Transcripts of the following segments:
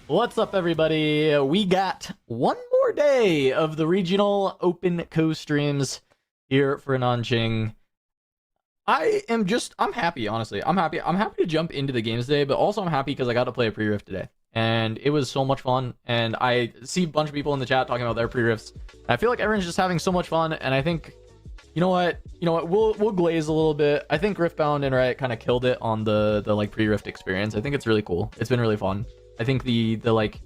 What's up, everybody? We got one more day of the Regional Open co-streams here for Nanjing. I'm happy, honestly. I'm happy to jump into the games today, but also I'm happy because I got to play a pre-rift today. And it was so much fun. And I see a bunch of people in the chat talking about their pre-rifts. I feel like everyone's just having so much fun, and I think you know what? We'll glaze a little bit. I think Riftbound and Riot kind of killed it on the like pre-rift experience. I think it's really cool. It's been really fun. I think the like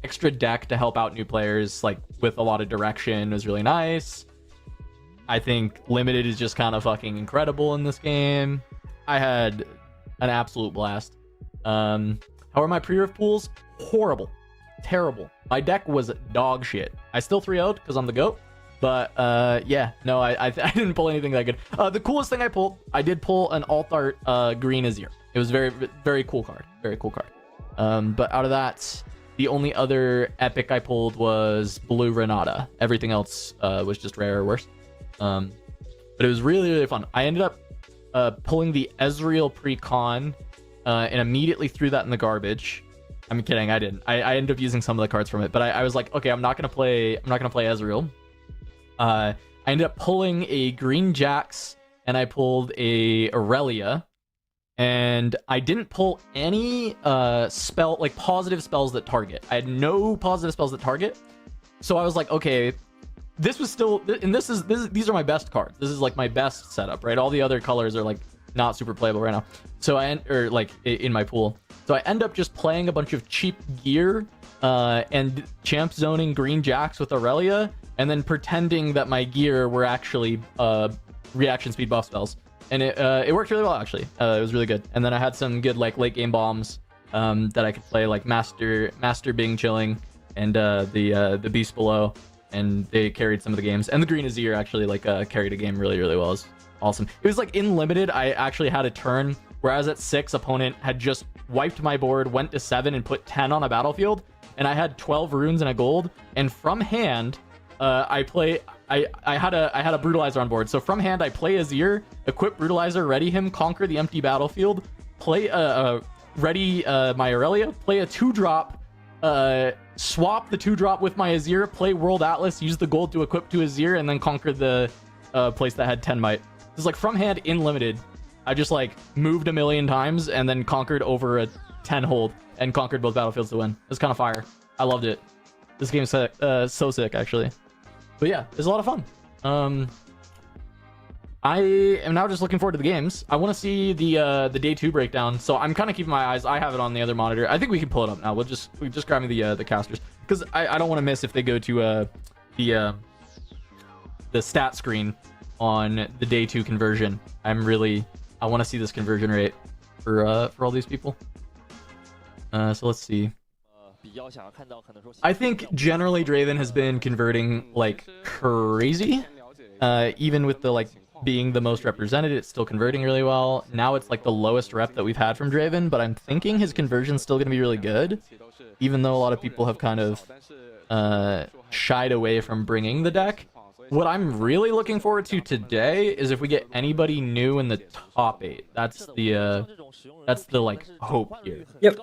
extra deck to help out new players like with a lot of direction was really nice. I think limited is just kind of fucking incredible in this game. I had an absolute blast. How are my pre-rift pools? Horrible. Terrible. My deck was dog shit. I still 3-0'd because I'm the GOAT. But yeah, no, I didn't pull anything that good. The coolest thing I did pull an alt art green Azir. It was very, very cool card. Very cool card. But out of that, the only other epic I pulled was blue Renata. Everything else was just rare or worse. But it was really, really fun. I ended up pulling the Ezreal pre-con and immediately threw that in the garbage. I'm kidding, I didn't. I ended up using some of the cards from it, but I was like, okay, I'm not gonna play Ezreal. I ended up pulling a green Jax and I pulled a Aurelia, and I didn't pull any positive spells that target. I had no positive spells that target, so I was like, okay, this was still, and these are my best cards. This is like my best setup, right? All the other colors are like not super playable right now. So in my pool. So I end up just playing a bunch of cheap gear and champ zoning green Jax with Aurelia, and then pretending that my gear were actually reaction speed buff spells. And it worked really well, actually. It was really good. And then I had some good like late game bombs that I could play, like Master Bing Chilling and the Beast Below, and they carried some of the games. And the green Azir actually like carried a game really, really well. It was awesome. It was like in limited, I actually had a turn where I was at 6, opponent had just wiped my board, went to 7, and put 10 on a battlefield, and I had 12 runes and a gold, and from hand I had a brutalizer on board. So from hand I play Azir, equip brutalizer, ready him, conquer the empty battlefield, play ready my Aurelia, play a 2-drop, swap the 2-drop with my Azir, play World Atlas, use the gold to equip to Azir, and then conquer the place that had 10 might. This is like from hand in limited. I just like moved a million times and then conquered over a 10 hold and conquered both battlefields to win. It was kind of fire. I loved it. This game's so sick, actually. But yeah, it's a lot of fun. I am now just looking forward to the games. I want to see the day 2 breakdown, so I'm kind of keeping my eyes. I have it on the other monitor. I think we can pull it up now. We'll just grab me the casters, because I don't want to miss if they go to the stat screen on the day 2 conversion. I want to see this conversion rate for all these people. So let's see. I think generally Draven has been converting like crazy. Even with the like being the most represented, it's still converting really well. Now it's like the lowest rep that we've had from Draven, but I'm thinking his conversion's still going to be really good, even though a lot of people have kind of shied away from bringing the deck. What I'm really looking forward to today is if we get anybody new in the top 8. That's the like hope here. Yep.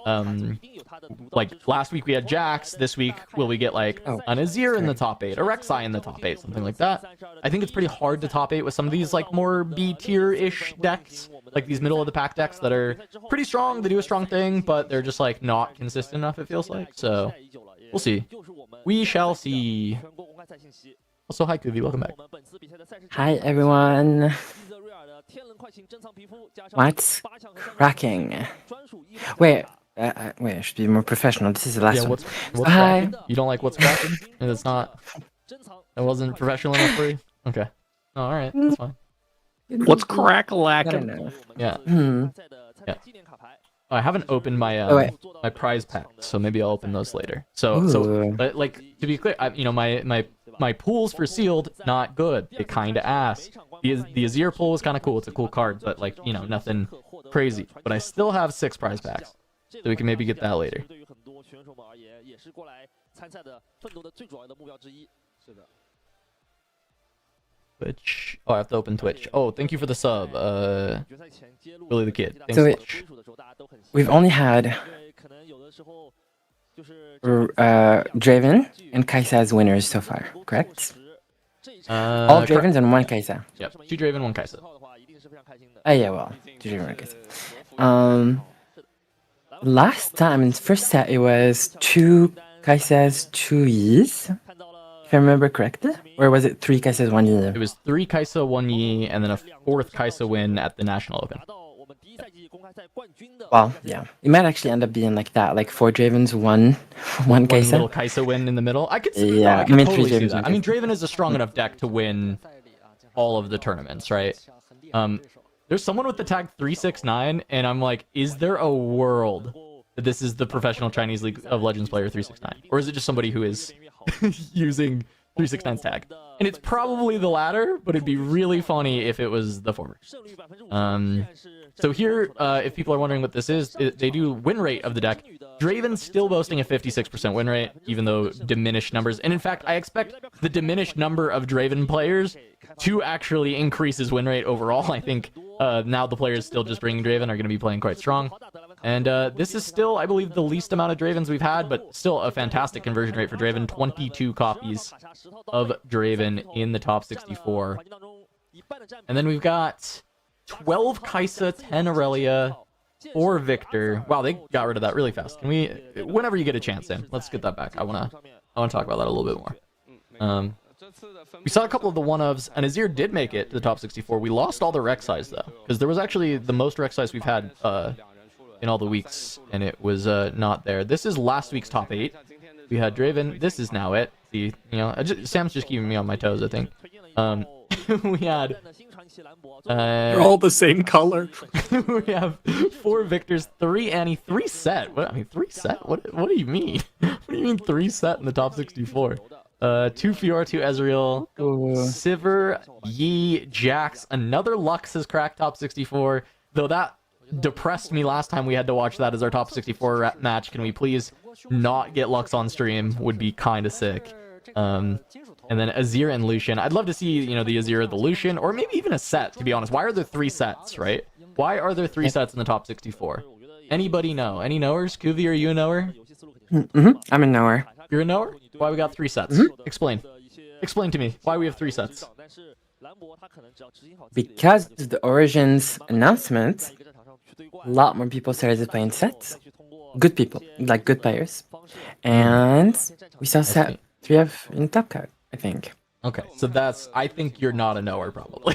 Like last week we had Jax. This week will we get like an Azir in the top 8, a Rek'Sai in the top 8, something like that. I think it's pretty hard to top 8 with some of these like more B tier-ish decks, like these middle of the pack decks that are pretty strong. They do a strong thing, but they're just like not consistent enough, it feels like. So we'll see. We shall see. Also, hi Kuvi, welcome back. Hi everyone. What's cracking? Wait, I should be more professional. This is the last one. What's hi. cracking? You don't like what's cracking? And it's not. It wasn't professional enough for you. Okay. Oh, all right, that's fine. What's crack-a-lacking? Yeah. Yeah. I haven't opened my my prize pack, so maybe I'll open those later. But like to be clear, my pools for sealed not good. They kind of ass. The Azir pool was kind of cool. It's a cool card, but like nothing crazy. But I still have 6 prize packs, so we can maybe get that later. Twitch. Oh, I have to open Twitch. Oh, thank you for the sub, Billy the Kid. Thanks So so much. we've only had Draven and Kaisa as winners so far, correct? All Dravens and one Kaisa. Yep, 2 Draven, 1 Kaisa. Oh yeah, well, 2 Draven, 1 Kaisa. Last time in the first set it was 2 Kaisas, 2 Yis, if I remember correctly, or was it 3 Kaisas, 1 Yi? It was 3 Kaisa, 1 Yi, and then a 4th Kaisa win at the National Open. Well, yeah, it might actually end up being like that, like 4 Dravens, 1 One Kaisa. little Kaisa win in the middle. I could see, Yeah, I could I mean, totally 3 see Dravens, that. 1 I mean, Kaisa. Draven is a strong enough deck to win all of the tournaments, right? There's someone with the tag 369, and I'm like, is there a world that this is the professional Chinese League of Legends player 369? Or is it just somebody who is using 369's tag? And it's probably the latter, but it'd be really funny if it was the former. So here, if people are wondering what this is, they do win rate of the deck. Draven's still boasting a 56% win rate, even though diminished numbers. And in fact, I expect the diminished number of Draven players to actually increase his win rate overall. I think now the players still just bringing Draven are going to be playing quite strong. And this is still, I believe, the least amount of Dravens we've had, but still a fantastic conversion rate for Draven. 22 copies of Draven in the top 64. And then we've got 12 Kaisa, 10 Aurelia, 4 Victor. Wow, they got rid of that really fast. Can we, whenever you get a chance, Sam, let's get that back. I wanna talk about that a little bit more. We saw a couple of the one-ofs, and Azir did make it to the top 64. We lost all the rec size, though, because there was actually the most rec size we've had in all the weeks, and it was not there. This is last week's top 8. We had Draven. This is now it. See, you know, Sam's just keeping me on my toes, I think. We had... They're all the same color. we have 4 Victors, 3 Annie, 3 set. What? I mean, 3 set? What do you mean? What do you mean 3 set in the top 64? 2 Fiora, 2 Ezreal, Sivir, Yi, Jax, another Lux has cracked top 64. Though that depressed me last time we had to watch that as our top 64 match. Can we please not get Lux on stream? Would be kind of sick. And then Azir and Lucian. I'd love to see, you know, the Azir, the Lucian, or maybe even a set, to be honest. Why are there 3 sets, right? Why are there 3 sets in the top 64? Anybody know? Any knowers? Kuvi, are you a knower? I'm a knower. You're a knower? Why we got 3 sets? Explain. Explain to me why we have 3 sets. Because of the Origins announcement, a lot more people started playing sets. Good people, like good players. And we saw set 3 of in top card, I think. Okay, so that's... I think you're not a knower, probably.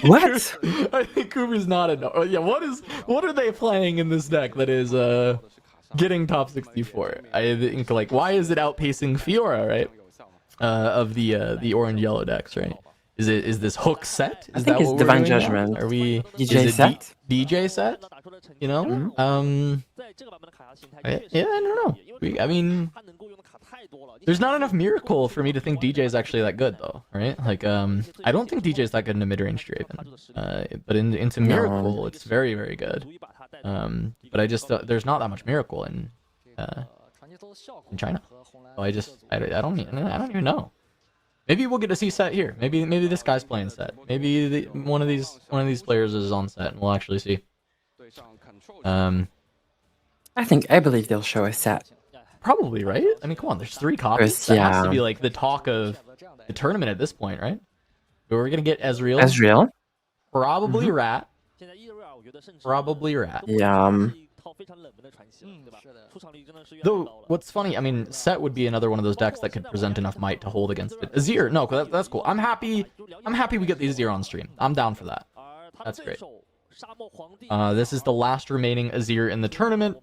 What? I think Kuvi's not a knower. Yeah, what are they playing in this deck that is getting top 64? I think, like, why is it outpacing Fiora, right? Of the orange-yellow decks, right? Is this hook set? Is I think that it's what Divine we're doing Judgment. now? Are we DJ set? DJ set? You know? Yeah, I don't know. I mean, there's not enough Miracle for me to think DJ is actually that good, though, right? Like, I don't think DJ is that good in a mid-range Draven. But into Miracle, it's very, very good. But I just there's not that much Miracle in China. So I don't even know. Maybe we'll get to see set here. Maybe this guy's playing set. Maybe one of these players is on set, and we'll actually see. I believe they'll show a set. Probably, right? I mean, come on, there's 3 copies. That has to be like the talk of the tournament at this point, right? But we're gonna get Ezreal. Ezreal? Probably Rat. Probably Rat. Yeah. Though, what's funny, I mean, Set would be another one of those decks that could present enough might to hold against it. Azir, no, that's cool. I'm happy we get the Azir on stream. I'm down for that. That's great. This is the last remaining Azir in the tournament.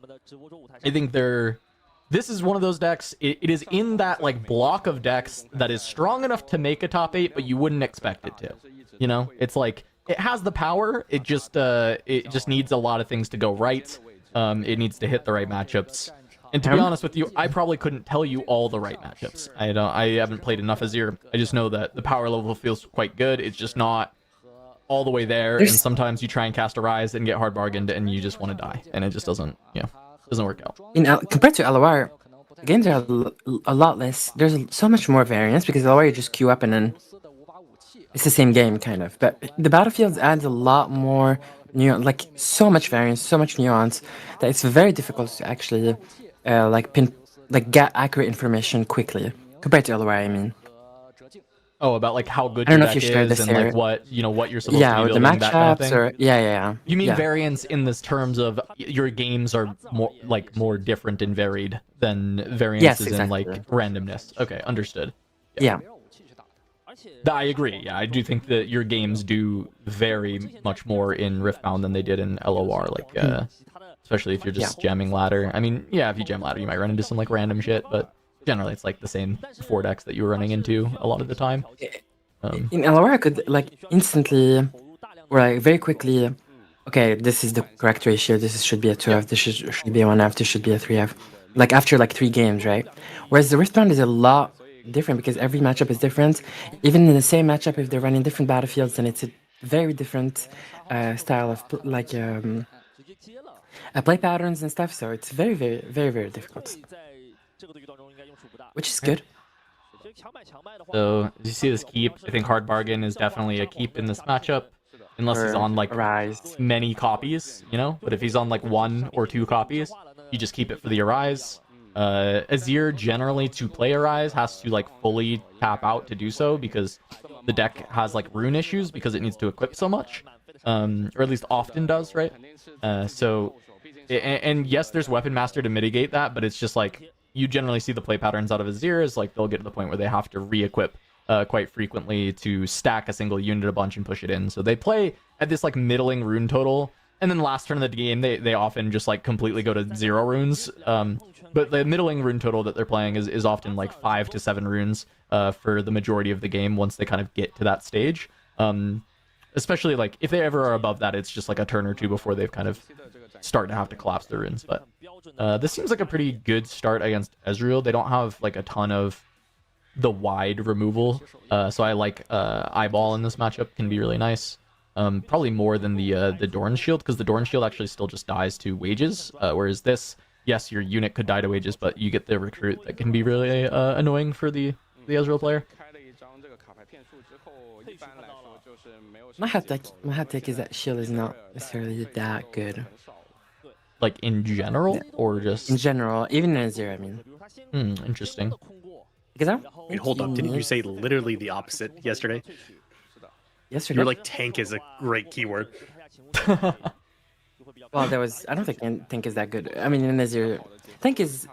I think this is one of those decks, it is in that, like, block of decks that is strong enough to make a top 8, but you wouldn't expect it to. You know? It's like, it has the power, it just needs a lot of things to go right. It needs to hit the right matchups. And to be honest with you, I probably couldn't tell you all the right matchups. I haven't played enough Azir. I just know that the power level feels quite good. It's just not all the way there. And sometimes you try and cast a Rise and get hard bargained and you just want to die. And it just doesn't, doesn't work out. Compared to LOR, the games are a lot less. There's so much more variance because LOR you just queue up and then it's the same game, kind of. But the battlefields adds a lot more nuance, like so much variance, so much nuance, that it's very difficult to actually get accurate information quickly compared to LOI. I mean, Oh, about like how good I don't your know if you deck share is this and here. like what what you're supposed to be Or the building, that kind of matchups, thing. or yeah. You mean yeah. variance in this terms of your games are more different and varied than variances in exactly. like randomness. Okay, understood. Yeah. I agree. Yeah, I do think that your games do vary much more in Riftbound than they did in LOR. Like, especially if you're just jamming ladder. I mean, yeah, if you jam ladder, you might run into some like random shit, but generally it's like the same 4 decks that you were running into a lot of the time. In LOR, I could like instantly or like very quickly. Okay, this is the correct ratio. This should be a 2F. This should be a 1F. This should be a 3F. Like after like 3 games, right? Whereas the Riftbound is a lot different because every matchup is different. Even in the same matchup, if they're running different battlefields, then it's a very different style of play patterns and stuff. So it's very difficult, which is good. So as you see this keep, I think hard bargain is definitely a keep in this matchup, unless he's on like Arise. many copies, you know. But if he's on like 1 or 2 copies, you just keep it for the Arise. Azir generally to play Arise has to like fully tap out to do so because the deck has like rune issues because it needs to equip so much, or at least often does, right? And yes, there's Weapon Master to mitigate that, but it's just like you generally see the play patterns out of Azir is like they'll get to the point where they have to re-equip quite frequently to stack a single unit a bunch and push it in. So they play at this like middling rune total, and then last turn of the game they often just like completely go to 0 runes. But the middling rune total that they're playing is often like 5 to 7 runes for the majority of the game once they kind of get to that stage. Especially like if they ever are above that, it's just like a turn or two before they've kind of start to have to collapse their runes. But this seems like a pretty good start against Ezreal. They don't have like a ton of the wide removal, so I like Eyeball in this matchup can be really nice. Probably more than the Dorn Shield, because the Dorn Shield actually still just dies to wages, whereas this, yes, your unit could die to wages, but you get the recruit that can be really annoying for the Ezreal player. My hot take is that shield is not necessarily that good. Like in general, or just in general, even in Azir, I mean. Interesting. Because wait, hold up! Didn't you say literally the opposite yesterday? Yesterday, you were like tank is a great keyword. Well, there was. I don't think tank is that good. I mean, in Azir, tank is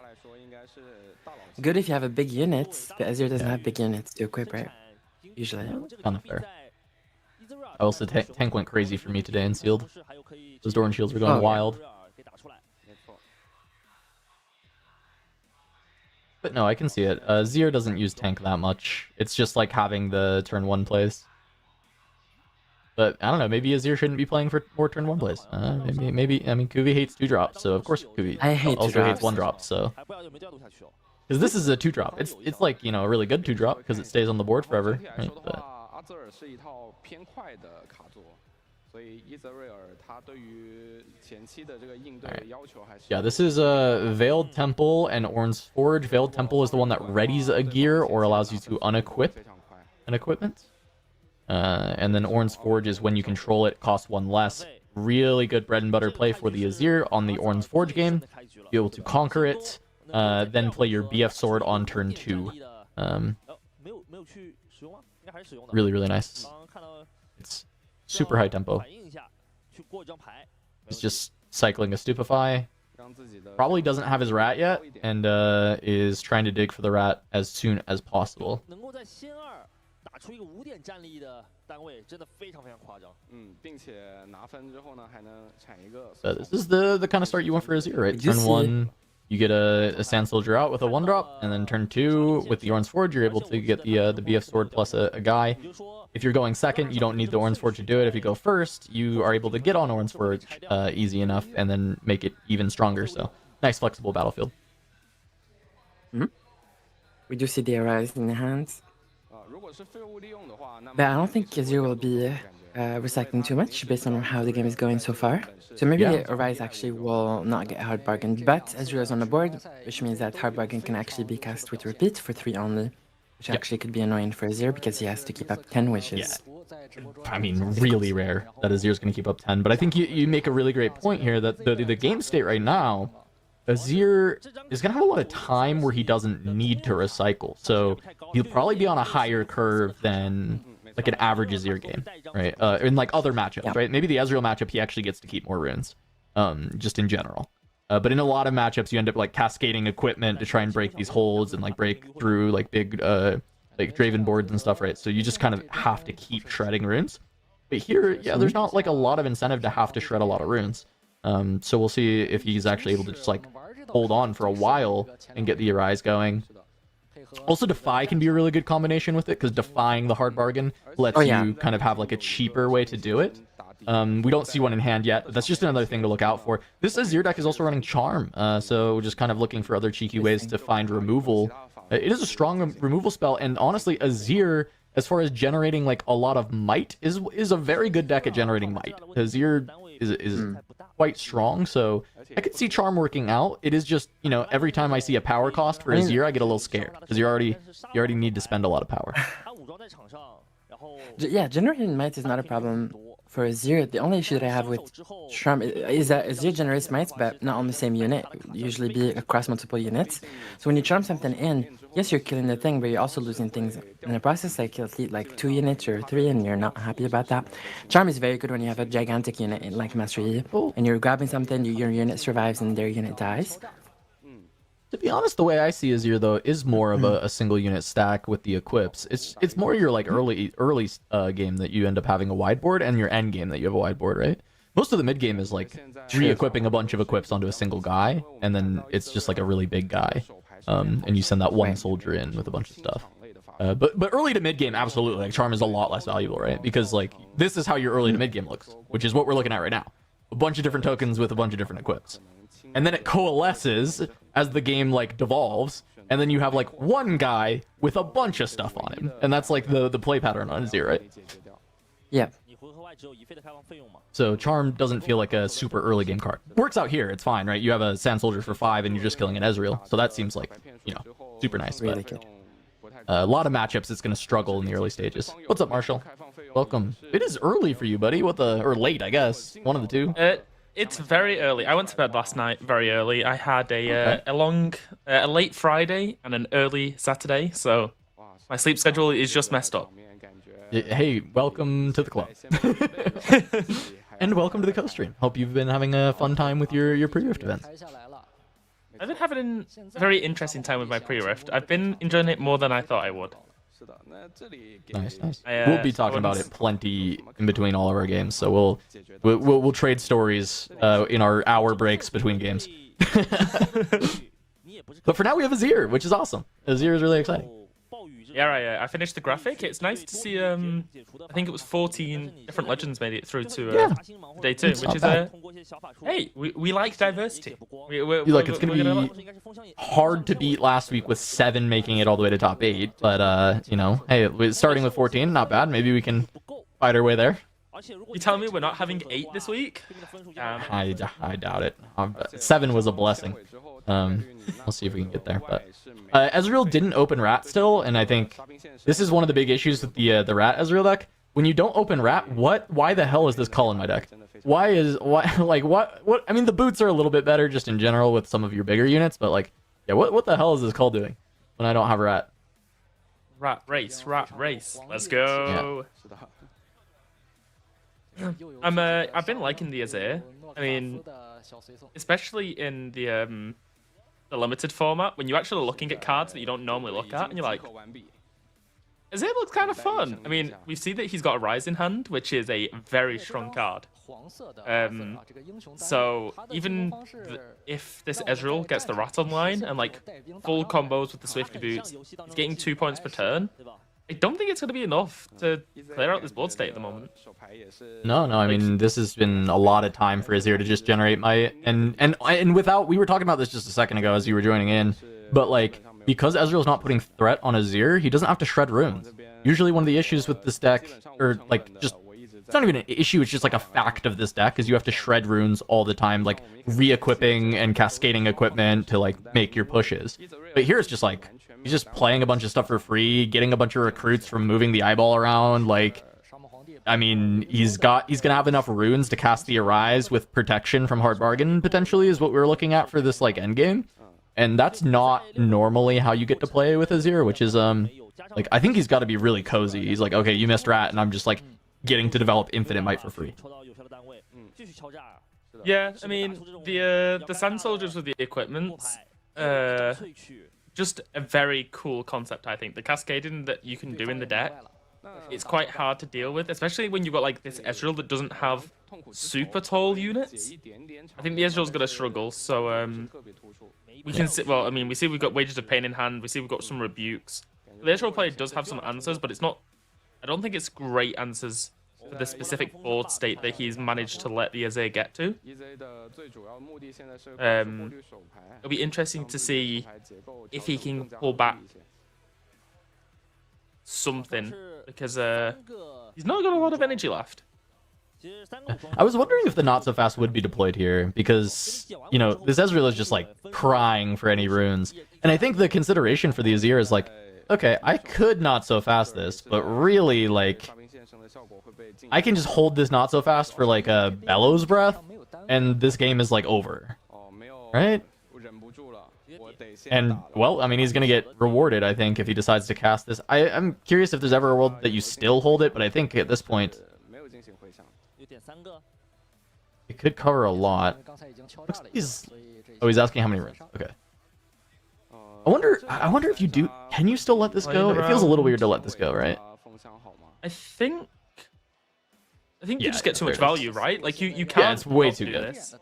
good if you have a big unit, but Azir doesn't have big units to equip, right? Usually. Kind of fair. Also, tank went crazy for me today in sealed. Those Dorn shields were going wild. But no, I can see it. Zir doesn't use tank that much. It's just like having the turn 1 plays. But I don't know, maybe Azir shouldn't be playing for more turn 1 plays. Maybe. I mean, Kuvi hates 2-drops, so of course Kuvi also hates 1-drops. So because this is a 2-drop, it's like, you know, a really good 2-drop because it stays on the board forever. Right? But yeah, this is a Veiled Temple and Ornn's Forge. Veiled Temple is the one that readies a gear or allows you to unequip an equipment. And then Ornn's Forge is when you control it, costs 1 less. Really good bread and butter play for the Azir on the Ornn's Forge game. Be able to conquer it, then play your BF Sword on turn 2. Really nice. It's super high tempo. He's just cycling a Stupefy. Probably doesn't have his rat yet, and is trying to dig for the rat as soon as possible. So this is the kind of start you want for Azir, right? Turn 1, you get a Sand Soldier out with a 1-drop, and then turn 2 with the Ornn's Forge, you're able to get the BF Sword plus a guy. If you're going second, you don't need the Ornn's Forge to do it. If you go first, you are able to get on Ornn's Forge easy enough and then make it even stronger. So nice flexible battlefield. We do see the Arise in the hands. But I don't think Azir will be recycling too much based on how the game is going so far. So maybe the Arise actually will not get hard bargained, but Azir is on the board, which means that hard bargain can actually be cast with repeat for 3 only, which actually could be annoying for Azir because he has to keep up 10 wishes. I mean, really rare that Azir's going to keep up 10, but I think you make a really great point here that the game state right now Azir is going to have a lot of time where he doesn't need to recycle. So he'll probably be on a higher curve than like an average Azir game, right? In like other matchups, right? Maybe the Ezreal matchup, he actually gets to keep more runes, just in general. But in a lot of matchups, you end up like cascading equipment to try and break these holds and like break through like big like Draven boards and stuff, right? So you just kind of have to keep shredding runes. But here, yeah, there's not like a lot of incentive to have to shred a lot of runes. So we'll see if he's actually able to just like hold on for a while and get the Arise going. Also, Defy can be a really good combination with it, because defying the hard bargain lets you kind of have like a cheaper way to do it. We don't see one in hand yet, but that's just another thing to look out for. This Azir deck is also running Charm, so just kind of looking for other cheeky ways to find removal. It is a strong removal spell, and honestly, Azir, as far as generating like a lot of might, is a very good deck at generating might. Azir is quite strong, so I could see Charm working out. It is just, you know, every time I see a power cost for Azir, I get a little scared, because you already need to spend a lot of power. Yeah, generating might is not a problem for Azir. The only issue that I have with Charm is that Azir generates might, but not on the same unit. It would usually be across multiple units. So when you charm something in, yes, you're killing the thing, but you're also losing things in the process. Like you'll see like 2 units or 3, and you're not happy about that. Charm is very good when you have a gigantic unit in like Master Yi, and you're grabbing something, your unit survives and their unit dies. To be honest, the way I see Azir though is more of a single unit stack with the equips. It's more your like early game that you end up having a wide board, and your end game that you have a wide board, right? Most of the mid game is like re-equipping a bunch of equips onto a single guy, and then it's just like a really big guy, and you send that one soldier in with a bunch of stuff. But early to mid game, absolutely, like Charm is a lot less valuable, right? Because like this is how your early to mid game looks, which is what we're looking at right now. A bunch of different tokens with a bunch of different equips. And then it coalesces as the game like devolves, and then you have like one guy with a bunch of stuff on him, and that's like the play pattern on Azir, right? Yeah. So Charm doesn't feel like a super early game card. Works out here, it's fine, right? You have a Sand Soldier for 5, and you're just killing an Ezreal, so that seems like, you know, super nice. Really But good. a lot of matchups, it's going to struggle in the early stages. What's up, Marshall? Welcome. It is early for you, buddy. Or late, I guess. One of the two. It's very early. I went to bed last night very early. I had a late Friday and an early Saturday, so my sleep schedule is just messed up. Hey, welcome to the club. And welcome to the co-stream. Hope you've been having a fun time with your pre-rift events. I've been having a very interesting time with my pre-rift. I've been enjoying it more than I thought I would. Nice. We'll be talking about it plenty in between all of our games, so we'll trade stories in our hour breaks between games. But for now, we have Azir, which is awesome. Azir is really exciting. Yeah, I finished the graphic. It's nice to see. I think it was 14 different legends made it through to day 2, which is hey, we like diversity. It's gonna be hard to beat last week with 7 making it all the way to top 8, but you know, hey, starting with 14, not bad. Maybe we can fight our way there. You telling me we're not having 8 this week? I doubt it. 7 was a blessing. We'll see if we can get there. But Ezreal didn't open Rat still, and I think this is one of the big issues with the Rat Ezreal deck. When you don't open Rat, why the hell is this Cull in my deck? Why? What? I mean, the boots are a little bit better just in general with some of your bigger units, but like, yeah, what the hell is this Cull doing when I don't have Rat? Rat race. Let's go. Yeah. I've been liking the Azir. I mean, especially in the limited format, when you're actually looking at cards that you don't normally look at, and you're like, Azir looks kind of fun. I mean, we see that he's got a Rise in hand, which is a very strong card. So even if this Ezreal gets the Rat online and like full combos with the Swifty Boots, he's getting 2 points per turn. I don't think it's going to be enough to clear out this board state at the moment. No, I mean, this has been a lot of time for Azir to just generate my... And without... We were talking about this just a second ago as you were joining in, but like, because Ezreal's not putting threat on Azir, he doesn't have to shred runes. Usually one of the issues with this deck, or like, just... It's not even an issue, it's just like a fact of this deck, is you have to shred runes all the time, like re-equipping and cascading equipment to like make your pushes. But here it's just like, he's just playing a bunch of stuff for free, getting a bunch of recruits from moving the eyeball around, like... I mean, he's gonna have enough runes to cast the Arise with protection from Hard Bargain, potentially, is what we were looking at for this, like, endgame. And that's not normally how you get to play with Azir, which is, like, I think he's got to be really cozy. He's like, okay, you missed Rat, and I'm just, like, getting to develop Infinite Might for free. Yeah, I mean, the Sand Soldiers with the equipment, just a very cool concept, I think. The cascading that you can do in the deck, it's quite hard to deal with, especially when you've got like this Ezreal that doesn't have super tall units. I think the Ezreal's gonna struggle, so we can see. Well, I mean, we see we've got Wages of Pain in hand. We see we've got some rebukes. The Ezreal player does have some answers, but it's not. I don't think it's great answers for the specific board state that he's managed to let the Azir get to. It'll be interesting to see if he can pull back something, because he's not got a lot of energy left. I was wondering if the Not So Fast would be deployed here, because, you know, this Ezreal is just, like, crying for any runes. And I think the consideration for the Azir is, like, okay, I could Not So Fast this, but really, like, I can just hold this Not So Fast for, like, a Bellows Breath, and this game is, like, over. Right? And, well, I mean, he's going to get rewarded, I think, if he decides to cast this. I'm curious if there's ever a world that you still hold it, but I think at this point, it could cover a lot. Looks like he's asking how many runes. Okay. I wonder if you do. Can you still let this go? It feels a little weird to let this go, right? I think you Yeah, just get too much there it is. value, right? Like you can't. Yeah, it's way not too do good. this.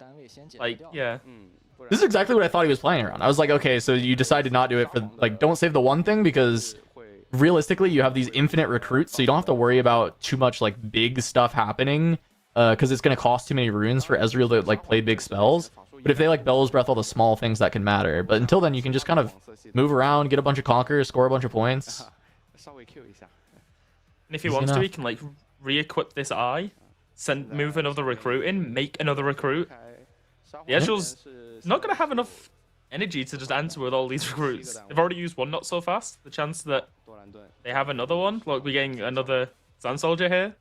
Like, yeah. This is exactly what I thought he was playing around. I was like, okay, so you decide to not do it for, like, don't save the one thing, because realistically, you have these infinite recruits, so you don't have to worry about too much, like, big stuff happening, because it's going to cost too many runes for Ezreal to, like, play big spells. But if they, like, Bellows Breath, all the small things, that can matter. But until then, you can just kind of move around, get a bunch of conquers, score a bunch of points. And if he wants to, he can, like, re-equip this eye, move another recruit in, make another recruit. The Ezreal's not going to have enough energy to just answer with all these recruits. They've already used one Not So Fast. The chance that they have another one, look, we're getting another Sand Soldier here.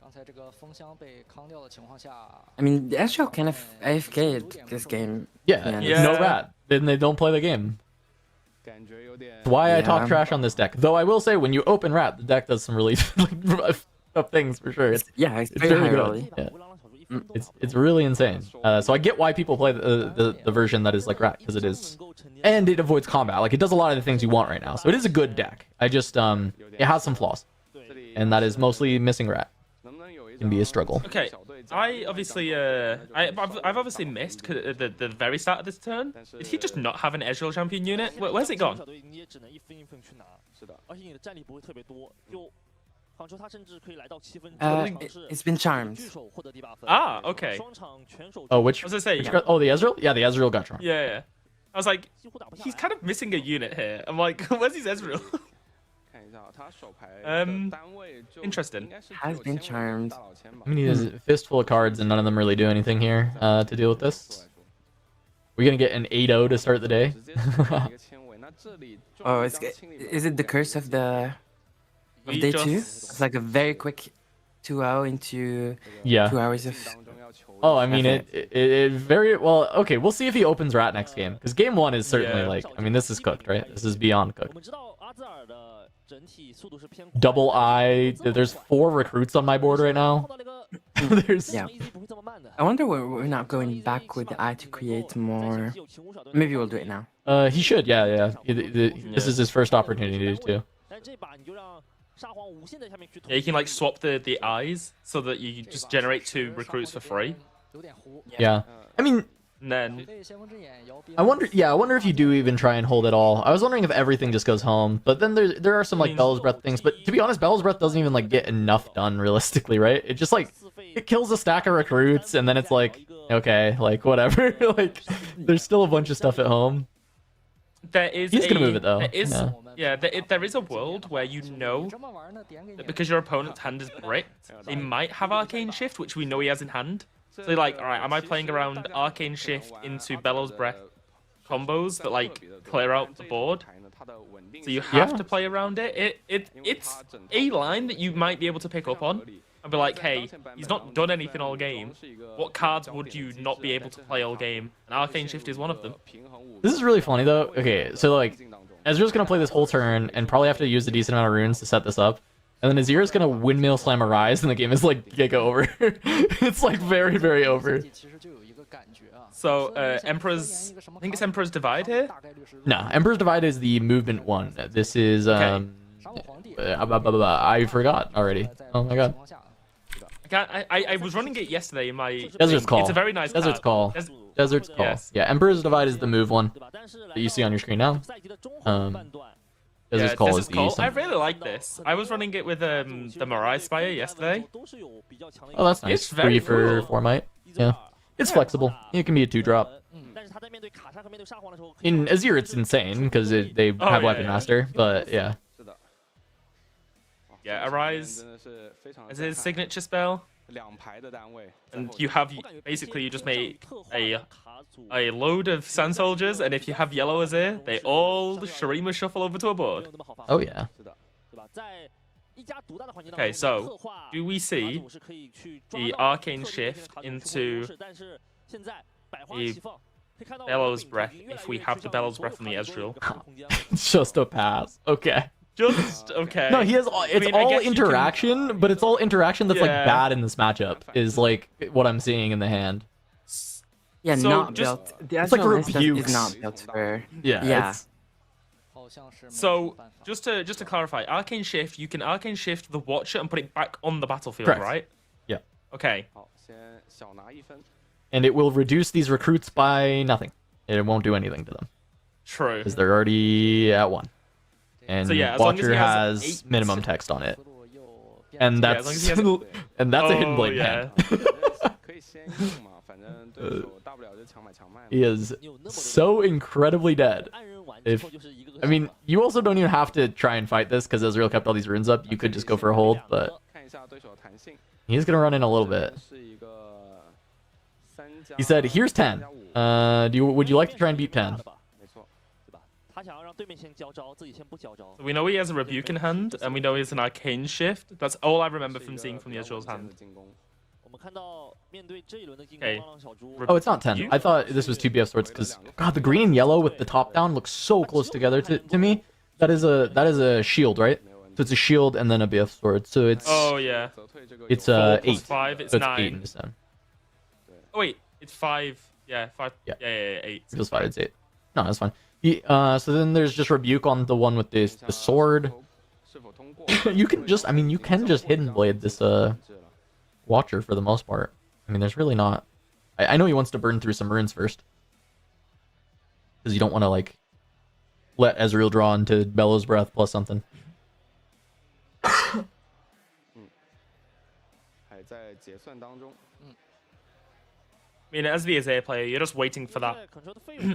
I mean, the Ezreal kind of AFK'd this game. Yeah, Yeah. no Rat. Then they don't play the game. That's why I talk Yeah. trash on this deck. Though I will say, when you open Rat, the deck does some really up things for sure. It's Yeah, it's it's very very high good. roll. Yeah. It's really insane. So I get why people play the version that is like Rat, because it is, and it avoids combat. Like, it does a lot of the things you want right now. So it is a good deck. I just it has some flaws, and that is mostly missing Rat. Can be a struggle. Okay, I obviously, I've obviously missed the very start of this turn. Did he just not have an Ezreal champion unit? Where's it gone? It's been charmed. Ah, okay. Oh, which? I was gonna say, Oh, the Ezreal? Yeah, the Ezreal got charmed. yeah. I was like, he's kind of missing a unit here. I'm like, where's his Ezreal? Interesting. Has been charmed. I mean, he has a fistful of cards, and none of them really do anything here to deal with this. We're gonna get an 8-0 to start the day. Oh, is it the curse of the We day two? just- It's like a very quick 2-0 into Yeah. 2 hours of. Oh, I mean, it very well. Okay, we'll see if he opens Rat next game, because game one is certainly Yeah. like, I mean, this is cooked, right? This is beyond cooked. Double I. There's 4 recruits on my board right now. There's Yeah. I wonder why we're not going back with the eye to create more. Maybe we'll do it now. He should, yeah. This is his first opportunity too. Yeah, you can like swap the eyes so that you just generate 2 recruits for free. Yeah. I mean, And then I wonder if you do even try and hold it all. I was wondering if everything just goes home, but then there are some like Bell's Breath things. But to be honest, Bell's Breath doesn't even like get enough done realistically, right? It just like it kills a stack of recruits, and then it's like, okay, like whatever. Like there's still a bunch of stuff at home. there is He's gonna move it, though. There is, Yeah. there is a world where you know that because your opponent's hand is bricked, they might have Arcane Shift, which we know he has in hand. So they're like, all right, am I playing around Arcane Shift into Bellows Breath combos that like clear out the board? So you have to play around it. It's a line that you might be able to pick up on. and be like, hey, he's not done anything all game. What cards would you not be able to play all game? And Arcane Shift is one of them. This is really funny though. Okay, so like, Ezreal's gonna play this whole turn and probably have to use a decent amount of runes to set this up. And then Azir's gonna windmill slam a Rise, and the game is like giga over. It's like very, very over. So, Emperor's... I think it's Emperor's Divide here? No, Emperor's Divide is the movement one. This is, I forgot already. Oh my god. I was running it yesterday in my... Desert's Call. It's a very nice Desert's card. Call. Desert's Call. Yes. Yeah, Emperor's Divide is the move one that you see on your screen now. Desert's Call is the I summon. really like this. I was running it with the Mirai Spire yesterday. Oh, that's nice. It's very 3 for cool. 4 might. Yeah. It's flexible. It can be a 2-drop. In Azir, it's insane because they have Weapon Master, but yeah. Yeah, Arise as his signature spell. And you have, basically, you just make a load of Sand Soldiers, and if you have yellow Azir, they all Shurima shuffle over to a board. Oh yeah. Okay, so, do we see the Arcane Shift into a Bellows Breath if we have the Bellows Breath from the Ezreal? It's just a pass. Okay. Just, okay. No, he has. It's I all guess you can- interaction, but it's all interaction that's like Yeah. bad in this matchup. Is like what I'm seeing in the hand. Yeah, So, not just- built. The It's like Ezreal list rebukes. is not built for. Yeah. Yeah. It's, So, just to clarify, Arcane Shift, you can Arcane Shift the Watcher and put it back on the battlefield, Correct. right? yeah. Okay. And it will reduce these recruits by nothing. It won't do anything to them True. because they're already at 1. And So, yeah, as long as Watcher he has has 8 minimum text on it, and Yeah, that's as long as he has- and that's a hidden Oh, blade yeah. man. He is so incredibly dead. If I mean, you also don't even have to try and fight this because Ezreal kept all these runes up. You could just go for a hold, but he's gonna run in a little bit. He said, "Here's 10. Would you like to try and beat 10?" So we know he has a Rebuke in hand, and we know he has an Arcane Shift. That's all I remember from seeing from the Ezreal's hand. Okay. Oh, it's not 10. I thought this was 2 BF swords because God, the green and yellow with the top down looks so close together to me. That is a shield, right? So it's a shield and then a BF sword. So it's Oh, yeah. it's 4 plus 8. 5, it's So it's 9. 8 instead. Oh, wait, it's 5. Yeah, 5. Yeah. Yeah, 8. It was 5. It's 8. No, that's fine. So then there's just rebuke on the one with the sword. You can just hidden blade this Watcher for the most part. I mean, there's really not. I know he wants to burn through some runes first, because you don't want to like let Ezreal draw into Bellows Breath plus something. I mean, as the Azir player, you're just waiting for that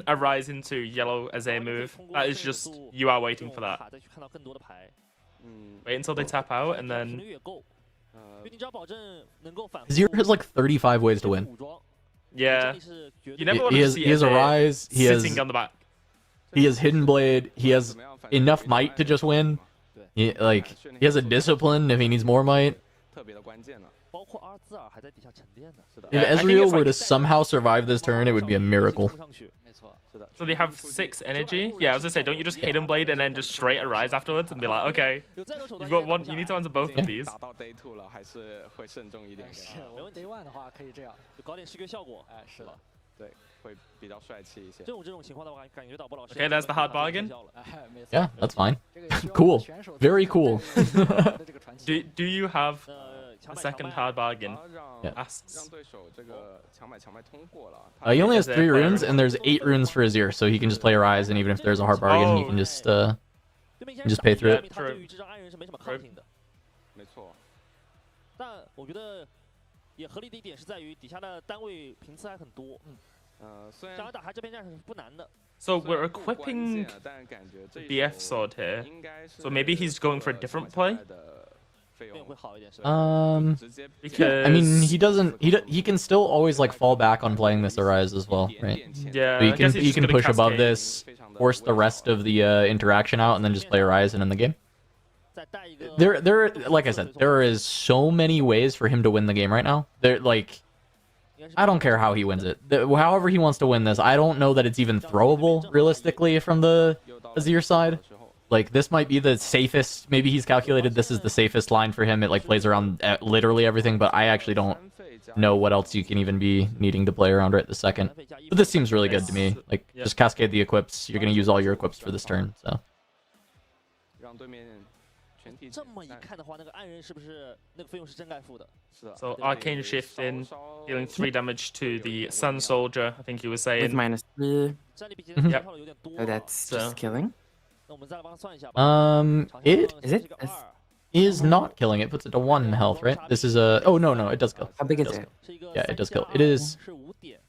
Arise into yellow Azir move. That is just, you are waiting for that. Wait until they tap out, and then... Azir has like 35 ways to win. Yeah. You never want He to has, see he has Azir Arise, he sitting has, on the back. he has Hidden Blade, he has enough might to just win. He has a discipline if he needs more might. If Yeah, I think Ezreal it's were like- to somehow survive this turn, it would be a miracle. So they have 6 energy. Yeah, I was gonna say, don't you just Hidden Blade and then just straight Arise afterwards and be like, okay, you've got one. You need to answer both of these. Okay, there's the hard bargain. Yeah, that's fine. Cool. Very cool. Do you have a second hard bargain? Yeah. Asks. He only has Azir 3 player runes, and there's 8 runes for Azir, so he can just play Arise, and even if there's a hard bargain, he can just pay through it. True. True. 但我觉得也合理的一点是在于底下的单位频次还很多，想要打开这边战是不难的。 So we're equipping the BF sword here. So maybe he's going for a different play. 会好一点是吧？ Because I mean, he can still always like fall back on playing this Arise as well, right? yeah, So I guess he's he just can gonna push above cascade. this, force the rest of the interaction out, and then just play Arise and end the game. like I said, there is so many ways for him to win the game right now. I don't care how he wins it. However he wants to win this, I don't know that it's even throwable realistically from the Azir side. Like, this might be the safest. Maybe he's calculated this is the safest line for him. It like plays around literally everything, but I actually don't know what else you can even be needing to play around right this second. But this seems really good to me. Like, just cascade the equips. You're gonna use all your equips for this turn, so. 这么一看的话，那个暗人是不是那个费用是真该付的？ So arcane shift in, dealing 3 damage to the Sun Soldier. I think he was With saying. -3, 战力比之前消耗的有点多。 so that's just killing. 那我们再来帮他算一下吧。 It Is it? is not killing. It puts it to 1 health, right? This is a... Oh, no, it does kill. How big It is does it? kill. Yeah, it does kill. It is...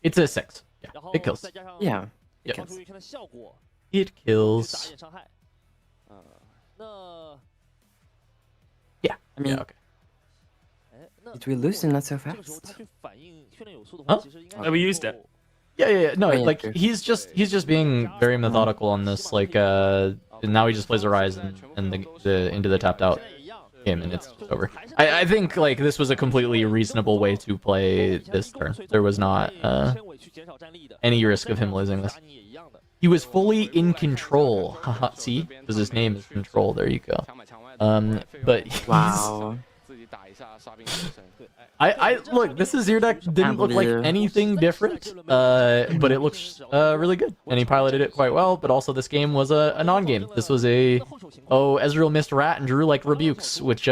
It's a 6. Yeah, it kills. Yeah. Yep. kills. It kills. Yeah. I mean, Yeah, okay. did we lose him not so fast? Huh? Oh, we used it. Yeah. No, Oh, yeah, like true. he's just being very methodical on this. Like, now he just plays a Rise and the into the tapped out game, and it's over. I think like this was a completely reasonable way to play this turn. There was not any risk of him losing this. He was fully in control. Haha, see, because his name is Control. There you go. But he's, Wow. I look, this Azir deck didn't look like anything different, but it looks really good, and he piloted it quite well. But also, this game was a non-game. This was Ezreal missed Rat and drew like Rebukes, which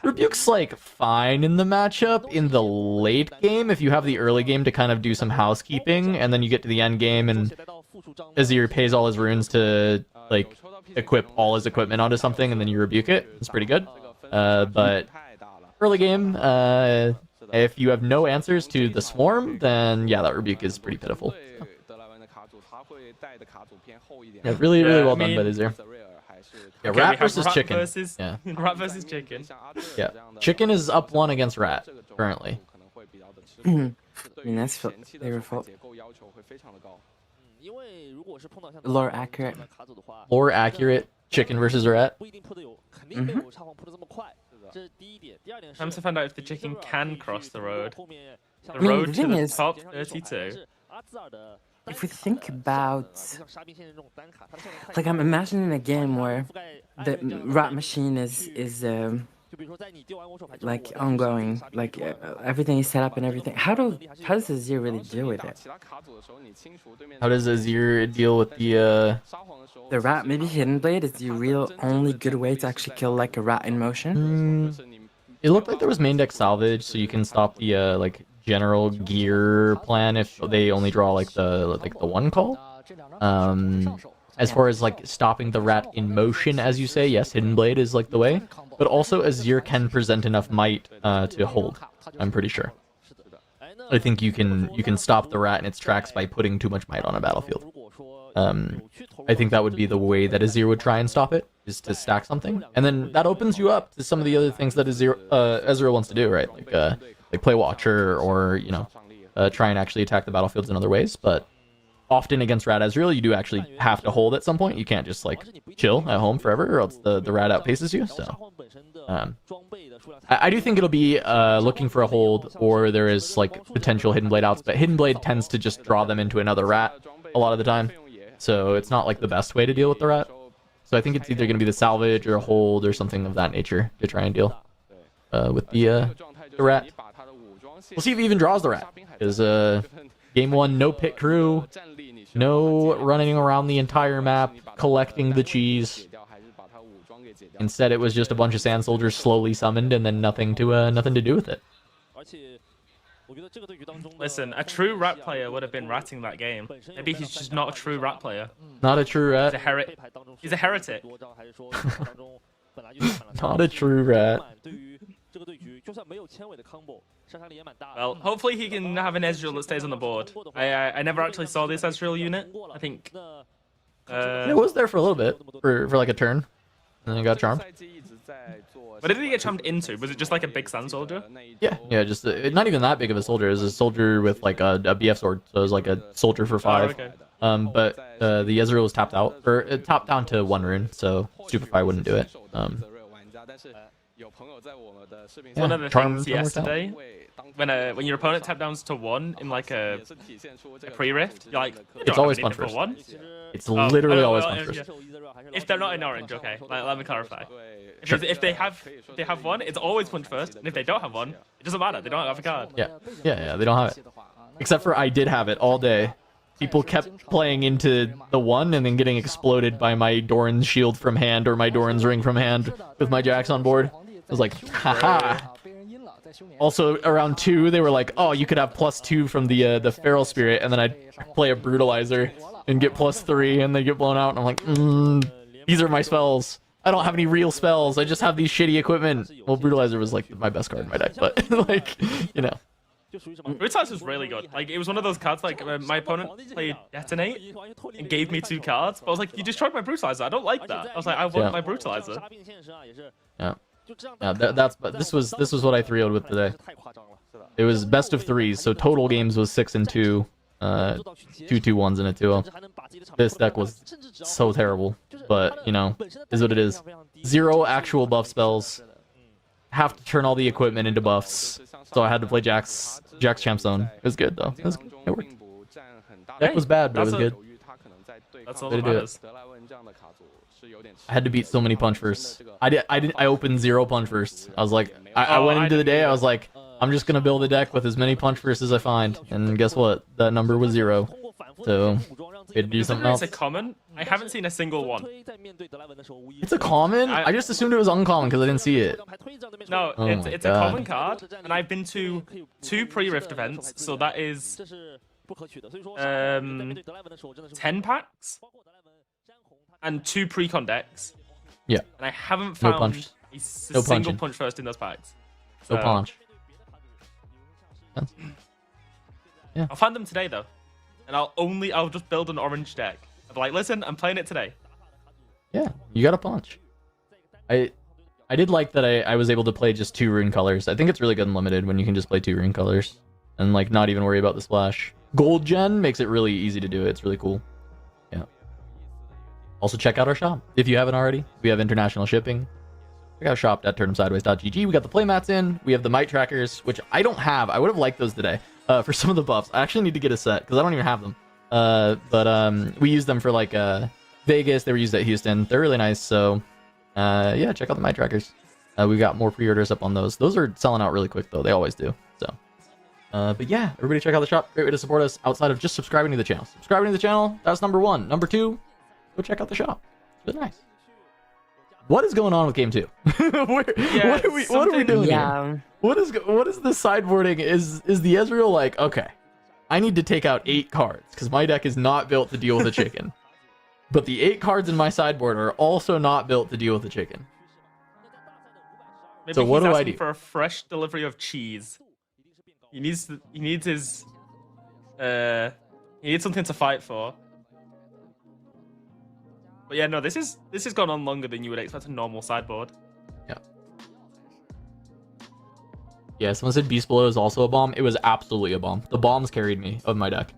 Rebuke's like fine in the matchup in the late game if you have the early game to kind of do some housekeeping, and then you get to the end game and Azir pays all his runes to like equip all his equipment onto something, and then you rebuke it. It's pretty good. But early game, if you have no answers to the swarm, then yeah, that rebuke is pretty pitiful. Yeah, really well done by Azir. Yeah, Okay, Rat we have versus Rat Chicken. versus- Yeah, Rat versus Chicken. yeah. Chicken is up 1 against Rat currently. I mean, that's their fault. Lore accurate. More accurate Chicken versus Rat. Time to find out if the Chicken can cross the road. The mean, road the to thing the is- top 32. If we think about, like, I'm imagining a game where the rat machine is like ongoing, like everything is set up and everything. How does Azir really deal with it? How does Azir deal with the The rat, maybe Hidden Blade is the real only good way to actually kill like a rat in motion. It looked like there was main deck salvage, so you can stop the like general gear plan if they only draw like the one call. As far as like stopping the rat in motion, as you say, yes, Hidden Blade is like the way. But also Azir can present enough might to hold. I'm pretty sure. I think you can stop the rat in its tracks by putting too much might on a battlefield. I think that would be the way that Azir would try and stop it, is to stack something, and then that opens you up to some of the other things that Ezreal wants to do, right? Like play Watcher, or try and actually attack the battlefields in other ways. But often against Rat Ezreal, you do actually have to hold at some point. You can't just like chill at home forever, or else the Rat outpaces you. So I do think it'll be looking for a hold, or there is like potential Hidden Blade outs, but Hidden Blade tends to just draw them into another Rat a lot of the time. So it's not like the best way to deal with the Rat. So I think it's either going to be the salvage or a hold or something of that nature to try and deal with the Rat. We'll see if he even draws the Rat, because game 1, no pit crew, no running around the entire map collecting the cheese. Instead, it was just a bunch of sand soldiers slowly summoned, and then nothing to do with it. Listen, a true rat player would have been ratting that game. Maybe he's just not a true rat player. Not a true Rat. He's a heretic. Not a true Rat. Well, hopefully he can have an Ezreal that stays on the board. I never actually saw this Ezreal unit. I think. It was there for a little bit, for like a turn, and then it got charmed. What did he get charmed into? Was it just like a big sand soldier? Yeah, just not even that big of a soldier. It was a soldier with like a BF sword, so it was like a soldier for 5. Oh, okay. But the Ezreal was tapped out, or it tapped down to 1 rune, so Stupefy wouldn't do it. One of the Charm things worked out. yesterday, when your opponent tap downs to 1 in like a pre-rift, you're like, you It's don't always have an punch input for first. 1. It's literally Oh, always well, punch first. If they're not in orange, okay. Let me clarify. Sure. If they have 1, it's always punch first, and if they don't have 1, it doesn't matter. They don't have a card. Yeah, they don't have it. Except for I did have it all day. People kept playing into the 1 and then getting exploded by my Doran's shield from hand or my Doran's ring from hand with my Jax on board. I was like, haha. Also, around 2, they were like, oh, you could have +2 from the Feral Spirit, and then I'd play a Brutalizer and get +3, and they get blown out, and I'm like, these are my spells. I don't have any real spells. I just have these shitty equipment. Well, Brutalizer was like my best card in my deck, but like, you know. Brutalize was really good. Like, it was one of those cards, like, my opponent played Detonate and gave me 2 cards, but I was like, you destroyed my Brutalizer. I don't like that. I was like, I want my Brutalizer. Yeah. But this was what I 3-0'd with today. It was best of 3s, so total games was 6-2, 2 2-1s and a 2-0. This deck was so terrible, but you know, is what it is. 0 actual buff spells. Have to turn all the equipment into buffs, so I had to play Jax Champ Zone. It was good though. It was good. It worked. Deck was bad, but it was good. That's all Way that to do matters. I had to beat so many punch firsts. I opened 0 punch firsts. I was like, I went into the day, I was like, I'm just gonna build a deck with as many punch firsts as I find, and guess what? That number was 0. So we had to do something else. It's a common. I haven't seen a single one. It's a common? I just assumed it was uncommon because I didn't see it. No, Oh my it's a God. common card, and I've been to 2 pre-rift events, so that is 10 packs and 2 pre-con decks. Yeah. And I haven't No found punch. a No single punching. punch first in those packs. No So, punch. I'll find them today though, and I'll just build an orange deck. I'll be like, listen, I'm playing it today. Yeah, you got a punch. I did like that I was able to play just 2 rune colors. I think it's really good in limited when you can just play 2 rune colors and like not even worry about the splash. Gold gen makes it really easy to do it. It's really cool. Yeah. Also check out our shop if you haven't already. We have international shipping. Check out shop.turnhamsideways.gg. We got the playmats in. We have the mite trackers, which I don't have. I would have liked those today for some of the buffs. I actually need to get a set because I don't even have them. But we use them for like Vegas. They were used at Houston. They're really nice. So yeah, check out the mite trackers. We got more pre-orders up on those. Those are selling out really quick though. They always do. So but yeah, everybody check out the shop. Great way to support us outside of just subscribing to the channel. Subscribing to the channel, that's number 1. Number 2, go check out the shop. It's nice. What is going on with game 2? What are we doing here? Yeah. What is the sideboarding? Is the Ezreal like, okay, I need to take out 8 cards because my deck is not built to deal with a chicken. But the 8 cards in my sideboard are also not built to deal with a chicken. Maybe So what he's do I asking do? for a fresh delivery of cheese. He needs his he needs something to fight for. But yeah, no, this has gone on longer than you would expect a normal sideboard. Yeah. Yeah, someone said Beast Below is also a bomb. It was absolutely a bomb. The bombs carried me of my deck.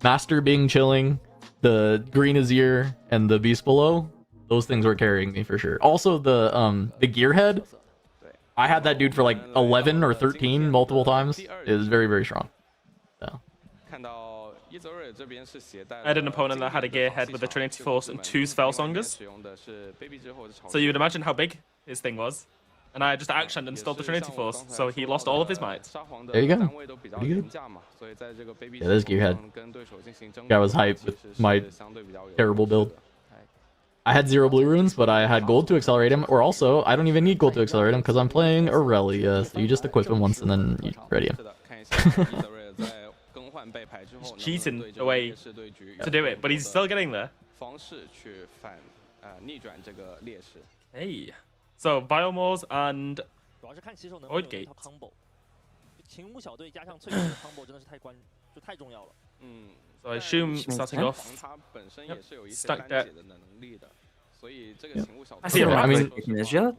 Master being chilling, the Green Azir, and the Beast Below, those things were carrying me for sure. Also the Gearhead, I had that dude for like 11 or 13 multiple times. It was very, very strong. So. I had an opponent that had a Gearhead with a Trinity Force and 2 Spellsongers. So you would imagine how big his thing was. And I just actioned and stole the Trinity Force, so he lost all of his might. There you go. Pretty good. Yeah, this Gearhead. Guy was hyped with my terrible build. I had 0 blue runes, but I had gold to accelerate him. Or also, I don't even need gold to accelerate him because I'm playing Aurelia. So you just equip him once and then you ready him. He's cheating the way to do it, but he's still getting there. Hey. So, Biomores and Void Gate. So I assume starting off. Yep. Stack deck. I see it. I mean, Israel,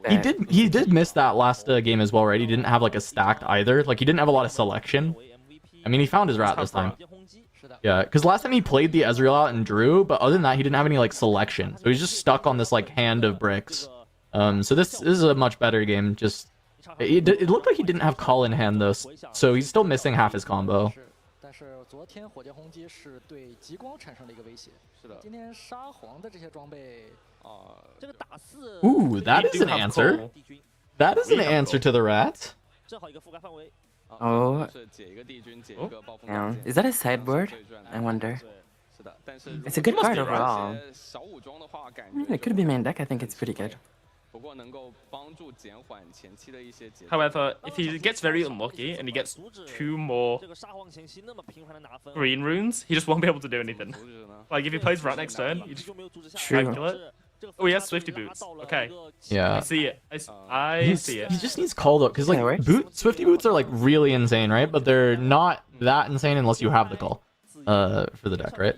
he did miss that last game as well, right? He didn't have like a stacked either. Like he didn't have a lot of selection. I mean, he found his rat this time. Yeah, because last time he played the Ezreal out and drew, but other than that, he didn't have any like selection. So he's just stuck on this like hand of bricks. So this is a much better game. Just it looked like he didn't have call in hand though, so he's still missing half his combo. 但是昨天火箭轰击是对极光产生了一个威胁。是的，今天沙皇的这些装备，这个打4 Ooh, that We is do an have answer. call. That is an We have answer call. to the rat. 正好一个覆盖范围。 Oh, yeah. Is that a sideboard? I wonder. It's a good Must card be, right? overall. It could be main deck. I think it's pretty good. However, if he gets very unlucky and he gets 2 more 这个沙皇前期那么频繁的拿分， green runes, he just won't be able to do anything. Like if he plays rat next turn, he just 就没有阻止下来。 True. calculate. 这个 Oh, he has Swifty Boots. Okay. I Yeah. see it. I see it. He just needs call though, because like Yeah, right? Swifty boots are like really insane, right? But they're not that insane unless you have the call, for the deck, right?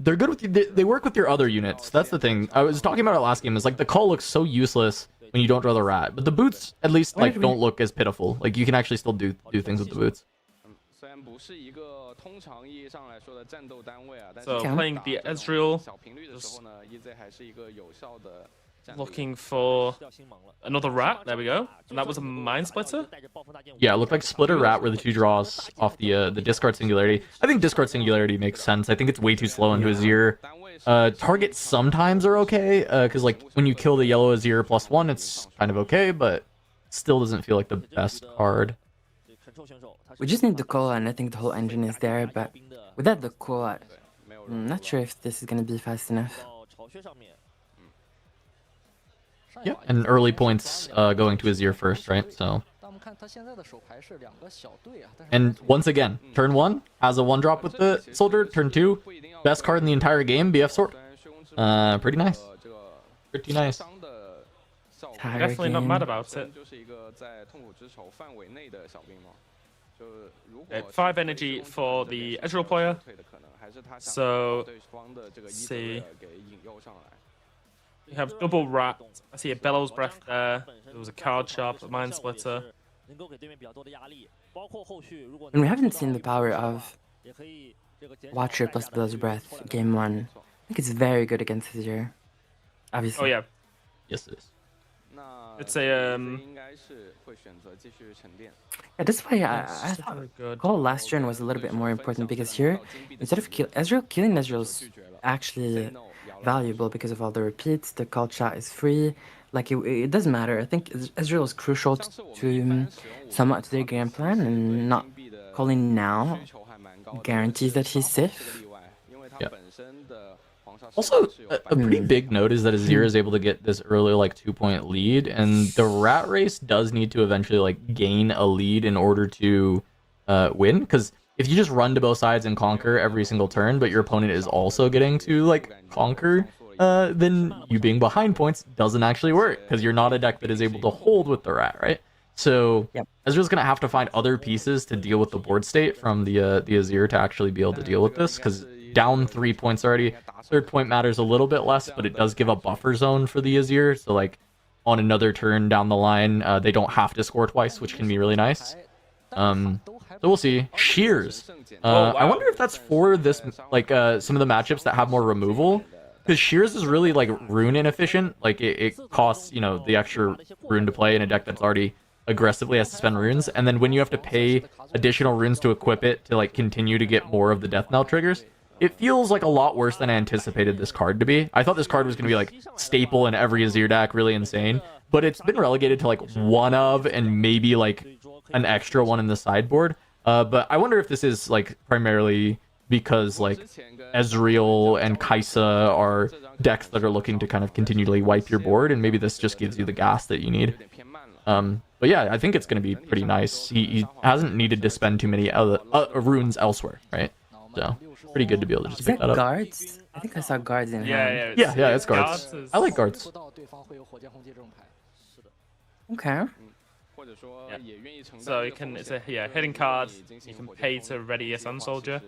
They're good with you. They work with your other units. That's the thing. I was talking about it last game. Is like the call looks so useless when you don't draw the rat, but the boots at least like don't look as pitiful. Like you can actually still do things with the boots. So Okay. playing the Ezreal, just looking for another rat. There we go. And that was a Mind Splitter. Yeah, it looked like Splitter Rat were the 2 draws off the discard singularity. I think discard singularity makes sense. I think it's way too slow into Azir. Targets sometimes are okay, because like when you kill the yellow Azir +1, it's kind of okay, but still doesn't feel like the best card. We just need the call, and I think the whole engine is there. But without the call, I'm not sure if this is gonna be fast enough. 巢穴上面， Yeah, and early points going to Azir first, right? So. 但我们看他现在的手牌是2个小队啊。但是 And once again, turn 1 has a 1-drop with the soldier. Turn 2, best card in the entire game, BF Sword. Pretty nice. Pretty nice. Tired Definitely not game. mad about it. 5 energy for the Ezreal player. So, see. You have double rat. I see a Bellows Breath there. There was a card sharp, a Mind Splitter. 能够给对面比较多的压力，包括后续如果 And we haven't seen the power of 也可以这个减少 Watcher plus Billow's Breath game 1. I think it's very good against Azir. Obviously. Oh yeah, Yes, it is. it's a Yeah, that's why I thought good. call last turn was a little bit more important, because here, instead of killing Ezreal is actually valuable because of all the repeats. The call shot is free. Like it doesn't matter. I think Ezreal is crucial to somewhat to their game plan, and not calling now guarantees that he's safe. Yeah. Also, a pretty big note is that Azir is able to get this early like 2-point lead, and the rat race does need to eventually like gain a lead in order to win. Because if you just run to both sides and conquer every single turn, but your opponent is also getting to like conquer, then you being behind points doesn't actually work, because you're not a deck that is able to hold with the rat, right? So Yep. Ezreal's gonna have to find other pieces to deal with the board state from the Azir to actually be able to deal with this, because down 3 points already. 3rd point matters a little bit less, but it does give a buffer zone for the Azir. So like on another turn down the line, they don't have to score twice, which can be really nice. So we'll see. Shears. I wonder if that's for this, like some of the matchups that have more removal, because Shears is really like rune inefficient. Like it costs, you know, the extra rune to play in a deck that's already aggressively has to spend runes, and then when you have to pay additional runes to equip it to like continue to get more of the death knell triggers, it feels like a lot worse than I anticipated this card to be. I thought this card was going to be like staple in every Azir deck, really insane, but it's been relegated to like one of and maybe like an extra one in the sideboard. But I wonder if this is like primarily because like Ezreal and Kaisa are decks that are looking to kind of continually wipe your board, and maybe this just gives you the gas that you need. But yeah, I think it's going to be pretty nice. He hasn't needed to spend too many other runes elsewhere, right? So pretty good to be able to just Is pick that that up. guards? I think I saw guards in hand. Yeah, it's guards. I like guards. 说到对方会有火箭轰击这种牌。 Okay. So you can, it's a hidden card. You can pay to ready a Sun Soldier.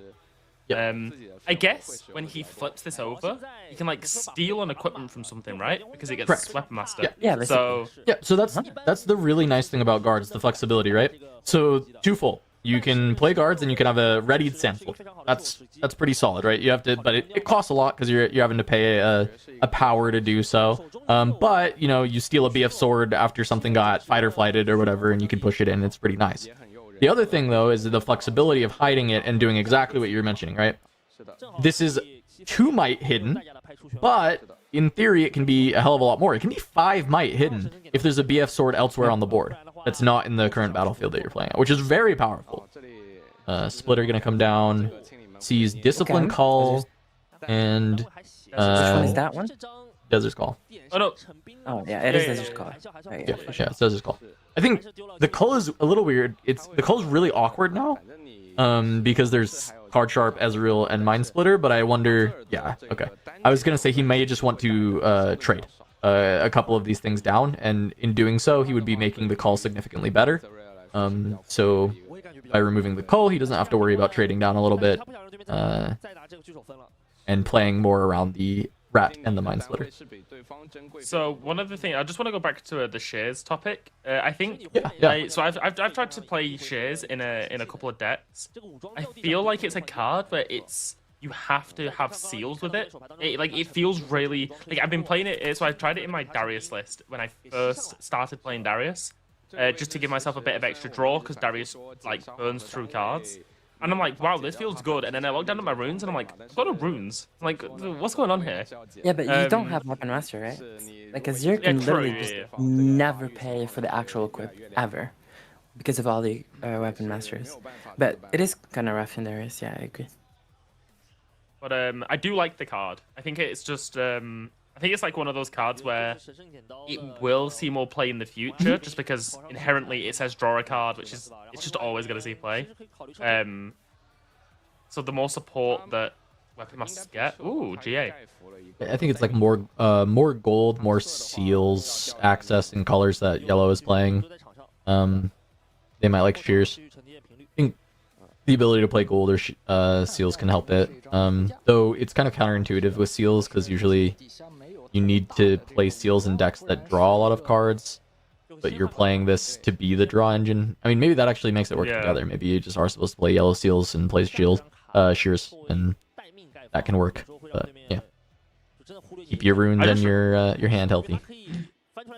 I guess when he flips this over, you can like steal an equipment from something, right? Because it gets Correct. Weapon Master. Yeah. Yeah, So Yeah, so that's the really nice thing about guards, the flexibility, right? So twofold. You can play guards and you can have a readied sample. That's pretty solid, right? You have to, but it costs a lot because you're having to pay a power to do so. But you know, you steal a BF sword after something got fight or flighted or whatever, and you can push it in. It's pretty nice. The other thing though is the flexibility of hiding it and doing exactly what you're mentioning, right? This is 2 might hidden, but in theory it can be a hell of a lot more. It can be 5 might hidden if there's a BF sword elsewhere on the board that's not in the current battlefield that you're playing at, which is very powerful. Splitter gonna come down, sees Discipline Okay. Call, and Which one is that one? Desert's Call. Oh no. Oh yeah, it is Desert Call. Right, Yeah, it's Desert's Call. I think the call is a little weird. The call is really awkward now, because there's Card Sharp, Ezreal, and Mind Splitter. But I wonder, yeah, okay. I was gonna say he may just want to trade a couple of these things down, and in doing so, he would be making the call significantly better. So by removing the call, he doesn't have to worry about trading down a little bit, and playing more around the Rat and the Mind Splitter. So one other thing, I just want to go back to the shares topic. I think Yeah. so I've tried to play shares in a couple of decks. I feel like it's a card where you have to have seals with it. It feels really like I've been playing it. So I tried it in my Darius list when I first started playing Darius, just to give myself a bit of extra draw because Darius like burns through cards. And I'm like, wow, this feels good. And then I look down at my runes and I'm like, what are runes? I'm like, what's going on here? Yeah, but you don't have Weapon Master, right? Like Azir can true, literally just never pay for the actual equip ever because of all the Weapon Masters. But it is kind of rough in there. Yeah, I agree. But I do like the card. I think it's just I think it's like one of those cards where it will see more play in the future, just because inherently it says draw a card, which is it's just always going to see play. So the more support that Weapon Masters get, ooh, GA. I think it's like more gold, more seals access in colors that yellow is playing. They might like shears. I think the ability to play gold or seals can help it. Though it's kind of counterintuitive with seals because usually you need to play seals in decks that draw a lot of cards, but you're playing this to be the draw engine. I mean, maybe that actually makes it work together. Maybe you just are supposed to play yellow seals and play shears, and that can work. But yeah, keep your runes and your hand healthy.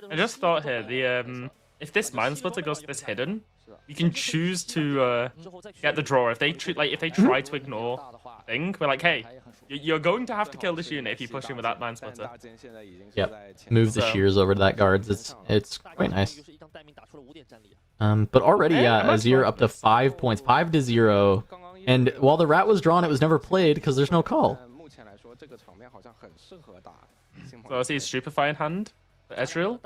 I just thought here, if this Mind Splitter goes to this hidden, you can choose to get the draw. If they try to ignore thing, we're like, hey, you're going to have to kill this unit if you push in with that Mind Splitter. Yep. Move the shears over to that guards. It's quite nice. But already, yeah, Azir up to 5 points, 5-0. And while the rat was drawn, it was never played because there's no call. So I see Stupefy in hand for Ezreal.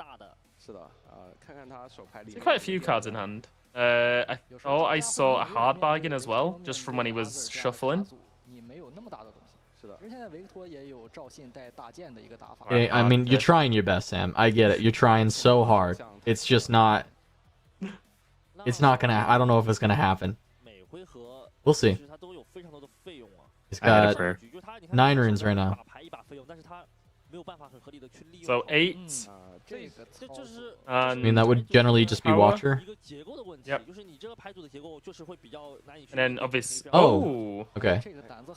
See quite a few cards in hand. I thought I saw a hard bargain as well, just from when he was shuffling. Okay, I mean, you're trying your best, Sam. I get it. You're trying so hard. It's just not... It's not gonna... I don't know if it's gonna happen. We'll see. He's got 9 runes right now. So 8. I mean, that would generally just be power. Watcher. Yep. And then obviously... Oh, okay.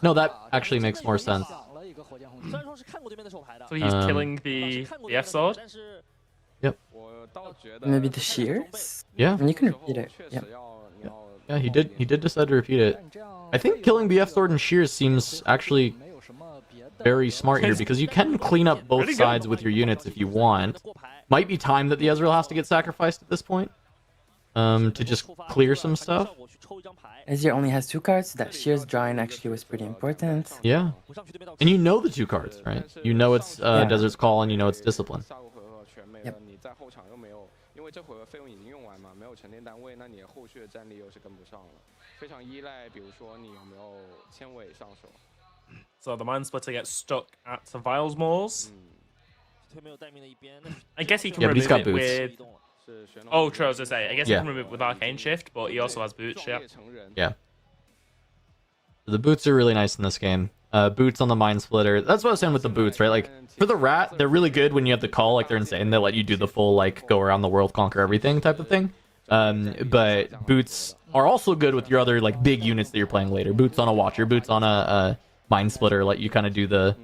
No, that actually makes more sense. So he's killing the F sword. Yep. Maybe the shears? Yeah. I mean, you can repeat it. Yeah. Yeah, he did decide to repeat it. I think killing BF Sword and Shears seems actually very smart here, because you can clean up both sides with your units if you want. Might be time that the Ezreal has to get sacrificed at this point, to just clear some stuff. Azir only has 2 cards. That shears drawing actually was pretty important. Yeah. And you know the 2 cards, right? You know it's Desert's Call and you know it's Discipline. Yep. So the Mind Splitter gets stuck at Vile's Moors. I guess he can Yeah, but remove he's got it boots. with... Oh, true, I was going to say. I guess Yeah. he can remove it with Arcane Shift, but he also has boots, yeah. Yeah. The boots are really nice in this game. Boots on the Mind Splitter. That's what I was saying with the boots, right? Like, for the rat, they're really good when you have the call, like they're insane. They let you do the full, like, go around the world, conquer everything type of thing. But boots are also good with your other like big units that you're playing later. Boots on a Watcher, boots on a Mind Splitter, let you kind of do the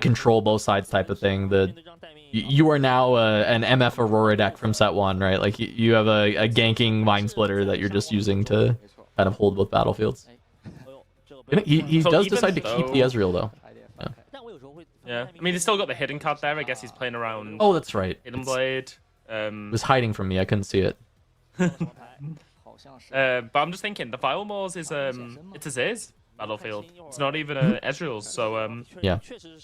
control both sides type of thing. You are now an MF Aurora deck from set 1, right? Like you have a ganking Mind Splitter that you're just using to kind of hold both battlefields. He So does even decide to keep the though- Ezreal though. Yeah, I mean, he's still got the hidden card there. I guess he's playing around Oh, that's right. Hidden Blade. It was hiding from me. I couldn't see it. But I'm just thinking, the Vile Moors is it's Azir's battlefield. It's not even Ezreal's, so Yeah.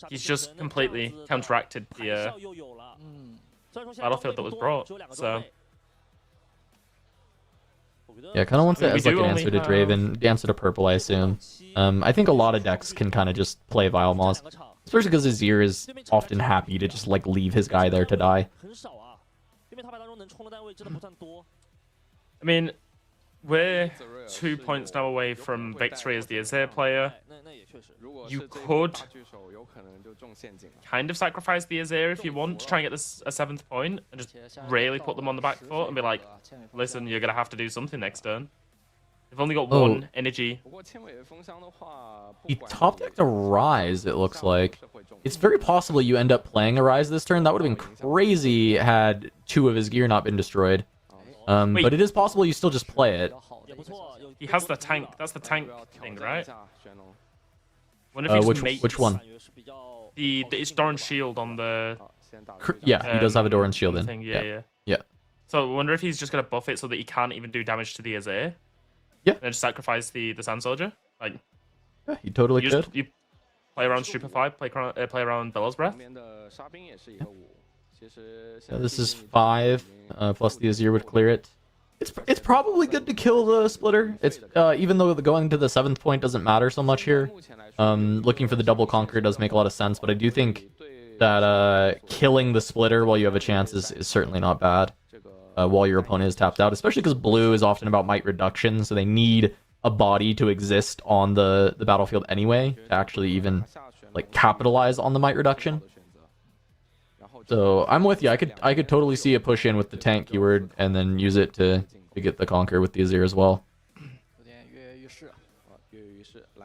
he's just completely counteracted the battlefield that was brought. So Yeah, kind of wants it We as like do an only answer to have- Draven, the answer to purple, I assume. I think a lot of decks can kind of just play Vile Moss, especially because Azir is often happy to just like leave his guy there to die. I mean, we're 2 points now away from victory as the Azir player. You could kind of sacrifice the Azir if you want to try and get this a 7th point and just really put them on the back foot and be like, listen, you're going to have to do something next turn. They've only got one energy. He top decked a Rise, it looks like. It's very possible you end up playing a Rise this turn. That would have been crazy had 2 of his gear not been destroyed. But it is possible you still just play it. He has the tank. That's the tank thing, right? Wonder if he's Which one? It's Doran's shield on the Yeah, he does have a Doran's shield in. thing. Yeah. Yeah. So I wonder if he's just gonna buff it so that he can't even do damage to the Azir. Yeah. And then just sacrifice the Sand Soldier. Like Yeah, he totally you, could. you play around Stupefy, play around Bellows Breath. Yeah, this is 5, plus the Azir would clear it. It's probably good to kill the Splitter. It's even though going to the 7th point doesn't matter so much here. Looking for the double conquer does make a lot of sense, but I do think that killing the Splitter while you have a chance is certainly not bad. While your opponent is tapped out, especially because blue is often about might reduction, so they need a body to exist on the battlefield anyway to actually even like capitalize on the might reduction. So I'm with you. I could totally see a push in with the tank keyword and then use it to get the conquer with the Azir as well.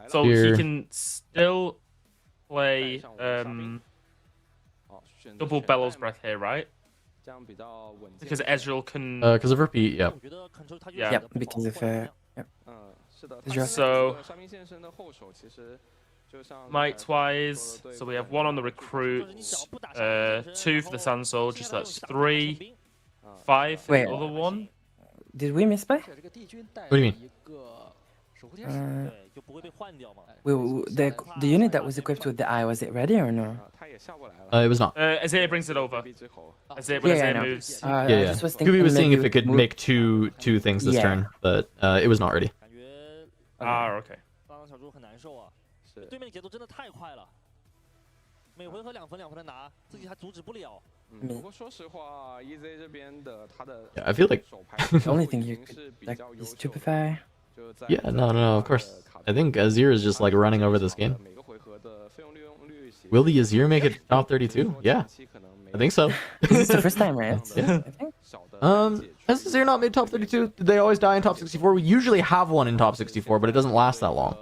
So Here. he can still play double Bellows Breath here, right? Because Ezreal can. Because of repeat, yeah. Yeah. Yep, because of Ezreal. So might wise, so we have 1 on the recruits, 2 for the Sand Soldier, so that's 3, 5 for Wait. the other one. Did we miss by? What do you mean? The unit that was equipped with the eye, was it ready or no? It was not. Azir brings it over. Azir, when Yeah, I Azir know. moves. I Yeah. just was thinking Kuvi was seeing maybe if it could move- make two things this Yeah. turn, but it was not ready. Ah, okay. 对面的节奏真的太快了，每回合2分2分的拿，自己还阻止不了。Yeah, I feel like. The only thing you could like is Stupefy. Yeah, no, of course. I think Azir is just like running over this game. Will the Azir make it top 32? Yeah, I think so. This is the first time, right? Yeah. I think. Has Azir not made top 32? Did they always die in top 64? We usually have one in top 64, but it doesn't last that long.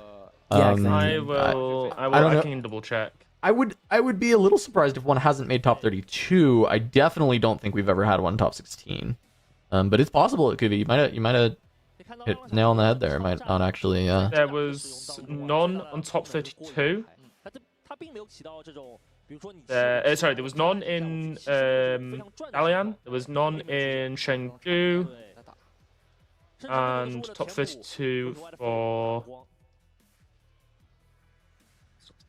Yeah, exactly. I can double check. I would be a little surprised if one hasn't made top 32. I definitely don't think we've ever had one top 16. But it's possible it could be. You might have hit nail on the head there. It might not actually. There was none on top 32. Sorry, there was none in Dalian. There was none in Chengdu. And top 32 for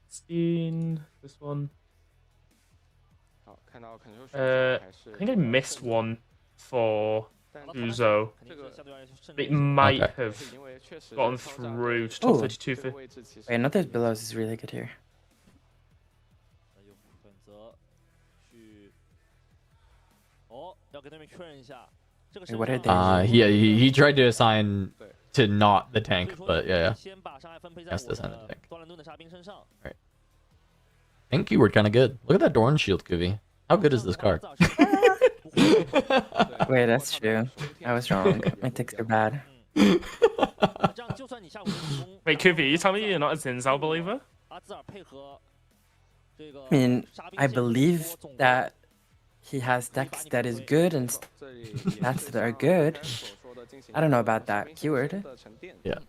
16. This one. I think I missed one for Uzo. It might Okay. have gotten through to top Oh. 32 for. Wait, another Billows is really good here. Wait, what are they? He tried to assign to not the tank, but yeah. Has to assign the tank. Right. Tank keyword kind of good. Look at that Doran shield, Kuvi. How good is this card? Wait, that's true. I was wrong. My ticks are bad. 这样就算你下午成功 Wait, Kuvi, you tell me you're not a Zinzao believer? 阿兹尔配合这个 I mean, 沙兵 I 线和 believe 总 that he has decks that is good and stats that are good. I don't know about that keyword. Yeah.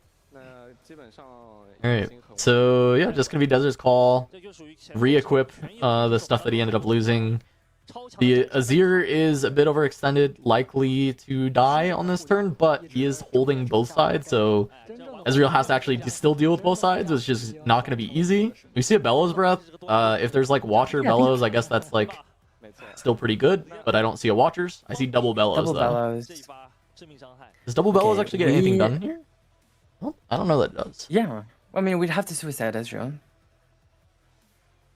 Alright, so yeah, just gonna be Desert's Call, 这就属于前 re-equip the stuff that he ended up losing. 超强 The Azir is a bit overextended, likely to die on this turn, but he is holding both sides, so Ezreal has to actually still deal with both sides, which is not going to be easy. We see a Bellows Breath. If there's like Watcher Bellows, I guess that's like still pretty good, but I don't see a Watchers. I see double Bellows Double though. 这一 bellows. 发致命伤害 Does double Bellows Okay, actually get anything we- done here? Well, I don't know that it does. Yeah. I mean, we'd have to suicide Ezreal.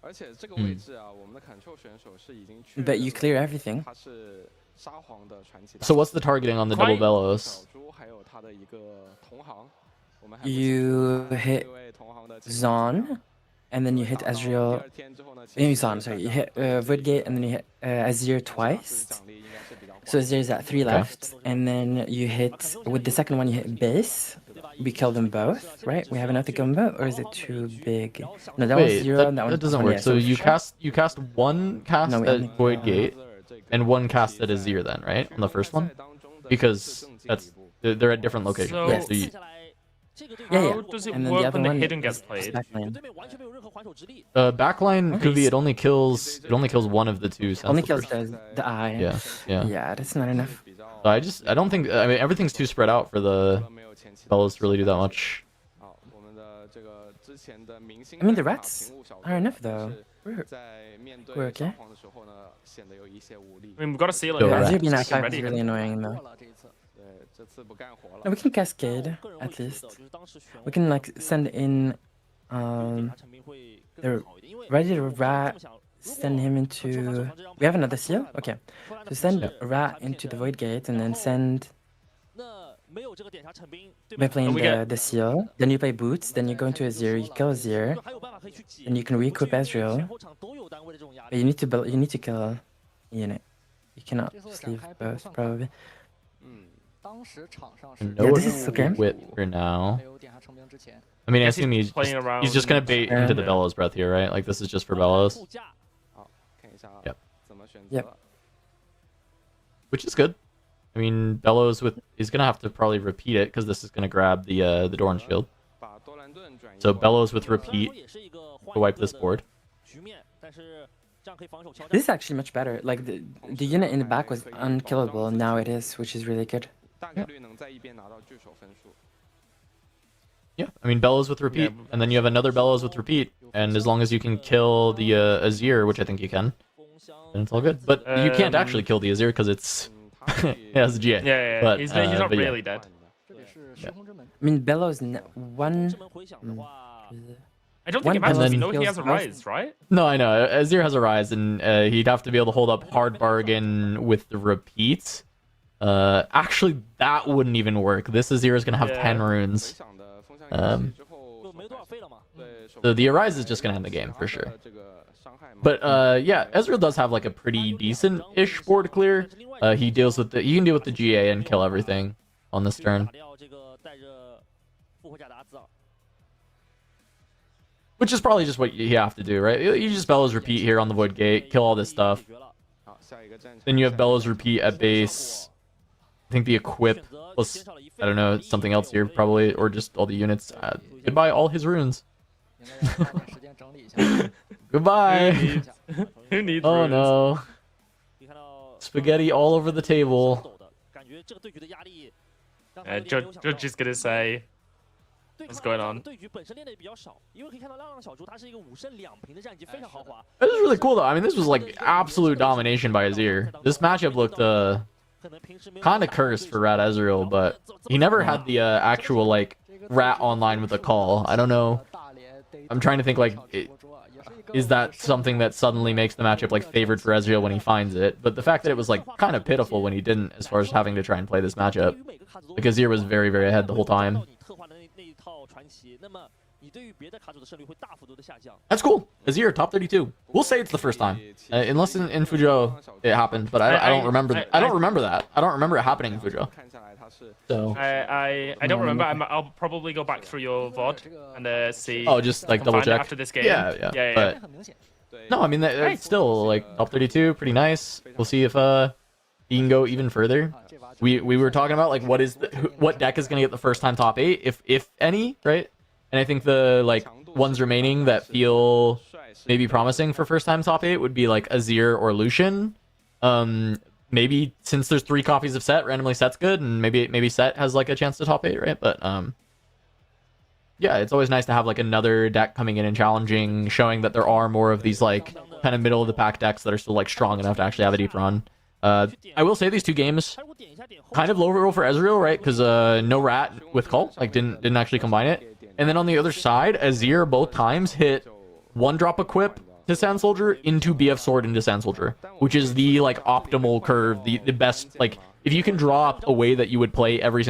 而且这个位置啊，我们的 control 选手是已经确 But 认 you 了 clear everything. 他是沙皇的传奇大 So what's the targeting on the double Quite- Bellows? 小猪还有他的一个同行，我们还不 You 清楚 hit 这位同行的 Zon, and then you hit 打到第 Ezreal. 二天之后呢，其 You 实 Zon, sorry. You hit Void Gate, and then you hit Azir 对 twice. 奖励应该是比较 So 高 Azir's at 3 left, and then you hit with the second one. You hit base. We kill them both, right? We have enough to kill them both, or is it too big? No, that was Wait, 0. that, That one that doesn't one, work. yeah, So you sure. cast one cast No, we at only- Void Gate and one cast at Azir then, right? On the first one? Because that's they're at different locations. So- right? So you, 接下来这个对 Yeah, 于 yeah. How does it And then the work other when the one hidden is gets played? backline. 对面完全没有任何还手之力 backline Okay, Kuvi, it only kills one of the two. Only kills sentinels. the eye. Yeah, yeah. Yeah, that's not enough. So I don't think. I mean, everything's too spread out for the Bellows to really do that much. 好，我们的这个之前的明星 I mean, the 战法 rats 平物小 are enough 但 though. 是 We're 在面对 we're 沙 okay. 皇的时候呢，显得有一些无力 I。mean, we've got a ceiling Yo, here. right. Azir being at Freaking 5 is ready. really annoying 过 though. 了这一次。对，这次不干活 No, 了 we。can 但 cascade 我个人 at 会觉得 least. 就是当时选 We can like send in 点 um 成兵会 they're 更好一点，因为 ready to 我这么 rat 想， send him into. We have another seal. Okay, so send rat into the void gate and then send 那没有这个点杀成兵，对 by 面 playing we the get- the seal. Then you play boots. Then you go into Azir. You kill Azir. 还有办法可以去挤， Then you can 不 re-equip 至于因为 Ezreal. 前后场都有单位的这种压 But 力。 you need to build. You need to kill a unit. You cannot 这次 just 展 leave 开并不 both 算快， probably. 嗯，当时场上是 No Yeah, this is okay. wit for now. 没有点杀成兵之前， I mean, I Guess he's assume playing around he's just gonna bait and- into the Bellows breath here, right? Like this is just for Bellows, 副驾好，看一下 Yep. 怎么选 Yep. 择。 which is good. I mean, Bellows with is gonna have to probably repeat it because this is gonna grab the Doran shield. 把多兰顿转移 So 过来 Bellows with 虽然 repeat 说也是一个换 to 一 wipe 个 this 的 board. 局面，但是这样可以防守敲 This 战。 is actually much better. Like the unit in the back was unkillable. Now it is, which is really good. 大概率能在一边拿到聚首分数。 Yeah, I mean Bellows with repeat, and then you have another Bellows with repeat, and as long as you can kill the Azir, which I think you can, 风箱 then it's all good. But you can't actually kill the Azir because it's 嗯，他可以 it has a GA. Yeah, yeah, yeah. But, he's not but yeah. really dead. 这里是时空之门。 I mean, Bellows one. 这门回响的话， I don't One think it matters. person We know he feels has a most- rise, right? No, I know Azir has a rise, and he'd have to be able to hold up hard bargain with the repeat. Actually, that wouldn't even work. This Azir is gonna have Yeah. 10 回 runes. 响的风向游戏之后就没多少费了嘛。对手 So the Arise is just gonna end the game for 他 sure. 的这个伤害嘛 But yeah, Ezreal does have like a pretty decent-ish board clear. He can deal with the GA and kill everything on this 去 turn, 打掉这个带着复活甲的阿兹尔。 which is probably just what you have to do, right? You just Bellows repeat here on the Void Gate, kill all this stuff. 解决了 好，下一个战场 Then you have 下一个 Bellows repeat at base. I think the equip 选择 plus 减少了一费 I don't know something else here probably, or just all the units. Goodbye all his runes. 应该要花点时间整理一下。 Goodbye. Who needs Oh runes? no, 你看到 spaghetti all over the 小 table. 抖的感觉，这个对局的压力让他有点没 Judge 有想到 Judge is gonna say 对 what's 方 going 这个 on 对局本身练的也比较少，因为可以看到浪浪小猪他是一个5胜2平的战绩，非常豪华。 This is really cool though. I mean, this was like absolute domination by Azir. This matchup looked 可能平时没有 kind of cursed for Rat Ezreal, but he never had the actual like rat online with a call. I don't know. 大连得 I'm trying to think like is that something that suddenly makes the matchup like favored for Ezreal when he finds it? But the fact that it was like kind of pitiful when he didn't, as far as having to try and play this matchup, 对于每个卡子都 because Azir was very very ahead the whole 找到 time. 你特化的那一套传奇，那么 That's cool. Azir top 32. We'll say it's the first time, unless in Fuzhou it happened, but I don't remember. I don't remember that. I don't remember it happening in Fuzhou. So I don't remember. I'll probably go back through your VOD and see. oh, just like I can double find it check after this game. Yeah. But 很明显。 no, I mean that's still like top 32, pretty nice. We'll see if he can go even further. We were talking about like what deck is gonna get the first time top 8, if any, right? And I think the like ones remaining that feel maybe promising for first time top 8 would be like Azir or Lucian. Maybe since there's 3 copies of Set, randomly Set's good, and maybe Set has like a chance to top 8, right? But yeah, it's always nice to have like another deck coming in and challenging, showing that there are more of these like kind of middle of the pack decks that are still like strong enough to actually have a deep run. I will say these 2 games kind of low roll for Ezreal, right? Because no rat with Cult, like didn't actually combine it. And then on the other side, Azir both times hit 1-drop equip to Sand Soldier into BF Sword into Sand Soldier, which is the like optimal curve, the best. Like if you can draw up a way that you would play every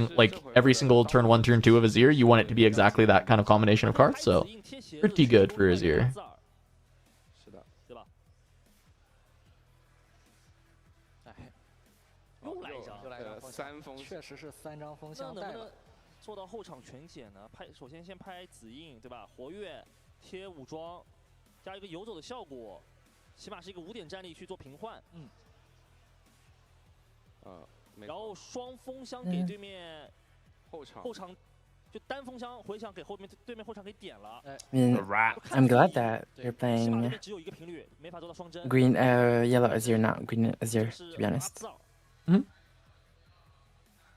single turn 1, turn 2 of Azir, you want it to be exactly that kind of combination of cards. So pretty good for Azir. 确实是3张风箱带了。 做到后场全解呢？首先先拍紫印，对吧？活跃贴武装，加一个游走的效果，起码是一个5点战力去做平换。然后双风箱给对面后场就单风箱回想给对面后场给点了。I mean, I'm glad that you're playing green, yellow Azir, not green Azir, to be honest.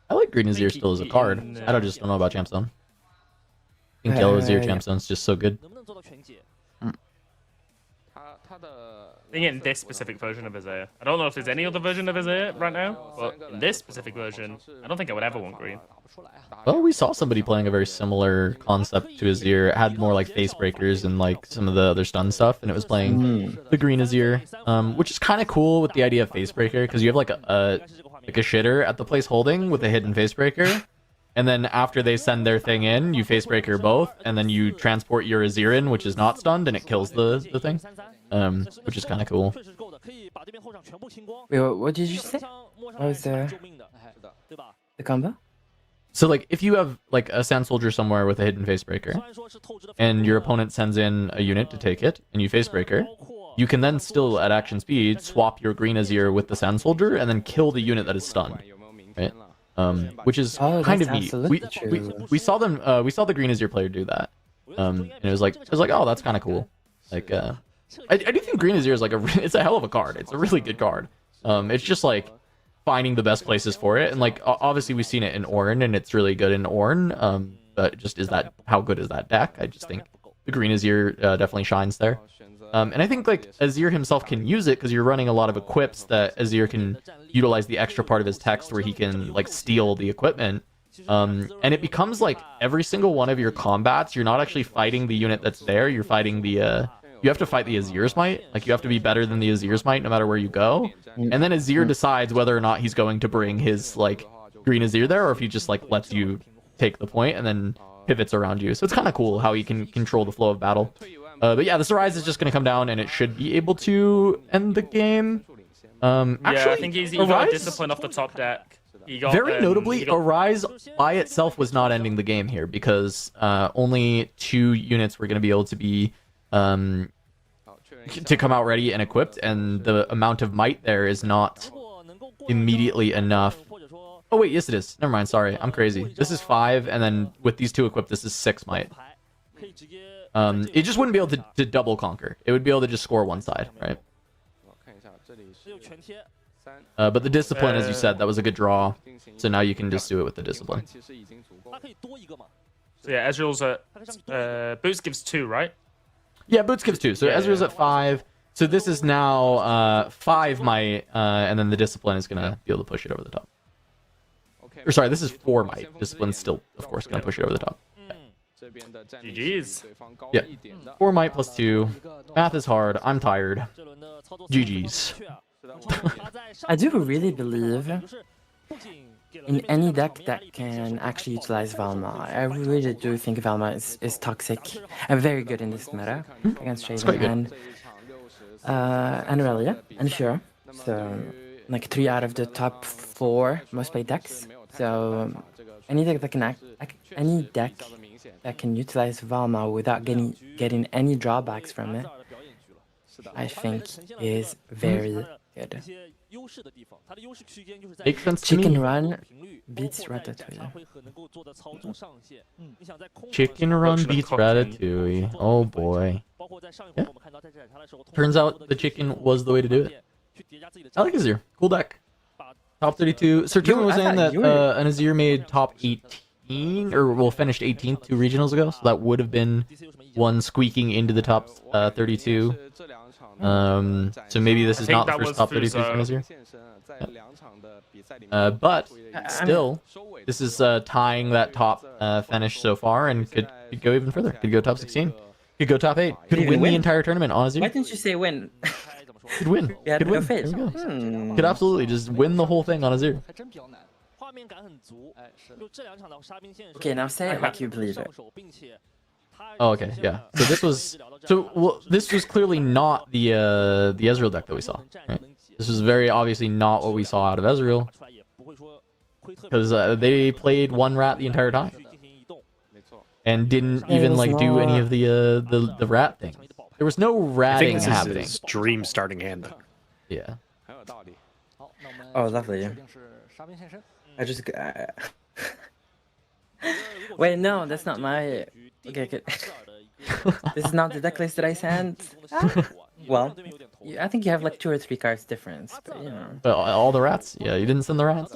I like Green Azir still as a card. I just don't know about Champstone. I think Yellow Azir Champstone's just so good. I think in this specific version of Azir, I don't know if there's any other version of Azir right now, but in this specific version, I don't think I would ever want green. Well, we saw somebody playing a very similar concept to Azir. It had more like face breakers and like some of the other stun stuff, and it was playing the Green Azir, which is kind of cool with the idea of face breaker because you have like a shitter at the place holding with a hidden face breaker, and then after they send their thing in, you face breaker both, and then you transport your Azir in, which is not stunned, and it kills the thing, which is kind of cool. Wait, what did you say? What was the combo? So like if you have like a Sand Soldier somewhere with a hidden face breaker, and your opponent sends in a unit to take it, and you face breaker, you can then still at action speed swap your Green Azir with the Sand Soldier and then kill the unit that is stunned, right? Which is kind of neat. We saw them. We saw the Green Azir player do that, and it was like oh, that's kind of cool. Like I do think Green Azir is like it's a hell of a card. It's a really good card. It's just like finding the best places for it, and like obviously we've seen it in Ornn, and it's really good in Ornn. But just how good is that deck? I just think the Green Azir definitely shines there. And I think like Azir himself can use it because you're running a lot of equips that Azir can utilize the extra part of his text where he can like steal the equipment. And it becomes like every single one of your combats, you're not actually fighting the unit that's there. You're fighting the you have to fight the Azir's Might. Like you have to be better than the Azir's Might no matter where you go. And then Azir decides whether or not he's going to bring his like Green Azir there, or if he just like lets you take the point and then pivots around you. So it's kind of cool how he can control the flow of battle. But yeah, the Surprise is just going to come down, and it should be able to end the game. Actually, yeah, I think he got a discipline off the top deck. Very notably, Arise by itself was not ending the game here because only 2 units were going to be able to be to come out ready and equipped, and the amount of might there is not immediately enough. Oh wait, yes it is. Never mind. Sorry, I'm crazy. This is 5, and then with these 2 equipped, this is 6 might. It just wouldn't be able to double conquer. It would be able to just score one side, right? But the discipline, as you said, that was a good draw. So now you can just do it with the discipline. So yeah, Ezreal's at Boots gives 2, right? Yeah, Boots gives 2. So Ezreal's at 5. So this is now 5 might, and then the discipline is gonna be able to push it over the top. Or sorry, this is 4 might. Discipline's still, of course, gonna push it over the top. GG's. Yeah, 4 might plus 2. Math is hard. I'm tired. GG's. I do really believe in any deck that can actually utilize Valma. I really do think Valma is toxic and very good in this meta against quite Draven good. and Aurelia and Fiora. So like 3 out of the top 4 most played decks. So any deck that can any deck that can utilize Valma without getting any drawbacks from it, I think is very good. Makes sense to Chicken me. Run beats Ratatouille. Chicken Run beats Ratatouille. Oh boy. Yeah. Turns out the chicken was the way to do it. I like Azir. Cool deck. Top 32. Sir Truman was I saying thought that you were- an Azir made top 18, or well, finished 18th 2 regionals ago, so that would have been one squeaking into the top 32. So maybe this is think not the that first was top 32 from Fuso. Azir. But still, this is tying that top finish so far, and could go even further. Could go top 16. Could go top 8. Could even win the win. entire tournament on Azir. Why didn't you say win? Could win. You had Could no win. face. There we go. Hmm. Could absolutely just win the whole thing on Azir. 还真比较难。 画面感很足，就这2场的沙兵线 Okay, now say it like you believe it. 上手，并且他 Oh, okay, yeah. So this was this was clearly not the Ezreal deck that we saw. Right? This was very obviously not what we saw out of Ezreal, because they played one rat the entire time and didn't Yeah, it even was like do any not- of the rat things. There was no I think ratting this happening. is his dream starting hand, though. Yeah. 好，那我们 Oh, lovely. 设定是沙兵现身。 I just. Wait, no, that's not my. Okay, okay. This is not the deck list that I sent. Well, I think you have like 2 or 3 cards difference, but you know. But all the rats? Yeah, you didn't send the rats?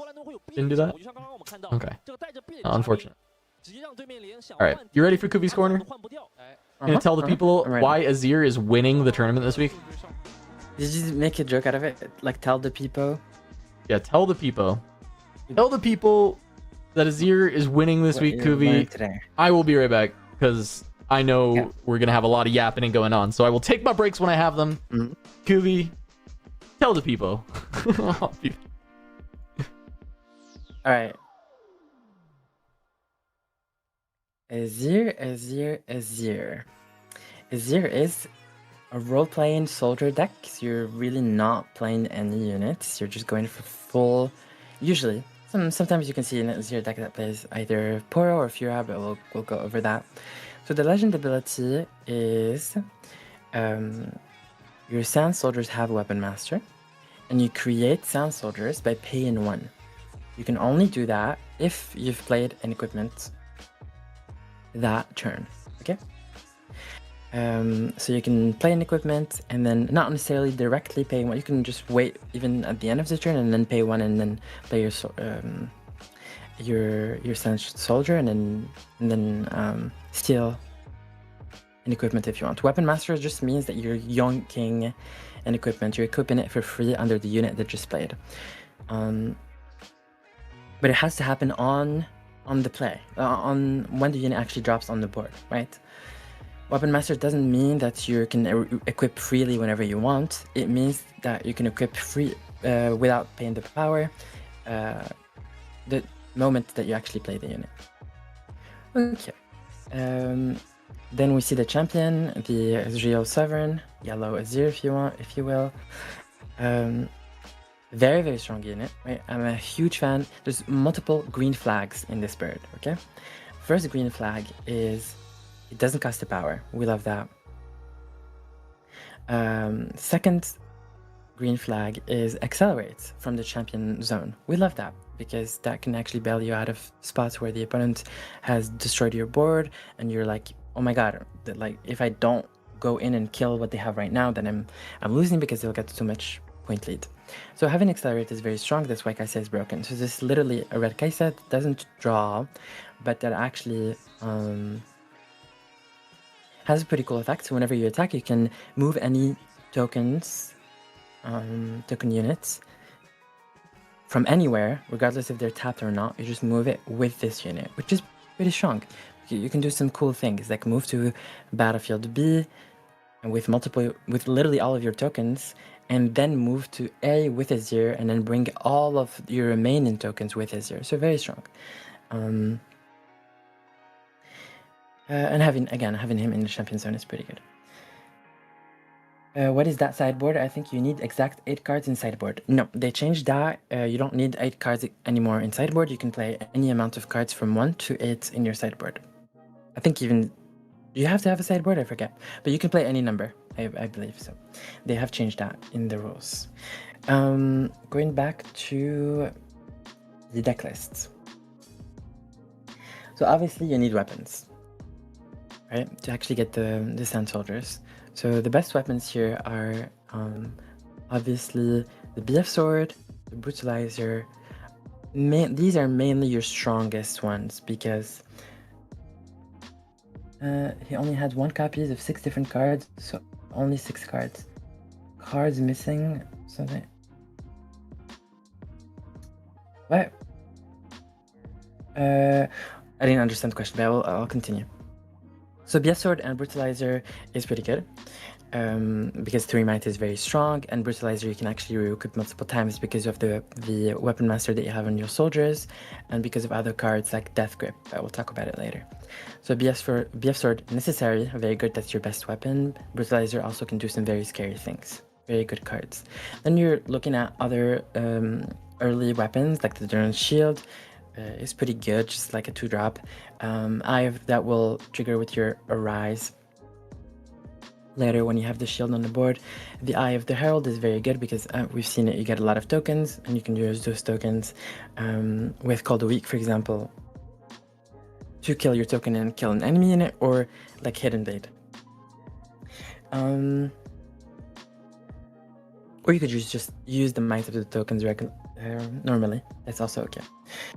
Didn't do that? Okay. Unfortunate. Alright, you ready for Kuvi's Corner? I'm gonna tell the people I'm ready. why Azir is winning the tournament this week. Did you make a joke out of it? Like tell the people? Yeah, tell the people. Tell the people that Azir is winning this what week, you Kuvi. learned today. I will be right back, because I know Yeah. we're gonna have a lot of yapping going on. So I will take my breaks when I have them. Mhm. Kuvi, tell the people. Alright. Azir. Azir is a role-playing soldier deck. So you're really not playing any units. You're just going for full. Usually, sometimes you can see an Azir deck that plays either Poro or Fura, but we'll go over that. So the legend ability is your Sand Soldiers have Weapon Master, and you create Sand Soldiers by paying 1. You can only do that if you've played an equipment that turn, okay? So you can play an equipment and then not necessarily directly pay 1. You can just wait even at the end of the turn and then pay 1 and then play your Sand Soldier and then steal an equipment if you want. Weapon Master just means that you're yonking an equipment. You're equipping it for free under the unit that just played. But it has to happen on the play, on when the unit actually drops on the board, right? Weapon Master doesn't mean that you can equip freely whenever you want. It means that you can equip free without paying the power the moment that you actually play the unit. Okay. Then we see the champion, the Ezreal Sovereign, yellow Azir if you will. Very, very strong unit, right? I'm a huge fan. There's multiple green flags in this bird, okay? First green flag is it doesn't cost the power. We love that. Second green flag is accelerates from the champion zone. We love that because that can actually bail you out of spots where the opponent has destroyed your board and you're like, oh my god, like if I don't go in and kill what they have right now, then I'm losing because they'll get too much point lead. So having accelerate is very strong. That's why Kaisa is broken. So this is literally a red Kaisa that doesn't draw, but that actually has a pretty cool effect. So whenever you attack, you can move any tokens, token units from anywhere, regardless if they're tapped or not. You just move it with this unit, which is pretty strong. You can do some cool things like move to battlefield B and with literally all of your tokens and then move to A with Azir, and then bring all of your remaining tokens with Azir. So very strong. And having him in the champion zone is pretty good. What is that sideboard? I think you need exact 8 cards in sideboard. No, they changed that. You don't need 8 cards anymore in sideboard. You can play any amount of cards from 1 to 8 in your sideboard. I think even you have to have a sideboard, I forget. But you can play any number, I believe so. They have changed that in the rules. Going back to the deck lists. So obviously you need weapons, right? To actually get the Sand Soldiers. So the best weapons here are obviously the BF Sword, the Brutalizer. These are mainly your strongest ones because he only had 1 copy of 6 different cards, so only 6 cards. Cards missing something. What? I didn't understand the question, but I'll continue. So BF Sword and Brutalizer is pretty good because 3 Might is very strong, and Brutalizer you can actually re-equip multiple times because of the Weapon Master that you have on your soldiers, and because of other cards like Death Grip. I will talk about it later. So BF Sword necessary, very good, that's your best weapon. Brutalizer also can do some very scary things. Very good cards. Then you're looking at other early weapons like the Durance Shield. Is pretty good, just like a 2-drop. That will trigger with your Arise later when you have the shield on the board. The Eye of the Herald is very good because we've seen it, you get a lot of tokens, and you can use those tokens with Call the Weak, for example, to kill your token and kill an enemy in it, or like Hidden Blade. Or you could just use the might of the tokens normally. That's also okay.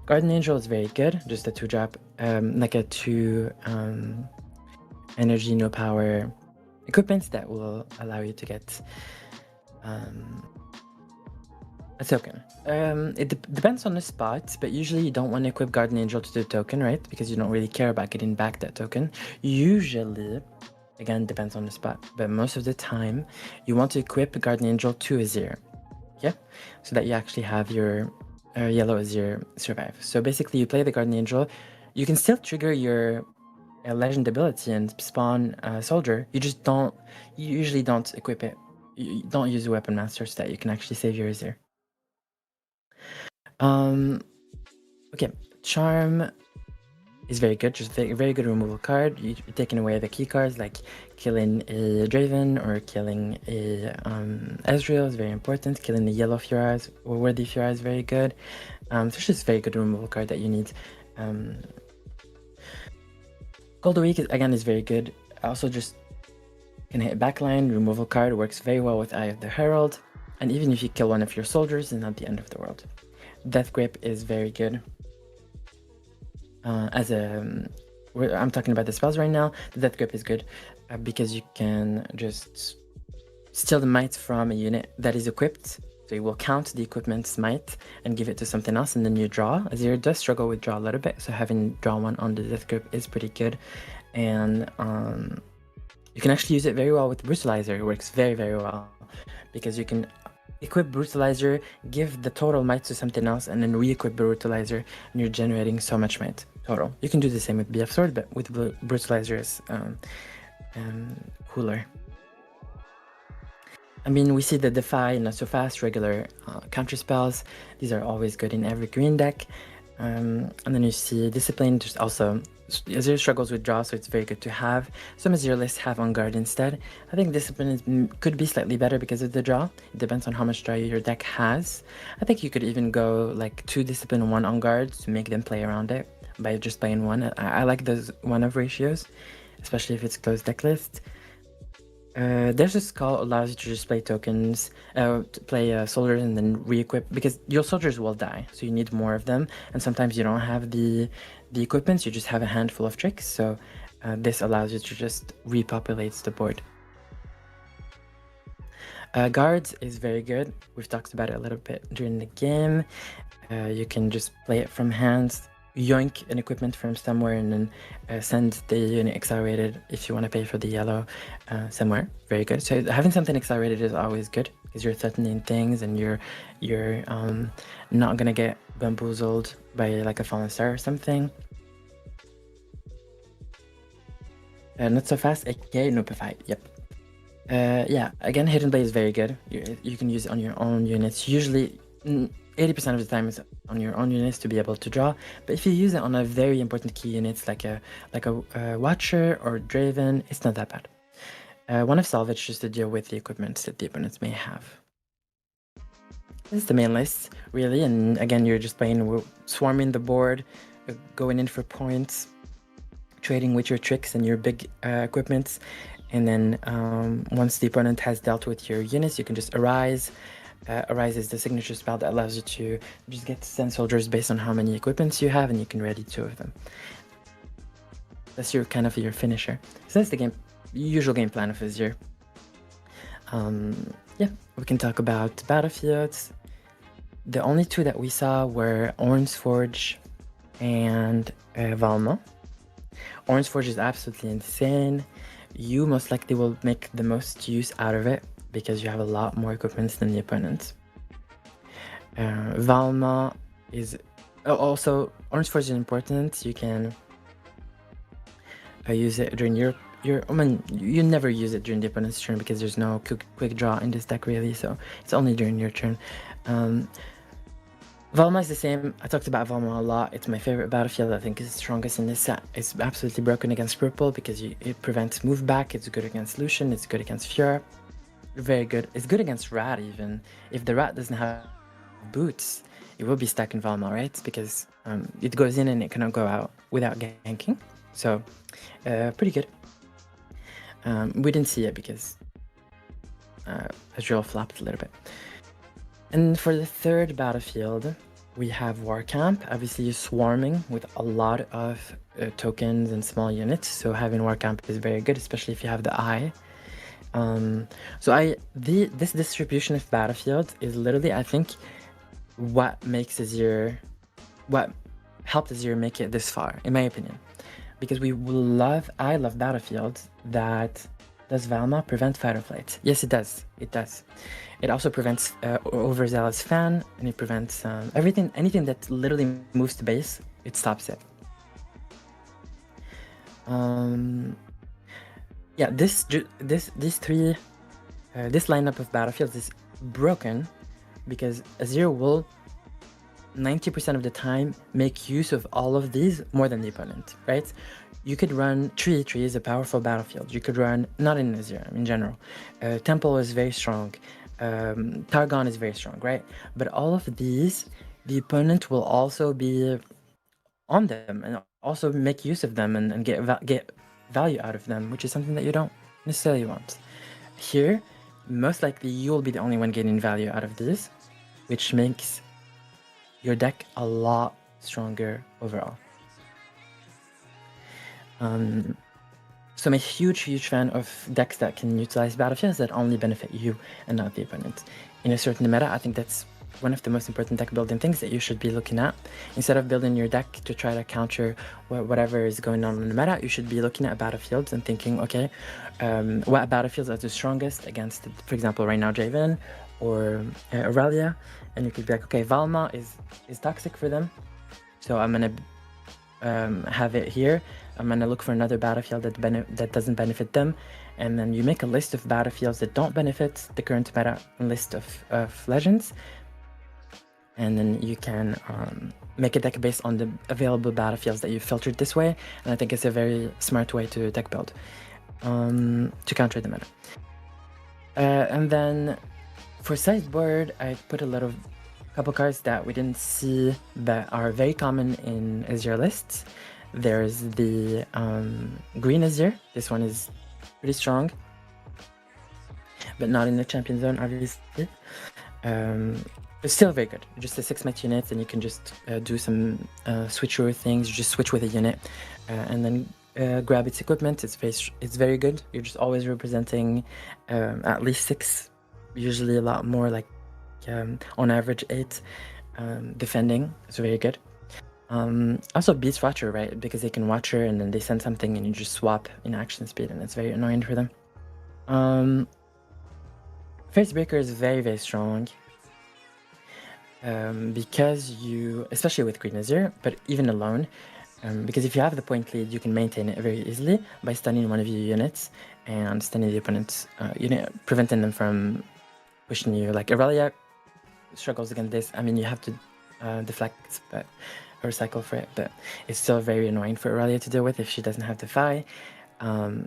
Guardian Angel is very good, just a 2-drop, like a 2 energy, no power equipment that will allow you to get a token. It depends on the spot, but usually you don't want to equip Guardian Angel to the token, right? Because you don't really care about getting back that token. Usually, again, depends on the spot, but most of the time, you want to equip Guardian Angel to Azir, yeah? So that you actually have your yellow Azir survive. So basically, you play the Guardian Angel, you can still trigger your legend ability and spawn a soldier. You usually don't equip it. You don't use a Weapon Master so that you can actually save your Azir. Okay, Charm is very good, just a very good removal card. You're taking away the key cards like killing a Draven or killing a Ezreal is very important. Killing the yellow Furize or Worthy Furize is very good. So it's just a very good removal card that you need. Gold Week is very good. Also just can hit backline, removal card, works very well with Eye of the Herald. And even if you kill one of your soldiers, it's not the end of the world. Death Grip is very good. I'm talking about the spells right now. The Death Grip is good because you can just steal the might from a unit that is equipped. So you will count the equipment's might and give it to something else, and then you draw. Azir does struggle with draw a little bit, so having draw 1 on the Death Grip is pretty good. And you can actually use it very well with Brutalizer. It works very, very well because you can equip Brutalizer, give the total might to something else, and then re-equip Brutalizer, and you're generating so much might total. You can do the same with BF Sword, but with Brutalizer is cooler. I mean, we see the Defy, Not So Fast, regular counter spells. These are always good in every green deck. And then you see Discipline, just also Azir struggles with draw, so it's very good to have. Some Azir lists have On Guard instead. I think Discipline could be slightly better because of the draw. It depends on how much draw your deck has. I think you could even go like 2 Discipline and 1 On Guard to make them play around it by just playing 1. I like those 1-of ratios, especially if it's closed deck list. There's a Skull allows you to just play tokens, to play soldiers and then re-equip, because your soldiers will die, so you need more of them, and sometimes you don't have the equipments, you just have a handful of tricks, so this allows you to just repopulate the board. Guards is very good. We've talked about it a little bit during the game. You can just play it from hand yoink an equipment from somewhere and then send the unit accelerated if you want to pay for the yellow somewhere. Very good. So having something accelerated is always good because you're threatening things and you're not gonna get bamboozled by like a fallen star or something. Not so fast. Okay, notified. Yep. Yeah. Again, hidden blade is very good. You can use it on your own units. Usually, 80% of the time it's on your own units to be able to draw. But if you use it on a very important key units like a Watcher or Draven, it's not that bad. One of Salvage just to deal with the equipment that the opponents may have. This is the main list, really, and again, you're just playing, swarming the board, going in for points, trading with your tricks and your big equipments, and then once the opponent has dealt with your units, you can just Arise. Arise is the signature spell that allows you to just get 10 soldiers based on how many equipments you have, and you can ready 2 of them. That's your kind of your finisher. So that's the usual game plan of Azir. Yeah, we can talk about battlefields. The only 2 that we saw were Orangeforge and Valma. Orangeforge is absolutely insane. You most likely will make the most use out of it because you have a lot more equipment than the opponent. Valma is also Orangeforge is important. You can use it during your. I mean, you never use it during the opponent's turn because there's no quick draw in this deck really, so it's only during your turn. Valma is the same. I talked about Valma a lot. It's my favorite battlefield. I think it's the strongest in this set. It's absolutely broken against purple because it prevents move back. It's good against Lucian. It's good against Fiora. Very good. It's good against Rat even. If the Rat doesn't have boots, it will be stuck in Valma, right? Because it goes in and it cannot go out without ganking. So, pretty good. We didn't see it because Azrael flopped a little bit. And for the third battlefield, we have Warcamp. Obviously, you're swarming with a lot of tokens and small units. So having Warcamp is very good, especially if you have the Eye. This distribution of battlefields is literally, I think, what helped Azir make it this far, in my opinion. Because I love battlefields that does Valma prevent fighter flight? Yes, it does. It does. It also prevents overzealous fan, and it prevents anything that literally moves to base. It stops it. Yeah, this lineup of battlefields is broken because Azir will 90% of the time make use of all of these more than the opponent, right? You could run Tree is a powerful battlefield. You could run, not in Azir, in general. Temple is very strong. Targon is very strong, right? But all of these, the opponent will also be on them and also make use of them and get value out of them, which is something that you don't necessarily want. Here, most likely you will be the only one getting value out of this, which makes your deck a lot stronger overall. So I'm a huge fan of decks that can utilize battlefields that only benefit you and not the opponent. In a certain meta, I think that's one of the most important deck building things that you should be looking at. Instead of building your deck to try to counter whatever is going on in the meta, you should be looking at battlefields and thinking, okay, what battlefields are the strongest against, for example, right now Draven or Aurelia, and you could be like, okay, Valma is toxic for them, so I'm gonna have it here. I'm gonna look for another battlefield that doesn't benefit them, and then you make a list of battlefields that don't benefit the current meta list of legends, and then you can make a deck based on the available battlefields that you filtered this way, and I think it's a very smart way to deck build to counter the meta. And then for sideboard, I put a couple cards that we didn't see that are very common in Azir lists. There's the green Azir. This one is pretty strong, but not in the champion zone, obviously. It's still very good. Just a 6-match unit, and you can just do some switcheroo things. You just switch with a unit, and then grab its equipment. It's very good. You're just always representing at least 6, usually a lot more, like on average 8 defending. It's very good. Also beats Watcher, right? Because they can Watcher and then they send something and you just swap in action speed, and it's very annoying for them. Facebreaker is very, very strong. Because you, especially with Green Azure, but even alone, because if you have the point lead, you can maintain it very easily by stunning one of your units and stunning the opponents, preventing them from pushing you. Like Aurelia struggles against this. I mean, you have to deflect, but or cycle for it, but it's still very annoying for Aurelia to deal with if she doesn't have Defy,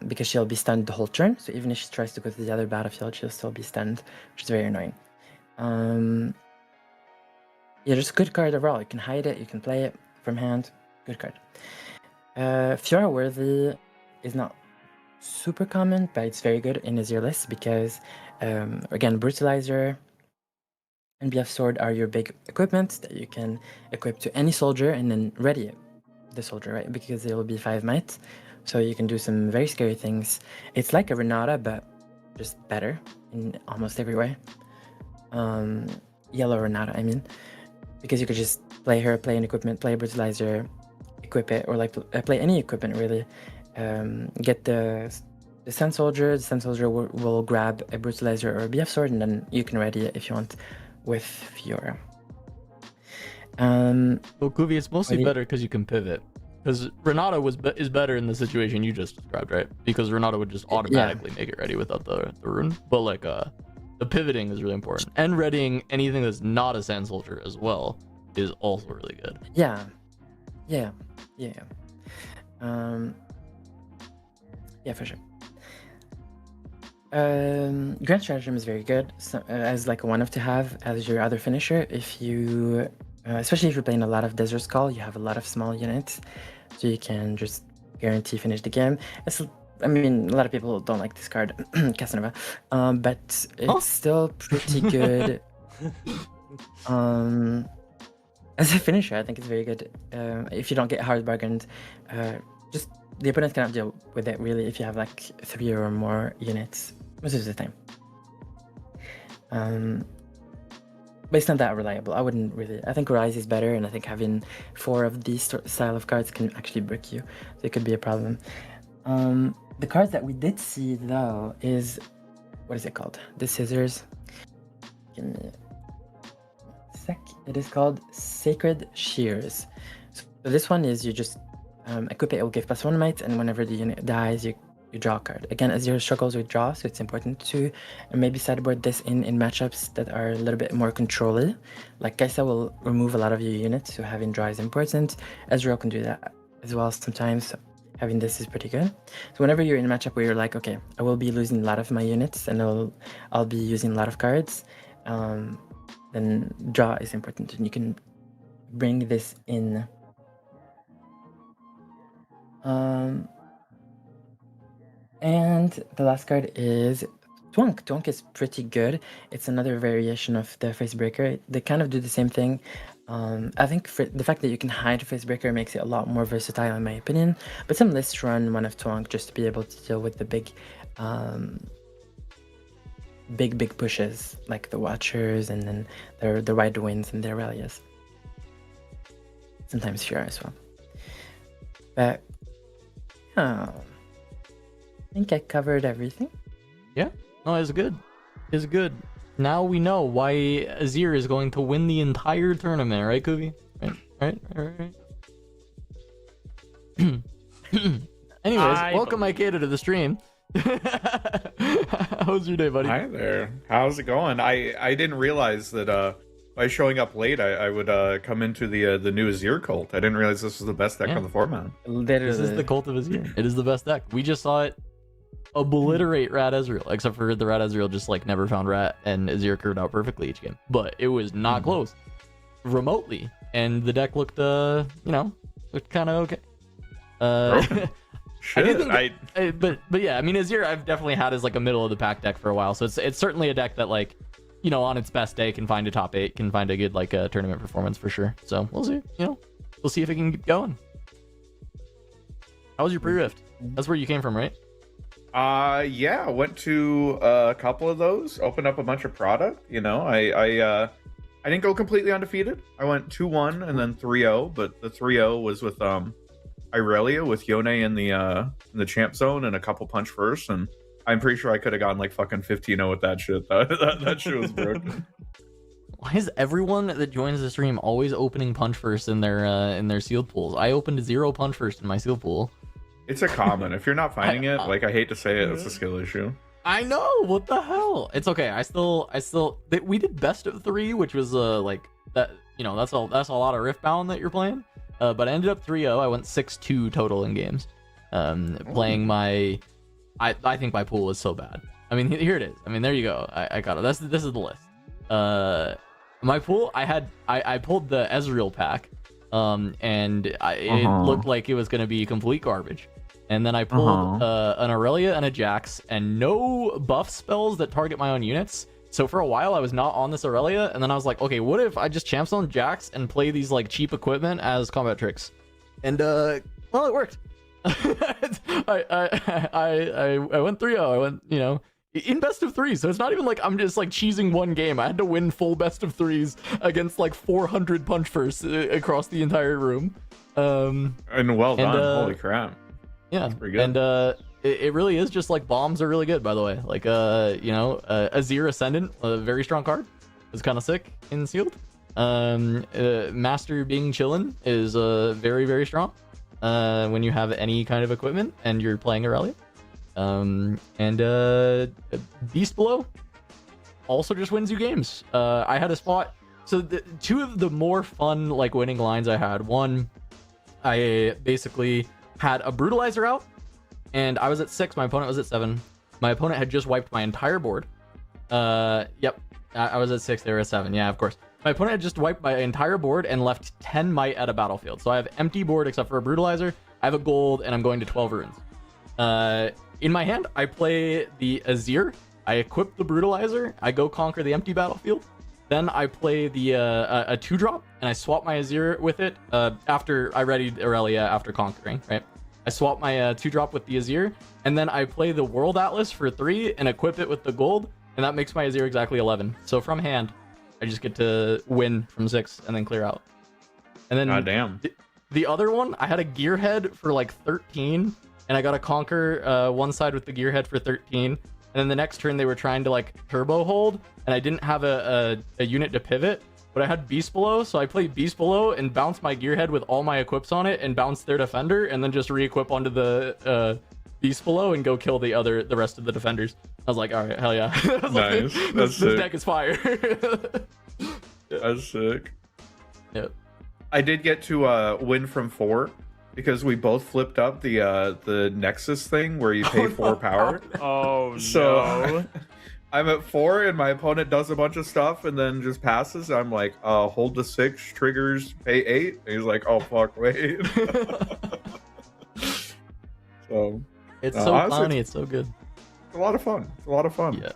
because she'll be stunned the whole turn. So even if she tries to go to the other battlefield, she'll still be stunned, which is very annoying. Yeah, just a good card overall. You can hide it, you can play it from hand. Good card. Fiora Worthy is not super common, but it's very good in Azir list because, again, Brutalizer and BF Sword are your big equipment that you can equip to any soldier and then ready the soldier, right? Because it will be 5 might. So you can do some very scary things. It's like a Renata, but just better in almost every way. Yellow Renata, I mean. Because you could just play her, play an equipment, play a Brutalizer, equip it, or like play any equipment really. Get the Sun Soldier. The Sun Soldier will grab a Brutalizer or a BF Sword, and then you can ready it if you want with Fiora. Well, Kuvi, it's mostly better because you can pivot. Because Renata is better in the situation you just described, right? Because Renata would just automatically make it ready without the rune. But like the pivoting is really important, and readying anything that's not a Sand Soldier as well is also really good. Yeah. Yeah, for sure. Grand Stratagem is very good, so, as like a one-off to have as your other finisher. If you, especially if you're playing a lot of Desert Skull, you have a lot of small units, so you can just guarantee finish the game. I mean, a lot of people don't like this card, Casanova, but it's still pretty good. As a finisher, I think it's very good. If you don't get hard bargained, just the opponent cannot deal with it really if you have like 3 or more units most of the time. But it's not that reliable. I wouldn't really. I think Rise is better, and I think having 4 of these style of cards can actually brick you, so it could be a problem. The cards that we did see though is, what is it called? The Scissors. Give me a sec. It is called Sacred Shears. So this one is you just equip it will give +1 might, and whenever the unit dies, you draw a card. Again, Azir struggles with draw, so it's important to maybe sideboard this in matchups that are a little bit more controlly. Like Kaisa will remove a lot of your units, so having draw is important. Ezreal can do that as well sometimes. So having this is pretty good. So whenever you're in a matchup where you're like, okay, I will be losing a lot of my units and I'll be using a lot of cards, then draw is important, and you can bring this in. And the last card is Twonk. Twonk is pretty good. It's another variation of the Facebreaker. They kind of do the same thing. I think for the fact that you can hide Facebreaker makes it a lot more versatile in my opinion. But some lists run one of Twonk just to be able to deal with the big pushes like the Watchers and then the Wide Winds and the Aurelias. Sometimes Fiora as well. But I think I covered everything. Yeah, no, it's good. It's good. Now we know why Azir is going to win the entire tournament, right, Kuvi? Right. Anyways, welcome Ikeda to the stream. How was your day, buddy? Hi there. How's it going? I didn't realize that by showing up late, I would come into the new Azir cult. I didn't realize this was the best deck on the format. This is the cult of Azir. It is the best deck. We just saw it obliterate Rat Ezreal, except for the Rat Ezreal just like never found Rat, and Azir curved out perfectly each game. But it was not close, remotely, and the deck looked, looked kind of okay. But yeah, I mean, Azir I've definitely had as like a middle of the pack deck for a while, so it's certainly a deck that like, on its best day can find a top 8, can find a good like tournament performance for sure. So we'll see. We'll see if it can keep going. How was your pre-rift? That's where you came from, right? Yeah, I went to a couple of those, opened up a bunch of product. I I didn't go completely undefeated. I went 2-1 and then 3-0, but the 3-0 was with Irelia with Yone in the champ zone and a couple punch first, and I'm pretty sure I could have gone like fucking 15-0 with that shit. That shit was broken. Why is everyone that joins the stream always opening punch first in their sealed pools? I opened 0 punch first in my sealed pool. It's a common. If you're not finding it, like I hate to say it, it's a skill issue. I know, what the hell? It's okay. I still we did best of 3, which was like that, you know, that's a lot of Riftbound that you're playing. But I ended up 3-0. I went 6-2 total in games. Playing my I think my pool was so bad. I mean, here it is. I mean, there you go. I got it. This is the list. My pool, I pulled the Ezreal pack. And it looked like it was going to be complete garbage. And then I pulled an Aurelia and a Jax, and no buff spells that target my own units. So for a while, I was not on this Aurelia, and then I was like, okay, what if I just champ zone Jax and play these like cheap equipment as combat tricks? And well, it worked. I went 3-0. I went, you know, in best of 3, so it's not even like I'm just like cheesing one game. I had to win full best of 3s against like 400 punch firsts across the entire room. And well done. Holy crap. Yeah, pretty good. And it really is just like bombs are really good, by the way. Like you know, Azir Ascendant, a very strong card, is kind of sick in sealed. Master being chillin' is very, very strong when you have any kind of equipment and you're playing Aurelia. And Beast Below also just wins you games. I had a spot. So two of the more fun like winning lines I had. One, I basically had a Brutalizer out, and I was at 6. My opponent was at 7. My opponent had just wiped my entire board. Yep, I was at 6. They were at 7. Yeah, of course. My opponent had just wiped my entire board and left 10 might at a battlefield. So I have empty board except for a Brutalizer. I have a gold, and I'm going to 12 runes. In my hand, I play the Azir. I equip the Brutalizer. I go conquer the empty battlefield. Then I play the a 2-drop, and I swap my Azir with it after I readied Aurelia after conquering, right? I swap my 2-drop with the Azir, and then I play the World Atlas for 3 and equip it with the gold, and that makes my Azir exactly 11. So from hand, I just get to win from 6 and then clear out. And then damn. The other one, I had a Gearhead for like 13, and I got to conquer one side with the Gearhead for 13. And then the next turn, they were trying to like turbo hold, and I didn't have a unit to pivot, but I had Beast Below, so I played Beast Below and bounced my Gearhead with all my equips on it and bounce their defender, and then just re-equip onto the Beast Below and go kill the rest of the defenders. I was like, all right, hell yeah. Nice. Like, That's this sick. deck is fire. That's sick. Yep. I did get to win from 4 because we both flipped up the Nexus thing where you pay 4 power. Oh So no. I'm at 4 and my opponent does a bunch of stuff and then just passes. I'm like, hold the 6, triggers, pay 8. And he's like, oh fuck, wait. So It's so honestly, clowny. It's so good. it's a lot of fun. It's a lot of fun. Yeah.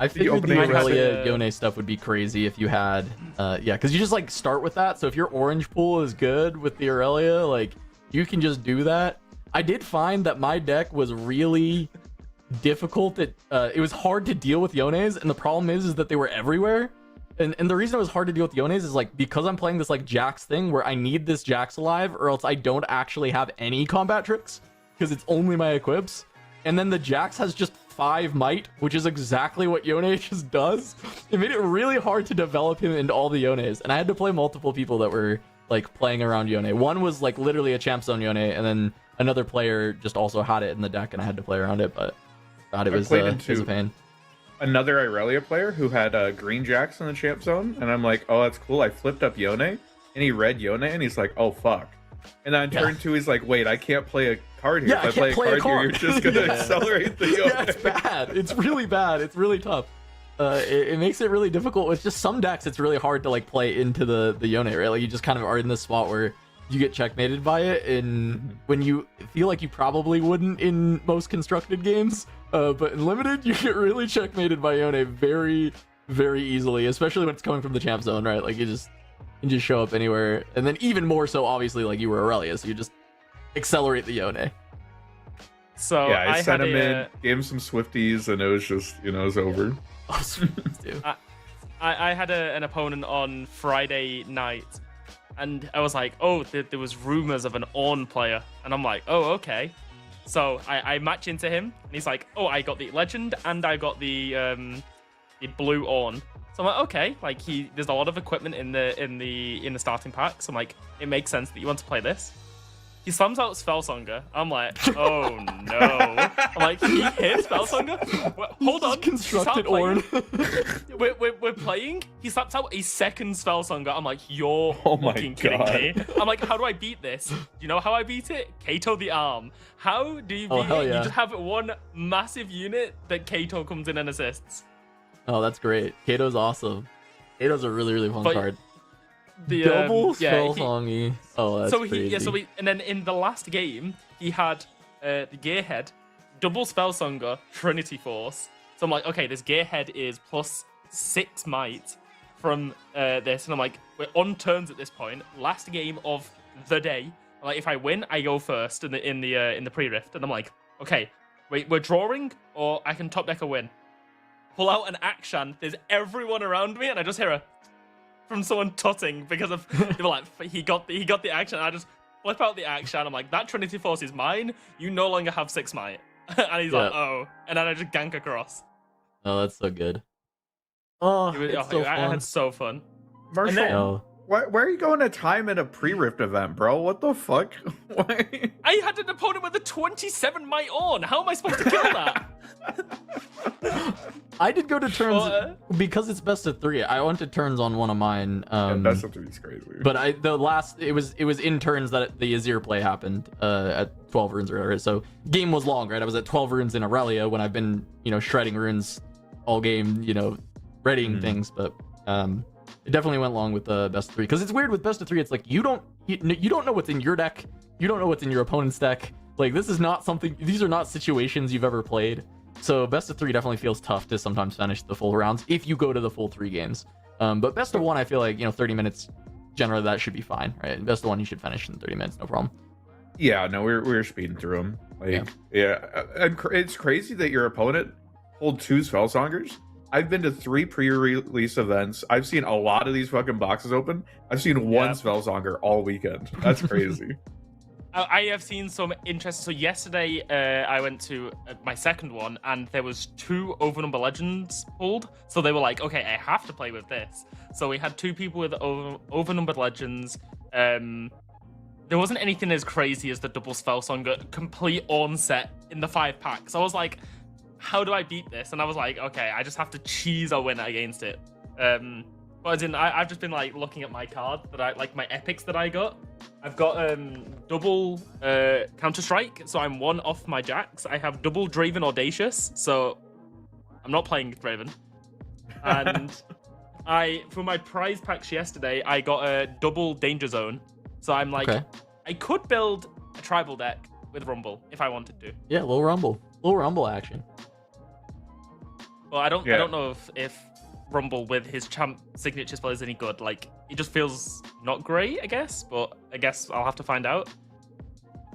I figured the opening Aurelia Yone stuff would be crazy if you had, yeah, because you just like start with that. So if your orange pool is good with the Aurelia, like you can just do that. I did find that my deck was really difficult. It was hard to deal with Yones, and the problem is that they were everywhere. And the reason it was hard to deal with Yones is like because I'm playing this like Jax thing where I need this Jax alive, or else I don't actually have any combat tricks because it's only my equips. And then the Jax has just 5 might, which is exactly what Yone just does. It made it really hard to develop him into all the Yones, and I had to play multiple people that were like playing around Yone. One was like literally a champ zone Yone, and then another player just also had it in the deck, and I had to play around it. But God, it was a pain. Another Irelia player who had green Jax in the champ zone, and I'm like, oh, that's cool. I flipped up Yone, and he read Yone, and he's like, oh fuck. And then on turn 2, he's like, wait, I can't play a card here. Yeah, if I play a card here, you're just gonna Yeah. accelerate the Yone. Yeah, it's bad. It's really bad. It's really tough. It makes it really difficult. It's just some decks, it's really hard to like play into the Yone, right? Like you just kind of are in this spot where you get checkmated by it, and when you feel like you probably wouldn't in most constructed games, but in limited, you get really checkmated by Yone very, very easily, especially when it's coming from the champ zone, right? Like you can just show up anywhere, and then even more so, obviously, like you were Aurelia, so you just accelerate the Yone. So Yeah, I sent had him a, in, gave him some Swifties, and it was just, it was over. Oh, sweet, dude. I had an opponent on Friday night, and I was like, oh, there was rumors of an Ornn player, and I'm like, oh, okay. So I match into him, and he's like, oh, I got the legend and I got the blue Ornn. So I'm like, okay, like there's a lot of equipment in the starting pack. So I'm like, it makes sense that you want to play this. He slams out Spellsonger. I'm like, oh no. I'm like, he hits Spellsonger? Hold on. Constructed Ornn. We're playing. He slaps out a second Spellsonger. I'm like, you're Oh my fucking kidding God. me. I'm like, how do I beat this? Do you know how I beat it? Kato the Arm. How do you Oh, beat hell it? yeah. You just have one massive unit that Kato comes in and assists. Oh, that's great. Kato's awesome. Kato's a really, really fun But card. The Double yeah, spell he- songy. Oh, that's crazy. And then in the last game, he had the Gearhead, double Spellsonger, Trinity Force. So I'm like, okay, this Gearhead is +6 might from this, and I'm like, we're on turns at this point. Last game of the day. Like, if I win, I go first in the pre-rift, and I'm like, okay, wait, we're drawing, or I can top deck a win. Pull out an Akshan. There's everyone around me, and I just hear a from someone tutting because of they were like he got the action. I just flip out the action. I'm like, that Trinity Force is mine. You no longer have 6 might. And he's like, oh, and then I just gank across. Oh, that's so good. Oh, it's so I fun. had so fun. Marshall, then- Oh. where are you going to time at a pre-rift event, bro? What the fuck? Why? I had an opponent with a 27 might on. How am I supposed to kill that? I did go to turns What? because it's best of 3. I went to turns on one of mine. That's something that's crazy. But it was in turns that the Azir play happened at 12 runes or whatever. So game was long, right? I was at 12 runes in Aurelia when I've been, shredding runes all game, readying things. But it definitely went long with the best of 3 because it's weird with best of 3. It's like you don't know what's in your deck. You don't know what's in your opponent's deck. Like this is not something. These are not situations you've ever played. So best of 3 definitely feels tough to sometimes finish the full rounds if you go to the full 3 games. But best of 1, I feel like 30 minutes generally that should be fine, right? Best of 1 you should finish in 30 minutes, no problem. Yeah, no, we're speeding through them. Like, yeah, and it's crazy that your opponent pulled 2 Spellsongers. I've been to 3 pre-release events. I've seen a lot of these fucking boxes open. I've seen one Spellsonger all weekend. That's crazy. I have seen some interest. So yesterday, I went to my second one, and there was 2 Overnumber Legends pulled. So they were like, okay, I have to play with this. So we had 2 people with Overnumbered Legends. There wasn't anything as crazy as the double Spellsonger complete onset in the 5-pack. So I was like, how do I beat this? And I was like, okay, I just have to cheese a win against it. But as in, I've just been like looking at my card that I like my epics that I got. I've got double Counter Strike, so I'm 1 off my Jax. I have double Draven Audacious, so I'm not playing Draven. And for my prize packs yesterday, I got a double Danger Zone. So I'm like, Okay. I could build a tribal deck with Rumble if I wanted to. Yeah, little rumble action. Well, I don't know if Rumble with his champ signature spell is any good. Like, it just feels not great, I guess. But I guess I'll have to find out.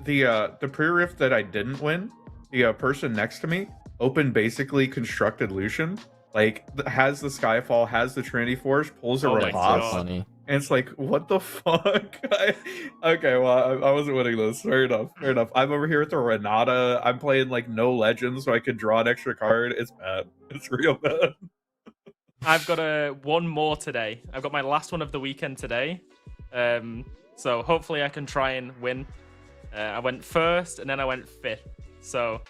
The pre-rift that I didn't win, the person next to me opened basically constructed Lucian, like has the Skyfall, has the Trinity Force, pulls a Oh my riposte, God. Funny. and it's like, what the fuck? Okay, well, I wasn't winning this. Fair enough. I'm over here with the Renata. I'm playing like no legends, so I could draw an extra card. It's bad. It's real bad. I've got one more today. I've got my last one of the weekend today. So hopefully I can try and win. I went first and then I went 5th. So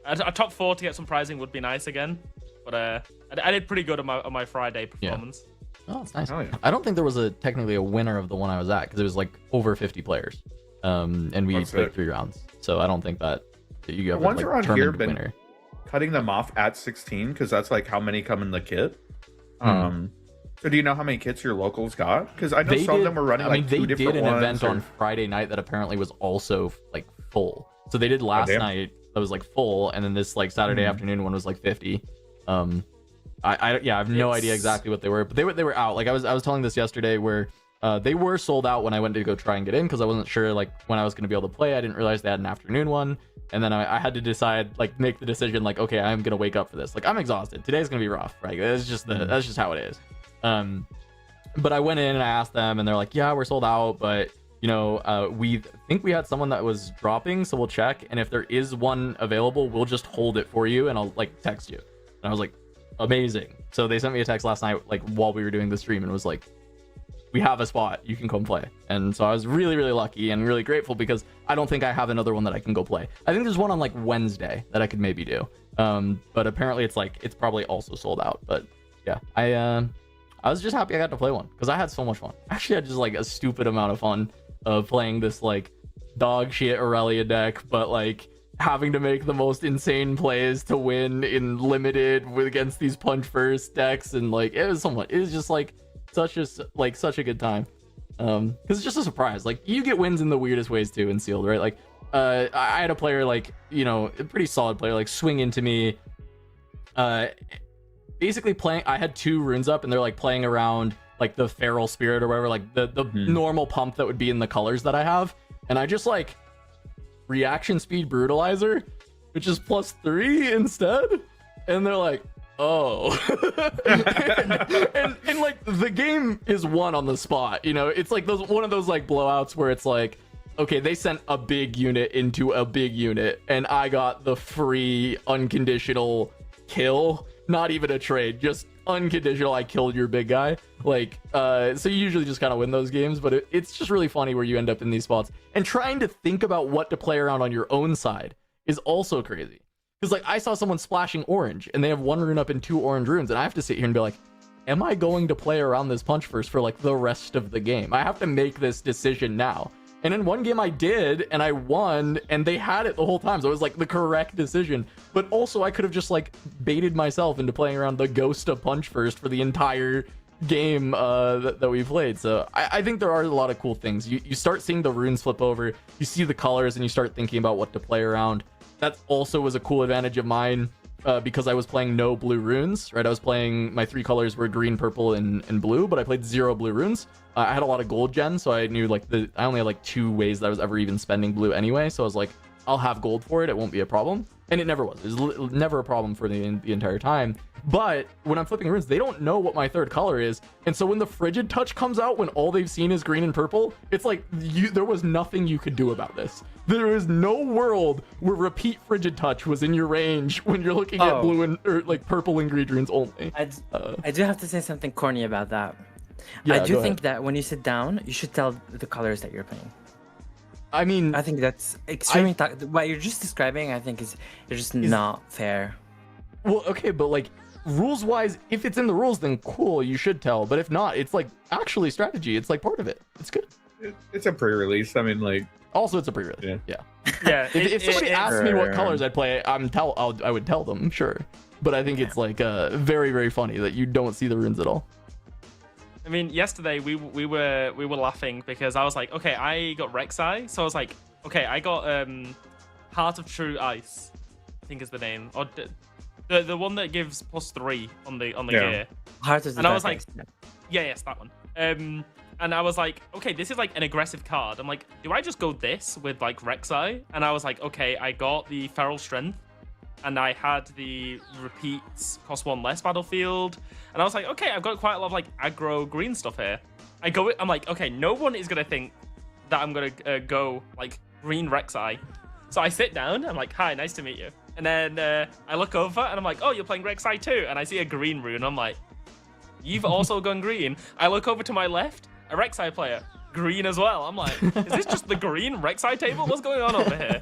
a top 4 to get some prizing would be nice again. But I did pretty good on my Friday performance. Oh, that's nice. Oh, yeah. I don't think there was technically a winner of the one I was at because it was like over 50 players. And we That's played it. 3 rounds. So I don't think that you have The ones like, around here determined been winner. cutting them off at 16 because that's like how many come in the kit. Hmm. So do you know how many kits your locals got? Because I know some of them were running like 2 they different did an ones. event on Friday night that apparently was also like full. So they did last damn. night that was like full, and then this like Saturday afternoon one was like 50. I have no idea exactly what they were, but they were out. Like I was telling this yesterday where They were sold out when I went to go try and get in because I wasn't sure like when I was going to be able to play. I didn't realize they had an afternoon one, and then I had to decide, like, make the decision, like, okay, I'm gonna wake up for this. Like, I'm exhausted. Today's gonna be rough, right? That's just that's just how it is. But I went in and I asked them, and they're like, yeah, we're sold out, but you know, we think we had someone that was dropping, so we'll check, and if there is one available, we'll just hold it for you, and I'll like text you. And I was like, amazing. So they sent me a text last night, like while we were doing the stream, and was like, we have a spot, you can come play. And so I was really, really lucky and really grateful because I don't think I have another one that I can go play. I think there's one on like Wednesday that I could maybe do. But apparently it's probably also sold out. But yeah, I was just happy I got to play one because I had so much fun. Actually, I had just like a stupid amount of fun playing this like dog shit Aurelia deck, but like having to make the most insane plays to win in limited against these punch first decks, and like it was just like such a good time, because it's just a surprise. Like, you get wins in the weirdest ways too in sealed, right? Like I had a player, like, you know, a pretty solid player, like swing into me, basically playing. I had 2 runes up and they're like playing around like the feral spirit or whatever, like the normal pump that would be in the colors that I have, and I just like reaction speed brutalizer, which is +3 instead, and they're like, oh. and like the game is won on the spot, you know. It's like one of those like blowouts where it's like, okay, they sent a big unit into a big unit and I got the free unconditional kill, not even a trade, just unconditional, I killed your big guy. Like so you usually just kind of win those games, but it's just really funny where you end up in these spots, and trying to think about what to play around on your own side is also crazy. Because like I saw someone splashing orange and they have 1 rune up and 2 orange runes, and I have to sit here and be like, am I going to play around this punch first for like the rest of the game? I have to make this decision now. And in one game I did, and I won, and they had it the whole time, so it was like the correct decision. But also I could have just like baited myself into playing around the ghost of punch first for the entire game that we played. So I think there are a lot of cool things. You start seeing the runes flip over, you see the colors, and you start thinking about what to play around. That also was a cool advantage of mine, because I was playing no blue runes, right? I was playing, my 3 colors were green, purple, and blue, but I played 0 blue runes. I had a lot of gold gen, so I knew like I only had like 2 ways that I was ever even spending blue anyway, so I was like, I'll have gold for it, it won't be a problem. And it never was. It was never a problem for the entire time. But when I'm flipping runes, they don't know what my 3rd color is, and so when the frigid touch comes out, when all they've seen is green and purple, it's like there was nothing you could do about this. There is no world where repeat frigid touch was in your range when you're looking at blue and or like purple and green runes only. I do have to say something corny about that. Yeah, I do think that when you sit down, you should tell the colors that you're playing. I mean, I think that's extremely what you're just describing. I think is just not fair. Well, okay, but like rules wise, if it's in the rules, then cool, you should tell. But if not, it's like actually strategy. It's like part of it. It's good. It's a pre-release. I mean, like, also it's a pre-release. Yeah. If somebody asked me what colors I'd play, I would tell them, sure. But I think it's like very, very funny that you don't see the runes at all. I mean, yesterday we were laughing because I was like, okay, I got Rek'Sai, so I was like, okay, I got Heart of True Ice, I think is the name, or the one that gives +3 on the gear. Heart of the and I was Dark like, Ice. yes, that one. And I was like, okay, this is like an aggressive card. I'm like, do I just go this with like Rek'Sai? And I was like, okay, I got the Feral Strength, and I had the repeats cost 1 less battlefield, and I was like, okay, I've got quite a lot of like aggro green stuff here. I'm like, okay, no one is gonna think that I'm gonna go like green Rek'Sai. So I sit down, I'm like, hi, nice to meet you. And then I look over and I'm like, oh, you're playing Rek'Sai too. And I see a green rune. I'm like, you've also gone green. I look over to my left, a Rek'Sai player, green as well. I'm like, is this just the green Rek'Sai table? What's going on over here?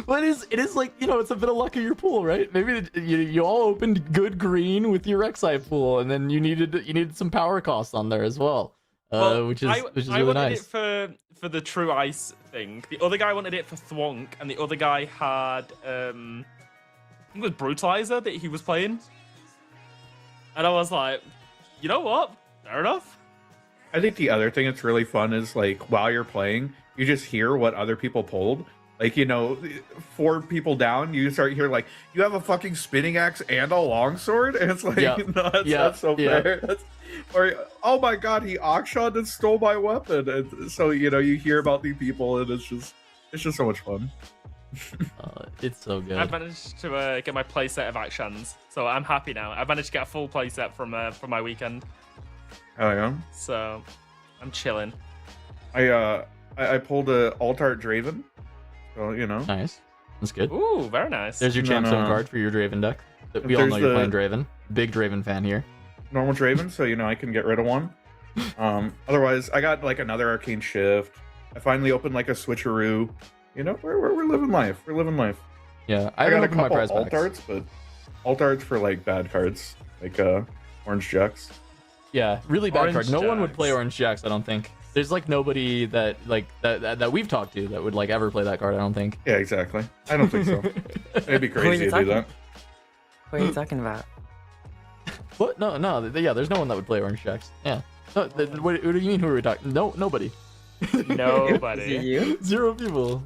Well, it is like, you know, it's a bit of luck of your pool, right? Maybe you all opened good green with your Rek'Sai pool, and then you needed some power costs on there as well, which is really nice. I wanted it for the True Ice thing. The other guy wanted it for Thwonk, and the other guy had I think it was Brutalizer that he was playing, and I was like, you know what? Fair enough. I think the other thing that's really fun is like while you're playing, you just hear what other people pulled. like, you know, 4 people down, you start hearing like, you have a fucking spinning axe and a longsword, and it's like, Yeah. no, that's so fair. Or, oh my god, he auctioned and stole my weapon, and so, you know, you hear about these people, and it's just so much fun. It's so good. I've managed to get my playset of actions, so I'm happy now. I've managed to get a full playset from my weekend, Hell yeah. so I'm chilling. I pulled a Altart Draven, so, you know. Nice. That's good. Ooh, very nice. There's your No, Champzone no. card for your Draven deck. We all know There's you're the- playing Draven. Big Draven fan here. Normal Draven, so, you know, I can get rid of one. Otherwise, I got like another Arcane Shift. I finally opened like a Switcheroo. You know, we're living life. We're living life. Yeah, I I got haven't a opened my couple prize alt packs. arts, but alt arts for like bad cards, like Orange Jacks. Yeah, really bad Orange card. No one would play Jacks. Orange Jacks, I don't think. There's like nobody that like that we've talked to that would like ever play that card, I don't think. Yeah, exactly. I don't think so. It'd be Who are crazy you to do talking? that. What are you talking about? What? No, yeah, there's no one that would play Orange Jacks. Yeah. No, what do you mean who are we talking? No, nobody. Is it Nobody. you? 0 people.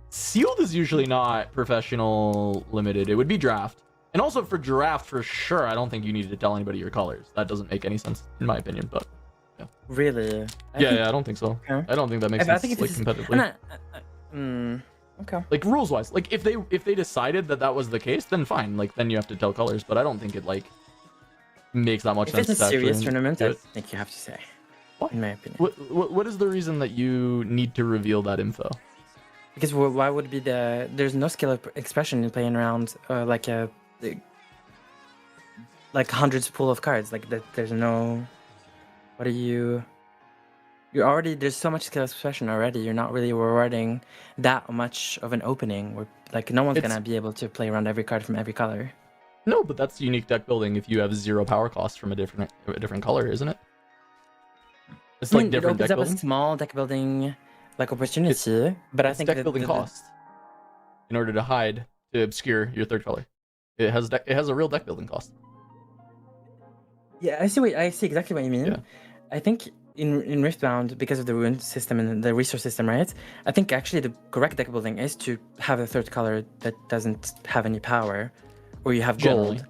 Sealed is usually not professional limited. It would be draft. And also for draft, for sure, I don't think you need to tell anybody your colors. That doesn't make any sense, in my opinion, but Really? yeah, I don't think so. Okay. I don't think that makes I sense, think if like, it's competitively. Okay. Like, rules-wise. Like, if they decided that was the case, then fine. Like, then you have to tell colors, but I don't think it, like, makes that much If sense it's a to actually serious tournament, do I it. think you have to say. Why? In my opinion. What is the reason that you need to reveal that info? Because why would be there's no skill expression in playing around like hundreds pool of cards like that. There's no. What are you? You're already there's so much skill expression already. You're not really rewarding that much of an opening where like no one's It's- gonna be able to play around every card from every color. No, but that's unique deck building if you have 0 power cost from a different color, isn't it? It's I like mean, different it deck opens up building. a small deck building like opportunity, but I It's think deck building cost in order to hide, to obscure your third color. It has a real deck building cost. Yeah, I see exactly what you mean. Yeah. I think in Riftbound, because of the rune system and the resource system, right? I think actually the correct deck building is to have a third color that doesn't have any power, or you have Generally. gold.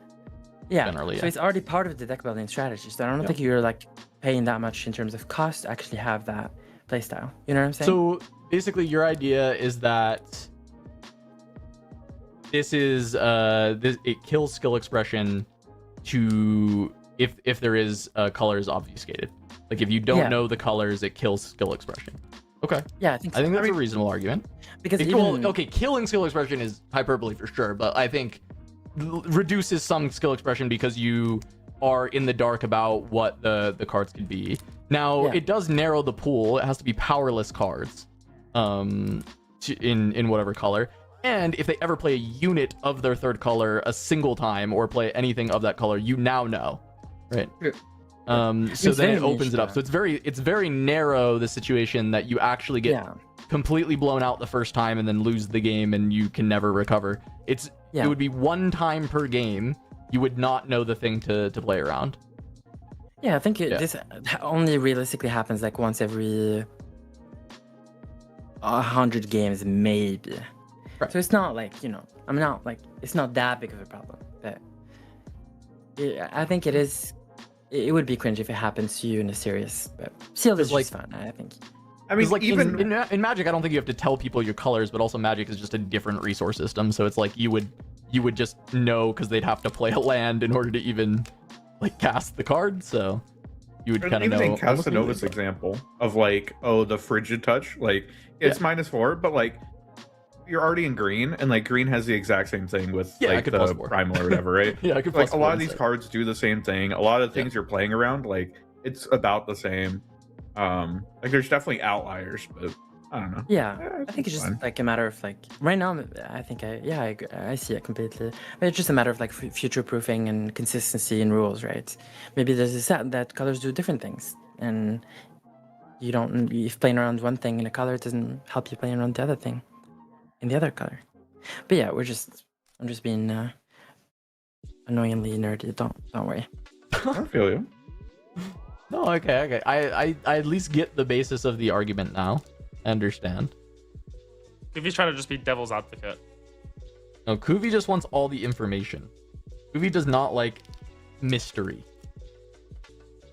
Yeah. Generally, So yeah. it's already part of the deck building strategy. So I don't Yeah. think you're like paying that much in terms of cost to actually have that playstyle. You know what I'm saying? So basically, your idea is that this is it kills skill expression to if there is colors obfuscated. Like if you don't Yeah. know the colors, it kills skill expression. Okay, yeah, I think so. I think that's a reasonable argument. because Well, even okay, killing skill expression is hyperbole for sure, but I think reduces some skill expression because you are in the dark about what the cards could be. Now, Yeah. it does narrow the pool. It has to be powerless cards in whatever color. And if they ever play a unit of their third color a single time or play anything of that color, you now know, right? True. So It's then very it opens niche, it up. yeah. So it's very narrow, the situation that you actually get yeah, completely blown out the first time and then lose the game and you can never recover. It Yeah. would be one time per game. You would not know the thing to play around. yeah, I think Yeah. this only realistically happens like once every 100 games, maybe. Right. So it's not like I'm not like it's not that big of a problem. But I think it is. It would be cringe if it happens to you in a serious. But sealed is Like- just fun. I think. I mean, Because like even in Magic, I don't think you have to tell people your colors, but also Magic is just a different resource system. So it's like you would just know because they'd have to play a land in order to even like cast the card. So you would kind of even know. in almost Casanova's immediately. example of like, oh, the frigid touch, like it's -4, but like you're already in green, and like green has the exact same thing with Yeah, I like could the plus 4. primal or whatever, right? Yeah, I could Like plus a lot 4 of these instead. cards do the same thing. A lot of things you're playing around, like it's about the same. Like there's definitely outliers, but I don't know. Yeah, I think it's just fine. like a matter of like right now. I think I see it completely. But it's just a matter of like future proofing and consistency in rules, right? Maybe there's a set that colors do different things, and you don't. If playing around one thing in a color doesn't help you playing around the other thing in the other color. But yeah, I'm just being annoyingly nerdy. Don't worry. I feel you. No, okay. I at least get the basis of the argument now. I understand. Kuvi's trying to just be devil's advocate. No, Kuvi just wants all the information. Kuvi does not like mystery.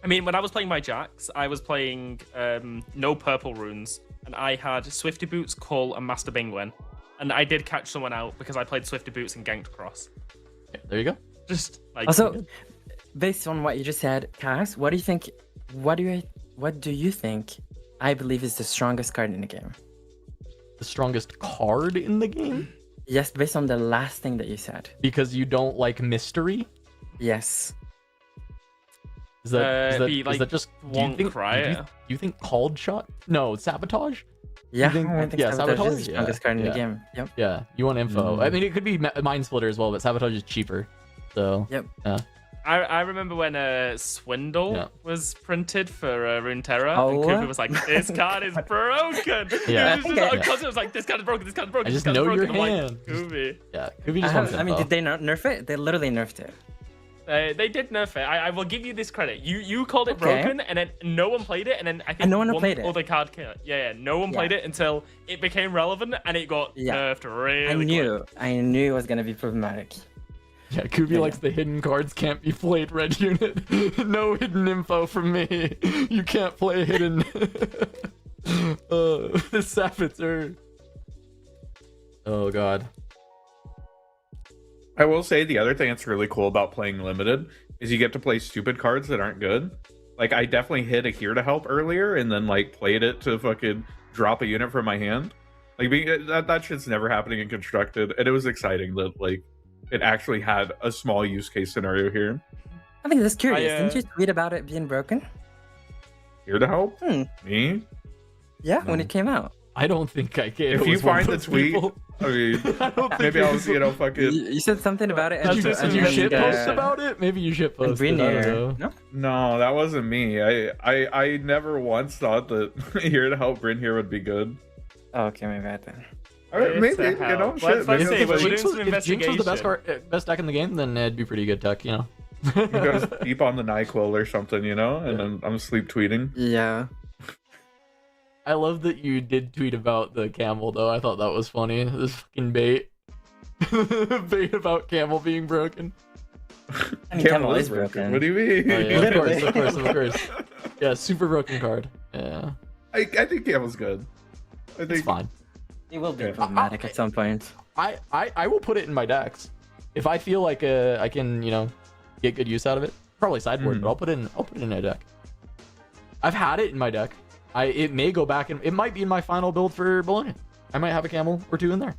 I mean, when I was playing my Jax, I was playing no purple runes, and I had Swifty Boots, Cull, and Master Bingwin. And I did catch someone out because I played Swifty Boots and ganked across. Yeah, there you go. Just like Also, based on what you just said, Kaz, what do you think? What do you think? I believe is the strongest card in the game. The strongest card in the game? Yes, based on the last thing that you said. Because you don't like mystery? Yes. Is that just one crier? Do you think called shot? No, sabotage? Yeah, think- I think yeah, Sabotage Sabotage? is the strongest card in Yeah. the game. Yep. Yeah, you want info. I mean, it could be Mind Splitter as well, but Sabotage is cheaper. So, Yep. yeah. I remember when Swindle Yeah. was printed for Runeterra, Oh, and what? Kuvi was like, "This card is broken." Yeah. It was just constantly was like, "This card is broken. This card is broken." I just this card know is your broken. I'm hand. like, Kuvi. Yeah, Kuvi just wants I mean, info. did they nerf it? They literally nerfed it. They did nerf it. I will give you this credit. You called it Okay. broken, and then no one played it, and then I think And no one one played it. other card. No one played it until it became relevant, and it got Yeah. nerfed really. I knew it was gonna be problematic. Yeah, Kuvi likes the hidden cards can't be played red unit. No hidden info from me. You can't play hidden. The Savitzer. Oh god. I will say the other thing that's really cool about playing limited is you get to play stupid cards that aren't good. Like I definitely hit a Here to Help earlier and then like played it to fucking drop a unit from my hand. Like that shit's never happening in constructed, and it was exciting that like it actually had a small use case scenario here. I think that's curious. I, Didn't you tweet about it being broken? Here to Help? Hmm. Me? Yeah, when No. it came out. I don't think I can. If you find the tweet, I mean, I don't think maybe it I'll was- fucking. You said something about it. Did you, and did you shit and, post about it? Maybe you shit and posted. I don't know. No? No, that wasn't me. I never once thought that Here to Help Bryn here would be good. Oh, okay, my bad then. I mean, It's maybe a you know, help. shit. Let's Maybe say it's if we're like, doing some If Jinx was the best investigation. best deck in the game, then it'd be pretty good tech, you know. he goes deep on the NyQuil or something, you know, and then I'm sleep tweeting. Yeah. I love that you did tweet about the camel though. I thought that was funny. This fucking bait. Bait about camel being broken. I mean, Camel is broken. What do you mean? Oh, yeah, of Literally. course, of course. Yeah, super broken card. Yeah, I think Camel's good. I it's think fine. It will be Yeah. problematic at some point. I will put it in my decks if I feel like I can, you know, get good use out of it. Probably sideboard, but I'll put it in a deck. I've had it in my deck. It may go back and it might be in my final build for Bologna. I might have a camel or two in there.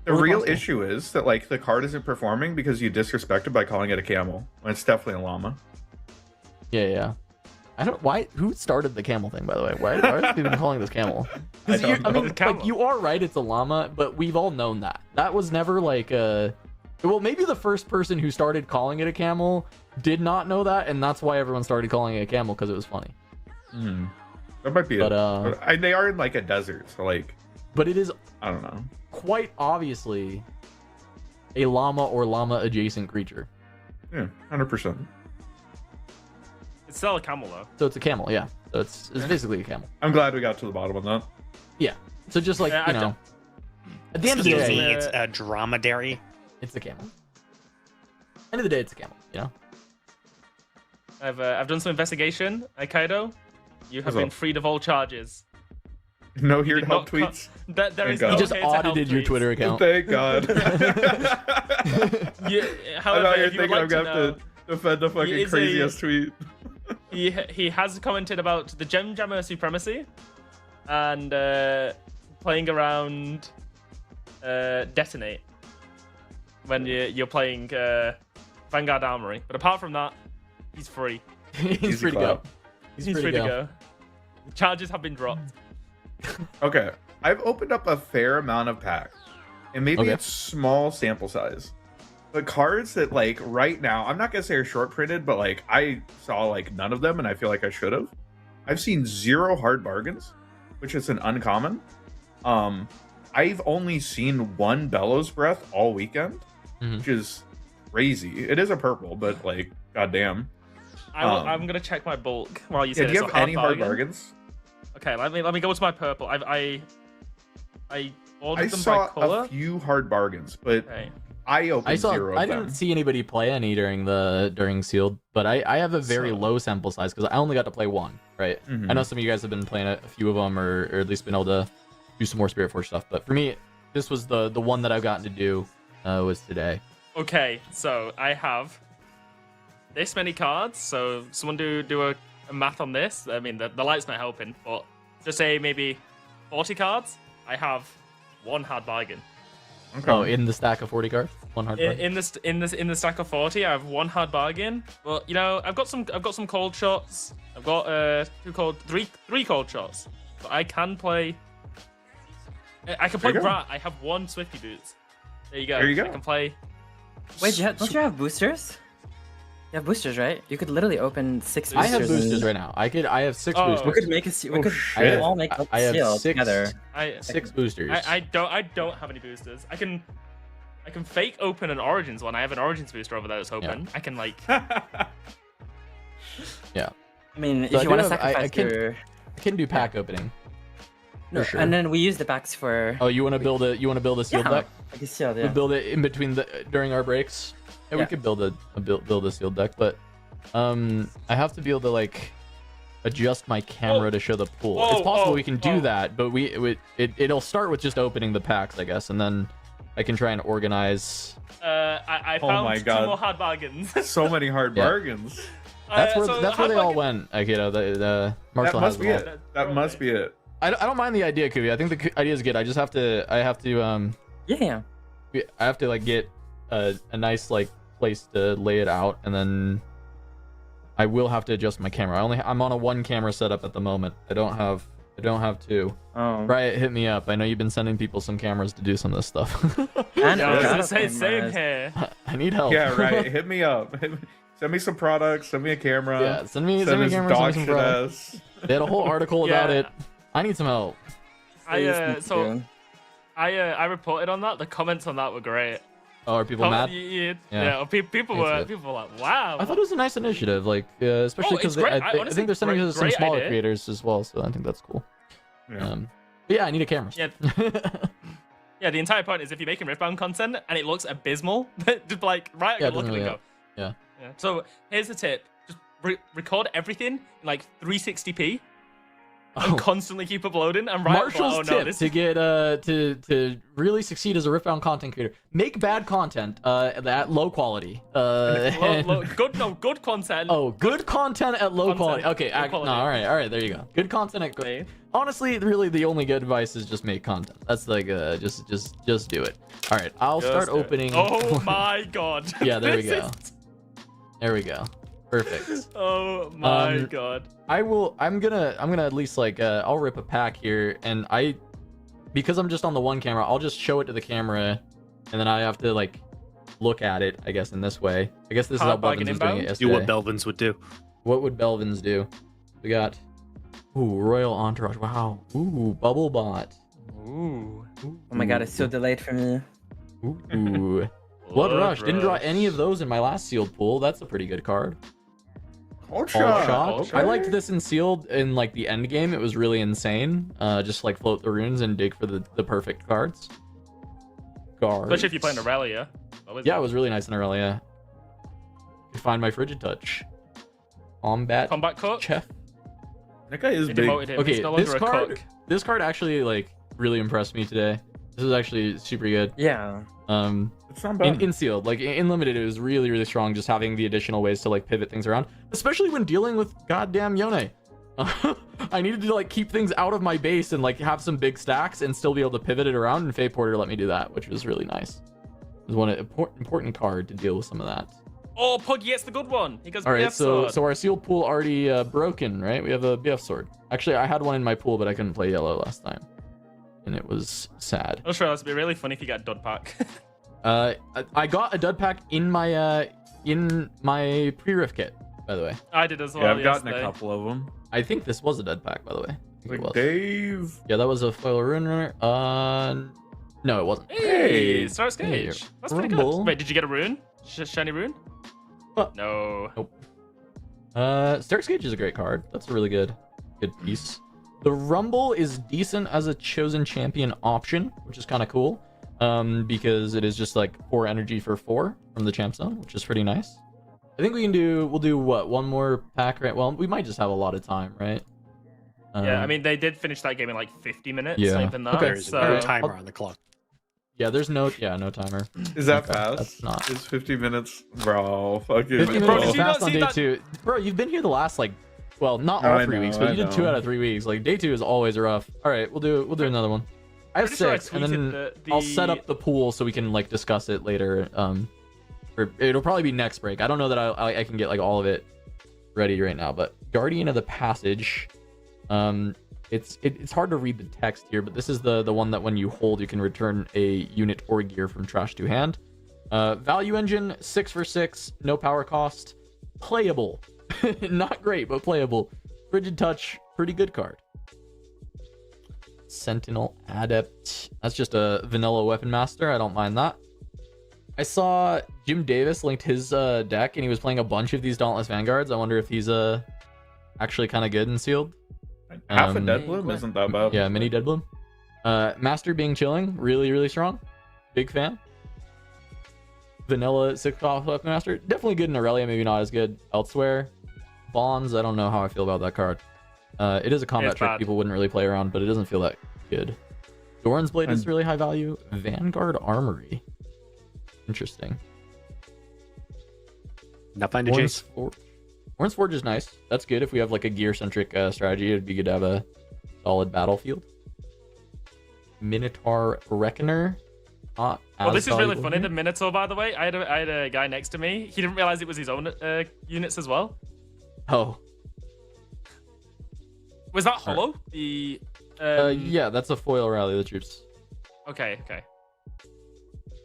the Totally real possible. issue is that like the card isn't performing because you disrespect it by calling it a camel when it's definitely a llama. Yeah. I don't why who started the camel thing by the way. Why are people calling this camel? 'Cause I don't I mean, know. It's camel. like you are right, it's a llama, but we've all known that. That was never like well, maybe the first person who started calling it a camel did not know that, and that's why everyone started calling it a camel because it was funny. That might be But, it. But they are in like a desert, so like But it is I don't know. quite obviously a llama or llama adjacent creature. Yeah, 100%. It's still a camel though. So it's a camel, yeah. So it's basically a camel. I'm glad we got to the bottom of that. Yeah. So just like, Yeah, you know, at the end of the Excuse day, me, it's a dromedary. it's a camel. End of the day, it's a camel, you know? I've done some investigation. Kaido, you have What's been up? freed of all charges. No Here to Did Help not co- tweets. There Thank is God. no You just here to help audited your tweets. Twitter account. Thank God. Yeah, I however, thought you're if you would thinking I'm like to gonna know, have to defend the fucking is a- craziest tweet. he has commented about the Gem Jammer supremacy and playing around Detonate when you're playing Vanguard Armory. But apart from that, he's free. He's Easy free to go. clap. He's He's free to go. Charges have been dropped. Okay, I've opened up a fair amount of packs, and maybe Okay. it's small sample size. But cards that like right now, I'm not gonna say are short printed, but like I saw like none of them, and I feel like I should have. I've seen 0 hard bargains, which is an uncommon. I've only seen 1 Bellows Breath all weekend, Mhm. which is crazy. It is a purple, but like goddamn. I'm gonna check my bulk while you say Yeah, do you this. have A any hard bargain? bargains? Okay, let me go to my purple. I I ordered them by saw color. a few hard bargains, but Okay. I opened zero of I them. didn't see anybody play any during sealed, but I have a very So- low sample size because I only got to play one, right? Mhm. I know some of you guys have been playing a few of them, or at least been able to do some more Spiritforged stuff. But for me, this was the one that I've gotten to do was today. Okay, so I have this many cards. So someone do a math on this. I mean, the light's not helping, but just say maybe 40 cards. I have one hard bargain. Okay. Oh, in the stack of 40 cards, one hard. In the stack of 40, I have one hard bargain. But you know, I've got some cold shots. I've got three cold shots. But I can play. I can play There you go. Rat. I have one Swifty Boots. There you go. There you go. I can play. Wait, don't you have boosters? You have boosters, right? You could literally open 6 I boosters. have boosters and right now. I have 6 Oh. We boosters. could make a. We could shit. all make I have seal 6 together. I 6 boosters. I don't have any boosters. I can fake open an Origins one. I have an Origins booster over there that's open. I can like. Yeah, I mean, So if I you want do to have- I sacrifice can- your. I can do pack opening. No, sure. and then we use the packs for. Oh, you want to build a sealed yeah, deck? like a seal, We yeah. build it in between during our breaks. Yeah, we Yeah. could build a sealed deck, but I have to be able to like adjust my camera to show the pool. Whoa, It's possible whoa, we can do whoa. that, but it'll start with just opening the packs, I guess, and then I can try and organize. I Oh found my 2 God. more hard bargains. So many hard Yeah. bargains. That's where So that's where hard they all bargain- went. Like, the That Marshall has must be them all. it. That must be it. I don't mind the idea, Kuvi. I think the idea is good. I have to Yeah. I have to like get a nice like place to lay it out, and then I will have to adjust my camera. I'm on a 1 camera setup at the moment. I don't have 2. Oh. Riot, hit me up. I know you've been sending people some cameras to do some of this stuff. And Yeah, I was Elgato gonna say cameras. same here. I need help. Yeah, right. Hit me up. Send me some products. Send me a camera. Yeah, send me a this camera. dog Send me some shit products. ass. They had a whole article about Yeah. it. I need some help. Please, I reported on that. The comments on that were great. Oh, are people mad? Yeah. People were like, wow. I thought it was a nice initiative, like especially Oh, it's because great. I Honestly, think they're sending it to some great smaller idea. creators as well, so I think that's cool. Yeah. But yeah, I need a camera. Yeah. Yeah, the entire point is if you're making Riftbound content and it looks abysmal, just like right, Yeah, it look at doesn't it and really go. yeah. Yeah. So here's the tip: just record everything in like 360p and Oh. constantly keep uploading. And right, Marshall's like, oh no, tip this to is get to really succeed as a Riftbound content creator: make bad content at low quality. good content. Oh, good content at low Content. quality. Okay, Good quality. no, all right, there you go. Good content at Okay. Honestly, really, the only good advice is just make content. That's like just do it. All right, I'll Just start do it. opening. Oh my god. Yeah, there we This go. is- There we go. Perfect. Oh my Um, god. I'm gonna at least like I'll rip a pack here, and because I'm just on the 1 camera, I'll just show it to the camera, and then I have to like look at it, I guess, in this way. I guess this is how Hard bargain Belvins was doing it inbound? yesterday. Do what Belvins would do. What would Belvins do? We got Royal Entourage. Wow. Bubble Bot. Ooh. Oh my god, it's so delayed for me. Blood Rush. Didn't draw any of those in my last sealed pool. That's a pretty good card. Cold All shot. shot. Okay. I liked this in sealed in like the end game. It was really insane. Just like float the runes and dig for the perfect cards. Guards. Especially if you're playing Aurelia. Yeah, it was really nice in Aurelia. Find my Frigid Touch. Combat Combat cook. Chef. That guy is They big. demoted him. Okay, He's no this longer a card, cook. this card actually like really impressed me today. This is actually super good. Yeah. It's not bad. In sealed, like in limited, it was really strong. Just having the additional ways to like pivot things around, especially when dealing with goddamn Yone. I needed to like keep things out of my base and like have some big stacks and still be able to pivot it around. And Fae Porter let me do that, which was really nice. It was one important card to deal with some of that. Oh, Puggy gets the good one. He goes All right, BF so sword. so our sealed pool already broken, right? We have a BF sword. Actually, I had one in my pool, but I couldn't play yellow last time, and it was sad. I'm sure it'd be really funny if you got a dud pack. I got a dud pack in my pre-riff kit, by the way. I did as well. Yeah, I've gotten yesterday. a couple of them. I think this was a dud pack, by the way. I think it Like was. Dave. Yeah, that was a foil rune runner. No, it wasn't. Hey, Hey, Star Skage. That's pretty Rumble. good. Wait, did you get a rune? Shiny rune? What? No. Stark Skage is a great card. That's a really good piece. The Rumble is decent as a chosen champion option, which is kind of cool. Because it is just like 4 energy for 4 from the champ zone, which is pretty nice. I think we'll do what, one more pack, right? Well, we might just have a lot of time, right? Yeah, I mean, they did finish that game in like 50 minutes, Yeah. even that. Okay. There's So, no timer on the clock. Yeah, there's no timer. Is that Okay, fast? that's not- It's 50 minutes, bro. Fucking 50 Bro, minutes did is you not fast on see day that- 2. Bro, you've been here the last like, well, not all I 3 weeks, know, but you I did 2 know. out of 3 weeks. Like day 2 is always rough. All right, we'll do another one. I have Pretty sure I 6, and then tweeted I'll set up the pool so we can like discuss it later. Or it'll probably be next break. I don't know that I can get like all of it ready right now, but Guardian of the Passage. It's hard to read the text here, but this is the one that when you hold, you can return a unit or gear from trash to hand. Value engine, 6 for 6, no power cost, playable. Not great, but playable. Frigid Touch, pretty good card. Sentinel Adept. That's just a vanilla weapon master. I don't mind that. I saw Jim Davis linked his deck, and he was playing a bunch of these Dauntless Vanguards. I wonder if he's actually kind of good in sealed. Half a Dead Bloom isn't that bad. Yeah, mini Dead Bloom. Master being chilling, really, really strong. Big fan. Vanilla 6-cost weapon master, definitely good in Aurelia, maybe not as good elsewhere. Bonds, I don't know how I feel about that card. It is a combat It's trick bad. people wouldn't really play around, but it doesn't feel that good. Doran's Blade is really high value. Vanguard Armory. Interesting. Nothing to chase. Orange Forge is nice. That's good if we have like a gear-centric strategy. It'd be good to have a solid battlefield. Minotaur Reckoner. Not well, as this is really valuable funny. here. The Minotaur, by the way, I had a guy next to me. He didn't realize it was his own units as well. Oh. Was that hollow? The Yeah, that's a foil rally of the troops. Okay.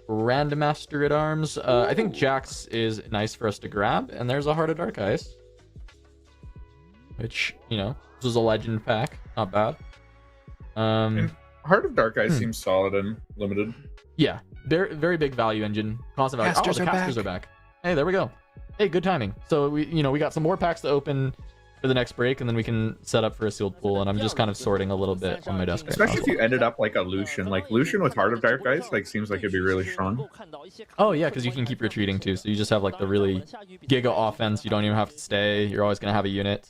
Random Master at Arms. I think Jax is nice for us to grab, and there's a Heart of Dark Ice. Which, this was a legend pack. Not bad. Heart of Dark Eye seems solid and limited. Yeah, very, very big value engine. Constant value. Casters the are casters back. are back. Hey, there we go. Hey, good timing. So we got some more packs to open for the next break, and then we can set up for a sealed pool. And I'm just kind of sorting a little bit on my desk. Right Especially now. if you ended up like a Lucian. Like Lucian with Heart of Dark Eyes, like seems like it'd be really strong. Oh yeah, because you can keep retreating too. So you just have like the really giga offense. You don't even have to stay. You're always gonna have a unit.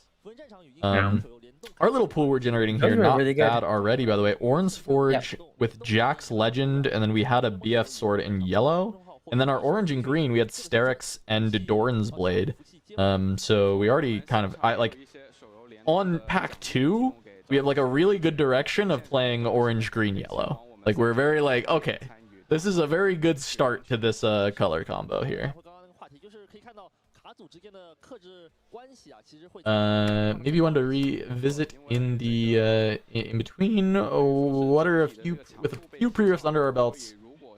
Our little pool we're generating here, Those were not really good. bad already, by the way. Orange Forge with Jack's Legend, and then we had a BF Sword in yellow. And then our orange and green, we had Sterix and Doran's Blade. So we already kind of, on pack 2, we have like a really good direction of playing orange, green, yellow. Like we're very like, okay, this is a very good start to this color combo here. Maybe you want to revisit in the in between. What are a few pre-rifts under our belts?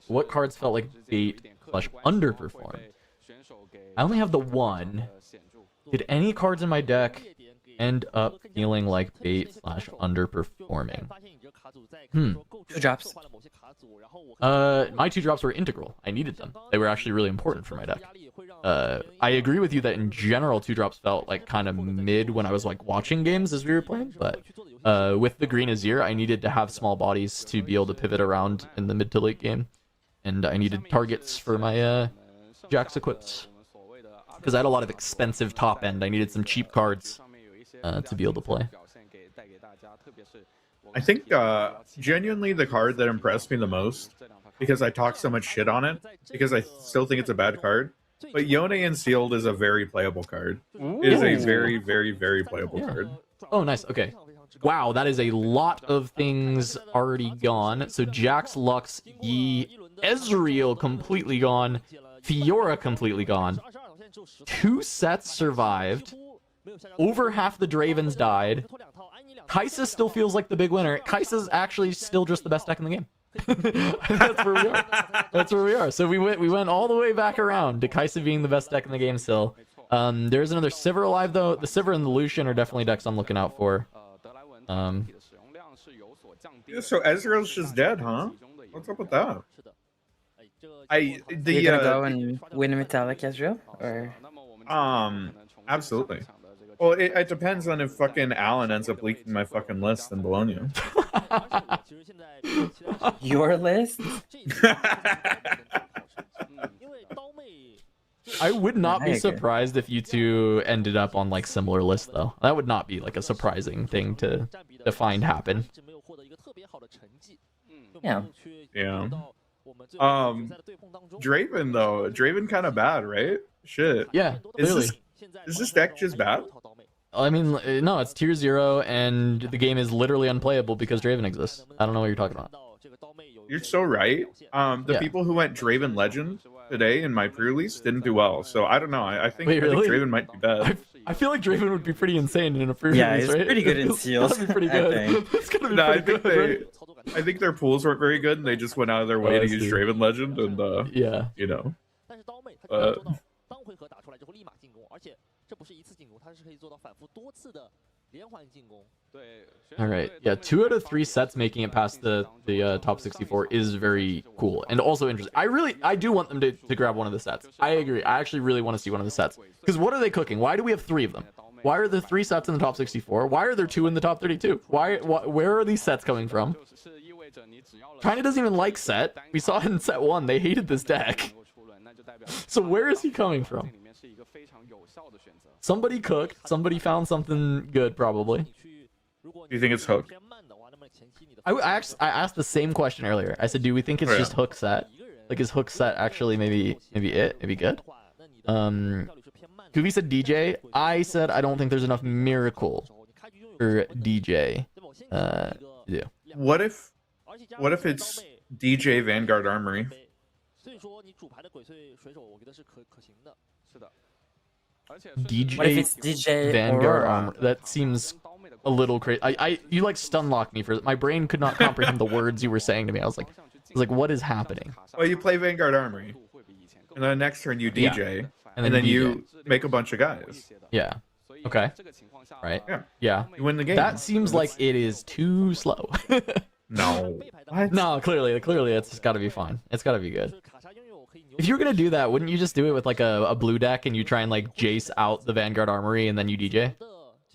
What cards felt like bait / underperformed? I only have the one. Did any cards in my deck end up feeling like bait / underperforming? 2 drops. My 2 drops were integral. I needed them. They were actually really important for my deck. I agree with you that in general 2 drops felt like kind of mid when I was like watching games as we were playing, but with the green Azir, I needed to have small bodies to be able to pivot around in the mid to late game, and I needed targets for my Jax equips because I had a lot of expensive top end. I needed some cheap cards to be able to play. I think genuinely the card that impressed me the most, because I talk so much shit on it, because I still think it's a bad card, but Yone and Sealed is a very playable card. It is a very, very, very playable card. Oh, nice. Okay. Wow, that is a lot of things already gone. So Jax, Lux, Yi, Ezreal completely gone, Fiora completely gone. 2 sets survived. Over half the Dravens died. Kaisa still feels like the big winner. Kaisa's actually still just the best deck in the game. That's where we are. That's where we are. So we went all the way back around to Kaisa being the best deck in the game still. There's another Sivir alive though. The Sivir and the Lucian are definitely decks I'm looking out for. Yeah, so Ezreal's just dead, huh? What's up with that? You're gonna go and win a Metallic Ezreal? Or Absolutely. Well, it depends on if fucking Alan ends up leaking my fucking list in Bologna. Your list? I would not I be agree. surprised if you two ended up on like similar lists though. That would not be like a surprising thing to find happen. Yeah. Yeah. Draven though, Draven kind of bad, right? Shit. Yeah, clearly. Is this deck just bad? I mean, no, it's tier 0 and the game is literally unplayable because Draven exists. I don't know what you're talking about. You're so right. The Yeah. people who went Draven Legend today in my pre-release didn't do well. So I don't know. I think, Wait, I think really? Draven might be bad. I feel like Draven would be pretty insane in a pre-release, Yeah, he's right? pretty good in seals, That'd be pretty I good. think. It's gonna be No, I pretty think good, right? I think their pools weren't very good, and they just went out of their way Oh, I to use see. Draven Legend, and Yeah. you know. 但是刀妹它可以做到当回合打出来之后立马进攻，而且这不是一次进攻，它是可以做到反复多次的连环进攻。 All right. Yeah, 2 out of 3 sets making it past the top 64 is very cool and also interesting. I do want them to grab one of the sets. I agree. I actually really want to see one of the sets because what are they cooking? Why do we have 3 of them? Why are there 3 sets in the top 64? Why are there 2 in the top 32? Where are these sets coming from? China doesn't even like set. We saw in set 1 they hated this deck. So where is he coming from? Somebody cooked. Somebody found something good, probably. Do you think it's Hook? I asked the same question earlier. I said, do we think it's Oh, yeah. just Hook set? Like, is Hook set actually maybe good? Kuvi said DJ. I said I don't think there's enough miracle for DJ. Yeah. What if it's DJ Vanguard Armory? 所以说你主牌的鬼祟水手，我觉得是可行的。 What if DJ it's DJ Vanguard Aurora? Armor. That seems a little crazy. You like stun locked me for my brain could not comprehend the words you were saying to me. I was like, what is happening? Well, you play Vanguard Armory, and then next turn you DJ, and then DJ. you make a bunch of guys. Yeah. Okay. Right. Yeah. Yeah. You win the game. That seems like it is too slow. No. What? No, clearly it's got to be fine. It's got to be good. If you were gonna do that, wouldn't you just do it with like a blue deck and you try and like Jace out the Vanguard Armory and then you DJ?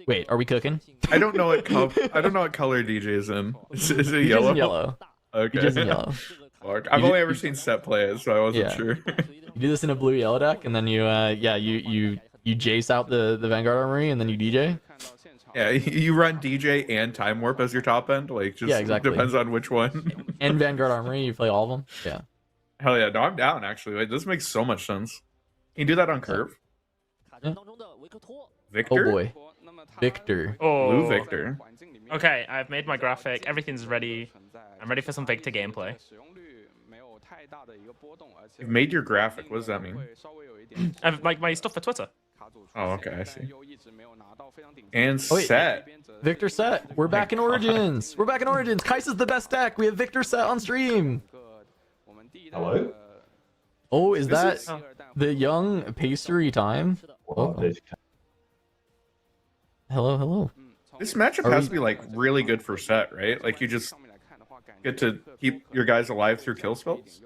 Wait, are we cooking? I don't know what color DJ is in. Is it DJ's yellow? in yellow. Okay. DJ's in yellow. Fuck. I've only ever seen Set play it, so I wasn't Yeah. sure. You do this in a blue yellow deck and then you you Jace out the Vanguard Armory and then you DJ. Yeah, you run DJ and Time Warp as your top end. Like, just Yeah, exactly. depends on which one. And Vanguard Armory, you play all of them. Yeah. Hell yeah, no, I'm down actually. Like, this makes so much sense. Can you do that on curve? Victor? Oh boy. Victor. Blue Oh, Victor. okay. I've made my graphic. Everything's ready. I'm ready for some Victor gameplay. You've made your graphic. What does that mean? I've like my stuff for Twitter. Oh, okay, I see. And Oh, wait. Set. Victor set. We're back in Origins. We're back in Origins. Kais is the best deck. We have Victor set on stream. Hello? Oh, is that is- the young pastry time? Oh. Hello, hello. This matchup Are has we- to be like really good for Set, right? Like, you just get to keep your guys alive through kill spells?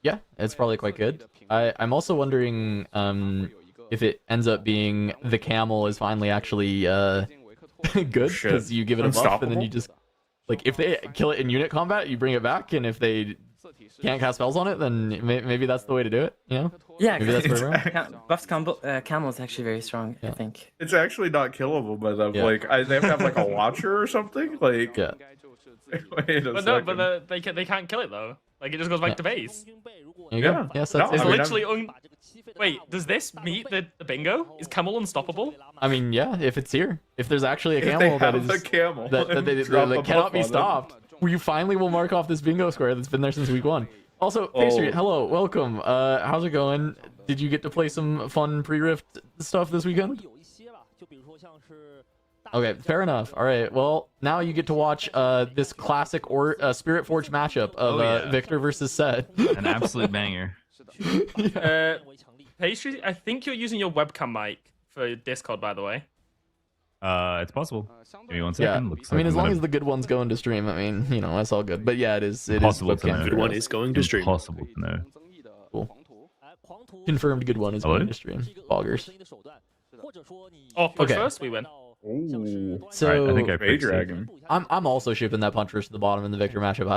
Yeah, it's probably quite good. I'm also wondering if it ends up being the camel is finally actually good Shit. because you give it a buff and then Unstoppable? you just like if they kill it in unit combat, you bring it back, and if they can't cast spells on it, then maybe that's the way to do it. You know? Yeah, Maybe that's where we're at. Buffs Camel is actually very strong, I Yeah. think. It's actually not killable by them. Yeah. Like, they have to have like a watcher or something? Like, Yeah. wait a But no, second. but they can't kill it though. Like it just goes back to base. There you Yeah. go. Yes, No, that's It's I mean, literally Wait, does this meet the bingo? Is Camel unstoppable? I mean, yeah, if it's here, if there's actually a If they camel that have is a camel that and drop a cannot buff be on them. stopped, we finally will mark off this bingo square that's been there since week 1. Also, Pastry, Oh. hello, welcome. How's it going? Did you get to play some fun pre-rift stuff this weekend? Okay, fair enough. All right, well, now you get to watch this classic or Spiritforged matchup of yeah. Victor versus Set. An absolute banger. Pastry, I think you're using your webcam mic for Discord, by the way. It's possible. Give me one Yeah, second. Looks I mean, like as I'm long gonna- as the good ones go into stream, I mean, you know, that's all good. But yeah, it is Impossible to webcam know. for Good one us. is going to stream. Impossible to know. Confirmed good one is Hello? going to stream. Boggers. Oh, punch Okay. first, we win. Ooh. So Alright, I think I Ray fixed it. Dragon. I'm also shipping that punch first to the bottom in the Victor matchup.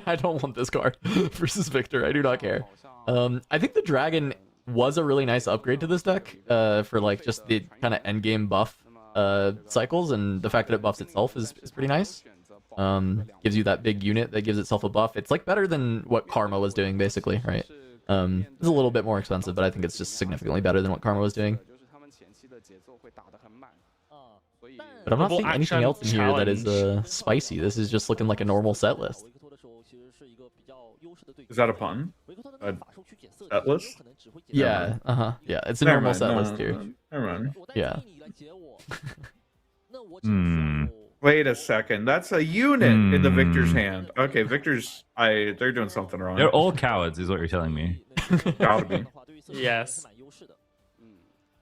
I don't want this card versus Victor. I do not care. I think the Dragon was a really nice upgrade to this deck for like just the kind of end game buff cycles, and the fact that it buffs itself is pretty nice. Gives you that big unit that gives itself a buff. It's like better than what Karma was doing basically, right? It's a little bit more expensive, but I think it's just significantly better than what Karma was doing. But I'm not Double seeing anything action else in here that is challenge. spicy. This is just looking like a normal set list. Is that a pun? A set list? Yeah, yeah, it's a Never normal mind, set no, list here. Never mind. Yeah. Wait a second. That's a unit in the Victor's hand. Okay, Victor's. They're doing something wrong. They're all cowards, is what you're telling me. Gotta be. Yes.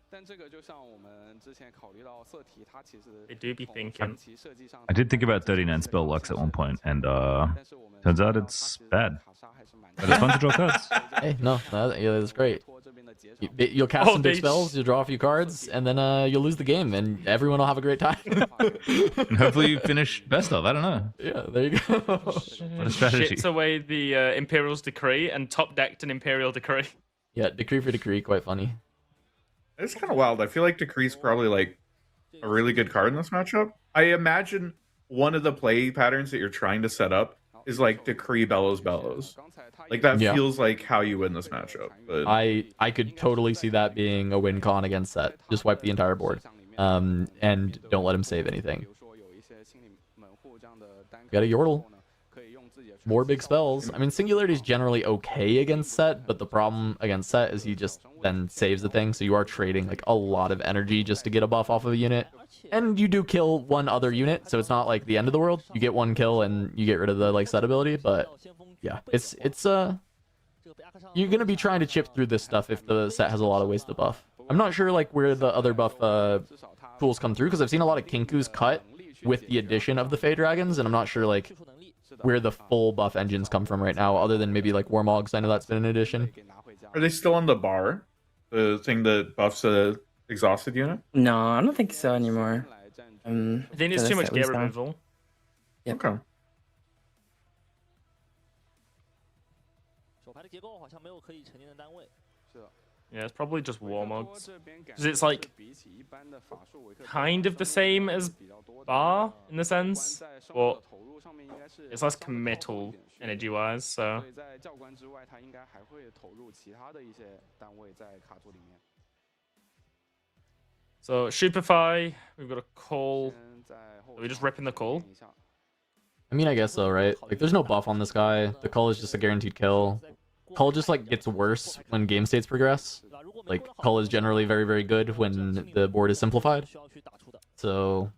但这个就像我们之前考虑到色体，它其实 They do be thinking. 其设计上 I did think about 39 spell locks at one point, and 但是我们 turns out it's bad. But it's fun to draw cards. Hey, no, yeah, that's great. 托这边的节 You'll cast Oh, some big they- spells, you'll draw a few cards, and then you'll lose the game, and everyone will have a great time. And hopefully you finish best of. I don't know. Yeah, there you go. What a strategy. Shits away the Imperial's Decree and top decked an Imperial Decree. Yeah, decree for decree, quite funny. It's kind of wild. I feel like Decree's probably like a really good card in this matchup. I imagine one of the play patterns that you're trying to set up is like Decree Bellows. Like that Yeah. feels like how you win this matchup. But I could totally see that being a win con against Set. Just wipe the entire board. And don't let him save anything. Got a Yordle. More big spells. I mean, Singularity is generally okay against Set, but the problem against Set is he just then saves the thing, so you are trading like a lot of energy just to get a buff off of a unit. And you do kill one other unit, so it's not like the end of the world. You get one kill and you get rid of the like Set ability, but yeah, it's you're gonna be trying to chip through this stuff if the set has a lot of ways to buff. I'm not sure like where the other buff tools come through, because I've seen a lot of Kinkus cut with the addition of the Fey Dragons, and I'm not sure like where the full buff engines come from right now, other than maybe like Warmogs. I know that's been an addition. are they still on the bar? The thing that buffs a exhausted unit? No, I don't think so anymore. I think it's so too that's much at gear least down. removal. Yep. Okay. 手牌的结构好像没有可以沉淀的单位。 Yeah, it's probably just Warmogs. 这边感 Because it's like 比起一般的法术维克 kind of the same as Bar in the sense, 在生 but 物的投入上面应该是 it's less committal energy wise, so 所以在教官之外，他应该还会投入其他的一些单位在卡组里面。 so Superfy, we've got a call. 先在后 Are we just ripping the call? 一下 I mean, I guess so, right? Like, there's no buff on this guy. The cull is just a guaranteed kill. Cull just like gets worse when game states progress. Like, cull is generally very, very good when the board is simplified. So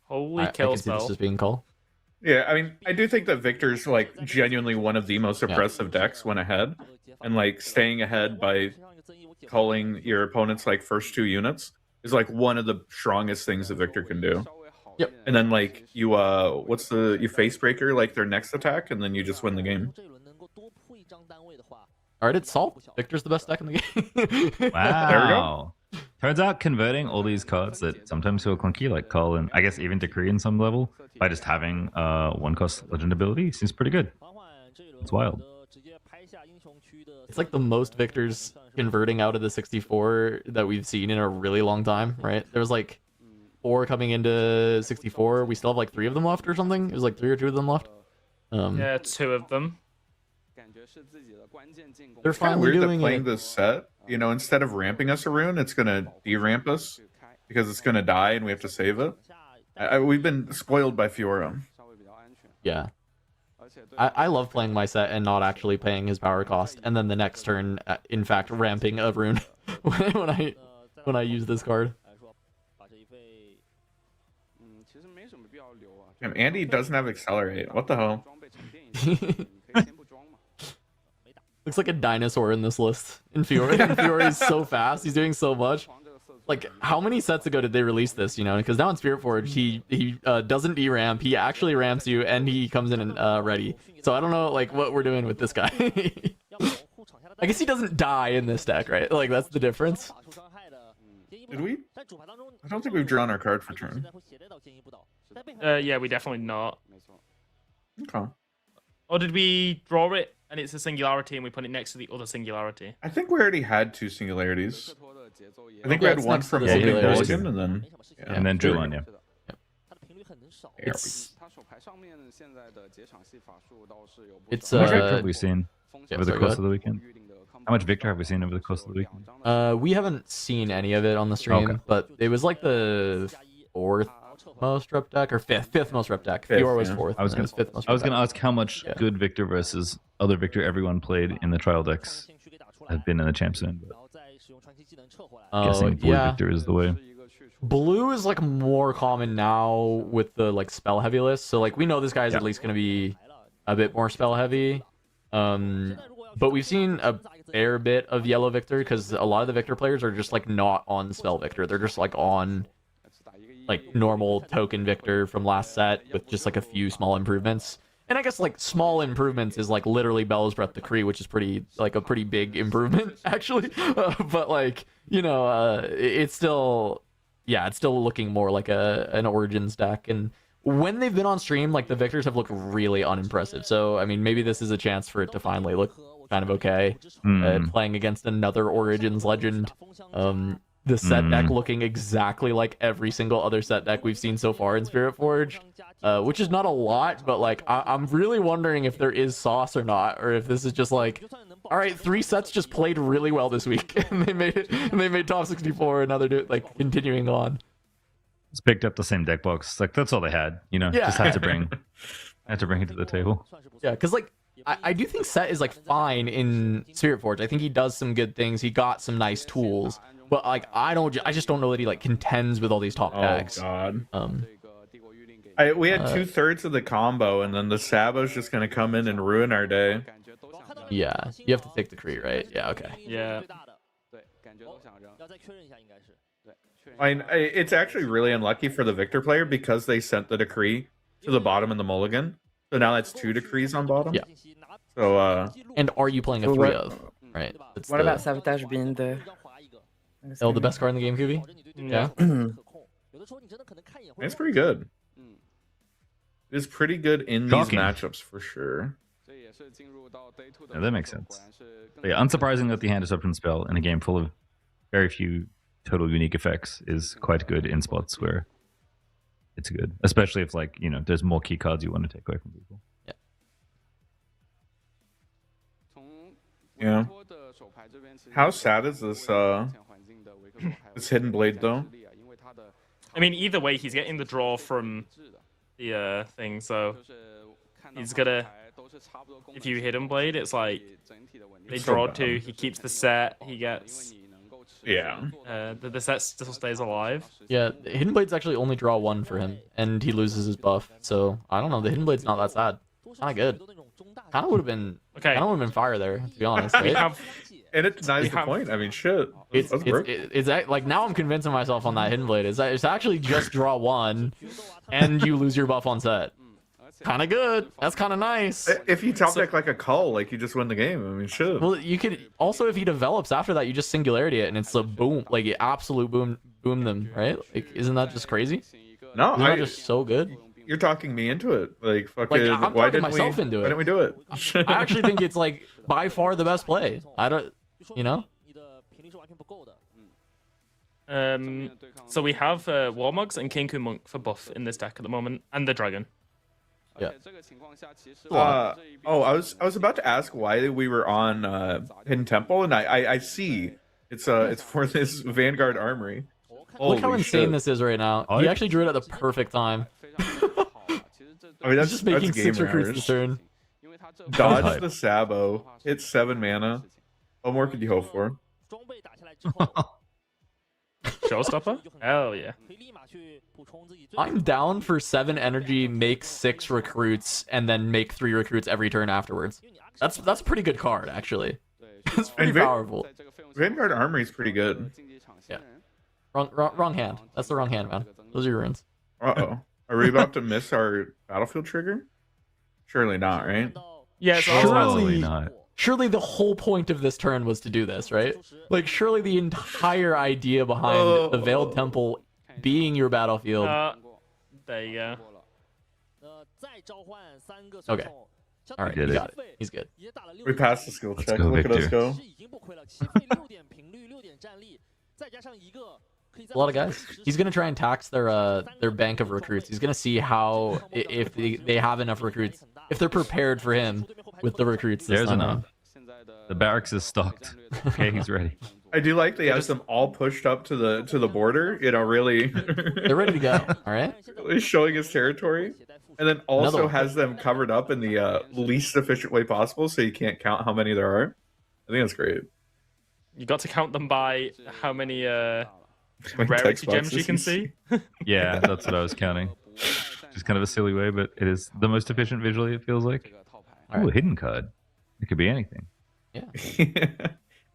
Holy I kill can see this spell. as being cull. Yeah, I mean, I do think that Victor's like genuinely one of the most impressive decks when ahead, and like staying ahead by culling your opponent's like first two units is like one of the strongest things that Victor can do. 稍微好 Yep. And then like you you face breaker like their next attack, and then you just win the game. 这一轮能够多铺一张单位的话， Alright, it's solved. Victor's the best deck in the game. Wow. Turns out converting all these cards that sometimes feel clunky, like Cull and I guess even Decree in some level, by just having one cost legend ability seems pretty good. 缓缓这一轮 It's wild. 直接拍下英雄区的 It's like the most Victors converting out of the 64 that we've seen in a really long time, right? There was like 4 coming into 64. We still have like 3 of them left or something. It was like 3 or 2 of them left. Yeah, 2 of them. 感觉是自己的关键进攻。 They're It's kind of finally weird that doing playing it. this set, you know, instead of ramping us a rune, it's gonna deramp us because it's gonna die and we have to save it. 下 We've been spoiled by Fiora. 稍微比较安全， Yeah. 而且对 I love playing my set and not actually paying his power cost, and then the next turn, in fact, ramping a rune when I use this card. 来说，把这一费 其实没什么必要留啊。 Damn, Andy doesn't have accelerate. What the hell? 装备沉淀一下，你可以先不装嘛。 Looks like a dinosaur in this list. In Fiora is so fast. He's doing so much. 装这个色素 Like, how many sets ago did they release this? You know, because now in Spiritforged, he doesn't deramp. He actually ramps you, and he comes in and ready. So I don't know like what we're doing with this guy. 要保护场下的 I guess he doesn't die in this deck, right? Like that's the difference. 打出伤害的， Did we? I don't think we've drawn our card for turn. Yeah, we definitely not. Okay. Or did we draw it and it's a singularity and we put it next to the other singularity? I think we already had two singularities. I think we Yeah, had it's one next to from the Moving singularity. Mulligan and then And then drew one, yeah. It's How much victor have we seen yeah, over the sorry, course go of the weekend? How much victor have we seen over the course of the weekend? We haven't seen any of it on the stream, Okay. but it was like the fourth most rep deck or fifth most rep deck. Fifth, Fiora was yeah. fourth. I was and then gonna, fifth most I was rep gonna deck. ask how much Yeah. good victor versus other victor everyone played in the trial decks has been in the champ zone, but guessing blue yeah. victor is the way. Blue is like more common now with the like spell heavy list. So like we know this guy is at least gonna be a bit more spell heavy. But we've seen a fair bit of yellow victor because a lot of the victor players are just like not on spell victor. They're just like on like normal token victor from last set with just like a few small improvements. And I guess like small improvements is like literally Bell's Breath Decree, which is pretty like a pretty big improvement actually. But like it's still it's still looking more like an Origins deck. And when they've been on stream, like the victors have looked really unimpressive. So I mean, maybe this is a chance for it to finally look kind of okay. Playing against another Origins legend. The set deck looking exactly like every single other set deck we've seen so far in Spiritforged, which is not a lot, but like I'm really wondering if there is sauce or not, or if this is just like, all right, 3 sets just played really well this week, and they made it, and they made top 64, and now they're like continuing on. It's picked up the same deck box. Like that's all they had, you know. Yeah. Just had to bring it to the table. Yeah, because like I do think Set is like fine in Spiritforged. I think he does some good things. He got some nice tools. But like I just don't know that he like contends with all these top decks. Oh god. We had Uh, 2/3 of the combo, and then the Sabo's just gonna come in and ruin our day. Yeah, you have to take the Kree, right? Yeah, okay. Yeah. It's actually really unlucky for the Victor player because they sent the decree to the bottom in the mulligan. So now that's 2 decrees on bottom. Yeah. So And are you playing a So 3 what- of? Right. That's What about Sabotage being the... the best card in the game, Kuvi? Yeah. it's pretty good. It's pretty good in these Shocking. matchups for sure. Yeah, that makes sense. But yeah, unsurprising that the hand disruption spell in a game full of very few total unique effects is quite good in spots where it's good, especially if like there's more key cards you want to take away from people. Yeah. How sad is this this hidden blade though? I mean, either way, he's getting the draw from the thing, so he's gonna. If you hit him blade, it's like they It's so draw bad. 2. He keeps the set. He gets Yeah. the set still stays alive. Yeah, Hidden Blade's actually only draw 1 for him, and he loses his buff. So I don't know. The Hidden Blade's not that sad. Kind of good. Kind of would have been. Okay. Kind of would have been fire there, to be honest. We Right? have And it denies We the have- point. I mean, shit. It's That's broken. like now I'm convincing myself on that Hidden Blade. It's actually just draw 1, and you lose your buff on set. Kind of good. That's kind of nice. If you top deck like a cull, like you just win the game. I mean, shit. Well, you could also, if he develops after that, you just singularity it, and it's a boom, like you absolute boom them, right? Like, isn't that just crazy? No, Isn't that just so good? you're talking me into it. Like fucking. I'm why talking didn't myself we? into it. Why didn't we do it? I actually think it's like by far the best play. I don't, you know. So we have Warmugs and Kinku Monk for buff in this deck at the moment, and the Dragon. Yeah. I was about to ask why we were on Hidden Temple, and I see it's for this Vanguard Armory. Look how Holy insane shit. this is right now. Oh, He yeah. actually drew it at the perfect time. I mean, that's He's just making that's 6 game recruits errors. this turn. Dodge Hype. the Sabo. Hit 7 mana. What more could you hope for? Showstopper? Hell yeah. I'm down for 7 energy, make 6 recruits, and then make 3 recruits every turn afterwards. That's a pretty good card, actually. It's pretty And Van- powerful. Vanguard Armory is pretty good. Yeah. Wrong hand. That's the wrong hand, man. Those are your runes. Uh-oh. Are we about to miss our battlefield trigger? Surely not, right? Yeah, so Surely- Probably not. surely the whole point of this turn was to do this, right? Like, surely the entire idea behind the Veiled Temple being your battlefield. There you go. Okay. All right, Did you it. got it. He's good. We passed the skill check. go, Look at us Victor. go. A lot of guys. He's gonna try and tax their bank of recruits. He's gonna see how if they have enough recruits, if they're prepared for him with the recruits. This There's time enough. The barracks is stocked. Okay, he's ready. I do like they has them all pushed up to the border. You know, really. They're ready to go. All right. Really showing his territory, and then also Another one. has them covered up in the least efficient way possible, so you can't count how many there are. I think that's great. You got to count them by how many Like rarity text gems boxes you can see. Yeah, that's what I was counting. Just kind of a silly way, but it is the most efficient visually, it feels like. Oh, a hidden card. It could be anything. Yeah.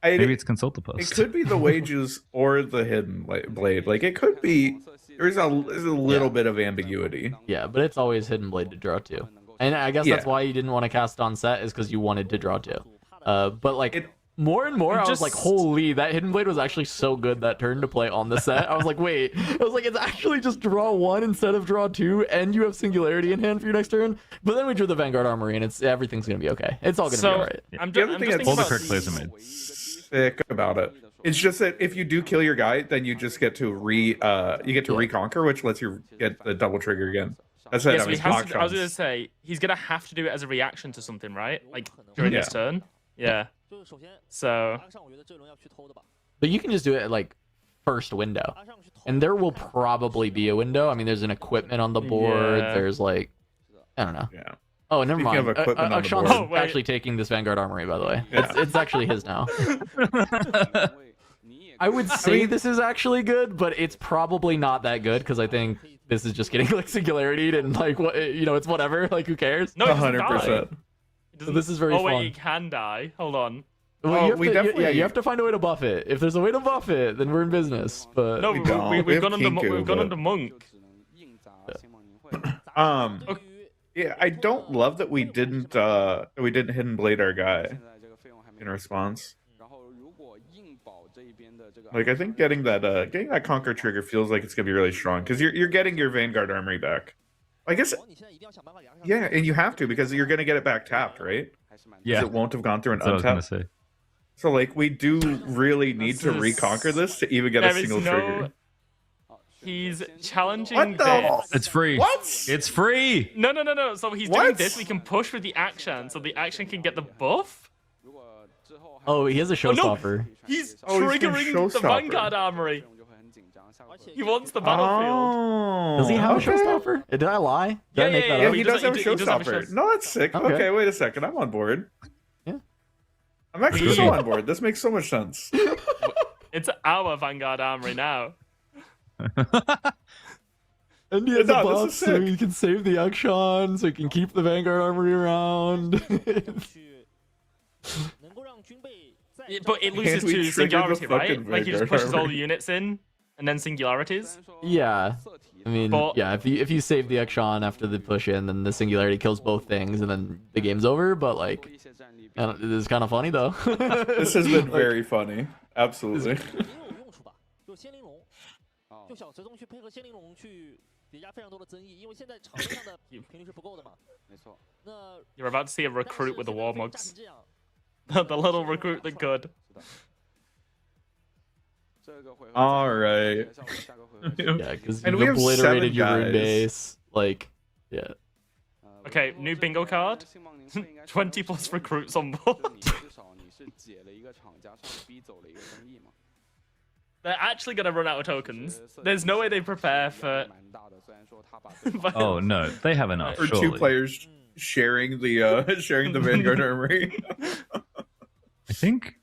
Maybe it's Consult the It Post. could be the wages or the hidden blade. Like it could be. There's a little bit of ambiguity. Yeah, but it's always Hidden Blade to draw two. And I guess that's why you didn't want to cast on set, is because you wanted to draw two. But like more and more, I was like, holy, that Hidden Blade was actually so good that turn to play on the set. I was like, wait, I was like, it's actually just draw one instead of draw two, and you have Singularity in hand for your next turn. But then we drew the Vanguard Armory, and everything's gonna be okay. It's all gonna be alright. I'm The other just thing thinking All the about correct plays are made. Sick about it. It's just that if you do kill your guy, then you just get to reconquer, which lets you get the double trigger again. That's it. Yeah, so I mean, he has to, I was auctions. gonna say he's gonna have to do it as a reaction to something, right? Like during Yeah. this turn. Yeah. So But you can just do it at like first window, and there will probably be a window. I mean, there's an equipment on the board. Yeah. There's like, I don't know. Yeah. Oh, never Speaking mind. of equipment on the Akshan's board. Oh, wait. actually taking this Vanguard Armory, by the way. Yeah. It's actually his now. I would say this is actually good, but it's probably not that good because I think this is just getting like Singularity and like what it's whatever. Like who cares? no, he doesn't 100%. die. He doesn't- This is very Oh wait, fun. he can die. Hold on. Well, we you definitely- have to find a way to buff it. If there's a way to buff it, then we're in business. But No, We don't. We we've have gone under Kinku, we've gone but- under monk. Yeah, I don't love that we didn't hidden blade our guy in response. Like I think getting that conquer trigger feels like it's gonna be really strong because you're getting your Vanguard Armory back. I guess yeah, and you have to because you're gonna get it back tapped, right? 'Cause Yeah, it won't have gone through an that's what I was gonna untap. say. So like we do really need to This is- reconquer this to even get a There is single trigger. He's challenging What the? this. It's free. What? It's free. No. So he's doing What? this. We can push with the action, so the action can get the buff. oh, he has a Oh, no. showstopper. He's Oh, he's gonna triggering the showstopper. Vanguard Armory. He wants the battlefield. Oh, Does he have okay. a showstopper? Did I lie? Did I Yeah, make yeah, that Yeah, up? he does- does have a he does have a showstopper. show- No, that's sick. Okay. Okay, wait a second. I'm on board. Yeah. I'm actually Yeah. so on board. This makes so much sense. It's our Vanguard Armory now. And he has a No, this buff, is so sick. he can save the Akshan, so he can keep the Vanguard Armory around. Yeah, but it And loses we to triggered the Singularity, right? fucking Like he just Vanguard pushes all Armory. the units in, and then Singularities. Yeah. I mean, But- yeah, if you save the Akshan after the push in, then the Singularity kills both things, and then the game's over, but like, this is kind of funny, though. This has been very funny. Absolutely. 就小折中去配合仙玲珑去叠加非常多的争议，因为现在场面上的频率是不够的嘛。没错。那 You're about to see a recruit with the war 但是 mugs. 现在被炸成这样 The little recruit that could. All right. yeah, because And you've we have obliterated 7 your rune guys. base. Like, yeah. Okay, new bingo card. 20 plus recruits on board. They're actually gonna run out of tokens. There's no way they prepare for. Oh no, they have enough. Or surely. 2 players sharing the Vanguard Armory. I think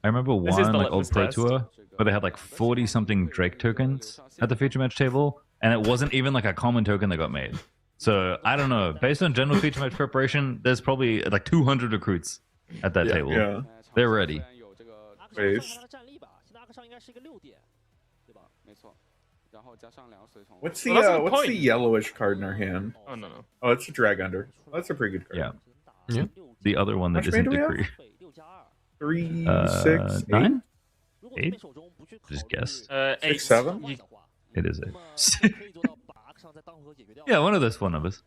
I remember This is one the like old litmus Pro test. Tour where they had like 40 something Drake tokens at the feature match table, and it wasn't even like a common token that got made. So I don't know. Based on general feature match preparation, there's probably like 200 recruits at that table. Yeah. They're ready. 阿克尚 Base 算他的战力吧，现在阿克尚应该是一个6点，对吧？没错。然后加上2随从。 What's Well, that's a the good what's point. the yellowish card in our hand? Oh no. Oh, it's a drag under. That's a pretty good card. Yeah. Yeah. The other one that Which main isn't do we have? decree. 3, 6, 8. 9? 8? Just guessed. 8. 6, 7? You- It is 8. Yeah, one of those phone numbers.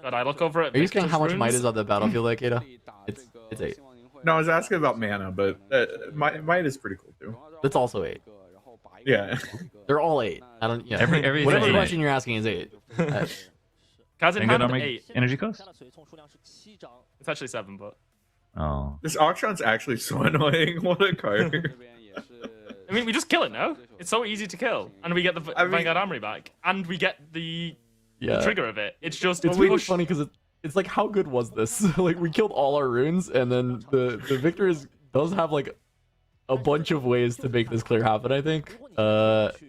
God, I look over at Are you saying Victor's how much runes. might is on the battlefield like, Ada? It's 8. No, I was asking about mana, but might is pretty cool too. That's also 8. Yeah. They're all 8. I don't. Yeah. Everything's Whatever 8. question you're asking is 8. Cards in Vanguard hand, armor 8. energy cost? It's actually 7, but Oh. This auction's actually so annoying. What a card. I mean, we just kill it now. It's so easy to kill, and we get the I mean- Vanguard Armory back, and we get the Yeah. trigger of it. It's just It's we really push- funny because it's like, how good was this? Like, we killed all our runes, and then the victor does have like a bunch of ways to make this clear happen. I think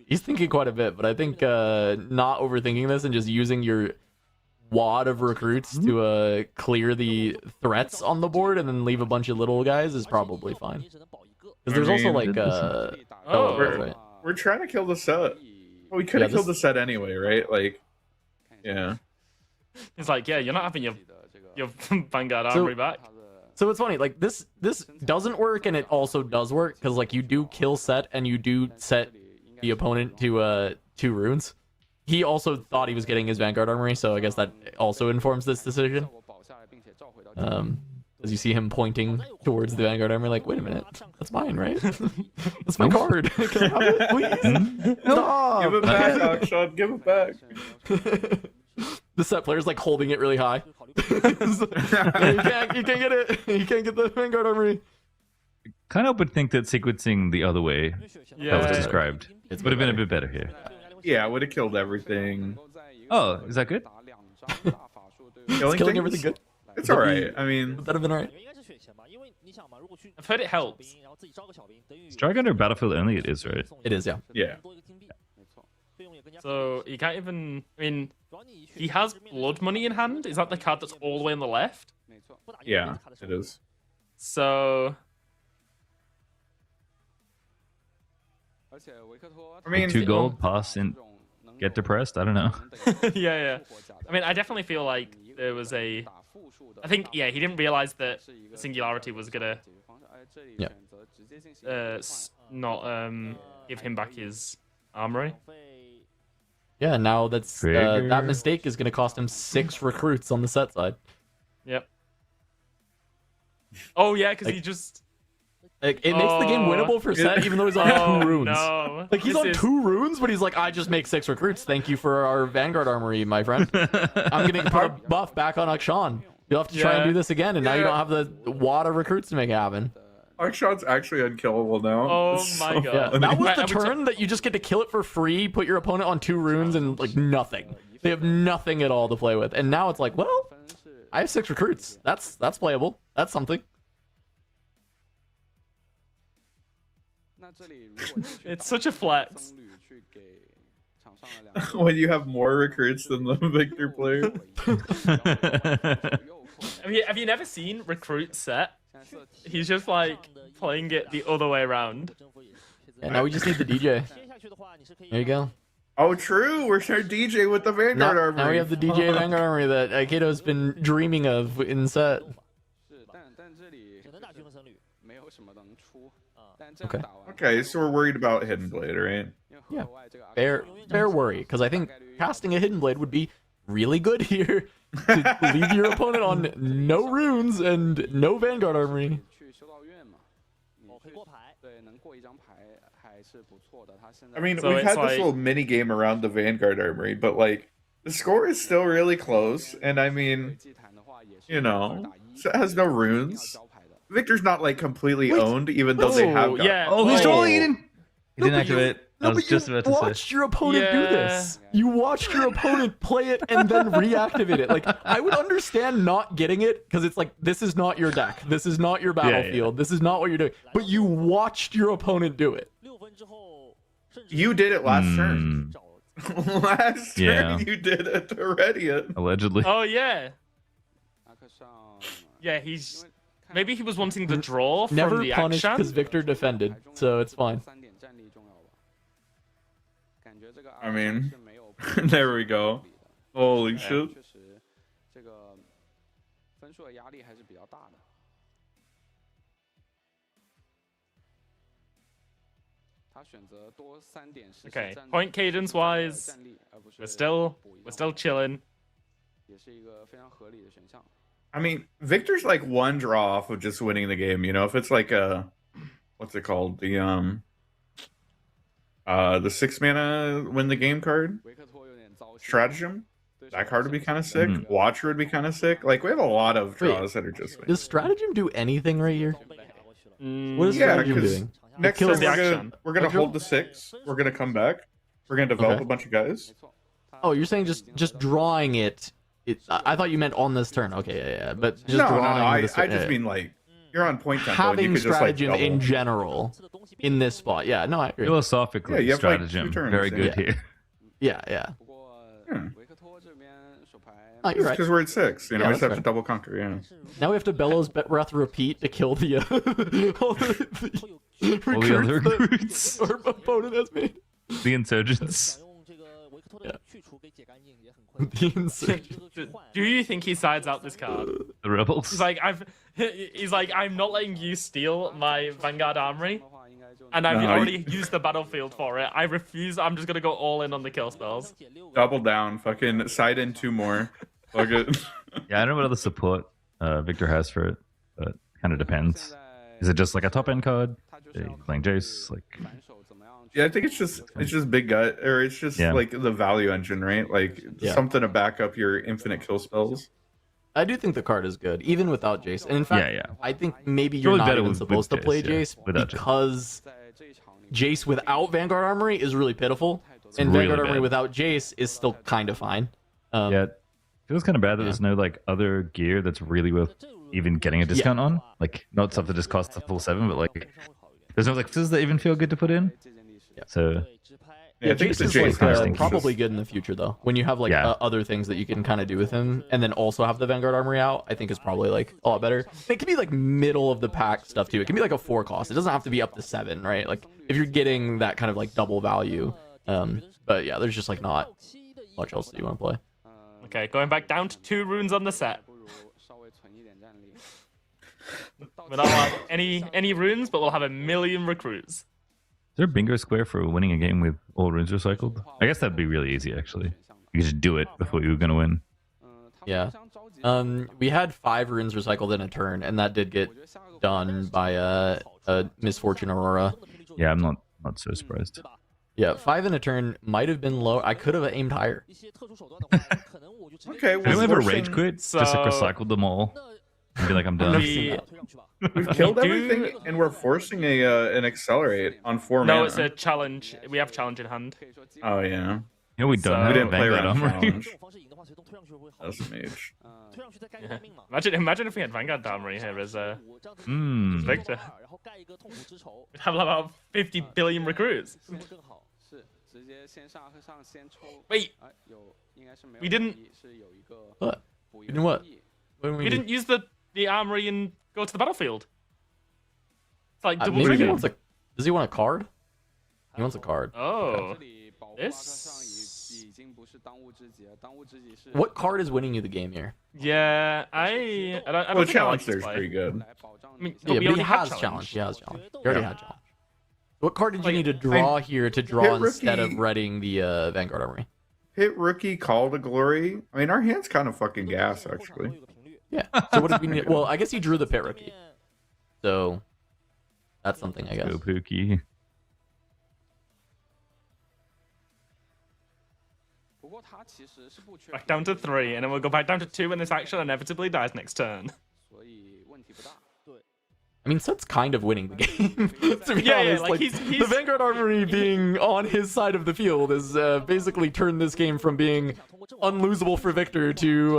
he's thinking quite a bit, but I think not overthinking this and just using your wad of recruits to clear the threats on the board and then leave a bunch of little guys is probably fine. Because there's also like Oh. right. We're trying to kill the set. Well, we could have Yeah, killed the set anyway, right? Like, yeah. It's like, yeah, you're not having your Vanguard Armory back. So it's funny, like this doesn't work and it also does work because like you do kill set and you do set the opponent to 2 runes. He also thought he was getting his Vanguard Armory, so I guess that also informs this decision. As you see him pointing towards the Vanguard Armory, like, wait a minute, that's mine, right? That's my card. Can I have it, please? Stop! Give it back, Akshan. Give it back. The set player's like holding it really high. You can't get it. You can't get the Vanguard Armory. Kind of would think that sequencing the other way that was Yeah. described would have been a bit better here. Yeah, would have killed everything. Oh, is that good? Killing Killing things? everything good. It's alright. I mean, Would that have been alright? I've heard it helps. Strike under battlefield only, it is, right? It is, yeah. yeah. So he can't even. I mean, he has blood money in hand. Is that the card that's all the way on the left? Yeah, it is. So I mean, 2 gold, pass, and get depressed? I don't know. yeah. I mean, I definitely feel like there was a. I think he didn't realize that Singularity was gonna Yeah. not give him back his armory. Yeah, now that's Trigger. that mistake is going to cost him 6 recruits on the set side. Yep. Oh yeah, because Like- he just. Like, it makes the game Oh. winnable for set, even though he's on Oh 2 runes. no! Like, he's This on is- 2 runes, but he's like, I just make 6 recruits. Thank you for our Vanguard Armory, my friend. I'm going to put a buff back on Akshan. You'll have to try and Yeah. do this again, and now you Yeah. don't have the wad of recruits to make it happen. Akshan's actually unkillable now. Oh It's my so God. Yeah, funny. that was Right, the I would turn that you just get to kill it for free, put your opponent on 2 runes, and like nothing. They have nothing at all to play with. And now it's like, well, I have 6 recruits. That's playable. That's something. It's such a flex. When you have more recruits than the Victor player. Have you never seen Recruit set? He's just like playing it the other way around. And now we just need the DJ. There you go. Oh, true. We're sharing DJ with the Vanguard Armory. Now we have the DJ Vanguard Armory that Aikato's been dreaming of in set. Okay. Okay, so we're worried about Hidden Blade, right? Yeah. Fair worry, because I think casting a Hidden Blade would be really good here to leave your opponent on no runes and no Vanguard Armory. I mean, So we've it's had this like- little mini game around the Vanguard Armory, but like the score is still really close. And I mean, you know, it has no runes. Victor's not like completely owned, even though they have. Got yeah. Oh, he's Oh. trolling Eden! He didn't but you- activate. I was just about to watched say. your opponent do Yeah. this. You watched your opponent play it and then reactivate it. Like, I would understand not getting it because it's like, this is not your deck. This is not your battlefield. This is not what you're doing. But you watched your opponent do it. You did it last turn. Last turn, Yeah. you did it already. Allegedly. Oh yeah. Yeah, he's maybe he was wanting the draw from Never the punished action. because Victor defended, so it's fine. I mean, there we go. Holy shit. 分数的压力还是比较大的。他选择多3点实时 Okay, 战 point cadence wise, 战力，而不是 we're still chilling. 也是一个非常合理的选项。 I mean, Victor's like one draw off of just winning the game. You know, if it's like a, what's it called, the 6 mana win the game card, 维克托有点糟心， stratagem, 对手 that card would be kind of sick. Mhm. Watcher would be kind of sick. Like we have a lot of Wait, draws that are just. Does stratagem do anything right here? 装备给打过去了。 What is Yeah, stratagem 'cause- doing? Next kills turn the we're action. gonna Okay. hold the 6. We're gonna come back. We're gonna develop Okay. a bunch of guys. 没错。他 Oh, you're saying just drawing it. I thought you meant on this turn. Okay, yeah. But just no, drawing I this. just mean like you're on point tempo and you having could just like stratagem in double. general in this spot. Yeah, no, I agree. Philosophically, Yeah, you have, like, 2 stratagem turns, very yeah. good here. Yeah. 不过 Hmm. 维克托这边手牌 Oh, you're right. Because we're at 6. You know, Yeah, we just have that's to double conquer. Yeah. Now we have to Bellows Breath repeat to kill the all the other recruits recruits. that our opponent has made. The insurgents. 想用这个维克托的去除给解干净也很困难。 The insurgents. 这个去换 Do you think he sides out this card? The rebels. He's like, I'm not letting you steal my Vanguard Armory, 的话应该就 and I've No, already used the battlefield for it. I refuse. I'm just gonna go all in on the kill spells. 解6个 Double down. Fucking side in 2 more. Fuck it. Yeah, I don't know what other support Victor has for it, but kind of 现 depends. 在 Is it just like a top end card? 他就是要 Playing Jace, like 反手怎么样去 Yeah, I think it's just big gut, or it's just Yeah. like the value engine, right? Like Yeah. something to back up your infinite kill spells. I do think the card is good, even without Jace. And in fact, Yeah, yeah. I think maybe you're Probably not better even with supposed to Jace, play yeah, Jace without Jace. because 在这一场里面 Jace without Vanguard Armory is really pitiful, 太多 and really Vanguard Armory bad. without Jace is still kind of fine. yeah, it feels kind of bad that yeah. there's no like other gear that's really worth even getting a discount on. Like not stuff that just costs a full 7, but like there's no like fizz that even feel good to put in. 这件历史 So 对直拍 Yeah, I think Jace the is Jace like, kind of card stinks. probably is- good in the future though. When you have like Yeah. other things that you can kind of do with him, and then also have the Vanguard Armory out, I think is probably like a lot better. It can be like middle of the pack stuff too. It can be like a 4 cost. It doesn't have to be up to 7, right? Like if you're getting that kind of like double value. But yeah, there's just like not much else that you want to play. 嗯 Okay, going back down to 2 runes on the set. 不如稍微存一点战力 We don't have any runes, but we'll have a million recruits. is there a bingo square for winning a game with all runes recycled? I guess that'd be really easy actually. You could just do it before you were gonna win. 嗯他们 Yeah. 互相着急 We had 5 runes recycled in a turn, and that did get 我觉得下个 done by Misfortune Aurora. Yeah, I'm not so surprised. 对吧？ Yeah, 5 in a turn might have been low. I could have aimed higher. 一些特殊手段的话，可能我就直接 Okay, Have you well, ever forcing- rage quit? Just So- like recycled them all 那 and be like, I'm done. We- 推上去吧。 We've killed do- everything, and we're forcing an accelerate on 4 No, mana. it's a challenge. We have challenge in hand. 可以说基 Oh 本 yeah, Yeah, we don't So- have we didn't play Vanguard around Armory. challenge. 这种方式赢的话，随动推上去会好。 That's mage. 嗯推上去再盖一个命嘛。 Imagine if we had Vanguard Armory here as 这样子 Mm. Victor. 然后盖一个痛苦之仇， We'd have about 50 billion recruits. 是会更好。是直接先上先抽 Wait, 哎有应该是没有 We didn't- 同意是有一个 What? 补一 We 个 didn't what? 同意 What do we we do? didn't use the armory and go to the battlefield. It's like double Maybe he trigger. wants a. Does he want a card? He wants a card. 这 Oh, 里保护阿克上 this- 已经不是当务之急了，当务之急是 What card is winning you the game here? yeah. I don't, I Well, don't think I challenge like this there's play. pretty good. 来保障 I mean, 你 But Yeah, we but he already had has challenge. challenge. He has challenge. He Yeah. already had challenge. What card did you Like, need to draw here to draw Hit instead of rookie. reading the Vanguard Armory? Hit rookie, call to glory. I mean, our hand's kind of fucking gas, 后场都 actually. 有个频率 Yeah. So what did we need? Well, I guess he drew the pit rookie. So that's something, I guess. Go Pookie. 不过他其实是不缺 Back down to 3, and then we'll go back down to 2 when this action inevitably dies next turn. 所以问题不大。 I mean, Set's kind of winning the game. To be Yeah, yeah, honest, like, like, he's- the Vanguard Armory being on his side of the field has basically turned this game from being unlosable for Victor to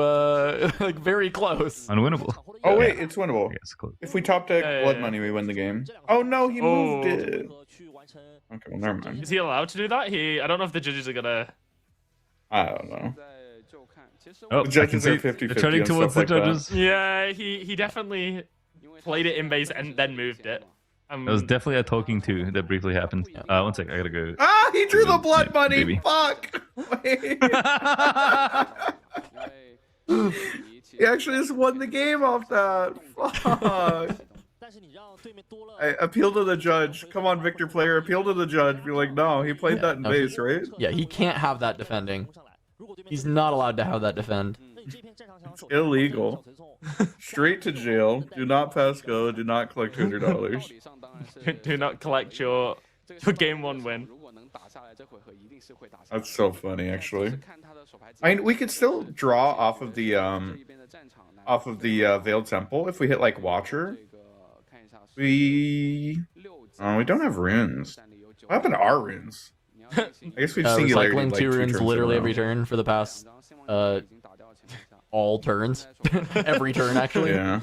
like very close. Unwinnable. Oh wait, it's winnable. I guess close. If we top deck Yeah, blood yeah. money, we win the game. Oh no, he moved Oh. it. 如何去完成 Okay, well, never mind. Is he allowed to do that? I don't know if the judges are gonna. I don't know. 在就看，其实 Oh,我 The I can judges see are 50-50 they're turning and towards stuff the like that. judges. Yeah, he definitely 因为 played it in base and then moved it. That was definitely a talking to that briefly happened. One sec, I gotta go. Ah, he drew the blood money. Maybe. Fuck. Wait. 因为以前 He actually just won the game off that. Fuck. I appeal to the judge. Come on, Victor player, appeal to the judge. Be like, no, he played that in base, right? Yeah, he can't have that defending. He's not allowed to have that defend. It's illegal. Straight to jail. Do not pass go. Do not collect $200. Do not collect your game 1 win. That's so funny, actually. I mean, we could still draw off of the Veiled Temple if we hit like Watcher. We don't have runes. What happened to our runes? I guess we've singularity recycling like 2 runes turns literally in a row. every turn for the past all turns. Every turn, actually. Yeah.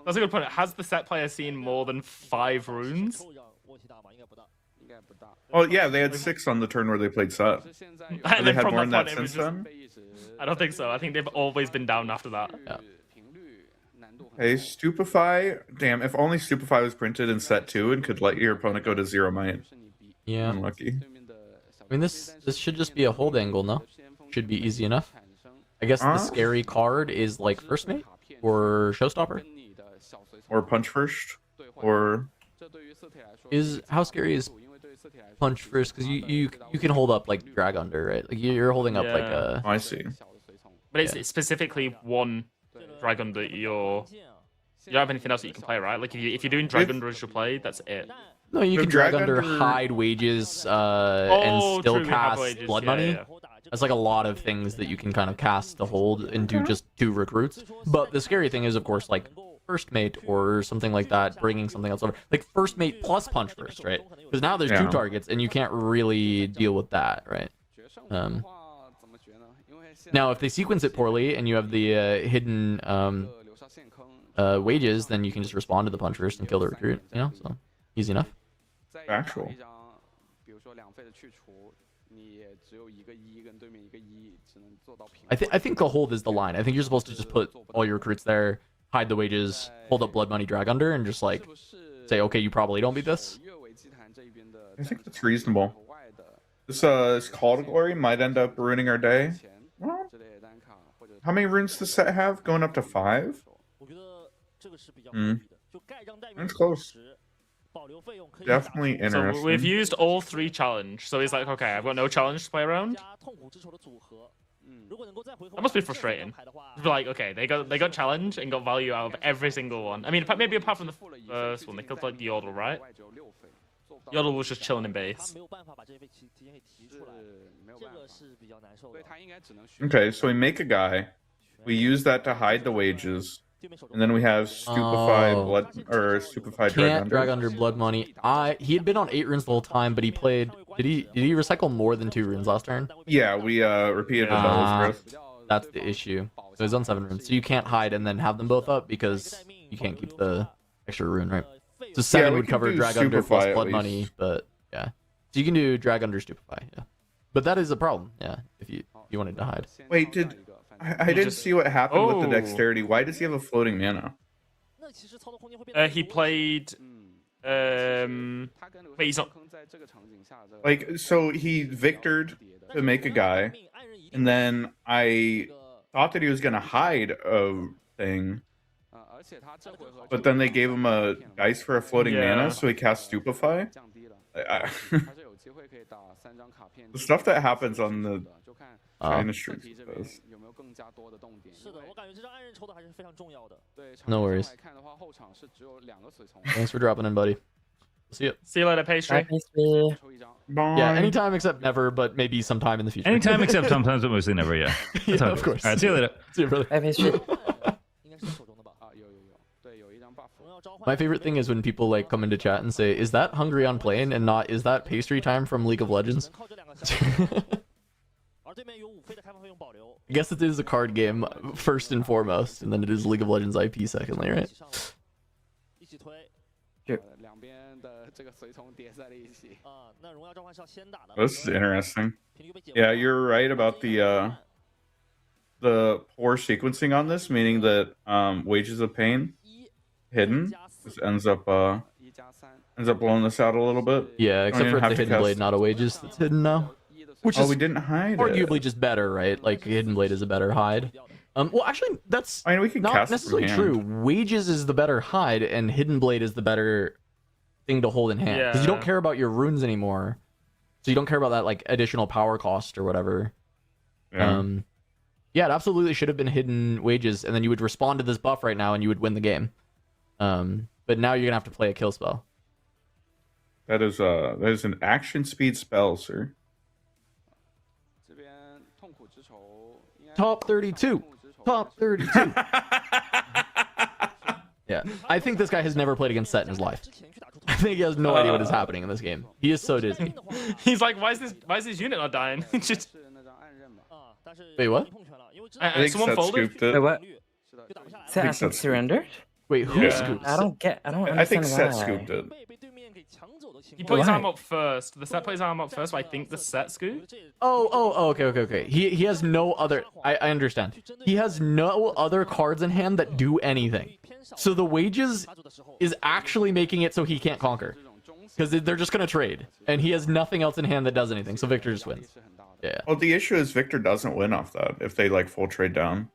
That's a good point. Has the set player seen more than 5 runes? Oh yeah, they had 6 on the turn where they played set. And Have they then had from more than that point, it was since just- then? I don't think so. I think they've always been down after that. Yeah. Hey, Stupefy. Damn, if only Stupefy was printed in set 2 and could let your opponent go to 0 might. Yeah. Unlucky. I mean, this should just be a hold angle, no? Should be easy enough. I guess the scary card is like First Mate or Showstopper. Or Punch First. Or How scary is Punch First? Because you can hold up like Drag Under, right? Like you're holding up like a. I see. But it's specifically one dragon that you don't have anything else that you can play, right? Like if you're doing dragon as your play, that's it. No, you So can drag Drag under, Under- hide wages, and still true, we have cast wages, blood yeah, money. yeah. That's like a lot of things that you can kind of cast to hold into just 2 recruits. But the scary thing is, of course, like First Mate or something like that, bringing something else over. Like First Mate plus Punch First, right? Because now there's 2 Yeah. targets, and you can't really deal with that, right? Now, if they sequence it poorly, and you have the hidden wages, then you can just respond to the Punch First and kill the recruit, you know? So, easy enough. Actual. I think the hold is the line. I think you're supposed to just put all your recruits there, hide the wages, hold up blood money, drag under, and just like say, okay, you probably don't beat this. I think that's reasonable. This Call to Glory might end up ruining our day. Well, how many runes does set have? Going up to 5? That's close. Definitely interesting. So we've used all 3 challenge. So he's like, okay, I've got no challenge to play around. That must be frustrating. To be like, okay, they got challenge and got value out of every single one. I mean, maybe apart from the first one, they killed like the Yodel, right? Yodel was just chilling in base. Okay, so we make a guy. We use that to hide the wages. And then we have Stupefy Stupefy Can't drag Under. under blood money. He had been on 8 runes the whole time, but he played. Did he recycle more than 2 runes last turn? Yeah, we repeated the Devil's Growth. That's the issue. So he's on 7 runes, so you can't hide and then have them both up because you can't keep the extra rune, right? So 7 we would can cover do drag under Stupefy plus at blood least. money, but yeah. So you can do drag under Stupefy, yeah. But that is a problem, yeah. If you wanted to hide. Wait, I didn't see what happened with the Oh. dexterity. Why does he have a floating mana? He played. Wait, he's not. Like, so he victored to make a guy, and then I thought that he was gonna hide a thing, but then they gave him a dice for a floating Yeah. mana, so he cast Stupefy. The stuff that happens on the China streams. Does. No worries. Thanks for dropping in, buddy. See ya. See you later, pastry. Bye, pastry. Bye. Yeah, anytime except never, but maybe sometime in the future. Anytime except sometimes, but mostly never, yeah. That's Yeah, how it of is. course. All right, see you later. See you, brother. Bye, pastry. My favorite thing is when people like come into chat and say, "Is that Hungry on Plane?" and not, "Is that Pastry Time from League of Legends?" I guess it is a card game first and foremost, and then it is League of Legends IP secondly, right? This is interesting. Yeah, you're right about the poor sequencing on this, meaning that Wages of Pain hidden just ends up blowing this out a little bit. Yeah, except even for have the to Hidden cast- Blade, not a Wages that's hidden now. Which Oh, is we didn't hide it. arguably just better, right? Like Hidden Blade is a better hide. Well, actually, that's I mean, we can not cast it from necessarily hand. true. Wages is the better hide, and Hidden Blade is the better thing to hold in hand because you don't Yeah. care about your runes anymore, so you don't care about that like additional power cost or whatever. Yeah. Yeah, it absolutely should have been Hidden Wages, and then you would respond to this buff right now, and you would win the game. But now you're gonna have to play a kill spell. That is an action speed spell, sir. 这边痛苦之仇应该 Top 32. 痛苦之仇 Top 32. Yeah, I think this guy has never played against Set in his life. I think he has no idea what is happening in this game. He is so dizzy. He's like, why is this unit not dying? Just 是那张暗刃嘛。 Wait, what? I think someone Seth folded. scooped it. Wait, what? 是的， Set think hasn't so. surrendered? Wait, who Yeah. scoops? I don't I think understand Seth why. scooped it. He put his Why? arm up first. The Set put his arm up first, but I think the Set scoop. Oh, okay. He has no other. I understand. He has no other cards in hand that do anything. So the Wages is actually making it so he can't conquer because they're just gonna trade, and he has nothing else in hand that does anything. So Victor just wins. Yeah. Well, the issue is Victor doesn't win off that if they like full trade down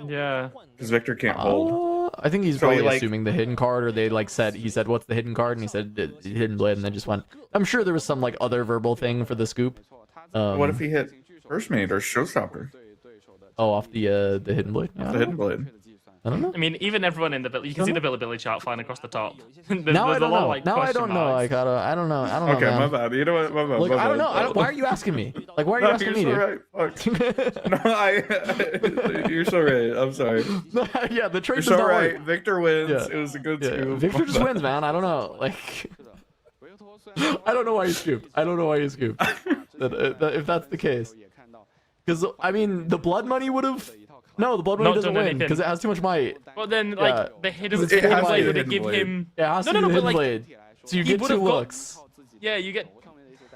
Yeah. because Victor can't hold. I think he's So he, probably like- assuming the hidden card, or they like said he said what's the hidden card, and he said Hidden Blade, and then just went. I'm sure there was some like other verbal thing for the scoop. What if he hit First Mate or Showstopper? Oh, off the Hidden Blade. Yeah, The Hidden Blade. I don't know. I mean, even everyone in the you can see the Bilibili chart flying across the top. There's Now I a don't lot of, know. like, Now I question don't know. marks. I don't know. I don't know. Okay, man. my bad. You know what? My bad. Look, my I don't bad. know. Why are you asking me? Like, why are you No, asking you're me, so dude? right. Fuck. No, you're so right. I'm sorry. Yeah, the trade You're does so not right. work. Victor wins. Yeah. It was a good Yeah, scoop. Victor just My wins, man. I don't know. Like, 维克托虽然 I don't know why you scooped. I don't know why you scooped. If that's the case, 也看到 because I mean, the blood money would have. No, the blood money Not doesn't done win anything. because it has too much might. But then, Yeah. like, the hidden It has to blade be would the give hidden him. Yeah, it has No, to no, be no, the but, hidden like, blade. So you he get would've two got- looks. Yeah, you get.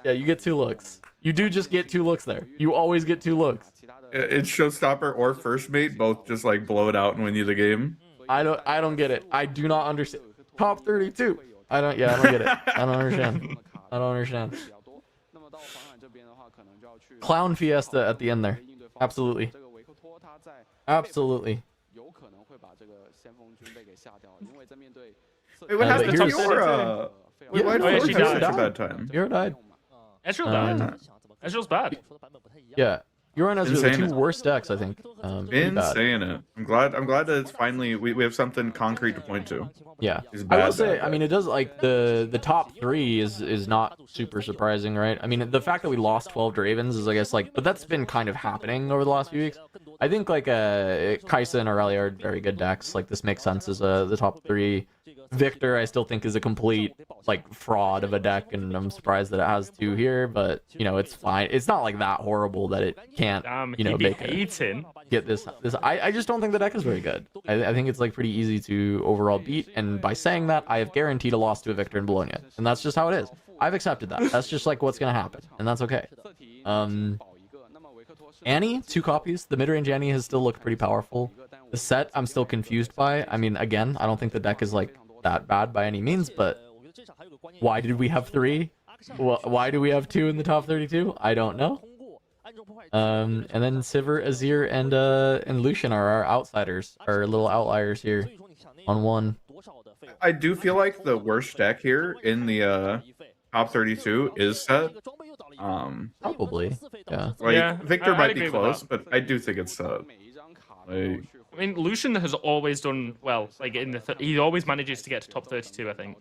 Yeah, you get 2 looks. You do just get 2 looks there. You always get 2 looks. 其他的 It's Showstopper or First Mate, both just like blow it out and win you the game. I don't get it. I do not understand. Top 32. I don't get it. I don't understand. I don't understand. 比较多。那么到黄海这边的话，可能就要去 Clown Fiesta at the end there. 应对方法 Absolutely. 这个维克托他在 Absolutely. 有可能会把这个先锋军备给下掉，因为在面对 Wait, what but happened here's- to your? Wait, why Yeah. did Oh, yeah, Ford she have died. such a bad time? You're died. Ezreal Uh, died. Ezreal's bad. Yeah. You're on Ezreal, the Insane. 2 worst decks, I think. Pretty bad. Insane it. I'm glad that it's finally we have something concrete to point to. Yeah. He's I will bad, say, bad, I mean, it does like the top 3 is not super surprising, right? I mean, the fact that we lost 12 Dravens is, I guess, like, but that's been kind of happening over the last few weeks. I think like Kai'Sa and Aurelia are very good decks. Like this makes sense as the top 3. Victor, I still think is a complete like fraud of a deck, and I'm surprised that it has 2 here. But you know, it's fine. It's not like that horrible that it can't, you know, He'd be make it. hating. Get this. I just don't think the deck is very good. I think it's like pretty easy to overall beat, and by saying that, I have guaranteed a loss to a Victor in Bologna, and that's just how it is. I've accepted that. That's just like what's gonna happen, and that's okay. Annie, 2 copies. The mid-range Annie has still looked pretty powerful. The set, I'm still confused by. I mean, again, I don't think the deck is like that bad by any means, but why did we have 3? Why do we have 2 in the top 32? I don't know. And then Sivir, Azir, and Lucian are our outsiders, our little outliers here on 1. I do feel like the worst deck here in the top 32 is Set. Probably, yeah. Like Yeah, Victor I'd might agree be with close, that. but I do think it's Set. Like, I mean, Lucian has always done well. Like in the, he always manages to get to top 32, I think.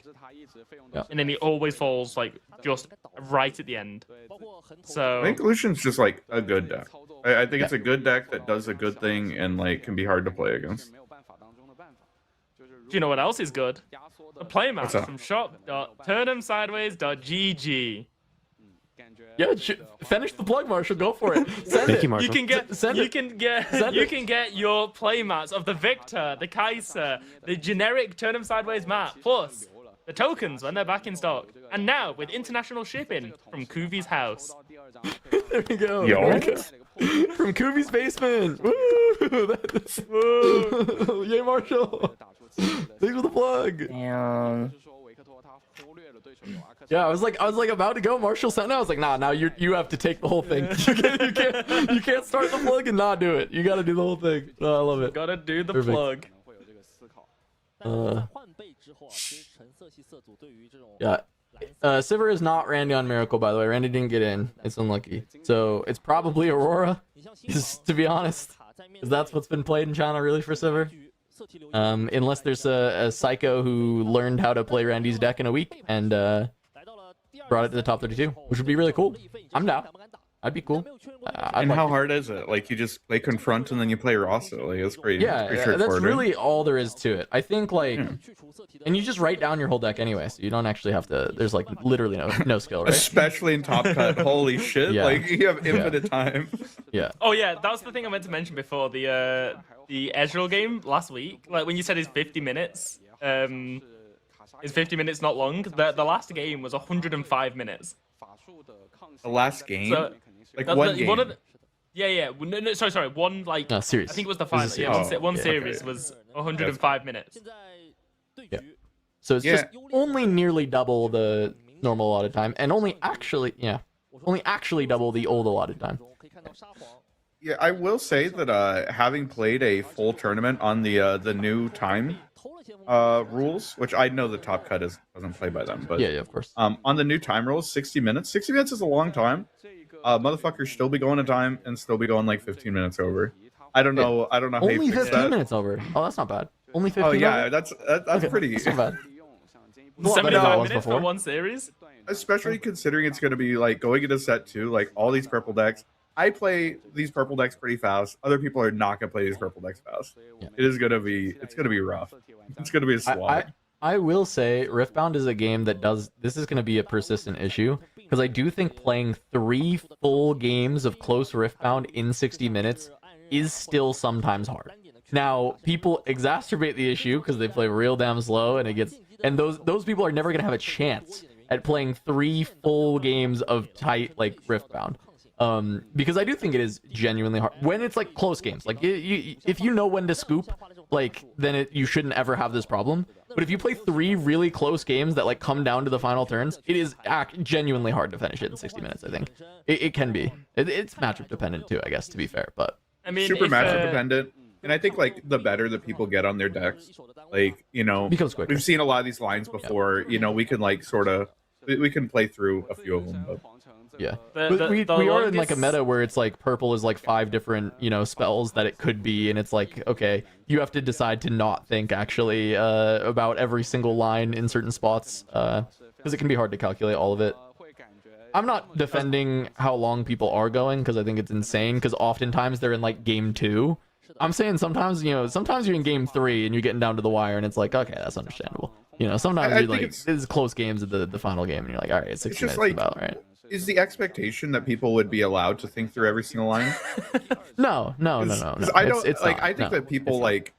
Yeah. And then he always falls like just right at the end. I So think Lucian's just like a good deck. I think it's a good deck that does a good thing and like can be hard to play against. do you know what else is good? A playmat What's that? from shop.turnhemsideways.gg. Yeah, finish the plug, Marshall. Go for it. Send Thank it. you, Marshall. You can get Send you it. can get Send you it. can get your playmats of the Victor, the Kai'Sa, the generic Turn 'em Sideways map, plus the tokens when they're back in stock. And now with international shipping from Kuvi's house. There we go. Yo. There we go. From Kuvi's basement. Woo! Woo! Yay, Marshall. Thanks for the plug. And Yeah, I was like about to go Marshall Senna. I was like, nah, now you have to take the whole thing. You can't start the plug and not do it. You got to do the whole thing. Oh, I love it. Gotta do the Perfect. plug. 但是在换背之后啊，其实橙色系色组对于这种 Yeah. Sivir is not Randy on Miracle, by the way. Randy didn't get in. It's unlucky. So it's probably Aurora, to be honest. Because that's what's been played in China really for Sivir. Unless there's a psycho who learned how to play Randy's deck in a week and brought it to the top 32, which would be really cool. I'm down. I'd be cool. And how hard is it? Like you just play confront and then you play Rasa. Like it's pretty. Yeah, it's pretty that's straightforward, right? really all there is to it. I think like, and you just write down your whole deck anyway, so you don't actually have to. There's like literally no skill, right? Especially in top cut. Holy shit! Yeah. Like you have infinite time. Yeah. Oh yeah, that was the thing I meant to mention before the Ezreal game last week. Like when you said it's 50 minutes, is 50 minutes not long? The last game was 105 minutes. The last game, So, like That- one that- game. one of the- yeah. No, sorry. One like No, series. I think it was the This final. is Yeah, series. one Yeah, series okay. was 105 minutes. 现在对 Yeah. 局 So it's Yeah. just only nearly double the normal allotted time, and only actually double the old allotted time. 可以看到沙皇 Yeah, I will say that having played a full tournament on the new time 偷了些 rules, which I know the top cut doesn't play by them, but Yeah, of course. on the new time rules, 60 minutes. 60 minutes is a long time. Motherfuckers still be going to time and still be going like 15 minutes over. I don't know. I don't know how you Only fix 15 that. minutes over. Oh, that's not bad. Only 15. Oh yeah, over? that's Okay, pretty. That's not bad. A lot better than it 75 was minutes for before. one series. Especially considering it's going to be like going into set 2, like all these purple decks. I play these purple decks pretty fast. Other people are not going to play these purple decks fast. Yeah. It's going to be rough. It's going to be a slog. I will say Riftbound is a game that this is going to be a persistent issue because I do think playing 3 full games of close Riftbound in 60 minutes is still sometimes hard. Now, people exacerbate the issue because they play real damn slow and those people are never going to have a chance at playing 3 full games of tight like Riftbound. Because I do think it is genuinely hard when it's like close games. Like if you know when to scoop, like then you shouldn't ever have this problem. But if you play 3 really close games that like come down to the final turns, it is genuinely hard to finish it in 60 minutes. I think it can be. It's matchup dependent too, I guess, to be fair. But I mean, Super if, matchup dependent. And I think like the better that people get on their decks, like becomes quicker. we've seen a lot of these lines before. We can like we can play through a few of them. But yeah, The- but we the are in like a longest- meta where it's like purple is like 5 different spells that it could be, and it's like okay, you have to decide to not think actually about every single line in certain spots because it can be hard to calculate all of it. I'm not defending how long people are going because I think it's insane because oftentimes they're in like game 2. I'm saying sometimes sometimes you're in game 3 and you're getting down to the wire and it's like okay, that's understandable. Sometimes I you're think like it's close games at the final game and you're like all right, it's 60 just minutes like- about right. is the expectation that people would be allowed to think through every single line? No. 'Cause I don't It's like. not. I think No, that people it's not. like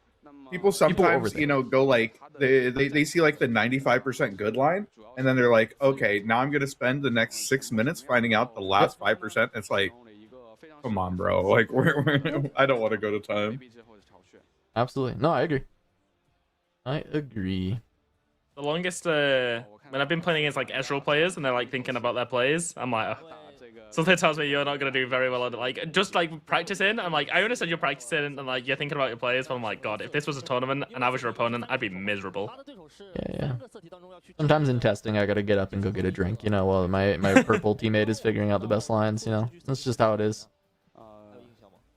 people sometimes overthink. go like they see like the 95% good line, and then they're like, okay, now I'm gonna spend the next 6 minutes finding out the last 5%. It's like, come on, bro. Like I don't want to go to time. Absolutely. No, I agree. The longest when I've been playing against like Ezreal players and they're like thinking about their plays, I'm like, something tells me you're not gonna do very well at it. Like just like practicing, I'm like, I understand you're practicing and like you're thinking about your plays, but I'm like, God, if this was a tournament and I was your opponent, I'd be miserable. 他的对手是 Yeah. 3个色题当中要去 Sometimes in testing, I gotta get up and go get a drink. While my purple teammate is figuring out the best lines. That's just how it is.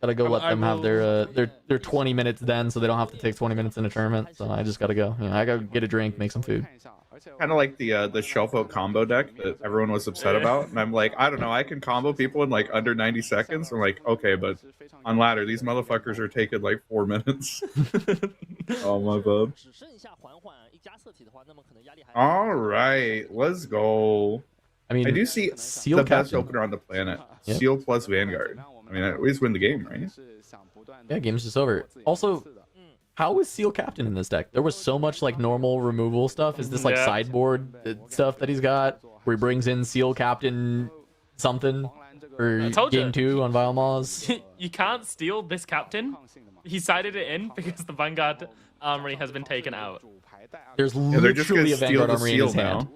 Gotta go let I them have will- their 20 minutes then, so they don't have to take 20 minutes in a tournament. So I just gotta go. I gotta get a drink, make some food. Kind of like the shelf out combo deck that everyone was upset about, and I'm like, I don't know, I can combo people in like under 90 seconds. I'm like, okay, but on ladder, these motherfuckers are taking like 4 minutes. Oh my god. 只剩下缓缓一加色体的话，那么可能压力还 All right, let's go. I mean, I do see Seal the best Captain. opener on the planet. Yep. Seal plus Vanguard. I mean, I always win the game, right? Yeah, game's just over. Also, how is Seal Captain in this deck? There was so much like normal removal stuff. Is this like Yeah. sideboard stuff that he's got where he brings in Seal Captain something for told game you. 2 on Vile Maws? You can't steal this captain. He sided it in because the Vanguard armory has been taken out. There's Yeah, they're just gonna literally a steal Vanguard the armory in his seal hand.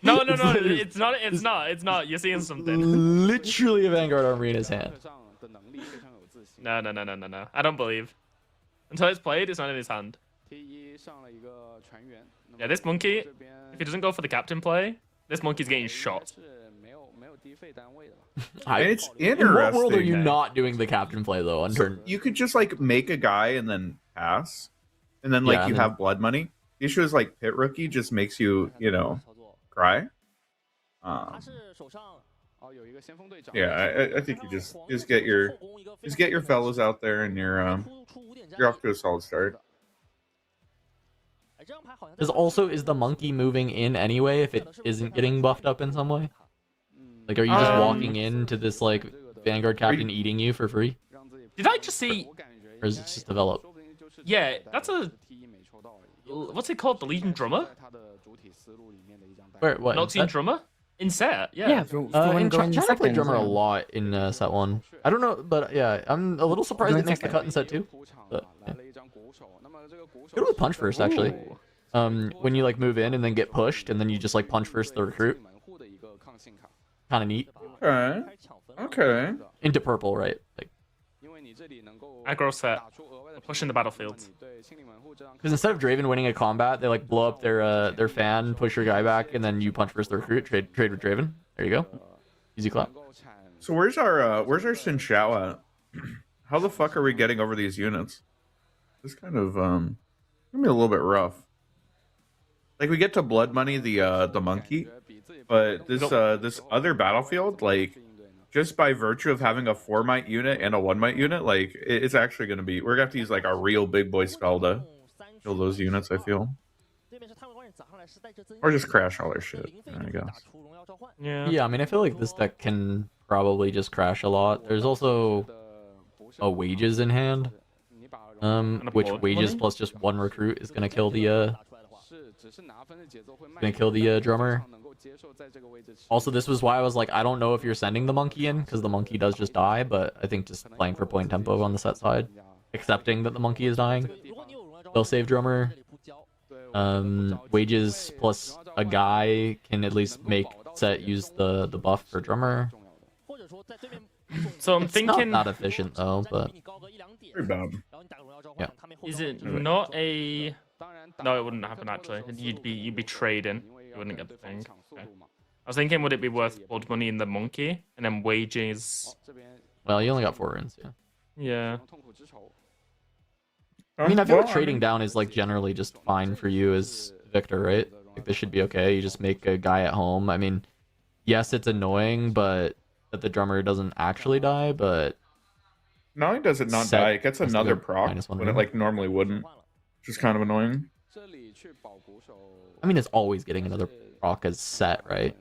No, it's not. It's not. It's not. You're seeing something. Literally a Vanguard armory in his hand. No. I don't believe. Until it's played, it's not in his hand. Yeah, this monkey, if he doesn't go for the captain play, this monkey's getting shot. It's In interesting. what world are you not doing the captain play though? On turn, You could just like make a guy and then pass, and then like Yeah, you and then- have blood money. The issue is like pit rookie just makes you cry. Yeah, I think you just get your fellows out there and you're off to a solid start. is the monkey moving in anyway if it isn't getting buffed up in some way? Like, are you just walking into this like Vanguard captain eating you for free, Did I just see? or is it just developed? Yeah, that's a. What's it called? The Legion Drummer? Where what? Noxian Drummer? In set, yeah. Yeah, for when going Trying to play seconds, drummer a yeah. lot in set 1. I don't know, but yeah, I'm a little surprised Going it makes the second. cut in set 2. But, yeah. Go with punch first actually. When you like move in and then get pushed, and then you just like punch first the recruit. Kind of neat. Okay. Into purple, right? Like, Aggro set. Pushing the battlefield. because instead of Draven winning a combat, they like blow up their fan, push your guy back, and then you punch first the recruit. Trade with Draven. There you go. Easy clap. So where's our Xin Xiao at? How the fuck are we getting over these units? This kind of gonna be a little bit rough. Like we get to blood money the monkey, but this other battlefield, like just by virtue of having a 4-mite unit and a 1-mite unit, like it's actually gonna be, we're gonna have to use like a real big boy spell to kill those units, I feel. Or just crash all their shit, I guess. Yeah. Yeah, I mean, I feel like this deck can probably just crash a lot. There's also a wages in hand, which blood wages money? plus just one recruit is gonna kill the drummer. Also, this was why I was like, I don't know if you're sending the monkey in, because the monkey does just die, but I think just playing for point tempo on the set side, accepting that the monkey is dying, they'll save drummer. Wages plus a guy can at least make set use the buff for drummer. So I'm It's thinking, not that efficient though, but Very bad. Yeah. is it not a? No, it wouldn't happen actually. You'd be trading. You wouldn't get the thing. Okay. I was thinking, would it be worth blood money in the monkey and then wages? well, you only got 4 runes, yeah. Yeah. I mean, I feel like trading down is like generally just fine for you as Victor, right? Like this should be okay. You just make a guy at home. I mean, yes, it's annoying, but that the drummer doesn't actually die, but Not only does it not Set die, it gets has to another go proc -1 when it rune. like normally wouldn't, which is kind of annoying. I mean, it's always getting another proc as set, right?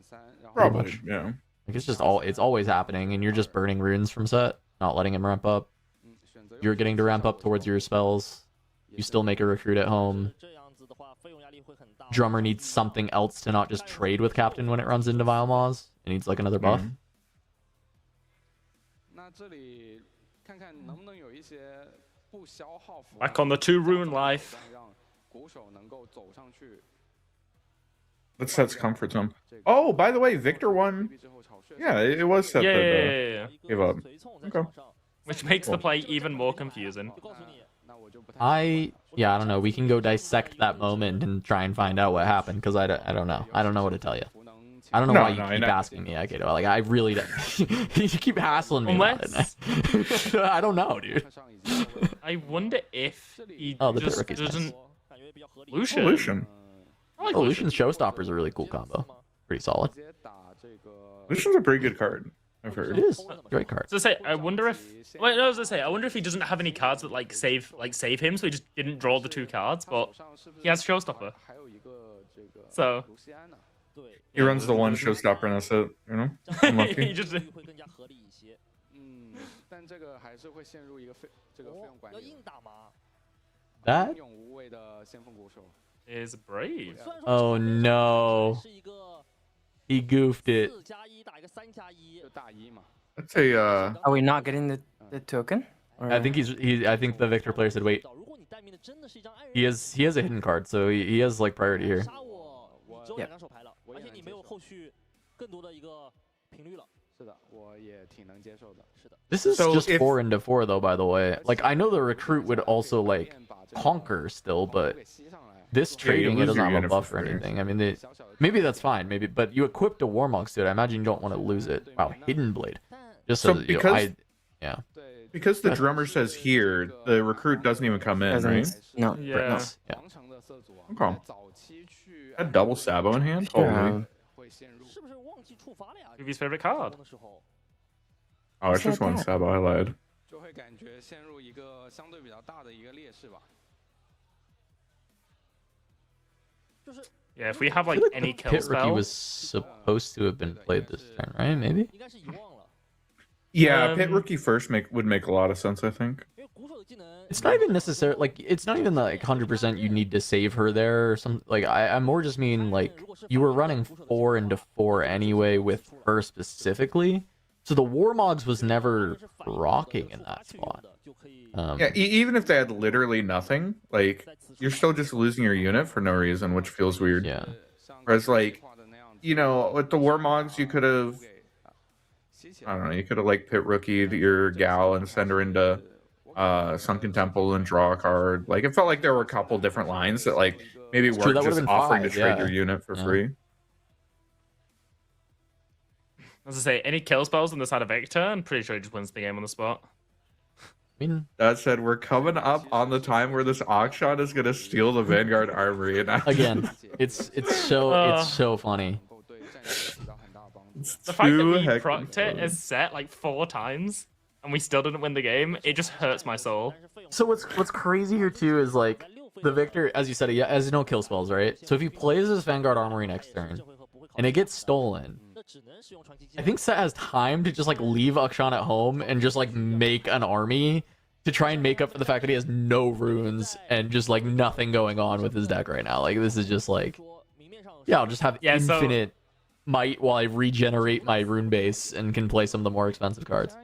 Probably, much. yeah. Like it's always happening, and you're just burning runes from set, not letting him ramp up. You're getting to ramp up towards your spells. You still make a recruit at home. Drummer needs something else to not just trade with Captain when it runs into Vile Maws. It needs like another buff. Back on the 2 rune life. That sets comfort zone. Oh, by the way, Victor won. Yeah, it was set Yeah, that yeah. gave up. Okay. Which makes the play even more confusing. I don't know. We can go dissect that moment and try and find out what happened, because I don't know. I don't know what to tell you. I don't know why you keep asking me, Kato. Like, I really don't. You keep hassling me about it. I don't know, dude. I wonder if he Oh, the pit just rookie's nice. doesn't. Lucian. Lucian. I like Oh, Lucian. Lucian's Showstopper is a really cool combo. Pretty solid. Lucian's a pretty good card, I've heard. It is. Great card. So say, I wonder if. Wait, no, I was gonna say, I wonder if he doesn't have any cards that like save him, so he just didn't draw the 2 cards, but he has Showstopper. So He runs the one showstopper and that's it, you know? Unlucky. he just. That? Is brave. Oh no. He goofed it. That's a Are we not getting the token? Or... I think I think the Victor player said wait. He has a hidden card, so he has like priority here. 杀我只有2张手牌了，而且你没有后续更多的一个频率了。 This is So just if- 4 into 4 though, by the way. Like I know the recruit would also like conquer still, but this trading it lose doesn't your have a unit for buff or free. anything. I mean, maybe that's fine, maybe, but you equipped a Warmogs to it. I imagine you don't want to lose it. Wow, Hidden Blade. Just so, So that, you know, because- yeah. Because the drummer says here, the recruit doesn't even come in, right? No. Yeah. Yeah. Okay. A double Sabo in hand? Sure. Holy. 是不是忘记触发了呀？ Kuvi's favorite card. 的时候， Oh, it's just one Sabo. I lied. 就会感觉陷入一个相对比较大的一个劣势吧。 就是 Yeah, if we have like any kill Pit Rookie spell, was supposed to have been played this turn, right? Maybe? 应该是遗忘了， Yeah, Pit Um, Rookie first would make a lot of sense, I think. 因为鼓手的技能 It's not even necessary. Like it's not even like 100% you need to save her there or something. Like I more just mean like you were running 4 into 4 anyway with her specifically, so the Warmogs was never rocking in that spot. 就可以 Yeah, even if they had literally nothing, like, you're still just losing your unit for no reason, which feels weird. Yeah. Whereas, like, you know, with the Warmogs, you could have, I don't know, you could have, like, Pit Rookied your gal and send her into Sunken Temple and draw a card. Like, it felt like there were a couple different lines that, like, maybe True, weren't that would've just been offering 5, to trade yeah. your unit for Yeah. free. as I say, any kill spells on the side of Victor, I'm pretty sure he just wins the game on the spot. I mean, That said, we're coming up on the time where this auction is going to steal the Vanguard Armory. And again, it's so funny. it's The fact that too we heckin' procced it funny. as set like 4 times and we still didn't win the game, it just hurts my soul. So what's crazy here too is like the Victor, as you said, he has no kill spells, right? So if he plays his Vanguard Armory next turn and it gets stolen, 那只能使用传奇技 I 能。 think Set has time to just like leave Akshan at home and just like make an army to try and make up for the fact that he has no runes and just like nothing going on with his deck right now. Like this is just like, 说明面上 yeah, I'll just have Yeah, so- infinite might while I regenerate my rune base and can play some of the more expensive cards.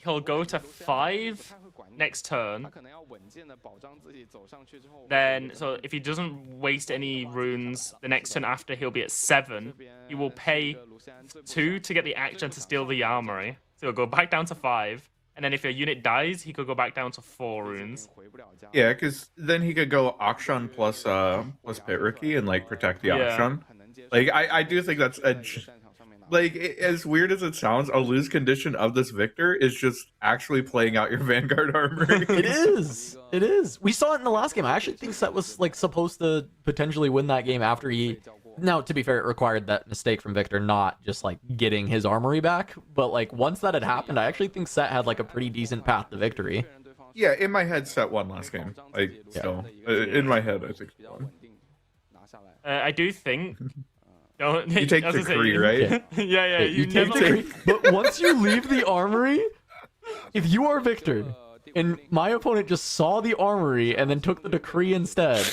He'll go to 5 next turn. 他可能要稳健的保障自己走上去之后。 Then, so if he doesn't waste any runes, the next turn after he'll be at 7. He will pay 2 to get the action to steal the armory. So he'll go back down to 5. And then if your unit dies, he could go back down to 4 runes. Yeah, because then he could go Akshan plus Pit Rookie and like protect the Yeah. Akshan. Like I do think that's like as weird as it sounds, a lose condition of this Victor is just actually playing out your Vanguard Armory. It is. It is. We saw it in the last game. I actually think Set was like supposed to potentially win that game after he. Now, to be fair, it required that mistake from Victor, not just like getting his armory back. But like once that had happened, I actually think Set had like a pretty decent path to victory. Yeah, in my head, Set won last game. Like still, in my head, I think he won. I do think. Don't, You take as I say, decree, right? yeah, Okay, you take never- the but once you leave the armory, if you are victored, and my opponent just saw the armory and then took the decree instead,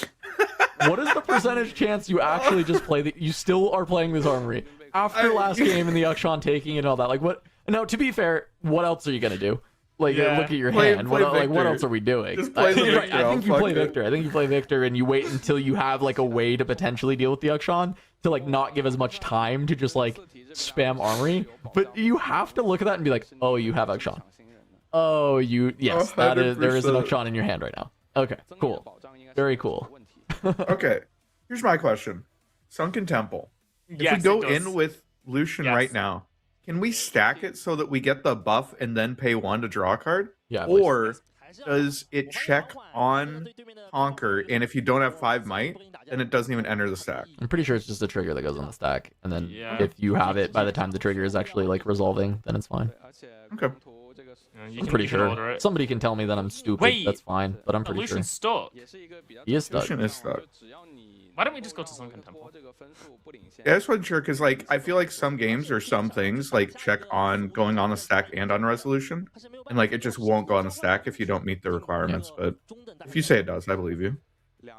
what is the percentage chance you actually just play you still are playing this armory after last game and the Akshan taking it and all that? Like what? Now, to be fair, what else are you gonna do? Like Yeah. look at your Play- hand. play What, like what Victor. else are we doing? Just play the Right, Victor, I think I'll you fuck play it. Victor. I think you play Victor and you wait until you have like a way to potentially deal with the Akshan to like not give as much time to just like spam armory. But you have to look at that and be like, oh, you have Akshan. Oh, yes, that is there is an 100%. Akshan in your hand right now. Okay, cool. Very cool. Okay, here's my question: Sunken Temple. If Yes, we go it does. in with Lucian Yes. right now, can we stack it so that we get the buff and then pay 1 to draw a card? Yeah, please. Or does it check on Conquer, and if you don't have 5 might, then it doesn't even enter the stack? I'm pretty sure it's just a trigger that goes on the stack, and then Yeah. if you have it by the time the trigger is actually like resolving, then it's fine. Okay. You I'm can- pretty you can sure. order it. Somebody can tell me that I'm stupid. Wait, That's fine, but I'm But pretty sure. Lucian's stuck. He is stuck. Lucian is stuck. Why don't we just go to Sunken Temple? Yeah, I just wasn't sure because, like, I feel like some games or some things like check on going on the stack and on resolution, and like it just won't go on the stack if you don't meet the requirements. But if you say it does, I believe you. Yeah,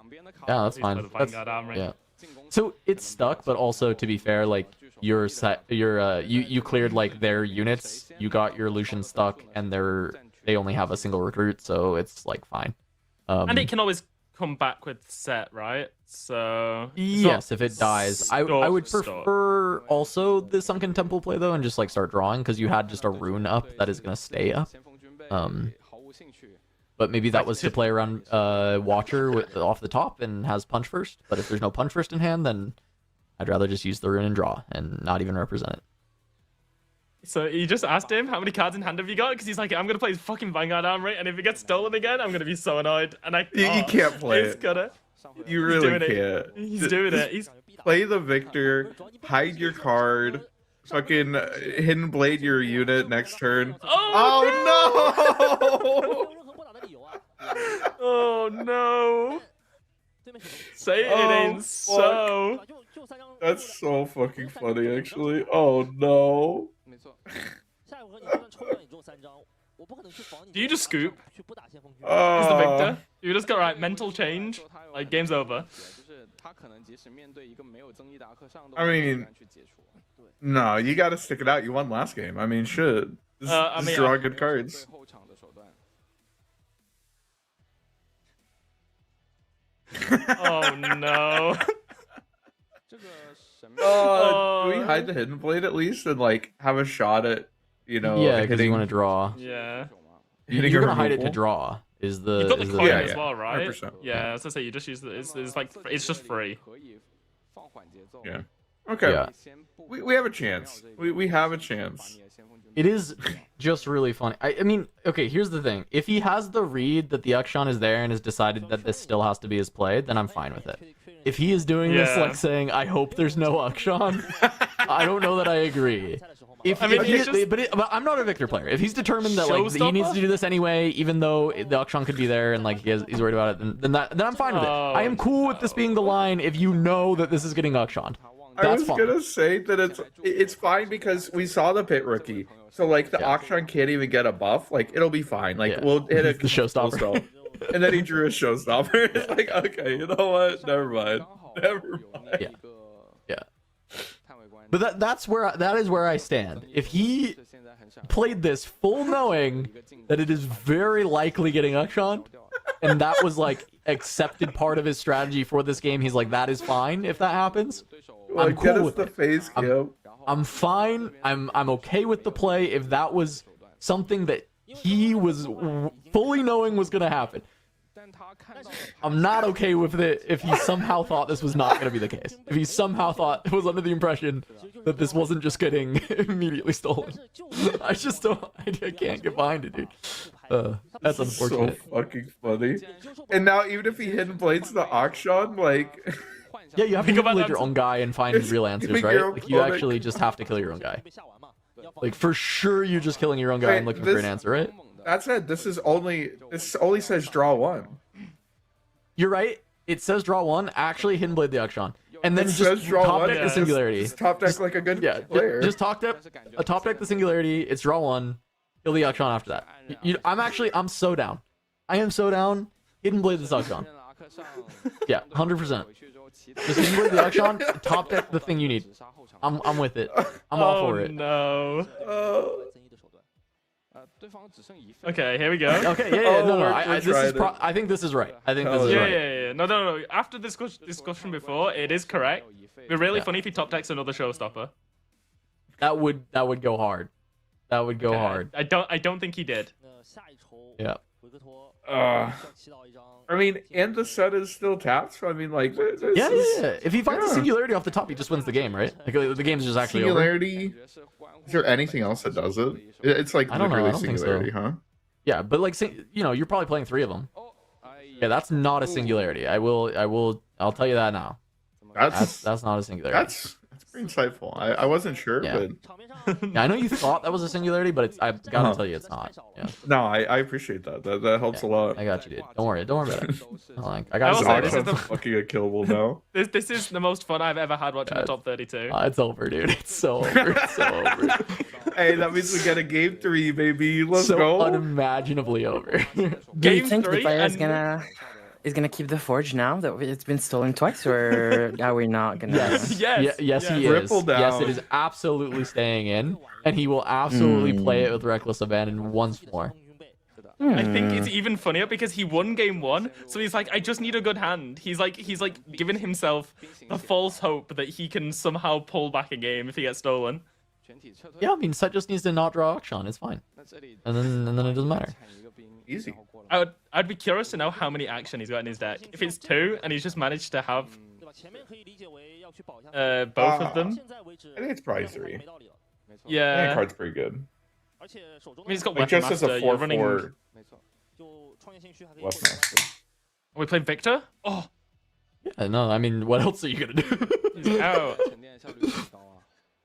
that's Please fine. play the That's, Vanguard Armory. yeah. So it's stuck, but also to be fair, like you're set, you cleared like their units. You got your Lucian stuck, and they only have a single recruit, so it's like fine. And it can always come back with set, right? So yes, if it dies, I would stop. prefer also the Sunken Temple play though, and just like start drawing because you had just a rune up that is gonna stay up. But maybe that was to play around Watcher off the top and has punch first. But if there's no punch first in hand, then I'd rather just use the rune and draw and not even represent it. So you just asked him how many cards in hand have you got? Because he's like, I'm gonna play his fucking Vanguard Armory, and if it gets stolen again, I'm gonna be so annoyed. And You can't play he's it. Gonna, You really doing can't. He's doing it. He's Play the victor, hide your card, fucking hidden blade your unit next turn. Oh, Oh no! Say it ain't so. That's so fucking funny, actually. Oh no. Do you just scoop? As the Uh, victor? You just got right mental change. Like game's over. I mean, no, you gotta stick it out. You won last game. I mean, shit. Just draw good cards. Oh no. Do we hide the hidden blade at least and like have a shot at, you know, Yeah, because hitting? you want to draw. Yeah. Hitting You're a gonna hide it to removal? draw. Is the You've got the is coin Yeah, as yeah, well, right? 100%. Yeah, as I say, you just use the. It's like it's just free. Yeah. Okay. Yeah. We have a chance. We have a chance. It is just really funny. I mean, okay, here's the thing. If he has the read that the Akshan is there and has decided that this still has to be his play, then I'm fine with it. If he is doing this Yeah. like saying, I hope there's no Akshan, I don't know that I agree. If, I mean, if he it's is- just- but I'm not a Victor player. If he's determined that like he needs to do this anyway, even though the Akshan could be there and like he's worried about it, then I'm fine with it. I am cool with this being the line if you know that this is getting Akshan. I That's was fine. gonna say that it's fine because we saw the pit rookie. So like the Akshan can't even get a buff. Like it'll be fine. Like Yeah. we'll hit a The showstopper. full spell. And then he drew a showstopper. It's like, okay, you know what? Never mind. Never mind. Yeah. Yeah. But that is where I stand. If he played this full knowing that it is very likely getting Akshan, and that was like accepted part of his strategy for this game, he's like, that is fine if that happens. I'm Like, get cool us with the it. face cam. I'm fine. I'm okay with the play if that was something that he was fully knowing was gonna happen. I'm not okay with it if he somehow thought this was not going to be the case. If he somehow thought, was under the impression that this wasn't just getting immediately stolen. I just don't, I can't get behind it, dude. That's So unfortunate. fucking funny. And now even if he hidden blades the Akshan, like Yeah, you have to Think about manipulate that- your own guy and find It's real answers, giving right? your Like, you opponent- actually just have to kill your own guy. Like, for sure, you're just killing your own guy and Wait, looking for this- an answer, right? that said, this only says draw one. You're right. It says draw one. Actually, hidden blade the Akshan. And then It just says draw top one. deck Yeah. the singularity. Just top deck like a good Yeah, player. just top deck the singularity. It's draw one. Kill the Akshan after that. I'm so down. I am so down. Hidden blade the Akshan. Yeah, 100%. Just hidden blade the Akshan. Top deck the thing you need. I'm with it. I'm all for it. No. Okay, here we go. Okay, yeah, Oh, no. we're This is trying I think this is right. I think Hell this is Yeah, right. yeah. No. After discussion before, it is correct. It'd be really Yeah. funny if he top decks another showstopper. That would go hard. That would go hard. I don't think he did. Yeah. I mean, and the set is still tapped. So I mean, like, this Yeah. is If he finds a yeah. singularity off the top, he just wins the game, right? Like the game's just actually over. singularity. Is there anything else that does it? It's like I don't know, I literally don't think so. singularity, huh? Yeah, but like, you're probably playing 3 of them. Yeah, that's not a singularity. I'll tell you that now. That's That's not a singularity. that's pretty insightful. I wasn't sure, Yeah. but Yeah, I know you thought that was a singularity, but I've got to tell you it's not. Yeah, no, I appreciate that. That helps a lot. I got you, dude. Don't worry about it. I got I you. will say covered. this is Akshan's the- fucking unkillable now. This is the most fun I've ever had watching the top 32. It's over, dude. It's so over. It's so over. Hey, that means we get a game 3, baby. Let's so go. unimaginably over. Do you Game think the 3 player is and- gonna keep the forge now that it's been stolen twice, or are we not gonna? Yes. Yes. Yes, he is. Ripple down. Yes, it is absolutely staying in, and he will absolutely play it with reckless abandon once more. I think it's even funnier because he won game 1, so he's like, I just need a good hand. He's like giving himself the false hope that he can somehow pull back a game if he gets stolen. Yeah, I mean, Set just needs to not draw Akshan. It's fine. And then it doesn't matter. Easy. I'd be curious to know how many action he's got in his deck. If it's 2 and he's just managed to have both of them. I think it's probably 3. I think the Yeah. card's pretty good. I mean, he's got Like Weapon just as a Master. You're 4/4 running. Are West Master. we playing Victor? Oh, Yeah, no, I mean, what else are you gonna do? he's out.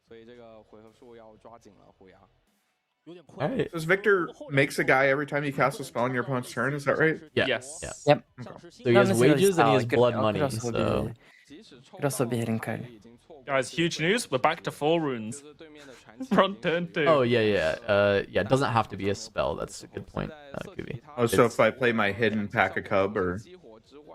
所以这个回合数要抓紧了，虎牙。 Alright. Does Victor makes a guy every time you cast a spell on your opponent's turn? Is that right? Yeah. Yes. Yeah. Yep. So he has wages and he has It could- blood it could money. also So could also be hitting card. Guys, huge news. We're back to 4 runes. We're on turn 2. oh yeah, yeah. It doesn't have to be a spell. That's a good point, Kuvi. Oh, so if I play my hidden pack a cub or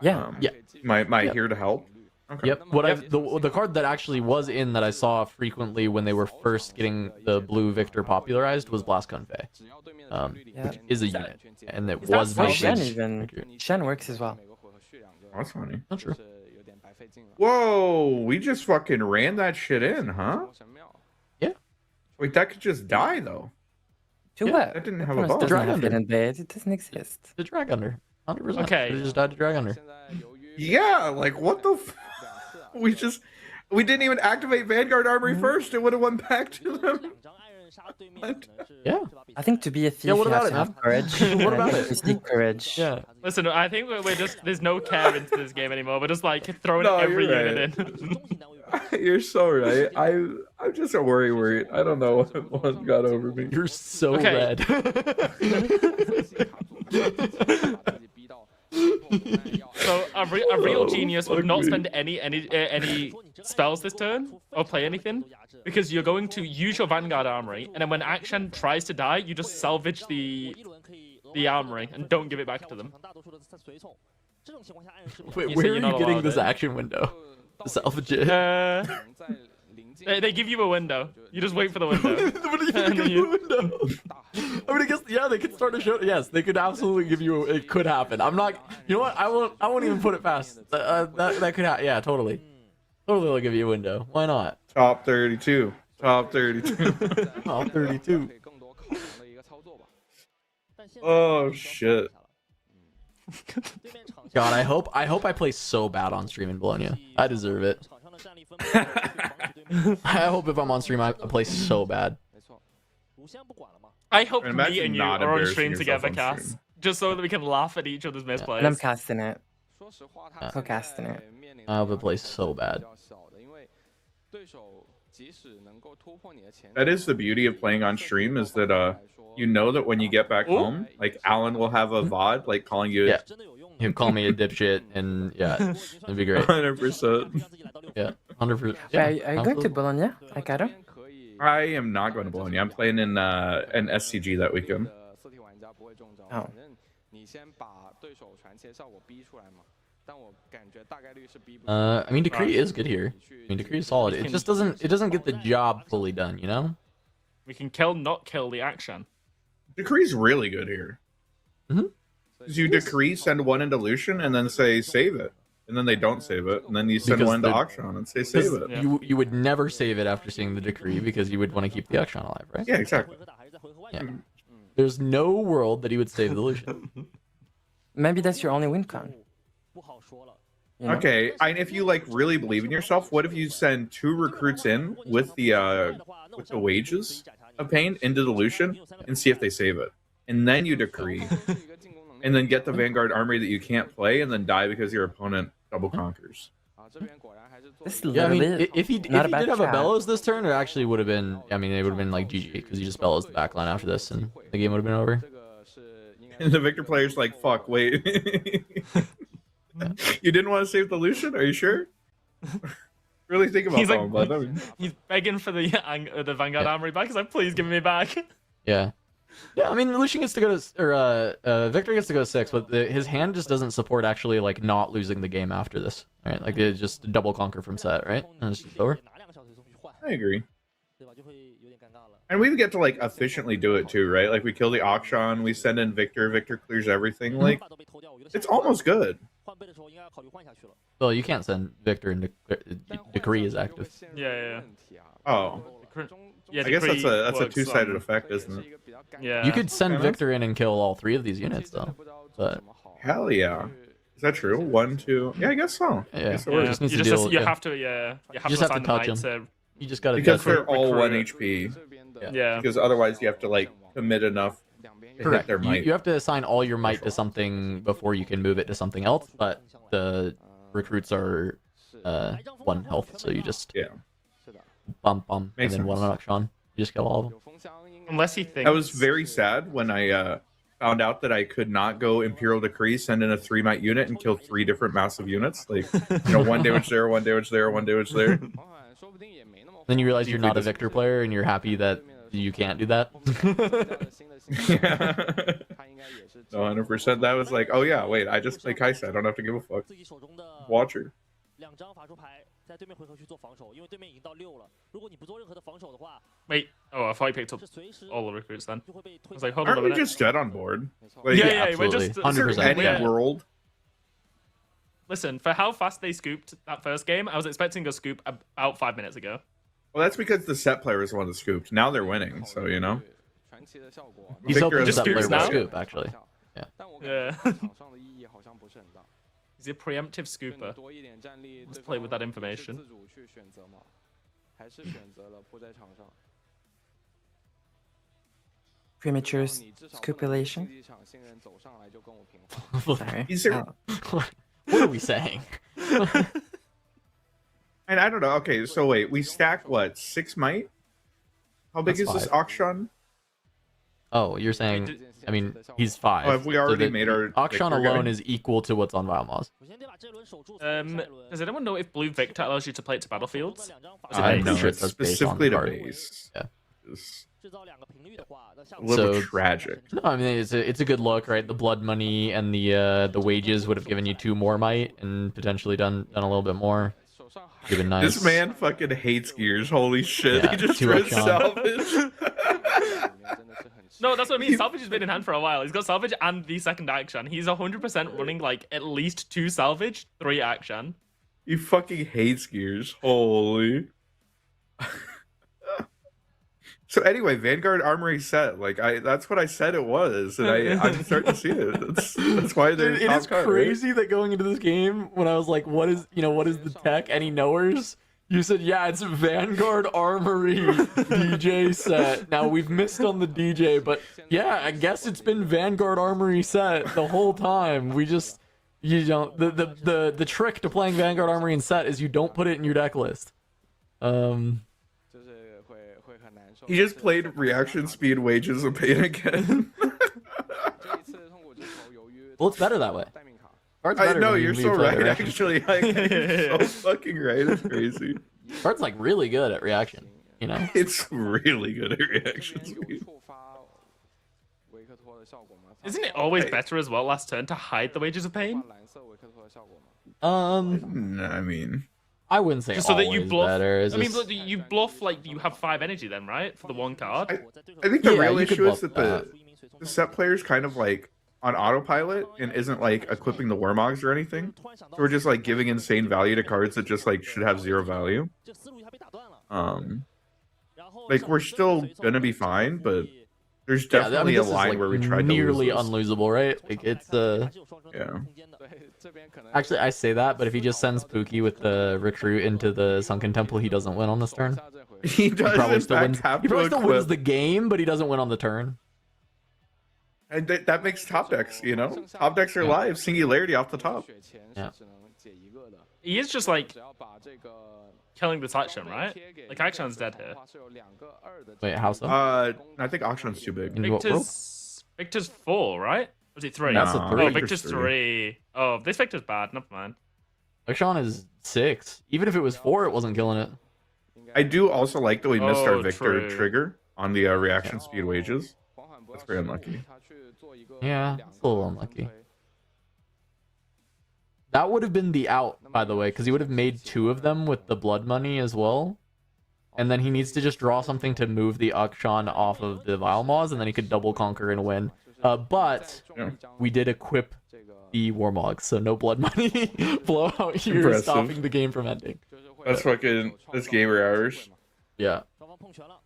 Yeah. Yeah. my Yep. here to help. Okay. Yep. What the card that actually was in that I saw frequently when they were first getting the blue Victor popularized was Blast Convey, which is a unit, and it was Oh, made Shen with even. Victor. Shen works as well. That's funny. Not true. Whoa, we just fucking ran that shit in, huh? Yeah. Wait, that could just die though. To Yeah, what? that didn't have a Opponents bow. doesn't Drag have under. hidden bait. It doesn't exist. The Drag Under. 100%. Okay. It just died to Drag Under. Yeah, like what the? We didn't even activate Vanguard Armory first. It would have went back to them. Yeah. I think to be a thief, Yeah, what you have about to it, have man? courage. What and I about think it? we see courage. Yeah. Listen, I think we're just there's no care into this game anymore. We're just like throwing No, every you're unit in. You're so right. I'm just a worried. I don't know what got over me. You're so Okay. red. So a real genius would fuck not me. spend any spells this turn or play anything because you're going to use your Vanguard Armory, and then when Akshan tries to die, you just salvage the armory and don't give it back to them. Wait, You where say are you're not you getting allowed this it. action window? Salvage it. They give you a window. You just wait for the window. What do you And think then you- window? I mean, I guess yeah, they could start a show. Yes, they could absolutely give you. It could happen. I'm not. You know what? I won't even put it past. That could happen. Yeah, totally. Totally, they'll give you a window. Why not? Top 32. Top 32. Oh, 32. Oh shit. God, I hope I play so bad on stream in Bologna. I deserve it. I hope if I'm on stream, I play so bad. I hope And me imagine and you not are on embarrassing stream yourself together, on Cass, stream. just so that we can laugh at each other's misplays. And I'm casting it. So casting it. I hope it plays so bad. That is the beauty of playing on stream is that you know that when you get back Ooh. home, like Alan will have a VOD like calling you Yeah. He'll call me a dipshit, and yeah, it'd be great. 100%. Yeah, 100%. Are you going to absolutely. Bologna, Aikaro? I am not going to Bologna. I'm playing in an SCG that weekend. Oh. I mean, Decree is good here. I mean, Decree is solid. It just doesn't get the job fully done, you know? We can kill, not kill the action. Decree's really good here. Mhm. 'Cause you decree, send one into Lucian, and then say save it. And then they don't save it. And then you send Because one into the- Auction and say save Because it. Yeah. you would never save it after seeing the Decree because you would want to keep the Akshan alive, right? Yeah, exactly. Yeah. There's no world that he would save the Lucian. Maybe that's your only win con. You know? Okay, and if you like really believe in yourself, what if you send 2 recruits in with the wages of pain into the Lucian and see if they save it, and then you decree, and then get the Vanguard Armory that you can't play, and then die because your opponent double conquers. This is Yeah, I mean, literally if he not a did bad have a chat. Bellows this turn, it actually would have been. I mean, it would have been like GG because he just Bellows the backline after this, and the game would have been over. And the Victor player's like, "Fuck, wait, you didn't want to save the Lucian? Are you sure?" Really think about He's that like- one, bud. I mean, He's begging for the Vanguard Armory back. He's like, please give me back. Yeah. Yeah, I mean, Lucian gets to go to, or Victor gets to go to 6, but his hand just doesn't support actually like not losing the game after this, right? Like it just double conquer from set, right? And it's just over. I agree. And we get to like efficiently do it too, right? Like we kill the auction, we send in Victor, Victor clears everything. Like it's almost good. Well, you can't send Victor into Decree is active. Yeah. Oh, Yeah, I guess that's a works two-sided on- effect, isn't it? Yeah. You could send Yeah, Victor in and kill all 3 of these units though. But Hell yeah. Is that true? 1, 2. Yeah, I guess so. I Yeah. guess it Yeah. works. just needs you to just deal- you yeah. have to you have just to have to assign the touch knight him. to you just gotta Because touch him. they're all 1 recruit. HP. yeah. Because otherwise you have to like commit enough to hit Correct. their might. You have to assign all your might to something before you can move it to something else, but the recruits are 1 health, so you just Yeah. bump, and Makes then 1 sense. on Akshan. You just kill all of them. Unless he thinks I was very sad when I found out that I could not go Imperial Decree, send in a 3 might unit, and kill 3 different massive units. Like, 1 damage there, 1 damage there, 1 damage there. Then you realize you're not a Just- Victor player, and you're happy that you can't do that. Yeah. No, 100%. That was like, oh yeah, wait, I just play Kaisa. I don't have to give a fuck. Watch her. 2张罚出牌，在对面回合去做防守，因为对面已经到6了。如果你不做任何的防守的话， Wait. Oh, I thought he picked up 是随时 all the recruits then. 就会被 I 推 was 下 like, hold on a Aren't we minute. just dead on board? Like, Yeah, Yeah, we're absolutely. just is there 100%. any Yeah. world? Listen, for how fast they scooped that first game, I was expecting a scoop about 5 minutes ago. Well, that's because the set player was the one that scooped. Now they're winning, so you know. He's Victor hoping has that scoops player will now? scoop, actually. Yeah. He's a preemptive scooper. Let's play with that information. Premature scopulation. Sorry. Is there- What are we saying? And I don't know. Okay, so wait, we stack what, 6 might? How big That's is this 5. auction? Oh, you're saying, I mean, he's 5. Oh, have we already the made our Akshan Victor alone guy? is equal to what's on Valmaz. 首先得把这轮守住，才能下一轮 Does anyone know if Blue Victor allows you to play it to battlefields? 两张罚 Is it 出 I'm base? pretty No, sure it's it's based on specifically to card. base. Yeah. It's 制造2个频率的话，那下 a little So- tragic. No, I mean it's a good look, right? The blood money and the wages would have given you 2 more might and potentially done a little bit more. Given nice. This man fucking hates gears. Holy shit. Yeah, he just 2 read Akshan. salvage. No, that's what I mean. Salvage has been in hand for a while. He's got salvage and the second action. He's 100% running like at least 2 salvage, 3 action. He fucking hates gears. Holy. So anyway, Vanguard Armory set. Like that's what I said it was, and I'm starting to see it. That's why they're Dude, it top is cut, right? crazy that going into this game, when I was like, what is the tech? Any knowers? You said, yeah, it's Vanguard Armory DJ set. Now, we've missed on the DJ, but yeah, I guess it's been Vanguard Armory set the whole time. We just, the trick to playing Vanguard Armory in set is you don't put it in your deck list. He just played reaction speed, wages, and pain again. Well, it's better that way. Card's I better know when you're you so play right. reaction. Actually, like, you're so fucking right. It's crazy. Card's like really good at reaction, you know? It's really good at reaction speed. Isn't it always Hey. better as well last turn to hide the wages of pain? I mean, I wouldn't say Just so that you always bluff. better. It's I mean, just- look, you bluff like you have 5 energy then, right? For the 1 card. I think the Yeah, real you could issue is bluff that the set player's kind of like on autopilot and isn't like equipping the Warmogs or anything. So we're just like giving insane value to cards that just like should have 0 value. 这思路一下被打断了。 Like we're still gonna be fine, but there's Yeah, I definitely mean, a this is, line like, where we tried nearly to lose this. unlosable, right? Like it's Yeah. Actually, I say that, but if he just sends Pookie with the recruit into the Sunken Temple, he doesn't win on this turn. He He does probably in still fact wins. have He to probably still wins equip, the game, but he doesn't win on the turn. and that makes top decks. You know, top decks are Yeah. live. Singularity off the top. Yeah. He is just like killing the touchdown, right? Like Akshan's dead here. Wait, how so? I think auction's too big. In what world? Victor's 4, right? Or was it 3? That's a No, 3. Oh, Victor's Victor's 3. Oh, this Victor's bad. Never mind. Akshan is 6. Even if it was 4, it wasn't killing it. I do also like that we missed our Oh, Victor true. trigger on the reaction speed wages. That's very unlucky. Yeah, it's a little unlucky. That would have been the out, by the way, because he would have made 2 of them with the blood money as well. and then he needs to just draw something to move the Akshan off of the Vile Maws, and then he could double conquer and win. But we did equip the Warmog, so no blood money blowout here, Impressive. stopping the game from ending. That's fucking that's gamer hours. Yeah.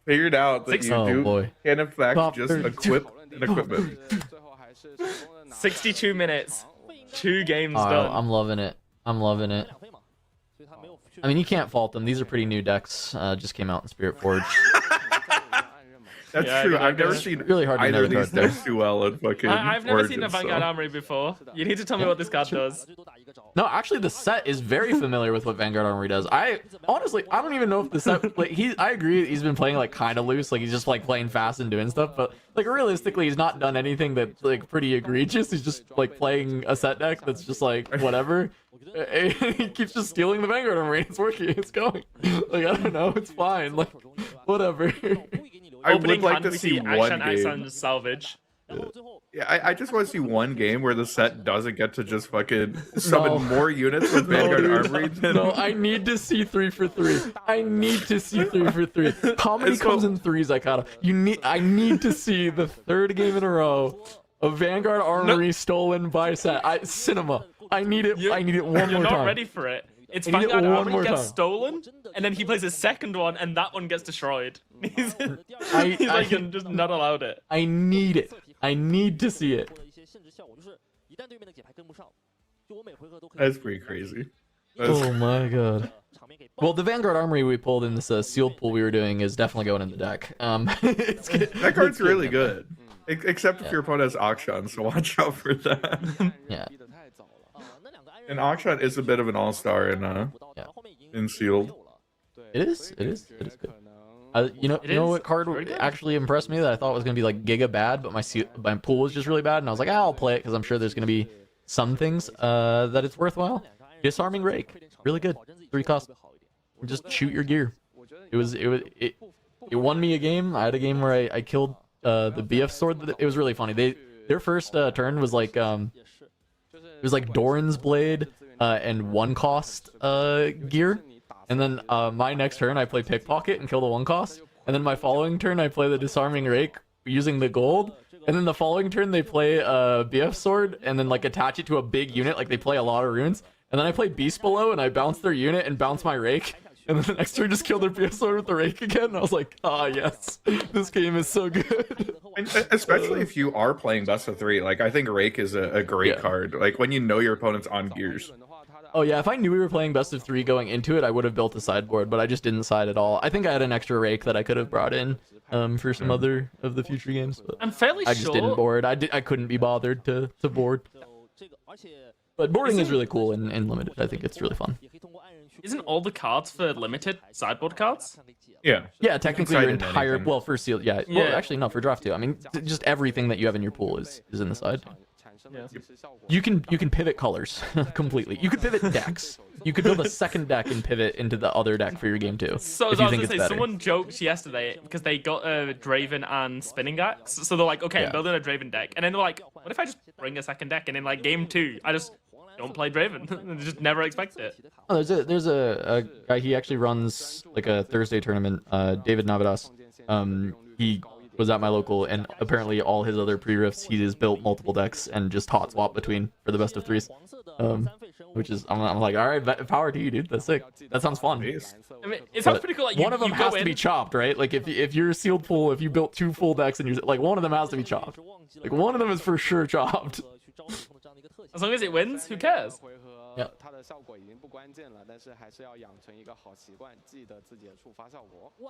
Figured out that you Oh, boy. can in fact Top just 32. equip an equipment. 62 minutes, 2 games Oh, done. I'm loving it. I'm loving it. I mean, you can't fault them. These are pretty new decks. Just came out in Spiritforged. That's Yeah, true. I I've never guess. seen Really hard to either know of the these card, though. decks do well in fucking I've never seen a Origins, Vanguard so. Armory before. You need to tell me what this card does. No, actually, the set is very familiar with what Vanguard Armory does. I honestly, I don't even know if the set. Like, I agree. He's been playing like kind of loose. Like he's just like playing fast and doing stuff. But like realistically, he's not done anything that's like pretty egregious. He's just like playing a set deck that's just like whatever. He keeps just stealing the Vanguard Armory. It's working. It's going. Like I don't know. It's fine. Like whatever. I Opening would like hand, to we see Akshan one game. Aksan salvage. Yeah, I just want to see one game where the set doesn't get to just fucking summon more units with Vanguard dude, Armory than... No, I need to see 3 for 3. I need to see 3 for 3. Comedy It's comes so- in threes, Ikata. I need to see the 3rd game in a row of Vanguard Armory stolen by set. Cinema. I need it. I need it one You're more not time. ready for it. It's I need it Vanguard one Armory more gets time. stolen, and then he plays a second one, and that one gets destroyed. He's I- like, I- you're just not allowed it. I need it. I need to see it. That's pretty crazy. That's- Oh my god. Well, the Vanguard Armory we pulled in this sealed pool we were doing is definitely going in the deck. that card's really good. Except if your opponent has Akshan, so watch out for that. Yeah. And Akshan is a bit of an all-star in sealed. It is. It is. It is good. You know is what card very good. actually impressed me that I thought was gonna be like giga bad, but my pool was just really bad, and I was like, I'll play it because I'm sure there's gonna be some things that it's worthwhile. Disarming Rake, really good. 3 cost. Just shoot your gear. It won me a game. I had a game where I killed the BF sword. It was really funny. Their first turn was like it was like Doran's blade and 1 cost gear. And then my next turn, I play Pickpocket and kill the 1 cost. And then my following turn, I play the Disarming Rake using the gold. And then the following turn, they play BF Sword and then like attach it to a big unit. Like they play a lot of runes. And then I play Beast Below and I bounce their unit and bounce my Rake. And then the next turn, just kill their BF Sword with the Rake again. And I was like, ah, yes, this game is so good. And especially if you are playing best of 3, like I think Rake is a great card. Like when you know your opponent's on gears. Oh yeah, if I knew we were playing best of 3 going into it, I would have built a sideboard, but I just didn't side at all. I think I had an extra Rake that I could have brought in for some other of the future games, but I'm fairly I just sure. didn't board. I couldn't be bothered to board. But boarding is really cool and limited. I think it's really fun. Isn't all the cards for limited sideboard cards? Yeah. Yeah, technically your Inside in entire anything. well for sealed. Yeah, well Yeah. actually no, for draft too. I mean just everything that you have in your pool is in the side. Yeah. You can pivot colors completely. You could pivot decks. You could build a second deck and pivot into the other deck for your game too. So if I you was think gonna it's say, better. someone joked yesterday because they got a Draven and Spinning Axe. So they're like, okay, Yeah. I'm building a Draven deck. And then they're like, what if I just bring a second deck and in like game 2, I just don't play Draven? They just never expect it. Oh, there's a guy. He actually runs like a Thursday tournament. David Navadas. He was at my local, and apparently all his other pre-rifts, he has built multiple decks and just hot swap between for the best of 3s. Which is I'm like, all right, power to you, dude. That's sick. That sounds fun. Based. I mean, it sounds But pretty cool. Like one of them you go has to in, be chopped, right? Like if you're a sealed pool, if you built 2 full decks and you're like one of them has to be chopped. Like one of them is for sure chopped. as long as it wins, who cares? Yeah.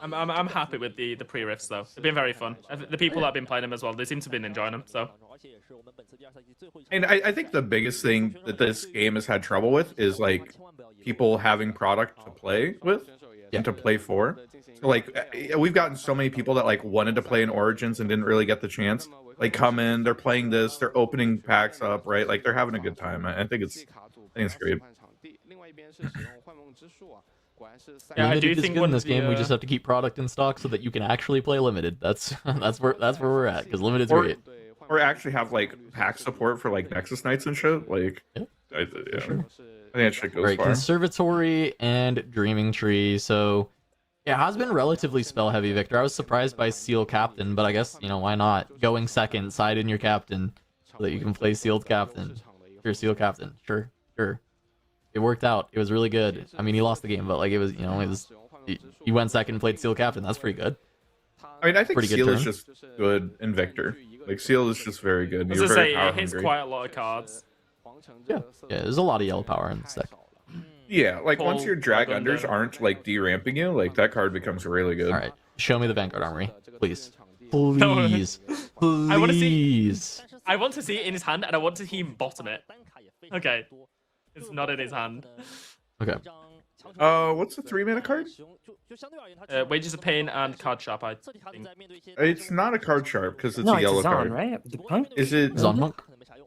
I'm happy with the pre-riffs though. They've been very fun. The people that have been playing them as well, they seem to have been enjoying them. So And I think the biggest thing that this game has had trouble with is like people having product to play with and to play for. So like we've gotten so many people that like wanted to play in Origins and didn't really get the chance. Like come in, they're playing this, they're opening packs up, right? Like they're having a good time. I think it's great. yeah, I Limited do is think good one in of this game. We the, just have to keep product in stock so that you can actually play limited. That's where we're at because limited's Or- great. Or actually have like pack support for like Nexus Knights and shit. Like Yeah, I think that shit goes Right, far. Conservatory and Dreaming Tree. So Yeah, it has been relatively spell heavy, Victor. I was surprised by Seal Captain, but I guess, you know, why not? Going second, side in your captain, so that you can play Sealed Captain. Sure, Seal Captain. Sure, sure. It worked out. It was really good. I mean, he lost the game, but like it was, you know, he went second, played Seal Captain. That's pretty good. I mean, I think Pretty good Seal is turn. just good in Victor. Like Seal is just very good. As You're I very say, power it hits hungry. quite a lot of cards. Yeah, there's a lot of yellow power in this deck. Yeah, like once Full your drag Dragon unders Dome. aren't like de-ramping you, like that card becomes really good. All right, show me the Vanguard Armory, please. No. Please. I wanna see- Please. I want to see it in his hand, and I want to see him bottom it. Okay. It's not in his hand. Okay. What's the 3-mana card? Wages of Pain and Card Sharp, I think. It's not a card sharp because it's No, a yellow it's Zon, card. right? The punk? Is it? Zonmonk?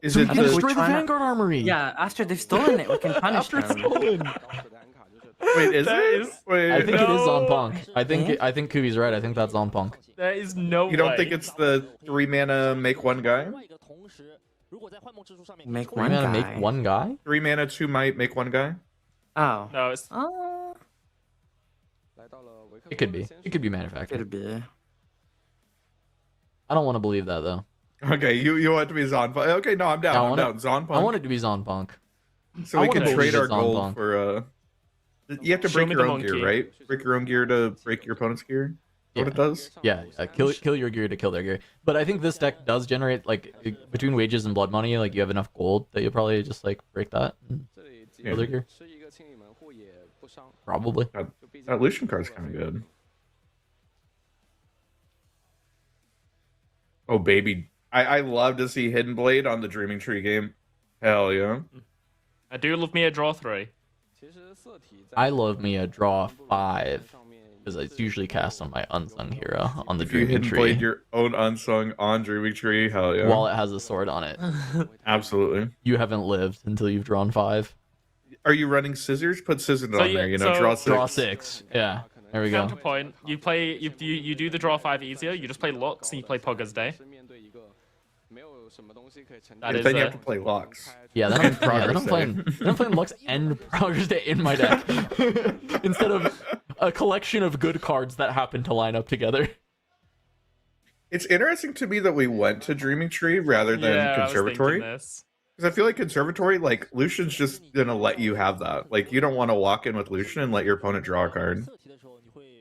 Is So we it can the- destroy the trying to- Vanguard Armory. Yeah, after they've stolen it, we can punish After it's them. stolen. Wait, is That it? is- Wait, I think it is on No. Punk. I think Kuvi's right. I think that's on Punk. There is no you don't way. think it's the 3-mana make one guy? Make 3 one mana guy. make one guy? 3-mana 2 might make one guy? Oh. No, it's... It could be. It could be manufactured. Could be. I don't want to believe that though. Okay, you want it to be Zon. Okay, no, I'm down. I I'm want it- down. Zon I Punk. want it to be Zonpunk. So I we want can it to trade be our Zon gold Punk. for you have to Show break me your the own gear, monkey. right? Break your own gear to break your opponent's gear? Is that what it does? Yeah, kill your gear to kill their gear. But I think this deck does generate like between wages and blood money, like you have enough gold that you'll probably just like break that and Yeah. kill their gear. Probably. That Lucian card's kind of good. Oh baby, I love to see Hidden Blade on the Dreaming Tree game. Hell yeah. I do love me a draw 3. I love me a draw 5 because it's usually cast on my unsung hero on the If you Dreaming Hidden Tree Blade your own unsung on Dreaming Tree, hell yeah. while it has a sword on it. Absolutely. You haven't lived until you've drawn 5. Are you running scissors? Put scissors on yeah, there, you know, so- draw 6. Draw 6. Yeah. There we go. Counterpoint, you play you do the draw 5 easier, you just play Lux and you play Pugger's Day. That is Then you have to play Lux. Yeah, then I'm Progress playing Lux and Progress Day in my deck instead of a collection of good cards that happen to line up together. It's interesting to me that we went to Dreaming Tree rather than Yeah, Conservatory. I was thinking this. Because I feel like Conservatory, like, Lucian's just gonna let you have that. Like, you don't want to walk in with Lucian and let your opponent draw a card.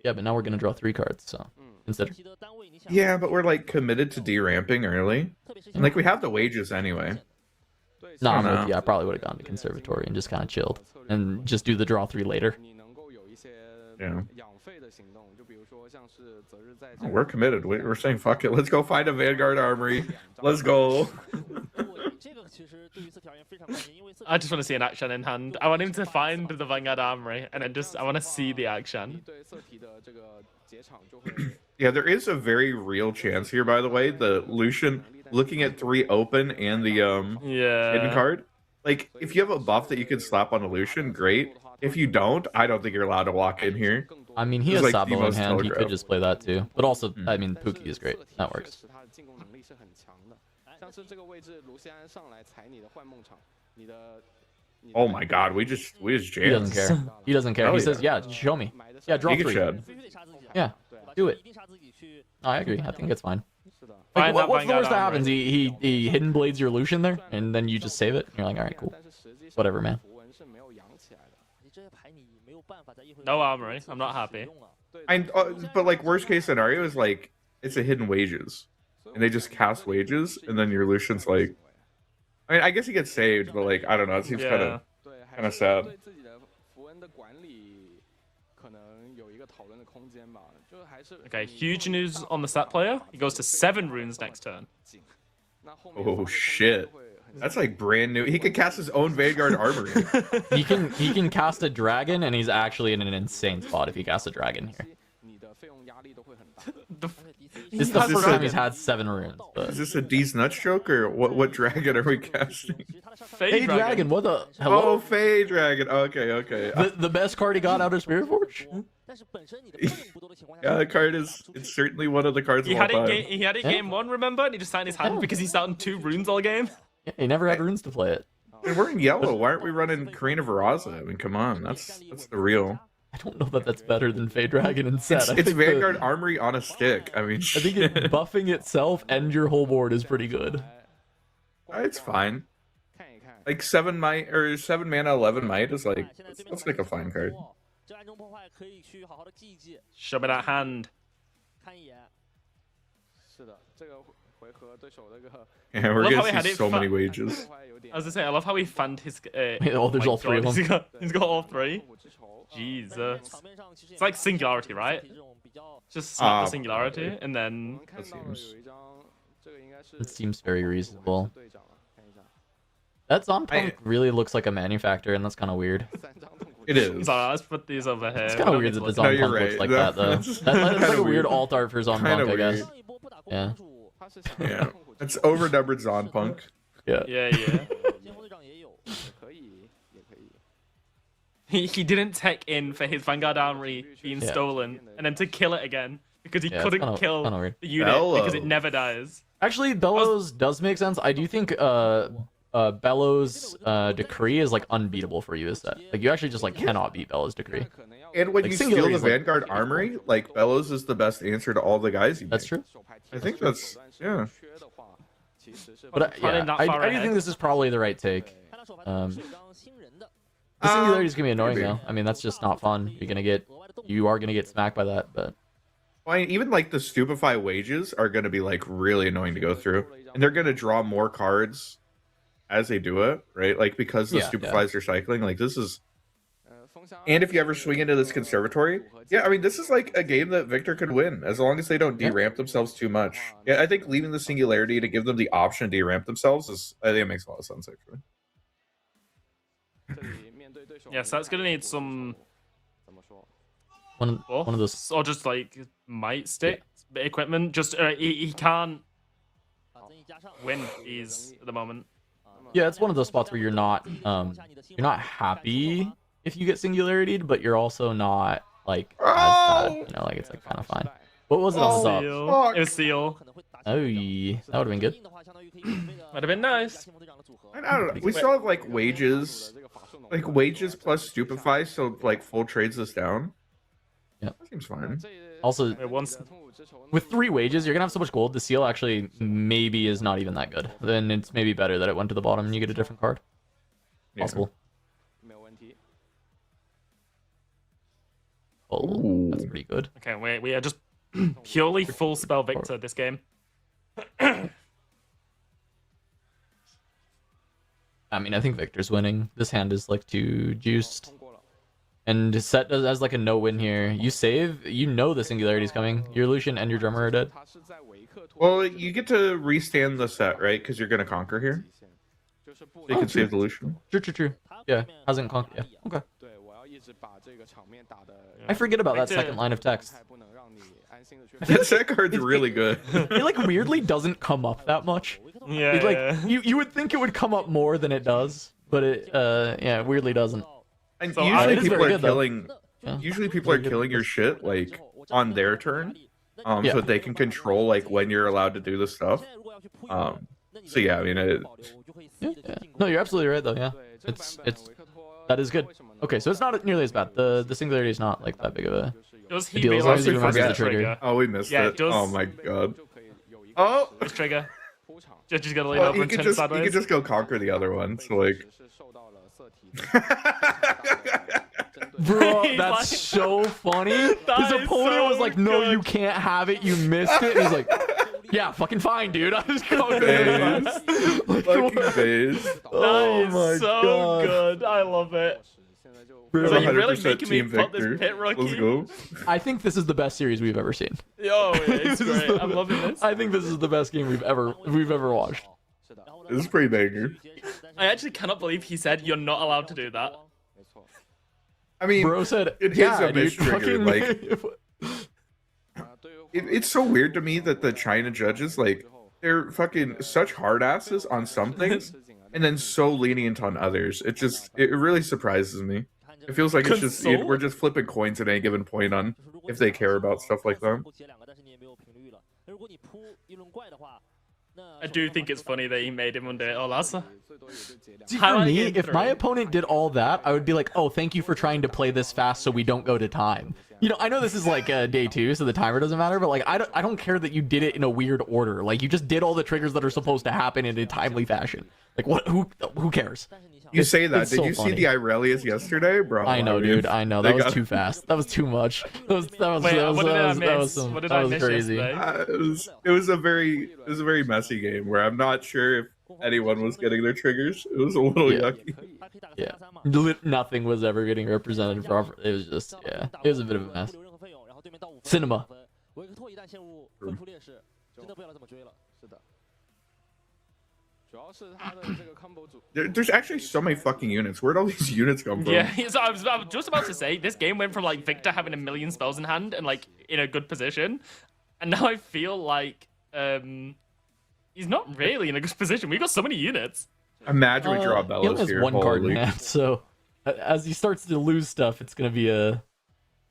Yeah, but now we're gonna draw 3 cards, so consider. Yeah, but we're, like, committed to de-ramping early. And, like, we have the wages anyway. No, I don't know. I probably would have gone to Conservatory and just kind of chilled and just do the draw 3 later. Yeah. Oh, we're committed. We're saying, fuck it. Let's go find a Vanguard Armory. Let's go. I just want to see an action in hand. I want him to find the Vanguard Armory and then I want to see the action. Yeah, there is a very real chance here, by the way. The Lucian looking at 3 open and the Yeah. hidden card. Like, if you have a buff that you can slap on a Lucian, great. If you don't, I don't think you're allowed to walk in here. I mean, he It's has like the Sabo in most hand. He could telegraphed. just play that too. But also, I mean, Pookie is great. That works. Oh my god, we just He jammed. doesn't care. He doesn't care. Oh, He yeah. says, "Yeah, show me. Yeah, draw Giga 3. Shed. Yeah, do it." No, I agree. I think it's fine. Find Like, that what's the Vanguard worst that Armory. happens? He hidden blades your Lucian there, and then you just save it. And you're like, all right, cool. Whatever, man. No Armory. I'm not happy. But like worst case scenario is like it's a hidden wages, and they just cast wages, and then your Lucian's like, I mean, I guess he gets saved, but like I don't know, it seems Yeah. kind of sad. Okay, huge news on the stat player. He goes to 7 runes next turn. Oh shit, that's like brand new. He could cast his own Vanguard Armory. He can cast a dragon, and he's actually in an insane spot if he casts a dragon here. This is the Is this first a- time he's had 7 runes. But... Is this a D's nuts joke or what dragon are we casting? Hey, dragon, what the? Oh, Hello? Fey Dragon. Okay. The best card he got out of Spiritforged? Yeah, the card it's certainly one of the cards He of all had it. time. He had it Yeah. game 1, remember? And he just signed his hand Yeah. because he started 2 runes all game. Yeah, he never had runes to play it. And we're in yellow. Why aren't we running Karina Veraza? I mean, come on, that's the real. I don't know that that's better than Fey Dragon and Set. It's Vanguard Armory on a stick. I mean, I think it, buffing itself and your whole board is pretty good. it's fine. Like 7 might or 7 mana, 11 might is like that's like a fine card. Show me that hand. Yeah, we're Love how he gonna had see it so many fu- wages. I was gonna say, I love how he fanned his. Oh, there's all three of them. He's got all three. Jesus. It's like Singularity, right? Just swap the Singularity, and then. It seems very reasonable. That Zonpunk really looks like a manufacturer, and that's kind of weird. It is. So let's put these over here. It's kind of weird that the Zonpunk you're looks right. like that, though. That's like a weird weird. alt art for Zonpunk, I guess. Yeah. Yeah, it's overnumbered Zonpunk. Yeah. Yeah. He didn't tech in for his Vanguard Armory being stolen, and then to kill it again because he Yeah, it's couldn't kill kinda weird. the unit because it never dies. Actually, Bellows does make sense. I do think Bellows Decree is like unbeatable for you as set. Like you actually just like cannot beat Bellows Decree. And when Like, you steal Singularity the is, like- Vanguard Armory, like Bellows is the best answer to all the guys you That's make. true. I think that's yeah. But Probably not far I do ahead. think this is probably the right take. The Singularity is gonna be annoying maybe. though. I mean, that's just not fun. You are gonna get smacked by that. But Well, even like the Stupefy wages are going to be like really annoying to go through, and they're going to draw more cards as they do it, right? Like because the Yeah, Stupefy's are cycling. Like this is, and if you ever swing into this Conservatory, yeah, I mean this is like a game that Victor could win as long as they don't deramp themselves too much. Yeah, I think leaving the Singularity to give them the option to deramp themselves I think it makes a lot of sense actually. Yeah, so that's gonna need some one of those. or just like might stick equipment. Just he can't win these at the moment. Yeah, it's one of those spots where you're not happy if you get Singularity, but you're also not like as bad. You know, like it's like kind of fine. What was it on the top? Seal. It was Seal. Oh, yeah. That would have been good. Might have been nice. I don't know. We still have like wages plus Stupefy, so like full trades this down. Yeah, that seems fine. Also, Once with 3 wages, you're gonna have so much gold. The seal actually maybe is not even that good. Then it's maybe better that it went to the bottom and you get a different card. Possible. Oh, that's pretty good. Okay, we are just purely full spell Victor this game. I mean, I think Victor's winning. This hand is like too juiced. And Set has like a no-win here. You save, you know the Singularity's coming. Your Lucian and your Drummer are dead. Well, you get to restand the set, right? Because you're gonna conquer here. So you can save the Lucian. True. Yeah, hasn't conquered. Yeah, okay. I forget about that second line of text. That set card's really good. It like weirdly doesn't come up that much. Yeah. It, like you would think it would come up more than it does, but it yeah, it weirdly doesn't. And So, usually it is people very are good, though. killing. Yeah. Usually people are killing your shit like on their turn, Yeah. so that they can control like when you're allowed to do this stuff. So yeah, I mean, Yeah. No, you're absolutely right though. Yeah, it's that is good. Okay, so it's not nearly as bad. The Singularity is not like that big of a Does he deal as long as also you remember the forget. trigger. oh, we missed Yeah, it. it does. Oh my god. Oh, This trigger. Just gotta lean well, over you and could turn just sideways. go conquer the other one. So like. Bro, He's that's like- so funny. That His is opponent so was like, "No, good. you can't have it. You missed it." And he's like, "Yeah, fucking fine, dude. I just go Phase. Fucking phase. Oh That is my so god. good. I love it. We're So you're really 100% making me team put this Victor. pit rookie? Let's go. I think this is the best series we've ever seen. Yo, it's This is great. I'm loving this. I think this is the best game we've ever watched. This is pretty banger. I actually cannot believe he said you're not allowed to do that. I mean, Bro said, it is "Yeah, a dude, mistrigger, fucking like- it's so weird to me that the China judges like they're fucking such hard asses on some things and then so lenient on others. It really surprises me. It feels like it's just Console? we're just flipping coins at any given point on if they care about stuff like that. I do think it's funny that he made him under Olasa. See, for me, if my opponent did all that, I would be like, oh, thank you for trying to play this fast so we don't go to time. You know, I know this is like day 2, so the timer doesn't matter, but like, I don't care that you did it in a weird order. Like, you just did all the triggers that are supposed to happen in a timely fashion. Like, what? Who cares? You say that. It's Did so you see funny. the Irelias yesterday, bro? I know, mean, dude. I know. they That was got- too fast. That was too much. That was Wait, what did I miss? some- What did that I was miss crazy. yesterday? It was a very messy game where I'm not sure if anyone was getting their triggers. It was a little Yeah. yucky. Yeah. Nothing was ever getting represented properly. It was just, yeah. It was a bit of a mess. Cinema. There's actually so many fucking units. Where'd all these units come from? Yeah, so I was just about to say, this game went from like Victor having a million spells in hand and like in a good position, and now I feel like he's not really in a good position. We got so many units. Imagine we draw He Bellows only has here. one card in Holy- hand, so as he starts to lose stuff, it's gonna be a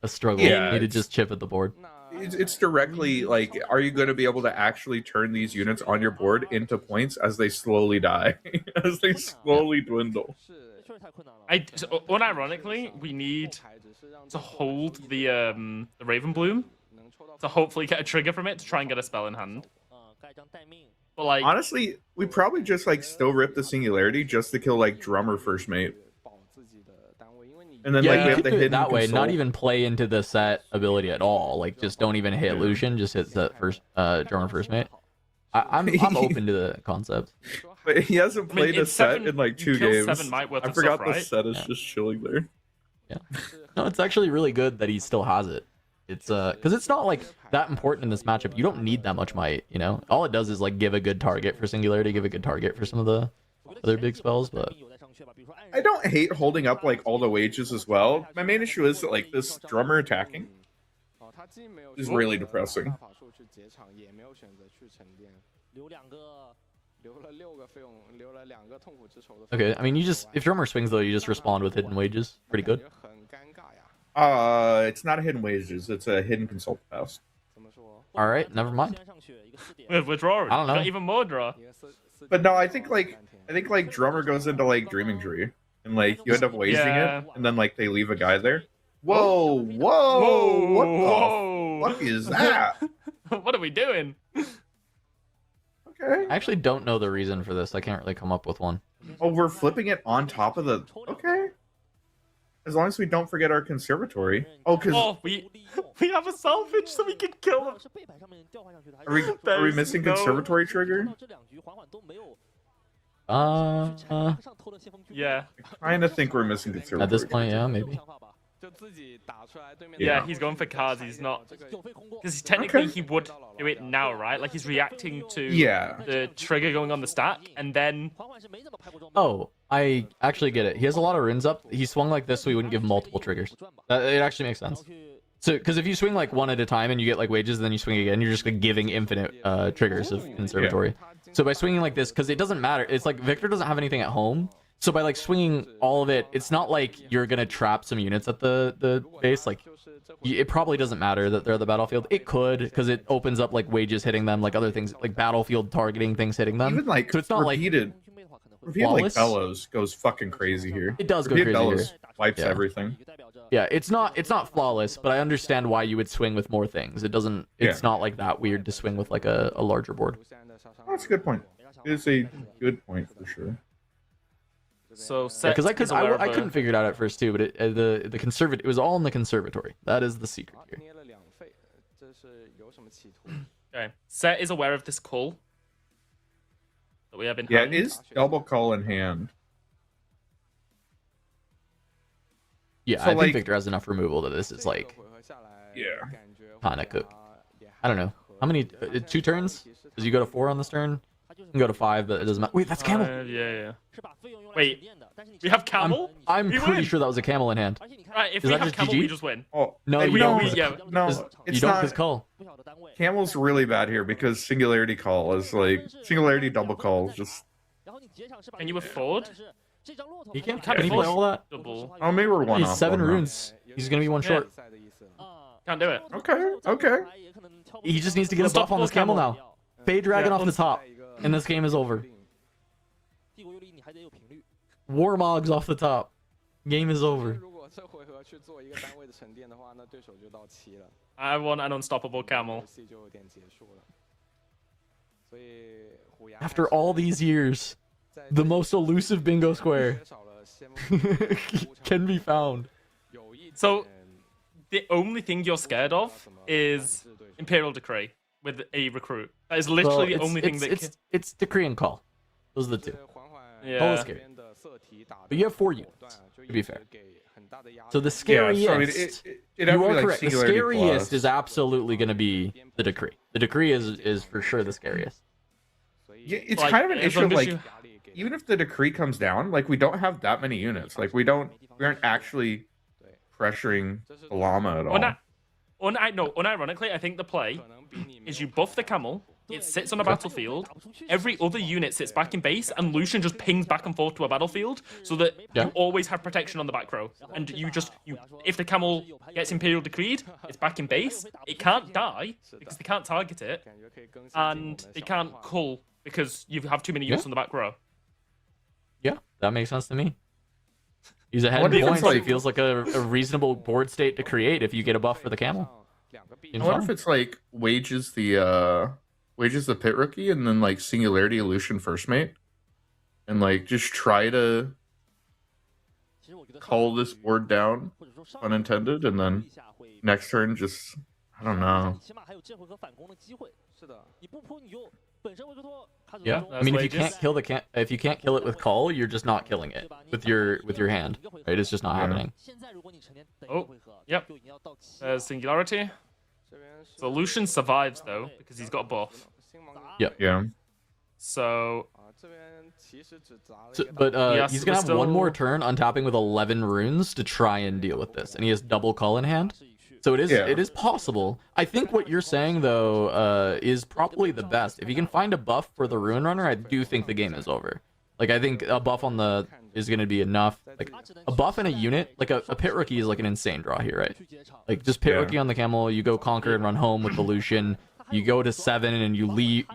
struggle. Yeah, You need to it's- just chip at the board. It's directly like, are you going to be able to actually turn these units on your board into points as they slowly die, as they slowly dwindle? Unironically, we need to hold the Raven Bloom to hopefully get a trigger from it to try and get a spell in hand. But like, Honestly, we probably just like still rip the Singularity just to kill like Drummer first mate. And then Yeah, like you we have could the do it hidden that way, console. not even play into the set ability at all. Like, just don't even hit Lucian, just hit that first drummer first mate. I'm open to the concept. But he hasn't I mean, played a it's set seven- in like you 2 kill games. 7 might worth I of forgot stuff, the right? set is Yeah. just chilling there. Yeah. No, it's actually really good that he still has it. It's because it's not like that important in this matchup. You don't need that much might, you know. All it does is like give a good target for Singularity, give a good target for some of the other big spells, but I don't hate holding up like all the wages as well. My main issue is that like this Drummer attacking is really depressing. okay. I mean, you just if drummer swings though, you just respond with hidden wages. Pretty good. It's not a hidden wages, it's a hidden consult pass. All right, never mind. we're drawing. I don't know. Got even more draw. But no, I think like Drummer goes into like Dreaming Tree and like you end up wasting Yeah. it and then like they leave a guy there. Whoa, whoa, what the fuck is that? What are we doing? Okay. I actually don't know the reason for this. I can't really come up with one. Oh, we're flipping it on top of the. Okay. As long as we don't forget our conservatory. Oh, because Oh, we have a salvage so we can kill him. are we There's missing no- conservatory trigger? Yeah. I kind of think we're missing conservatory. At this point, yeah, maybe. Yeah, he's going for cards. He's not because technically Okay. he would do it now, right? Like he's reacting to Yeah. the trigger going on the stack, and then Oh, I actually get it. He has a lot of runes up. He swung like this so he wouldn't give multiple triggers. It actually makes sense. So, because if you swing like one at a time and you get like wages, then you swing again, you're just like, giving infinite triggers of conservatory. So by swinging like this, because it doesn't matter, it's like Victor doesn't have anything at home. So by like swinging all of it, it's not like you're gonna trap some units at the base. Like it probably doesn't matter that they're at the battlefield. It could, because it opens up like wages hitting them, like other things, like battlefield targeting things hitting them. Even like so it's not repeated like flawless. Bellows goes fucking crazy here. It does go Repeated crazy Bellows here. wipes Yeah. everything. Yeah, it's not flawless, but I understand why you would swing with more things. It doesn't. It's not like that weird to swing with like a larger board. Oh, that's a good point. It is a good point for sure. so Because set is aware of I a- couldn't figure it out at first too, but the conservative, it was all in the conservatory. That is the secret here. Okay, set is aware of this call that we have in Yeah, hand. it is double call in hand. Yeah, So, I like- think Victor has enough removal that this is like Yeah. kind of cooked. I don't know how many 2 turns. Does you go to 4 on this turn? You can go to 5, but it doesn't matter. Wait, that's camel. Yeah. Wait, we have camel. I'm we pretty win. sure that was a camel in hand. Right, if Is we that have just camel, GG? we just win. Oh No, and you no, don't. yeah. no, You it's don't not. because call. Camel's really bad here because Singularity Call is like Singularity double call is just. Can you afford? He can't. Can't Can he play afford all that? double? Oh, maybe we're one He's off. 7 one now. runes. He's gonna be 1 short. Can't do it. Okay. He just needs to get a buff on this Unstoppable camel now. Fade Dragon Yeah, off the top. and this game is over. 帝国幽灵你还得有频率。 Warmogs off the top. Game is over. 如果这回合去做一个单位的沉淀的话，那对手就到7了， I want an unstoppable camel. 游戏就有点结束了。所以虎牙 After all these years, the most elusive bingo square 缺少了先锋 can be found. 有一 So 点 the only thing you're scared of is Imperial Decree with a recruit. That is literally the only thing that. It's Decree and Call. Those are the two. 缓缓 Yeah. Call is scary. 边的色题打得 But you have 4 果 units, 断啊，就 to be 一直 fair. 给很大的压力 So the Yeah, so I mean, scariest, it you have to be, are like, correct. The Singularity scariest Plus. is absolutely going to be the Decree. The Decree is for sure the scariest. 所以 Yeah, it's Like, kind of an as issue long of as like, you- 压力给 even if the decree comes down, like we don't have that many units. Like we aren't actually pressuring the llama at all. Unironically, I think the play 可能比你没 is 有 you buff the camel, it sits on a battlefield, every other unit sits back in base, and Lucian just pings back and forth to a battlefield so that Yeah. you always have protection on the back row. And if the camel gets Imperial Decreed, it's back in base, it can't die because they can't target it, 感觉可以更新进我 and 们的 they 小 can't 化 cull because you have too many units Yeah. on the back row. Yeah, that makes sense to me. He's ahead wonder in if it's points. It like- feels like a reasonable board state to create if you get a buff for the camel. 两个 B You I know? wonder if it's like wages the pit rookie and then like Singularity Illusion first mate, and like just try to 其实我觉得 call this board down 或者说上 unintended, and then 一下会 next turn just I don't know. 起码还有这回合反攻的机会。是的，你不扑你就本身维克托开始 Yeah, 当中 I mean, if you wages. can't kill if you can't kill it with call, you're just not killing it with your hand. Right? It's just not Yeah. happening. 现在如果你成年等一 Oh, 个回合 yep. 就已经要到7 There's Singularity. 这边是 So Lucian survives though because he's got a buff. 星芒 Yep. Yeah. So 啊，这边其实只砸了 So, 一个 but 大 Yes, he's but gonna have one still- more turn untapping with 11 runes to try and deal with this, and he has double call in hand. 势已去。 So it Yeah. is possible. I think what you're saying though is probably the best. If you can find a buff for the rune runner, I do think the game is over. Like I think a buff on the is gonna be enough. Like a buff in a unit, like a pit rookie is like an insane draw here, right? 去结场 Like just pit Yeah. rookie on the camel, you go conquer and run home with the Lucian. You go to 7 and you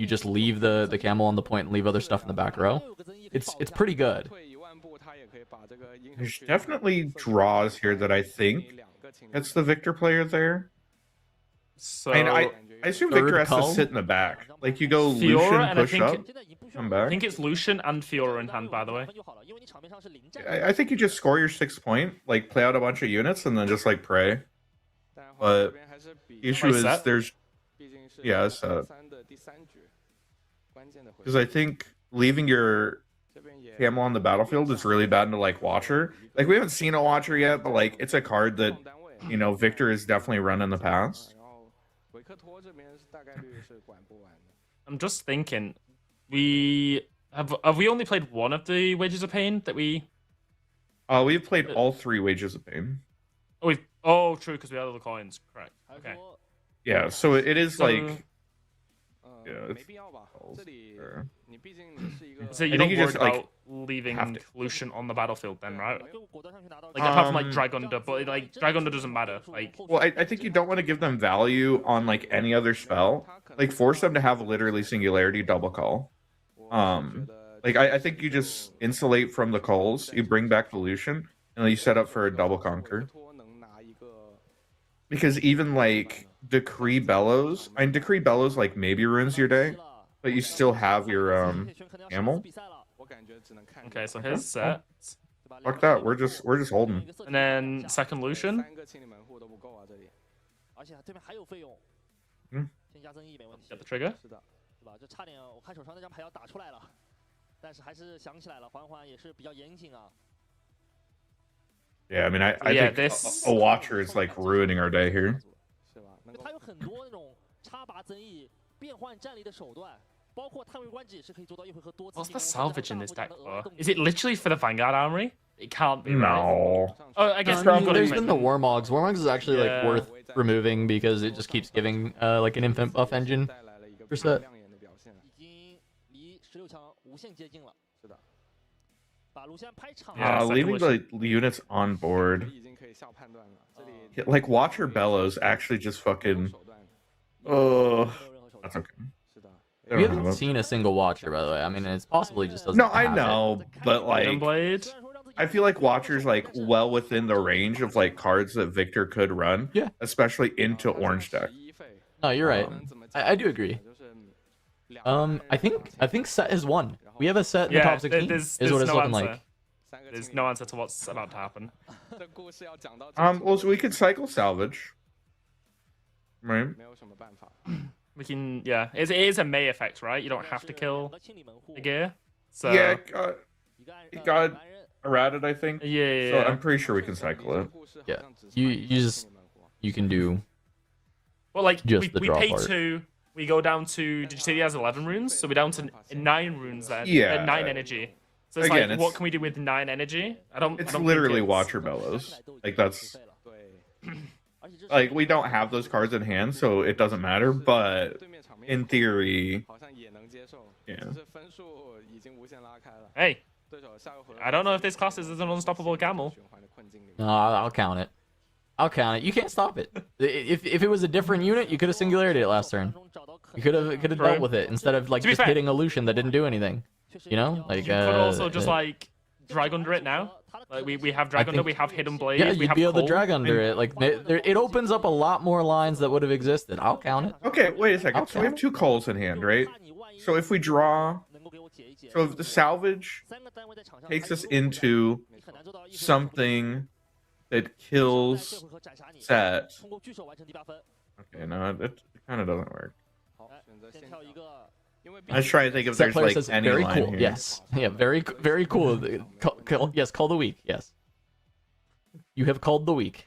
just leave the camel on the point and leave other stuff in the back row. 还有个争议可以 It's 保一下 pretty good. 退一万步，他也可以把这个银河 There's 区 definitely draws here that I think 两个清 it's the Victor player there. so I mean, I assume Third Victor has cull? to sit in the back. Like you go Fiora, Lucian and I push think- up. 现在已经不需要 Come I back. think it's Lucian and Fiora in hand, by the way. 分就好了，因为你场面上是零战。 I think you just score your 6th point, like play out a bunch of units, and then just like pray. 但是话这边还是比 The 较 issue is set? there's 毕竟是 Yeah, it's set. 3的第3局，关键的回 because 合 I think leaving your 这边也 camel on the battlefield is really bad into like Watcher. Like we haven't seen a Watcher yet, but like it's a card that 放单位 you know Victor has definitely run in the past. 然后维克托这边是大概率是管不完的。 I'm just thinking, we have we only played one of the Wages of Pain that we We've played all 3 Wages of Pain. true because we had all the coins, correct? 还是 Okay. 说 Yeah, so it is So- like 呃， Yeah, 没必要吧？这里 sure. 你毕竟你是一个 So I you're think not you worried just, like, about leaving have to- Lucian on the battlefield then, right? 就果断上去拿到 Like apart from like Um, Dragonda, but like Dragonda doesn't matter. Like well, I think you don't want to give them value on like any other spell. Like force them to have literally Singularity double call. 我是觉得 Like I think you just insulate from the calls, you bring back the Lucian, and then you set up for a double 维克 conquer. 托能拿一个 Because even like Decree Bellows, I mean Decree Bellows like maybe ruins your day, but you still have your camel. 我感觉只能看 okay, so here's set, Fuck that, we're just holding. and then second Lucian. 3个清理门户都不够啊，这里而且对面还有费用，嗯，添加争议没问题， Get the trigger. 是的，对吧？就差点我看手上那张牌要打出来了，但是还是想起来了，缓缓也是比较严谨啊。 Yeah, I mean I Yeah, think this- a Watcher is like ruining our day here. 是吧？能够就他有很多那种插拔争议、变换战力的手段，包括探位关机也是可以做到一回合多次 What's 进 the 攻，甚至 salvage in 还有 this 大 deck 幅度的额外 for? 动力 Is it literally for the Vanguard Armory? It can't be, right? No. Oh, I guess I you've mean, got to there's admit- been the Warmogs. Warmogs is actually like Yeah. worth removing because it just keeps giving like an infinite buff engine. 带来了一个 for 比较 set. 亮眼的表现。已经离16强无限接近了。是的，把卢锡安拍场， Yeah, second Leaving Lucian. the units on 这 board. 里已经可以下判断了。这里 Like Watcher Bellows actually just fucking 手段 oh 没有任何手段 that's。okay. 是的， They We don't haven't have seen a single watcher, by the way. I mean, it's possibly just doesn't. No, I have it. know, but like, Blade. I feel like Watcher's like well within the range of like cards that Victor could run. Yeah. Especially into orange deck. No, you're right. I do agree. I think set is one. We have a set in the top 16. There's is what it's no looking answer. like. There's no answer to what's about to happen. Well, so we could cycle salvage. Right. We can, yeah. It is a May effect, right? You don't have to kill the gear. So Yeah, it got errated, I think. yeah. So I'm pretty sure we can cycle it. Yeah. You can do. Well, like Just the we draw pay part. 2. We go down to. Did you say he has 11 runes? So we're down to 9 runes then. Yeah. 9 energy. So it's Again, like, it's- what can we do with 9 energy? It's I don't think literally it's- Watcher Bellows. Like that's like we don't have those cards in hand, so it doesn't matter. But in theory, yeah. Hey, I don't know if this class is an unstoppable camel. No, I'll count it. I'll count it. You can't stop it. If it was a different unit, you could have singularity it last turn. You could have dealt True. with it instead of like To be just fair- hitting a Lucian that didn't do anything. You know, like You could also just like drag under it now. Like we have drag under, think- we have hidden blade, yeah, we you'd have be able to cold. drag under it. Like it opens up a lot more lines that would have existed. I'll count it. Okay, wait a second. So we have 2 calls in hand, right? So if we draw, so if the salvage takes us into something that kills set. Okay, no, it kind of doesn't work. I was trying to think if Set there's player like says any very line cool. here. Yes. Yeah. Very cool. Yes. Call the week. Yes. You have called the week.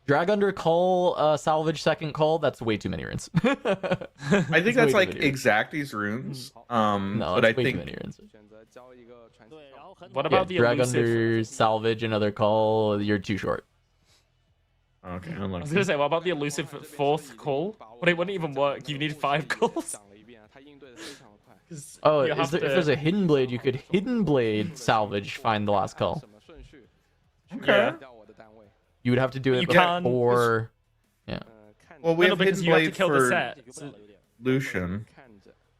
Drag under call salvage second call. That's way too many runes. I think that's like Exactly's runes. No, but that's I way too think many runes. What about the drag elusive? under salvage another call. You're too short. okay, I was gonna say, what about the elusive 4th call? But it wouldn't even work. You need 5 calls. 'Cause Oh, you if have to- there's a hidden blade, you could hidden blade salvage find the last call. Yeah. You would have to do it You can't- before. Well, we No, have because hidden you have to blade kill the for set. So- Lucian.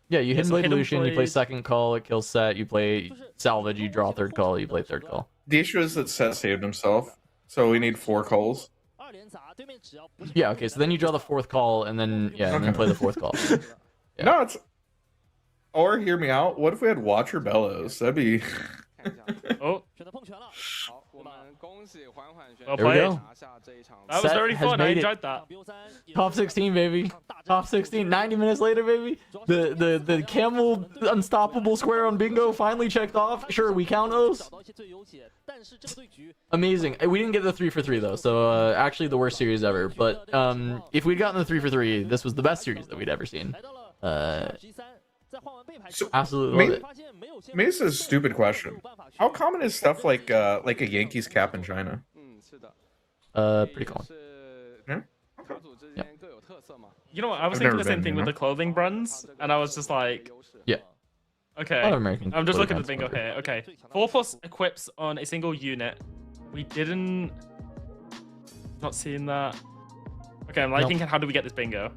Yeah, you hidden so blade hidden Lucian. You play blade- second call. It kills set. You play salvage. You draw third call. You play third call. The issue is that Set saved himself, so we need 4 calls. Yeah. Okay. So then you draw the 4th call, and then and then Okay. play the 4th call. Yeah. No, it's. Or hear me out. What if we had Watcher Bellows? That'd be. Oh, well There we played. go. That was Set very has fun. I made it. enjoyed that. Top 16, baby. Top 16. 90 minutes later, baby. The camel unstoppable square on bingo finally checked off. Sure, we count those. Amazing. We didn't get the 3 for 3 though, so actually the worst series ever. But if we'd gotten the 3 for 3, this was the best series that we'd ever seen. Absolutely love it. Maybe this is a stupid question. How common is stuff like a Yankees cap in China? Pretty common. Yeah? You know what? I was I've thinking never the same been, thing you with know? the clothing brands, and I was just like, Yeah. okay. A lot of American I'm just looking clothing at the bingo brands. here. Okay, 4+ equips on a single unit. We didn't. Not seeing that. Okay, I'm liking how do we get this bingo?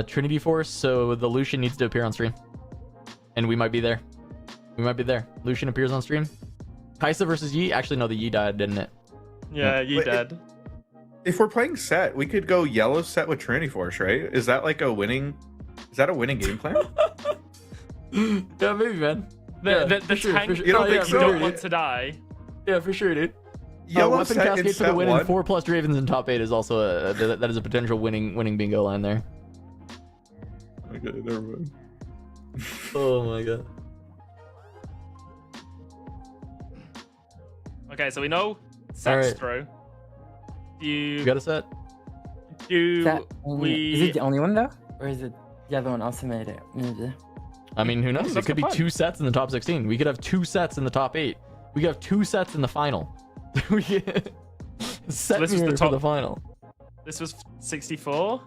Trinity Force, so the Lucian needs to appear on stream. And we might be there. We might be there. Lucian appears on stream. Kaisa versus Yi. Actually, no, the Yi died, didn't it? Yeah, you Wait, dead. If we're playing Set, we could go yellow Set with Trinity Force, right? Is that like a winning? Is that a winning game plan? Yeah, maybe, man. The for sure, tank for sure. You don't Oh, think yeah, so? for don't sure, want dude. to die. Yeah, for sure, dude. Yellow Weapon Set in Cascade for the Set win 1? and 4+ Ravens in top 8 is also that is a potential winning bingo line there. Okay, never mind. Oh my god. Okay, so we know sets Alright. through. You got a set? Is that we? is it the only one though, or is it the other one also made it? Maybe. I mean, who knows? It That's could be the fun. 2 sets in the top 16. We could have 2 sets in the top 8. We could have 2 sets in the final. Set this was the mirror for top- the final. This was 64.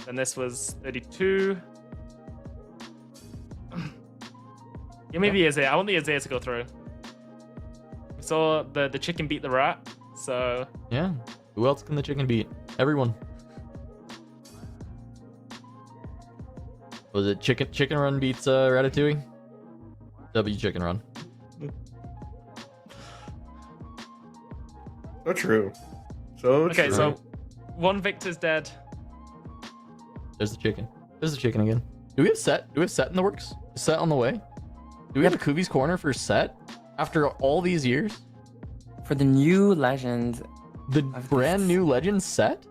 And this was 32. Give me the Isaiah. I want the Isaiah to go through. We saw the chicken beat the rat, so Yeah. Who else can the chicken beat? Everyone. Was it Chicken Run beats Ratatouille? W Chicken Run. So true. So Okay, true. so one victor's dead. There's the chicken. There's the chicken again. Do we have set? Do we have set in the works? Is set on the way? Do we have a Kuvi's Corner for set after all these years? For the new legend, The Of brand this- new Legend set?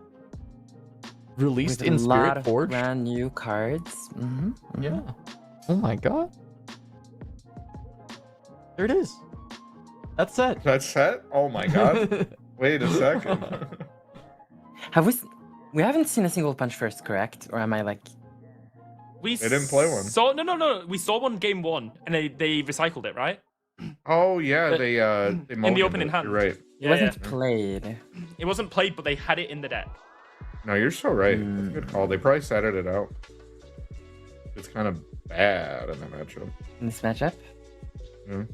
Released with in a lot of Spiritforged? brand new cards. Yeah. Oh my god. There it is. That's set. That's set? Oh my god. Wait a second. Have we? We haven't seen a single punch first, correct? Or am I like? We They didn't play one. Saw no. We saw one game one, and they recycled it, right? Oh yeah, But they in the opening hand. You're right. It Yeah, wasn't yeah. played. It wasn't played, but they had it in the deck. No, you're so right. That's a good call. They probably setted it out. It's kind of bad in the matchup. In this matchup. Yeah.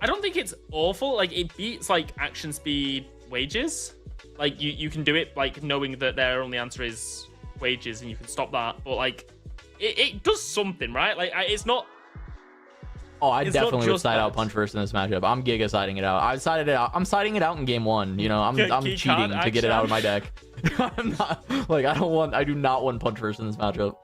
I don't think it's awful. Like it beats like action speed wages. Like you can do it like knowing that their only answer is wages, and you can stop that. But like it does something, right? Like it's not. Oh, I It's not definitely would just side out that. punch first in this matchup. I'm giga siding it out. I sided it out. I'm siding it out in game one. You know, I'm Key cheating card to get it out of action. my deck. I'm not like I do not want punch first in this matchup.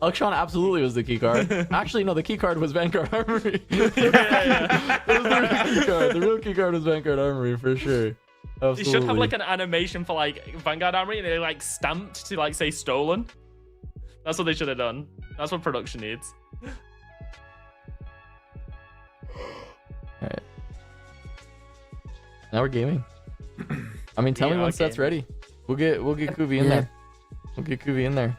Akshan absolutely was the key card. Actually, no, the key card was Vanguard Armory. Yeah. It was the real key card. The real key card was Vanguard Armory for sure. Absolutely. They should have like an animation for like Vanguard Armory, and they like stamped to like say stolen. That's what they should have done. That's what production needs. Alright. Now we're gaming. I mean, tell We me are when set's gaming. ready. We'll get Kuvi in Yeah. there. We'll get Kuvi in there.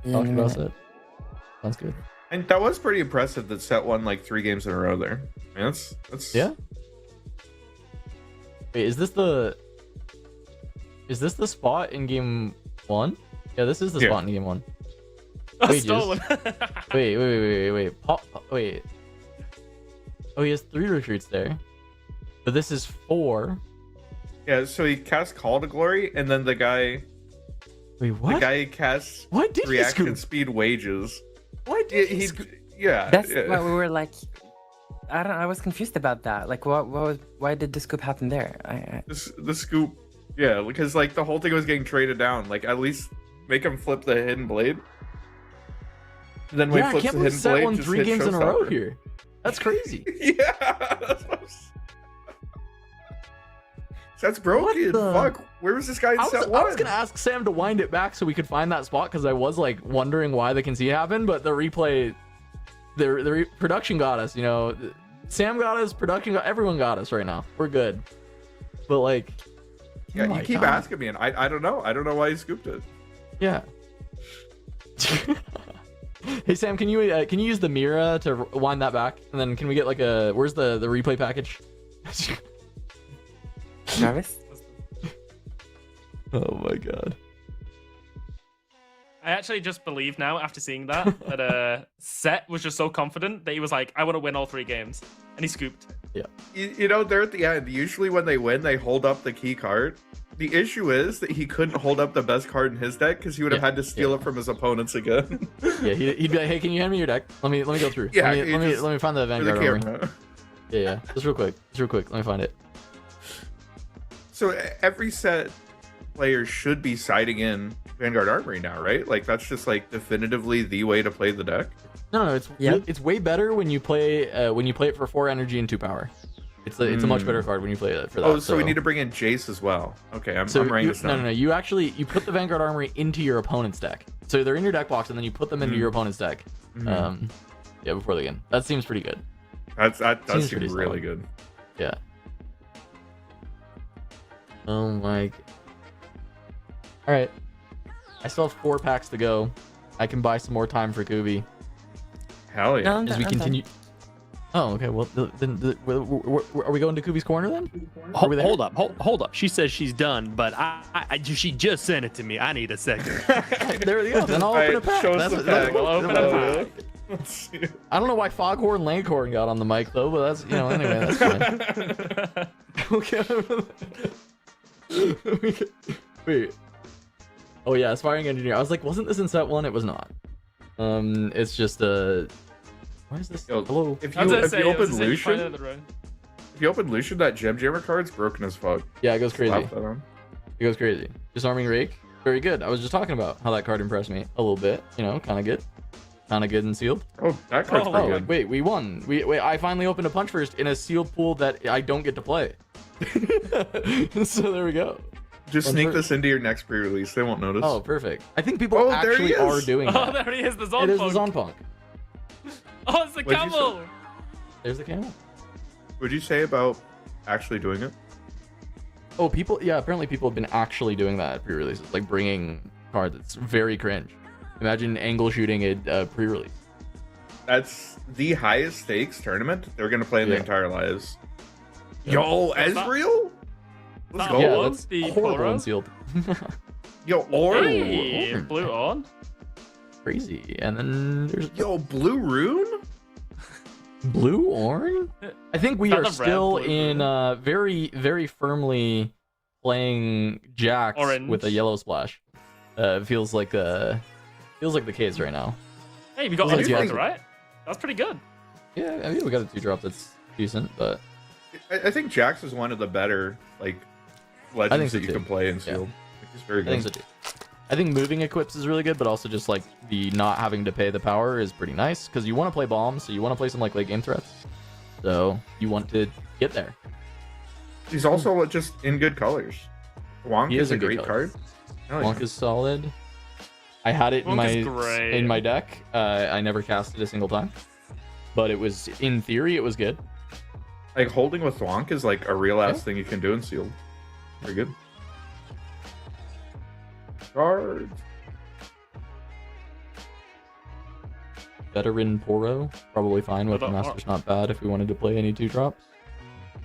Yeah, Talk in a about minute. it. Sounds good. And that was pretty impressive that set won like 3 games in a row there. I mean, that's Yeah. Wait, is this the spot in game one? Yeah, this is the Yeah. spot in game one. Oh, Wages. stolen. Wait. Wait. Oh, he has 3 retreats there. But this is 4. Yeah, so he cast Call to Glory, and then the guy Wait, casts Why did he reaction scoop? speed wages. Why did he He, scoop? yeah. That's yeah. why we were like. I was confused about that. Like, why did the scoop happen there? The scoop, yeah, because like the whole thing was getting traded down. Like at least make him flip the hidden blade. And then when Yeah, he I flips can't the believe hidden Set blade, won just 3 hit games in a row Showstopper. here. That's crazy. Yeah, that's broken. the- Fuck, where was this guy in I set was 1? gonna ask Sam to wind it back so we could find that spot because I was like wondering why the concede happened, but the replay, production got us. You know, Sam got us, production got everyone got us right now. We're good. But like, Yeah, oh my you keep God. asking me, and I don't know. I don't know why he scooped it. Yeah. Hey Sam, can you use the Mira to wind that back, and then can we get like a where's the replay package? Travis. Oh my god. I actually just believe now, after seeing that Set was just so confident that he was like, I want to win all 3 games. And he scooped. You know, they're at the end. Usually when they win, they hold up the key card. The issue is that he couldn't hold up the best card in his deck because he would have Yeah, had to steal it from his opponents again. Yeah, he'd be like, hey, can you hand me your deck? Let me go through. Yeah, let you just- me find the For the Vanguard armory. camera. Yeah. Just real quick. Let me find it. So every set player should be siding in Vanguard Armory now, right? Like that's just like definitively the way to play the deck. No, it's Yeah. it's way better when you play it for 4 energy and 2 power. It's a much better card when you play it for that. Oh, so we need to bring in Jace as well. Okay, I'm writing this down. No. You actually put the Vanguard Armory into your opponent's deck. So they're in your deck box, and then you put them into your opponent's deck. Mhm. Yeah, before the game. That seems pretty good. That does Seems seem pretty really solid. good. Yeah. Oh my. All right. I still have 4 packs to go. I can buy some more time for Kuvi Hell yeah. No, as we I'm continue. Oh, okay. Well, then are we going to Kuvi's corner then? Are we there? Hold up. She says she's done, but she just sent it to me. I need a second. There we go. Then I'll All open right, a pack. show us That's the what- that's pack. what- We'll open a Oh, pack. Let's see. I don't know why Foghorn Langhorn got on the mic though, but that's anyway, that's fine. Okay. Wait. Oh yeah, aspiring engineer. I was like, wasn't this in set 1? It was not. It's just a. What is this? Yo, Hello. If I was you, gonna if say, you I was open gonna say, you find Lucian, another room. if you open Lucian, that Gem Jammer card's broken as fuck. Yeah, it goes crazy. Slap that on. It goes crazy. Disarming Rake, very good. I was just talking about how that card impressed me a little bit. You know, kind of good and sealed. Oh, that card's pretty Oh, good. wait, we won. Wait, I finally opened a punch first in a sealed pool that I don't get to play. So there we go. Just Punch sneak first. this into your next pre-release. They won't notice. Oh, perfect. I think people Oh, there he actually are is. doing Oh, that. there he is, the It is the Zonpunk. Zonpunk. Oh, it's the What'd you camel. There's the camel. What'd you say about actually doing it? Oh, people. Yeah, apparently people have been actually doing that at pre-releases, like bringing cards. It's very cringe. Imagine angle shooting a pre-release. That's the highest stakes tournament they're gonna play in their Yeah. entire lives. Yeah. Yo, That's not- Ezreal? Let's not go. Yeah, Oh, that's the horrible Poro? and sealed. Yo, or Hey, Orange. blue on. Crazy. And then there's yo, Blue Rune? blue orange. I think we Not are the red, still blue, in very very firmly playing Jax Orange. with a yellow splash. Feels like the case right now. Hey, we got Feels like X you ones, have- right? That's pretty good. Yeah, I mean we got a 2-drop that's decent, but I think Jax is one of the better like I think legends so that you too. can play in sealed. I think he's very I good. think so too. I think moving equips is really good, but also just like the not having to pay the power is pretty nice because you want to play bombs, so you want to play some like late game threats. So you want to get there. He's also just in good colors. Wonk He is is a in good great colors. card. Hell yeah. Wonk is solid. I had it Wonk is great. in my deck. I never cast it a single time, but it was in theory it was good. Like holding with Wonk is like a real ass Yeah. thing you can do in sealed. Very good. Cards. Veteran Poro, probably fine. Weapon Master's not bad if we wanted to play any 2-drops.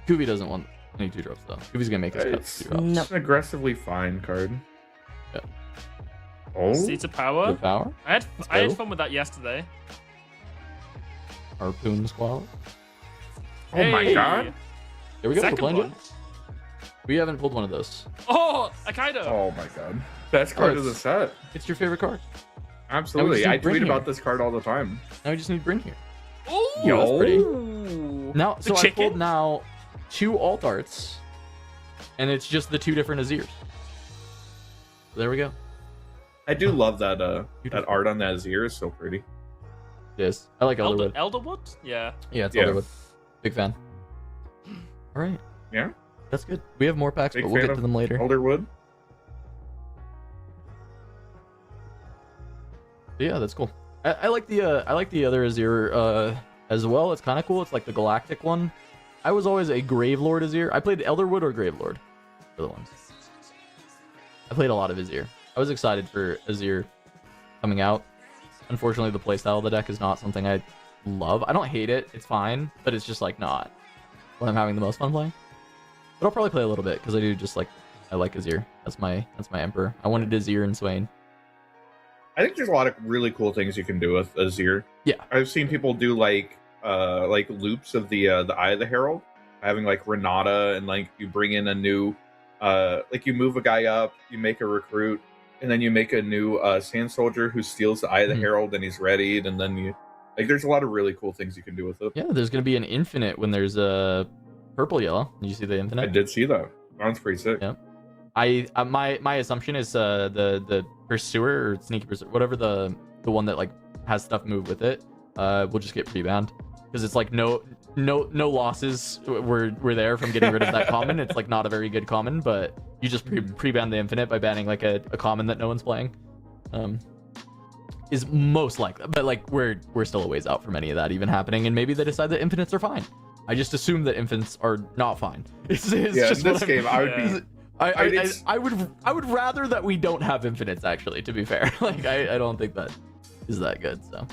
Kuvi doesn't want any 2-drops though. Kuvi's gonna make us cut It's 2-drops. No. an aggressively fine card. Yeah. Oh, Seeds of The power. power, I had go. fun with that yesterday. Harpoon Squall. oh my Hey. god. There we go. We're Second playing one. good. We haven't pulled one of those. Oh, Akaido. Oh my god. Best card of the it's- set. It's your favorite card. Absolutely. just I need Bryn tweet here. about this card all the time. Now we just need Bryn here. Ooh. Yo, that's pretty. Ooh. Now, The so I chicken? pulled now 2 alt arts, and it's just the 2 different Azirs. There we go. I do love that Beautiful. art on that Azir is so pretty. It is. I like Elderwood. Elderwood? Yeah. Yeah, it's Yeah. Elderwood. Big fan. All right. Yeah. That's good. We have more packs, Big but we'll fan get of to them later. Elderwood. But yeah, that's cool. I like the other Azir as well. It's kind of cool. It's like the galactic one. I was always a Gravelord Azir. I played Elderwood or Gravelord. For the ones. I played a lot of Azir. I was excited for Azir coming out. Unfortunately, the playstyle of the deck is not something I love. I don't hate it. It's fine, but it's just like not what I'm having the most fun playing. But I'll probably play a little bit because I do just like I like Azir. That's my Emperor. I wanted Azir and Swain. I think there's a lot of really cool things you can do with Azir. Yeah. I've seen people do like loops of the Eye of the Herald, having like Renata, and like you bring in a new like you move a guy up, you make a recruit, and then you make a new Sand Soldier who steals the Eye of the Mhm. Herald and he's readied, and then you like there's a lot of really cool things you can do with it. Yeah, there's gonna be an infinite when there's a purple yellow. Did you see the I infinite? did see that. Sounds pretty sick. Yeah. My assumption is the pursuer or sneaky pursuer, whatever the one that like has stuff move with it, will just get pre-banned because it's like no losses were there from getting rid of that common. It's like not a very good common, but you just pre-ban the infinite by banning like a common that no one's playing. Is most likely, but like we're still a ways out from any of that even happening, and maybe they decide that infinites are fine. I just assume that infinites are not fine. It's Yeah, just in what this I'm- game, I would be. I would rather that we don't have infinites actually, to be fair. Like I don't think that is that good. So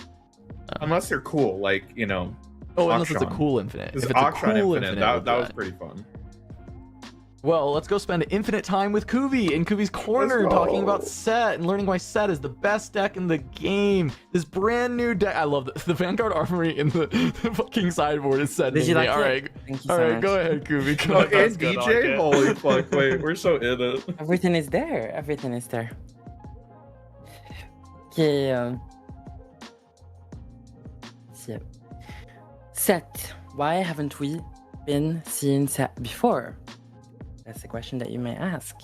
Unless they're cool, like, you know. unless it's a Akshan. cool infinite. Because If it's a Akshan cool Infinite, we'll that do was pretty fun. Well, let's go spend infinite time with Kuvi in Kuvi's corner, Let's talking go. about Set and learning why Set is the best deck in the game. This brand new deck. I love the Vanguard Armory in the fucking sideboard is Set. Did you like all it? right, Thank you all so right, much. go ahead, Kuvi. Go Oh, ahead. and good, I like DJ? it. Holy fuck, wait, we're so in it. Everything is there. Everything is there. Okay. Set. Why haven't we been seeing Set before? That's the question that you may ask.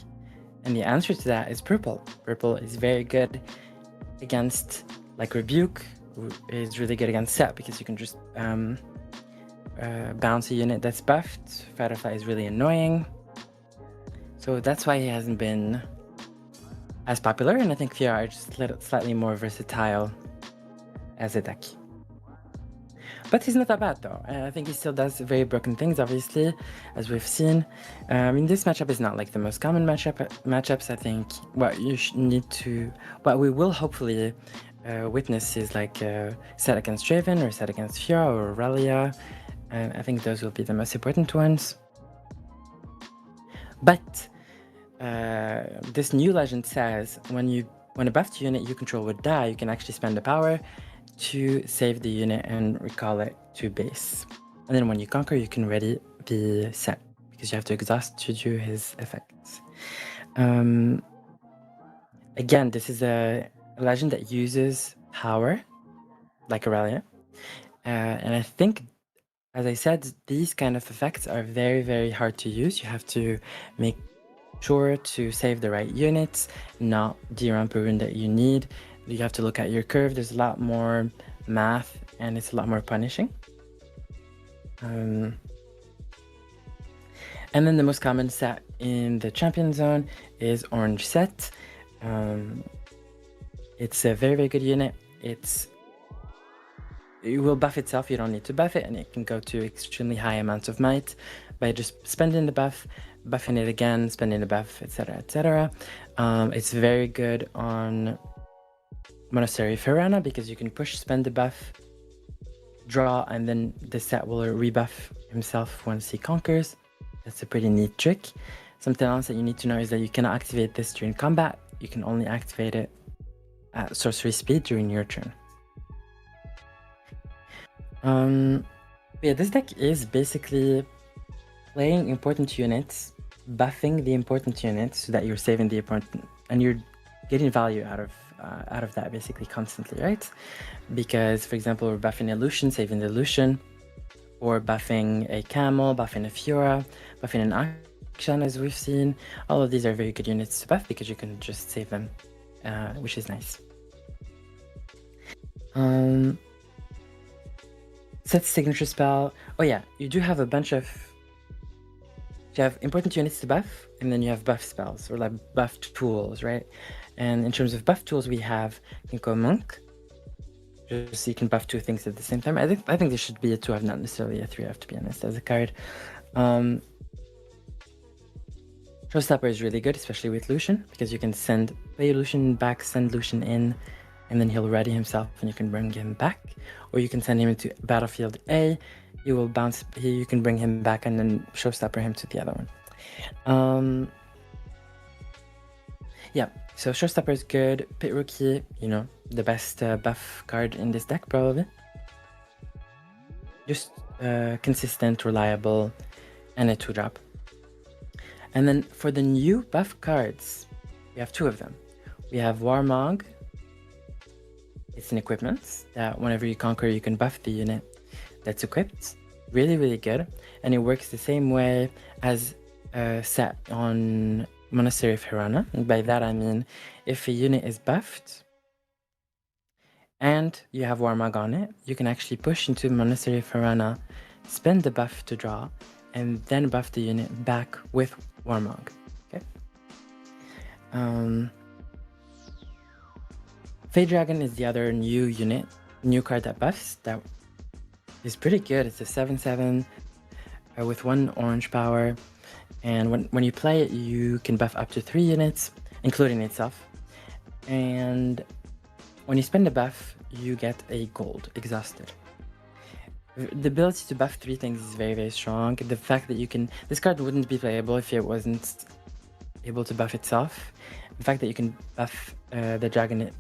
And the answer to that is Purple. Purple is very good against like Rebuke, is really good against Set because you can just bounce a unit that's buffed. Firefly is really annoying. So that's why he hasn't been as popular, and I think VR is just slightly more versatile as a deck. But he's not that bad though. I think he still does very broken things, obviously, as we've seen. I mean, this matchup is not like the most common matchups. I think what we will hopefully witness is like set against Draven or set against Fiora or Aurelia. I think those will be the most important ones. But this new legend says when a buffed unit you control would die, you can actually spend the power to save the unit and recall it to base. And then when you conquer, you can ready the set because you have to exhaust to do his effects. Again, this is a legend that uses power like Aurelia. And I think, as I said, these kind of effects are very, very hard to use. You have to make sure to save the right units, not de-ramp a rune that you need. You have to look at your curve. There's a lot more math and it's a lot more punishing. And then the most common set in the champion zone is Orange Set. It's a very, very good unit. It will buff itself, you don't need to buff it, and it can go to extremely high amounts of might by just spending the buff, buffing it again, spending the buff, etc, etc. It's very good on Monastery Farana because you can push, spend the buff, draw, and then the set will rebuff himself once he conquers. That's a pretty neat trick. Something else that you need to know is that you cannot activate this during combat. You can only activate it at sorcery speed during your turn. Yeah, this deck is basically playing important units, buffing the important units so that you're saving the important, and you're getting value out of that basically constantly, right? Because, for example, we're buffing a Lucian, saving the Lucian, or buffing a Camel, buffing a Fiora, buffing an Akshan, as we've seen. All of these are very good units to buff because you can just save them, which is nice. Set signature spell. Oh yeah, you do have a bunch of... You have important units to buff, and then you have buff spells, or like buffed tools, right? And in terms of buff tools, we have Ginkgo Monk. Just so you can buff two things at the same time. I think there should be a 2-of, not necessarily a 3-of, to be honest, as a card. Showstopper is really good, especially with Lucian, because you can play Lucian back, send Lucian in, and then he'll ready himself and you can bring him back. Or you can send him into Battlefield A, you will bounce, you can bring him back and then Showstopper him to the other one. Yeah, so Showstopper is good. Pit Rookie, you know, the best buff card in this deck probably. Just consistent, reliable, and a 2-drop. And then for the new buff cards, we have 2 of them. We have Warmog. It's an equipment that whenever you conquer, you can buff the unit that's equipped. Really, really good. And it works the same way as set on Monastery of Hirana. And by that I mean, if a unit is buffed and you have Warmog on it, you can actually push into Monastery of Hirana, spend the buff to draw, and then buff the unit back with Warmog. Okay. Fade Dragon is the other new card that buffs. That is pretty good. It's a 7/7 with 1 orange power. And when you play it, you can buff up to 3 units, including itself. And when you spend a buff, you get a gold, exhausted. The ability to buff 3 things is very, very strong. The fact that you can... This card wouldn't be playable if it wasn't able to buff itself. The fact that you can buff the dragon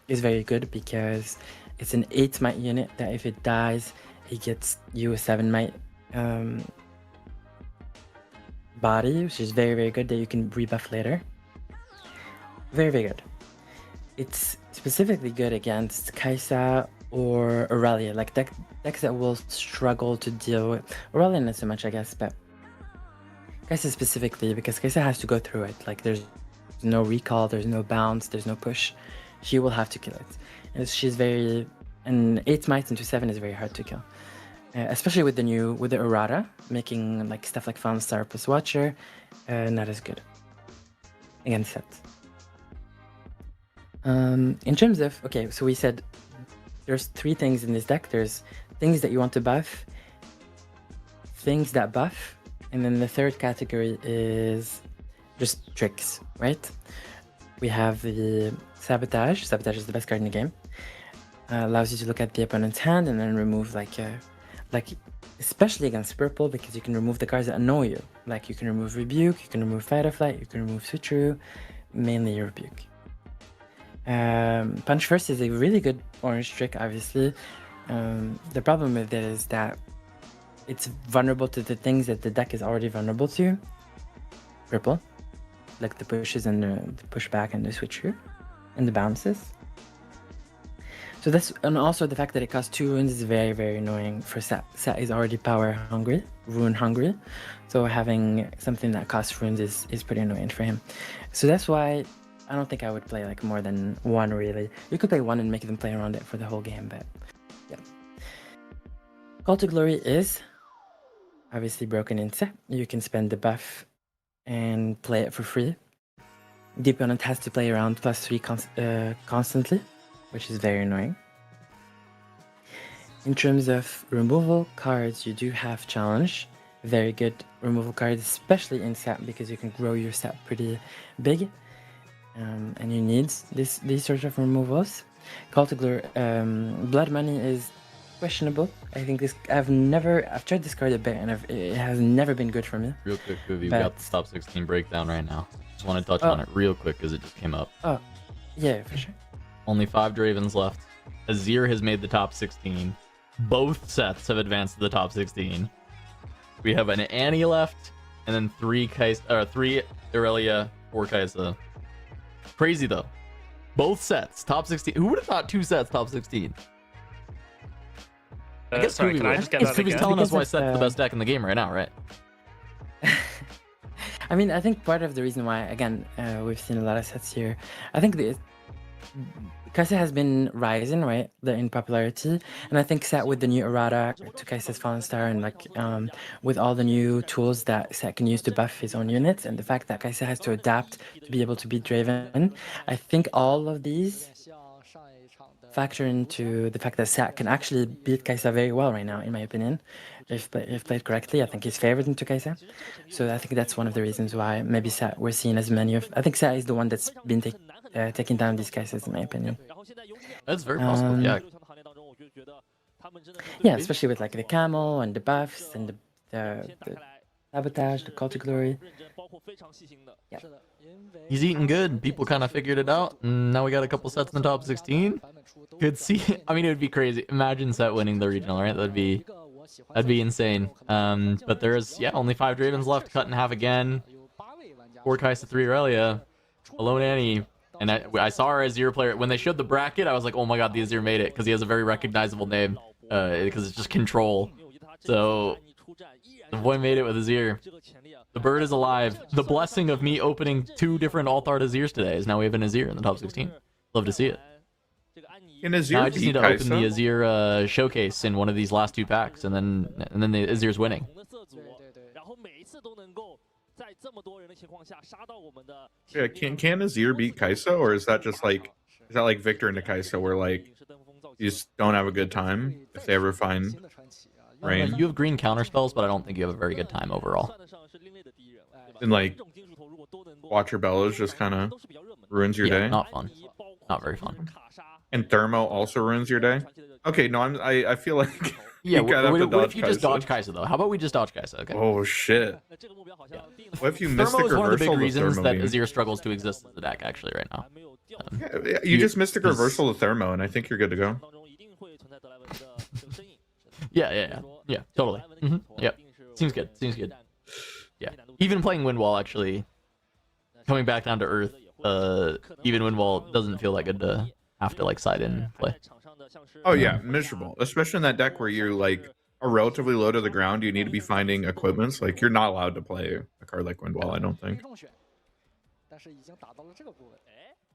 is very good because it's an 8 might unit that if it dies, it gets you a 7 might body, which is very, very good that you can rebuff later. Very, very good. It's specifically good against Kaisa or Aurelia, like decks that will struggle to deal with Aurelia, not so much, I guess, but Kai'Sa specifically, because Kai'Sa has to go through it. Like there's no recall, there's no bounce, there's no push. She will have to kill it, and she's very, and 8 mites into 7 is very hard to kill, especially with the errata, making like stuff like Found Star plus Watcher, not as good against Set. In terms of, okay, so we said there's 3 things in this deck. There's things that you want to buff, things that buff, and then the third category is just tricks, right? We have the Sabotage. Sabotage is the best card in the game. Allows you to look at the opponent's hand and then remove like especially against purple, because you can remove the cards that annoy you. Like you can remove Rebuke, you can remove Fight or Flight, you can remove Switcheroo, mainly Rebuke. Punch First is a really good orange trick, obviously. The problem with it is that it's vulnerable to the things that the deck is already vulnerable to. Purple, like the pushes and the pushback and the Switcheroo, and the bounces. So that's, and also the fact that it costs 2 runes is very, very annoying for Sat. Sat is already power hungry, rune hungry. So having something that costs runes is pretty annoying for him. So that's why I don't think I would play like more than 1 really. You could play 1 and make them play around it for the whole game, but yeah. Call to Glory is obviously broken in Set. You can spend the buff and play it for free. The opponent has to play around +3 constantly, which is very annoying. In terms of removal cards, you do have Challenge. Very good removal cards, especially in Sap, because you can grow your Sap pretty big. And you need these sorts of removals. Call to Glory, Blood Money is questionable. I think I've tried this card a bit, and it has never been good for me. Real quick, Kuvi, we got the top 16 breakdown right now. Just want to touch on it real quick because it just came up. Oh, yeah, for sure. Only 5 Dravens left. Azir has made the top 16. Both sets have advanced to the top 16. We have an Annie left, and then 3 Aurelia, 4 Kai'Sa. Crazy though. Both sets top 16. Who would have thought 2 sets top 16? I guess sorry, can I just get that Kuvi's again? telling us Because why it's, Set's the best deck in the game right now, right? I mean, I think part of the reason why, again, we've seen a lot of sets here, I think Kai'Sa has been rising, right, in popularity, and I think Set with the new errata to Kai'Sa's Fallen Star, and like with all the new tools that Set can use to buff his own units, and the fact that Kai'Sa has to adapt to be able to beat Draven, I think all of these factor into the fact that Set can actually beat Kai'Sa very well right now, in my opinion. If played correctly, I think he's favored into Kai'Sa. So I think that's one of the reasons why maybe Set we're seeing as many of. I think Set is the one that's been taking down these Kai'Sas, in my opinion. That's very possible. Yeah. Yeah, especially with like the camel and the buffs and the sabotage, the call to glory. Yeah. He's eating good. People kind of figured it out. And now we got a couple sets in the top 16. Could see. I mean, it would be crazy. Imagine Set winning the regional, right? That'd be insane. But there's only 5 Dravens left, cut in half again. 4 Kai'Sa, 3 Aurelia, alone Annie. And I saw our Azir player when they showed the bracket. I was like, oh my god, the Azir made it because he has a very recognizable name. Because it's just control. So the boy made it with Azir. The bird is alive. The blessing of me opening 2 different Alt-Art Azirs today is now we have an Azir in the top 16. Love to see it. Can Azir Now I just beat need to open the Kai'Sa? Azir showcase in one of these last 2 packs, and then the Azir's winning. Yeah, can Azir beat Kai'Sa, or is that just like Victor into Kai'Sa, where like you just don't have a good time if they ever find rain? You have green counter spells, but I don't think you have a very good time overall. And like Watcher Bellows just kind of ruins your day. Not fun. Not very fun. And Thermo also ruins your day. Okay, no, I feel like Yeah, you gotta have to what if you dodge just dodge Kai'Sa. Kai'Sa though? How about we just dodge Kai'Sa? Okay. Oh shit! What if you Mystic Thermo is one of the big Reversal the reasons Thermo that beam? Azir struggles to exist as the deck actually right now. Yeah, you just Mystic Reversal the Thermo, and I think you're good to go. Yeah, totally. Yep, seems good. Yeah, even playing Windwall actually, coming back down to earth, even Windwall doesn't feel that good to have to like side in play. Oh yeah, miserable. Especially in that deck where you're like are relatively low to the ground. You need to be finding equipments. Like you're not allowed to play a card like Windwall. I don't think.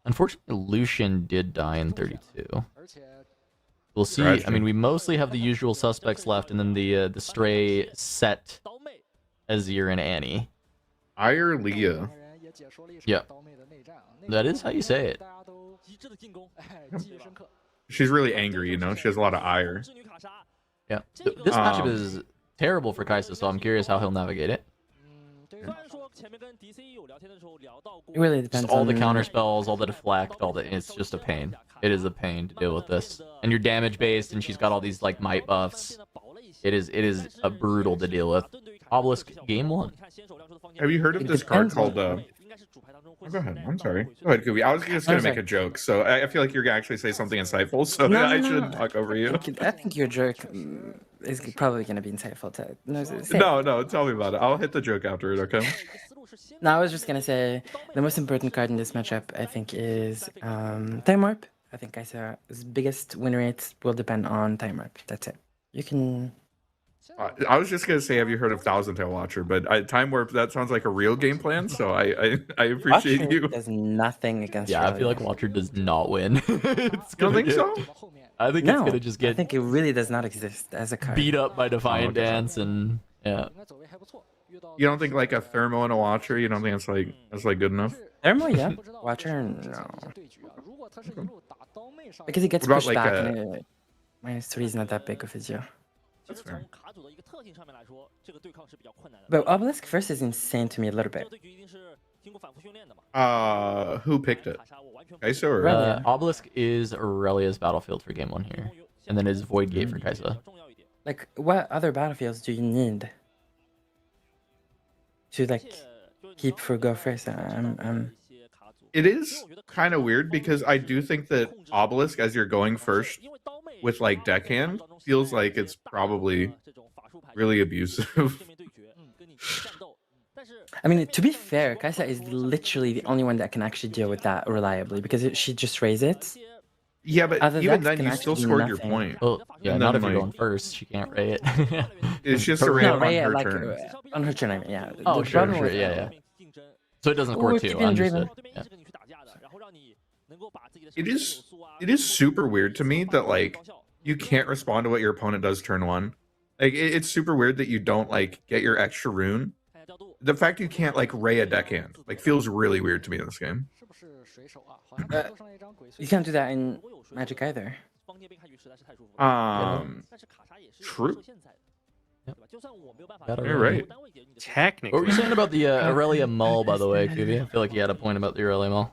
Unfortunately, Lucian did die in 32. We'll see. Tragic. I mean, we mostly have the usual suspects left, and then the stray Set, Azir, and Annie. Ire Leah. Yeah. That is how you say it. She's really angry, you know. She has a lot of ire. Yeah. This matchup is terrible for Kaisa, so I'm curious how he'll navigate it. It really depends Just all the on counter spells, all the deflect, all the it's just a pain. It is a pain to deal with this. And you're damage based, and she's got all these like might buffs. It is a brutal to deal with. Obelisk game 1. Have you heard of this card called? Oh, go ahead. I'm sorry. Go ahead, Kuvi. I was just gonna make a joke, so I feel like you're gonna actually say something insightful. So I shouldn't talk over you. I think your joke is probably going to be insightful. Say it. No. Tell me about it. I'll hit the joke after it. Okay. No, I was just going to say the most important card in this matchup, I think, is Time Warp. I think Kaisa's biggest win rates will depend on Time Warp. That's it. You can... I was just gonna say, have you heard of Thousand Tail Watcher? But Time Warp, that sounds like a real game plan. So I appreciate Watcher you. does nothing against Yeah, I Aurelia. feel like Watcher does not win. It's You don't think get, so? I think No, it's gonna just I get think it really does not exist as a card. beat up by Defiant Oh, okay. Dance, and yeah. You don't think like a Thermo and a Watcher? You don't think that's like good enough? Thermo, yeah. Watcher, no. Because it gets What about, pushed like, back, and -3 is not that big of a deal. That's fair. But Obelisk first is insane to me a little bit. Who picked it? Kaisa or? Aurelia. Obelisk is Aurelia's battlefield for game 1 here, and then is Void Gate for Kaisa. Like, what other battlefields do you need to like keep for go first? It is kind of weird because I do think that Obelisk, as you're going first with like deckhand, feels like it's probably really abusive. I mean, to be fair, Kaisa is literally the only one that can actually deal with that reliably because she just raises it. Yeah, but Other even decks then, can you still actually do scored your nothing. point. Well, yeah, And not then, if you're like- going first. She can't ray it. It's just a No, random Ray, on her like turn. on her turn, yeah. Oh, The sure, problem with- yeah. So it doesn't Oh, score we're 2. keeping Understood. Draven. Yeah. It is super weird to me that like you can't respond to what your opponent does turn 1. Like it's super weird that you don't like get your extra rune. The fact you can't like ray a deckhand like feels really weird to me in this game. You can't do that in Magic either. True. Got it You're right. Technically. What were you saying about the Aurelia Mull, by the way, Kuvi? I feel like you had a point about the Aurelia Mull.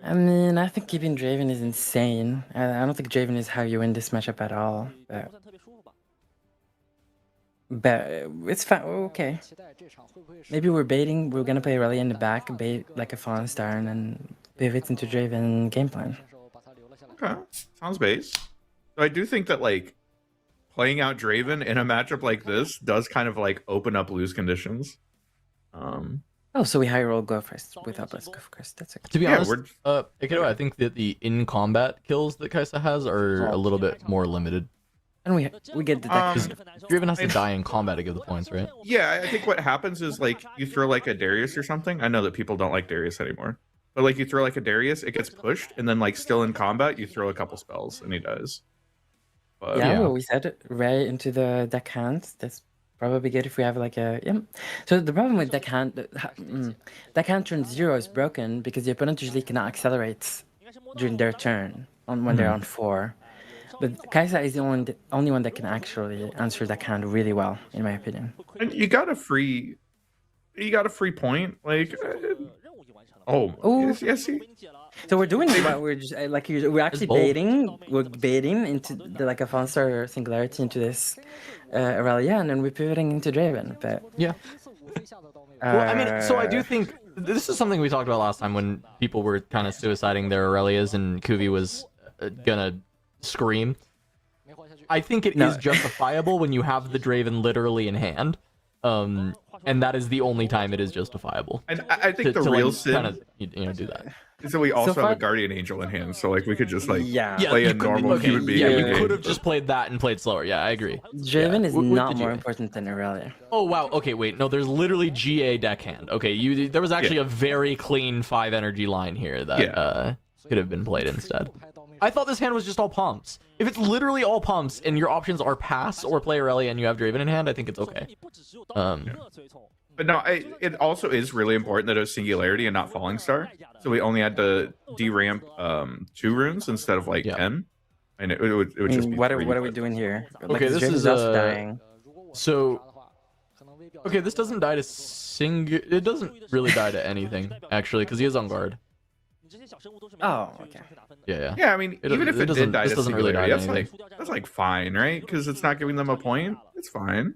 I mean, I think keeping Draven is insane. I don't think Draven is how you win this matchup at all. But it's fine. Okay. Maybe we're baiting. We're gonna play Aurelia in the back, bait like a Fallen Star, and then pivot into Draven game plan. Okay, sounds base. So I do think that like playing out Draven in a matchup like this does kind of like open up lose conditions. Oh, so we high roll go first with Obelisk, of course. That's okay. To be Yeah, honest, we're- Ikado, I think that the in-combat kills that Kaisa has are a little bit more limited. And we get the deck. Because Draven has to die in combat to give the points, right? Yeah, I think what happens is like you throw like a Darius or something. I know that people don't like Darius anymore, but like you throw like a Darius, it gets pushed, and then like still in combat, you throw a couple spells and he dies. But, Yeah, well, we said Ray into the deck hand. That's probably good if we have like a So the problem with deck hand turn 0 is broken because the opponent usually cannot accelerate during their turn when they're on 4. But Kaisa is the only one that can actually answer that hand really well, in my opinion. and you got a free point, like. Ooh. Yes. So we're doing what we're just we're actually bold. baiting. We're baiting into the like a Fallen Star Singularity into this Aurelia, and then we're pivoting into Draven. But Yeah. Well, I mean, so I do think this is something we talked about last time when people were kind of suiciding their Aurelias and Kuvi was gonna scream. I think it is No. justifiable when you have the Draven literally in hand. And that is the only time it is justifiable. And I think the real sin kind of do that. is that we also far- have a Guardian Angel in hand, so like we could just like Yeah. play a you could- normal okay, human being. Yeah, in the you game, could have but- just played that and played slower. Yeah, I agree. Draven Yeah. is What not did you more get? important than Aurelia. Oh wow. Okay, wait. No, there's literally GA deckhand. Okay, there was actually a very clean 5 energy line here that could have been played instead. I thought this hand was just all pumps. If it's literally all pumps and your options are pass or play Aurelia and you have Draven in hand, I think it's okay. But no, it also is really important that it was Singularity and not Falling Star. So we only had to deramp 2 runes instead of like 10. And it would just be What are 3, we but- doing here? Okay, this Draven's is also dying. So okay, this doesn't die to it doesn't really die to anything actually because he is on guard. Oh, okay. Yeah. Yeah, I mean, even if it doesn't- did die this to doesn't really die Singularity, to that's like fine, right? Because it's not giving them a point. It's fine.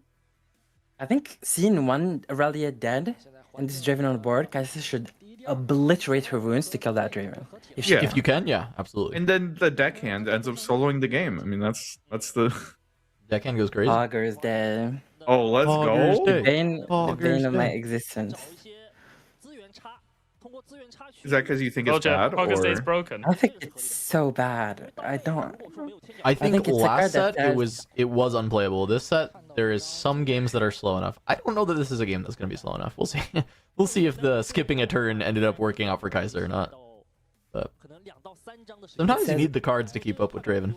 I think seeing one Aurelia dead and this Draven on the board, Kai'Sa should obliterate her wounds to kill that Draven. Yeah. If you can, yeah, absolutely. And then the deckhand ends up soloing the game. I mean, that's the. Deckhand goes crazy. Hogger is dead. Oh, let's Hogger's go. dead. The Hogger's bane of my dead. existence. Is that because you think it's Roger, bad, Poker State's or broken. I think it's so bad. I don't. I think think it's a last card that set says- it was unplayable. This set there is some games that are slow enough. I don't know that this is a game that's going to be slow enough. We'll see. We'll see if the skipping a turn ended up working out for Kai'Sa or not. But sometimes you need the cards to keep up with Draven.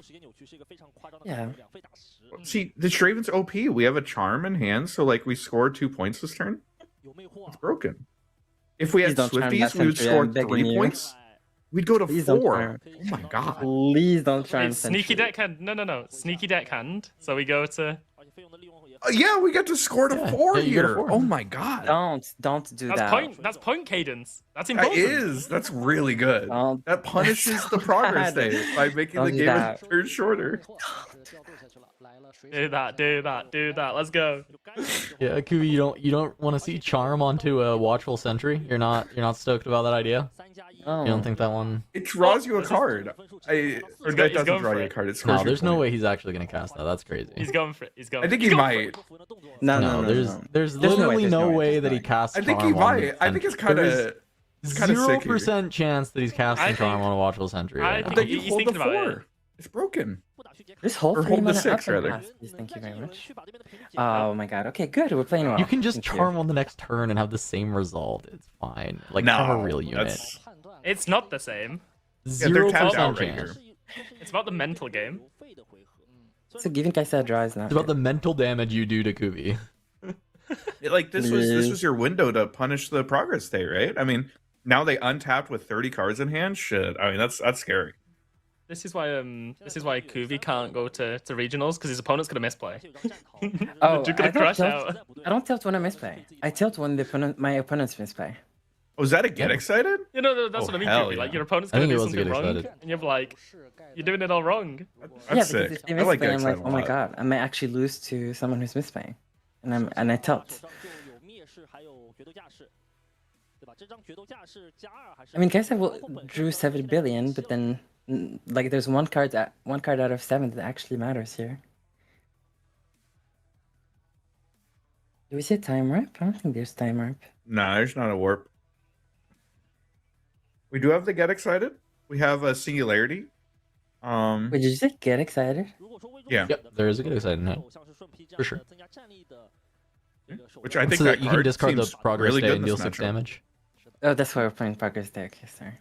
Yeah. see the Draven's OP? We have a charm in hand, so like we scored 2 points this turn. It's broken. If we had Please don't charm Swifties, that we would sentry, score I'm begging 3 you. points. We'd go to Please don't 4. charm. Oh my god. Please don't try and It's sneaky deckhand. No. Sneaky deckhand. So we go to. Yeah, we get to score to Yeah, 4 yeah, you go to here. 4. Oh my god. Don't do That's that. point. That's point cadence. That's That important. is. That's really good. Don't- That punishes the so progress bad. state by making Don't the do game that. a turn shorter. Do that. Let's go. Yeah, Kuvi, you don't want to see charm onto a watchful sentry. You're not stoked about that idea. Oh. You don't think that one? It draws you a card. Or He's that going doesn't draw for you a it. card. It scores No, your there's no point. way he's actually gonna cast that. That's crazy. He's going for it. He's going. I think he's he going for might. it. No. There's no literally way, no there's way no that he way. casts I think charm he on might. I think it's kind of. It's kind of sick. 0% chance that he's casting I think- charm on a watchful sentry. I right think now. Then you He's hold the thinking about 4. it. It's broken. This whole Or hold the 3 mana 6 up and rather. pass, please. Thank you very much. Oh my god. Okay, good. We're playing well. You can just Thank you. charm on the next turn and have the same result. It's fine. Like No, from a real unit. that's- It's not the same. Yeah, they're 0% tapped out right chance. here. It's about the mental game. So giving Kai'Sa a draw is not. It's about the good. mental damage you do to Kuvi. Like this was Please. your window to punish the progress state, right? I mean, now they untapped with 30 cards in hand. Shit. I mean, that's scary. This is why Kuvi can't go to regionals because his opponent's gonna misplay. Oh, You're gonna crash out. I don't tilt when I misplay. I tilt when my opponents misplay. Was that a get excited? You know, that's Oh, what I mean. hell Kuvi. Like yeah. your opponent's I gonna think do it was something get wrong, excited. and you're like, you're doing it all wrong. That's yeah, sick. because if they I like misplay, get I'm like, excited oh a my lot. god, I might actually lose to someone who's misplaying, and I tilt. I mean, Kai'Sa drew 7 billion, but then like there's one card out of 7 that actually matters here. Do we see a time warp? I don't think there's time warp. Nah, there's not a warp. We do have the get excited. We have a singularity. Wait, did you say get excited? Yeah. Yep, there is a good excited hand. For sure. Which I think So that that you card can discard the seems progress really day good and in deal this 6 matchup. damage. Oh, that's why we're playing progress day. Okay, sorry.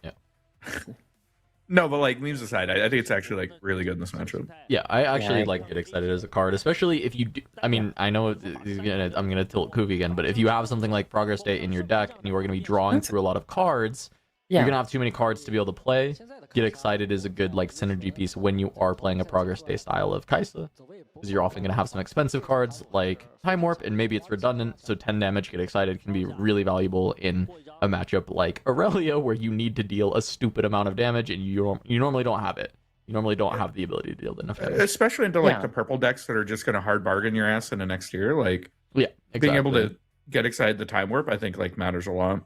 No, but like memes aside, I think it's actually like really good in this matchup. Yeah, I actually I- like get excited as a card, especially if you do, I mean, I know I'm gonna tilt Kuvi again, but if you have something like Progress Day in your deck and you are gonna be drawing through a lot of cards, Yeah. you're gonna have too many cards to be able to play. Get excited is a good like synergy piece when you are playing a Progress Day style of Kai'Sa, because you're often gonna have some expensive cards like Time Warp, and maybe it's redundant, so 10 damage Get Excited can be really valuable in a matchup like Aurelia, where you need to deal a stupid amount of damage and you normally don't have it. You normally don't have the ability to deal enough damage. Especially into like Yeah. the purple decks that are just gonna hard bargain your ass in the next year. Like Yeah, exactly. being able to get excited the time warp, I think like matters a lot.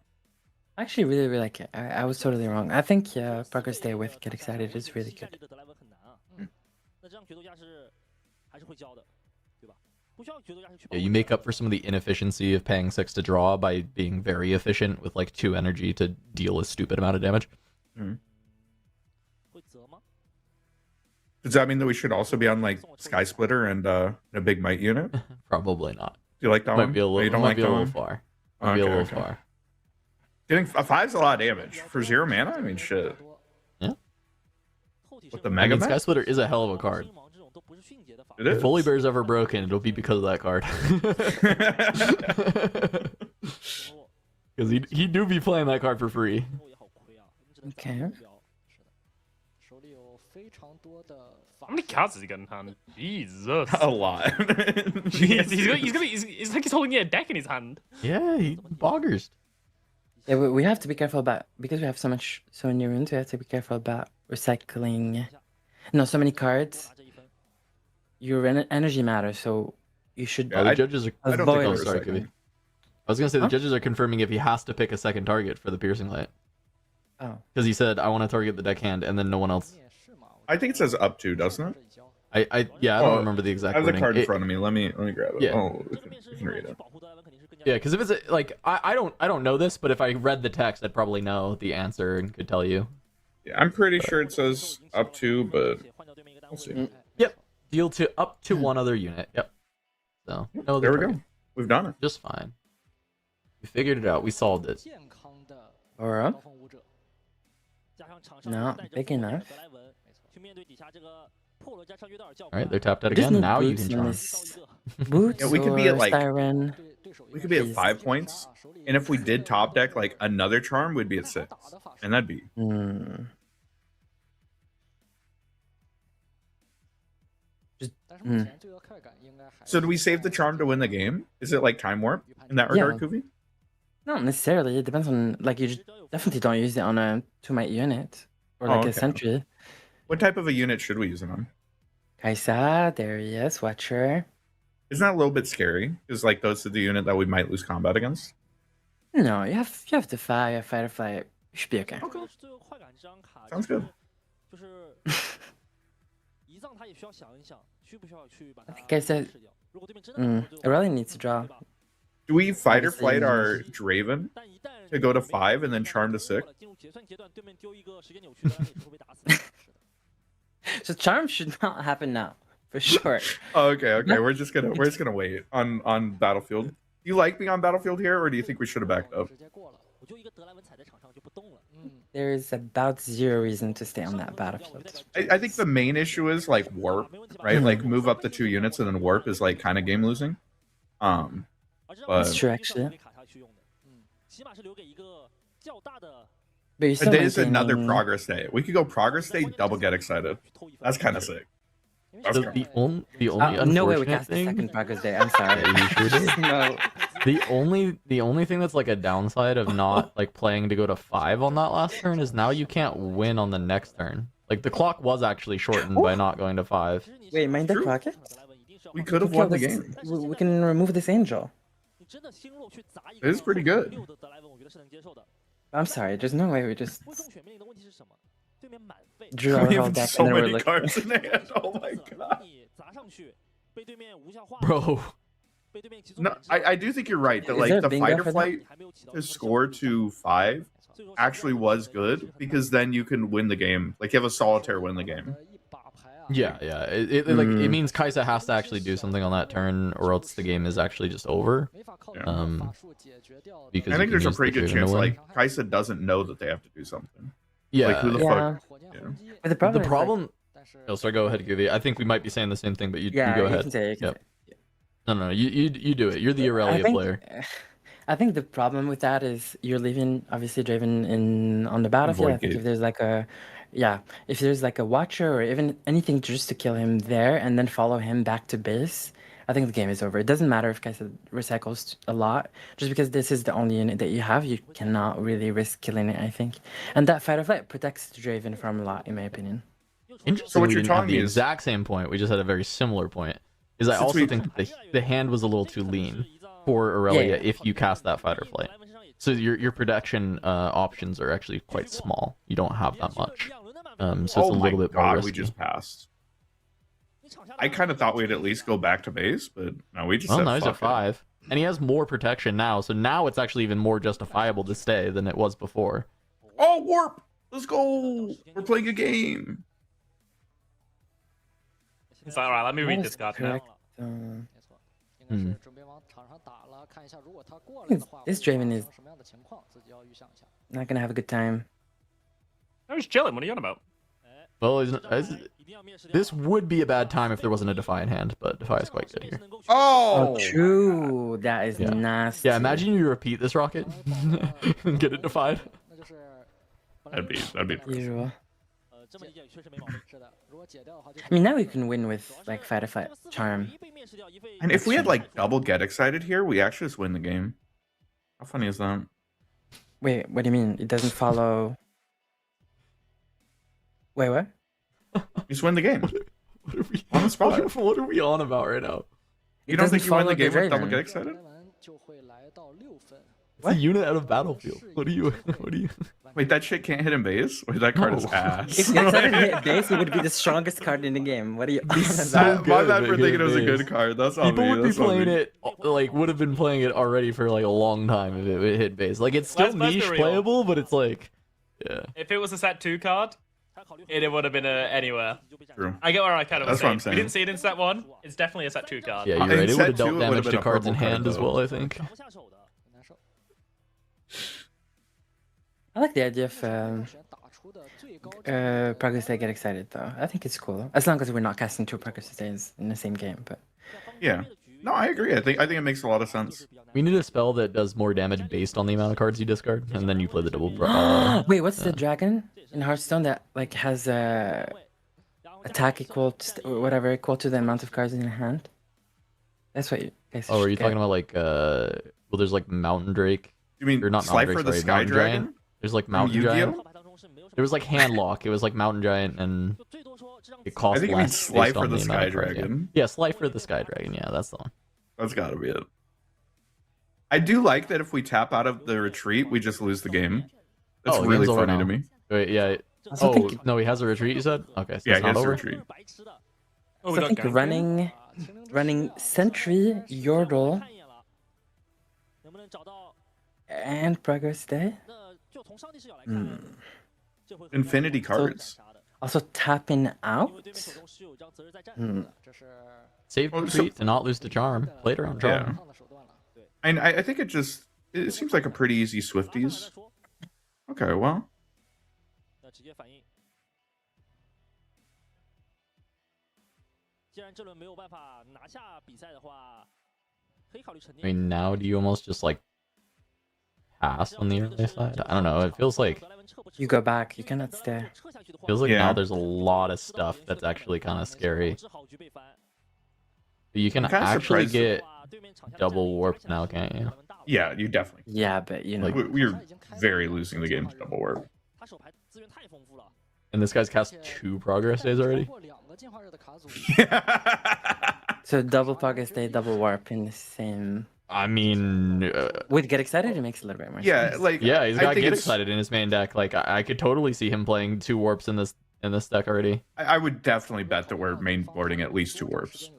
I actually really like it. I was totally wrong. I think progress day with get excited is really good. Yeah, you make up for some of the inefficiency of paying 6 to draw by being very efficient with like 2 energy to deal a stupid amount of damage. Does that mean that we should also be on like Sky Splitter and a big might unit? Probably not. Do you like that Might one? be a Oh, little, you don't might like be a that little one? far. Might be a Okay, little okay. far. Getting a 5's a lot of damage for 0 mana. I mean, shit. Yeah. With the I Mega mean, Sky Man, Splitter is a hell of a card. it If is. Fully Bear's ever broken, it'll be because of that card. Because he do be playing that card for free. Okay. How many cards has he got in hand? Jesus. A lot. He's like he's holding a deck in his hand. Yeah, he boggers. Yeah, we have to be careful about, because we have so many runes, we have to be careful about recycling. No, so many cards. Your energy matters, so you should. Yeah, The judges are. I don't think avoid- I'm Oh, sorry, recycling. Kuvi. I was gonna say the Huh? judges are confirming if he has to pick a second target for the piercing light. Oh. Because he said, "I want to target the deckhand," and then no one else. I think it says up to, doesn't it? I don't Oh, remember the exact I have the wording. card in It- front of me. Let me grab it. Yeah. Oh, we can read it. Yeah, because if it's like I don't know this, but if I read the text, I'd probably know the answer and could tell you. Yeah, I'm pretty sure it says up to, but we'll see. Yep. Deal to up to one other unit. Yep. So no other There we target. go. We've done it. Just fine. We figured it out. We solved it. Aura? Not big enough. All right, they're tapped out We just again. need Now you boots can in charm. this. Boots Yeah, we could be or at, like- Siren. We could be at Please. 5 points, and if we did top deck like another charm, we'd be at 6, and that'd be Hmm. So. Do we save the charm to win the game? Is it like time warp in that regard, Kuvi? Not necessarily. It depends on, like, you definitely don't use it on a 2-might unit or like okay. a sentry. What type of a unit should we use it on? Kaisa, there he is, Watcher. Isn't that a little bit scary? Because like those are the unit that we might lose combat against. No, you have to fight or flight. You should be okay. Sounds good. I think Kaisa, it really needs to draw. Do we fight or Obviously, flight our Draven to go to 5 and then charm to 6? So charm should not happen now, for sure. Oh, okay. We're just gonna wait on Battlefield. Do you like being on Battlefield here, or do you think we should have backed up? There is about 0 reason to stay on that battlefield. I think the main issue is like warp, right? Like move up the 2 units and then warp is like kind of game losing. That's true, actually. But you're still Today's another maintaining- progress day. We could go progress day, double get excited. That's kind of sick. That's So kinda- the only no way we unfortunate cast the thing. second progress day. I'm sorry. Yeah, you sure did. No. The only thing that's like a downside of not like playing to go to 5 on that last turn is now you can't win on the next turn. Like the clock was actually shortened by not going to 5. Wait, mind the True. rocket? We could have Kill won the this- game. We can remove this angel. It is pretty good. I'm sorry, there's no way we just drew our We whole have deck so and then we're many like, cards in hand. Oh my god. Bro, No, I do think you're right that Is like there the bingo fight or for that? flight to score to 5 actually was good because then you can win the game. Like you have a solitaire win the game. yeah. It like it means Kaisa has to actually do something on that turn, or else the game is actually just over. Because I you think can there's a use the pretty good Draven to chance win. like Kaisa doesn't know that they have to do something. yeah. Like who the yeah. fuck? Yeah. But the problem The is, problem. Oh, sorry. Go ahead, Kuvi. I think we might be saying the same thing, but you, yeah, you go you ahead. can say it, you can Yep. say No, you do it. You're the it. Aurelia player. I think the problem with that is you're leaving obviously Draven on the battlefield. Void I think gate. if there's like a watcher or even anything just to kill him there and then follow him back to base, I think the game is over. It doesn't matter if Kaisa recycles a lot, just because this is the only unit that you have. You cannot really risk killing it, I think. And that fight or flight protects Draven from a lot, in my opinion. Interesting. So what we you're didn't have telling the me is- exact same point. We just had a very similar point. Is I Since also we- think that the hand was a little too lean for Aurelia Yeah. if you cast that fight or flight. So your protection options are actually quite small. You don't have that much. So it's Oh a my little bit more god, risky. we just passed. I kind of thought we'd at least go back to base, but no, we just Well, said now he's at fuck it. 5. And he has more protection now, so now it's actually even more justifiable to stay than it was before. Oh, warp! Let's go! We're playing a game. It's like, all right, let me That read was this card now. correct. 没错，应该 嗯 是准备往场上打了，看一下如果他过来的话， This 会 Draven 发 is 生什么样的情况，自己要预想一下。 not gonna have a good time. I was chilling. What are you on about? Well, this would be a bad time if there wasn't a Defiant hand, but Defy is quite good here. Oh, Oh! true. That is Yeah. nasty. Yeah, imagine you repeat this rocket and get it defied. 那就是本 That'd 来 be Usual. 这么理解确实没毛病。是的，如果解掉的话就 I mean, now we can win with like fight or fight charm. And if we had like double get excited here, we actually just win the game. How funny is that? Wait, what do you mean? It doesn't follow. Wait, what? We just win the game. What are we, On the spot. what are we on about right now? You It don't doesn't think you win follow the game with Draven. double get excited? 开完就会来到6分。 It's a unit out of battlefield. What are you? What are you? Wait, that shit can't hit in base? Wait, that card is No. ass. If Excited hit base, it would be the strongest card in the game. What are you on so about? My good bad that for it thinking it was a hit good base. card. That's on People me. would be That's on playing me. it, like, would have been playing it already for like a long time if it hit base. Like, it's still Let's be niche real. playable, but it's like, yeah. If it was a set 2 card, it would have been anywhere. True. I get where I kind of was That's what I'm saying. We didn't see it in set 1. It's definitely a set 2 card. Yeah, you're In right. It set would have two, dealt it would've damage been to a cards in purple card, hand as though. well, I think. 打不下手的，很难受。 I like the idea of 选打出的最高 Progress Day get excited though. I think it's cool. As long as we're not casting 2 Progress Days in the same game, but Yeah. No, I agree. I think it makes a lot of sense. We need a spell that does more damage based on the amount of cards you discard, and then you play the double. wait, what's the dragon in Hearthstone that like has a attack equal to whatever equal to the amount of cards in your hand? That's what you guys Oh, are should you get. talking about like well, there's like Mountain Drake. You mean Or not Mountain Slifer Drake, the sorry, Sky Mountain Dragon? Giant? There's like From Mountain Giant. Yu-Gi-Oh? There was like Handlock. It was like Mountain Giant, and it I cost think you mean less. based Slifer on the amount Sky of cards, Dragon. Yeah, Slifer the Sky Dragon. Yeah, that's the one. That's gotta be it. I do like that if we tap out of the retreat, we just lose the game. That's Oh, the really game's over funny to now. me. Wait, yeah. Also Oh think- no, he has a retreat. You said? Okay, so Yeah, it's he not has to over. retreat. Oh, we So I got think Gank. running Sentry, Yordle, and Progress Day. Infinity cards. Also tapping out. 这是 Save Well, retreat to not lose to charm. Played around charm. Yeah. 上的手段了。 And I think it seems like a pretty easy Swifties. Okay, well. 那直接反应。既然这轮没有办法拿下比赛的话，可以考虑沉 I 淀。 mean, now do you almost just like pass on the early side? I don't know. It feels like You go back. You cannot stay. Yeah. now there's a lot of stuff that's actually kind of scary. But you can I'm kinda actually surprised get double warp now, can't you? Yeah, you definitely. Yeah, but you know. Like- We're very losing the game to double warp. 他手牌资源太丰富了。 And this guy's cast 2 progress days already. 超过2个进化日的卡组， So double Progress Day, double Warp in the same. I mean, With Get Excited, it makes a little bit more Yeah, sense. like yeah, he's I got think Get it's- Excited in his main deck. Like, I could totally see him playing 2 warps in this deck already. I would definitely bet that we're mainboarding at least 2 warps.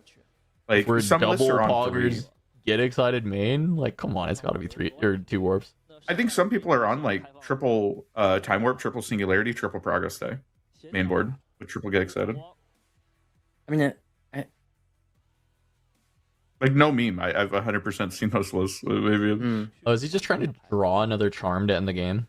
Like We're some lists double are on 3. poggers, Get Excited main. Like, come on, it's got to be 3 or 2 warps. I think some people are on like triple time warp, triple singularity, triple progress day main board with triple get excited. I mean, Like no meme. I've 100% seen those lists. Maybe it mm. Oh, is he just trying to draw another charm to end the game?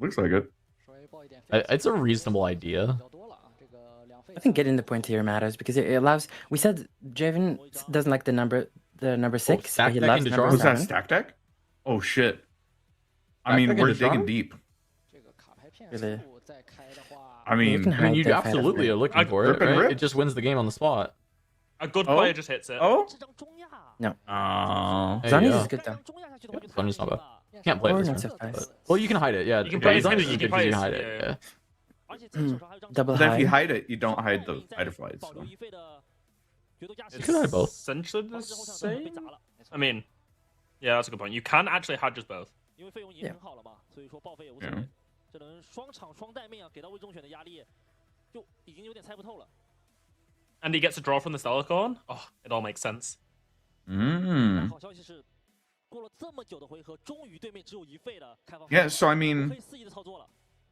looks like it. 稍微报一点 It's a reasonable idea. 比较多了啊。这个2费 I think getting the point here matters because it allows. We said Draven doesn't like the number 6, stack but he deck loves into number charm? Was that 7. stack deck? Oh shit. I Stack mean, deck we're into digging charm? deep. 这个卡牌骗 Really? 术再开的话， I You mean, can I mean, hide you the fight of absolutely it. are looking for it, Rip and right? rip? It just wins the game on the spot. A good Oh. player just hits it. Oh. 这张中亚， Oh. Hey, Zhonya's yeah. is good though. 中亚下去的话就 Yeah, 太 Zhonya's not 容易 bad. 了。 Can't play Or this not one. surprised. but- well, you can hide it. Yeah, You can play he's his- on you his can because play you his- can hide it. yeah. Yeah. 而且自己手上还有张 Double But then if you hide. hide it, you don't hide the fighter flights. 保留 So. 一费的决斗加 You can hide both. Essentially the 之后场上被 same. 砸了， I mean, yeah, that's a good point. You can actually hide just both. 因为费用已经很好了嘛，所以说报废也无所 Yeah. 谓。这轮双场双待命啊，给到魏忠选的压力就已经有点猜不透了。and he gets a draw from the Stellarcorn. Oh, it all makes sense. Mm. 好消息是，过了这么久的回合，终于对面只有1费了。开放 Yeah, so I 可 mean, 以肆意的操作了。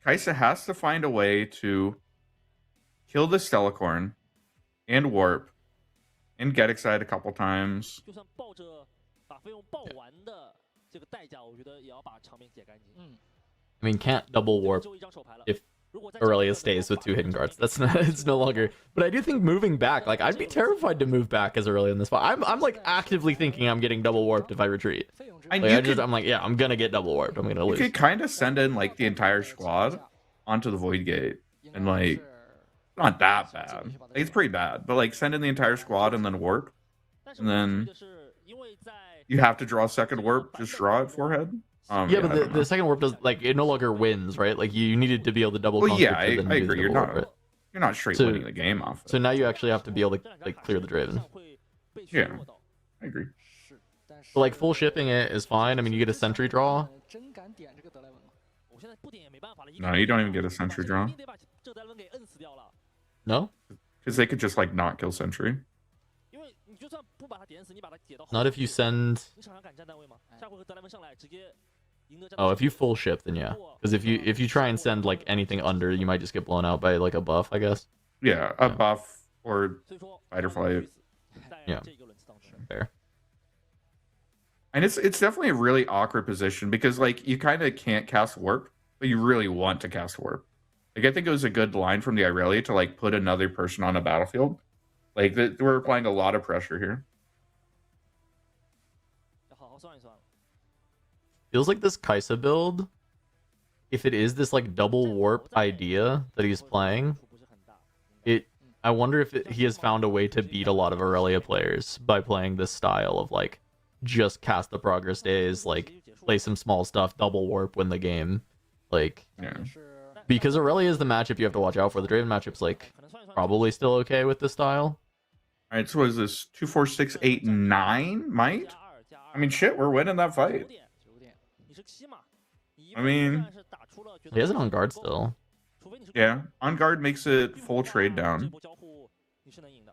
Kaisa has to find a way to kill the Stellarcorn and warp and get excited a couple times. 就算抱着把费用爆完的这个代价，我觉得也要把场面解干净。嗯， I mean, can't double warp 只有一张手牌了。 if 如果在 Aurelia stays with 2 hidden cards. That's not. It's no longer. But I do think moving back, like I'd be terrified to move back as Aurelia in this spot. I'm like actively thinking I'm getting double warped if I retreat. 费用之 And Like, you I just, could, I'm like, yeah, I'm gonna get double warped. I'm gonna you lose. could kind of send in like the entire squad onto the Void Gate, 应 and 该 like 是 not that bad. Like, it's pretty bad, but like send in the entire squad and then warp. 但是 And 我 then 注意的是，因为在 you have to draw a second warp, just draw it forehead. Yeah, but I the, don't know. the second warp does like it no longer wins, right? Like you needed to be able to double. Well, yeah, conscript and I then do the agree. You're double not warp, right? you're not straight So- winning the game off. So It. now you actually have to be able to like clear the Draven. 会被 Yeah 削弱到。 I agree. 是，但是 So like full shipping it is fine. I mean, you get a sentry draw. 真敢点这个德莱文吗？我现在不点也没办法了。 No, you don't even get a sentry draw 一定得把这个德莱文给摁死掉了。 No, Because they could just like not kill Sentry. 因为你就算不把他点死，你把他解到后 not if you send. 你场上敢站单位吗？下回合德莱文上来直接赢得战 Oh, 斗 if you full ship, then yeah. Because if you try and send like anything under, you might just get blown out by like a buff, I guess. Yeah, a Yeah. buff or 所以说 Fight or flight. 在 Yeah. 这个轮次当中， Fair. and it's definitely a really awkward position because like you kind of can't cast warp, but you really want to cast warp. Like I think it was a good line from the Irelia to like put another person on a battlefield. Like we're applying a lot of pressure here. 要好好算一算了。 Feels like this Kaisa build. If it is this like double warp idea that he's playing, 不是很大，应该 it. I wonder if he has found a way to beat a lot of Aurelia players by playing this style of like just cast the progress days, like play some small stuff, double warp, win the game. Like 但 Yeah. 也是 because Aurelia is the matchup you have to watch out for. The Draven matchup's like 可能算一算 probably still okay with this style. All right, so what is this? 2, 4, 6, 8, 9 might? 加二加二 I mean, shit, we're winning that 9 fight. 点， 9点， 你是7嘛？你 I mean- 但是打出了觉得 He has it on guard still. 除非你是 Yeah, on guard makes it 并不 full 怕 trade 这 down. 波交互你是能赢的。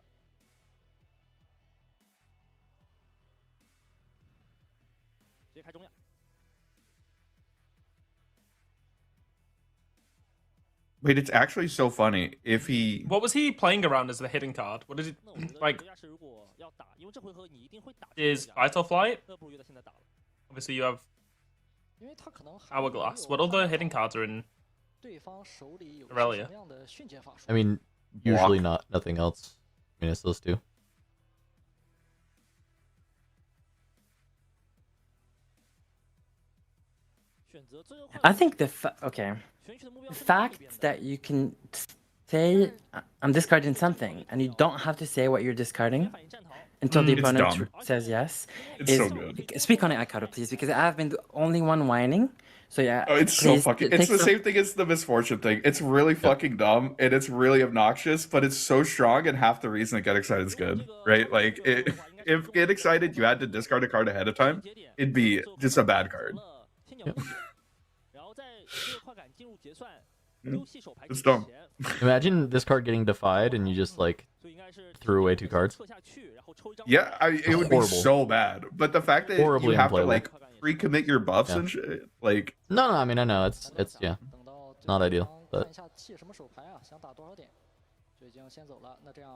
直接开中量， Wait, it's actually so funny. If he What was he playing around as the hidden card? What did he 那我觉得 like? 德亚士如果要打，因为这回合你一定会打 Is 德亚 Vital Flight? 那不如约他现在打了。 Obviously, you have 因为他可能还没有 Hourglass. What other hidden cards are in? 对方手里有 Aurelia 什么样的训诫法术 I mean, usually nothing else. I mean, it's those two. 选择最优快 I think okay, 选取的目标 the 是 fact 这边的 that you can say I'm discarding something and you don't have to say what you're discarding 反应战逃， until the It's opponent dumb. says yes. It's is so good. Speak on it, Akado, please, because I've been the only one whining. So yeah, Oh, it's so please, fucking. take It's the some- same thing as the misfortune thing. It's really fucking dumb and it's really obnoxious, but it's so strong. And half the reason that Get Excited is good, right? Like, if Get Excited, you had to discard a card ahead of time, 节点 it'd be 最后 just a bad card. 了天鸟攻击然后在这个快感进入结算，嗯丢弃手牌 It's 之 dumb. 前， Imagine this card getting defied and you just like 所以应该是 threw away 2 cards. 撤下去，然后抽一张 Yeah, it would be Horrible. so bad. But the fact that Horribly you have to unplayable. like pre-commit your buffs Yeah. and shit, like, No, I mean, I know it's yeah. 等到 not 对 ideal, 方 but- 看一下弃什么手牌啊，想打多少点，就已经先走了。那这样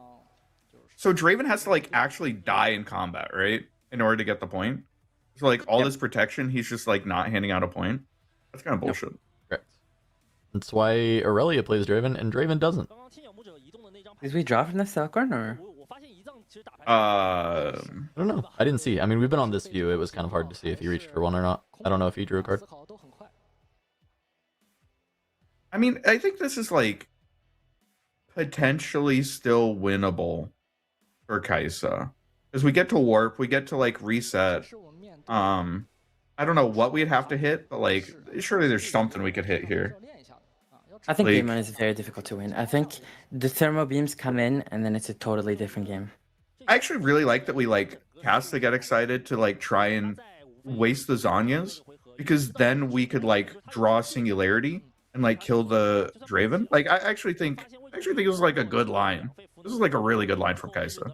就是 so Draven has to like actually die in combat, right, in order to get the point. So like all this protection, he's just like not handing out a point. That's kind of bullshit. Correct. That's why Aurelia plays Draven and Draven doesn't. 刚刚天鸟牧者移动的那张牌 Did we draw from the Cellcorn or? 我发现一藏其实打牌 Uh, I don't know. I didn't see. I mean, we've been on this view. It was kind of hard to see if he reached for one or not. I don't know if he drew a card. 思考都很快。 I mean, I think this is like potentially still winnable for Kaisa. Because we get to warp, we get to like reset. 是我们面对 I don't know what we'd have to hit, but like surely there's something we could hit here. 要练一下的啊，要 I think Like- Game 1 is very difficult to win. I think the thermo beams come in and then it's a totally different game. I actually really like that we like cast to Get Excited to like try and waste the Zanyas, because then we could like draw Singularity and like kill the Draven. Like I actually think it was like a good line. This is like a really good line from Kaisa.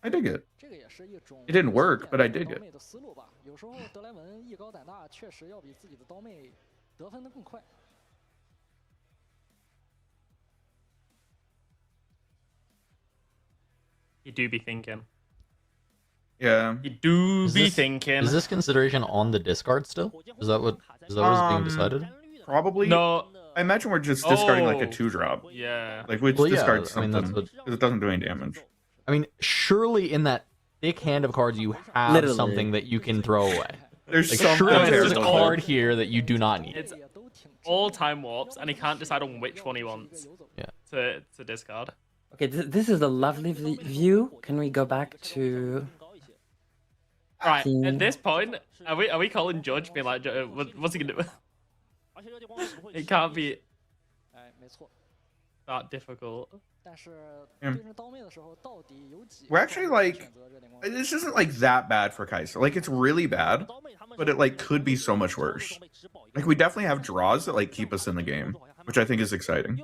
I dig it. It didn't work, but I dig it. You do be thinking. Yeah. You do Is be this- thinking. Is this consideration on the discard still? Is that what is being decided? Probably. No. I imagine we're just discarding like a Oh. 2-drop. Yeah. Like we just Well, yeah, discard I mean, something that's because what- it doesn't do any damage. I mean, surely in that thick hand of cards you have Literally. something that you can throw away. There's Like, something surely there's a terrible. card here that you do not need. It's all time warps, and he can't decide on which one he wants Yeah. to discard. Okay, this is a lovely view. Can we go back to? Right, Hmm. at this point, are we calling Judge being like, what's he gonna do? It can't be 哎，没错。 that difficult. 但是 Yeah. 对阵刀妹的时候，到底有几 We're actually like, 选择热点光 this isn't like that bad for Kaisa. Like it's really bad, but it like could be so much worse. Like we definitely have draws that like keep us in the game, which I think is exciting.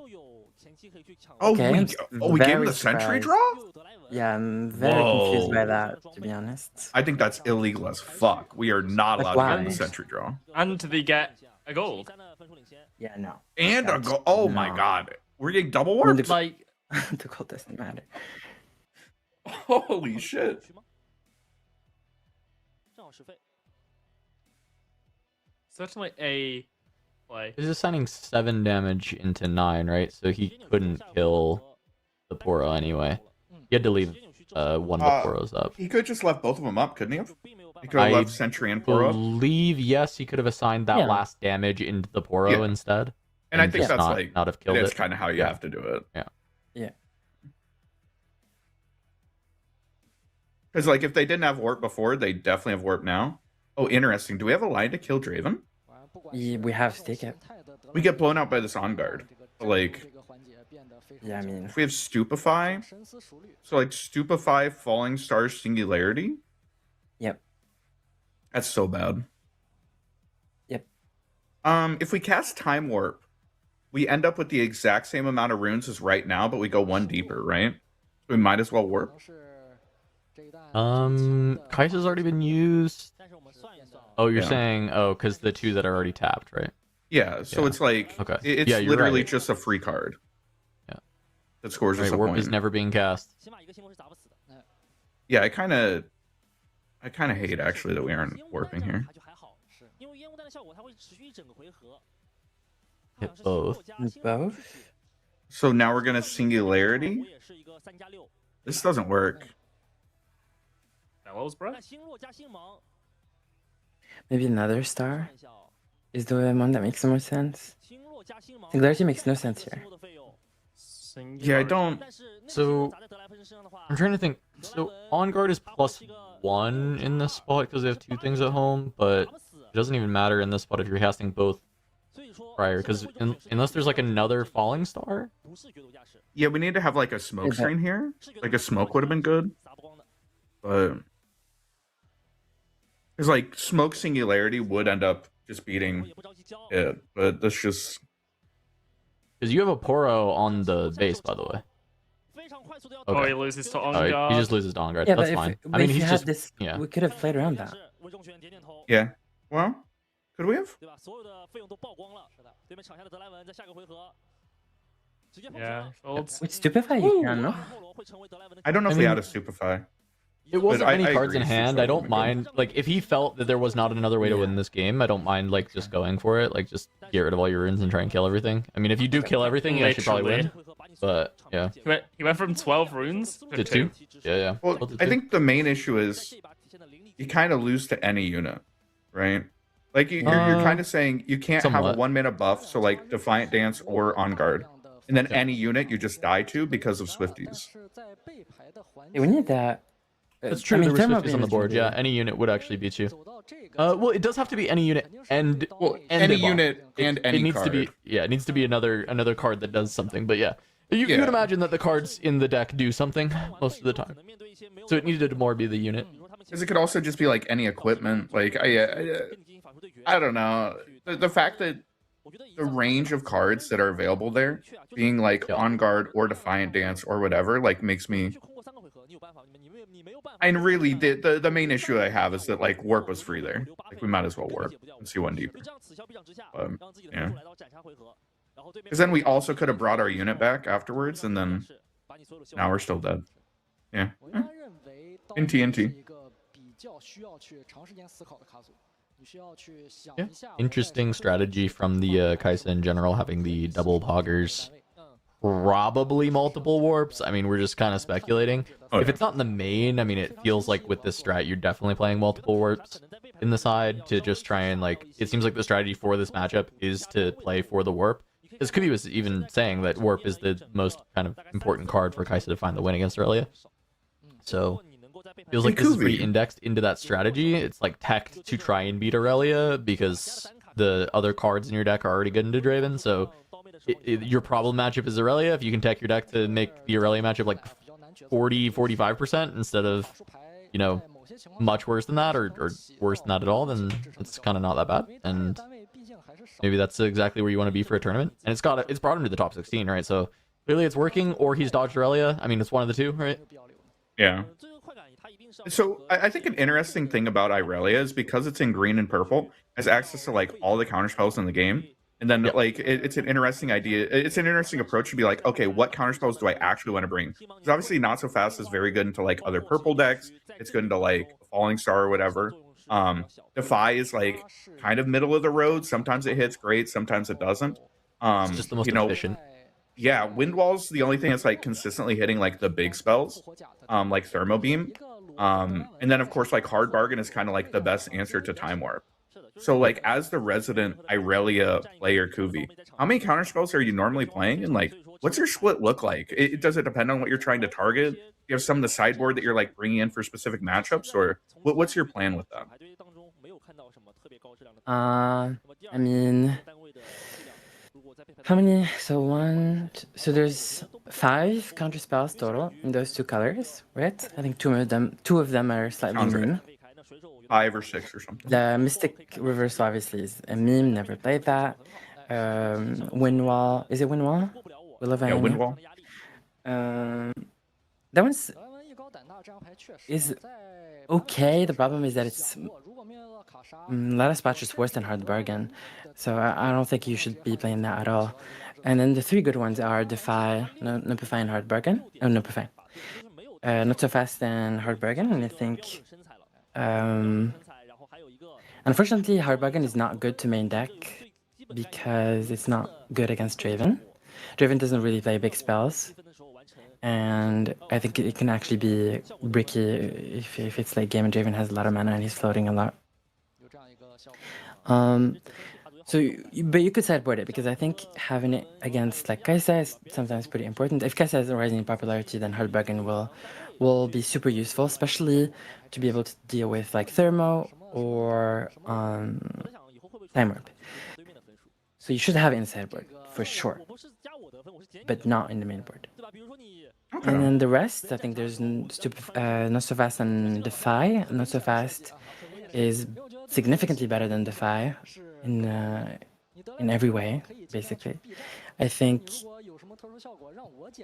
Oh, Okay, we, I'm we gave him very the sentry surprised. draw? Yeah, I'm very confused by Whoa. that, to be honest. I think that's illegal as fuck. We are not Like, allowed to give him the why? sentry draw. And they get a gold. Yeah, no. And a That's- go. Oh my no. god. We're getting double I mean, warped? Like, the gold doesn't matter. Holy shit. 正好十费。 certainly a play. He's assigning 7 damage into 9, right? So he couldn't kill the Poro anyway. He had to leave one of the Poros up. He could just left both of them up, couldn't he have? He could have I left sentry and Poro up. Believe yes, he could have assigned that Yeah. last damage into the Poro Yeah. instead. And I think just that's not, like, not have killed that's it. kind of how you Yeah. have to do it. Yeah. Yeah. Because like if they didn't have warp before, they definitely have warp now. Oh, interesting. Do we have a line to kill Draven? 果然不管 Yeah, 是 we have to 小 take it. 形态的德 We 莱 get 文 blown out by this on guard. 这个 Like 这个环节变得非常 Yeah, I 重 mean,要 if we have Stupefy, 深思熟虑。 so like Stupefy, Falling Star, Singularity. Yep. That's so bad. Yep. If we cast Time Warp, we end up with the exact same amount of runes as right now, but we go one deeper, right? We might as well 可 warp. 能是这一弹 Kaisa's already been used. 但是我们算一算， Oh, you're Yeah. saying because the 2 that are already tapped, right? Yeah, so Yeah. it's like Okay. it's Yeah, you're literally right. just a free card. Yeah. That scores us Right, a warp point. is never being cast. 起码一个星魔是砸不死的。 Yeah, I kind of hate actually that we aren't 烟雾弹 warping 这样 here. 它就还好，是因为烟雾弹的效果它会持续一整个回合。 Hit 好像是星 both. 落加 Hit 星罗 both? 去解 So now we're gonna Singularity. 我也是一个3+6。 This doesn't work. Bellows, bro. 那星落加星芒， maybe another star 看一下哦， is the one that makes more sense. 星落加星芒 Singularity makes no sense 星 here. 落的费用 Yeah, I don't. 但是那个 So- 星落砸在德莱芬身上的话 I'm trying to think. So on guard is +1 in this spot because they have 2 things at home, but 打不死 it doesn't even matter in this spot if you're casting both 所以说 prior, because unless there's like another falling star. 不是决斗架势， Yeah, we need to have like a smoke Okay. screen here. 是决斗 Like a 架势 smoke would have been good, 砸不光的。 but because like smoke Singularity would end up just 我 beating 也不着急交， it, but that's just Because you have a Poro on the base, by the way. 非常快速的要 Okay. Oh, he loses to on Oh, guard. he just loses to on guard. Yeah, That's but if, fine. but I mean, if he's you just had this, yeah. we could have played around that. 为众选点点头， yeah. Well, could we have? 对吧？所有的费用都曝光了，是的。对面场下的德莱文在下个回合直接封 Yeah, 场， folds. With Stupefy, you can, no? 后罗会成为德莱文的 I don't know if I we mean- had a Stupefy. It wasn't I many cards agree, in it's hand. just I don't really mind. Like, if he felt that there was not another way to win this game, I don't mind, like, just going for it. Like, just get rid of all your runes and try and kill everything. I mean, if you do kill everything, you should probably win. But, yeah. He went from 12 runes to To 2? 2. Yeah, yeah. Well, Well, to I 2. think the main issue is you kind of lose to any unit, right? Like you're kind of saying you can't have a somewhat. 1 mana buff, so like Defiant Dance or On Guard, and then any unit you just die to because of Swifties. 但是在背牌的环 Yeah, we need that. That's I true. mean, There were Thermo Swifties on the Beam is board. Yeah, really- any unit would actually beat you. 走到这个 Well, it does have to be any unit and Well, and any a buff. unit and any it needs card. to be it needs to be another card that does something. But yeah, you Yeah. can imagine that the cards in the deck do something most of the time. So it needed to more be the unit. Because it could also just be like any equipment. Like I don't know. The fact that the range of cards that are available there, being like On Guard or Defiant Dance or whatever, like makes me. And really, the main issue I have is that like Warp was free there. Like we might as well Warp and see one deeper. Yeah. Because then we also could have brought our unit back afterwards, and then now we're still dead. Yeah. In TNT. Yeah. Interesting strategy from the Kaisa in general, having the double poggers. Probably multiple warps. I mean, we're just kind of speculating. If it's not in the main, I mean, it feels like with this strat, you're definitely playing multiple warps in the side to just try and, like, it seems like the strategy for this matchup is to play for the warp. Because Kuvi was even saying that warp is the most kind of important card for Kaisa to find the win against Aurelia. So, feels like this is pretty indexed into that strategy. It's like tech to try and beat Aurelia because the other cards in your deck are already good into Draven. So, your problem matchup is Aurelia. If you can tech your deck to make the Aurelia matchup like 40-45% instead of, you know, much worse than that or worse than that at all, then it's kind of not that bad. And maybe that's exactly where you want to be for a tournament. And it's brought him to the top 16, right? So clearly it's working, or he's dodged Aurelia. I mean, it's one of the two, right? Yeah. So I think an interesting thing about Irelia is because it's in green and purple, has access to like all the counterspells in the game. And then like it's an interesting idea. It's an interesting approach to be like, okay, what counterspells do I actually want to bring? Because obviously Not So Fast is very good into like other purple decks. It's good into like Falling Star or whatever. Defy is like kind of middle of the road. Sometimes it hits great, sometimes it doesn't. It's just the most efficient. Yeah, Wind Wall's the only thing that's like consistently hitting like the big spells, like Thermo Beam. And then of course like Hard Bargain is kind of like the best answer to Time Warp. So like as the resident Irelia player, Kuvi, how many counterspells are you normally playing, and like what's your split look like? Does it depend on what you're trying to target? You have some of the sideboard that you're like bringing in for specific matchups, or what's your plan with that? I mean, how many? So there's 5 counter spells total in those 2 colors, right? I think two of them are slightly meme. 5 or 6 or something. The Mystic Reverse obviously is a meme. Never played that. Windwall, is it Windwall? Yeah, Windwall. That one's is okay. The problem is that it's Ladder Spotch is worse than Hard Bargain, so I don't think you should be playing that at all. And then the 3 good ones are Defy, Nopify, and Hard Bargain. Oh, Nopify. Not So Fast and Hard Bargain, and I think unfortunately Hard Bargain is not good to main deck because it's not good against Draven. Draven doesn't really play big spells, and I think it can actually be bricky if it's late game and Draven has a lot of mana and he's floating a lot. But you could sideboard it, because I think having it against like Kaisa is sometimes pretty important. If Kaisa is rising in popularity, then Hard Bargain will be super useful, especially to be able to deal with like Thermo or Time Warp. So you should have it in sideboard for sure, but not in the main board. Okay. And then the rest, I think there's Not So Fast and Defy. Not So Fast is significantly better than Defy in every way, basically. I think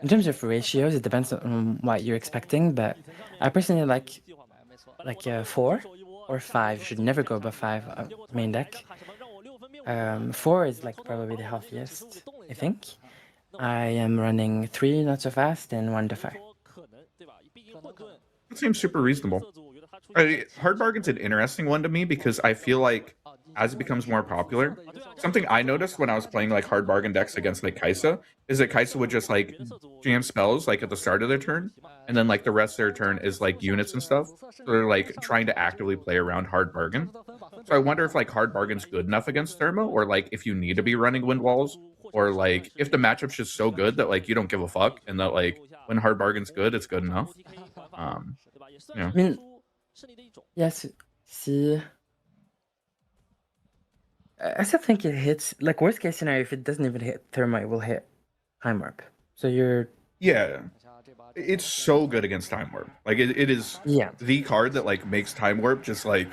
in terms of ratios, it depends on what you're expecting, but I personally like 4 or 5. Should never go above 5 main deck. 4 is like probably the healthiest, I think. I am running 3 Not So Fast and 1 Defy. That seems super reasonable. Hard Bargain's an interesting one to me because I feel like as it becomes more popular, something I noticed when I was playing like Hard Bargain decks against like Kaisa is that Kaisa would just like jam spells like at the start of their turn, and then like the rest of their turn is like units and stuff. So they're like trying to actively play around Hard Bargain. So I wonder if like Hard Bargain's good enough against Thermo, or like if you need to be running Wind Walls, or like if the matchup's just so good that like you don't give a fuck, and that like when Hard Bargain's good, it's good enough. Yeah. I mean, yes. See, I still think it hits. Like worst case scenario, if it doesn't even hit Thermo, it will hit Time Warp. So you're it's so good against Time Warp. Like it is the card that like makes Time Warp just like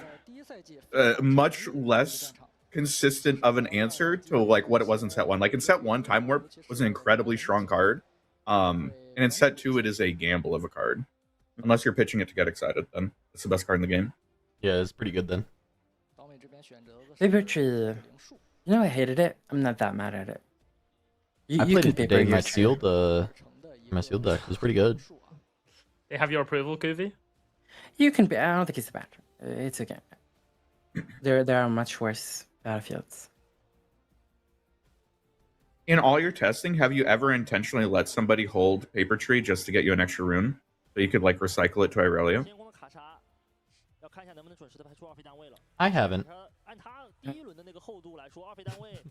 much less consistent of an answer to like what it was in set 1. Like in set 1, Time Warp was an incredibly strong card. And in set 2, it is a gamble of a card. Unless you're pitching it to get excited, then it's the best card in the game. Yeah, it's pretty good then. Paper Tree, you know, I hated it. I'm not that mad at it. I You played can it today paper in your my tree. sealed deck. It was pretty good. They have your approval, Kuvi? You can. I don't think it's bad. It's okay. There are much worse battlefields. In all your testing, have you ever intentionally let somebody hold Paper Tree just to get you an extra rune? So you could like recycle it to Irelia? I haven't.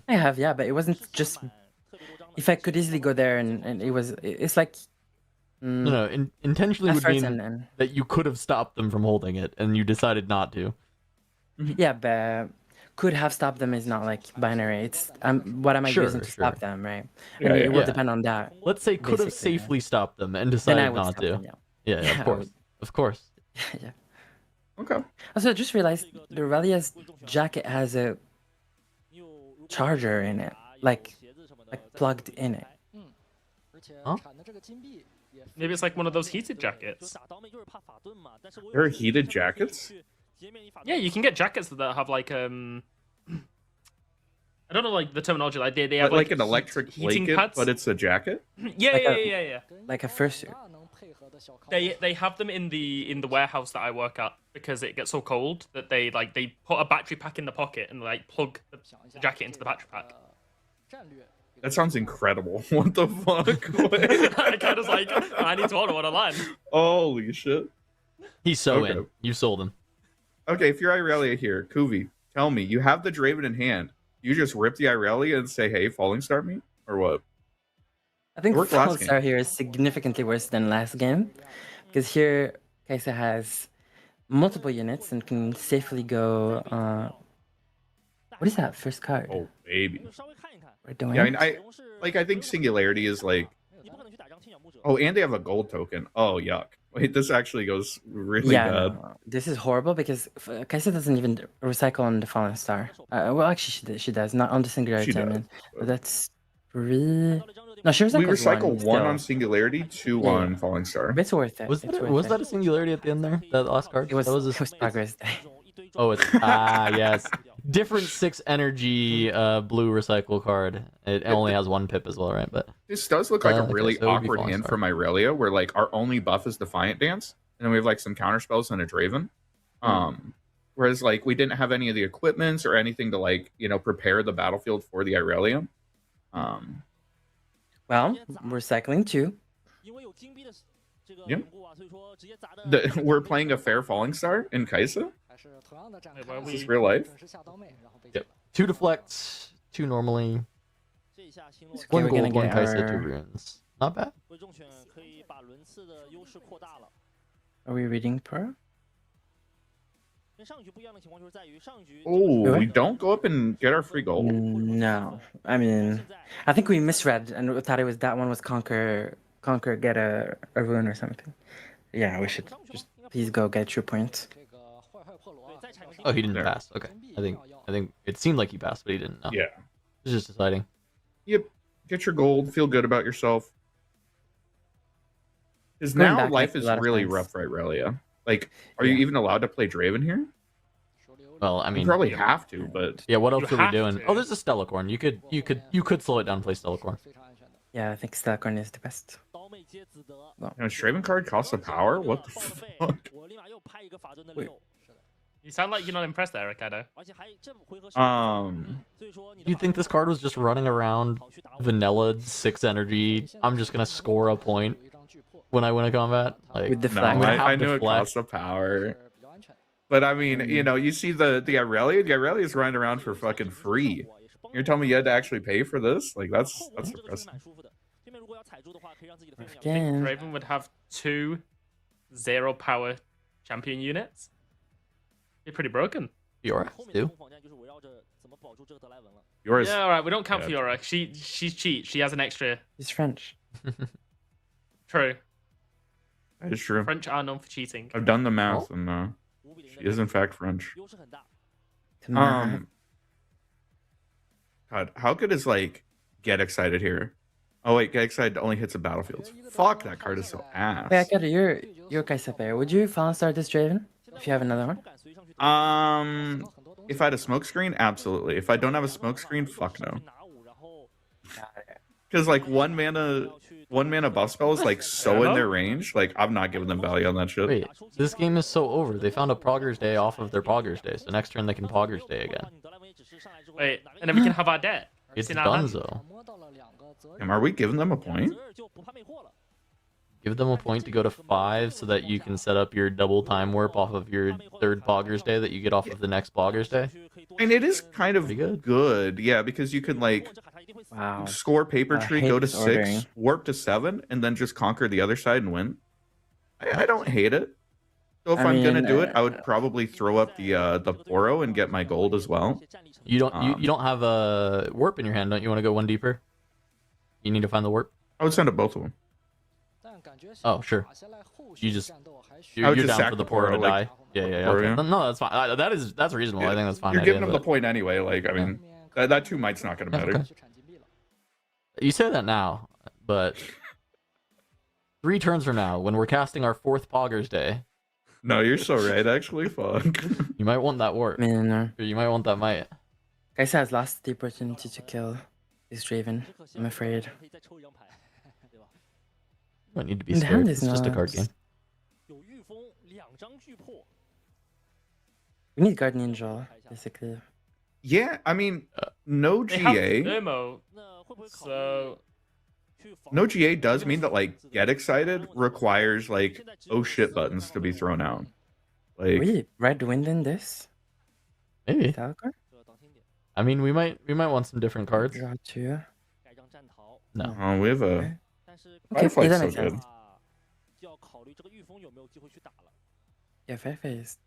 I have, yeah, but it wasn't just. If I could easily go there and it's like. No, intentionally would efforts mean and that you could have stopped them from holding it, and you decided not to. yeah, but could have stopped them is not like binary. It's what am I Sure, using to sure. stop them, right? Yeah, And yeah. it will Yeah. depend on that. Let's say could have Basically, yeah. safely stopped them and Then I decided would not stop to. them, yeah. Yeah, Yeah, I of course. would. Of course. Yeah. Okay. Also, I just realized the Relia's jacket has a charger in it, like plugged in it. Huh? Maybe it's like one of those heated jackets. There are heated jackets? Yeah, you can get jackets that have like I don't know like the terminology. Like they have Like an electric heating blanket, pads. but it's a jacket? Yeah, like yeah. Like a fursuit. They have them in the warehouse that I work at because it gets so cold that they put a battery pack in the pocket and like plug the jacket into the battery pack. That sounds incredible. What the fuck? I kind of like I need to order one online. Holy shit. He's so Okay. in. You sold him. Okay, if you're Irelia here, Kuvi, tell me, you have the Draven in hand. You just rip the Irelia and say, hey, Falling Star me? Or what? I think It worked last False game. Star here is significantly worse than last game, because here Kaisa has multiple units and can safely go. What is that first card? Oh, baby. We're doing. Yeah, I mean, I think Singularity is like... Oh, and they have a gold token. Oh, yuck. Wait, this actually goes really yeah, bad. no, this is horrible because Kaisa doesn't even recycle on the Fallen Star. Well, actually, she does, not on the Singularity. She I does, mean, but- but that's 3. No, she recycles We recycle one still. on Singularity, 2 Yeah, on yeah. Falling Star. It's worth it. Was It's that worth was it. that a singularity at the end there? That last card? It was. That was It was progress day. Oh, it's yes. Different 6 energy blue recycle card. It only has 1 pip as well, right? But This does look like a Okay, really so it would be awkward Falling hand Star. from Irelia, where like our only buff is Defiant Dance, and then we have like some counter spells and a Draven. Whereas like we didn't have any of the equipments or anything to like prepare the battlefield for the Irelia. Well, we're cycling 2. Yeah. We're playing a fair Falling Star in Kaisa. Is this real life? Yep. 2 deflects, 2 normally, Okay, 1 we're gonna gold, 1 get Kaisa, 2 our... runes. Not bad. Are we reading Pro? Oh, Wait, we what? don't go up and get our free gold. No, I mean, I think we misread and we thought it was that one was conquer, get a rune or something. Yeah, we should just please go get your point. Oh, he didn't There. pass. Okay. I think it seemed like he passed, but he didn't. No. Yeah. It was just deciding. Yep. Get your gold. Feel good about yourself. Because Going now back life makes a is lot of really sense. rough for Irelia. Like, are you Yeah. even allowed to play Draven here? Well, I You mean, probably have to, but yeah. What else You are we have doing? to. Oh, there's a Stellacorn. You could slow it down and play Stellacorn. Yeah, I think Stellacorn is the best. Draven card costs a power? What the fuck? Wait. You sound like you're not impressed there, Ricardo. Do you think this card was just running around vanilla 6 energy? I'm just gonna score a point when I win a combat. Like, With the No, flag. I'm gonna I have knew it deflect. costs a power. But I mean, you see the Irelia? The Irelia is running around for fucking free. You're telling me you had to actually pay for this? Like, that's depressing. Again. Draven would have 2 0 power champion units. Be pretty broken. Fiora too. Yours. Yeah, all right. We don't count Yeah. Fiora. She's cheat. She has an extra. He's French. True. That is true. French are known for cheating. I've done the math, and she is in fact French. To math. God, how good is like Get Excited here? Oh wait, Get Excited only hits the battlefields. Fuck, that card is so ass. Wait, Akata, you're Kaisa player. Would you fallen start this Draven if you have another one? If I had a smoke screen, absolutely. If I don't have a smoke screen, fuck no. Because like one mana buff spell is like so in their range. Like I'm not giving them value on that shit. Wait, this game is so over. They found a Poggers Day off of their Poggers Day, so next turn they can Poggers Day again. Wait, and then we can have our debt. It's in our hand. Dunzo. And are we giving them a point? Give them a point to go to 5 so that you can set up your double time warp off of your third Poggers Day that you get off of the next Poggers Day. And it is kind of Pretty good. Yeah, because you can like Wow. score paper tree, hate go to this 6, ordering. warp to 7, and then just conquer the other side and win. I don't hate it. So if I I'm gonna mean, do it, I would probably throw up the Poro and get my gold as well. You don't have a warp in your hand, don't you want to go one deeper? You need to find the warp? I would send up both of them. Oh, sure. You're I would you're just down for the sack the Poro to Poro, like, die. Yeah. Poro, Okay. yeah. No, that's fine. That's reasonable. I think that's fine. You're giving them idea, the point anyway. Like I mean, that 2 might's not gonna matter. Okay. You say that now, but 3 turns from now, when we're casting our 4th Poggers Day, No, you're so right. Actually, fuck. you might want that warp. I mean, Or you might want that might. Kaisa has lost the opportunity to kill this Draven, I'm afraid. You don't need to be And the scared. hand It's is just a not- card game. We need Guardian Angel, basically. Yeah, I mean, no They have GA. Thermo, so No GA does mean that like Get Excited requires like oh shit buttons to be thrown out. Like Really? Red Wind in this? Maybe. Talcor? I mean, we might want some different cards. Draw 2. No. oh, we have a Okay, Firefly's that so makes sense. good. Yeah, Firefly is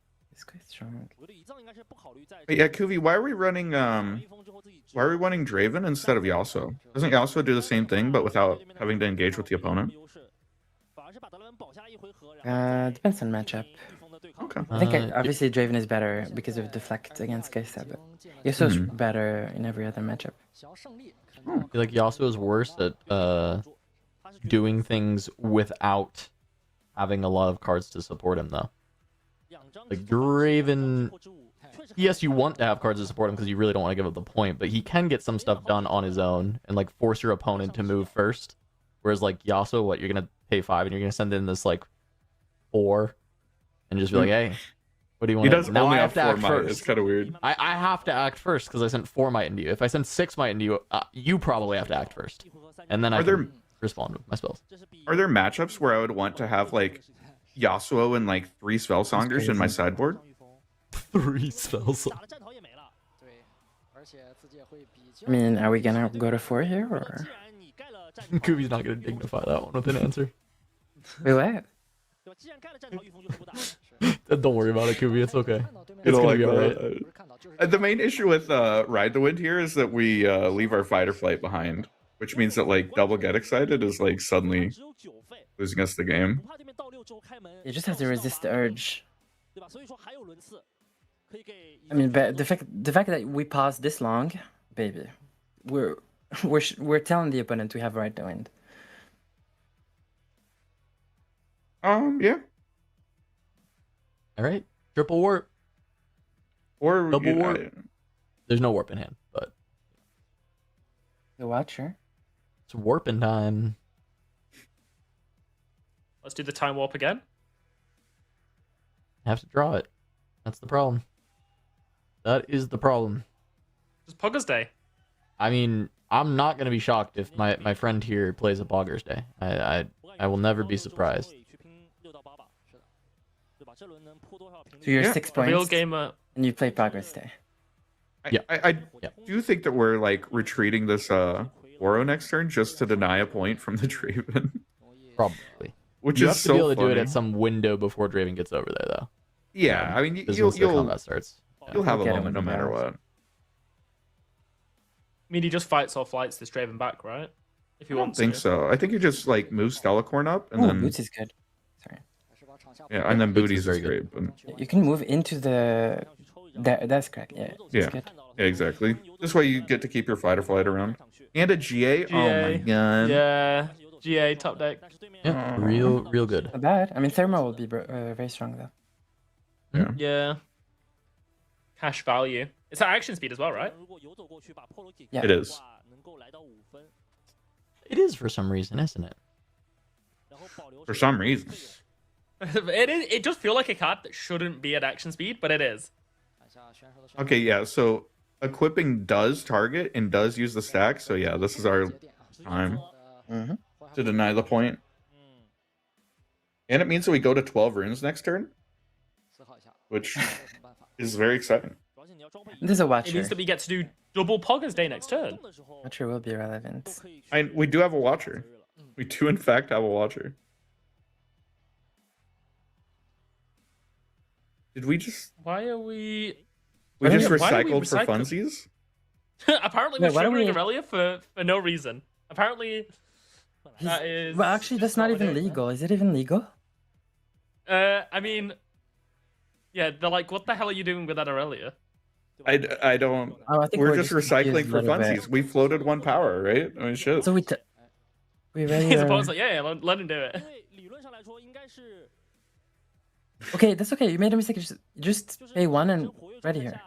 quite strong. But yeah, Kuvi, why are we running Draven instead of Yasuo? Doesn't Yasuo do the same thing but without having to engage with the opponent? Depends on matchup. Okay. I think Uh, obviously Draven is better because of Deflect against Kaisa, but Yasuo's Mhm. better in every other matchup. I feel like Yasuo is worse at doing things without having a lot of cards to support him, though. Like Draven, yes, you want to have cards to support him because you really don't want to give up the point, but he can get some stuff done on his own and like force your opponent to move first. Whereas like Yasuo, what, you're gonna pay 5 and you're gonna send in this like 4 and just be like, hey, what do you He want? does Now only I have have to 4 act might. first. It's kind of weird. I have to act first because I sent 4 might into you. If I send 6 might into you, you probably have to act first, and then I Are there- can respond with my spells. Are there matchups where I would want to have like Yasuo and like 3 Spell Songers in my crazy. sideboard? 3 spells. I mean, are we gonna go to 4 here, or? Kubi's not gonna dignify that one with an answer. Wait, what? Don't worry about it, Kubi. It's okay. You It's don't gonna like be alright. that? The main issue with Ride the Wind here is that we leave our fight or flight behind, which means that like double Get Excited is like suddenly losing us the game. You just have to resist the urge. I mean, but the fact that we paused this long, baby, we're telling the opponent we have right to win. Yeah. All right, triple warp. Or Double warp. There's no warp in hand, but The Watcher. it's warping time. let's do the time warp again. Have to draw it. That's the problem. That is the problem. Just Poggers Day. I mean, I'm not gonna be shocked if my friend here plays a Poggers Day. I will never be surprised. So you're Yeah. 6 A real points, gamer. and you play Progress Day. I do think that we're like retreating this Oro next turn just to deny a point from the Draven, Probably. which You is have to so be able to do it funny. at some window before Draven gets over there, though. Yeah, I mean As you'll once the combat starts. you'll have a We'll get moment him no in the matter back. what. I mean, he just fights or flights this Draven back, right? If he I don't wants think to. so. I think you just like move Stellacorn up and Oh, then Boots is good. Sorry. yeah, and then Boots Booties is very is great. But You can move into the... That's correct, yeah. Yeah. It's good. Yeah, exactly. This way you get to keep your fighter flight around. And a GA? Oh my GA. god. Yeah, GA top deck. Yeah, real good. Not bad. I mean, Thermo will be very strong though. Yeah. Yeah. Cash value. It's at action speed as well, right? Yeah. It is. It is for some reason, isn't it? For some reason. It does feel like a card that shouldn't be at action speed, but it is. Okay, yeah, so equipping does target and does use the stack, so yeah, this is our time Mm-hmm. to deny the point. And it means that we go to 12 runes next turn, which is very exciting. There's a It Watcher. means that we get to do double Poggers Day next turn. Watcher will be relevant. We do have a Watcher. We do, in fact, have a Watcher. Did we just... Why are we... We just why are we recycled for recycling? funsies? Apparently Wait, we're why don't sugaring we- Aurelia for no reason. Apparently that is... Well, actually, that's not even legal. Is it even legal? I mean... Yeah, they're like, what the hell are you doing with that Aurelia? I don't... Oh, I think We're just recycling confused for a little bit. funsies. We floated one power, right? I mean, shit. So we really His opponent's like, yeah, let him do it. Okay, that's okay. You made a mistake. Just pay one and ready her.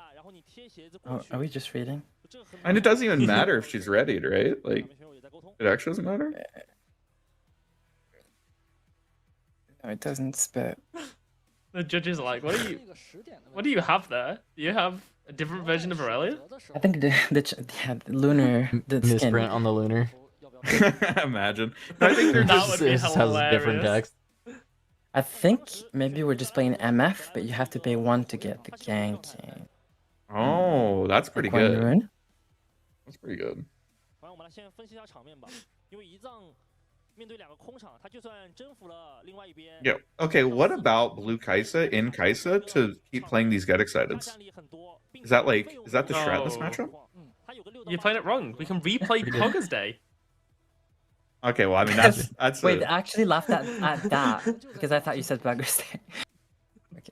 Oh, are we just reading? And it doesn't even matter if she's ready, right? Like, it actually doesn't matter? No, it doesn't. But The judges are like, what do you have there? Do you have a different version of Aurelia? I think the lunar the skin. Misprint on the lunar. Imagine. No, I think they're That just... would be It just has a different hilarious. text. I think maybe we're just playing MF, but you have to pay one to get the ganking. Oh, that's pretty Coin good. rune. That's pretty good. Yeah. Okay, what about Blue Kaisa in Kaisa to keep playing these Get Exciteds? Is that the strat this No. matchup? You're playing it wrong. We can replay Poggers Day. Okay, well, I mean, that's Wait, a- I actually laughed at that because I thought you said Buggers Day.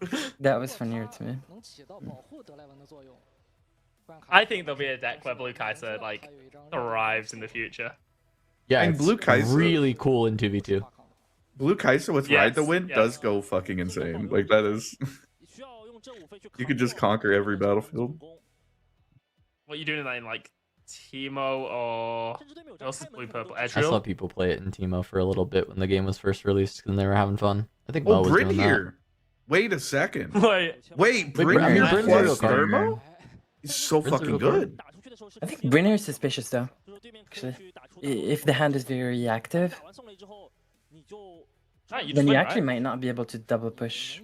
Okay, that was funnier to me. I think there'll be a deck where Blue Kaiser like thrives in the future. Yeah, And it's Blue Kaisa- really cool in 2v2. Blue Kaisa with Ride the Yes, Wind yes. does go fucking insane. Like, that is... You could just conquer every battlefield. What are you doing in that in like Teemo or what else is blue purple? I saw Ezreal? people play it in Teemo for a little bit when the game was first released and they were having fun. I think Mo Oh, was Brin doing that. here! Wait a second. Wait, Wait, Brin- Brin I mean, here Brin's plus real card. Thermo? He's so Brin's a fucking real card. good. I think Brinner is suspicious though. Actually, if the hand is very active, ah, you just then you win, actually right? might not be able to double push.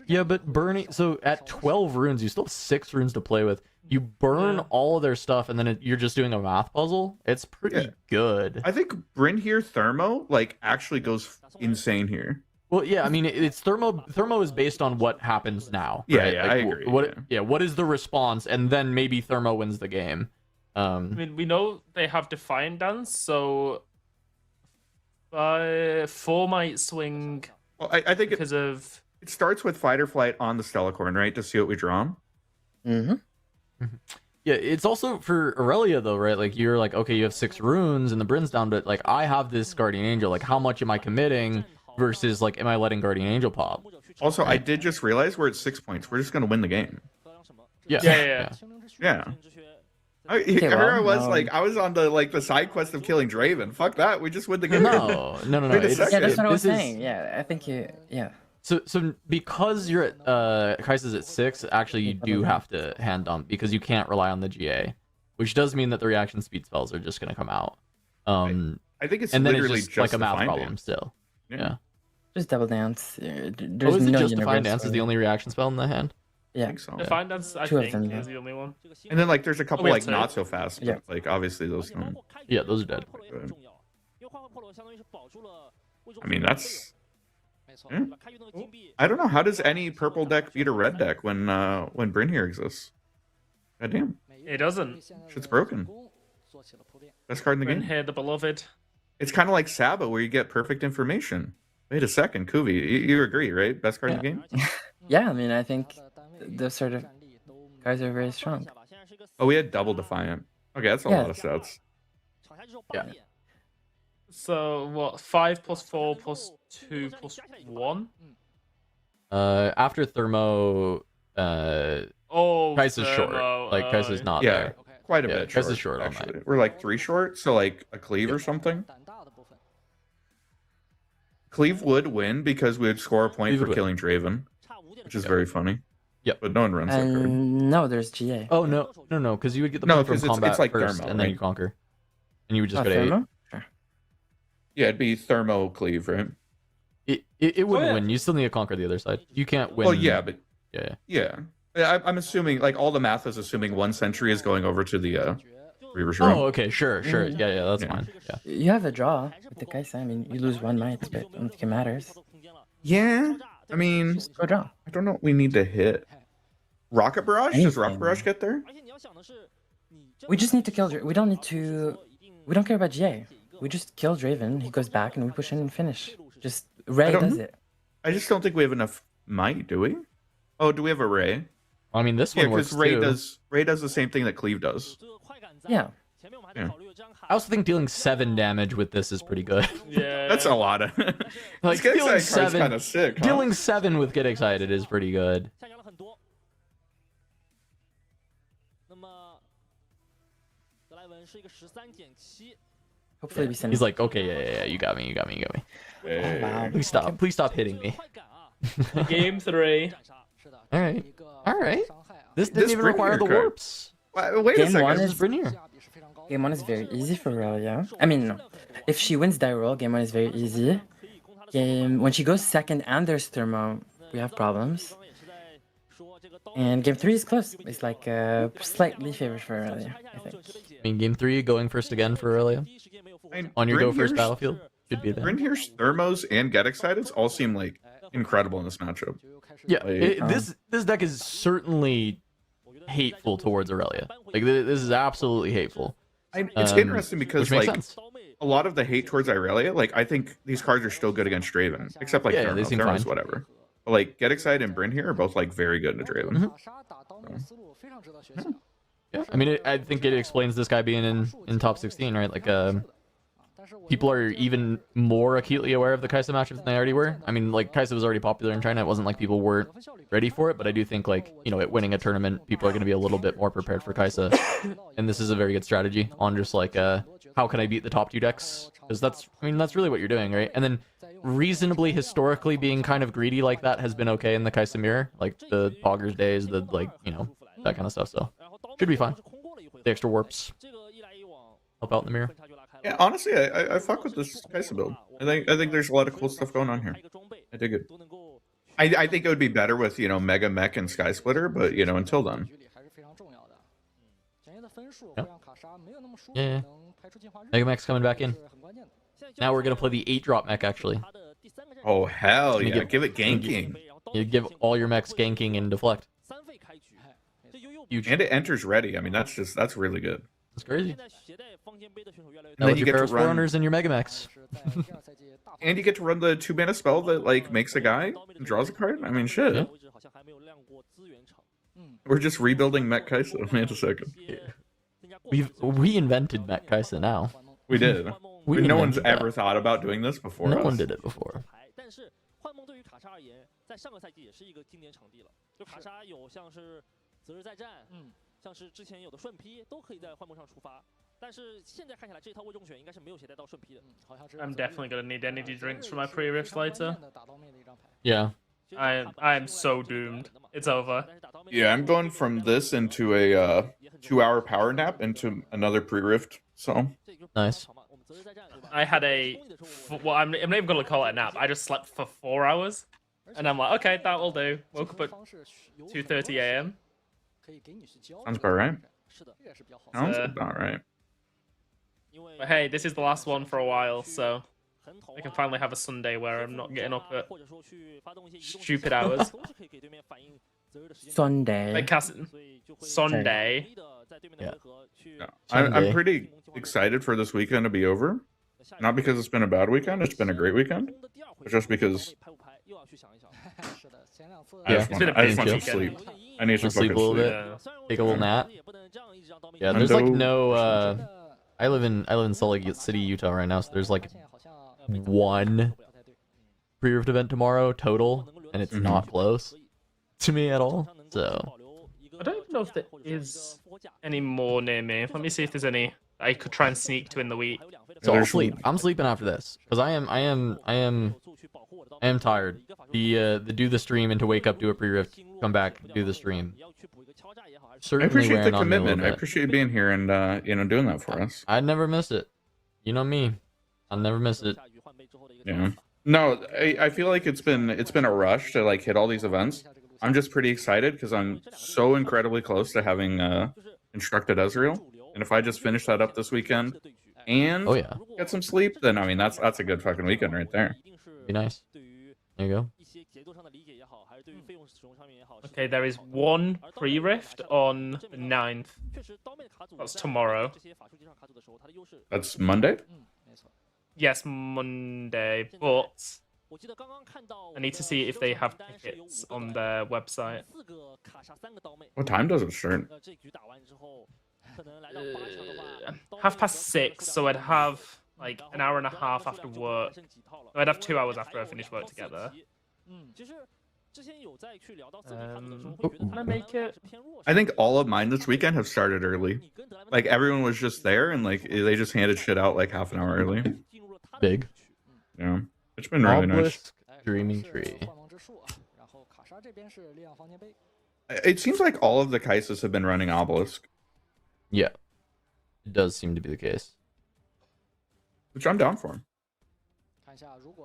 Yeah, but burning. So at 12 runes, you still have 6 runes to play with. You burn Yeah. all of their stuff, and then you're just doing a math puzzle. It's pretty Yeah. good. I think Brin here Thermo, like, actually goes insane here. Well, yeah, I mean, it's Thermo. Thermo is based on what happens now. Yeah, right? yeah, Like, I agree, What? yeah. What is the response, and then maybe Thermo wins the game. I mean, we know they have Defiant Dance, so 4 might swing Well, I think because of it starts with Fight or Flight on the Stellacorn, right? To see what we draw. Mm-hmm. Yeah, it's also for Aurelia though, right? Like you're like, okay, you have 6 runes and the Brin's down, but like I have this Guardian Angel. Like, how much am I committing versus like, am I letting Guardian Angel pop? Also, I did just realize we're at 6 points. We're just gonna win the game. Yeah, Yeah. Yeah. Okay, Here I well, was no. like, I was on the side quest of killing Draven. Fuck that. We just win the game. No. Wait a It's, second. Yeah, that's what I was this is- saying. Yeah, I think you. Yeah. So because you're at Kaisa's at 6, actually you do have to hand dump because you can't rely on the GA, which does mean that the reaction speed spells are just gonna come out. I think it's And then it's literally just like a math Define problem Dance. still. Yeah. Just double dance. There's Oh, is it no just Define universe Dance is for the it. only reaction spell in the hand? I Yeah. think so. Defiant Dance. I Two of think them, yeah. is the only one. And then like there's a couple we have like two. not so fast, but Yeah. like obviously those don't. Yeah, those are dead. I mean that's I don't know, how does any purple deck beat a red deck when Bryn here exists? God damn. It doesn't. Shit's broken. Best card in the Brin game. here, the beloved. It's kind of like Saba where you get perfect information. Wait a second, Kuvi, you agree, right? Best card in the game? Yeah, I mean, I think those sort of cards are very strong. Oh, we had double Defiant. Okay, that's a Yeah. lot of sets. Yeah. So what? 5 plus 4 plus 2 plus 1. After Thermo, Oh, Kai'Sa's short. Thermo, Like Kai'Sa's not Yeah, there. quite a Yeah, bit Kai'Sa's short, short on that. actually. We're like 3 short, so like a cleave or something. Cleave would win because we would score a point Cleave for would killing Draven, which is very funny. Yep. But no one runs that card. And no, there's GA. Oh no, because you would get the No, point from 'cause it's combat like first, Thermo, and then right? you conquer, and you would just Oh, go to 8. Thermo? Sure. Yeah, it'd be Thermo Cleave, right? It wouldn't yeah. win. You still need to conquer the other side. You can't win. Well, yeah, but yeah. I'm assuming like all the math is assuming 1 century is going over to the Reaver's room. Oh, okay, sure. Yeah, that's Yeah. fine. Yeah. You have a draw with the Kai'Sa. I mean, you lose 1 might, but I don't think it matters. Yeah, I mean, Just go draw. I don't know what we need to hit. Rocket Barrage? Does Rocket Anything. Barrage get there? We just need to kill. We don't need to. We don't care about GA. We just kill Draven. He goes back, and we push in and finish. Just Ray don't does know. it. I just don't think we have enough might, do we? Oh, do we have a Ray? I mean, this Yeah, one works because Ray too. does the same thing that Cleave does. Yeah. Yeah. I also think dealing 7 damage with this is pretty good. Yeah. That's a lot of. Like Get dealing Excited card's 7, kind of sick. Huh? dealing 7 with Get Excited is pretty good. Hopefully we send. He's like, okay, yeah, you got me. Oh, wow. Please stop hitting me. Game 3. All right. This didn't even require the Brynir card. warps. Wait a Game second. one This is is Brynir. Game 1 is very easy for Aurelia. I mean, no. If she wins die roll, Game 1 is very easy. When she goes second and there's Thermo, we have problems. And Game 3 is close. It's like slightly favored for Aurelia, I think. I mean, game 3, going first again for Aurelia. On your go first battlefield. Should be there. Brynhir's Thermos and Get Exciteds all seem like incredible in this matchup. Yeah, Like- this deck is certainly hateful towards Aurelia. Like, this is absolutely hateful. It's Um, interesting because which makes like sense. a lot of the hate towards Irelia, like I think these cards are still good against Draven, except like Yeah, Thermo. they seem Thermo's fine. whatever. But like Get Excited and Brynhir are both like very good to Draven. Yeah, I mean, I think it explains this guy being in top 16, right? Like, people are even more acutely aware of the Kai'Sa matchups than they already were. I mean, like, Kai'Sa was already popular in China. It wasn't like people weren't ready for it, but I do think, like, you know, it winning a tournament, people are going to be a little bit more prepared for Kai'Sa. And this is a very good strategy on just, like, how can I beat the top 2 decks? Because that's really what you're doing, right? And then reasonably, historically, being kind of greedy like that has been okay in the Kai'Sa mirror. Like, the Poggers days, the, like, you know, that kind of stuff, so should be fine. The extra warps help out in the mirror. Yeah, honestly, I fuck with this Kai'Sa build. I think there's a lot of cool stuff going on here. I dig it. I think it would be better with, you know, Mega Mech and Sky Splitter, but you know, until then. Yeah. Mega Mech's coming back in. Now we're gonna play the 8-drop mech, actually. Oh hell Can you yeah! Give it can you ganking. You give all your mechs ganking and deflect. Huge. And it enters ready. I mean, that's really good. That's crazy. And Now then with you your get to Ferris run, Forerunners and your Mega Mechs. and you get to run the 2-mana spell that like makes a guy and draws a card. I mean, shit. Yeah. We're just rebuilding Mech Kai'Sa. Wait a second. We invented Mech Kai'Sa now. We did. We no one's invented that. ever thought about doing this before. No us. one did it before. 但是幻梦对于卡莎而言，在上个赛季也是一个经典场地了。就卡莎有像是择日再战，像是之前有的顺批都可以在幻梦上出发。但是现在看起来，这套位中选应该是没有携带到顺批的。I'm definitely gonna need energy drinks for my pre-rift later. Yeah. I am so doomed. It's over. Yeah, I'm going from this into a 2-hour power nap into another pre-rift. So Nice. I had well, I'm not even gonna call it a nap. I just slept for 4 hours, and I'm like, okay, that will do. Woke up at 2:30 a.m. sounds about right. Sounds Uh, about right. But hey, this is the last one for a while, so I can finally have a Sunday where I'm not getting up at stupid hours. Sunday. Like Sunday. Yeah. I'm Sunday. pretty excited for this weekend to be over. Not because it's been a bad weekend, it's been a great weekend. Just because Yeah, it's been a I just busy want some weekend. sleep. I need some Sleep a fucking little sleep. bit. Take a little nap. Yeah, there's like no. I live in Salt Lake City, Utah right now, so there's like one pre-rift event tomorrow total, and it's not close to me at all. So I don't even know if there is any more near me. Let me see if there's any I could try and sneak to in the week. so I'll sleep. I'm sleeping after this because I am tired. The do the stream and to wake up, do a pre-rift, come back, do the stream. I Certainly appreciate the wearing on me a little commitment. I bit. appreciate you being here and doing that for us. I'd never miss it. You know me. I'll never miss it. Yeah. No, I feel like it's been a rush to like hit all these events. I'm just pretty excited because I'm so incredibly close to having instructed Ezreal. And if I just finish that up this weekend and Oh yeah, get some sleep, then I mean that's a good fucking weekend right there. be nice. There you go. Okay, there is one pre-rift on the 9th. That's tomorrow. That's Monday? Yes, Monday, but I need to see if they have tickets on their website. What time does it start? 6:30, so I'd have like an hour and a half after work. I'd have 2 hours after I finish work together. Can I make it? I think all of mine this weekend have started early. Like everyone was just there and like they just handed shit out like half an hour early. Big. Yeah. It's been really nice. Obelisk, Dreaming Tree. It seems like all of the Kai'Sas have been running Obelisk, Yeah, it does seem to be the case. which I'm down for.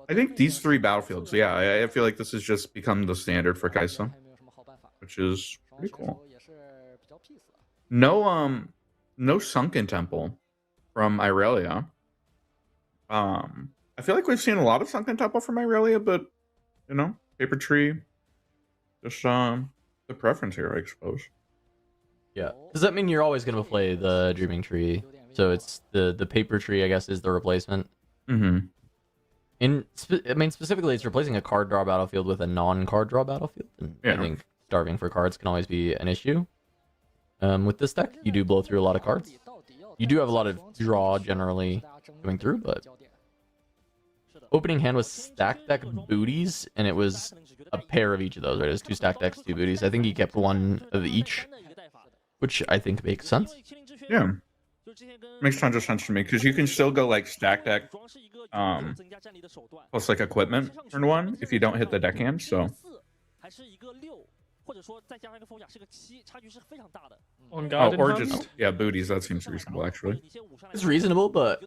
I think these 3 battlefields, yeah, I feel like this has just become the standard for Kai'Sa, which is pretty cool. No Sunken Temple from Irelia. I feel like we've seen a lot of Sunken Temple from Irelia, but you know, Paper Tree, just the preference here, I suppose. Yeah. Does that mean you're always gonna play the Dreaming Tree? So it's the Paper Tree, I guess, is the replacement. Mm-hmm. I mean, specifically, it's replacing a card draw battlefield with a non-card draw battlefield. And Yeah. I think starving for cards can always be an issue. With this deck, you do blow through a lot of cards. You do have a lot of draw generally coming through, but opening hand was stacked deck booties, and it was a pair of each of those, right? It was 2 stacked decks, 2 booties. I think he kept 1 of each, which I think makes sense. Yeah. Makes tons of sense to me because you can still go like stack deck plus like equipment turn 1 if you don't hit the deckhand. So On guard or in hand? just yeah, booties. That seems reasonable actually. It's reasonable, but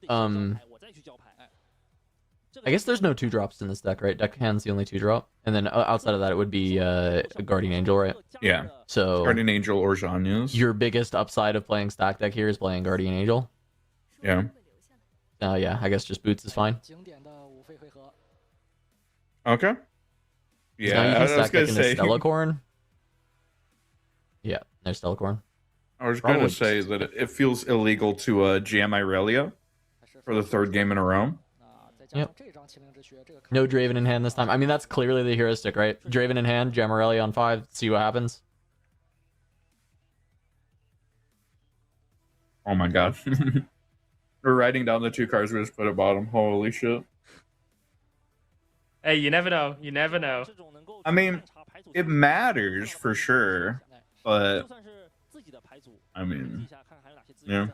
I guess there's no 2 drops in this deck, right? Deck hand's the only 2 drop, and then outside of that, it would be a Guardian Angel, right? Yeah. So Guardian Angel or Zhonya's. your biggest upside of playing stack deck here is playing Guardian Angel. Yeah. Yeah, I guess just boots is fine. Okay. Now Yeah, you I can was stack gonna deck into say. Stellacorn. Yeah, there's Stellacorn. I was gonna Probably say just- that it feels illegal to jam Irelia for the 3rd game in a row. Yep. No Draven in hand this time. I mean, that's clearly the heuristic, right? Draven in hand, Jamarelli on 5, see what happens. Oh my god. We're writing down the 2 cards we just put at bottom. Holy shit. Hey, you never know. You never know. I mean, it matters for sure, but I mean, yeah.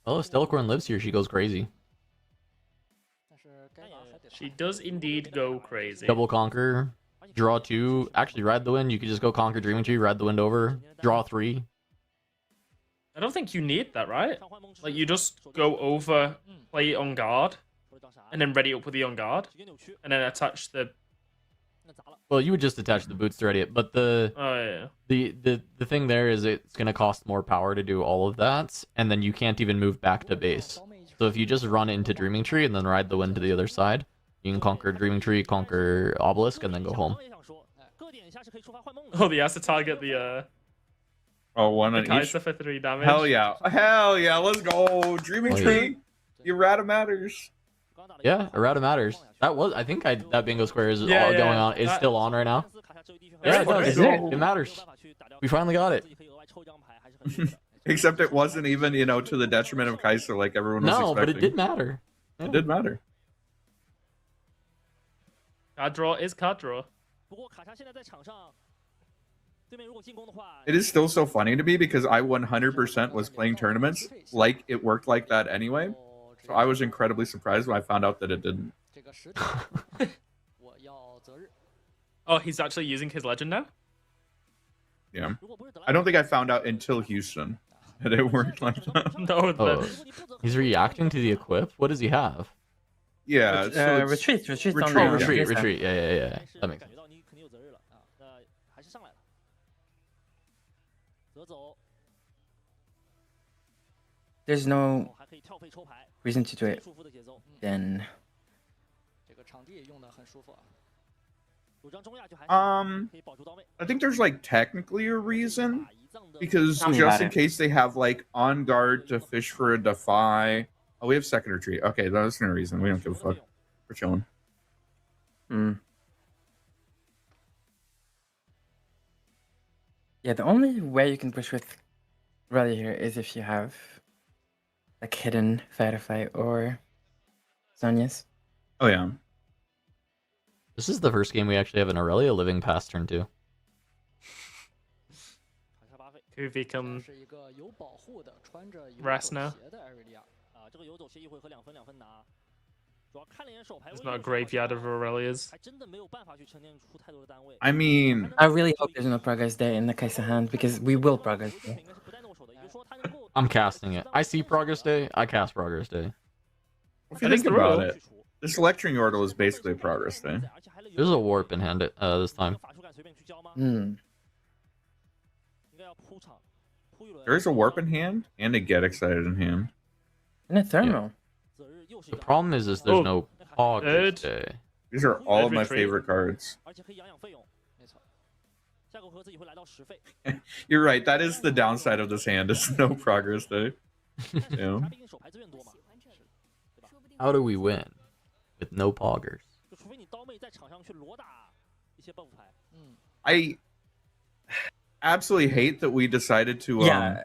Oh, if Stellacorn lives here, she goes crazy. She does indeed go crazy. Double conquer, draw 2, actually ride the wind. You could just go conquer Dreaming Tree, ride the wind over, draw 3. I don't think you need that, right? Like, you just go over, play it on guard, and then ready up with the on guard, and then attach the... Well, you would just attach the boots to ready it, but the Oh, yeah. the thing there is it's going to cost more power to do all of that, and then you can't even move back to base. So if you just run into Dreaming Tree and then ride the wind to the other side, you can conquer Dreaming Tree, conquer Obelisk, and then go home. Oh, he has to target the one on each. Kai'Sa for 3 damage. Hell yeah. Hell yeah. Let's go. Dreaming Oh, yeah. Tree. The errata matters. Yeah, errata matters. That was, I think that bingo square is Yeah, all yeah. going on. Is still on right now. Yeah, it does. Is it? It matters. We finally got it. Except it wasn't even, you know, to the detriment of Kai'Sa like everyone was No, expecting. but it did matter. It did matter. Card draw is card draw. It is still so funny to me because I 100% was playing tournaments like it worked like that anyway. So I was incredibly surprised when I found out that it didn't. Oh, he's actually using his legend now? Yeah. I don't think I found out until Houston that it worked like that. No, Oh, he's reacting to the equip. What does he have? Yeah. So it's- Retreat on retreat, the yeah. Retreat, yes, retreat. Yeah. That makes sense. There's no reason to do it. Then I think there's like technically a reason because Tell me just about in it. case they have like on guard to fish for a defy. Oh, we have second retreat. Okay, that's no reason. We don't give a fuck. We're chilling. yeah, the only way you can push with Rally here is if you have like hidden Verify or Sonya's. Oh yeah. This is the first game we actually have an Aurelia living past turn 2. Kuvi come rest now. There's not a graveyard of Aurelias. I mean, I really hope there's no Progress Day in the Kai'Sa hand because we will Progress Day. I'm casting it. I see Progress Day. I cast Progress Day. if you That is think the about rule. it, this lecturing order is basically a progress day. There's a warp in hand this time. There's a warp in hand and a get excited in hand. And a Thermal. The problem is there's Oh, no Progress Ed. Day. These are all of my Retreat. favorite cards. You're right. That is the downside of this hand. Is no progress day. Yeah. How do we win with no poggers? I absolutely hate that we decided to Yeah.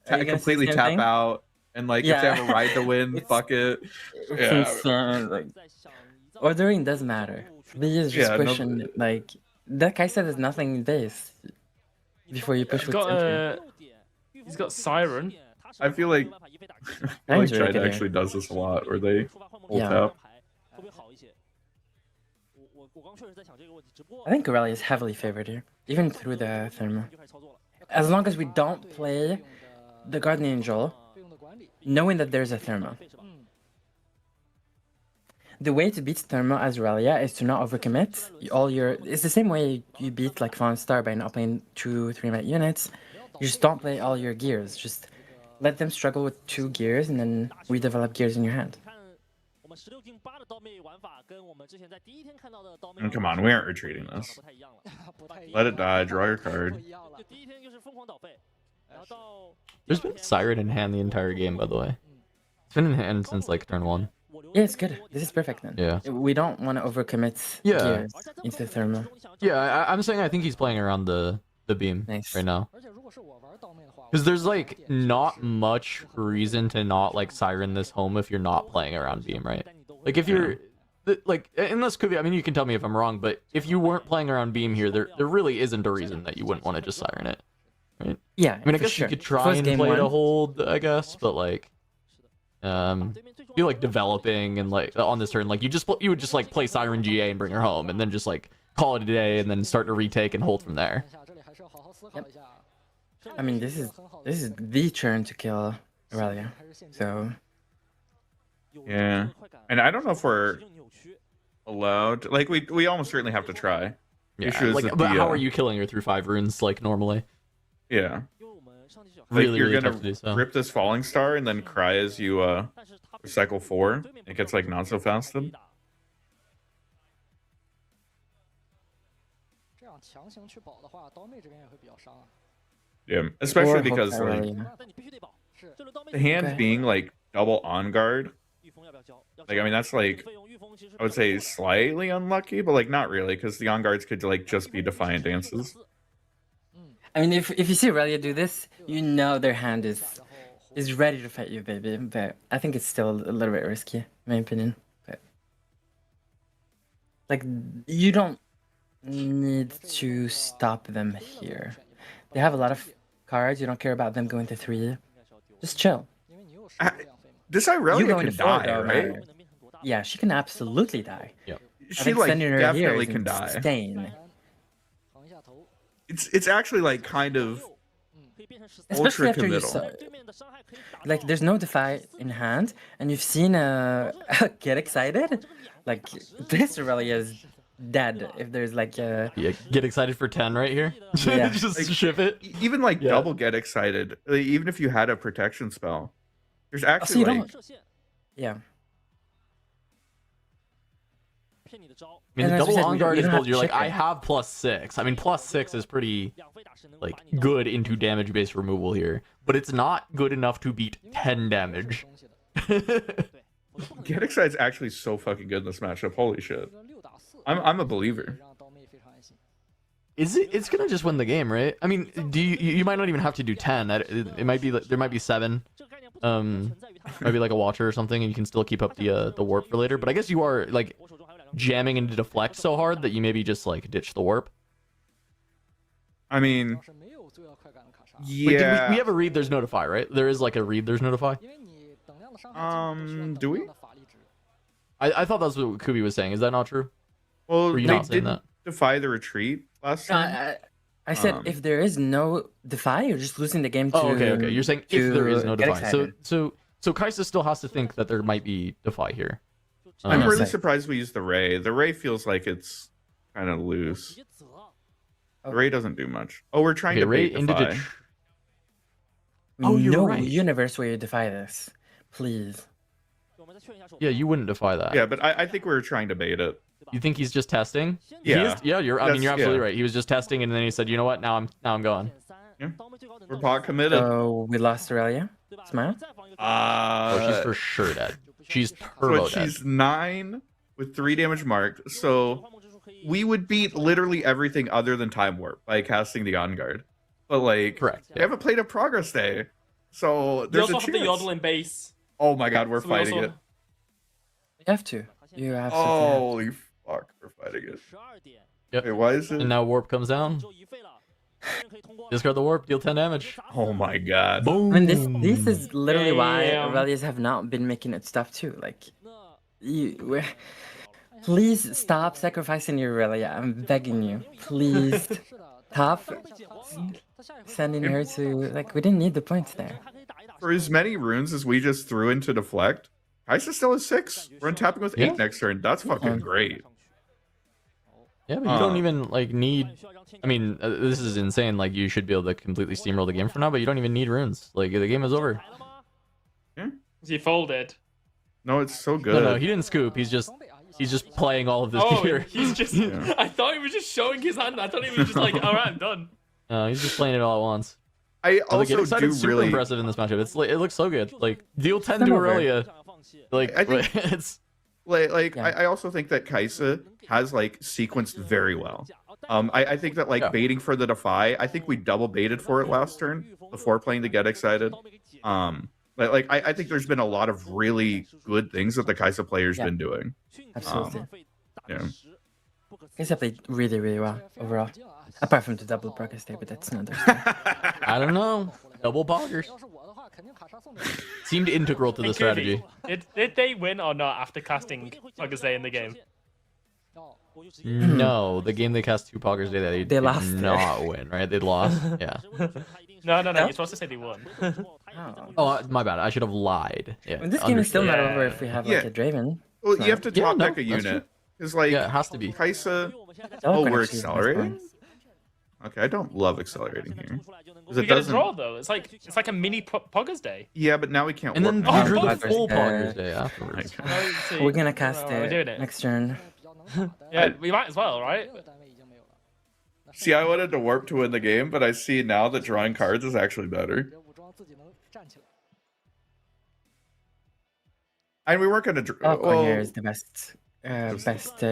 Are you gonna say completely the same tap thing? out and like if they Yeah. have a ride to win, It's- fuck it. It's Yeah. insane. Like, ordering does matter. We just Yeah, no- pushing like that Kai'Sa does nothing in this before you push He's with got center. he's got Siren. I feel like Ryan's really China good here. actually does this a lot, where they hold Yeah. tap. I think Corelli is heavily favored here, even through the Thermal. As long as we don't play the Guardian Angel, knowing that there's a Thermal. The way to beat Thermal as Aurelia is to not overcommit. It's the same way you beat like Fawn Star by not playing 2-3 mat units. You just don't play all your gears. Just let them struggle with 2 gears and then redevelop gears in your hand. And come on, we aren't retreating this. Let it die. Draw your card. There's been Siren in hand the entire game, by the way. It's been in hand since like turn 1. Yeah, it's good. This is perfect then. Yeah. We don't want to overcommit Yeah. gears into Thermal. Yeah, I'm saying I think he's playing around the beam Nice. right now. Because there's like not much reason to not like Siren this home if you're not playing around beam, right? Like if you're like unless Kuvi, I mean you can tell me if I'm wrong, but if you weren't playing around beam here, there really isn't a reason that you wouldn't want to just Siren it, right? Yeah, I mean I for guess sure. you could try First and game play to one. hold, I guess, but like you're like developing and like on this turn, like you would just like play Siren GA and bring her home, and then just like call it a day, and then start to retake and hold from there. Yep. I mean, this is the turn to kill Aurelia. So Yeah. And I don't know if we're allowed. Like we almost certainly have to try. Yeah, Issue is like, that but the, how are you killing her through 5 runes like normally? Yeah. Like Really, you're really gonna tough to do so. rip this falling star and then cry as you cycle 4. It gets like not so fasted. Yeah, especially Or because hook like Irelia. the hand Okay. being like double on guard. Like I mean that's like I would say slightly unlucky, but like not really because the on guards could like just be defiant dances. I mean, if you see Irelia do this, you know their hand is ready to fight you, baby. But I think it's still a little bit risky, in my opinion. But like, you don't need to stop them here. They have a lot of cards. You don't care about them going to 3. Just chill. This You Irelia going can to 4 die, don't right? matter. Yeah, she can absolutely die. I She think like sending her definitely here can is die. insane. It's actually like kind of Especially ultra after you committal. saw, like, there's no Defy in hand, and you've seen Get Excited. Like, this Irelia is dead if there's like a... Yeah, get excited for 10 right here. Yeah. Just Like, ship it. Even like Yeah. double get excited. Like, even if you had a protection spell, there's Oh, so actually you like don't... Yeah. I mean, And the as we double said, on you guard is don't have built. You're to like, chip I it. have +6. I mean, +6 is pretty like good into damage based removal here, but it's not good enough to beat 10 damage. get excited's actually so fucking good in this matchup. Holy shit. I'm a believer. Is it? It's gonna just win the game, right? I mean, do you might not even have to do 10. It might be like, there might be 7. Maybe like a watcher or something, and you can still keep up the warp for later. But I guess you are like jamming into deflect so hard that you maybe just like ditch the warp. I mean, Wait, yeah. we have a read. There's notify, right? There is like a read. There's notify. Do we? I thought that's what Kuvi was saying. Is that not true? Well, Were you they not saying did that? defy the retreat last time. I said if there is no Defy, you're just losing the game to... Oh, okay. You're saying if there is no Get defy. Excited. So Kaisa still has to think that there might be defy here. I'm know, really say. surprised we used the Ray. The Ray feels like it's kind of loose. The Ray doesn't do much. Oh, we're trying Okay, to Ray bait into defy. Oh, you're no right. universe where you defy this. Please. Yeah, you wouldn't defy that. Yeah, but I think we were trying to bait it. You think he's just testing? He Yeah. is, yeah. I mean, you're absolutely yeah. right. He was just testing, and then he said, "You know what? Now I'm going." We're pot committed. So we lost Aurelia. Smile. Oh, she's for sure dead. She's So turbo dead. she's 9 with 3 damage marked. So we would beat literally everything other than time warp by casting the on guard. But like, Correct. we haven't played a progress day, so You there's also a have the chance. yodeling base. Oh my god, we're So we fighting also- it. You have to. You absolutely have to. Holy fuck, we're fighting it. Yep. Wait, why is it? And now warp comes down. Discard the warp, deal 10 damage. Oh my god. Boom. I mean, this is literally why Damn. Aurelias have not been making it stuff too. Like, please stop sacrificing your Aurelia. I'm begging you. Please stop sending her to... Like, we didn't need the points there. For as many runes as we just threw into deflect, Kaisa still has 6. We're untapping with 8 Yeah. next turn. That's fucking great. Yeah, but you don't even like need. I mean, this is insane. Like, you should be able to completely steamroll the game for now, but you don't even need runes. Like, the game is over. He folded. No, it's so good. No, he didn't scoop. He's just playing all of this Oh, gear. he's just. Yeah. I thought he was just showing his hand. I thought he was just like, all right, I'm done. He's just playing it all at once. I Oh, the Get also Excited do super really. impressive in this matchup. It's like, it looks so good. Like, deal 10 to Come over. Aurelia. Like, I think- it's Yeah. I also think that Kaisa has like sequenced very well. I think that like Yeah. baiting for the defy, I think we double baited for it last turn before playing the Get Excited. I think there's been a lot of really good things that the Kaisa player's Yeah. been doing. Absolutely. Yeah. Kaisa played really, really well overall. Apart from the double progress there, but that's another. I don't know. Double poggers seemed integral to the Hey, strategy. Kuvi, Did they win or not after casting August Day in the game? No, the game they cast 2 poggers today, they did lost. not win, right? They lost. Yeah. No. No? You're supposed to say they won. Oh, my bad. I should have lied. Yeah. And this game is still not Yeah. over if we have like Yeah. a Draven. Well, you have to Yeah, top no, deck a that's unit. Because like Yeah, it has to be. Kaisa. That Oh, one we're actually is nice accelerating? points. Okay, I don't love accelerating here. 'Cause We it get a doesn't. draw though. It's like a mini Poggers Day. Yeah, but now we can't And then warp you now. drew the Poggers full Day. poggers day afterwards. We're gonna cast We're doing it it. next turn. Yeah, we might as well, right? See, I wanted to warp to win the game, but I see now that drawing cards is actually better. 别武装自己能站起来。 And we weren't gonna. Spellcorn here is the best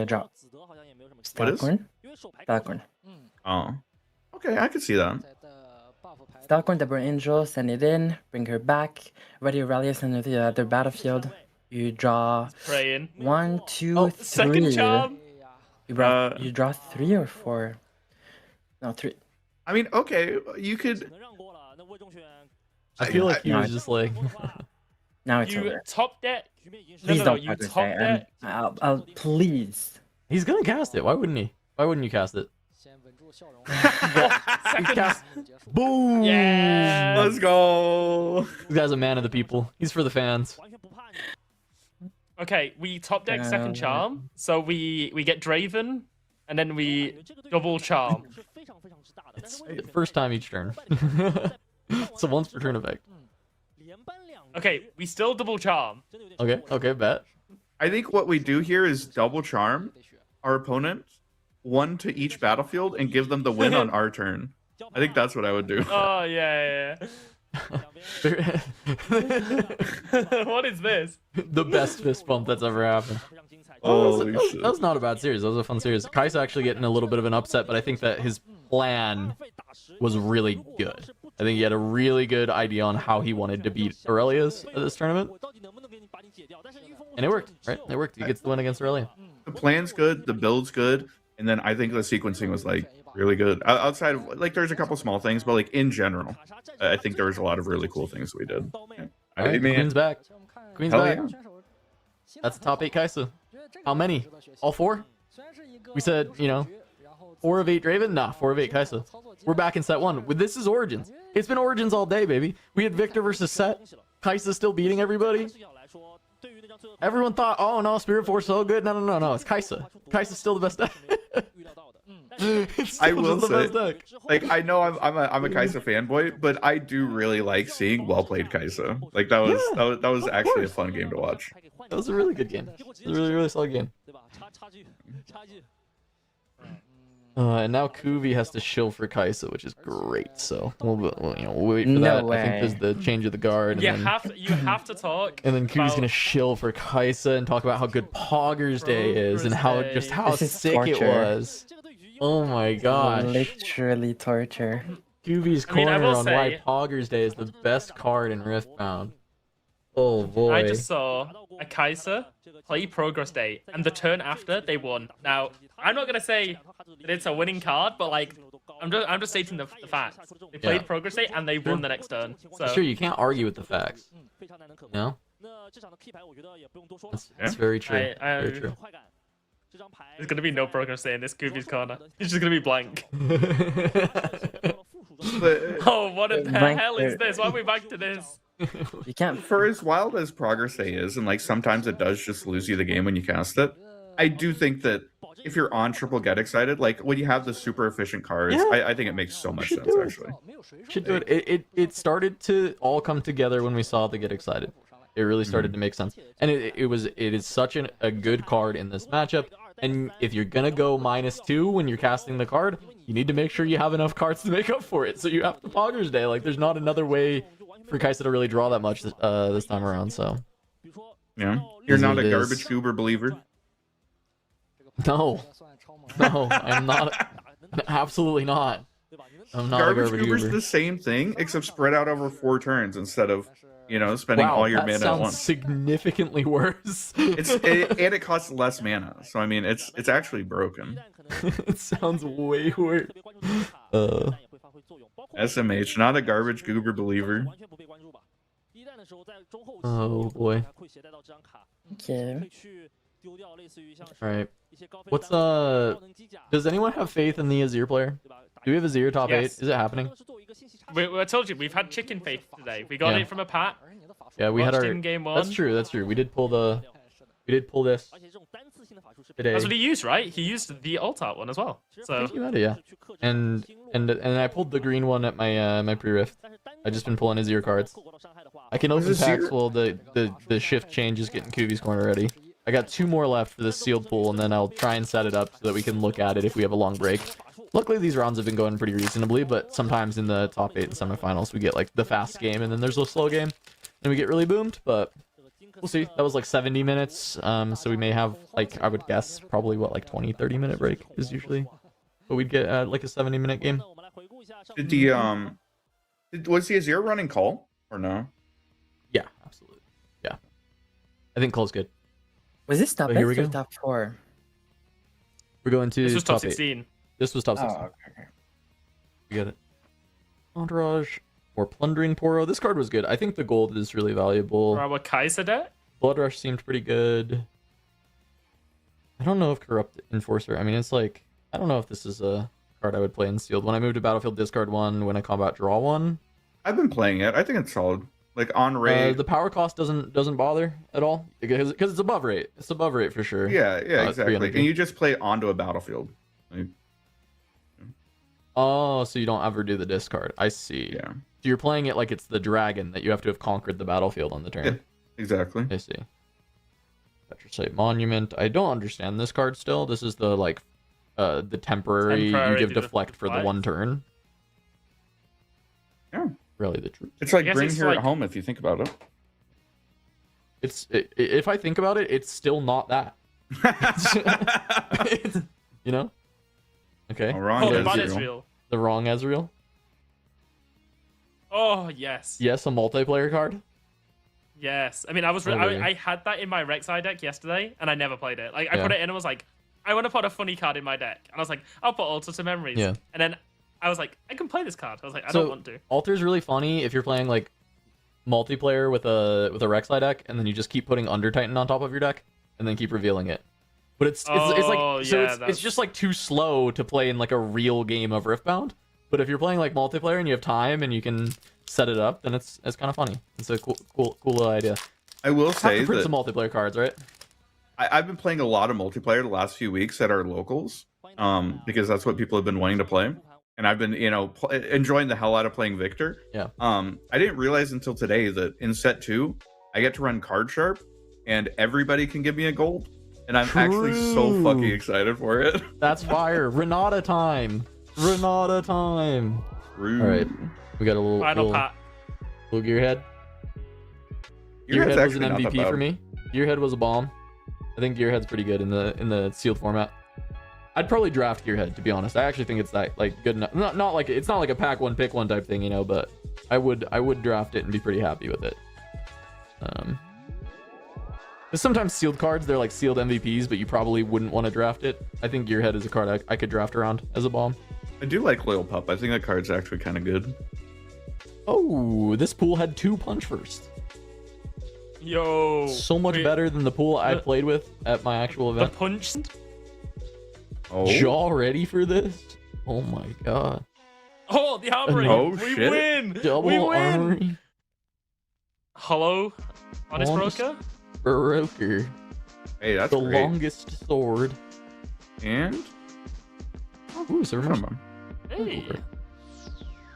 drop. 子德好像也没有什么 What is? Spellcorn? 因为手牌 Spellcorn. 嗯， Oh, okay, I could see that. 在的 buff 牌。 Spellcorn, the Burn Angel, send it in, bring her back, ready Aurelius under the other battlefield. You draw Praying. 1, 2, Oh, 3. second charm. 哎呀， You draw 3 or 4? No, 3. I mean, okay, you 只 could. 能让过了，那魏忠选 I feel like he No, was just like, 国的话， Now it's You over. top deck. 局面已经是 Please no, don't you Progress top Day. I'll please. he's gonna cast it. Why wouldn't he? Why wouldn't you cast it? 先稳住笑容。 He cast. 结束。 Boom! Yeah. Let's go. This guy's a man of the people. He's for the fans. 完全不怕你。 Okay, we top deck second charm, so we get Draven, and then we 这个对于 double charm. 是非常非常之大的，但 It's 是魏忠选 first time each turn. It's a once per turn effect. 连扳两局 Okay, we still double charm. 真的有点 Okay, 超过了 okay, bet. I think what we do here is double charm 得学。 our opponent, one to each battlefield, and give them the win on our turn. I think that's what I would do. Oh yeah, yeah. yeah. What is this? The best fist bump that's ever happened. 非常精彩。 Holy that shit. was not a bad series. That was a fun series. Kai's actually getting a little bit of an upset, but I think that his plan was really good. I think he had a really good idea on how he wanted to beat Aurelius at this tournament. 我到底能不能给你把你解掉？但是御风 And it worked, right? It worked. He gets the win against Aurelia. The plan's good, the build's good, and then I think the sequencing was like really good. Outside of like, there's a couple small things, but like in general, I think there was a lot of really cool things we did. 刀妹 I Alright, mean, Queen's back. 而且我们看 Queen's Hell back. yeah. 选手新 That's the top 8 Kaisa. 觉得这个 How many? 值得学习 All 4? 虽然是一个 We said, 流手 you know, 局然后 4 of 8 Draven? Nah, 4 of 8 Kaisa. We're back in set 1. This is Origins. It's been Origins all day, baby. We had Victor versus Set. Kaisa still beating everybody. 视角来说，对于那张最后 Everyone thought, oh no, Spiritforged so good. No. It's Kaisa. Kaisa's still the best deck. 预料到的，但是 It's I still will just the best say- deck. like I know I'm a Kaisa fanboy, but I do really like seeing well played Kaisa. Like that was actually a fun game to watch. That was a really good game. It was a really, really solid game. 对吧？差距。And now Kuvi has to shill for Kaisa, which is great. So we'll wait for No that. I way. think there's the change of the guard. And You then, have to talk. and then Kuvi's about- gonna shill for Kaisa and talk about how good Poggers Day is and how Day. just how This is sick it torture. was. Oh my gosh. Literally torture. Kuvi's I mean, I corner will on why say- Poggers Day is the best card in Riftbound. Oh boy. I just saw a Kaiser play Progress Day, and the turn after they won. Now, I'm not gonna say that it's a winning card, but like, I'm just stating the facts. They played Yeah. Progress Day and they won the next turn. So Sure, you can't argue with the facts. 非常难能可贵。 No, 那这场的 key 牌，我觉得也不用多说了。 that's very true. I- Very true. 快感，这张牌 there's gonna be no Progress Day in this Kuvi's corner. It's just gonna be blank. But Oh, what the Blank hell is there. this? Why are we back to this? You can't. for as wild as Progress Day is, and like sometimes it does just lose you the game when you cast it, I do think that if you're on triple get excited, like when you have the super efficient cards, Yeah. I think it makes so much should sense do it. actually. 没有水手 Should do it. It started to all come together when we saw the Get Excited. It really started to make sense, and it is such a good card in this matchup. And if you're gonna go -2 when you're casting the card, you need to make sure you have enough cards to make up for it. So you have to Poggers Day. Like there's not another way for Kaisa to really draw that much this time around. So 比如说， Yeah, you're Is not what a it is. garbage goober believer. no, 算超猛。 no, I'm not. Absolutely not. 对吧？你能 I'm not a Garbage garbage goober's goober. the same thing except spread out over 4 turns instead of spending Wow, all your that mana at sounds once. significantly worse. And it costs less mana, so I mean it's actually broken. 一旦可能 It sounds way worse. 特别关注这个卡，但也会发挥作用。包括 SMH, not a garbage goober believer. 完全不被关注吧？一旦的时候，在中后期， Oh, boy. 会携带到这张卡， Okay. 可以去丢掉类似于像是 All right. 一些高飞 What's 弹高能机甲， Does anyone have faith in the Azir player? 对吧？ Do we have Azir top 8? Yes. Is it happening? 是作为一个信息差 I told you we've had chicken faith today. We got Yeah. it from a pack. 而你的法术 Yeah, we had Watched our. in game 1. That's true. That's true. We did pull the. 是的， We did pull this 而且这种单次性的法术是 today. That's what he used, right? He used the alt art one as well. I So think you had it, yeah. 是去克制 And 经络 and I pulled the green one at my my pre-rift. 但是单 I just been pulling Azir cards. 扣过到伤害的话 I can open Is packs Azir- while the shift change is getting Kuvi's corner ready. I got 2 more left for this sealed pool, and then I'll try and set it up so that we can look at it if we have a long break. Luckily, these rounds have been going pretty reasonably, but sometimes in the top 8 and semifinals, we get like the fast game, and then there's a slow game, and we get really boomed. But we'll see. That was like 70 minutes, so we may have, like, I would guess probably what, like 20-30 minute break is usually, but we'd get like a 70-minute game. Did the was the Azir running call or no? Yeah, absolutely. Yeah, I think Cole's good. Was this top Oh, here 8 we or go. top 4? We're going to This was top 8. 16. This was top 16. Oh, okay. We got it. Entourage or Plundering Poro. This card was good. I think the gold is really valuable. Our Kaiser deck? Blood Rush seemed pretty good. I don't know if Corrupt Enforcer. I mean, it's like, I don't know if this is a card I would play in sealed. When I move to battlefield, discard 1. When I combat, draw 1. I've been playing it. I think it's solid. Like on raid. The power cost doesn't bother at all because it's above rate. It's above rate for sure. Yeah, exactly. 300. And you just play it onto a battlefield. Like, Oh, so you don't ever do the discard. I see. yeah, So you're playing it like it's the dragon that you have to have conquered the battlefield on the turn. Yeah. exactly. I see. Petrosite Monument. I don't understand this card still. This is the like the temporary you Temporary give to deflect for the deflect. 1 turn. Yeah. Really the truth. It's like guess bring it's here like- at home if you think about it. If I think about it, it's still not that. You know? Okay. All wrong. Oh, the Ezreal. mod is real. The wrong Ezreal. Oh, yes. Yes, a multiplayer card. Yes. I mean, I was Totally. I had that in my Rek'Sai deck yesterday, and I never played it. Like, I Yeah. put it in and was like, I want to put a funny card in my deck. And I was like, I'll put Altar to Memories. Yeah. And then I was like, I can play this card. I was like, I So- don't want to. Altar's really funny if you're playing like multiplayer with a Rek'Sai deck, and then you just keep putting Under Titan on top of your deck, and then keep revealing it. But it's Oh, like so yeah, it's that's- just like too slow to play in like a real game of Riftbound. But if you're playing like multiplayer and you have time and you can set it up, then it's kind of funny. It's a cool little idea. I will Have say to print that some multiplayer cards, right? I've been playing a lot of multiplayer the last few weeks at our locals, because that's what people have been wanting to play, and I've been, enjoying the hell out of playing Victor. Yeah. I didn't realize until today that in set 2, I get to run Card Sharp, and everybody can give me a gold, and I'm actually so True. fucking excited for it. That's fire. Renata time. Renata time. True. All right. We got a Final pack. little Gearhead. Gearhead's Gearhead was an actually not that MVP for bad. me. Gearhead was a bomb. I think Gearhead's pretty good in the sealed format. I'd probably draft Gearhead, to be honest. I actually think it's that like good enough. Not like it's not like a pack one pick one type thing, but I would draft it and be pretty happy with it. Because sometimes sealed cards, they're like sealed MVPs, but you probably wouldn't want to draft it. I think Gearhead is a card I could draft around as a bomb. I do like Loyal Pup. I think that card's actually kind of good. Oh, this pool had 2 punch first. Yo. So much wait, better than the pool I played with at my actual The event. punch. Oh, Jaw ready for this? Oh my god. Oh, the armory. Oh, we shit. win. Double we win. armory. Hello, honest Honest- broker. Broker. hey, that's The great. longest sword. And Ooh, Server. Hey.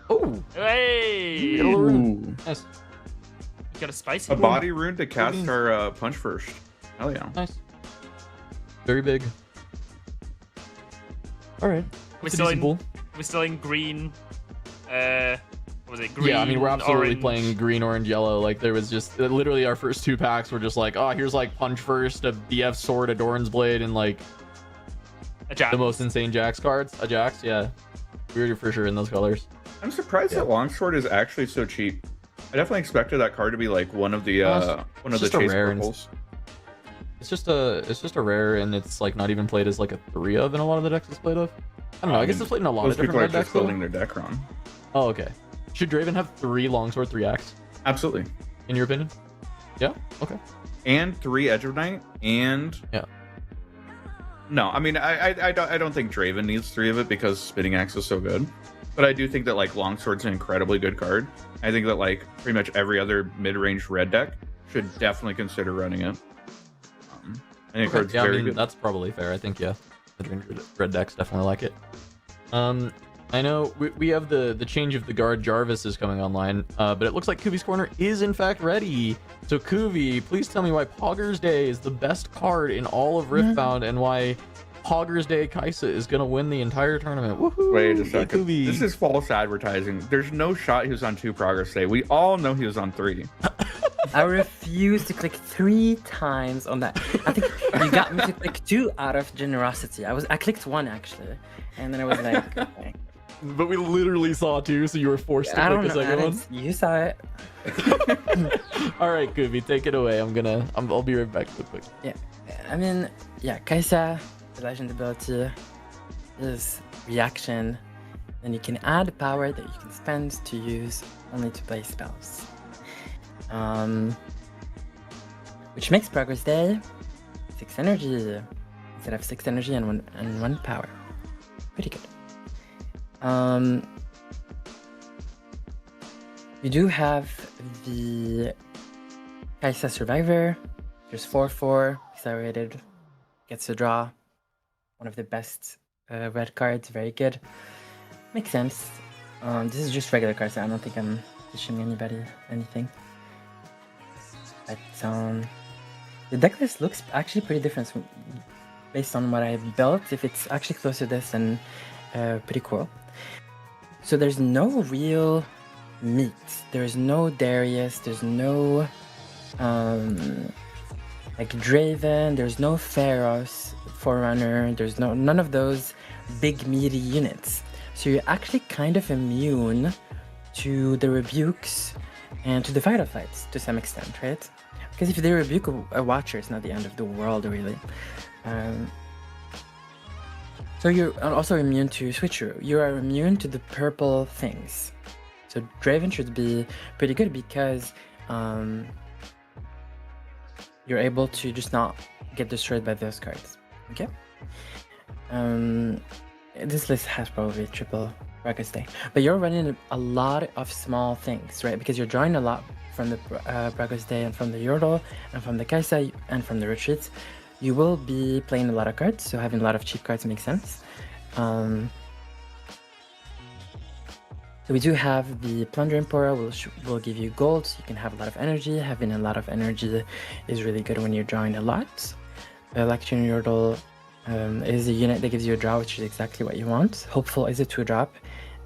Oh, Hey. got a little rune. ooh, Nice. You got a spicy a one? body rune to cast Beans. our punch first. Hell yeah. Nice. Very big. Alright. We're It's a still decent in. pool. We're still in green. What was it? Green. Yeah, I mean, we're absolutely orange. playing green, orange, yellow. Like, there was just literally our first 2 packs were just like, oh, here's like punch first, a DF sword, a Doran's blade, and like A jack. the most insane Jax cards. A Jax, yeah. We're for sure in those colors. I'm surprised that Longsword is actually so cheap. I definitely expected that card to be like one of the it's chase just a rare purples. It's just a rare, and it's like not even played as like a 3 of in a lot of the decks it's played of. I don't know. I guess it's played in a lot Those of different people are red just decks. Though. building their deck wrong. Oh, okay. Should Draven have 3 longsword, 3 axe? Absolutely. In your opinion? Yeah. Okay. And 3 Edge of Night and Yeah. No, I mean I don't think Draven needs 3 of it because Spinning Axe is so good. But I do think that like Longsword's an incredibly good card. I think that like pretty much every other mid-range red deck should definitely consider running it. I think the card's Yeah, I very mean good. that's probably fair. I think the red decks definitely like it. I know we have the change of the guard Jarvis is coming online, but it looks like Kuvi's Corner is in fact ready. So Kuvi, please tell me why Poggers Day is the best card in all of Riftbound and why Hoggers Day Kaisa is gonna win the entire tournament. Woohoo! Wait a Yay, second. Kuvi. This is false advertising. There's no shot he was on 2 Progress Day. We all know he was on 3. I refuse to click 3 times on that. I think you got me to click 2 out of generosity. I clicked 1 actually, and then I was like, okay. But we literally saw 2, so you were forced to I click don't the know. second one. You saw it. All right, Kuvi, take it away. I'll be right back real quick. Yeah, I mean, yeah, Kaisa, the legend ability is reaction. Then you can add power that you can spend to use only to play spells. Which makes Progress Day 6 energy instead of 6 energy and 1 power. Pretty good. You do have the Kaisa Survivor. There's 4/4 accelerated, gets to draw. One of the best red cards, very good. Makes sense. This is just regular cards, so I don't think I'm teaching anybody anything. But the deck list looks actually pretty different based on what I built. If it's actually close to this, then pretty cool. So there's no real meat. There's no Darius. There's no like Draven. There's no Pharos, Forerunner. There's none of those big meaty units. So you're actually kind of immune to the rebukes and to the vital fights to some extent, right? Because if they rebuke a Watcher, it's not the end of the world, really. So you're also immune to Switcheroo. You are immune to the purple things. So Draven should be pretty good because you're able to just not get destroyed by those cards. Okay? This list has probably triple Progress Day. But you're running a lot of small things, right? Because you're drawing a lot from the Progress Day and from the Yordle and from the Kaisa and from the retreats. You will be playing a lot of cards, so having a lot of cheap cards makes sense. So we do have the Plunder Emperor will give you gold, so you can have a lot of energy. Having a lot of energy is really good when you're drawing a lot. Electron Yordle is a unit that gives you a draw, which is exactly what you want. Hopeful is a 2-drop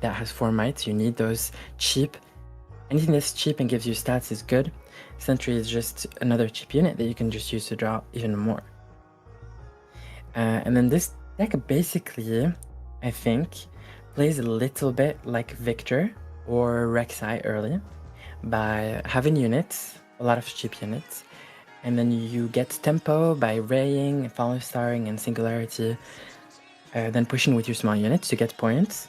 that has 4 might. You need those cheap. Anything that's cheap and gives you stats is good. Sentry is just another cheap unit that you can just use to draw even more. And then this deck basically, I think, plays a little bit like Victor or Rek'Sai early by having units, a lot of cheap units, and then you get tempo by raying, follow starring, and singularity, then pushing with your small units to get points.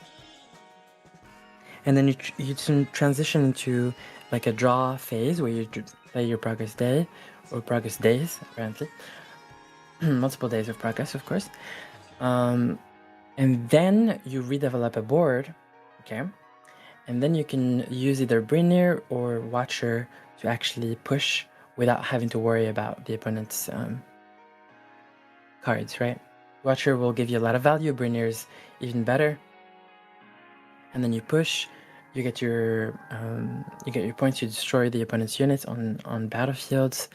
And then you transition into like a draw phase where you play your Progress Day, or Progress Days, apparently. Multiple days of progress, of course. And then you redevelop a board, okay? And then you can use either Brynir or Watcher to actually push without having to worry about the opponent's cards, right? Watcher will give you a lot of value, Brynir's even better. And then you push, you get your points, you destroy the opponent's units on battlefields.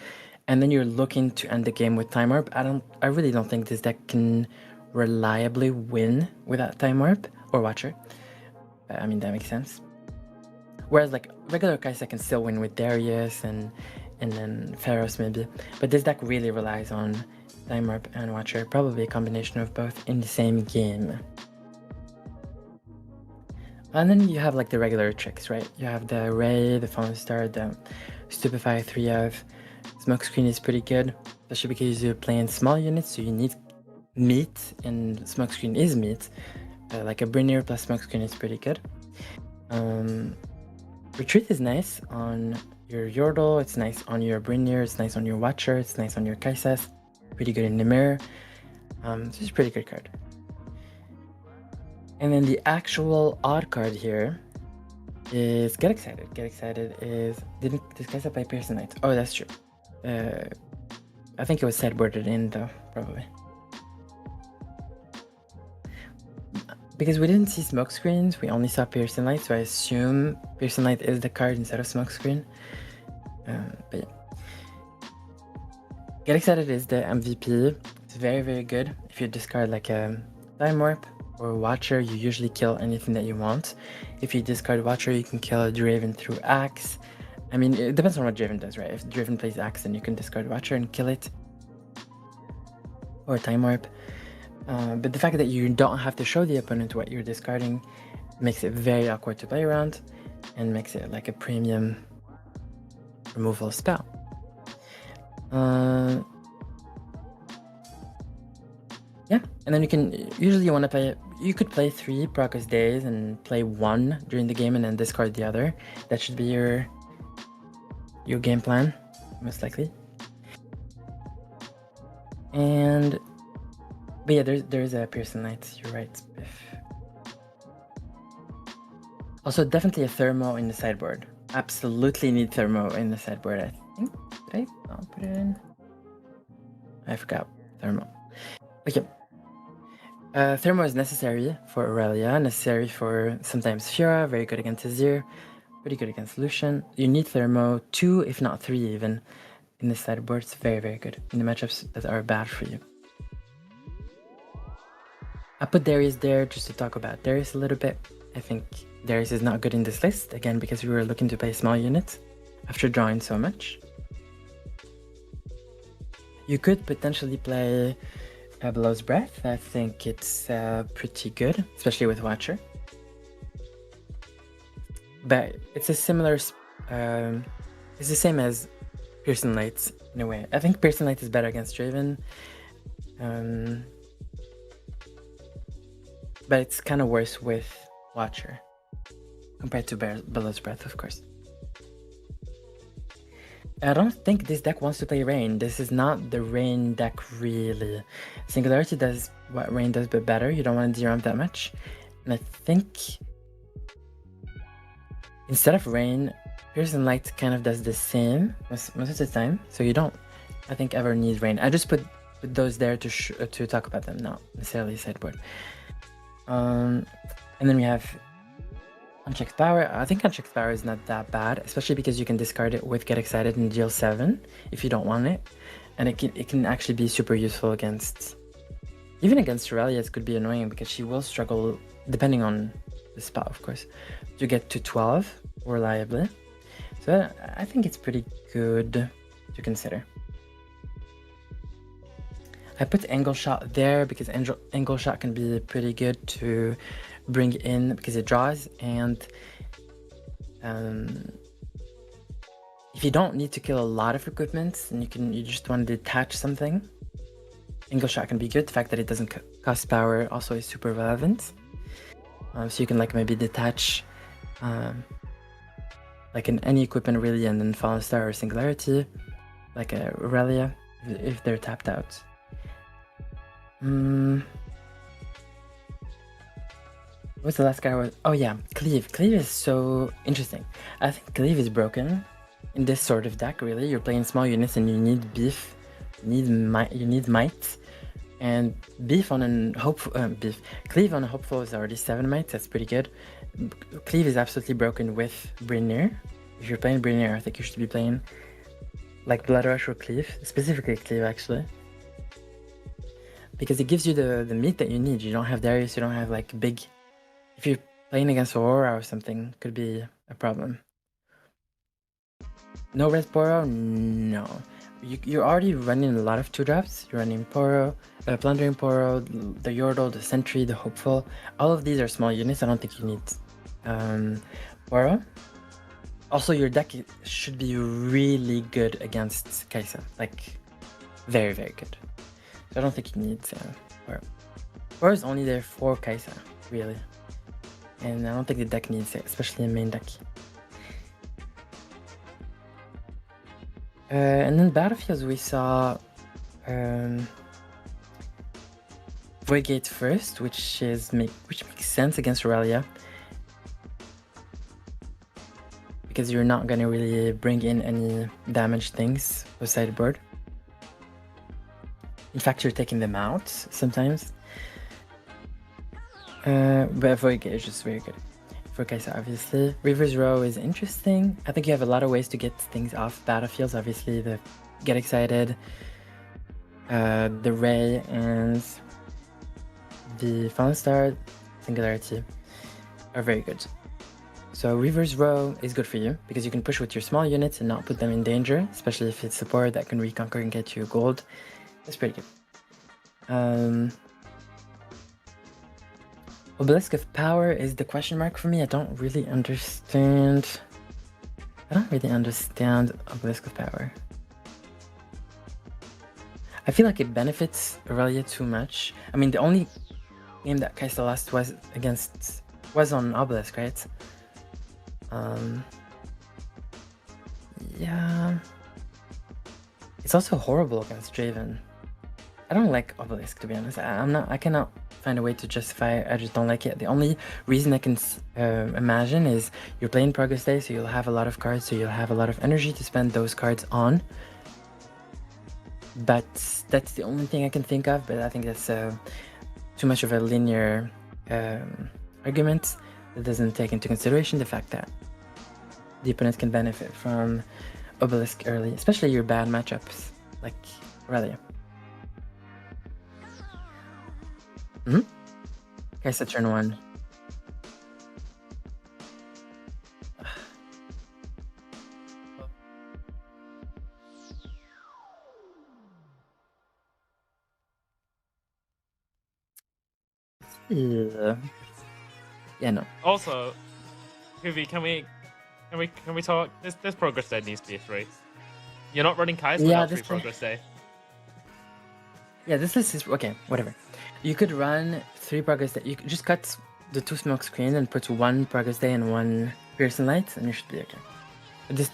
And then you're looking to end the game with Time Warp. I really don't think this deck can reliably win without Time Warp or Watcher. I mean, that makes sense. Whereas like regular Kaisa can still win with Darius and then Pharos maybe. But this deck really relies on Time Warp and Watcher. Probably a combination of both in the same game. And then you have like the regular tricks, right? You have the Ray, the Fallen Star, the Stupefy 3-of. Smokescreen is pretty good, especially because you're playing small units, so you need meat, and Smokescreen is meat. Like a Brynir plus Smokescreen is pretty good. Retreat is nice on your Yordle, it's nice on your Brynir, it's nice on your Watcher, it's nice on your Kaisas. Pretty good in the mirror. This is a pretty good card. And then the actual odd card here is Get Excited. Get Excited is... Didn't this Kaisa play Pearson Knight? Oh, that's true. I think it was sideboarded in though, probably. Because we didn't see Smokescreens, we only saw Pearson Light, so I assume Pearson Light is the card instead of Smokescreen. But yeah. Get Excited is the MVP. It's very, very good. If you discard like a Time Warp or Watcher, you usually kill anything that you want. If you discard Watcher, you can kill a Draven through Axe. I mean, it depends on what Draven does, right? If Draven plays Axe, then you can discard Watcher and kill it. Or Time Warp. But the fact that you don't have to show the opponent what you're discarding makes it very awkward to play around and makes it like a premium removal spell. Yeah, and then you can usually you want to play. You could play 3 Progress Days and play 1 during the game and then discard the other. That should be your game plan, most likely. And but yeah, there's a Pearson Knight. You're right, Biff. Also, definitely a Thermo in the sideboard. Absolutely need Thermo in the sideboard. I think. Did I not put it in? I forgot Thermo. Okay. Thermo is necessary for Aurelia, necessary for sometimes Fiora, very good against Azir, pretty good against Lucian. You need Thermo 2, if not 3 even, in the sideboard. It's very, very good in the matchups that are bad for you. I put Darius there just to talk about Darius a little bit. I think Darius is not good in this list, again, because we were looking to play small units after drawing so much. You could potentially play Below's Breath. I think it's pretty good, especially with Watcher. But it's a similar, it's the same as Pearson Lights in a way. I think Pearson Light is better against Draven. But it's kind of worse with Watcher compared to Below's Breath, of course. I don't think this deck wants to play Rain. This is not the Rain deck, really. Singularity does what Rain does, but better. You don't want to DRM that much. And I think instead of Rain, Pearson Light kind of does the same most of the time. So you don't, I think, ever need Rain. I just put those there to talk about them, not necessarily sideboard. And then we have Unchecked Power. I think Unchecked Power is not that bad, especially because you can discard it with Get Excited and deal 7 if you don't want it. And it can actually be super useful against, even against Aurelia. It could be annoying because she will struggle, depending on the spot, of course, to get to 12 reliably. So I think it's pretty good to consider. I put Angle Shot there because Angle Shot can be pretty good to bring in because it draws, and if you don't need to kill a lot of equipment and you just want to detach something, Angle Shot can be good. The fact that it doesn't cost power also is super relevant. So you can like maybe detach like in any equipment really, and then Fallen Star or Singularity, like a Aurelia if they're tapped out. What's the last guy? Oh yeah, Cleave. Cleave is so interesting. I think Cleave is broken in this sort of deck, really. You're playing small units and you need beef, you need might. And beef on an hopeful, Cleave on a hopeful is already 7 might, that's pretty good. Cleave is absolutely broken with Brynir. If you're playing Brynir, I think you should be playing like Blood Rush or Cleave, specifically Cleave actually. Because it gives you the meat that you need. You don't have Darius, you don't have like big... If you're playing against Aurora or something, could be a problem. No Red Poro? No. You're already running a lot of 2-drops. You're running Poro, Plundering Poro, the Yordle, the Sentry, the Hopeful. All of these are small units. I don't think you need Poro. Also, your deck should be really good against Kai'Sa. Like, very, very good. So I don't think you need Poro. Poro is only there for Kai'Sa, really. And I don't think the deck needs it, especially in main deck. And then battlefields we saw Voidgate first, which makes sense against Aurelia. Because you're not gonna really bring in any damaged things with sideboard. In fact, you're taking them out sometimes. But Voidgate is just very good. For Kai'Sa, obviously. River's Row is interesting. I think you have a lot of ways to get things off battlefields. Obviously, the Get Excited. the Ray and the Fallen Star Singularity are very good. So reverse row is good for you because you can push with your small units and not put them in danger, especially if it's support that can reconquer and get you gold. That's pretty good. Obelisk of Power is the question mark for me. I don't really understand Obelisk of Power. I feel like it benefits Aurelia too much. I mean, the only game that Kaisa lost was on Obelisk, right? Yeah. It's also horrible against Draven. I don't like Obelisk, to be honest. I cannot find a way to justify it. I just don't like it. The only reason I can imagine is you're playing Progress Day, so you'll have a lot of cards, so you'll have a lot of energy to spend those cards on. But that's the only thing I can think of, but I think that's too much of a linear argument that doesn't take into consideration the fact that the opponent can benefit from Obelisk early, especially your bad matchups, like Aurelia. Okay, so turn 1. Yeah, no. Also, Kuvi, can we talk? This progress day needs to be a 3. You're not running Kai's without 3 progress day. Yeah, this list is okay. Whatever. You could run 3 progress day. You could just cut the 2 smoke screen and put 1 progress day and 1 piercing light, and you should be okay.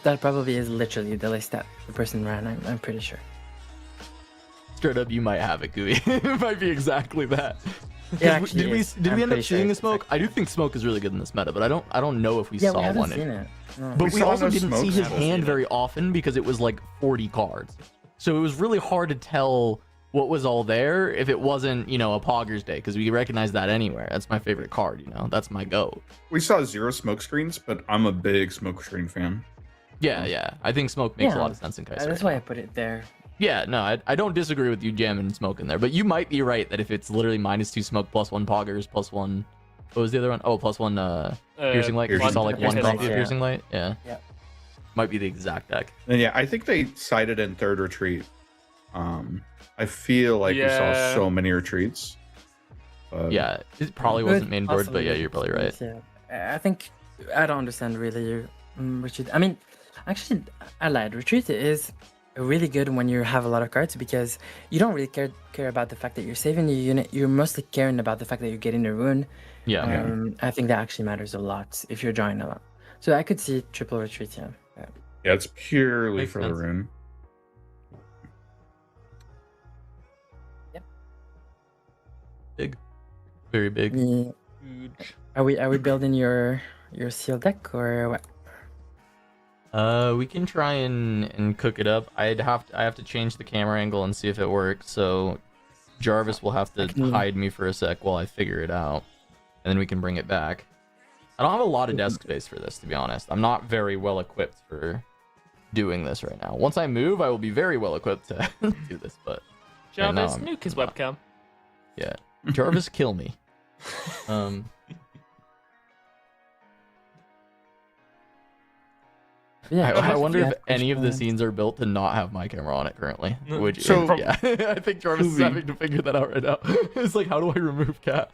That probably is literally the list that the person ran. I'm pretty sure. Straight up, you might have it, Kuvi. It might be exactly that. Yeah, actually, did we end up seeing a smoke? I do think smoke is really good in this meta, but I don't know if we saw we haven't one. Seen it. No. But we also no didn't see his smokes. hand very often because it was like 40 cards. So it was really hard to tell what was all there if it wasn't, a Poggers Day, because we recognize that anywhere. That's my favorite card, That's my go. We saw 0 smoke screens, but I'm a big smoke screen fan. Yeah. I think smoke makes a lot of sense in Kaiser. That's why I put it there. Yeah, no, I don't disagree with you jamming smoke in there, but you might be right that if it's literally -2 smoke plus 1 Poggers plus 1, what was the other one? Oh, plus 1 piercing light. You saw like 1 piercing copy light, of piercing light. Yeah. Might be the exact deck. And yeah, I think they cited in third retreat. I feel like we saw so many retreats. Yeah, it probably wasn't main board, but yeah, you're probably right. Yeah. I think I don't understand really retreat. I mean, actually, I lied. Retreat is really good when you have a lot of cards because you don't really care about the fact that you're saving your unit. You're mostly caring about the fact that you're getting a rune. Yeah. I think that actually matters a lot if you're drawing a lot. So I could see triple retreat. Yeah, it's purely Makes for sense. the rune. Yep. Big, very big. Yeah. Huge. Are we building your seal deck or what? We can try and cook it up. I have to change the camera angle and see if it works. So Jarvis will have to hide me for a sec while I figure it out, and then we can bring it back. I don't have a lot of desk space for this, to be honest. I'm not very well equipped for doing this right now. Once I move, I will be very well equipped to do this. But right now, Jarvis, nuke his webcam. Yeah, Jarvis, kill me. Yeah, I wonder if any of the scenes are built to not have my camera on it currently. Which, So- yeah, I think Jarvis is Kuvi. having to figure that out right now. It's like, how do I remove Cat?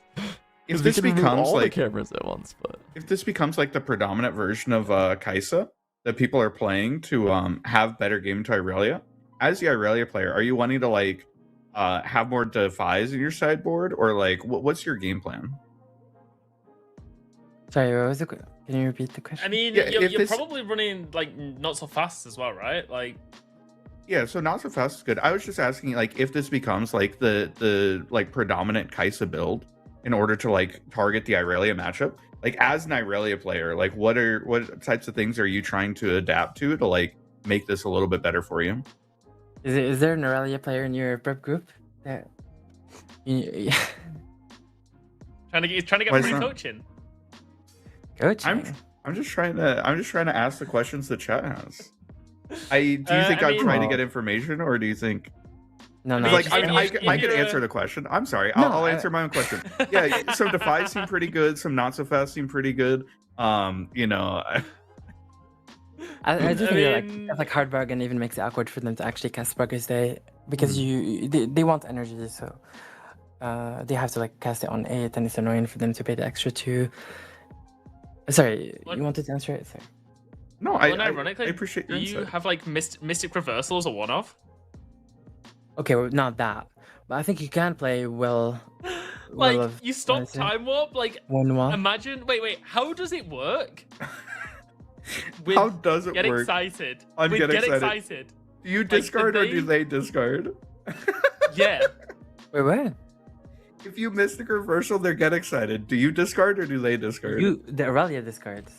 If 'Cause we this can remove becomes all the like cameras at once, but if this becomes like the predominant version of Kaisa that people are playing to have better game to Irelia, as the Irelia player, are you wanting to like have more defies in your sideboard, or like what's your game plan? Sorry, what was the Can you repeat the question? I mean, Yeah, you're if this- probably running like not so fast as well, right? Like, Yeah, so not so fast is good. I was just asking like if this becomes like the like predominant Kaisa build in order to like target the Irelia matchup. Like as an Irelia player, like what types of things are you trying to adapt to like make this a little bit better for you? Is there an Aurelia player in your prep group? That yeah. trying to get Why free not? coaching. Coaching. I'm just trying to ask the questions the chat has. Do you think I I'm mean- trying to get information, or do you think No, no. Like, just- I could answer the question. I'm sorry. I'll answer my own question. Yeah, some Defies seem pretty good. Some Not So Fast seem pretty good. You know, I do I think mean- that, like hard bargain even makes it awkward for them to actually cast Progress Day because they want energy, so they have to like cast it on 8, and it's annoying for them to pay the extra 2. Sorry, What? you wanted to answer it? Sorry. no, Well, I ironically, appreciate do your you insight. have like Mystic Reversal as a one-off? Okay, well, not that, but I think you can play well. Like, of you stop Fantasy. Time Warp? Like, 1-1. imagine... Wait, how does it work? How does it Get work? excited. I'm With Get Get Excited. Excited. Do you the discard or do name- they discard? Yeah. Wait, what? If you Mystic Reversal, they Get Excited. Do you discard or do they discard? The Aurelia discards.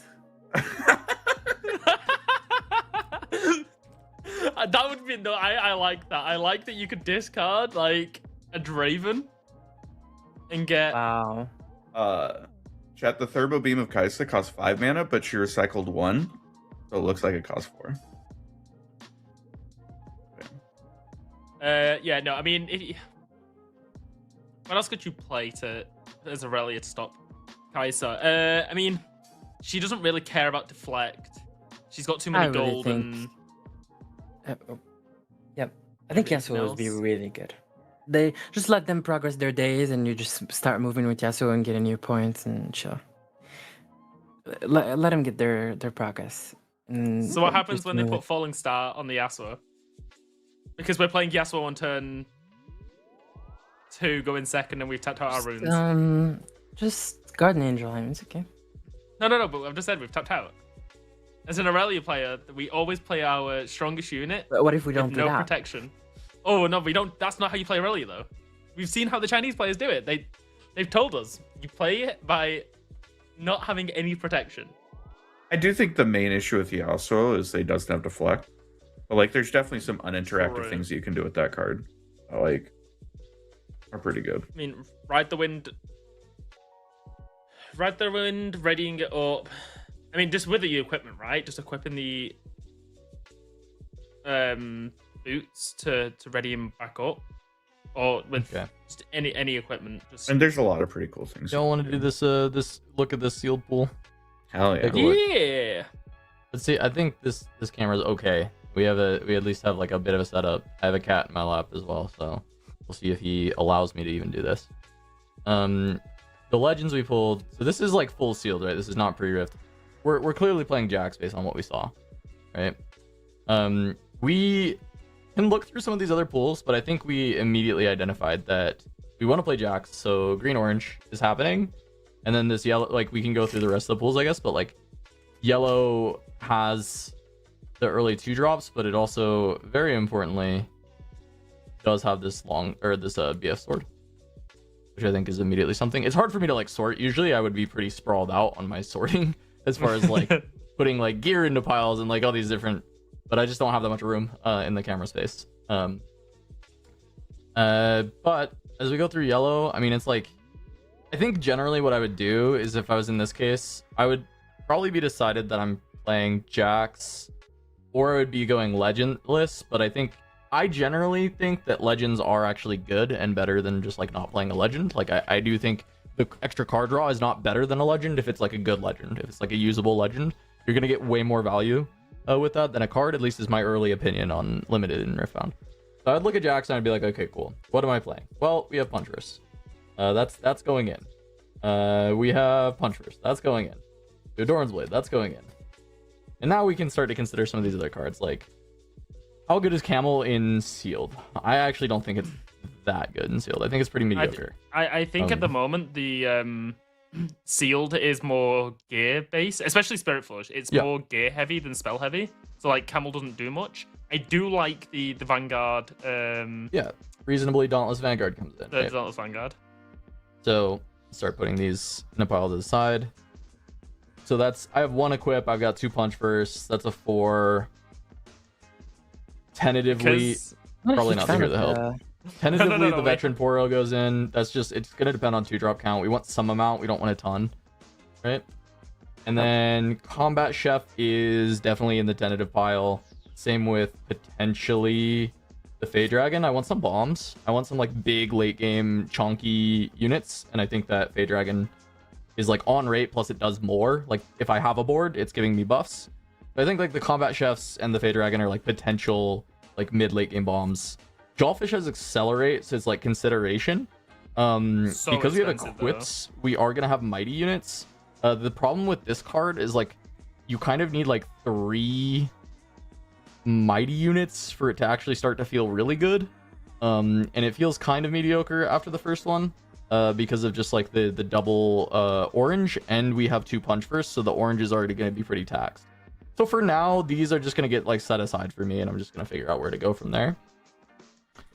That would be... No, I like that. I like that you could discard, like, a Draven and get... Wow. Chat, the Turbo Beam of Kaisa costs 5 mana, but she recycled 1. So it looks like it costs 4. Yeah, no, I mean... What else could you play as Aurelia to stop Kaisa? I mean, she doesn't really care about deflect. She's got too many I really gold think- and... Yep. I think Everything Yasuo would be else. really good. They just let them progress their days, and you just start moving with Yasuo and getting new points and chill. Let them get their progress. And So what happens just when they move put it. Falling Star on the Yasuo? Because we're playing Yasuo on turn 2, going second, and we've tapped out our runes. Just Garden Angel. I mean, it's okay. No, but I've just said we've tapped out. As an Aurelia player, we always play our strongest unit But what if we don't with do no that? protection. Oh no, we don't. That's not how you play Aurelia though. We've seen how the Chinese players do it. They've told us you play it by not having any protection. I do think the main issue with Yasuo is they doesn't have deflect. But like, there's definitely some uninteractive True. things you can do with that card. That, like, are pretty good. I mean, ride the wind, readying it up. I mean, just with the equipment, right? Just equipping the boots to ready him back up, or with Okay. just any equipment. Just And there's a lot of pretty cool things. Y'all want to do this? This look at this sealed pool. Hell yeah. Take a look. yeah. Let's see. I think this camera's okay. We at least have like a bit of a setup. I have a cat in my lap as well, so we'll see if he allows me to even do this. The legends we pulled. So this is like full sealed, right? This is not pre-rift. We're clearly playing Jax based on what we saw, right? We can look through some of these other pools, but I think we immediately identified that we want to play Jax. So green orange is happening, and then this yellow. Like we can go through the rest of the pools, I guess, but like yellow has the early 2 drops, but it also very importantly does have this BF sword, which I think is immediately something. It's hard for me to like sort. Usually I would be pretty sprawled out on my sorting as far as like putting like gear into piles and like all these different, but I just don't have that much room in the camera space. But as we go through yellow, I mean, it's like, I think generally what I would do is if I was in this case, I would probably be decided that I'm playing Jax, or I would be going legendless. But I generally think that legends are actually good and better than just like not playing a legend. Like I do think the extra card draw is not better than a legend if it's like a good legend. If it's like a usable legend, you're gonna get way more value with that than a card. At least is my early opinion on limited and Riftbound. So I'd look at Jax and I'd be like, okay, cool. What am I playing? Well, we have Punch Verse. That's going in. We have Punch Verse. That's going in. We have Doran's Blade. That's going in. And now we can start to consider some of these other cards. Like, how good is Camel in Sealed? I actually don't think it's that good in Sealed. I think it's pretty mediocre. I think at the moment the Sealed is more gear based, especially Spiritforged. It's more gear heavy than spell heavy. So like Camel doesn't do much. I do like the Vanguard. Yeah, reasonably Dauntless Vanguard comes in. The Right? Dauntless Vanguard. So start putting these in a pile to the side. So I have 1 equip. I've got 2 Punch Verse. That's a 4. Tentatively, Because probably not the Here to Help. Tentatively, No, the wait. Veteran Poro goes in. That's just, it's going to depend on 2-drop count. We want some amount. We don't want a ton. Right? And then Combat Chef is definitely in the tentative pile. Same with potentially the Fey Dragon. I want some bombs. I want some like big late game chunky units, and I think that Fey Dragon is like on rate, plus it does more. Like if I have a board, it's giving me buffs. So I think like the Combat Chefs and the Fey Dragon are like potential like mid late game bombs. Jawfish has Accelerate, so it's like consideration. Because we have equips, we are gonna have mighty units. The problem with this card is like you kind of need like 3 mighty units for it to actually start to feel really good. And it feels kind of mediocre after the first one, because of just like the double orange, and we have 2 punch first, so the orange is already going to be pretty taxed. So for now, these are just going to get like set aside for me, and I'm just going to figure out where to go from there.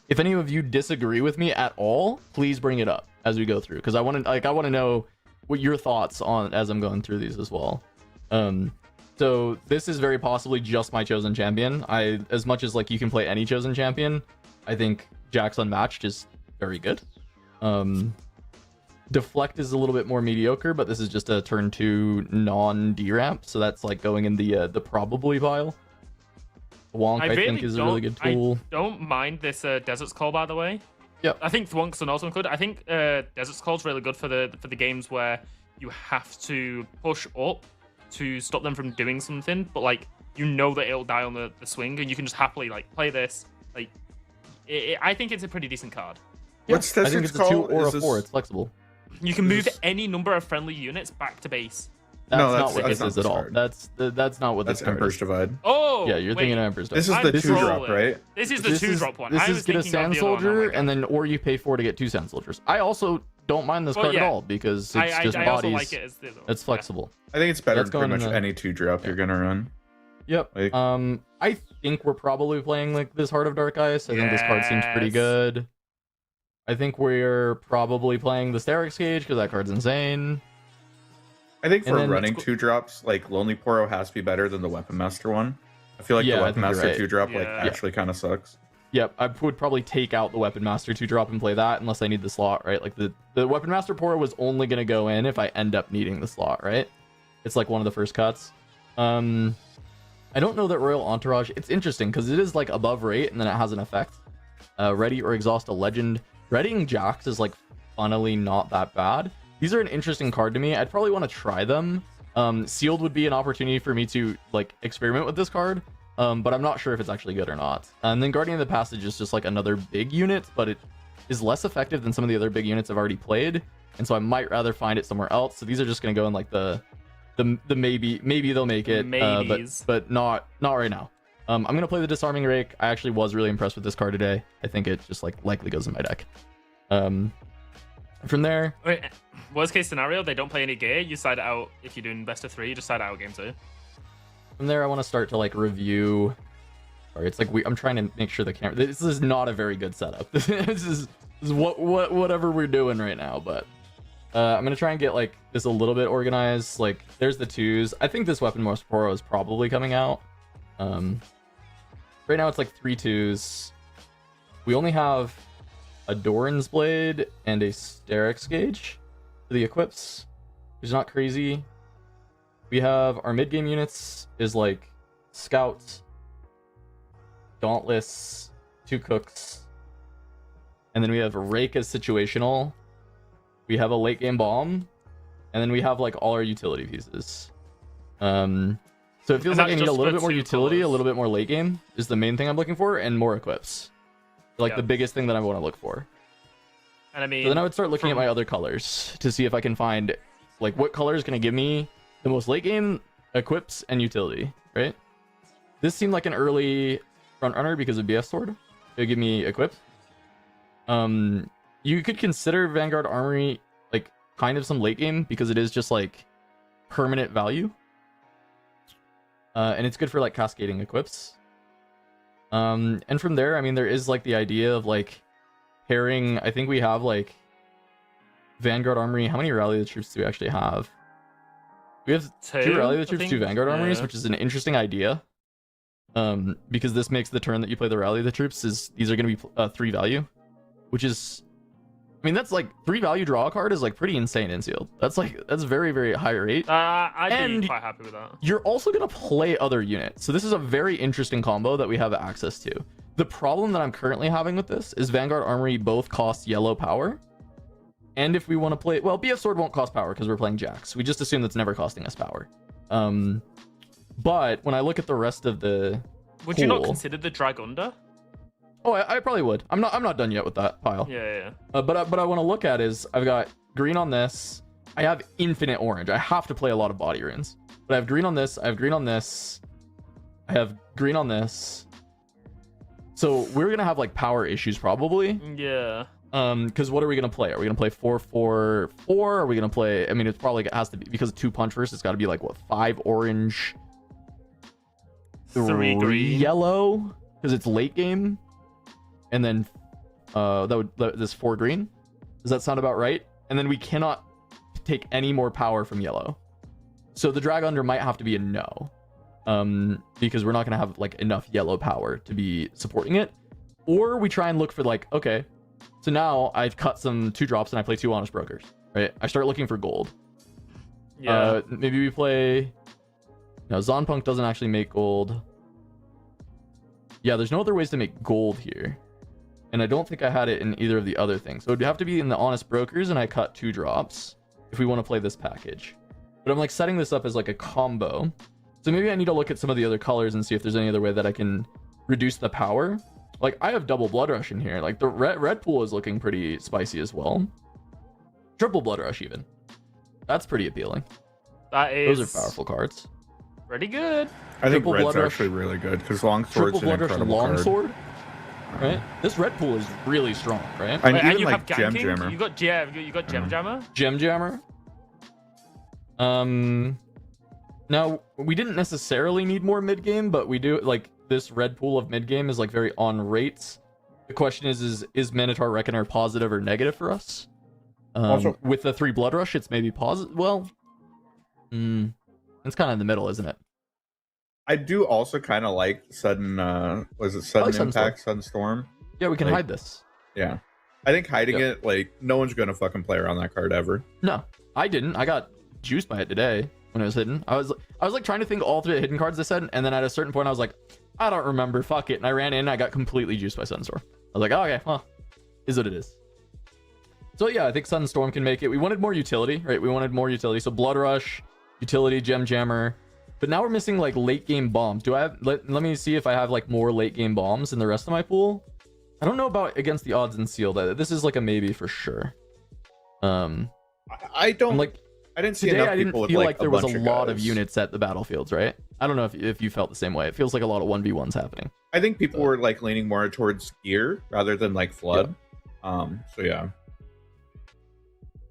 If any of you disagree with me at all, please bring it up as we go through, because I want to know what your thoughts on as I'm going through these as well. So this is very possibly just my chosen champion. As much as like you can play any chosen champion, I think Jack's Unmatched is very good. Deflect is a little bit more mediocre, but this is just a turn 2 non-D ramp, so that's like going in the probably pile. Wonk, I think, is a really good tool. I don't mind this Desert's Call, by the way. Yep. I think Thwonk's also included. I think Desert's Call is really good for the games where you have to push up to stop them from doing something, but like you know that it'll die on the swing, and you can just happily like play this. Like, I think it's a pretty decent card. What's I think it's a 2 or a 4. This... It's flexible. You can move any number of friendly units back to base. That's No, not what this is at all. card. That's not what That's this card Emperor's is. Divide. Oh, Yeah, you're thinking of Emperor's Divide. This is I'm the 2 drop, trolling. right? This is the 2-drop one. This I was is get a thinking of Sand the other one. Oh Soldier, my God. and then or you pay 4 to get 2 Sand Soldiers. I also don't mind this Well, card at yeah. all, because it's just I also bodies. like it as the other one. It's flexible. I think it's better Let's than go pretty much into the- any 2 drop you're gonna run. Yep. Like- I think we're probably playing like this Heart of Dark Ice. I think this card seems pretty Yes. good. I think we're probably playing the Sterix Cage because that card's insane. I think And for then- running 2 drops, like Lonely Poro has to be better than the Weapon Master one. I feel like Yeah, the I Weapon think you're Master right. 2 drop like Yeah. actually kind of sucks. Yep, I would probably take out the Weapon Master 2-drop and play that unless I need the slot, right? Like the Weapon Master Poro was only going to go in if I end up needing the slot, right? It's like one of the first cuts. I don't know that Royal Entourage, it's interesting because it is like above rate and then it has an effect. Ready or Exhaust a Legend. Readying Jax is like funnily not that bad. These are an interesting card to me. I'd probably want to try them. Sealed would be an opportunity for me to like experiment with this card. But I'm not sure if it's actually good or not. And then Guardian of the Passage is just like another big unit, but it is less effective than some of the other big units I've already played. And so I might rather find it somewhere else. So these are just going to go in like the maybe they'll make it, but not right now. I'm going to play the Disarming Rake. I actually was really impressed with this card today. I think it just like likely goes in my deck. From there, Wait, worst case scenario, they don't play any gear. You side it out. If you're doing best of 3, you just side out game 2. From there, I want to start to like review. Sorry, it's like I'm trying to make sure the camera. This is not a very good setup. this is whatever we're doing right now. But I'm gonna try and get like this a little bit organized. Like there's the 2s. I think this Weapon Master Poro is probably coming out. Right now it's like 3 2s. We only have a Doran's Blade and a Sterix Gauge for the equips, which is not crazy. We have our mid-game units is like Scouts, Dauntless, 2 Cooks, and then we have Rake as situational. We have a late-game Bomb, and then we have like all our utility pieces. So it feels like I need a little bit more utility, a little bit more late game is the main thing I'm looking for, and more equips. Like the biggest thing that I want to look for. And I mean, So then I would start looking at my other colors to see if I can find like what color is going to give me the most late game equips and utility, right? This seemed like an early front runner because of BF Sword. It would give me equip. You could consider Vanguard Armory like kind of some late game because it is just like permanent value. And it's good for like cascading equips. And from there, I mean, there is like the idea of like pairing. I think we have like Vanguard Armory. How many Rally the Troops do we actually have? We have 2 Rally the Troops, 2 Vanguard Armories, which is an interesting idea. Because this makes the turn that you play the Rally the Troops is these are going to be 3 value, which is, I mean, that's like 3 value draw a card is like pretty insane in sealed. That's very, very high rate. I'd be quite happy with that. You're also going to play other units. So this is a very interesting combo that we have access to. The problem that I'm currently having with this is Vanguard Armory both cost yellow power. And if we want to play, well, BF Sword won't cost power because we're playing Jax. We just assume that's never costing us power. But when I look at the rest of the Would you not consider the drag under? Oh, I probably would. I'm not done yet with that pile. Yeah. But I want to look at is I've got green on this. I have infinite orange. I have to play a lot of body runes. But I have green on this. I have green on this. I have green on this. So we're gonna have like power issues probably. Yeah. Because what are we gonna play? Are we gonna play 4-4-4? Are we gonna play? I mean, it probably has to be because of 2 punch first. It's got to be like what 5 orange, 3 green, yellow because it's late game, and then this 4 green. Does that sound about right? And then we cannot take any more power from yellow. So the drag under might have to be a no. Because we're not gonna have like enough yellow power to be supporting it. Or we try and look for like, okay, so now I've cut some 2 drops and I play 2 honest brokers, right? I start looking for gold. Yeah. Maybe we play. No, Zonpunk doesn't actually make gold. Yeah, there's no other ways to make gold here. And I don't think I had it in either of the other things. So it'd have to be in the honest brokers and I cut 2 drops if we want to play this package. But I'm like setting this up as like a combo. So maybe I need to look at some of the other colors and see if there's any other way that I can reduce the power. Like I have double blood rush in here. Like the red pool is looking pretty spicy as well. Triple blood rush even. That's pretty appealing. Those are powerful cards. Pretty good. I think Triple red's blood rush. actually really good because longsword's Triple an blood rush incredible card. longsword. Right? This red pool is really strong, right? And Wait, even you like have Gem ganking? Jammer. You got Gem Jammer? Gem Jammer. Now we didn't necessarily need more mid game, but we do like this red pool of mid game is like very on rates. The question is Minotaur Reckoner positive or negative for us? Also, with the 3 blood rush, it's maybe positive. Well, it's kind of in the middle, isn't it? I do also kind of like sudden was it sudden Sudden impact, sudden storm? Yeah, we can Like- hide this. Yeah. I think hiding Yeah. it, like, no one's gonna fucking play around that card ever. No, I didn't. I got juiced by it today when it was hidden. I was like trying to think of all 3 hidden cards I said, and then at a certain point I was like, I don't remember. Fuck it. And I ran in. And I got completely juiced by Sunstorm. I was like, oh, okay, well, is what it is. So yeah, I think Sunstorm can make it. We wanted more utility, right? We wanted more utility. So Blood Rush, utility, Gem Jammer. But now we're missing like late game bombs. Do I have? Let me see if I have like more late game bombs in the rest of my pool. I don't know about against the odds and seal. That this is like a maybe for sure. I don't I'm like. I didn't see Today, enough I didn't people with feel like like there was a bunch lot of guys. units at the battlefields, right? I don't know if you felt the same way. It feels like a lot of 1v1s happening. I think people were like leaning more towards gear rather than like flood. So yeah.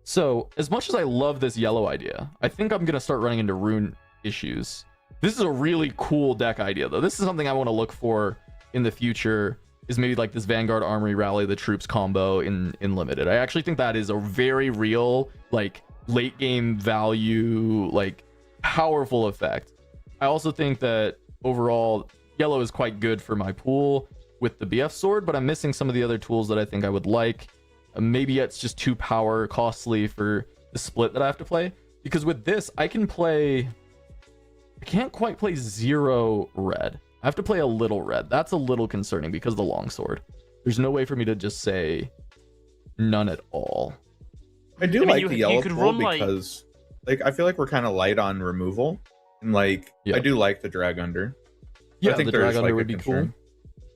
So as much as I love this yellow idea, I think I'm gonna start running into rune issues. This is a really cool deck idea, though. This is something I want to look for in the future. Is maybe like this Vanguard Armory Rally the Troops combo in limited. I actually think that is a very real like late game value, like powerful effect. I also think that overall yellow is quite good for my pool with the BF sword, but I'm missing some of the other tools that I think I would like. Maybe it's just too power costly for the split that I have to play, because with this I can't quite play 0 red. I have to play a little red. That's a little concerning because of the longsword. There's no way for me to just say none at all. I do I mean, like you- the you yellow could pool run, like- because like I feel like we're kind of light on removal, and like Yeah. I do like the drag under. Yeah, I think the there's drag under like a would be cool.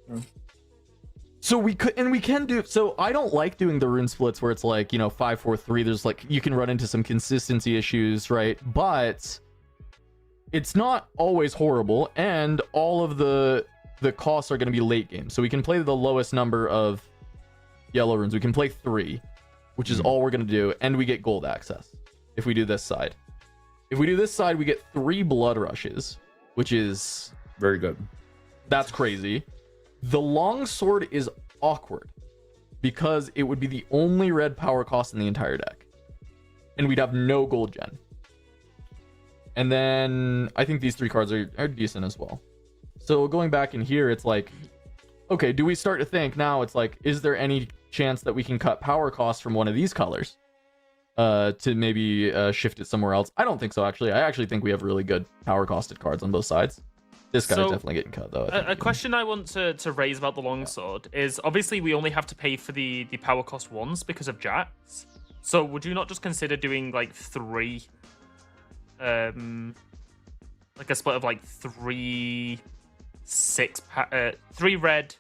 concern. So we can do. So I don't like doing the rune splits where it's like 5-4-3. There's like you can run into some consistency issues, right? But it's not always horrible, and all of the costs are going to be late game. So we can play the lowest number of yellow runes. We can play 3, which is all we're going to do, and we get gold access if we do this side. If we do this side, we get 3 blood rushes, which is Very good. that's crazy. The longsword is awkward because it would be the only red power cost in the entire deck, and we'd have no gold gen. And then I think these 3 cards are decent as well. So going back in here, it's like, okay, do we start to think now? It's like, is there any chance that we can cut power costs from one of these colors to maybe shift it somewhere else? I don't think so, actually. I actually think we have really good power costed cards on both sides. This guy's So, definitely getting cut though. A question I want to raise about the longsword is obviously we only have to pay for the power cost once because of Jax. So would you not just consider doing like 3, like a split of like 3, 6, 3 red,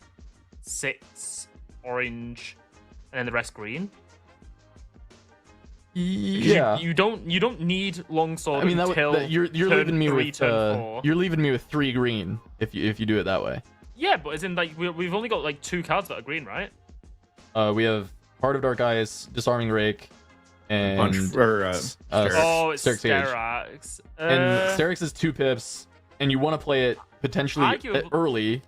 6 orange, and then the rest green? 'Cause Yeah. You don't need longsword I mean, until you're turn leaving me 3, with turn 4. you're leaving me with 3 green if you do it that way. Yeah, but as in like we've only got like 2 cards that are green, right? We have Heart of Dark Eyes, Disarming Rake, and Punch or Sterix. Oh, it's Sterix Gauge. Sterix. And Sterix is 2 pips, and you want to play it potentially Arguably- early.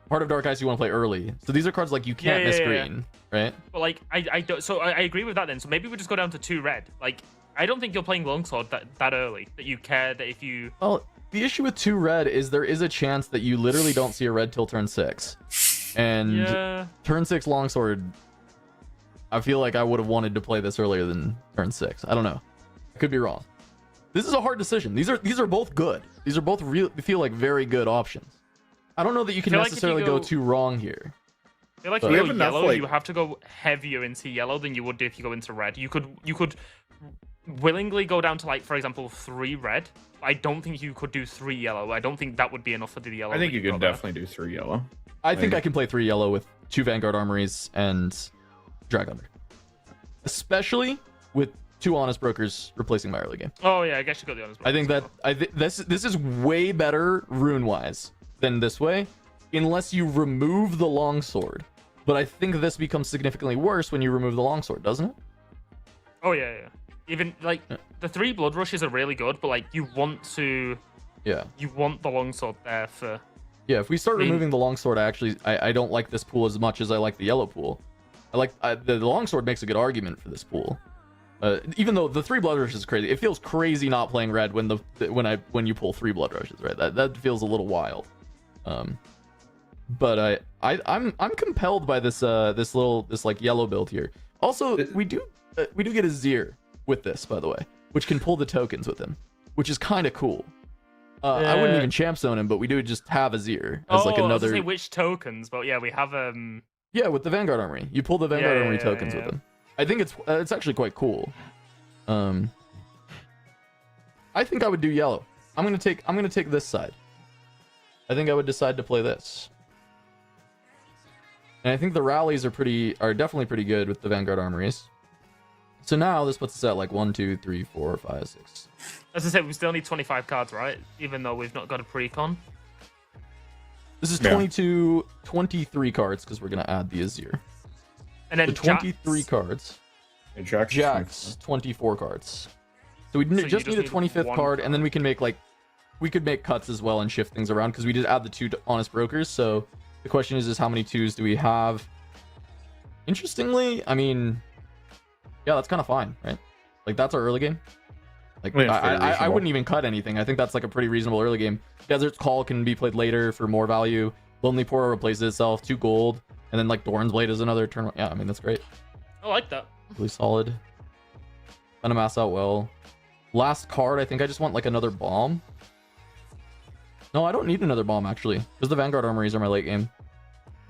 Heart of Dark Eyes you want to play early. So these are cards like you can't miss yeah. green, right? But like I don't. So I agree with that then. So maybe we just go down to 2 red. Like I don't think you're playing longsword that early. That you care that if you. Well, the issue with 2 red is there is a chance that you literally don't see a red till turn 6. And Yeah. turn 6 longsword, I feel like I would have wanted to play this earlier than turn 6. I don't know. I could be wrong. This is a hard decision. These are both good. These are both feel like very good options. I don't know that you can feel like if you necessarily go go- too wrong here. I feel like But- if We you have go enough, yellow, like- you have to go heavier into yellow than you would do if you go into red. You could willingly go down to like, for example, 3 red. I don't think you could do 3 yellow. I don't think that would be enough for the yellow. I think that you can got there. definitely do 3 yellow. I think Maybe. I can play 3 yellow with 2 Vanguard Armories and Drag Under. Especially with 2 Honest Brokers replacing my early game. Oh yeah, I guess you got the honest. I think that this is way better rune-wise than this way, unless you remove the longsword. But I think this becomes significantly worse when you remove the longsword, doesn't it? Oh yeah. Even like the 3 blood rushes are really good, but like you want the longsword there for. Yeah, if we start I mean- removing the longsword, I don't like this pool as much as I like the yellow pool. The longsword makes a good argument for this pool. Even though the 3 blood rushes is crazy, it feels crazy not playing red when you pull 3 blood rushes, right? That feels a little wild. But I'm compelled by this like yellow build here. Also, we do get a Zir with this, by the way, which can pull the tokens with him, which is kind of cool. I wouldn't even champ zone him, but we do just have a Zir as like I was another. gonna say which tokens, but yeah, we have Yeah, with the Vanguard Armory, you pull the Vanguard Armory yeah, tokens yeah. with him. I think it's actually quite cool. I think I would do yellow. I'm gonna take this side. I think I would decide to play this. And I think the rallies are definitely pretty good with the Vanguard Armories. So now this puts us at like 1, 2, 3, 4, 5, 6. As I said, we still need 25 cards, right? Even though we've not got a pre-con. This is Yeah. 23 cards because we're gonna add the Azir. And then So 23 Jax. cards. Yeah, Jax. Jax, 24 cards. So we So you just just need a need 25th one card, and then card. we could make cuts as well and shift things around because we did add the 2 Honest Brokers. So the question is how many 2s do we have? Interestingly, I mean, yeah, that's kind of fine, right? Like that's our early game. Like I mean, it's very I reasonable. wouldn't even cut anything. I think that's like a pretty reasonable early game. Desert's Call can be played later for more value. Lonely Poor replaces itself, 2 gold, and then like Doran's Blade is another turn. Yeah, I mean that's great. I like that. Really solid. Gonna mass out well. Last card, I think I just want like another bomb. No, I don't need another bomb actually, because the Vanguard Armories are my late game.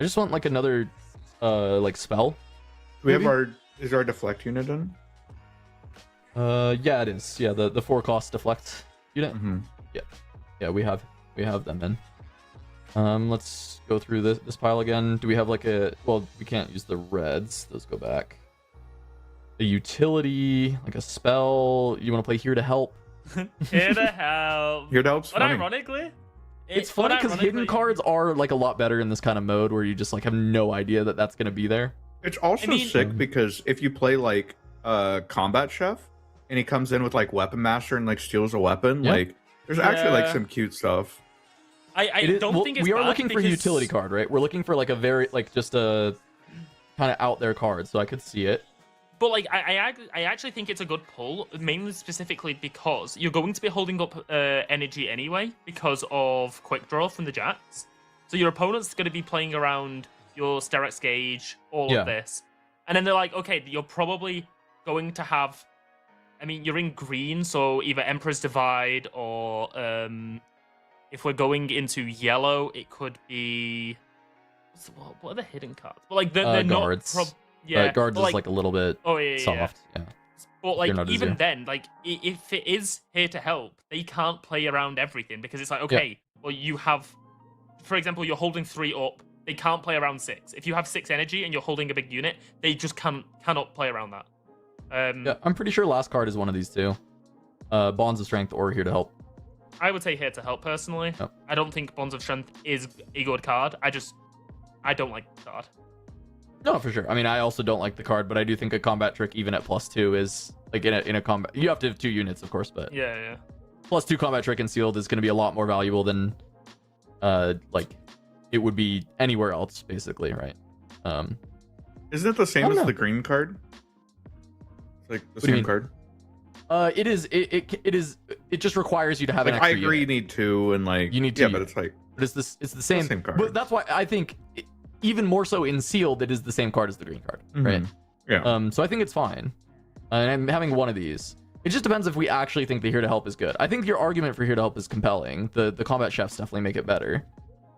I just want like another like spell. Do we have Maybe? is our deflect unit done? Yeah, it is. Yeah, the 4 cost deflect unit. Mm-hmm. Yeah, we have them in. Let's go through this pile again. Do we have like well, we can't use the reds. Those go back. A utility, like a spell. You want to play Here to Help? Here to help. Here to help's But funny. ironically, It's funny because hidden cards are like a lot better in this kind of mode where you just like have no idea that that's gonna be there. It's also I mean- sick because if you play like Combat Chef and he comes in with like Weapon Master and like steals a weapon, Yeah. like there's actually like Yeah. some cute stuff. I It is- don't well, think it's we are bad looking for a because- utility card, right? We're looking for like a very like just a kind of out there card, so I could see it. But like, I actually think it's a good pull, mainly specifically because you're going to be holding up energy anyway because of quick draw from the Jats. So your opponent's going to be playing around your Sterix Gauge, all Yeah. of this, and then they're like, okay, you're probably going to have. I mean, you're in green, so either Emperor's Divide or if we're going into yellow, it could be what are the hidden cards? Well, like they're guards. not. Yeah, guards but, is like a little bit soft. Yeah. But like not even Azir. then, like if it is here to help, they can't play around everything because it's like okay, well you have, for example, you're holding 3 up. They can't play around 6. If you have 6 energy and you're holding a big unit, they just cannot play around that. Yeah, I'm pretty sure last card is one of these two. Bonds of Strength or Here to Help. I would say Here to Help personally. Yep. I don't think Bonds of Strength is a good card. I don't like the card. No, for sure. I mean, I also don't like the card, but I do think a combat trick even at +2 is like in a combat. You have to have 2 units, of course, but Yeah. +2 combat trick and sealed is going to be a lot more valuable than like it would be anywhere else, basically, right? Isn't it the same I don't as know. the green card? It's like the do you same mean? card. It is. It is. It just requires you to have Like, an I extra agree, unit. you need 2, and like You need yeah, 2 but it's like But it's this. It's the same. same card. But that's why I think even more so in sealed, it is the same card as the green card, right? yeah. So I think it's fine. And I'm having one of these. It just depends if we actually think the Here to Help is good. I think your argument for Here to Help is compelling. The combat chefs definitely make it better.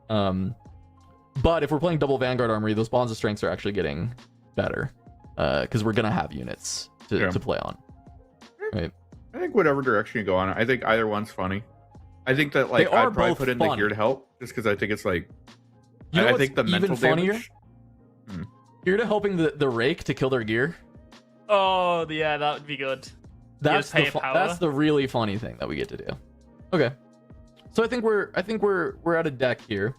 But if we're playing double Vanguard Armory, those Bonds of Strengths are actually getting better. Because we're gonna have units to play on. Right. I think whatever direction you go on, I think either one's funny. I think that like They are I'd probably both put in the funny. Here to Help just because I think it's like You know I what's think the even mental funnier? damage. Here to helping the rake to kill their gear. Oh yeah, that would be good. That's pay the a power. that's the really funny thing that we get to do. Okay, so I think we're at a deck here,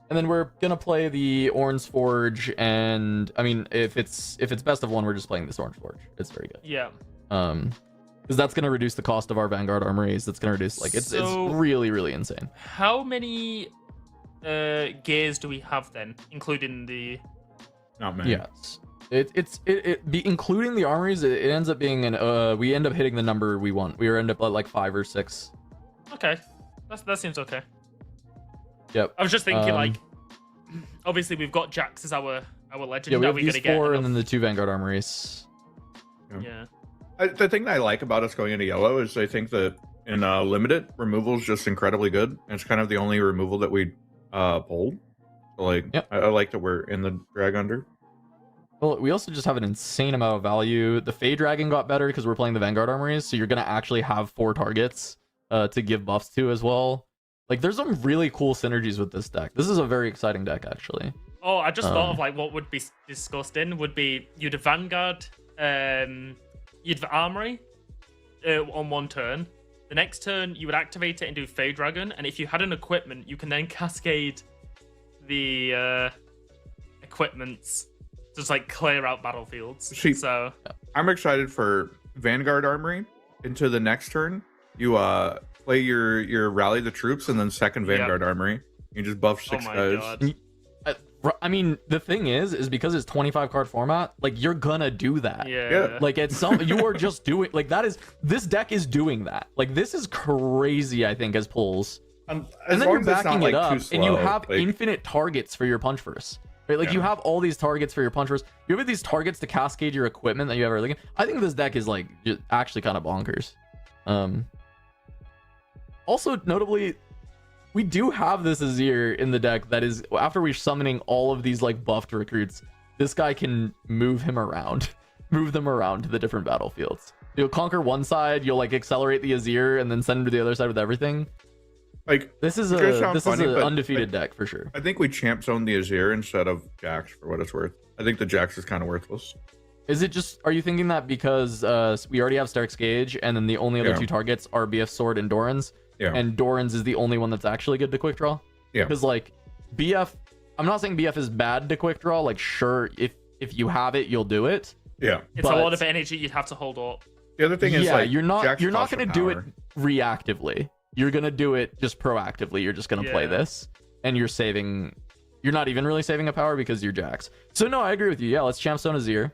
and then we're gonna play the Orange Forge, and I mean if it's best of one, we're just playing this Orange Forge. It's very good. Yeah. Because that's gonna reduce the cost of our Vanguard armories. That's gonna reduce it's So- really insane. How many gears do we have then, including the? Not many. Yes. Including the armories, it ends up being we end up hitting the number we want. We end up at like 5 or 6. Okay, that seems okay. Yep. I was just thinking like, obviously we've got Jax as our legend. Yeah, we Are have we these gonna get 4 and enough- then the 2 Vanguard armories. Yeah. The thing that I like about us going into yellow is I think that in limited, removal is just incredibly good. And it's kind of the only removal that we pulled. So, like, Yep. I like that we're in the drag under. Well, we also just have an insane amount of value. The Fey Dragon got better because we're playing the Vanguard armories, so you're gonna actually have 4 targets to give buffs to as well. Like, there's some really cool synergies with this deck. This is a very exciting deck, actually. Oh, I just thought of like what would be discussed in would be you'd have Vanguard, you'd have Armory on one turn. The next turn you would activate it and do Fey Dragon, and if you had an equipment, you can then cascade the equipments to just like clear out battlefields. See- So I'm excited for Vanguard Armory. Into the next turn, you play your Rally the Troops and then second Vanguard Armory. You just buff 6 oh my guys. god. I mean, the thing is because it's 25 card format, like, you're gonna do that. Yeah. Like, it's some you are just doing like that is this deck is doing that. Like, this is crazy, I think, as pulls. As And then long you're as it's not, backing like, it up, too and you slow, have like- infinite targets for your punch verse. Right? Like, you have all these targets for your punch verse. You have these targets to cascade your equipment that you have early game. I think this deck is like just actually kind of bonkers. Also, notably, we do have this Azir in the deck that is, after we're summoning all of these like buffed recruits, this guy can move them around to the different battlefields. You'll conquer one side, you'll like accelerate the Azir, and then send him to the other side with everything. Like, This is it's gonna a sound funny, an but, undefeated like, deck for sure. I think we champ zone the Azir instead of Jax for what it's worth. I think the Jax is kind of worthless. Is it just, are you thinking that because we already have Stark's Gauge, and then the only other 2 targets are BF Sword and Doran's, Yeah. and Doran's is the only one that's actually good to quick draw? Yeah. Because like BF, I'm not saying BF is bad to quick draw. Like, sure, if you have it, you'll do it. Yeah. It's a but- lot of energy you'd have to hold up. The other thing is, Yeah, like, you're not Jax going costs to some do it power. reactively. You're going to do it just proactively. You're just going to play Yeah. this, and you're not even really saving a power because you're Jax. So no, I agree with you. Yeah, let's champ zone Azir.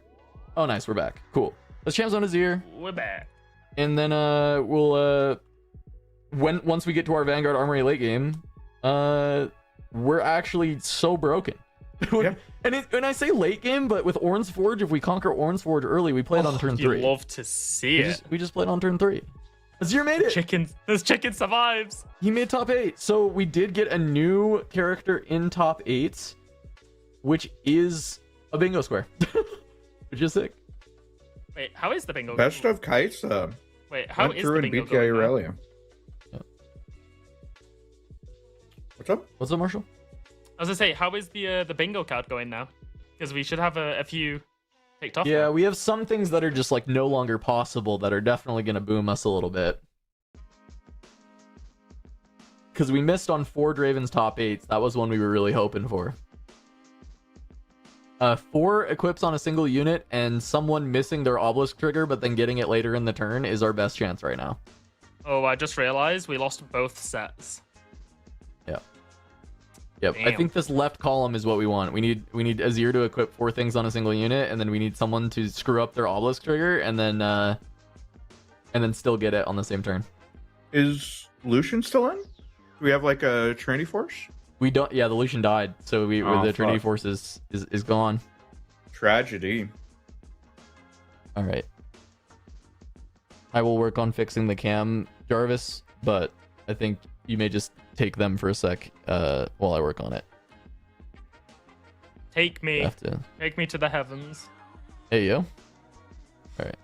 Oh, nice, we're back. Cool. Let's champ zone Azir. We're back. And then we'll once we get to our Vanguard Armory late game, we're actually so broken. Yeah. And when I say late game, but with Orange Forge, if we conquer Orange Forge early, we play it on turn 3. You love to see it. We just played on turn 3. Azir made it. This chicken survives. He made top 8. So we did get a new character in top 8, which is a bingo square, which is sick. Wait, how is the bingo? Best of Kites. Wait, how went is through the and bingo beat going now? Irelia. Yeah. What's up? What's up, Marshall? I was gonna say, how is the bingo card going now? Because we should have a few picked off. Yeah, now. we have some things that are just like no longer possible that are definitely gonna boom us a little bit. Because we missed on 4 Draven's top 8s. That was one we were really hoping for. 4 equips on a single unit and someone missing their obelisk trigger but then getting it later in the turn is our best chance right now. Oh, I just realized we lost both sets. Yep. I Damn. think this left column is what we want. We need Azir to equip 4 things on a single unit, and then we need someone to screw up their obelisk trigger and then still get it on the same turn. Is Lucian still in? Do we have like a Trinity Force? We don't. Yeah, the Lucian died, so the Trinity fuck. Force is gone. Tragedy. All right. I will work on fixing the cam, Jarvis, but I think you may just take them for a sec while I work on it. Take me. Have to. Take me to the heavens. Hey yo. All right.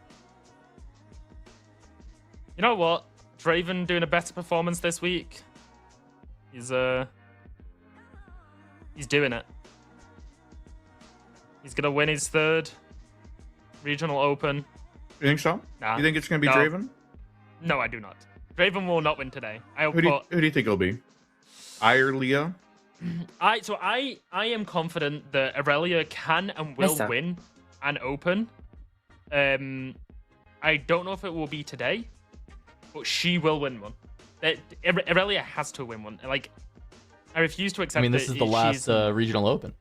You know what? Draven doing a better performance this week. He's doing it. He's gonna win his 3rd regional open. You think so? Nah. You think it's gonna be No. Draven? No, I do not. Draven will not win today. Who do you think it'll be? Irelia? I am confident that Aurelia can and will Yes, sir. win an open. I don't know if it will be today, but she will win one. Aurelia has to win one. Like, I refuse to accept. I mean, this is the last regional open.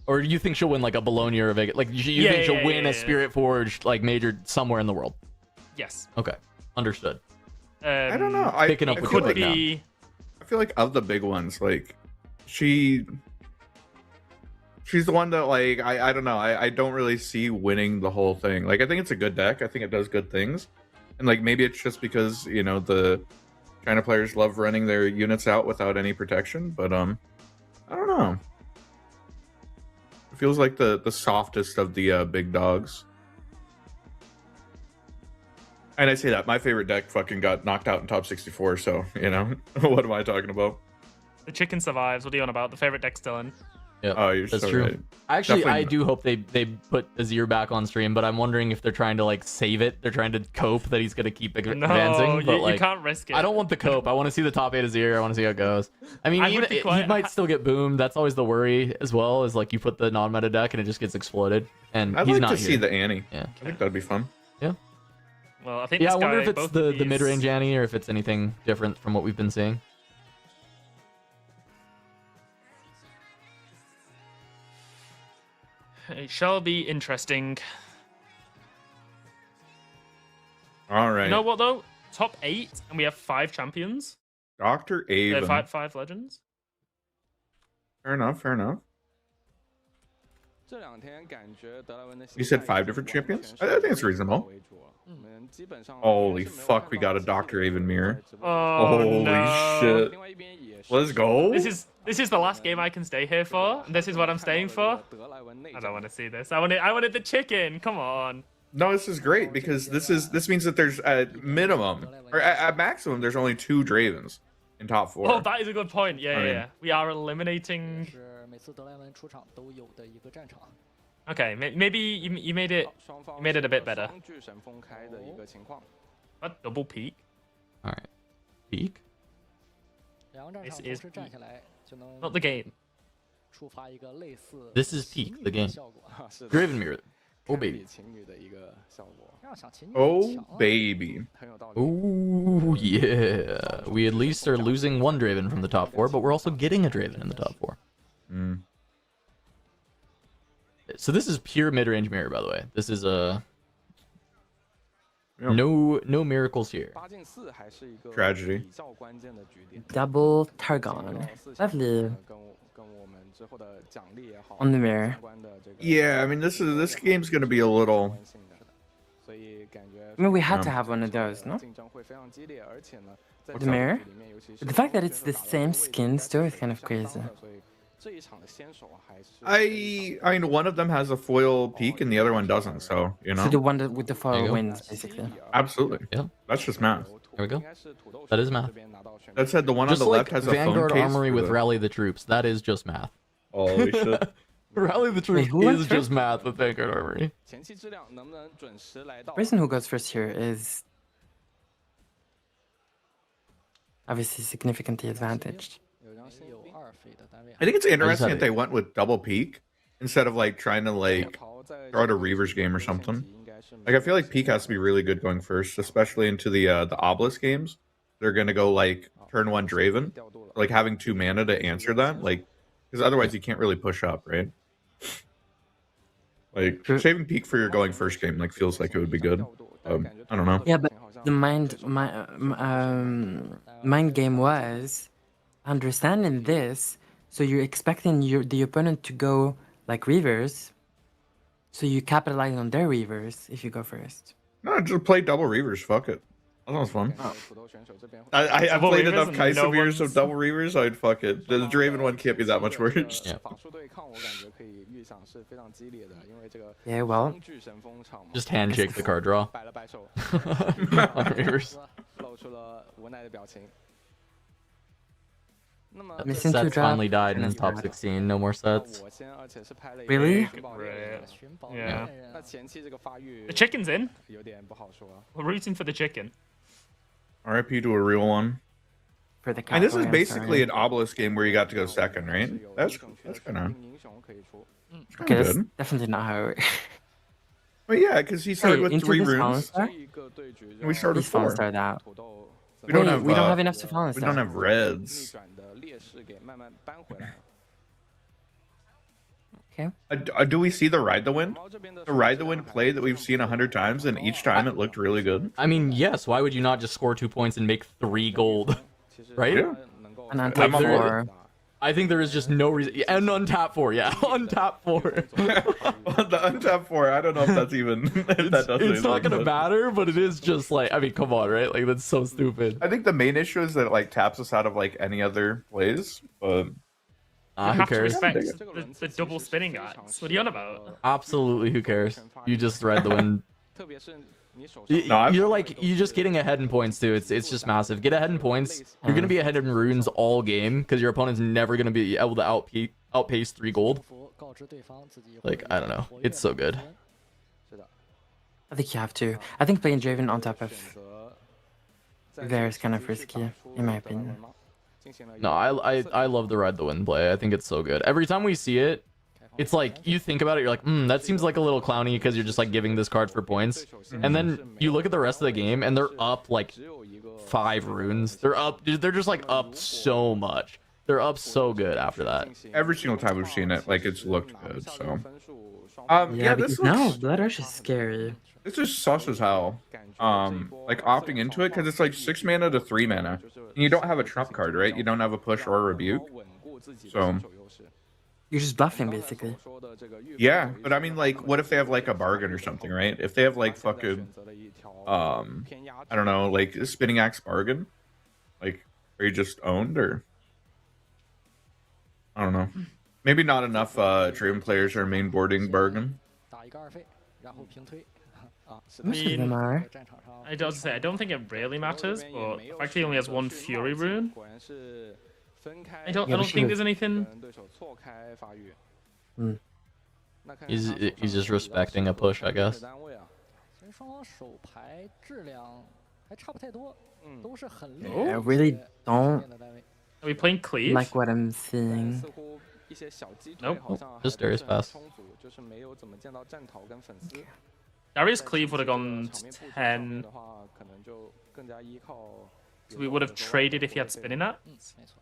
Or do you think she'll win like a Bologna or a Vegas? Like, you think she'll win a Spiritforged like major somewhere in the world? Yes. Okay, understood. I don't know. Picking up I with feel you like, right be. I feel like of the big ones, like she's the one that like I don't know. I don't really see winning the whole thing. Like I think it's a good deck. I think it does good things, and like maybe it's just because the China players love running their units out without any protection. But I don't know. It feels like the softest of the big dogs. And I say that my favorite deck fucking got knocked out in top 64, so what am I talking about? The chicken survives. What are you on about? The favorite deck's still in. Yeah, Oh, you're that's so true. right. Actually, Definitely I do hope they put Azir back on stream, but I'm wondering if they're trying to like save it. They're trying to cope that he's gonna keep No, advancing. But you can't risk it. I don't want the cope. I want to see the top 8 Azir. I want to see how it goes. I mean, I would be he quite- might still get boomed. That's always the worry as well. Is like you put the non-meta deck and it just gets exploded. And I'd he's like not to here. see the Annie. Yeah. I think that'd be fun. Well, I think. Yeah, I this wonder guy, if it's both the of these- mid-range Annie or if it's anything different from what we've been seeing. It shall be interesting. All right. You know what though? Top 8, and we have 5 champions. Dr. Avon. Five legends. Fair enough, fair enough. 这两天感觉德莱文的 You said 5 different champions? I think it's reasonable. Holy fuck, we got a Dr. Avon mirror. Oh, Holy no. shit. Let's go. This is the last game I can stay here for. And this is what I'm staying for. I don't want to see this. I wanted the chicken. Come on. No, this is great because this means that there's at minimum or at maximum there's only 2 Dravens in top 4. Oh, that is a good point. Yeah, I mean- yeah. We are eliminating. 是每次德莱文出场都有的一个战场。 Okay, maybe you made it. You made it a bit better. 双巨神封开的一个情况。 What double peak? All right, peak. 两个战 This 场同 is 时站起来，就能 Not the game. 触发一个类似 This is 情 peak, 侣 the 的 game. 效果。是的 Draven mirror. Oh 堪比 baby. 情侣的一个效果，这样想情侣 Oh 强啊 baby. 很有道理。 Ooh yeah. We at least are losing one Draven from the top 4, but we're also getting a Draven in the top 4. Mm. So this is pure mid-range mirror, by the way. This is a Yeah. no miracles here. 8进4还是一个 Tragedy 比较关键的局点。 Double Targon. Lovely. 跟我们之后的奖励也好 On the mirror. 相关的这个 Yeah, I mean this game's gonna be a little 关性的。I mean, we had to have one of those, no? The mirror? The fact that it's the same skins too is kind of crazy. I mean, one of them has a foil peak and the other one doesn't. So you know. So the one that with the you foil go. wins, basically. Absolutely. Yeah. That's just math. There we go. That is math. That said, the one Just on the like left has a Vanguard phone case Armory for with the- Rally the Troops. That is just math. Holy shit. Rally the Troops who went is just math with Vanguard Armory. The person who goes first here is obviously significantly advantaged. I think it's interesting had that they went with double peak instead of like trying to like throw out a Reaver's game or something. Like I feel like peak has to be really good going first, especially into the Obelisk games. They're gonna go like turn one Draven, like having 2 mana to answer that, like because otherwise you can't really push up, right? Like saving peak for your going first game like feels like it would be good. I don't know. Yeah, but the mind game was understanding this, so you're expecting the opponent to go like Reavers, so you capitalize on their Reavers if you go first. No, just play double Reavers. Fuck it. That sounds fun. Oh. I Double played Reavers enough and Kai'Sabirs no of double Reavers, I'd fuck it. The Draven one can't be that much worse. Yeah. Yeah, well, Just handshake the card draw. On Reavers. missing 2 Sets drop. finally died in top 16. No more sets. Really? Yeah. The chicken's in. We're rooting for the chicken. RIP to a real one. For the And this is cowboy, I'm basically sorry. an Obelisk game where you got to go second, right? That's kind of Okay, that's good. definitely not how it But yeah, because he started Hey, with into 3 this Fallen runes. Star? And we started with Please Fallen 4. Star that. We don't Wait, have. we don't have enough to Fallen We Star. don't have reds. Okay. Do we see the Ride the Wind? The Ride the Wind play that we've seen 100 times, and each time it looked really good. I mean, yes. Why would you not just score 2 points and make 3 gold? Right? Yeah. And on I'm top on board. 4. I think there is just no reason. And untap 4, yeah. Untap 4. The untap 4, I don't know if that's even. If that does It's not anything, gonna but- matter, but it is just like, I mean, come on, right? Like, that's so stupid. I think the main issue is that it like taps us out of like any other plays, but You Who have to cares? respect the double spinning guys. What are you on about? Absolutely, who cares? You just read the wind. No, I've- You're like, you're just getting ahead in points too. It's just massive. Get ahead in points. You're gonna be ahead in runes all game because your opponent's never gonna be able to outpace 3 gold. Like, I don't know. It's so good. I think you have to. I think playing Draven on top of there is kind of risky, in my opinion. No, I love the Ride the Wind play. I think it's so good. Every time we see it, it's like you think about it, you're like, that seems like a little clowny because you're just like giving this card for points. And then you look at the rest of the game and they're up like 5 runes. They're just like up so much. They're up so good after that. every single time we've seen it, like it's looked good. So, Yeah, this because no, looks, Blood Rush is scary. this is sus as hell. Like opting into it because it's like 6 mana to 3 mana, and you don't have a trump card, right? You don't have a push or a rebuke. So, You're just bluffing, basically. yeah, but I mean, like, what if they have like a bargain or something, right? If they have like fucking, I don't know, like a spinning axe bargain, like, are you just owned or? I don't know. Maybe not enough Draven players are main boarding bargain. Most of them are. I don't say I don't think it really matters, but the fact he only has 1 Fury rune. I don't think there's anything. He's just respecting a push, I guess. 其实双方手牌质量还差不太多，都是很 I really don't Are we playing Cleave? like what I'm seeing. Nope. Just Darius pass. Darius Cleave would have gone 10. So we would have traded if he had spinning that. 没错。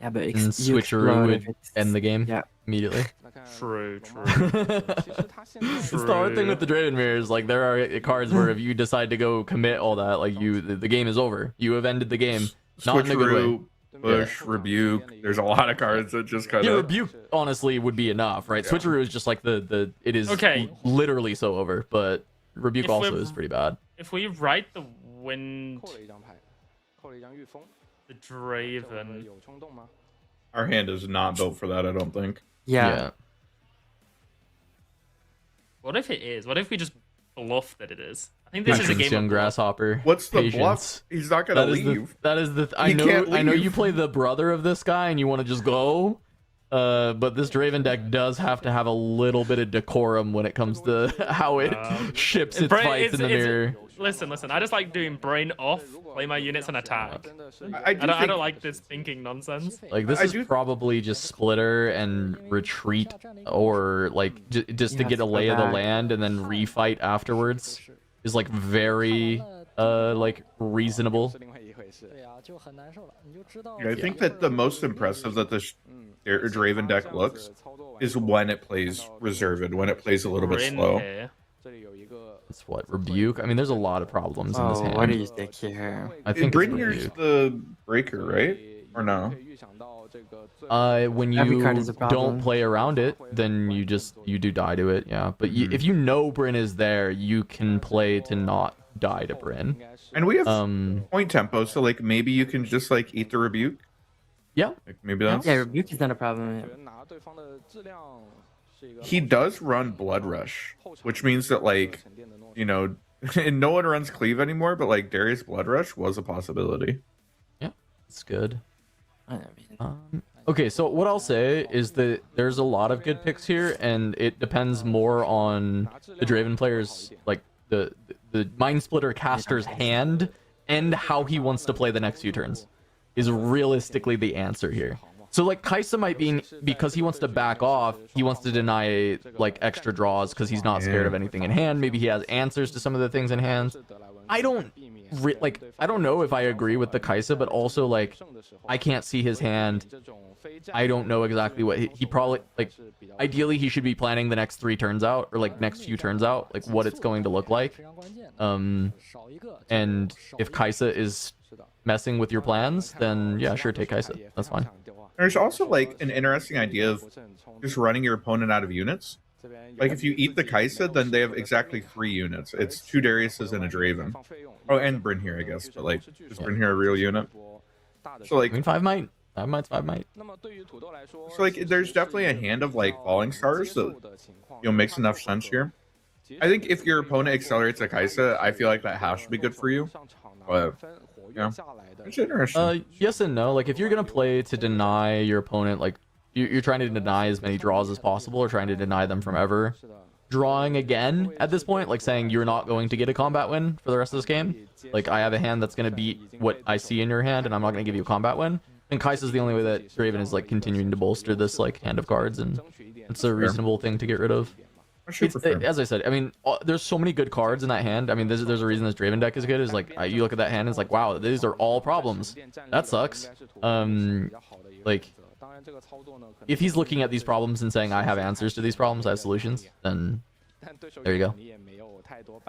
Yeah, but And you switcheroo explode would if it's- end the game Yeah. immediately. True, true. It's the hard thing with the Draven mirrors. Like, there are cards where if you decide to go commit all that, like, the game is over. You have ended the game. Not in a good way. Switcheroo, push, rebuke. There's a lot of cards that just kind Yeah, of. rebuke honestly would be enough, right? Yeah. Switcheroo is just like it is Okay. literally so over, but Rebuke If also we're- is pretty bad. If we write the wind, 扣了一张牌，扣了一张御风， the 这我们 Draven, 有冲动吗？ Our hand is not built for that, I don't think. Yeah. what if it is? What if we just bluff that it is? I think this is a Patience, game young of bluff. grasshopper. What's the Patience. bluff? He's not gonna That is leave. that is the. I He know. can't I know you leave. play the brother of this guy and you want to just go. But this Draven deck does have to have a little bit of decorum when it comes to how it ships its Brain- fights in the mirror. Listen. I just like doing brain off, play my units and attack. 真的是一个 I do I think don't like this thinking nonsense. Like this I is do- probably just splitter and retreat, or like just to Yeah, get a go lay of the back. land and then refight afterwards is like very like reasonable. 是另外一回事。对呀，就很难受了，你就知道。 I think that the most impressive that the Draven deck looks is when it plays reserved, when it plays a little bit Bryn slow. here. 这里有一个 It's what rebuke. I mean, there's a lot of problems in this Oh, hand. what do you think here? I think it's Bryn here's rebuke. the breaker, right? Or no? 可以预想到这个最 When Every you card is a problem. don't play around it, then you do die to it. Yeah, but if you know Bryn is there, you can play to not die to Bryn. 应该是 And we have Um, point tempo, so like maybe you can just like eat the rebuke. yeah, Like maybe that's Yeah, rebuke is not a problem. 觉得拿对方的质量是一个 he does run blood rush, which means that like 沉淀的诺 you know, and no one runs cleave anymore, but like Darius blood rush was a possibility. it's good. I mean, Okay, so what I'll say is that there's a lot of good picks here, and it depends more on the Draven player's like the Mind Splitter caster's hand and how he wants to play the next few turns is realistically the answer here. So like Kaisa might be because he wants to back off, he wants to deny like extra draws because he's not scared of anything in hand. Maybe he has answers to some of the things in hand. I don't I don't know if I agree with the Kaisa, but also like I can't see his hand. I don't know exactly what he probably like. Ideally, he should be planning the next 3 turns out, or like next few turns out, like what it's going to look like. 非常关键的。 少一个 And if Kaisa is messing with your plans, then yeah, sure, take Kaisa. That's fine. There's also like an interesting idea of just running your opponent out of units. Like if you eat the Kaisa, then they have exactly 3 units. It's 2 Dariuses and a Draven. Oh, and Bryn here, I guess, but like just Bryn here a real unit. So I like mean, 5 might. 5 might. So like there's definitely a hand of like falling stars that makes enough sense here. I think if your opponent accelerates a Kaisa, I feel like that has to be good for you. But yeah, it's interesting. Yes and no. Like if you're gonna play to deny your opponent, like you're trying to deny as many draws as possible, or trying to deny them from ever drawing again at this point, like saying you're not going to get a combat win for the rest of this game. Like I have a hand that's gonna beat what I see in your hand, and I'm not gonna give you a combat win. And Kai'Sa is the only way that Draven is like continuing to bolster this like hand of cards, and it's a reasonable thing to get rid of. It's, as I said, I mean, there's so many good cards in that hand. I mean, there's a reason this Draven deck is good. Is like you look at that hand, and it's like, wow, these are all problems. That sucks. Like if he's looking at these problems and saying I have answers to these problems, I have solutions, then there you go.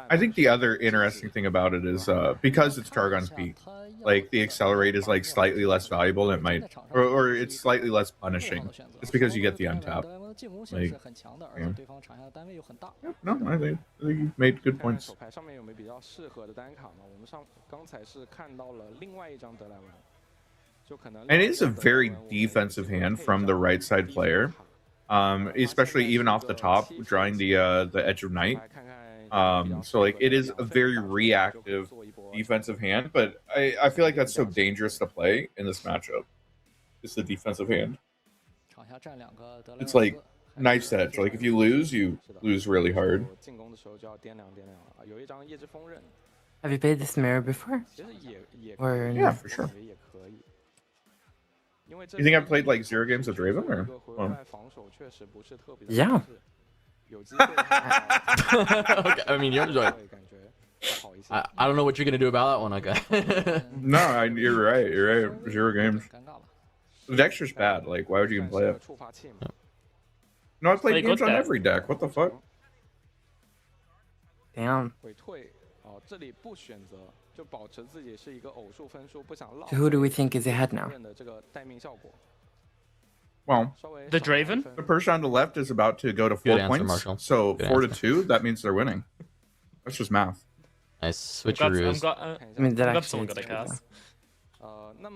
I think the other interesting thing about it is because it's Targon's Peak, like the accelerate is like slightly less valuable. It might, or it's slightly less punishing. It's because you get the untap. Like, yeah. Yep, no, I think you made good points. 手牌上面有没有比较适合的单卡呢？我们刚才是看到了另外一张德莱文，就可能 And it is a very defensive hand from the right side player, especially even off the top, drawing the Edge of Night. So like it is a very reactive defensive hand, but I feel like that's so dangerous to play in this matchup. It's the defensive hand. It's like knife's edge. Like if you lose really hard. 进攻的时候就要掂量掂量了。有一张夜之锋刃， have you played this mirror before? 其实也 Or Yeah, no? for sure. 也可以。因为这 You think I've played like 0 games of Draven or? 个回合外防守确实不是特别的 Yeah. 有机会的话 Okay, I mean, you're like, 会感觉好一些。 I don't know what you're gonna do about that one. Okay. No, you're right. You're right. 0 games. 尴尬了。 The deck's just bad. Like why would you even play it? 触发器嘛， No, I played Play games good on deck. every deck. What the fuck? Damn. 回退哦，这里不选择，就保持自己是一个偶数分数，不想落 So who do we think is ahead now? 刃的这个待命效果。 Well, 稍微 The 少了一 Draven? 分 the person on the left is about to go to 4 Good answer, points. Marshall. So Good 4 to answer. 2, that means they're winning. That's just math. Nice I'm switcheroos. glad, I mean, that I'm glad actually someone got a is true, cast.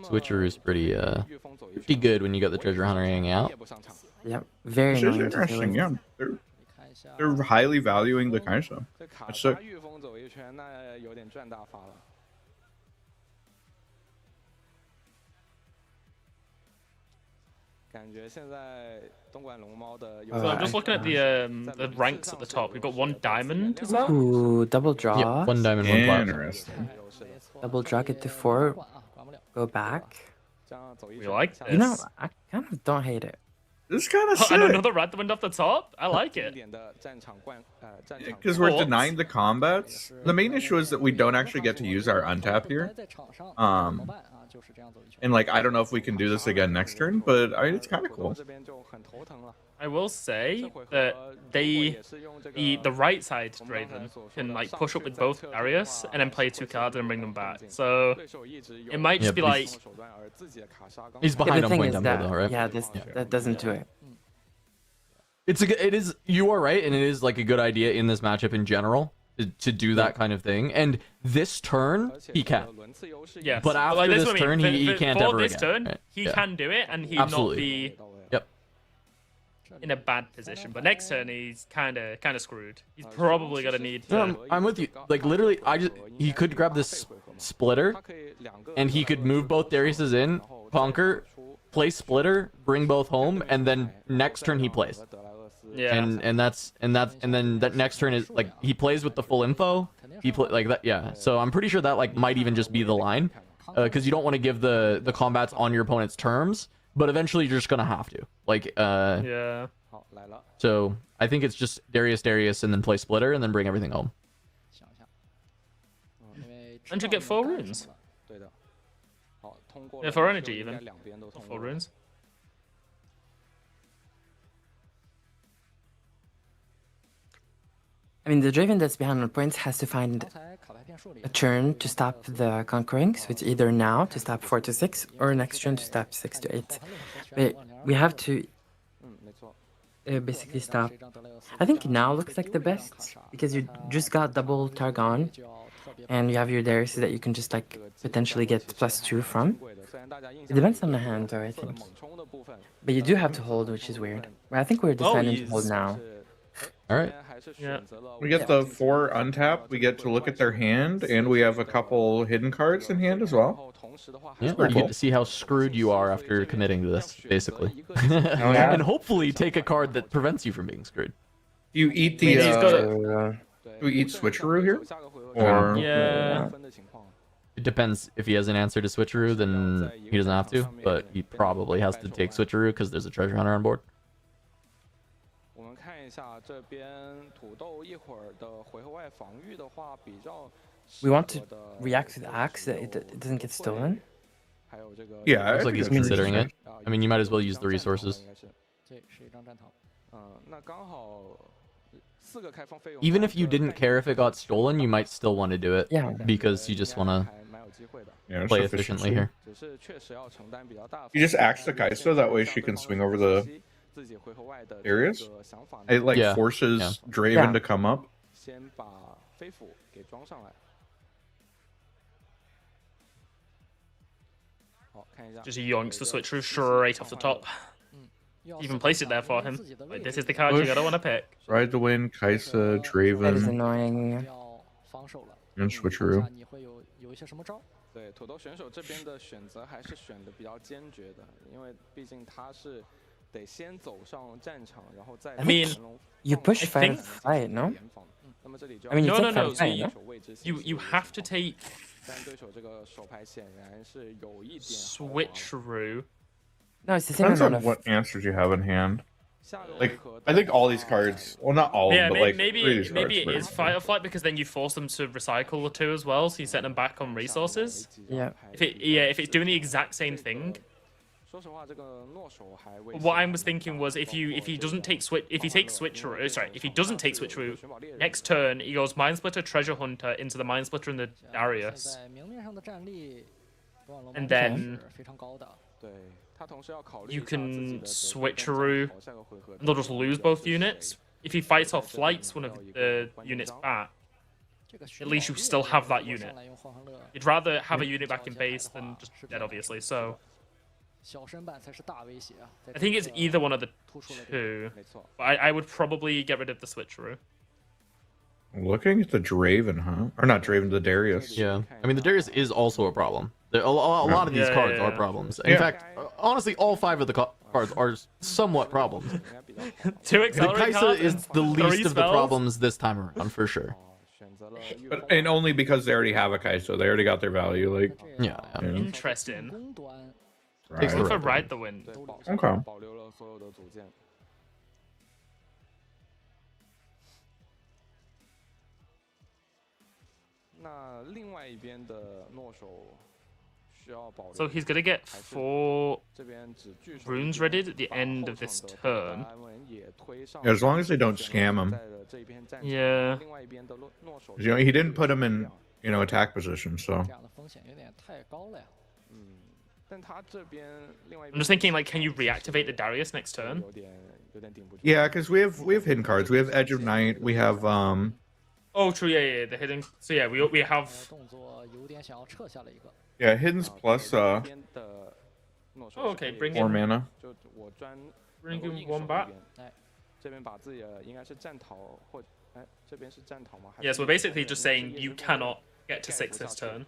Switcheroo's pretty good when you got the treasure hunter hanging out. Yeah, very Which is annoying to deal interesting. with. Yeah, they're highly valuing the Kaisa. 这卡 That's 莎 sick. 御风走一圈，那有点赚大发了。感觉现在东莞龙猫的有 So I'm just looking at the ranks at the top. We've got 1 diamond. Is that? Ooh, double draw. Yep, 1 diamond, 1 plat. Interesting. Double draw, get to 4, go back. 这样走一 We 圈 like 下 this. You know, I kind of don't hate it. This kind of Oh, and sick. another diamond off the top. I like 经 it. 典的战场冠战场 Because we're Thoughts? denying the combats. The main issue is that we don't actually get to use our untap here. And like, I don't know if we can do this again next turn, but it's kind of 土豆 cool. 这边就很头疼了。 I will 这 say 回合 that 土豆 they 也是用这个 the right side 我们刚才 Draven 所说 can 的 like 上 push up 去 with 再 both 撤的 Darius 话 and then play 2 cards and bring them back. So 对手一直 it 用 might just Yep. be 这 like 种手段而自己的卡莎刚 He's 才 Yeah, behind the on thing point is tempo that, though, right? yeah, that doesn't do it. It is. You are right, and it is like a good idea in this matchup in general to do that kind of thing. And this turn, 而且 he 这个 can. 轮次优势 yeah. 也 But 是 after like, that's this what I mean. turn, he For- can't for ever this again, turn, right? he Yeah. can do it, and he'd Absolutely. not be Yep. in a bad position. But next turn, he's kind of screwed. He's probably gonna need No, to. I'm with you. Like literally, he could grab this splitter, 他可以两个 and he could move both Dariuses in, 然后 conquer, play splitter, bring both home, and then next turn he plays. Yeah. And then that next turn is like he plays with the full info. He play like that, yeah. So I'm pretty sure that like might even just be the line, because you don't want to give the combats on your opponent's terms, but eventually you're just gonna have to. Like Yeah. 好来了， so I think it's just Darius, and then play splitter, and then bring everything home. And you get 4 runes. 对的。好，通过 Yeah, 了 for 就 energy 应该 even. 两边都通 4 过了 runes. I mean, the Draven that's behind on points has to find 刚才卡牌变数里 a turn to stop the conquering, so it's either now to stop 4 to 6 or next turn to stop 6 to 8. But we have to 嗯，没错。 basically stop. I think now looks like the best because you just got double Targon and you have your Darius that you can just like potentially get +2 from. 贵的，虽然大家印 It 象 depends on the hand though, I 说的 think. 猛冲的部分， But you do have to hold, which is weird. Well, I think we're deciding to hold now. 是 All right. 还是 Yeah. 选择了 We get the 4 untap. We get to look at their hand, and we have a couple hidden cards in hand as 然 well. 后同时的话还 Yeah, 是 you get cool. to see how screwed you are after committing to this, basically. yeah. And hopefully take a card that prevents you from being screwed. Do you eat the? He's got a- Do we eat switcheroo here? 下个回合 Or- 是 Yeah. 分的情况 It depends. If he has an answer to switcheroo, then he doesn't have to, but he probably has to take switcheroo because there's a treasure hunter on board. 我们看一下这边土豆一会儿的回合外防御的话，比较 We want to 适合的 react to the axe that it doesn't get stolen. 还有这个 Yeah, I Looks like think he's that's considering it. interesting. I mean, you might as well use the resources. 应该是这是一张战桃。那刚好4个开放费用 Even if you didn't care if it got stolen, you might still want to do it Yeah. because you just want to 还蛮有机会的， Yeah, it's play efficiency. efficiently here. 只是确实要承担比较大的。 You just axe the Kaisa, that way she can swing over the 自己回合外的 areas? 这个想法呢 It like Yeah. forces Yeah. Draven Yeah. to come up. 先把飞斧给装上来。好，看一下。 Just yoinks the switcheroo straight off the top. Even placed it there for him. Like, this is the card you're gonna want to pick. Ride the wind, Kaisa, That is Draven, annoying. 要防守了， and 看 switcheroo. 一下你会有一些什么招？对，土豆选手这边的选择还是选的比较坚决的，因为毕竟他是得先走上战场，然后再 I mean, 才能 You 放 push 上 fight think- fight, no? 联防那么这里就 I mean, you No, take no, no, fight so fight, you- no? 手位置 You 显示 you 有 have 一 to 点 take 但对手这个手牌显然是有一点豪华了 switcheroo. No, it's the same Depends on amount of. what answers you have in hand. 下个 Like, 回合 I think all these 的 cards, well, not all of Yeah, them, but maybe like maybe, three of these maybe it cards. is fight or flight because then you force them to recycle the 2 as well, so you set them back on 下面 resources. 几张 Yeah. 牌 If it's doing the exact same thing. 说实话，这个诺手还未 What I was thinking was if he doesn't take if he takes switcheroo, sorry, if he doesn't take switcheroo, next turn he goes mind splitter, treasure hunter into the mind splitter and the 现 Darius, 在明面上的战力，多少龙 and 猫 then 是非常高的。对他同时要考虑 you 一下自己 can 的得分跟 switcheroo 战袍下个回合 and they'll just lose both units. If he fights off flights one of the 关键 units 章 back, at least you still have that unit. You'd rather have a unit back in base than just dead, obviously. So I think it's either one of the two. But I would probably get rid of the switcheroo. Looking at the Draven, huh? Or not Draven, the Darius. Yeah, I mean the Darius is also a problem. A lot of these cards are problems. In fact, honestly, all 5 of the cards are somewhat problems. 2 accelerate The Kaisa cards is and the 3 least of the spells? problems this time around, for sure. And only because they already have a Kai'Sa. They already got their value. Like, yeah. Interesting. Takes the For right ride the wind. Okay. 那另外一边的诺手需要保留。 So he's gonna get 4这边只据说 runes ready at the end of this turn. Yeah, as long as they don't scam him. Yeah. 另外一边的诺手， You know, he didn't put him in, attack position, so. 这样的风险有点太高了呀。但他这边另外一 I'm 边 just thinking, like, can you reactivate the Darius next turn? 有点顶不住。 Yeah, because we have hidden cards. We have Edge of Night. We have Oh, true. Yeah, the hidden. So yeah, we have. 动作有点想要撤下了一个。 yeah Hidden's plus 边的诺手 Oh, okay, bring 4 in mana. 就我专 bring 能够 in 硬守 one 一 back. 边这边把自己的应该是战逃或哎这边是战逃吗？ Yeah, so we're basically just saying you cannot get to 6 this turn.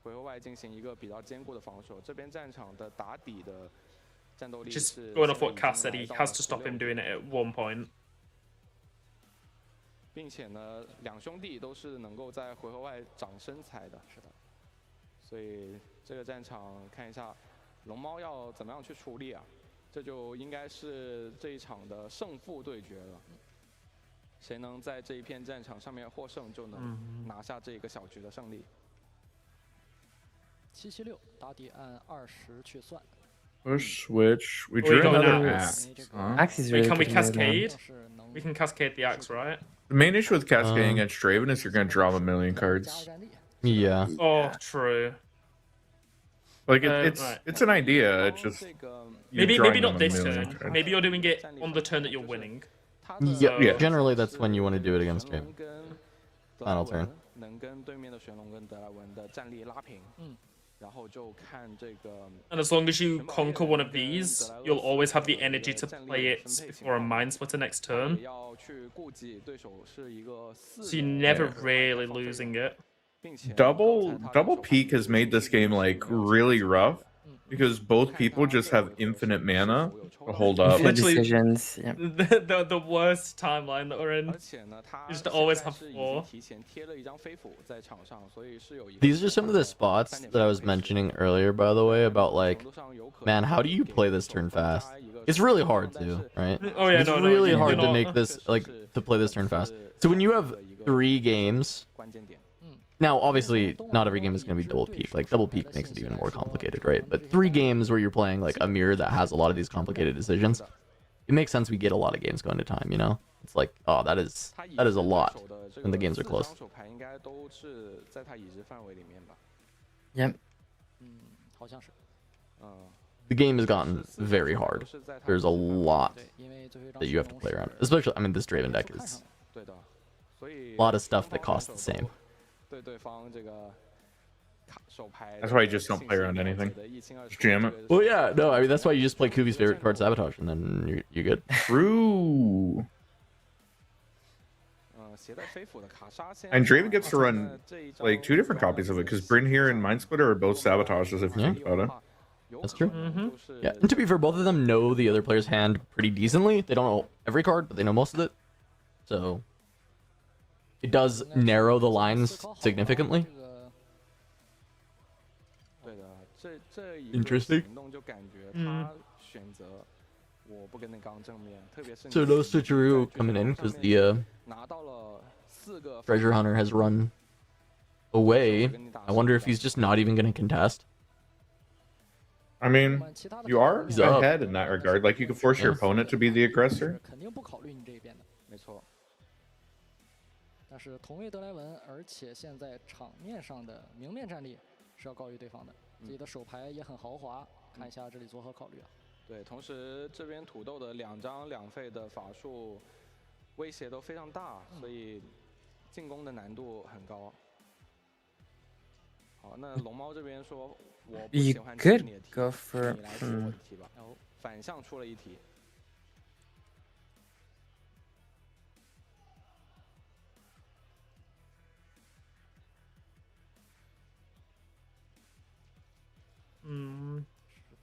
回合外进行一个比较坚固的防守，这边战场的打底的战斗力 Just 是 going off what Cass said, he has to stop him doing it at one point. 并且呢，两兄弟都是能够在回合外长身材的，是的。所以这个战场看一下，龙猫要怎么样去处理啊？这就应该是这一场的胜负对决了。谁能在这一片战场上面获胜，就能拿下这个小局的胜利。 776打底按20去算。 Push, switch. We We drew got another Axe. axe. Huh? Axe is Wait, really can we good in this game. cascade? We can cascade the axe, right? The main issue with cascading against Draven is you're going to draw a million 加 cards. 战力。 Yeah. Oh, true. Like, right. it's an idea. It's just. 这个 you're Maybe drawing not a this million turn. cards. Maybe you're doing it on the turn that you're winning. 他的 Yeah. Generally, that's when you want to do it against Draven. 跟德 Final 莱 turn. 文能跟对面的玄龙跟德莱文的战力拉平，然后就看这个 And as long as you conquer one of these, you'll always have the energy to play it before a mind splitter next 也 turn. 要去顾及对手是一个 So you're never really losing it. 并且 Double peak has made this game like really rough because both people just have infinite mana to hold up. Good Literally- decisions. Yeah. The worst timeline that we're in. 而且呢，他 Just always 现在 have 是已 four. 经提前贴了一张飞斧在场上，所以是有一个 These are some of the spots that I was mentioning earlier, by the way, about like, man, how do you play this turn fast? It's really hard to, right? Oh yeah, It's no, really you're hard to not. make this like to play this turn fast. So when you have 3 games, 关键点。 now obviously not every game is going to be double peak. Like double peak makes it even more complicated, right? But 3 games where you're playing like a mirror that has a lot of these complicated decisions, it makes sense we get a lot of games going to time. You know, it's like, oh, that is a lot when the games are close. 手牌应该都是在他已知范围里面吧？ Yep. 好像是。 The game has gotten very hard. There's a lot 对，因为最后一张 that you have to play around. Especially, I mean, this Draven deck is 对的，所以 a lot of stuff that costs the same. 对对方这个手牌 That's why you just don't play around anything. Just jam it. Well, yeah, no, I mean that's why you just play Kuvi's favorite card, Sabotage, and then you're good. True. And Draven gets to run like 2 different copies of it because Bryn here and Mind Splitter are both sabotages if you think about it. That's true. Yeah, and to be fair, both of them know the other player's hand pretty decently. They don't know every card, but they know most of it. So it does narrow the lines significantly. 对的，这一个 Interesting. 行动就感觉他选择我不跟你刚正面，特别是 So no switcheroo coming in because the 拿到了4个 treasure hunter has run away. I wonder if he's just not even going to contest. I mean, you are He's up. ahead in that regard. Like, you can force your opponent to be the aggressor. 肯定不考虑你这一边的。没错。但是同为德莱文，而且现在场面上的明面战力是要高于对方的，自己的手牌也很豪华。看一下这里作何考虑啊？对，同时这边土豆的2张2费的法术威胁都非常大，所以进攻的难度很高。好，那龙猫这边说我不 You 喜欢 could 你的题， go for 你来出我的题吧。反向出了一题。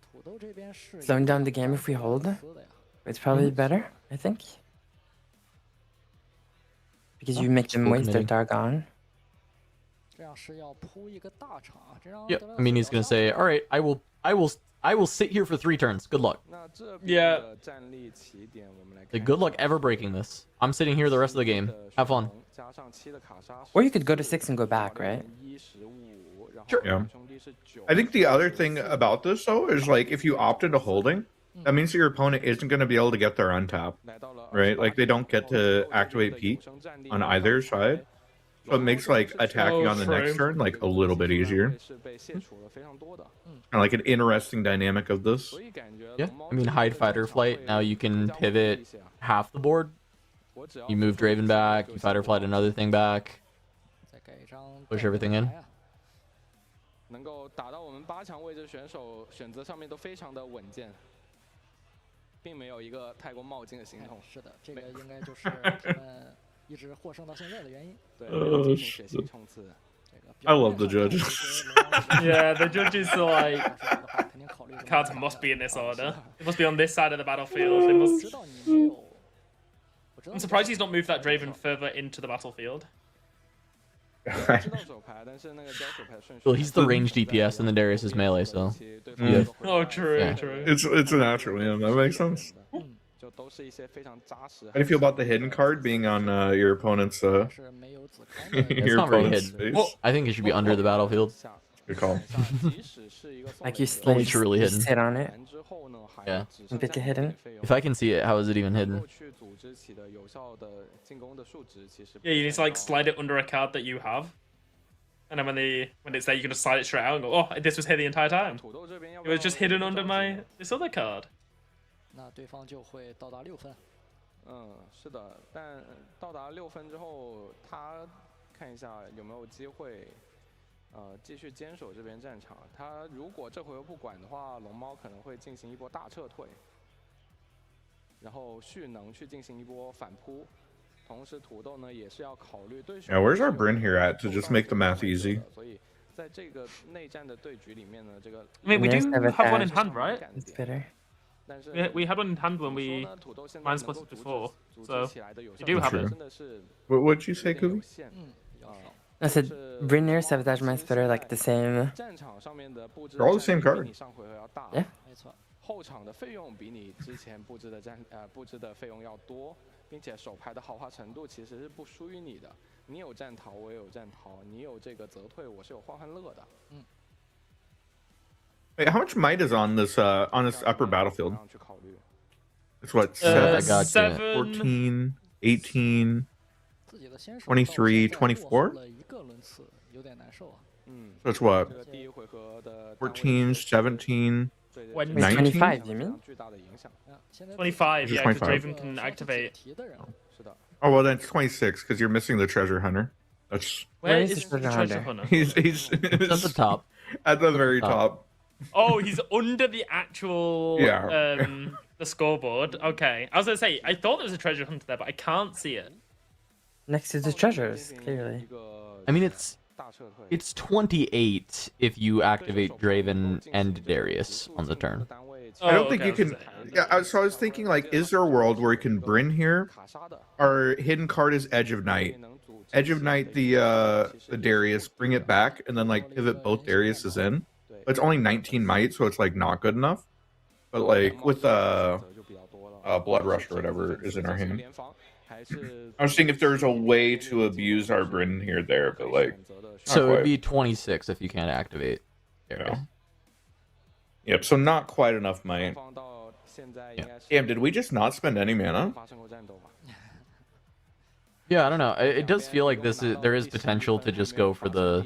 土豆这边是 slowing down the game if we hold. It's probably better, I think. Because you make them waste their Dargon. 这样是要铺一个大场，这样 Yeah, 德莱 I mean 斯 he's 要 gonna 下 say, 场 all right, I will sit here for 3 turns. Good luck. 那这 Yeah. 边的战力起点我们来 Like, 看 good 一 luck 下 ever breaking this. I'm sitting here the rest of the game. 的 Have 血 fun. 统加上7的卡莎 Or you could go to 6 and go back, right? 1 15然后 Sure. Yeah. 两兄弟是9 I think the other thing about this though is like if you opt into holding, that means that your opponent isn't going to be able to get their untap, 来到了 right? Like they don't get to 28 activate 的 peak 有生战力 on 刚 either 才 side, so it makes like attacking on the next turn like a little bit easier. 是被卸除了非常多的， Kind of like an interesting dynamic of this. 所以感觉 Yeah, 龙猫 I mean 这 hide 边 fighter 的战场 flight. 会 Now you can 比较稳定 pivot 一些啊 half the board. 我只要 You move 付出 Draven 一次 back. 就 You 行 fighter 了 flight another thing back. 再给一张 Push 断 everything in 牌啊能够打到我们8强位置，选手选择上面都非常的稳健，并没有一个太过冒进的行动。是的，这个应该就是他们一直获胜到现在的原因。对，没有进行血腥冲刺。这个 I love the judges. Yeah, the judges are like 的话肯定考虑 cards must be in this order. It must be on this side of the battlefield. They must. 知道你没有，我知道 I'm surprised he's not moved that Draven further into the battlefield. 知道手牌，但是那个交手牌顺序。 Well, he's the range DPS and the Darius is melee, so. Mm. Oh, true, Yeah. true. It's a natural, yeah, that makes sense. 就都是一些非常扎实。 How do you feel about the hidden card being on your opponent's 是没有子康的 It's your not very opponent's hidden. space? I think it should be under the battlefield. Good call. Like you Only slowly truly hidden. sit on it. Yeah. And pick it hidden. If I can see it, how is it even hidden? Yeah, you need to like slide it under a card that you have, and then when it's there, you can just slide it straight out and go, oh, this was here the entire time. It was just hidden under this other card. 那对方就会到达6分。是的，但到达6分之后，他看一下有没有机会，继续坚守这边战场。他如果这回合不管的话，龙猫可能会进行一波大撤退，然后蓄能去进行一波反扑。同时，土豆呢也是要考虑对手。Yeah, where's our Bryn here at to just make the math easy? 所以在这个内战的对局里面呢，这个 I mean, we do Nice to have a have one in dash. hand, right? It's better. 但是 We had one in hand when we 土豆现在 mind 能够 spotted 组织 before, 组 so 织起来的有 we 效 do 率 have True. it. 真的是 What'd you say, 有点有 Kuvi? 限。比较少。 I said Brynir, Sabotage Mind Splitter, like the same. 战场上面的布置 They're all the same 战力 card. 比你上回合要大。 Yeah. 没错，后场的费用比你之前布置的布置的费用要多，并且手牌的豪华程度其实是不输于你的。你有战逃，我也有战逃；你有这个则退，我是有欢欢乐的。 Wait, how much might is on this upper battlefield? 这样去考虑。 It's what I seven, got you. 14, 18. 自己的先手23, 到现在 24? 落后了一个轮次，有点难受啊。 So it's what 这个第一回合的 14, 17. 对 When- Wait, 19? 25, you mean? 巨大的影响。现在 25, Just yeah, because 25. Draven can activate. 题的人，是的， Oh well, then it's 26 because you're missing the treasure hunter. That's Where is is the the treasure treasure hunter? he's It's at the top. at the very top. Oh, he's under the actual Yeah. The scoreboard. Okay, I was gonna say I thought there was a treasure hunter there, but I can't see it. Next to the treasures, clearly. 一个 I mean, it's 大撤退。 it's 28 if you activate Draven and Darius on the turn. I don't Oh, think okay, you I was can. gonna say. Yeah, so I was thinking like, is there a world where you can Bryn here? 卡莎的 Our hidden card is Edge of Night. 能组织 Edge of Night, the Darius, bring it back, and then like pivot both Dariuses in. But it's only 19 might, so it's like not good enough. But like with 就比较多了。 Blood Rush or whatever is in our 这是 hand. 联防还是 I was seeing if there's a way to abuse our Bryn here there, but like, 选择的 So it'd quite. be 26 if you can't activate yeah. Darius. Yep. So not quite enough might. 双方到现在应该是 Damn, did we just not spend any mana? 发生过战斗吧？ Yeah, I don't know. It does feel like there is potential to just go for the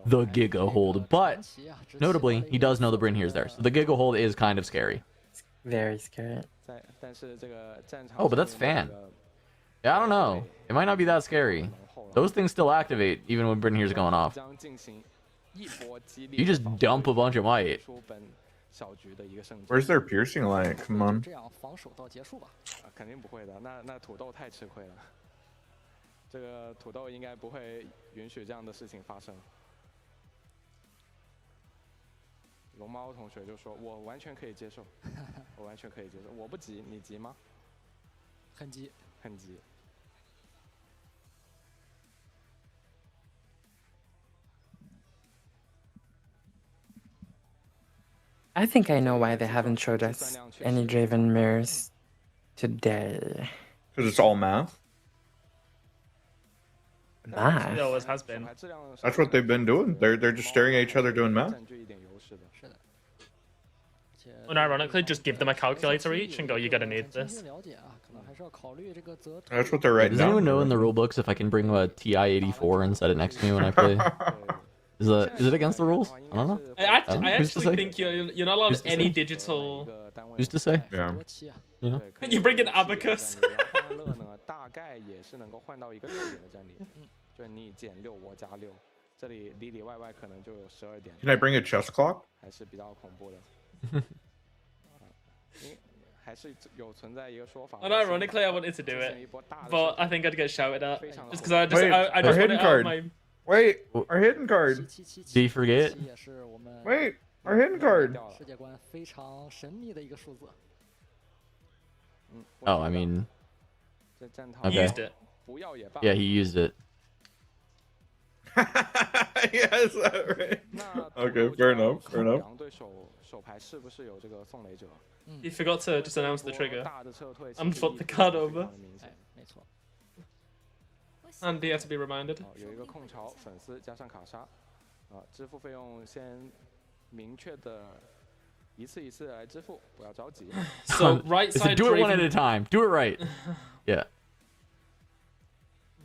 Giga hold, but 奇啊，直起 notably 来了 he does know the Bryn here's there, so the Giga hold is kind of scary. Very scary. 但是这个战场 Oh, but that's 上面 fan. 的这个 Yeah, I don't know. It might not be that scary. Those things still activate even when Bryn here's going off. You just dump a bunch of might. Where's their piercing like? Come on. 这样防守到结束吧。肯定不会的，那土豆太吃亏了。这个土豆应该不会允许这样的事情发生。龙猫同学就说：“我完全可以接受，我完全可以接受，我不急，你急吗？”很急，很急。 I think I know why they haven't showed us any Draven mirrors today. Because it's all math. Math. It always has been. That's what they've been doing. They're just staring at each other doing math. 是的。And ironically, just give them a calculator each and go, you're gonna need this. 了解啊，可能还是要考虑这个泽图。 That's what they're writing Does anyone down. know in the rulebooks if I can bring a TI-84 and set it next to me when I play? Is it against the rules? I don't know. I Who's to actually say? think you're not allowed Who's to any say? digital. Who's to say? Yeah. 多期啊， You know? You bring an abacus. 大概也是能够换到一个6点的战力，就是你减6，我加6，这里里里外外可能就有12点。 Can I bring a chess clock? 还是比较恐怖的。还是有存在一个说法。 And ironically, I wanted to do it, but I think I'd get shouted at just because I just Wait, I our just want hidden it out card. of my. Wait, our hidden card. Do you forget? 也是我们 Wait, our hidden card. 世界观非常神秘的一个数字。 Oh, I mean, 这战场 Okay. Used it. 不要也罢。 yeah, he used it. Yes, right. 那 Okay, fair enough, fair enough. 两对手牌是不是有这个送雷者？ He forgot to just announce the trigger, 大的撤退 and flip the card over. 哎，没错。 and he has to be reminded. 有一个控潮，粉丝加上卡莎，支付费用先明确的一次一次来支付，不要着急。 So right Listen, side do it one at a Draven, time. Do it right. Yeah.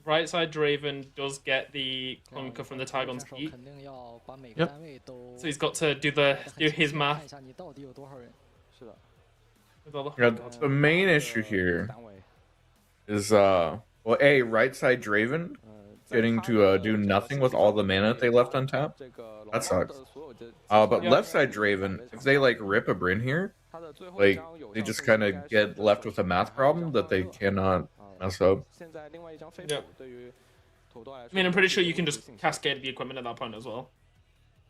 right side Draven does get the clunker from the tag on 选手 speed, 肯定要把每个单位都 so he's got to do his 看 math 一下你到底有多少人。是的， with all the. Yeah, the main issue here 单位 is well, A, right side Draven getting to do nothing with all the mana that they left untapped. 这个 That sucks. 所有这 But Yeah. left side Draven, if they like rip a Bryn here, 他的最后一 like 张有 they 效 just 数 kind 应 of 该是 get left with a math problem that they cannot mess up. 现在另外一张飞 Yeah. 斧对于土豆来说 I mean, I'm pretty sure you can just cascade the equipment at that point as well.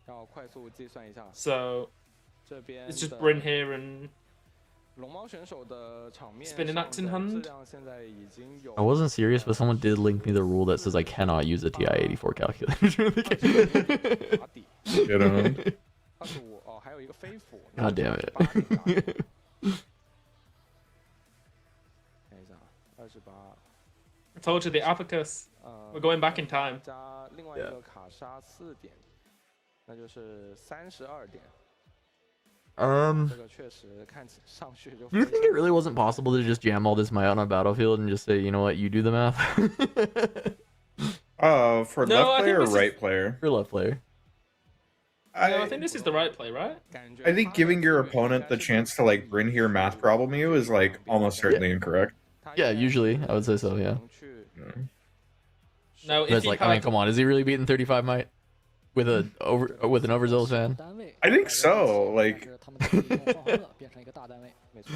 要快速计算一下 So 这边 it's just 的 Bryn here and 龙猫选手的场面 Spinning 上 axe in 的 hand 质量现在已经有 I wasn't serious, but someone did link me the rule that says I cannot use a TI-84 calculator. 打底 Get on. 25哦，还有一个飞斧 God damn it. 28点打底看一下28 I told you the abacus. We're going back in time. 加另外一个卡莎4点，那就是32点。这个确实看上去就 Do you think it really wasn't possible to just jam all this Maya on a battlefield and just say, you know what, you do the math? For No, I left think player or this is- right player? For left player. No, I think this is the right play, right? I think giving your opponent the chance to like Bryn here math problem you is like almost certainly incorrect. Yeah, usually I would say so. Yeah. No, But if it's he like, I mean, had, come on, is he really beating 35 might with an overzealous fan? 单位 I think so. Like, 但是他们可以用双黄鹤变成一个大单位。没错，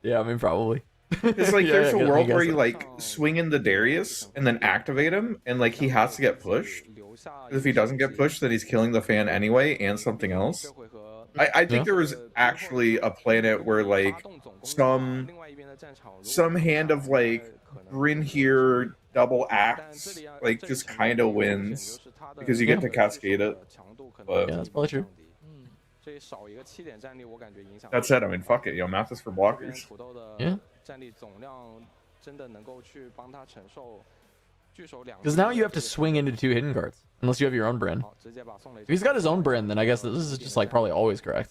Yeah, I mean, probably. it's like Yeah, there's I a guess- world I guess where you so. like swing into Darius and then activate him, and like he has to get pushed. 留下 If he doesn't get pushed, then he's killing the fan anyway and something 这 else. 回合 I think Yeah. there was actually a planet where 发 like 动总攻 some 另外一边的战场如果 some hand of like 可能 Bryn here double 但这 acts 里啊 like 这里 just 前 kind 面 of 有一个 wins 就是他的 because you get to 对 cascade 手 it. 的强度可能 But-会 Yeah, that's probably true. 降低 嗯，所以少一个7点战力，我感觉影响 That said, I mean, fuck it, yo, math is for 这边 blockers. 土豆的 Yeah. 战力总量真的能够去帮他承受聚首两 Because now you have to swing into 2 hidden cards, unless you have your own Bryn. 好直接把宋雷 If he's got his own Bryn, then I guess this is just like probably always correct.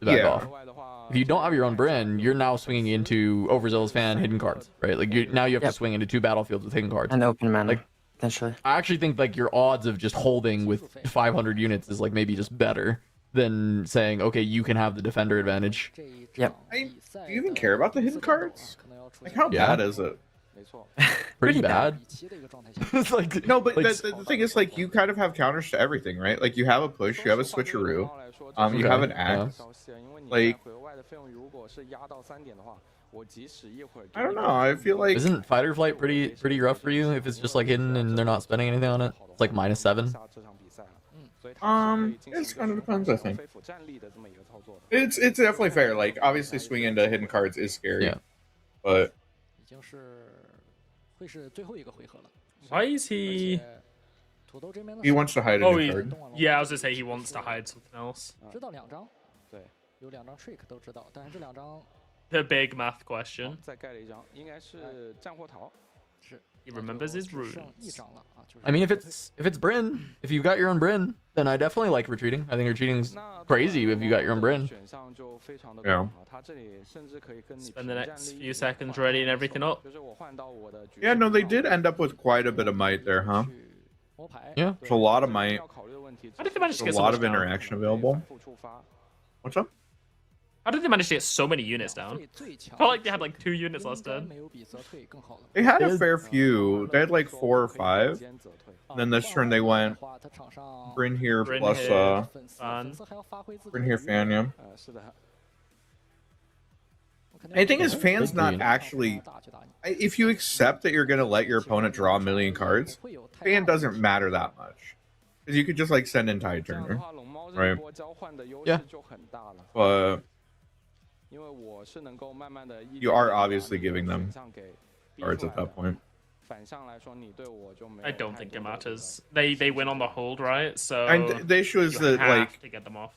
To back Yeah. off. If you don't have your own Bryn, you're now swinging into overzealous fan hidden cards, right? Like now you have to Yep. swing into 2 battlefields with hidden cards. And open mana, Like- potentially. I actually think like your odds of just holding with 500 units is like maybe just better than saying, okay, you can have the defender advantage. 这一 Yep. 场 I- 比赛 do you even 的 care about the 第 hidden 四段的话 cards? 可能要出 Like, 现 how Yeah. bad is it? pretty bad. 比齐的一个状态下， It's like No, but like, the thing is, like, you kind of have counters to everything, right? Like, you have a push, you have a switcheroo, you have an axe. Like, I don't know. I feel like isn't fight or flight pretty rough for you if it's just like hidden and they're not spending anything on it? It's like -7. It kind of depends. I think it's definitely fair. Like, obviously, swinging into hidden cards is scary, Yeah. but 已经是会是最后一个回合了。 Why is he? 而且土豆这边的 he wants to hide a Oh, new he- card. Yeah, I was gonna say he wants to hide something else. 知道2张，对，有2张 trick 都知道，但是这2张 The big math question. 再盖了一张，应该是战火桃。 是 He remembers his 只剩 runes. 1张了啊，就是 I mean, if it's Bryn, if you've got your own Bryn, then I definitely like retreating. I think retreating's crazy if you got your own Bryn. 选项就非常的 Yeah. 广了，它这里甚至可以跟你 Spend the 平战 next 力 few seconds readying everything up. 就是我换到我的局 Yeah, no, they did end up with quite a bit of might there, huh? 去摸牌， Yeah. There's a lot of might. 要考虑的问题 How did they manage to There's get a so lot much of down? interaction available. 反复触发 What's up? How did they manage to get so many units down? 最强 Felt like they had like 2 units 应 last 该 turn. 没有比泽退更好了。 They had a Is- fair few. They had like 4 or 5. 间则退 Then this turn they went 话他场上 Bryn here Bryn plus here. 粉丝 Fan 粉丝还要发挥自己 Bryn 的 here 余 fan 热 yeah. 是的 I think as fans Big not green. actually 大去打你 if you accept that you're gonna let your opponent draw a million cards, 会有太 fan 大的 doesn't matter that much. Because you could just like send in Tide 这样的 Turner. 话，龙猫这 Right. 一波交换的优 Yeah. 势就很大了， But 因为我是能够慢慢的 You are obviously giving them 选项给逼 cards 出 at 来 that 的 point. 反向来说，你对我就没有 I don't 太 think 多 it 的 matters. They win on the hold, right? So And the issue is you that have like to get them off.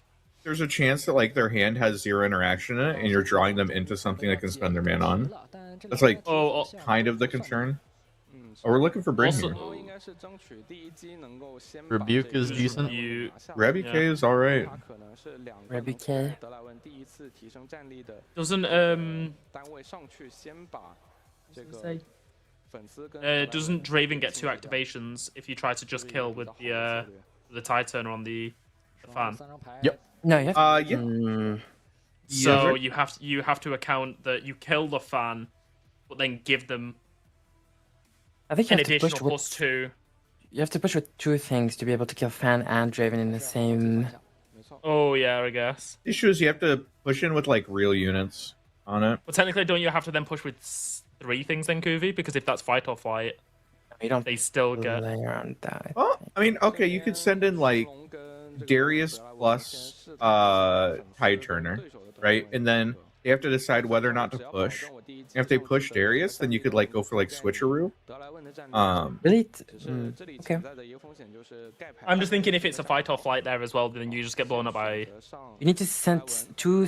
there's a chance that like their hand has 0 interaction in it, and you're drawing them into something they can spend their mana on. 了但这 That's 两 like 个 Oh, kind of the concern. 嗯， Oh, we're looking for Bryn Also- here. 龙猫应该是争取第一击能够先把 Rebuke 这个 is decent.拿下 Rebby Yeah. K is alright. 他可能是两个 Rebby 能 K 从德莱文第一次提升战力的 Doesn't 单位上去，先把这个 say 粉丝跟德莱文 doesn't Draven get 2 处理掉 activations if you try to just 这是一 kill 个 with 比较好的策略 the tide turner on the 双 fan? 3张牌 Yep. No, you have. Yeah. Mm, So Yeah. you have to account that you kill the fan, but then give them I think you an have to push additional with. +2. You have to push with 2 things to be able to kill Fan and Draven in the same. 没错， Oh yeah, I guess. The issue is you have to push in with like real units on it. But technically, don't you have to then push with 3 things then, Kuvi? Because if that's fight or flight, You don't they still get. play around that. Well, I mean, okay, you could send in like 龙跟这个 Darius 德莱文 plus 先试探 Tide Turner, 对手的德莱 right? 文 And then they have to decide whether or not to 只要保 push. 证我第一击 And if they 上去 push 德莱文 Darius, then you could like go for like switcheroo. 德莱文的战力 Really? 只是 Mm, 这里 okay. 潜在的一个风险就是盖牌 I'm just thinking if it's a fight or flight there as well, then you just get blown up by. 选择上 You need to send 2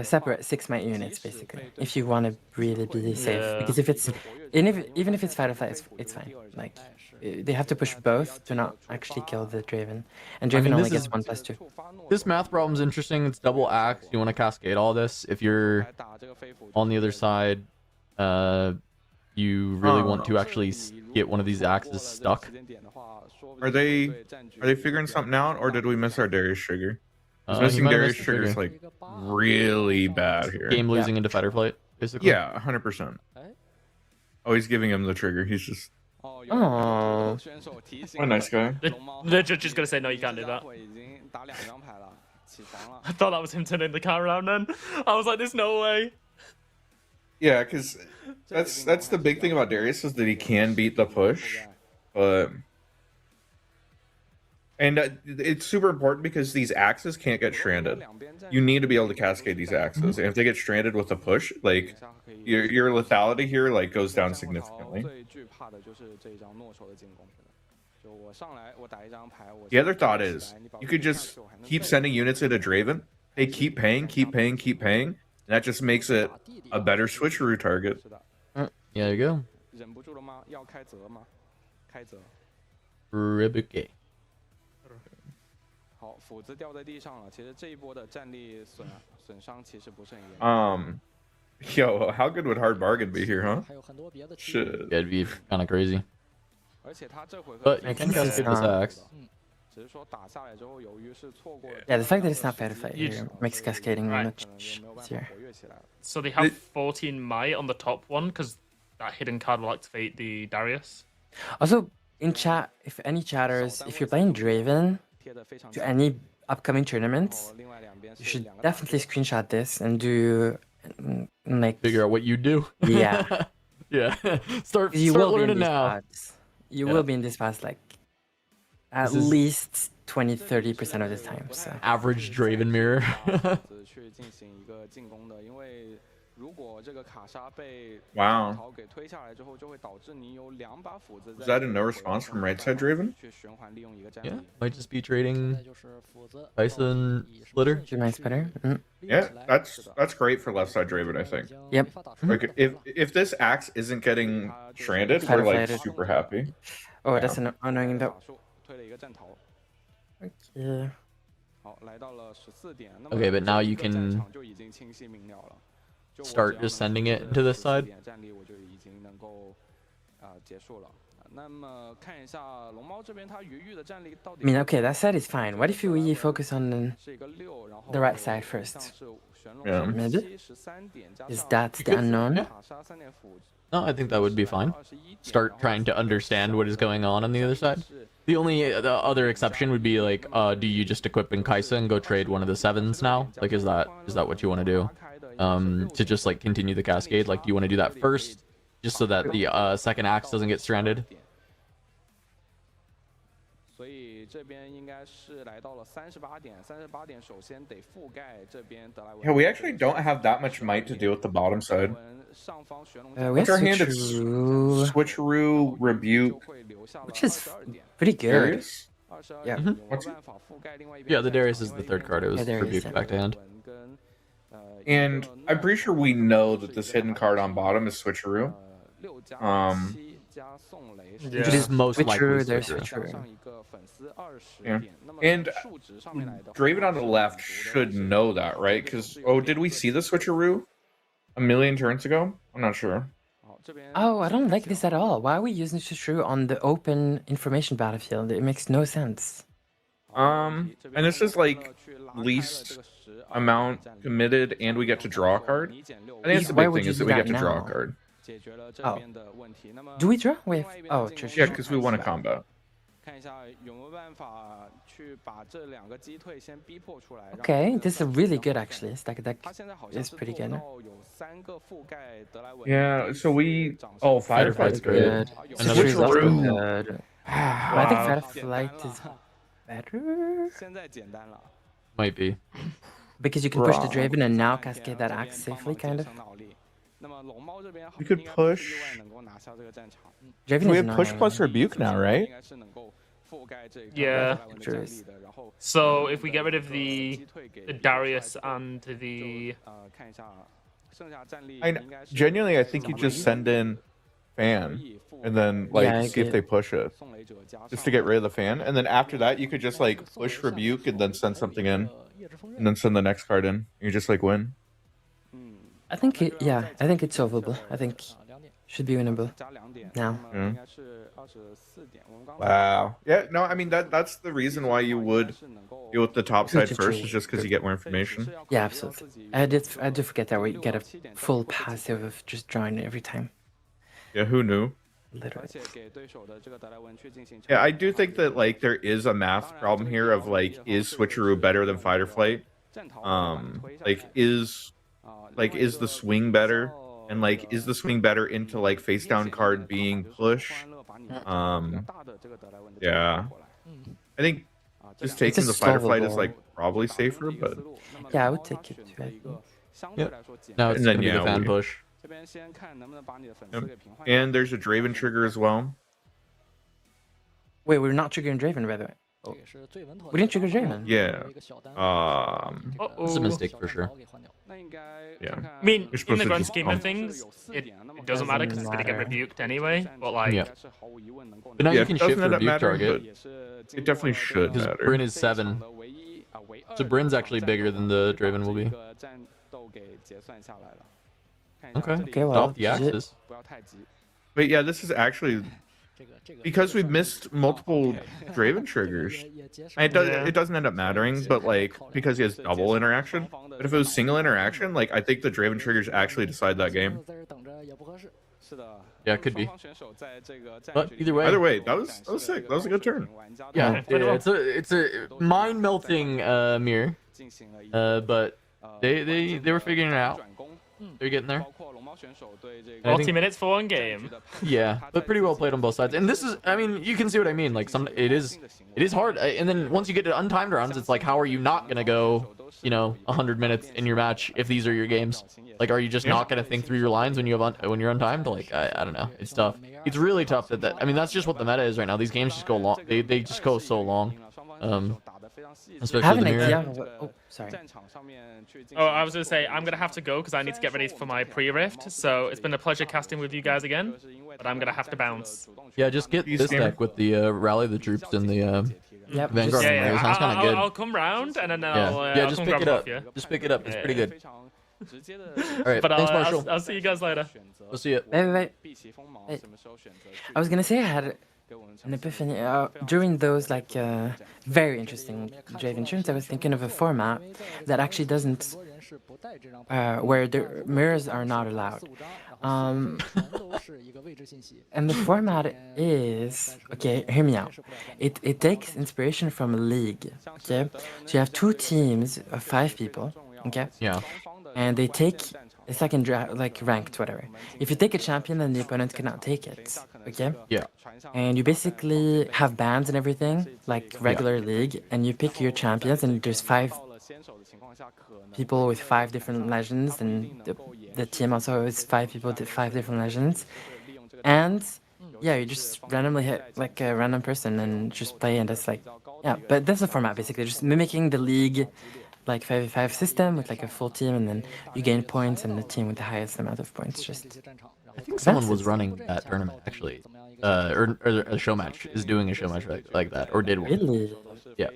separate 6 might units basically if you want to really be safe. Yeah. Because if it's even if it's fight or flight, it's fine. Like they have to push both to not actually kill the Draven, and Draven mean, only this gets is- 1 plus 2. This math problem's interesting. It's double axe. You want to cascade all this. If you're 来打这个飞斧 on the other side, you really want to Oh. actually get one of these axes stuck. Are they figuring something out, or did we miss our Darius trigger? 'Cause He missing might have Darius missed the trigger is trigger. like really bad here. Game losing into fight or flight, basically. Yeah, 100%. Oh, he's giving him the trigger. He's just 哦， Oh. 选手提醒 what a nice guy. The, 龙猫 the judge is gonna say no, you can't do 这 that. 家伙已经打2张牌了，起床了 I。thought that was him turning the car around. Then I was like, "There's no way." Yeah, because that's the big thing about Darius is that he can beat the push, but and it's super important because these axes can't get stranded. You need to be able to cascade these axes, and if they get stranded with a push, like your lethality here like goes down significantly. 最惧怕的就是这一张诺手的进攻。就我上来，我打一张牌，我 The other thought is you could just keep sending units into Draven. They keep paying, and that just makes it a better switcheroo target. 是的， Yeah, there you go. 忍不住了吗？要开泽吗？开泽。 Ribuke. 好，斧子掉在地上了。其实这一波的战力损伤其实不是很严重。 Yo, how good would Hard Bargain be here, huh? 还有很多别的区域 Shit. Yeah, it'd be kind of crazy. 而且他这回合 But 非 you 常 can 的 cascade this axe. 只是说打下来之后，由于是错过了 Yeah, the fact that it's not fair to fight You- here makes cascading Right. much 可能就没有办法 easier. 活跃起来了。 So they have 14 might on the top one because that hidden card will activate the Darius. Also, in chat, if any chatters, if you're playing Draven to any upcoming tournaments, you should definitely screenshot this and do like Figure out what you do. Yeah. Yeah. Start you will be in learning these now. spots. You Yeah. will be in this spots like at This is- least 20-30% of the time. So Average Draven mirror. 去进行一个进攻的，因为如果这个卡莎被 Wow. 桃给推下来之后，就会导致你有2把斧子。 Was that a no response from right side Draven? 去循环利用一个战 Yeah, 力。 might just be trading 再就是斧子 Tyson Splitter. Jermaine Splitter. Yeah, that's great for left side Draven, I think. Yep. Like if this axe isn't getting stranded, we're like super happy. Oh, that's an annoying though. 推了一个战头。 Yeah. 好，来到了14点。 Okay, but now you can 就已经清晰明了了。 start just sending it into this side. 战力我就已经能够结束了。那么看一下龙猫这边它余裕的战力到底。 I mean, okay, that side is fine. What if we focus on the right side first? Yeah. Maybe? Is that the unknown? No, I think that would be fine. Start trying to understand what is going on the other side. The other exception would be like, do you just equip in Kaisa and go trade one of the 7s now? Like, is that what you want to do? To just like continue the cascade? Like, do you want to do that first, just so that the second axe doesn't get stranded? 所以这边应该是来到了38点，38点首先得覆盖这边德莱文。 Yeah, we actually don't have that much might to deal with the bottom side. 上方玄龙 We have Our hand is switcheroo, switcheroo, rebuke, which is pretty good. Darius. Yeah. Yeah, the Darius is the third card. It was Yeah, Darius, rebuked yeah. back to hand. And I'm pretty sure we know that this hidden card on bottom is switcheroo. Which is most likely Switcheroo, there's switcheroo. switcheroo. Yeah. And Draven on the left should know that, right? Because, oh, did we see the switcheroo a million turns ago? I'm not sure. Oh, I don't like this at all. Why are we using switcheroo on the open information battlefield? It makes no sense. And this is like least amount committed, and we get to draw a card. I think that's the Why big would thing you is do that we that get to draw a now? card. Oh. Do we draw? We have... Oh, true. Yeah, because we won a combat. 看一下有没有办法去把这2个击退先逼迫出来。 Okay, this is really good actually. It's like that 他现在好像 is 是 pretty 做 good. 到有3个覆盖德莱文。 Yeah, so we... Oh, Fighter Fireflight's Fight's good. good. Switcheroo is also Switcheroo. good. I think Fireflight is better. 现在简单了。 Might be. Because you can push the Bruh. Draven and now cascade that axe safely, kind of. 那么龙猫这边 We could 应该不意 push- 外能够拿下这个战场。 Draven We is have push annoying. plus rebuke now, right? 应该是能够覆盖这个 Yeah. 德莱文的战力的。然后 So if we get rid of the Darius and the 看一下剩下战力 I 应该是 genuinely, I think you just send in fan and then like Yeah, I see if agree. they push it, 宋雷者加 just to get rid of the fan, and then after that you could just like push rebuke and then send something in, and then send the next card in. You just like win. I think I think it's solvable. I think should be winnable. 加2点， Now. 那么应该是24点。我们刚才 Wow. Yeah. No, I mean that's the reason why you would 是能够 deal with the top side Good first, trade. is just because you get more information. Yeah, absolutely. I did forget that we get a full passive of just drawing every time. Yeah. Who knew? 而 Literally. 且给对手的这个德莱文去进行 Yeah, I do think that like there is a math problem here of like, is switcheroo better than fight or flight? 战逃 Like is the swing better? And like, is the swing better into like face down card being push? Yeah. I think just taking the fight or flight is like probably safer, but Yeah, I would take it too, I think. Yep. Now it's And then, gonna be the yeah, fan we- push. 这边先看能不能把你的粉丝 Yep. 给平换。 and there's a Draven trigger as well. Wait, we're not triggering Draven, by the way. 这个是最稳妥的 We didn't trigger 一个 Draven. Yeah. 一个小单 It's a mistake for sure. 给换掉 那应该 Yeah. 看看 I mean, You're in supposed the to grand just scheme of pump. things, 有4 it, 点，那么 it doesn't matter because it's Doesn't going to get matter. rebuked anyway. But like, Yeah. 应该是毫无疑问能够 But now Yeah, you can doesn't shift end up rebuke mattering, target. 也是 It definitely should Because matter. Bryn is 7. 唯一唯二 So Bryn's actually bigger than the Draven will be. 这个战斗给结算下来了。看一下 Okay. 这里 Okay, well, Stop the GG. axes. 不要太急。 But yeah, this is actually because we've missed multiple Draven triggers, it doesn't end up mattering, but like because he has double interaction. But if it was single interaction, like I think the Draven triggers actually decide that game. Yeah, it could be. But either way, that was sick. That was a good turn. Yeah, it's a mind melting mirror. But they were figuring it out. They're getting there. 40 minutes for one game. Yeah, but pretty well played on both sides. And this is, I mean, you can see what I mean. Like it is hard. And then once you get to untimed rounds, it's like, how are you not gonna go, 100 minutes in your match if these are your games? Like, are you just not gonna think through your lines when you're untimed? Like, I don't know. It's tough. It's really tough I mean, that's just what the meta is right now. These games just go long. They just go so long. Especially the mirror. Oh, sorry. Oh, I was gonna say I'm gonna have to go because I need to get ready for my pre-rift. So it's been a pleasure casting with you guys again, but I'm gonna have to bounce. Yeah, just get this deck with the rally the troops and the Yep, Vanguard. Yeah, Sounds kind of good. I'll come round and then I'll just come pick grab it off up. you. Just pick it up. It's pretty good. All right, But thanks, Marshall. I'll see you guys later. We'll see you. Wait. I was gonna say I had an epiphany during those like very interesting Draven turns. I was thinking of a format that actually doesn't where the mirrors are not allowed. And the format is, okay, hear me out. It takes inspiration from a league. Okay, so you have two teams of 5 people. Okay. Yeah. And they take, it's like in like ranked, whatever. If you take a champion, then the opponent cannot take it. Okay. Yeah. And you basically have bans and everything, like regular league, and you pick your champions, and there's 5 people with 5 different legends, and the team also is 5 people with 5 different legends. And yeah, you just randomly hit like a random person and just play, and that's like, yeah, but that's the format basically, just mimicking the league, like 5v5 system with like a full team, and then you gain points, and the team with the highest amount of points just. I think someone was running that tournament actually, or a show match is doing a show match like that, or did one. Really? Yeah.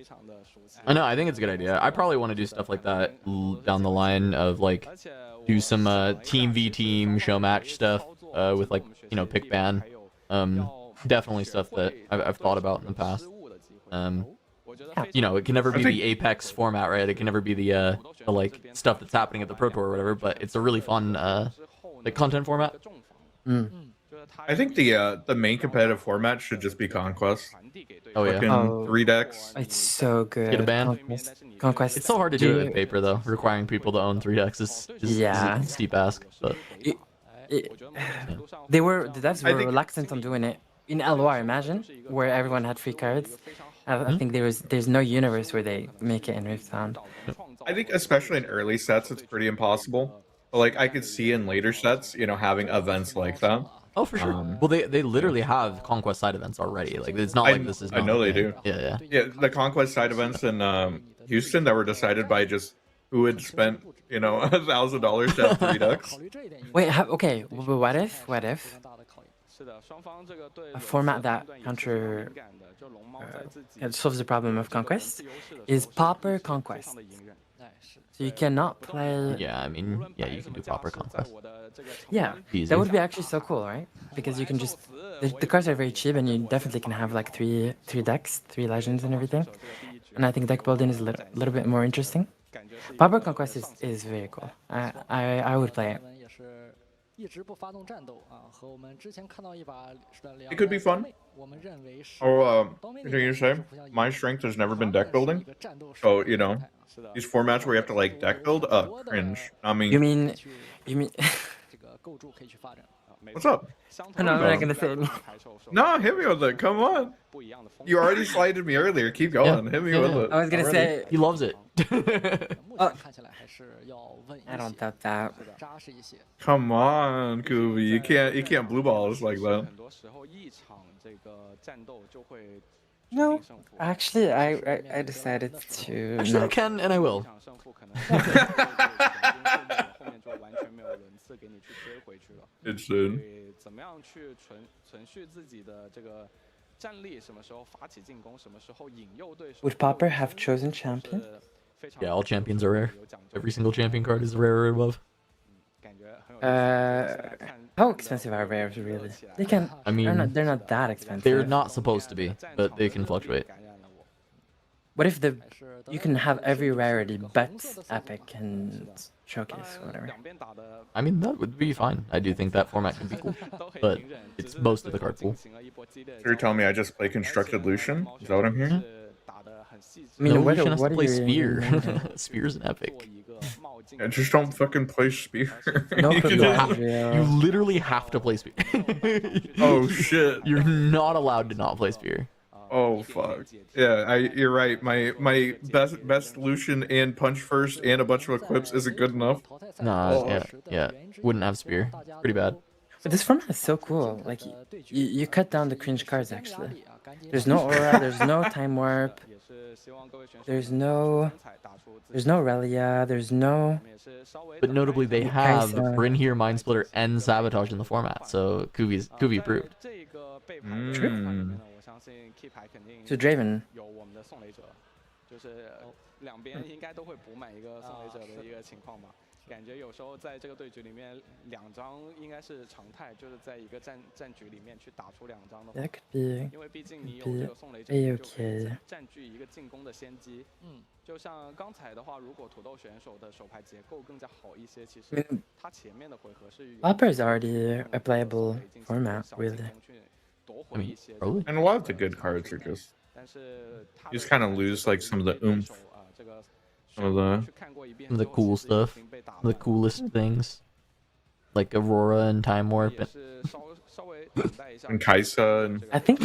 I know. I think it's a good idea. I probably want to do stuff like that down the line of like do some team v team show match stuff with like pick ban. Definitely stuff that I've thought about in the past. It can never be the Apex format, right? It can never be the like stuff that's happening at the Pro Tour or whatever. But it's a really fun like content format. I think the main competitive format should just be Conquest. Oh yeah. Fucking 3 decks. It's so good. Get a ban. Conquest. It's so hard to do it with paper though. Requiring people to own 3 decks is Yeah. a steep ask. But The devs were reluctant on doing it in LOR. Imagine where everyone had free cards. I think there's no universe where they make it in Riftbound. I think especially in early sets, it's pretty impossible. But like I could see in later sets, having events like that. Oh, for sure. Well, they literally have Conquest side events already. Like it's not like this is. I know they do. Yeah. Yeah, the Conquest side events in Houston that were decided by just who had spent $1,000 to have 3 decks. Wait, okay. What if a format that solves the problem of Conquest is Pauper Conquest? So you cannot play. Yeah, I mean, yeah, you can do Pauper Conquest. Yeah, Easy. that would be actually so cool, right? Because you can just the cards are very cheap, and you definitely can have like three decks, 3 legends, and everything. And I think deck building is a little bit more interesting. Pauper Conquest is very cool. I would play it. It could be fun. Continue to say, my strength has never been deck building. So, these formats where you have to like deck build, cringe. I mean, You mean? what's up? No, I'm not gonna say it. No, hit me with it. Come on. You already slighted me earlier. Keep going. Hit me with it. I was gonna say. He loves it. I don't doubt that. Come on, Kuvi. You can't blue ball us like that. No, actually, I decided to. Actually, I not. can and I will. It's soon. Would Pauper have chosen champion? Yeah, all champions are rare. Every single champion card is rare or above. How expensive are rares really? They can. I mean, they're not that expensive. they're not supposed to be, but they can fluctuate. What if you can have every rarity but epic and showcase or whatever? I mean, that would be fine. I do think that format could be cool, but it's most of the card pool. So you're telling me I just play constructed Lucian? Is that what I'm hearing? I mean, No, what, Lucian has what to are play you Spear. Spear's an epic. I just don't fucking play Spear. No, You but can no, just- yeah. You literally have to play Spear. Oh shit. You're not allowed to not play Spear. Oh fuck. Yeah, you're right. My best Lucian and punch first and a bunch of equips isn't good enough. Nah, yeah. Wouldn't have Spear. Pretty bad. But this format is so cool. Like, you cut down the cringe cards actually. There's no aura. There's no time warp. There's no Relia. There's no. But notably, they have Kaisa. Bryn here, Mind Splitter, and Sabotage in the format, so Kuvi approved. Mm. To Draven. 就是两边应该都会补满一个送雷者的一个情况吧。感觉有时候在这个对局里面，2张应该是常态，就是在一个战局里面去打出2张的话， That could be. 因为毕竟你有这个送雷者，你就可以 A-OK 占据一个进攻的先机。就像刚才的话，如果土豆选手的手牌结构更加好一些，其实他前面的回合是。Upper is already a playable format, really. I mean, probably. And a lot of the good cards are just you just kind of lose like some of the oomph, some of The cool stuff, the coolest things, like Aurora and Time Warp. and Kaisa and I think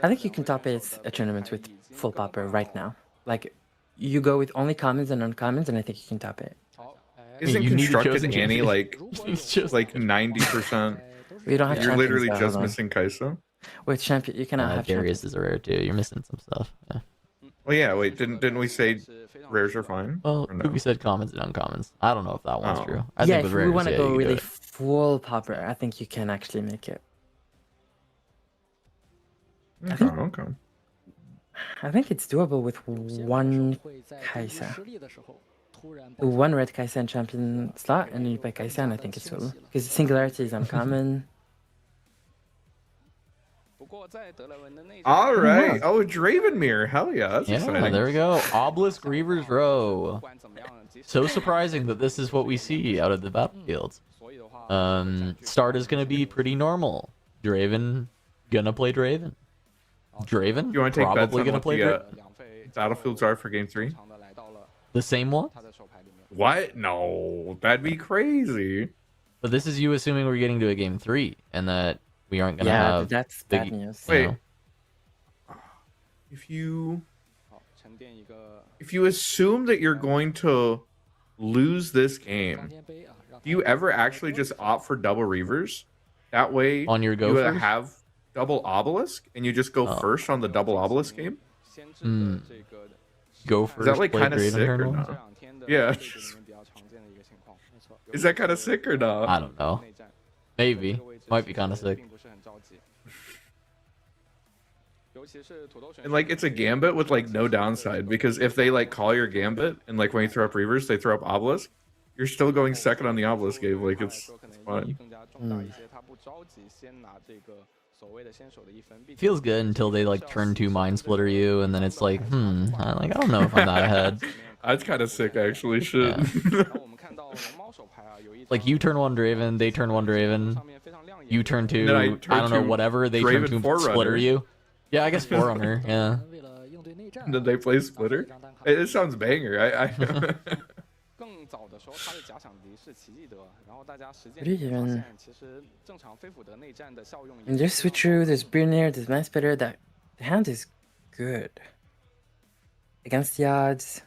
I think you can top 8 a tournament with full popper right now. Like, you go with only commons and uncommons, and I think you can top 8. isn't You need a constructed chosen Annie champion. like It's just like 90%? We don't have You're champions, literally though, just hold on. missing Kaisa. With champion, you cannot have champions. Darius is a rare too. You're missing some stuff. Yeah. Well, yeah. Wait, didn't we say rares are fine? Well, Or no? Kuvi said commons and uncommons. I don't know if that one's Oh. true. I Yeah, think if with we rares, want to yeah, go you can do really it. full popper, I think you can actually make it. Okay. I think it's doable with one Kaisa. One red Kaisa and champion slot, and you play Kaisa, and I think it's doable. Because Singularity is uncommon. All right. Oh, Draven mirror. Hell yeah. That's Yeah, exciting. there we go. Obelisk Reaver's Row. So surprising that this is what we see out of the battlefield. Start is gonna be pretty normal. Draven gonna play Draven. Draven You want to take bets probably on gonna what play the Draven. battlefields are for game 3? The same one. What? No, that'd be crazy. But this is you assuming we're getting to a game 3 and that we aren't gonna Yeah, have. that's big- bad news. you Wait. know. If you assume that you're going to lose this game, do you ever actually just opt for double reavers? That way, On your go you first? have double obelisk, and you just go Oh. first on the double obelisk game. Go first. Is that like play kind of Draven sick turn or one? not? Yeah. Is that kind of sick or not? I don't know. Maybe. Might be kind of sick. And like it's a gambit with like no downside because if they like call your gambit and like when you throw up reavers, they throw up obelisk. You're still going second on the obelisk game. Like it's fine. Feels good until they like turn 2 mind splitter you, and then it's like, I don't know if I'm that ahead. That's kind of sick, actually. Shit. Like you turn 1 Draven, they turn 1 Draven, you turn 2. then I I, turn don't know, two whatever. They Draven turn 2 Forerunner. splitter you. Yeah, I guess Forerunner. Yeah. And then they play splitter. It sounds banger. I 更早的时候，他的假想敌是奇迹德，然后大家实践 What do you 发 even- 现，其实正常飞斧德内战的效用。 And there's Switcheroo, there's Brunner, there's Mind Splitter. That the hand is good. Against the odds,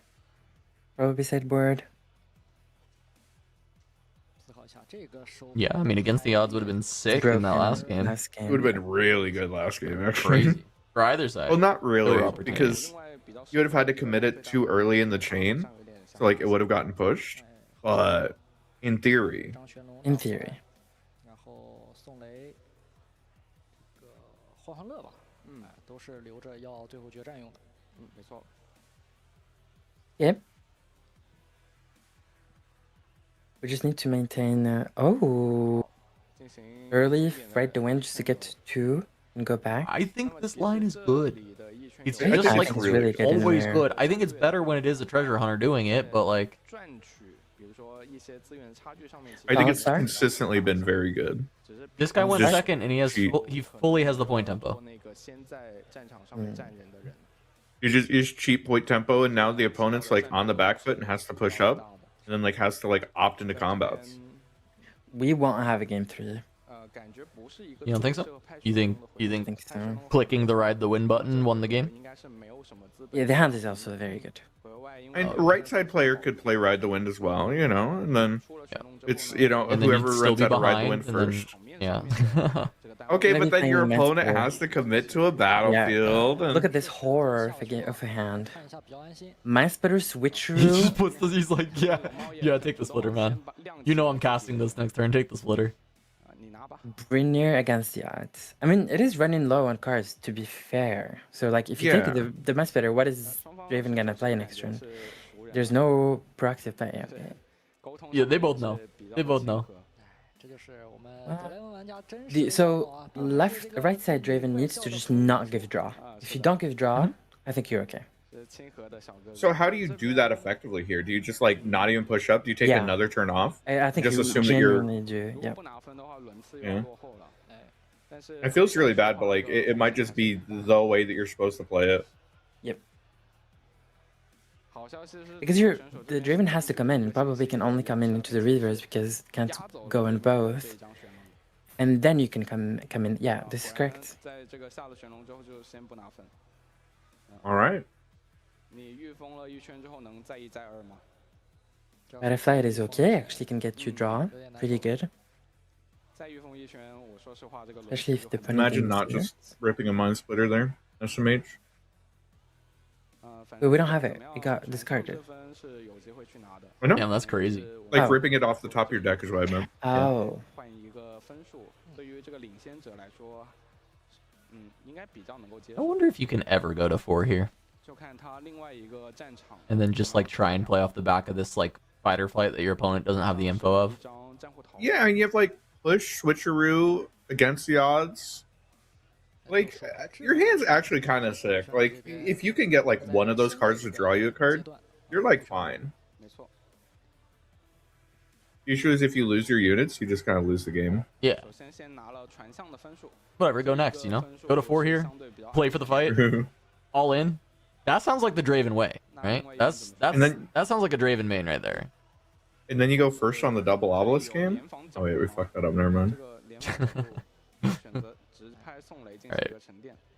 probably sideboard. Yeah, I mean, against the odds would have been sick in that last game. Last it game. would have been really good last game, actually. Crazy. For either side. Well, not There really, were opportunities. because you would have had to commit it too early in the chain, so like it would have gotten pushed. But in theory, In theory. 然后宋雷，这个欢欢乐吧，都是留着要最后决战用的。没错。 Yep. We just need to maintain. Early, fight the win just to get to 2 and go back. I think this line is good. It's I think just like it's really good in always there. good. I think it's better when it is a treasure hunter doing it, but like I think it's Sorry? consistently been very good. this guy went Just second and he fully has the point tempo. You just cheap point tempo, and now the opponent's like on the back foot and has to push up, and then like has to like opt into combats. We won't have a game 3. You don't think so? You think I think so. clicking the ride the win button won the game? Yeah, the hand is also very good. And right side player could play ride the wind as well, you know, and then it's And then whoever you'd still runs be out of ride the wind behind, and then- first. Yeah. Okay, but then Anything your meant opponent for- has to commit to a battlefield. And Look at this horror of a hand. Mind Splitter he switcheroo. just puts this. He's like, yeah, take the splitter, man. You know I'm casting this next turn. Take the splitter. Brynir against the odds. I mean, it is running low on cards, to be fair. So, like, if you Yeah. take the Mind Splitter, what is Draven gonna play next turn? There's no proactive play. Yeah, okay. Yeah, they both know. They both know. So, right side Draven needs to just not give draw. If you don't give draw, I think you're okay. So how do you do that effectively here? Do you just like not even push up? Do you take Yeah. another turn off? I think Just you assume that you're- genuinely do. Yeah. Yeah. It feels really bad, but like it might just be the way that you're supposed to play it. Yep. Because the Draven has to come in, and probably can only come in into the reavers because can't go in both. And then you can come in. Yeah, this is correct. All right. Butterfly is okay. Actually, can get you draw. Pretty good. Especially if the opponent Imagine gains not here. just ripping a mind splitter there. SMH. But we don't have it. We got discarded. I know. Damn, that's crazy. Like Oh. ripping it off the top of your deck is what I meant. Oh. I wonder if you can ever go to 4 here, and then just like try and play off the back of this like fight or flight that your opponent doesn't have the info of. Yeah, and you have like push switcheroo against the odds. Like your hand's actually kind of sick. Like if you can get like one of those cards to draw you a card, you're like fine. The issue is if you lose your units, you just kind of lose the game. Yeah. Whatever. Go next. You know. Go to 4 here. Play for the fight. All in. That sounds like the Draven way, right? That sounds like a Draven main right there. And then you go first on the double obelisk game. Oh wait, we fucked that up. Never mind. Alright.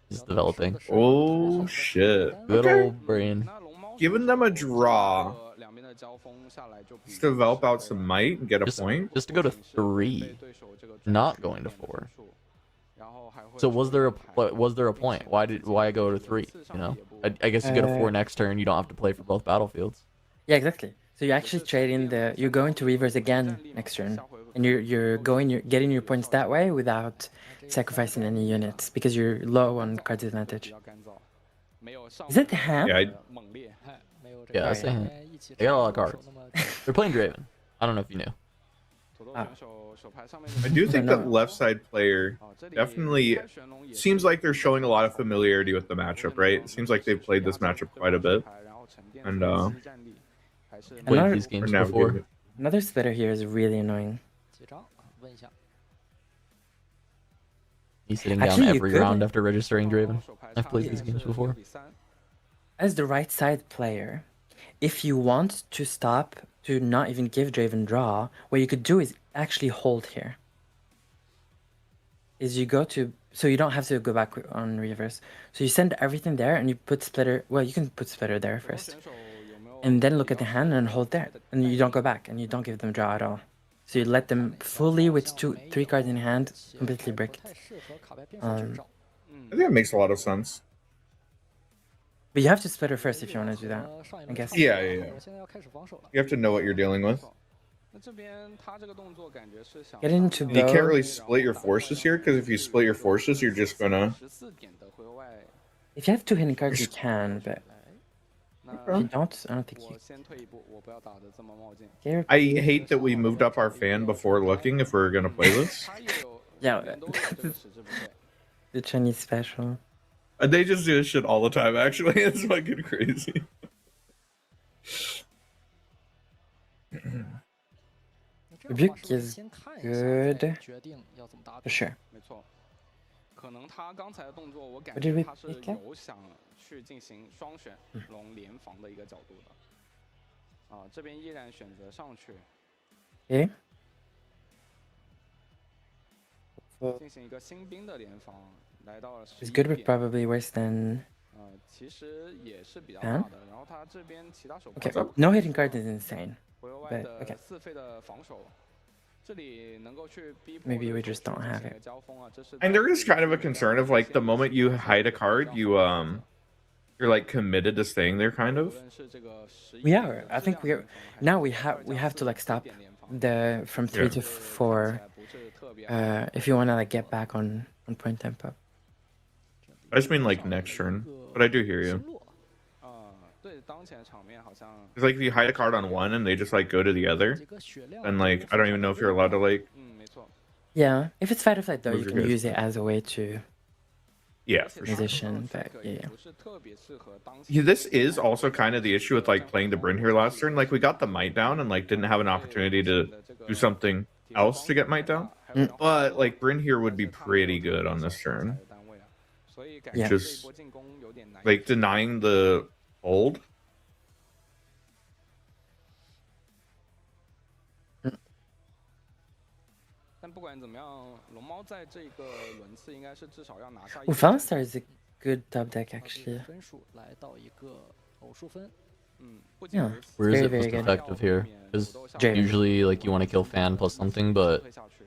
Just developing. Oh shit. Good Okay. old brain. Giving them a draw. Just develop out some might and get a Just, point. just to go to 3, not going to 4. So was there a point? Why go to 3? You know, I guess you go to 4 next turn. You don't have to play for both battlefields. Yeah, exactly. So you actually trade in you're going to reavers again next turn, and you're getting your points that way without sacrificing any units because you're low on card disadvantage. Is that the hand? Yeah, that's saying they got a lot of cards. They're playing Draven. I don't know if you knew. I do think that left side player definitely seems like they're showing a lot of familiarity with the matchup, right? It seems like they've played this matchup quite a bit. And Played these games before. Another splitter here is really annoying. He's sitting Actually, down you every could- round after registering Draven. I've played these games before. As the right side player, if you want to stop to not even give Draven draw, what you could do is actually hold here. Is you go to, so you don't have to go back on reverse. So you send everything there and you put splitter, well, you can put splitter there first. And then look at the hand and hold there. And you don't go back and you don't give them draw at all. So you let them fully with 3 cards in hand, completely bricked. I think that makes a lot of sense. But you have to splitter first if you want to do that, I guess. Yeah. You have to know what you're dealing with. Get into You can't both. really split your forces here, because if you split your forces, you're just gonna... If you have 2 hidden cards, you can, but If you don't, I don't think you. 先退一步，我不要打得这么冒进。 Gamer I please. hate that we moved up our fan before looking if we were gonna play this. 他也有 Yeah, 两边都有这个实质不对。 The Chinese special. They just do this shit all the time, actually. It's fucking crazy. Rebuke is good. For sure. 没错，可能他刚才的动作，我感 What 觉 did we 他是 pick up? 有想去进行双选龙联防的一个角度的。啊，这边依然选择上去 Okay. 进行一个新兵的联防，来到了 It's 11 good, but 点。 probably worse than. 其实也是比较 Fan? 大的。然后他这边其他手 Okay. 牌 No hitting card is insane. 回合外 but 的 okay. 4费的防守，这里能够去逼迫 Maybe we 对 just 手 don't 去进 have 行 it. 一个交锋啊，这是 And there is kind of a concern of like the moment you hide a card, you're like committed to staying there, kind 无 of. 论是这个11 We 点 are. 的 I 质 think 量 we 联 are. 防还是 Now 2 we have to like 2 stop 点联防 the from 3 Yeah. to 4. 看起来不是特别好 If you wanna like get back on point tempo. I just mean like next turn, but I do hear you. 对当前场面好像 It's like if you hide a card on one and they just like go to the other, and like I don't even know if you're allowed to like. 没错， Yeah. If it's fight or flight though, Move you your can guys. use it as a way to. Yeah, for sure. Musician, but yeah. 不是特别适合当 Yeah, this is also kind of the issue with like playing the Bryn here last turn. Like we got the might down and like didn't have an opportunity to do something else to get might down. But like Bryn here would be pretty good on this turn. 单位啊，所以感 Yeah. 觉这一 Just 波进攻有点难。 like denying the hold. 但不管怎么样，龙猫在这个轮次应该是至少要拿下一 Well, 个 Fallen 战 Star is a good top deck actually. 分数来到一个偶数分。不仅 Yeah. 如此 Where is Very, it very most good. effective here? Because Draven. usually like you want to kill fan plus something, but 退下去。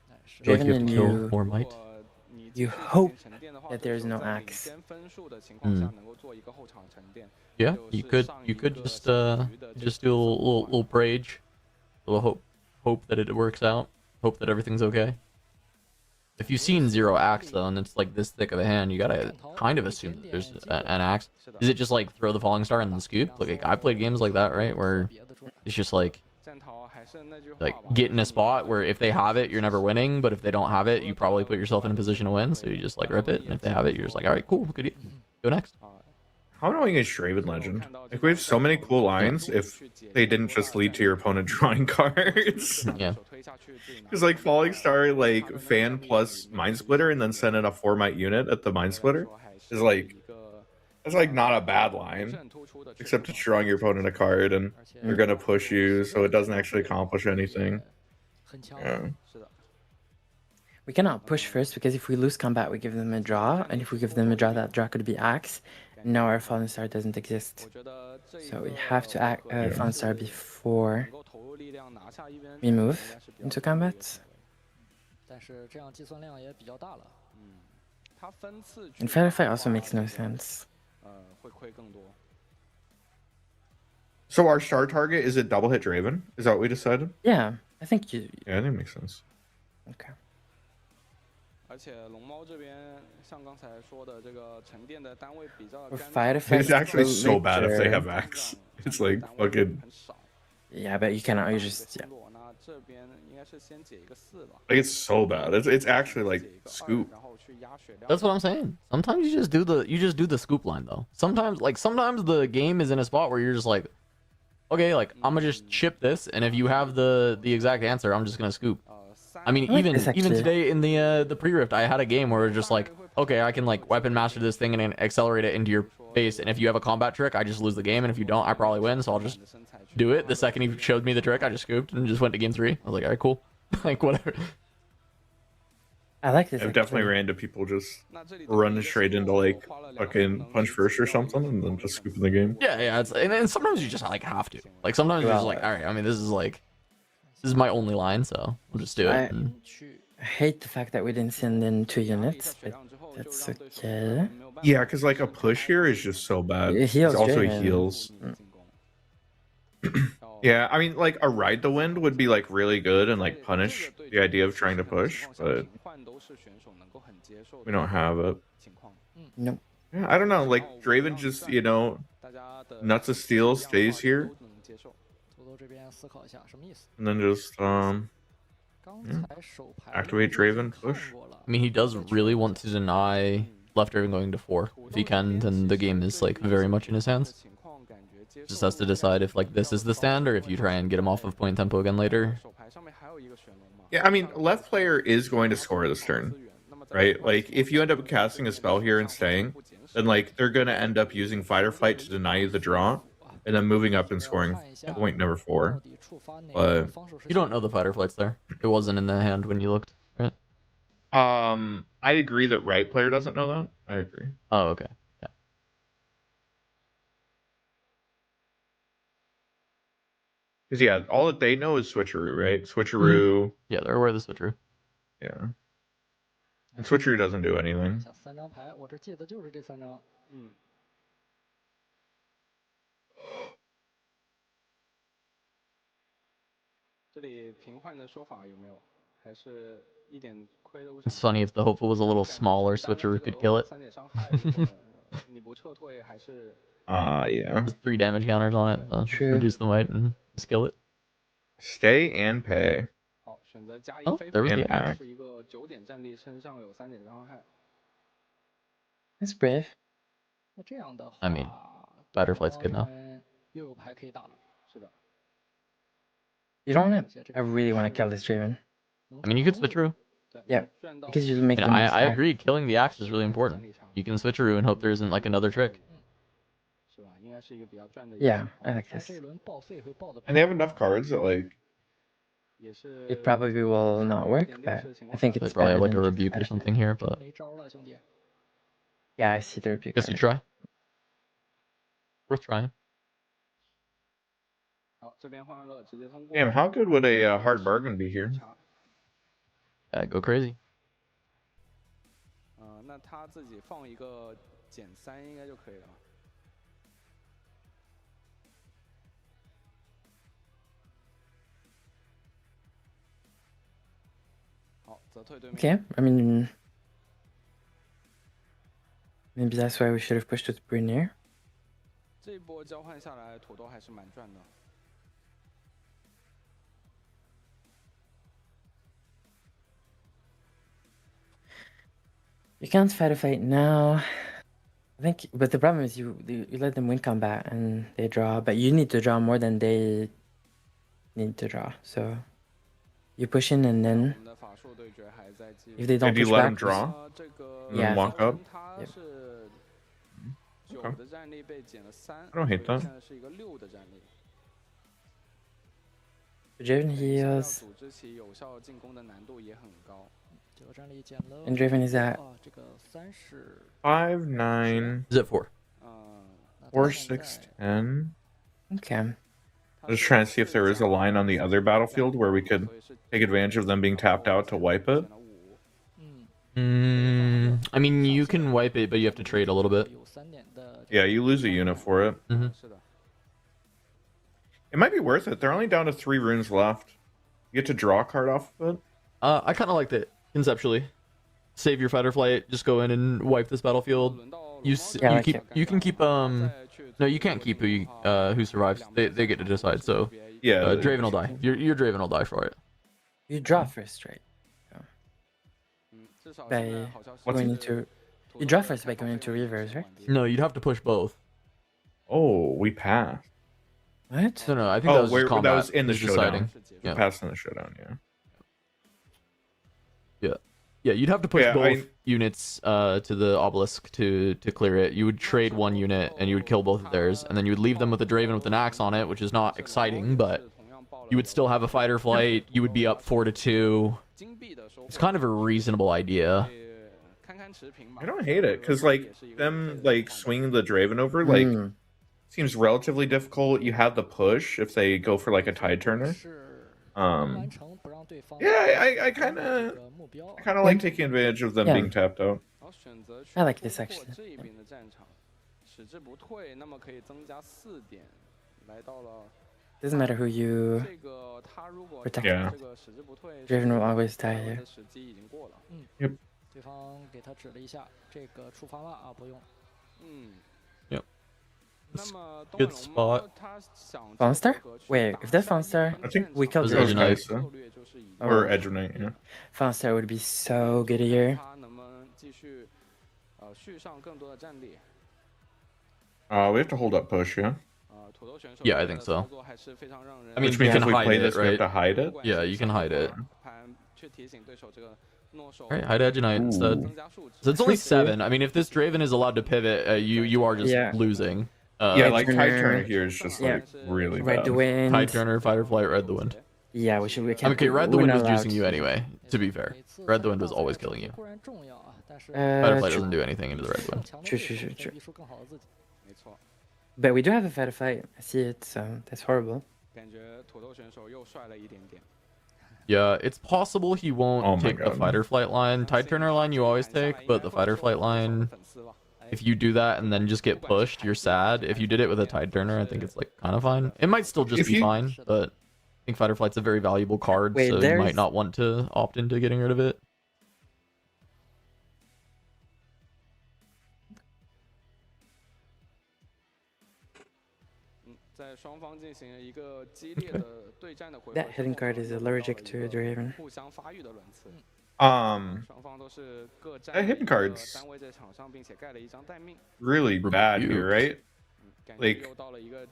I feel like Draven you have and to kill you. more 如 might. 果你 You 继续进 hope 行沉淀的话 that 对 there's 手 no 在领 axe. 先分数的情况下能够做一个后场沉淀。 Yeah, 就 you 是 could 上 you 一 could 个 just 上局的这 just 个 do a 分 little 化 little prage, a little hope that it works out, hope that everything's okay. If you've seen zero axe though, and it's like this thick of a hand, you gotta kind of assume that there's an axe. Is it just like throw the falling star and then scoop? Like I played games like that, right, where it's just like 战逃还是那句话 like 吧 get in a spot where if they have it, you're never winning, but if they don't have it, you probably put yourself in a position to win. So you just like rip it, and if they have it, you're just like, all right, cool, good, go next. How annoying is Draven Legend? Like we have so many cool lines if they didn't just lead to your opponent drawing cards. Yeah. 手推下去自己拿 Because like Falling Star, like fan plus Mind Splitter, and then send in a 4 might unit at the Mind Splitter 说还是 is like 一个 that's like not a bad 不是 line, 很突出的去 except it's drawing your opponent a card and they're gonna push you, so it doesn't actually accomplish anything. 很强。 Yeah. 是的 We cannot push first because if we lose combat, we give them a draw, and if we give them a draw, that draw could be axe. No, our Fallen Star doesn't exist, 我觉得这一 so we 个 have to act Fallen Star before 能够投入力量拿下一边 we 应 move 该是比较 into 合理的 combat. 但是这样计算量也比较大了。他分次去 And Fair 打 Fight 的 also 话 makes no sense. 会亏更多 So our star target is it double hit Draven? Is that what we decided? Yeah, I think you. Yeah, I think it makes sense. Okay. 而且龙猫这边像刚才说的这个沉淀的单位比较 For 干 Fight 净 It's actually so bad if they Later. have axe. It's like fucking 很少 Yeah, but you cannot. You just 一 yeah. 个村落那这边应该是先解一个4吧 like it's so bad. It's actually like 解一个2 scoop. 然后去压血量 That's what I'm saying. Sometimes you just do the scoop line though. Sometimes the game is in a spot where you're just like, okay, like I'm gonna just chip this, and if you have the exact answer, I'm just gonna scoop. I mean, I like even this, actually. today in the pre-rift, I had a game where it's just like, okay, I can like weapon master this thing and then accelerate it into your face, and if you have a combat trick, I just lose the game, and if you don't, I probably win. So I'll just do it. The second he showed me the trick, I just scooped and just went to game 3. I was like, all right, cool, like whatever. I like this. I've definitely actually. ran into people just 那这里 running straight into like 花了2 fucking punch first or something and then just scooping the game. Yeah, it's and then sometimes you just like have to. Like sometimes you're just like, all right, I mean, this is my only line, so I'll just do it. I- And- 去 I hate the fact that we didn't send in 2 units, but that's okay. Yeah, because like a push here is just so bad. It heals Also, he Draven. heals. Yeah, I mean, like a ride the wind would be like really good and like punish the idea of trying to push, but we don't have it. Nope. Yeah, I don't know. Like Draven just, you know, nuts of steel stays here, 图图这边思考一下什么意思？ and then just 刚 yeah, 才手牌 activate 已经 Draven 看 push. 过了 I mean, he does really want to deny left Draven going to 4. If he can, then the game is like very much in his hands. Just has to decide if like this is the stand or if you try and get him off of point tempo again later. Yeah, I mean, left player is going to score this turn, right? Like, if you end up casting a spell here and staying, then like they're gonna end up using fight or flight to deny you the draw, and then moving up and scoring point number 4. But You don't know the fight or flight's there. It wasn't in the hand when you looked, right? I agree that right player doesn't know that. I agree. Oh, okay. Because yeah, all that they know is switcheroo, right? Switcheroo. Yeah, they're aware of the switcheroo. Yeah. And switcheroo doesn't do anything. 想3张牌，我这记得就是这3张。It's funny if the hopeful was a little smaller, switcheroo could kill it. Yeah. Just 3 damage counters on it. True. Reduce the might and just kill it. Stay and pay. Oh, there was And the axe. act. That's brave. 那这样的话 I mean, fight or flight's good now. 又有牌可以打了。 You don't want to. I really want to kill this Draven. I mean, you could switcheroo. Yeah, because you make And them. I agree, killing the axe is really important. You can switcheroo and hope there isn't like another trick. Yeah, I like 他 this. 这一轮报废会报的。 And they have enough cards that like It probably will not work, but I think They it's probably better have like a than just rebuke or bad. something here, but 没招了，兄弟。 Yeah, I see the rebuke. guess you card. try. Worth trying. damn, how good would a hard bargain be here? Yeah, go crazy. Okay, I mean, maybe that's why we should have pushed with Brunier. 这一波交换下来，土豆还是蛮赚的。 You can't fight a fight now. I think, but the problem is you let them win combat and they draw, but you need to draw more than they need to draw. So you push in and then if they don't And you push let back, them draw? And Yeah. then walk up? Yep. Okay. I don't hate that. Draven heals, 组织起有效进攻的难度也很高。 这个战力减了。 and Draven is at 啊，这个30。 5, 9, Is it 4? 那 4, 他现 6, 在 10. okay. I was trying to see if there was a line on the other battlefield where we could take advantage of them being tapped out to wipe it. 嗯， I mean, you can wipe it, but you have to trade a little bit. 有3点的。 Yeah, you lose a unit for it. Mhm. It might be worth it. They're only down to 3 runes left. You get to draw a card off of it. I kind of liked it conceptually. Save your fight or flight. Just go in and wipe this battlefield. Yeah, I like it. You can keep no, you can't keep who survives. They get to decide. So Yeah. Draven will die. Your Draven will die for it. You draw first, right? 至少 By 现在好消息 going 是 into you draw first by going into reverse, right? No, you'd have to push both. Oh, we passed. What? No, I think Oh, that was where- just that combat. was in the Just showdown. deciding. Yeah. Passed in the showdown, yeah. Yeah, you'd have to push Yeah, both units to the obelisk to clear it. You would trade one unit and you would kill both of theirs, and then you would leave them with a Draven with an axe on it, which is not exciting, but you would still have a fight or flight. You would be up 4-2. It's kind of a reasonable idea. I don't hate it because like them like swinging the Draven over like Hmm. seems relatively difficult. You have the push if they go for like a tide turner. 是 Um, 完成不让对方 yeah, I kind 这 of 个目标。 I kind of like taking advantage of them Yeah. being tapped out. 然后选择 I like this 去 actually. 通过这一边的战场，矢志不退，那么可以增加4点，来到了 Doesn't matter who you 这个他如果 protect. Yeah. 这个矢志不退， Draven will always die 我 here. 的时机已经过了。对方给他指了一下，这个触发了啊，不用。Yep. It's good spot. Fonstar? Wait, if that's Fonstar, I think we killed Was it was Edge Draven. Knight. Kaisa. Or Edge of Night, yeah. Fonstar would be so good here. We have to hold up push, yeah? Yeah, I think so. I mean, Which means you if can we hide play it, this, we have right? to hide it? Yeah, you can hide it. Alright, hide Edge Knight instead. So it's only 7. I mean, if this Draven is allowed to pivot, you are just Yeah. losing. Yeah, like Turner. Tide Turner here is just like really Red bad. the wind. Tide Turner, Fight or Flight, Red the Wind. Yeah, we I can't. mean, okay, Red the we're Wind not was juicing allowed. you anyway, to be fair. Red the Wind was always killing you. 固然重要啊，但是 Fight or Flight True. doesn't do anything into the Red Wind. 强的 True, 对 true, 手 true, 可 true. 以逼出更好的自己。 But we do have a fight fight. I see it, so that's horrible. Yeah, it's possible he won't Oh my take the God. Fight or Flight line. Tide Turner line you always take, but the Fight or Flight line, if you do that and then just get pushed, you're sad. If you did it with a Tide Turner, I think it's like kind of fine. It might still just If be you- fine, but I think Fight or Flight's a very valuable card, Wait, so you there's- might not want to opt into getting rid of it. That hidden card is allergic to Draven. That hidden card's really bad here, right? Like,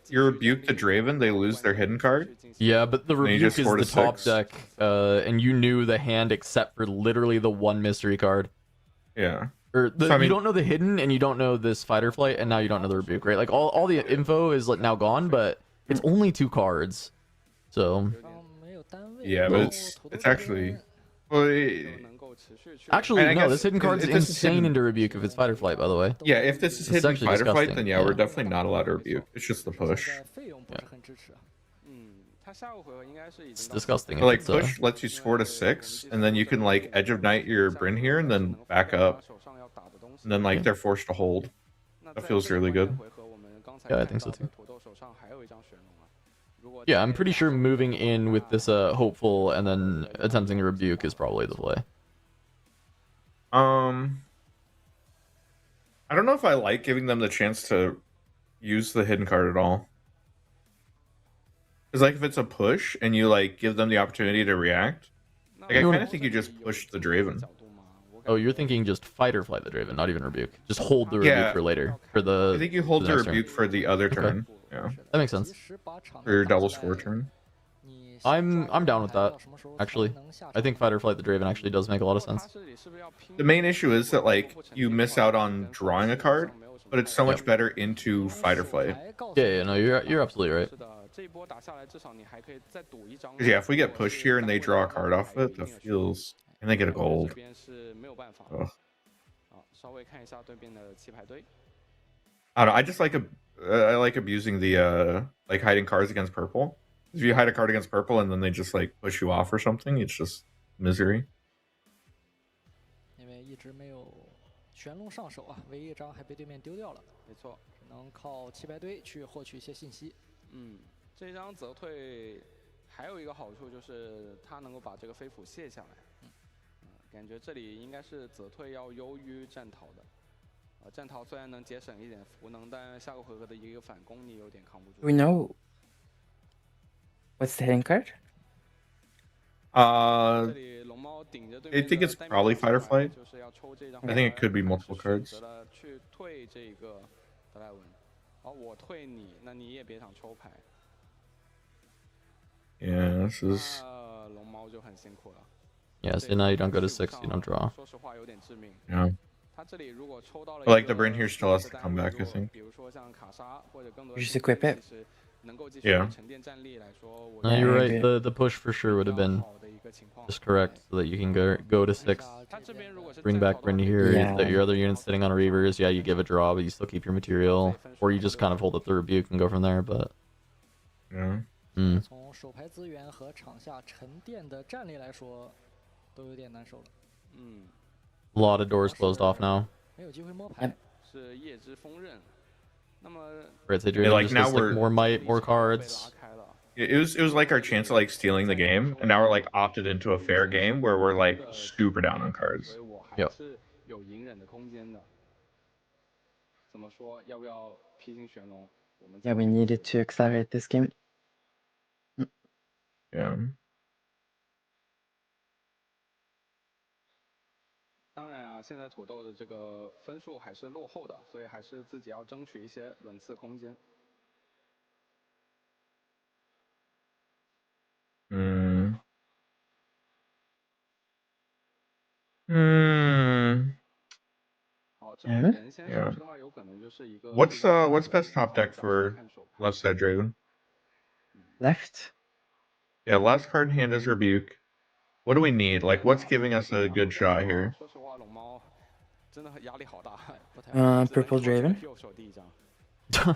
you rebuke the Draven, they lose their hidden card. Yeah, but the Then you Rebuke just is score the to top 6. deck, and you knew the hand except for literally the one mystery card. Yeah. Or So, I you mean- don't know the hidden, and you don't know this Fight or Flight, and now you don't know the Rebuke, right? Like all the info is like now gone, but it's only 2 cards. So 没有单位 Yeah, but it's actually well, actually, And I no, guess this hidden card's if this is insane hidden- into Rebuke if it's Fight or Flight, by the way. yeah. If this is It's hidden actually fight or flight, disgusting, then yeah, we're yeah. definitely not allowed to rebuke. It's just the push. 在费用不是很支持。 It's disgusting. If Like it's, push lets you score to 6, and then you can like Edge of Night your Bryn here, and then back up, and then like they're forced to hold. That feels really good. Yeah, I think so too. Yeah, I'm pretty sure moving in with this hopeful and then attempting a Rebuke is probably the play. I don't know if I like giving them the chance to use the hidden card at all. Because like if it's a push and you like give them the opportunity to react, like I kind of think you just push the Draven. Oh, you're thinking just Fight or Flight the Draven, not even Rebuke. Just hold the Rebuke Yeah. for later. For the I think you hold for the next turn. rebuke for the other turn. Yeah, That makes sense. 即使把场 for your 面打 double 起 score 来 turn. 你 I'm down with 排到 that. 什么时候才 Actually, 能下 I think 场 Fight or Flight the Draven actually does make a lot of sense. The main issue is that like you miss out on drawing a card, but it's so much better into fight or flight. 牌告诉 Yeah, no, you're absolutely right. Because yeah, if we get pushed here and they draw a card off it, that feels and they get a gold. Ugh. I don't know. I just like I like abusing the like hiding cards against purple. If you hide a card against purple and then they just like push you off or something, it's just misery. 因为一直没有玄龙上手啊，唯一一张还被对面丢掉了。没错，只能靠弃白堆去获取一些信息。这张则退还有一个好处就是它能够把这个飞斧卸下来。感觉这里应该是则退要优于战逃的。战逃虽然能节省一点符能，但下个回合的一个反攻你有点扛不住。 We know what's the hidden card? 呃 这里龙猫顶着对 I 面 think 的 it's 单 probably 面 fight or 出来 flight. 就是要抽这张 I think it 牌 could be 是 multiple 选 cards. 择了去退这个德莱文。好，我退你，那你也别想抽牌。 Yeah, this is 那龙猫就很辛苦了。 Yeah, so now you don't go to 6, you don't draw. 说实话有点致命。 yeah. 他这里如果抽到了 But, like, 一个 the Bryn here still has to 单 come 位 back, I 如果 think. 比如说像卡莎或者更多 You 的 just equip it. 其实能够继续 Yeah. 沉淀战力来说，我 No, 觉 you're 得 right. The push for sure would have 比较 been 好的一个情况。 just correct so that you can go to 6, 他这边如果是 bring 正好 back 的话 Bryndy here. Yeah. That your other unit's sitting on Reavers. Yeah, you give a draw, but you still keep your material, or you just kind of hold up the Rebuke and go from there. But Yeah. 从手牌资源和场下沉淀的战力来说，都有点难受了。 a lot of doors closed off now. 没有机会摸牌。是夜之锋刃。那么 Right, so Yeah, like, just now gets, like, we're- more might, more 被 cards. 拉开了。 It was like our chance of like stealing the game, and now we're like opted into a fair game where we're like super down on cards. 所以我还 Yep. 是有隐忍的空间的。怎么说？要不要披荆玄龙？我们 Yeah, we needed to accelerate this game. Yeah. 当然啊，现在土豆的这个分数还是落后的，所以还是自己要争取一些轮次空间。Hmm. Hmm. 好，这边 Yeah. 人先上去的话，有可能就是一个 What's best top deck for 看手牌 left side Draven? Left. Yeah, last card in hand is Rebuke. What do we need? Like, what's giving us a good shot here? 说实话，龙猫真的压力好大。 Purple Draven. 右手第一张。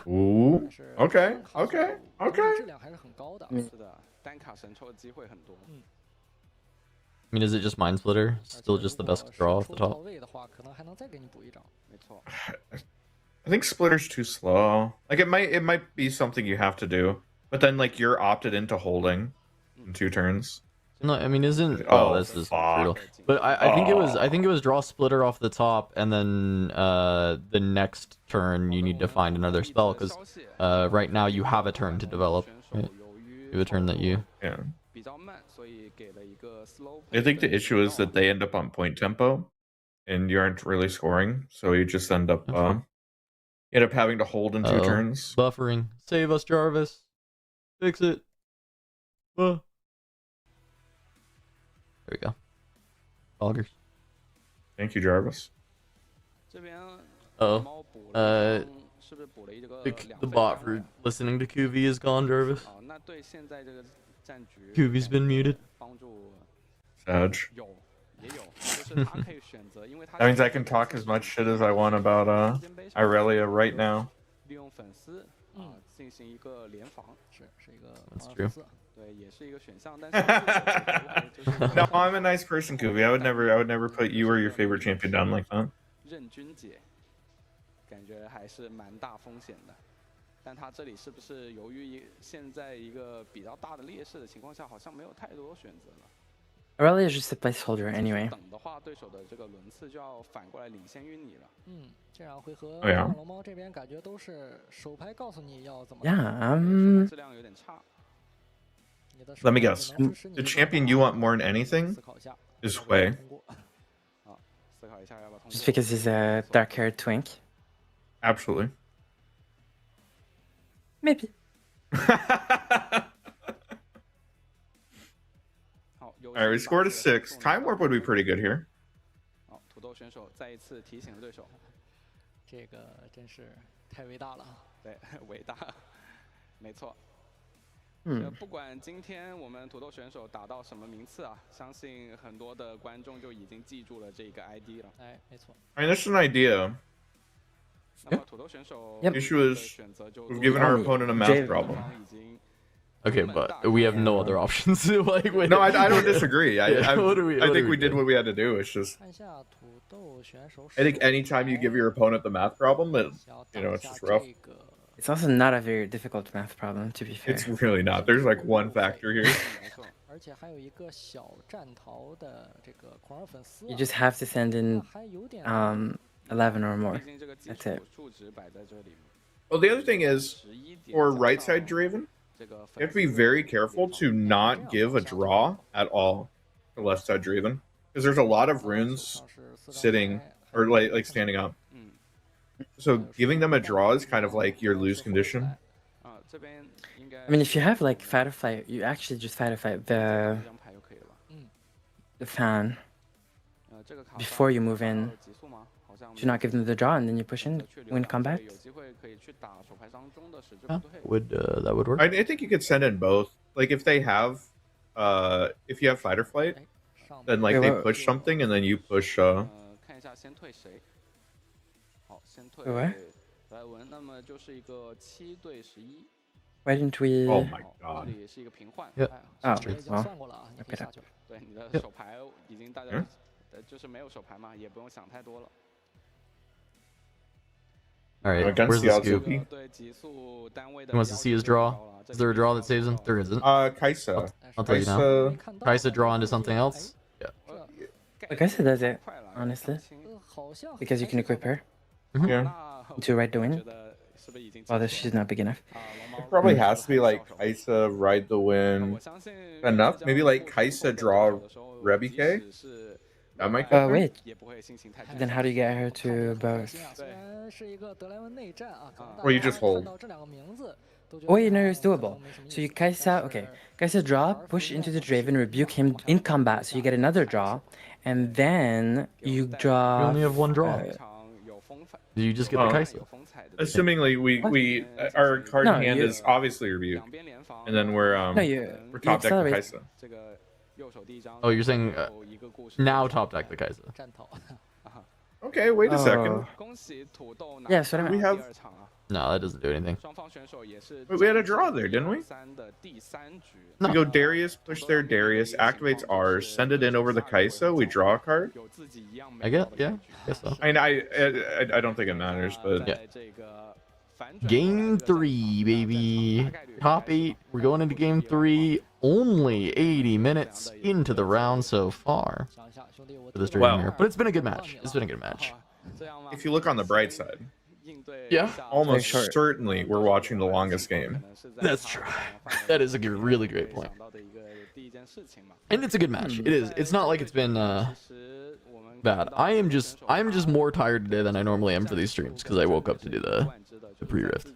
Ooh. 但是 Okay. 单卡 Okay. 手 Okay. 质量还是很高的。嗯是的，单卡神抽的机会很多。 I mean, is it just Mind Splitter? 而且 Still just the 如果 best draw off 手 the 出到 top. 位的话，可能还能再给你补一张。没错， I think Splitter's too slow. Like, it might be something you have to do, but then like you're opted into holding in 2 turns. No, I mean, isn't Oh, this is fuck. brutal. But I think it was draw Splitter off the top, and then the next turn you need to find another spell because right now you have a turn to develop. Right? You have a turn that you. Yeah. 比较慢，所以给了一个 slow。 I think the issue is that they end up on point tempo, and you aren't really scoring, so you just end up having to hold in 2 Uh-oh. turns. Buffering. Save us, Jarvis. Fix it. There we go. Augers. Thank you, Jarvis. 这边 Oh. 猫补了一张，是不是补了一个 The bot for listening to Kuvi is gone, Jarvis. 哦，那对现在这个战局 Kuvi's been muted. 帮助 Sag. 也有，就是他可以选择，因为他 That means I can talk as much shit as I want about Irelia right now. 利用粉丝进行一个联防，是一个 That's 黄 true. 粉丝。对，也是一个选项。但是 No, I'm a nice person, Kuvi. I would never put you or your favorite champion down like that. 任君姐，感觉还是蛮大风险的。但他这里是不是由于现在一个比较大的劣势的情况下，好像没有太多选择了？ Aurelia is just a placeholder anyway. 等的话，对手的这个轮次就要反过来领先于你了。这两回合，哎呀龙猫这边感觉都是手牌告诉你要怎么。 Yeah. 质量有点差。 你的手 Let me 牌 guess. 只能支持你 The 的 champion you want more than anything 思考一下 is 要不要 Hui. 通过。好，思考一下要不要通过。 Just because he's a dark-haired twink. Absolutely. Maybe. 好， All right, we scored a 6. Time warp would be pretty good here. 好，土豆选手再一次提醒了对手，这个真是太伟大了。对，伟大，没错。 不管今天我们土豆选手打到什么名次啊，相信很多的观众就已经记住了这个 ID 了。哎，没错。 I mean, this is an idea. 那么土豆选手 Yep. 的 issue is 选择就 We've given our opponent a math Jay- problem. 已经 Okay, but we have no other options. Like, wait. No, I don't disagree. Yeah, what do we- I what think do we we did do? what we had to do. It's just 看一下土豆选手。 I think anytime you give your opponent the math problem, it's just rough. It's also not a very difficult math problem, to be fair. It's really not. There's like one factor here. 没错。而且还有一个小战桃的这个狂热粉丝、啊。 You just have to send in 还有点 11 or more. 毕竟这个基 That's 础 it. 数值摆在这里。 Well, the other thing is, 11点 for 加 right 上 side Draven, 这个 you have to be very careful to not give a draw at all to left side Draven. Because there's a lot of runes sitting or like standing up. So giving them a draw is kind of like your lose condition. 啊，这边应该 I mean, if you have like fight or flight, you actually just fight or fight 这 the 张牌就可以了。 fan 这个卡 before you move in. 极速吗？好像 To not give them the draw, and then you push in, 确 win 有 combat. 机会可以去打手牌当中的使之 Huh? 不对。 Would that would work? I think you could send in both. Like if they have, if you have fight or flight, 上 then like Yeah, they well- push something and then you push. 看一下先退谁。好，先退 Wait, 德莱文，那么就是一个7对11。 Why didn't we? Oh my 好， god. 这里是一个平换。 Yeah. 哎， Oh, 手牌已经 well. 算过了啊，你可以下去了。对，你的 Yep. 手牌已经大家嗯就是没有手牌嘛，也不用想太多了。 All right, Against where's the the Outsuki. scoop? 对极速单位的 He wants to see his draw. Is there a draw that saves him? There isn't. Kaisa. I'll tell you now. Kaisa. Tries to draw into something else. Yeah. Like I said, does it honestly 好像 because you can equip her. Yeah. to ride the win. Although she's not big enough. It probably has to be like Kaisa ride the win enough. Maybe like Kaisa draw Rebike. That might get there. Wait. Then how do you get her to both? 虽然是一个德莱文内战啊，可能大 Or you 家 just 看 hold. 到这两个名字都觉得 Oh, you know, it's 可能 doable. 没什么 So 意 you 思 Kaisa, okay. Kaisa draw, push into the Draven, rebuke him in combat, so you get another draw, and then you draw. You only have one draw. Did you just get the Oh. Kaisa? Assumingly we our card No, in hand you- is obviously Rebuke, and then we're No, you top deck the accelerate. Kaisa. Oh, you're saying now top deck the Kaisa. 战头。 Okay, wait a second. Yeah, so We have No, that doesn't do anything. wait, we had a draw there, didn't we? No. We go Darius, push there, Darius activates ours, send it in over the Kaisa. We draw a card. I guess, yeah, guess so. I mean, I don't think it matters, but Yeah. Game 3, baby. Top 8. We're going into game 3. Only 80 minutes into the round so far 想一下，兄弟，我 for this 听 Draven well, here. But it's been a good match. It's been a good match. if you look on the bright side, Yeah. almost Very short. certainly we're watching the longest game. That's true. That is a really great point. And it's a good match. It is. It's not like it's been bad. I'm just more tired today than I normally am for these streams because I woke up to do the pre-rift.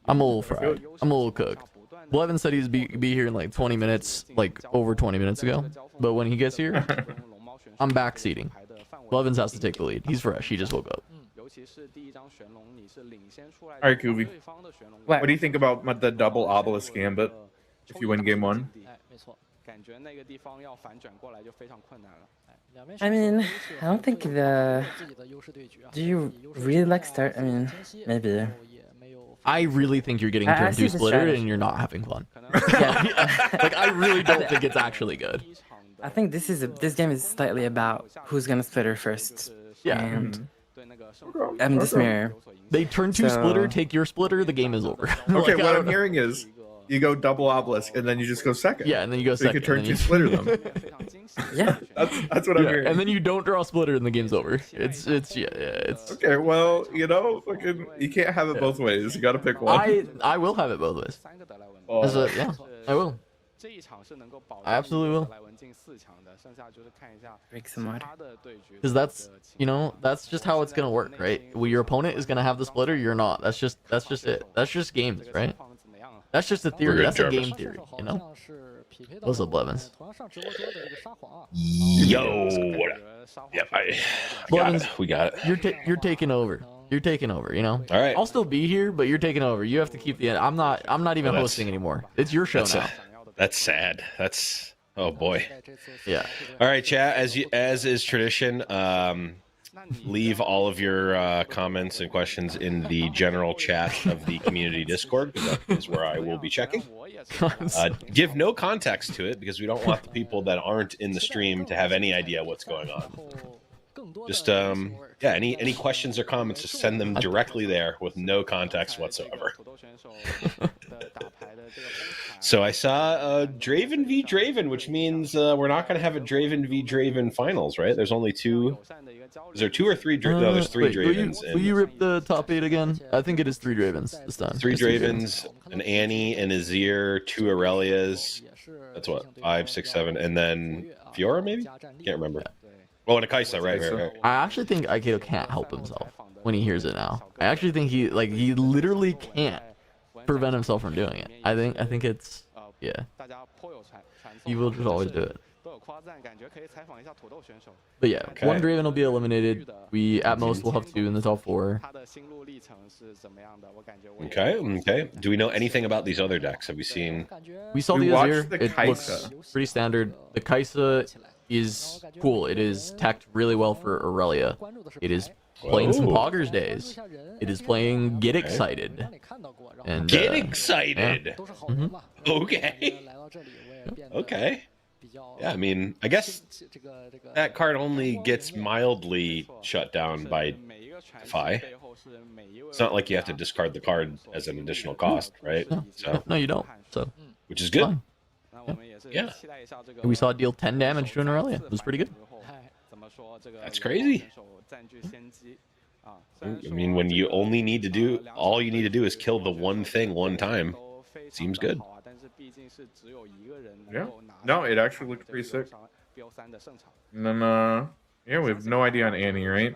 I'm a little fried. I'm a little cooked. Blevin said he'd be here in like 20 minutes, like over 20 minutes ago. But when he gets here, I'm backseating. Blevins has to take the lead. He's fresh. He just woke up. All right, Kuvi. What do you think about the double obelisk gambit if you win game 1? 哎，没错。 I mean, I don't think the. 自己的优势对局啊 Do you really like start? I mean, maybe. I really think you're getting I turned see to the splitter strategy. and you're not having fun. Yeah. Like I really don't think it's actually good. I think this game is slightly about who's gonna splitter first. Yeah. And Okay. this mirror. They turn to So- splitter, take your splitter, the game is over. Okay, Like, I what don't I'm know. hearing is you go double obelisk and then you just go second. Yeah, and then you go So you second. could turn and two then splitter them. Yeah. That's what I'm Yeah, hearing. and then you don't draw a splitter and the game's over. It's Okay, well, fucking, you can't have it both ways. You got to pick one. I will have it both ways. Oh, As a, yeah, I will. I absolutely will. Drink some water. Because that's just how it's gonna work, right? Well, your opponent is gonna have the splitter, you're not. That's just it. That's just games, right? That's just a theory. good, That's a Jarvis. game theory, you know? What's up, Blevins? 同样上直播间的这个沙皇啊， Yo, what up? Yep, I got Blevins, it. We got it. you're taking over. You're taking over, you know? All right. I'll still be here, but you're taking over. You have to keep the end. I'm not even Well, that's- hosting anymore. It's your show That's now. that's sad. That's oh boy. 在这次 Yeah. All right, chat. As is tradition, leave all of your comments and questions in the general chat of the community Discord, because that is where I will be checking. Give no context to it because we don't want the people that aren't in the stream to have any idea what's going on. 更多的 Just yeah, any questions or comments, just send them directly there with no context whatsoever. So I saw Draven v Draven, which means we're not going to have a Draven v Draven finals, right? There's only two. Is there two or three? No, there's three Wait, Dravens. Will you rip the top 8 again? I think it is 3 Dravens this time. Three It's Dravens, an Annie, an Azir, 2 Aurelias. 也是 That's what 5, 6, 7, and then Fiora maybe. Can't remember. Oh, and a Kaisa, right. I actually think Aikido can't help himself when he hears it now. I actually think he literally can't prevent himself from doing it. I think it's he will just always do it. But yeah, Okay. 1 Draven will be eliminated. We at most will have 2 in the top 4. Okay. Do we know anything about these other decks? Have we seen? 感觉 We saw We the watched Azir. the It Kaisa. looks pretty standard. The Kaisa is cool. It is teched really well for Aurelia. 关注的是 It is playing some Whoa. Poggers days. It is playing Get Excited. 让你看到过，然后 And Get yeah. excited. 都是好人嘛。 Okay. 来到这里我也变得 Okay. 比较 Yeah, I mean, I guess 这个 that card only gets mildly shut down by Fi. It's not like you have to discard the card as an additional cost, right? So, No, you don't. So which is good. fine. Yeah. We saw it deal 10 damage to an Aurelia. It was pretty good. That's crazy. I mean, when you only need to do, all you need to do is kill the one thing one time. Seems good. Yeah. No, it actually looked pretty sick. And then, yeah, we have no idea on Annie, right?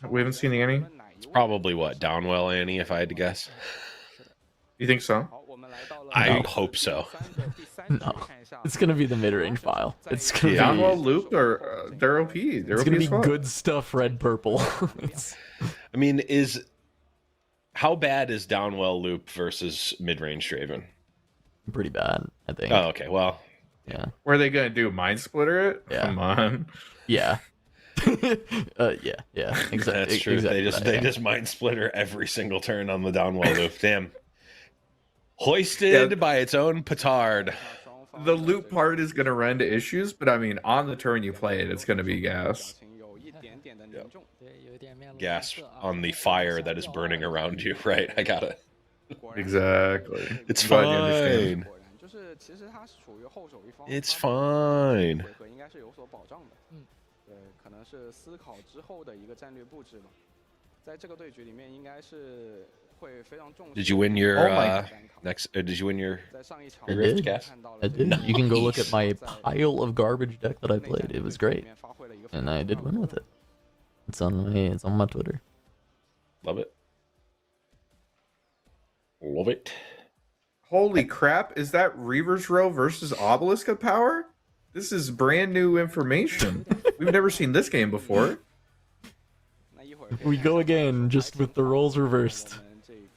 We haven't seen Annie. It's probably what, Downwell Annie, if I had to guess. You think so? I hope so. No, it's gonna be the mid-range file. It's gonna Downwell be looped or they're OP. They're it's OP gonna as be fuck. good stuff. Red purple. I mean, how bad is Downwell Loop versus mid-range Draven? Pretty bad, I think. Oh, okay. Well, Yeah. Were they gonna do mind splitter it? Yeah. Come on. Yeah. Yeah. Exactly. that's true. Exactly They just mind splitter every single turn on the Downwell Loop. Damn. Hoisted by its own petard. The loop part is gonna run into issues, but I mean, on the turn you play it, it's gonna be gas. Gas on the fire that is burning around you. Right. I got it. Exactly. It's I'm glad you understand. fine. It's fine. Did you win your next? Did you win your Rift, Gas? I did. You can go look at my pile of garbage deck that I played. It was great, and I did win with it. It's on my Twitter. Love it. Love it. Holy crap! Is that Reaver's Row versus Obelisk of Power? This is brand new information. We've never seen this game before. We go again, just with the roles reversed.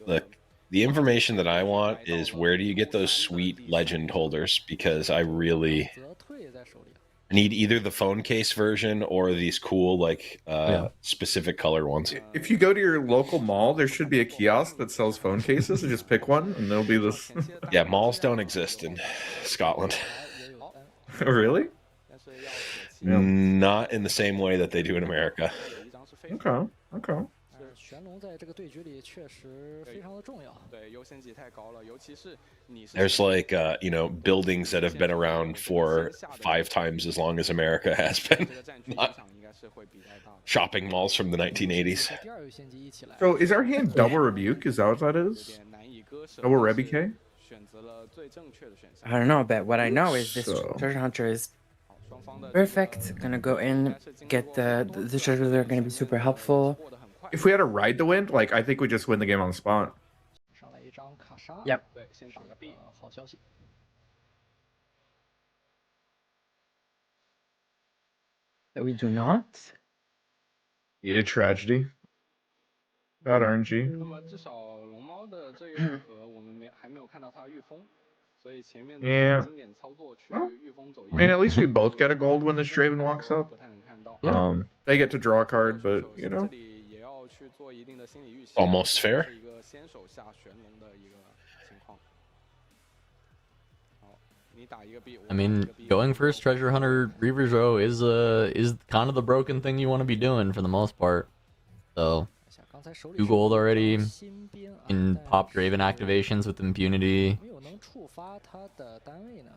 Look, the information that I want is where do you get those sweet legend holders? Because I really need either the phone case version or these cool, like, specific color ones. If you go to your local mall, there should be a kiosk that sells phone cases, and just pick one, and there'll be this. Yeah, malls don't exist in Scotland. Really? Not in the same way that they do in America. Okay. Okay. 玄龙在这个对局里确实非常的重要。对，优先级太高了，尤其是你是 There's like, buildings that have been around for 5 times as long as America has been. Not shopping malls from the 1980s. 第二优先级一起来。 So is our hand double rebuke? Is that what that is? Double Rebby I don't know, but what I know is this So- treasure hunter is perfect. Gonna go in, get the treasures that are gonna be super helpful. If we had to ride the wind, like I think we just win the game on the spot. 上来一张卡莎。 Yep. 对，先上个 B，好消息。 That we do not. Yeah, tragedy. Bad RNG. 那么至少龙猫的这一回合，我们还没有看到他御风，所以前面 Yeah. 经典操作去御风走一。 I mean, at least we both get a gold when this Draven walks up. 不太能看到。 They get to draw a card, but you know. 这里也要去做一定的心理预期。 Almost fair. 是一个先手下玄龙的一个情况。好，你打一个 B。 I mean, going first treasure hunter Reaver's Row is kind of the broken thing you want to be doing for the most part. So 刚才手里 2 gold already 新兵啊 in pop Draven activations with impunity. 没有能触发他的单位呢。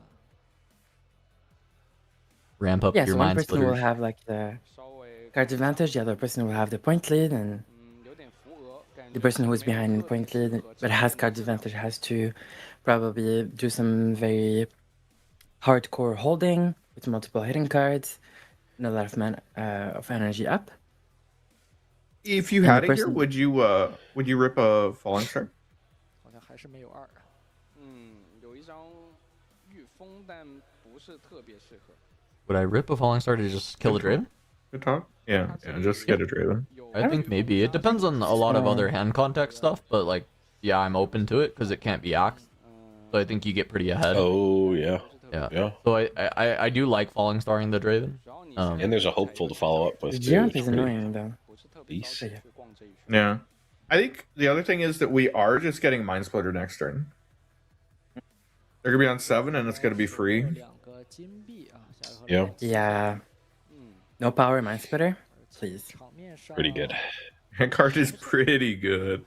Ramp up Yes, your one mind person will splitters. have like the 稍微 card advantage, the other person will have the point lead, and 有点扶额，感觉 the person who is behind in point lead but has card advantage has to probably do some very hardcore holding with multiple hitting cards and a lot of energy up. If you And had the it here, person- would you rip a falling star? 好像还是没有2。有一张御风，但不是特别适合。 Would I rip a falling star to just kill the Draven? Good talk. Yeah, just get a Draven. I think maybe. It depends on a lot of other hand context stuff, but like, yeah, I'm open to it because it can't be axed. So I think you get pretty ahead. Oh, yeah. Yeah. So I do like falling starring the Draven. And there's a hopeful to follow up with. The too. jump It's is pretty annoying though. beast. Yeah. I think the other thing is that we are just getting Mind Splitter next turn. They're gonna be on 7 and it's gonna be free. 2个金币啊，下一回 Yeah. Yeah. No power mind splitter, please. 场面上 Pretty good. That card is pretty good.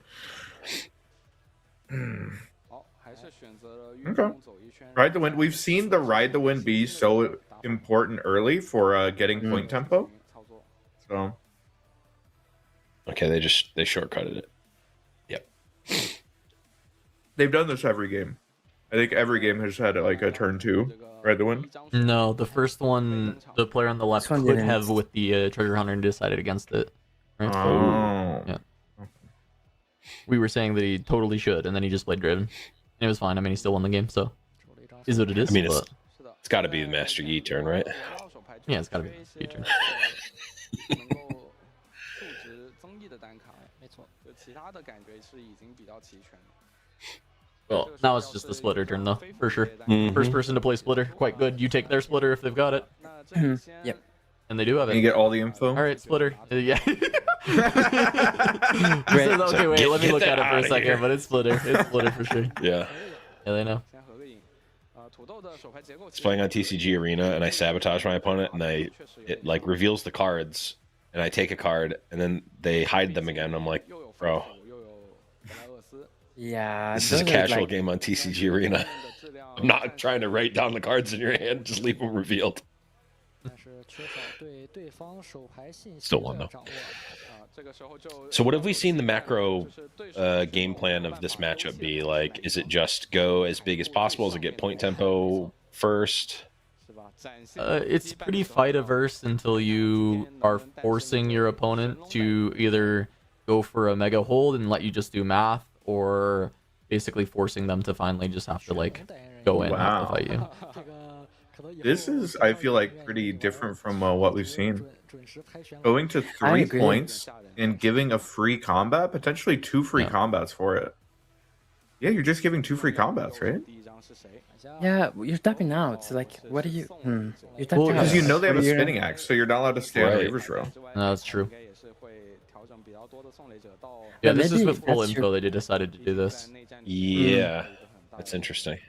好，还是选择了御 Okay. 风走一圈。 Ride the Wind. We've seen the Ride the Wind be so important early for getting point tempo. 操作。 So Okay, they shortcutted it. Yep. They've done this every game. I think every game has had like a turn 2 ride the wind. No, the first one, the player on the left This one could didn't. have with the treasure hunter and decided against it. Right? Oh. Yeah. We were saying that he totally should, and then he just played Draven. And it was fine. I mean, he still won the game, so is what it is. I mean, but... it's got to be the Master Yi turn, right? Yeah, it's got to be your turn. Well, now it's just the splitter turn, though, for sure. Mhm. First person to play splitter, quite good. You take their splitter if they've got it. Yep. And they do have it. And you get all the info. All right, splitter. Yeah. Great. Okay, wait, let me Get look at that it for a outta second, here. but it's splitter. It's splitter for sure. Yeah. Yeah, they know. It's playing on TCG Arena, and I sabotage my opponent, and it like reveals the cards, and I take a card, and then they hide them again. I'm like, bro, Yeah. this is a those are, casual like, game on TCG Arena. I'm not trying to write down the cards in your hand. Just leave them revealed. Still won though. So what have we seen the macro game plan of this matchup be? Like, is it just go as big as possible? Does it get point tempo first? It's pretty fight averse until you are forcing your opponent to either go for a mega hold and let you just do math, or basically forcing them to finally just have to like go in and have to fight you. This is, I feel like, pretty different from what we've seen. Going to I 3 agree. points and giving a free combat, potentially 2 free combats for it. Yeah, you're just giving 2 free combats, right? Yeah, you're tapping out. So, like, what are you? You're tapping Well, out. Because you know they have a What are you- spinning axe, so you're not allowed to stay on Right. Reaver's Row. No, that's true. Yeah, But this is maybe with full that's info. They decided to do this. Yeah, that's interesting.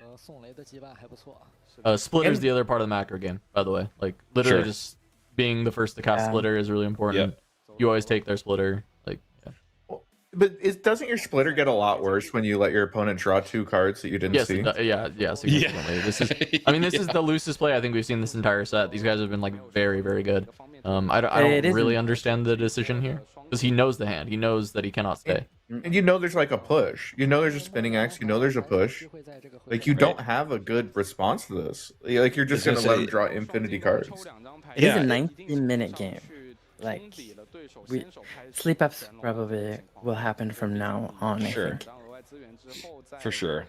Splitter's And- the other part of the macro game, by the way. Like, literally Sure. just being the first to cast Yeah. splitter is really important. You always take their splitter. Like, yeah. But doesn't your splitter get a lot worse when you let your opponent draw 2 cards that you didn't Yes, see? yeah, significantly. This is, I mean, this is the loosest play I think we've seen this entire set. These guys have been like very, very good. I It don't really isn't- understand the decision here because he knows the hand. He knows that he cannot stay. And you know there's like a push. You know there's a spinning axe. You know there's a push. Like, you don't have a good response to this. Like, you're just I going was to gonna let him say- draw infinity cards. It is Yeah. a 19-minute game. Like, sleep ups probably will happen from now on. I Sure. think. For sure.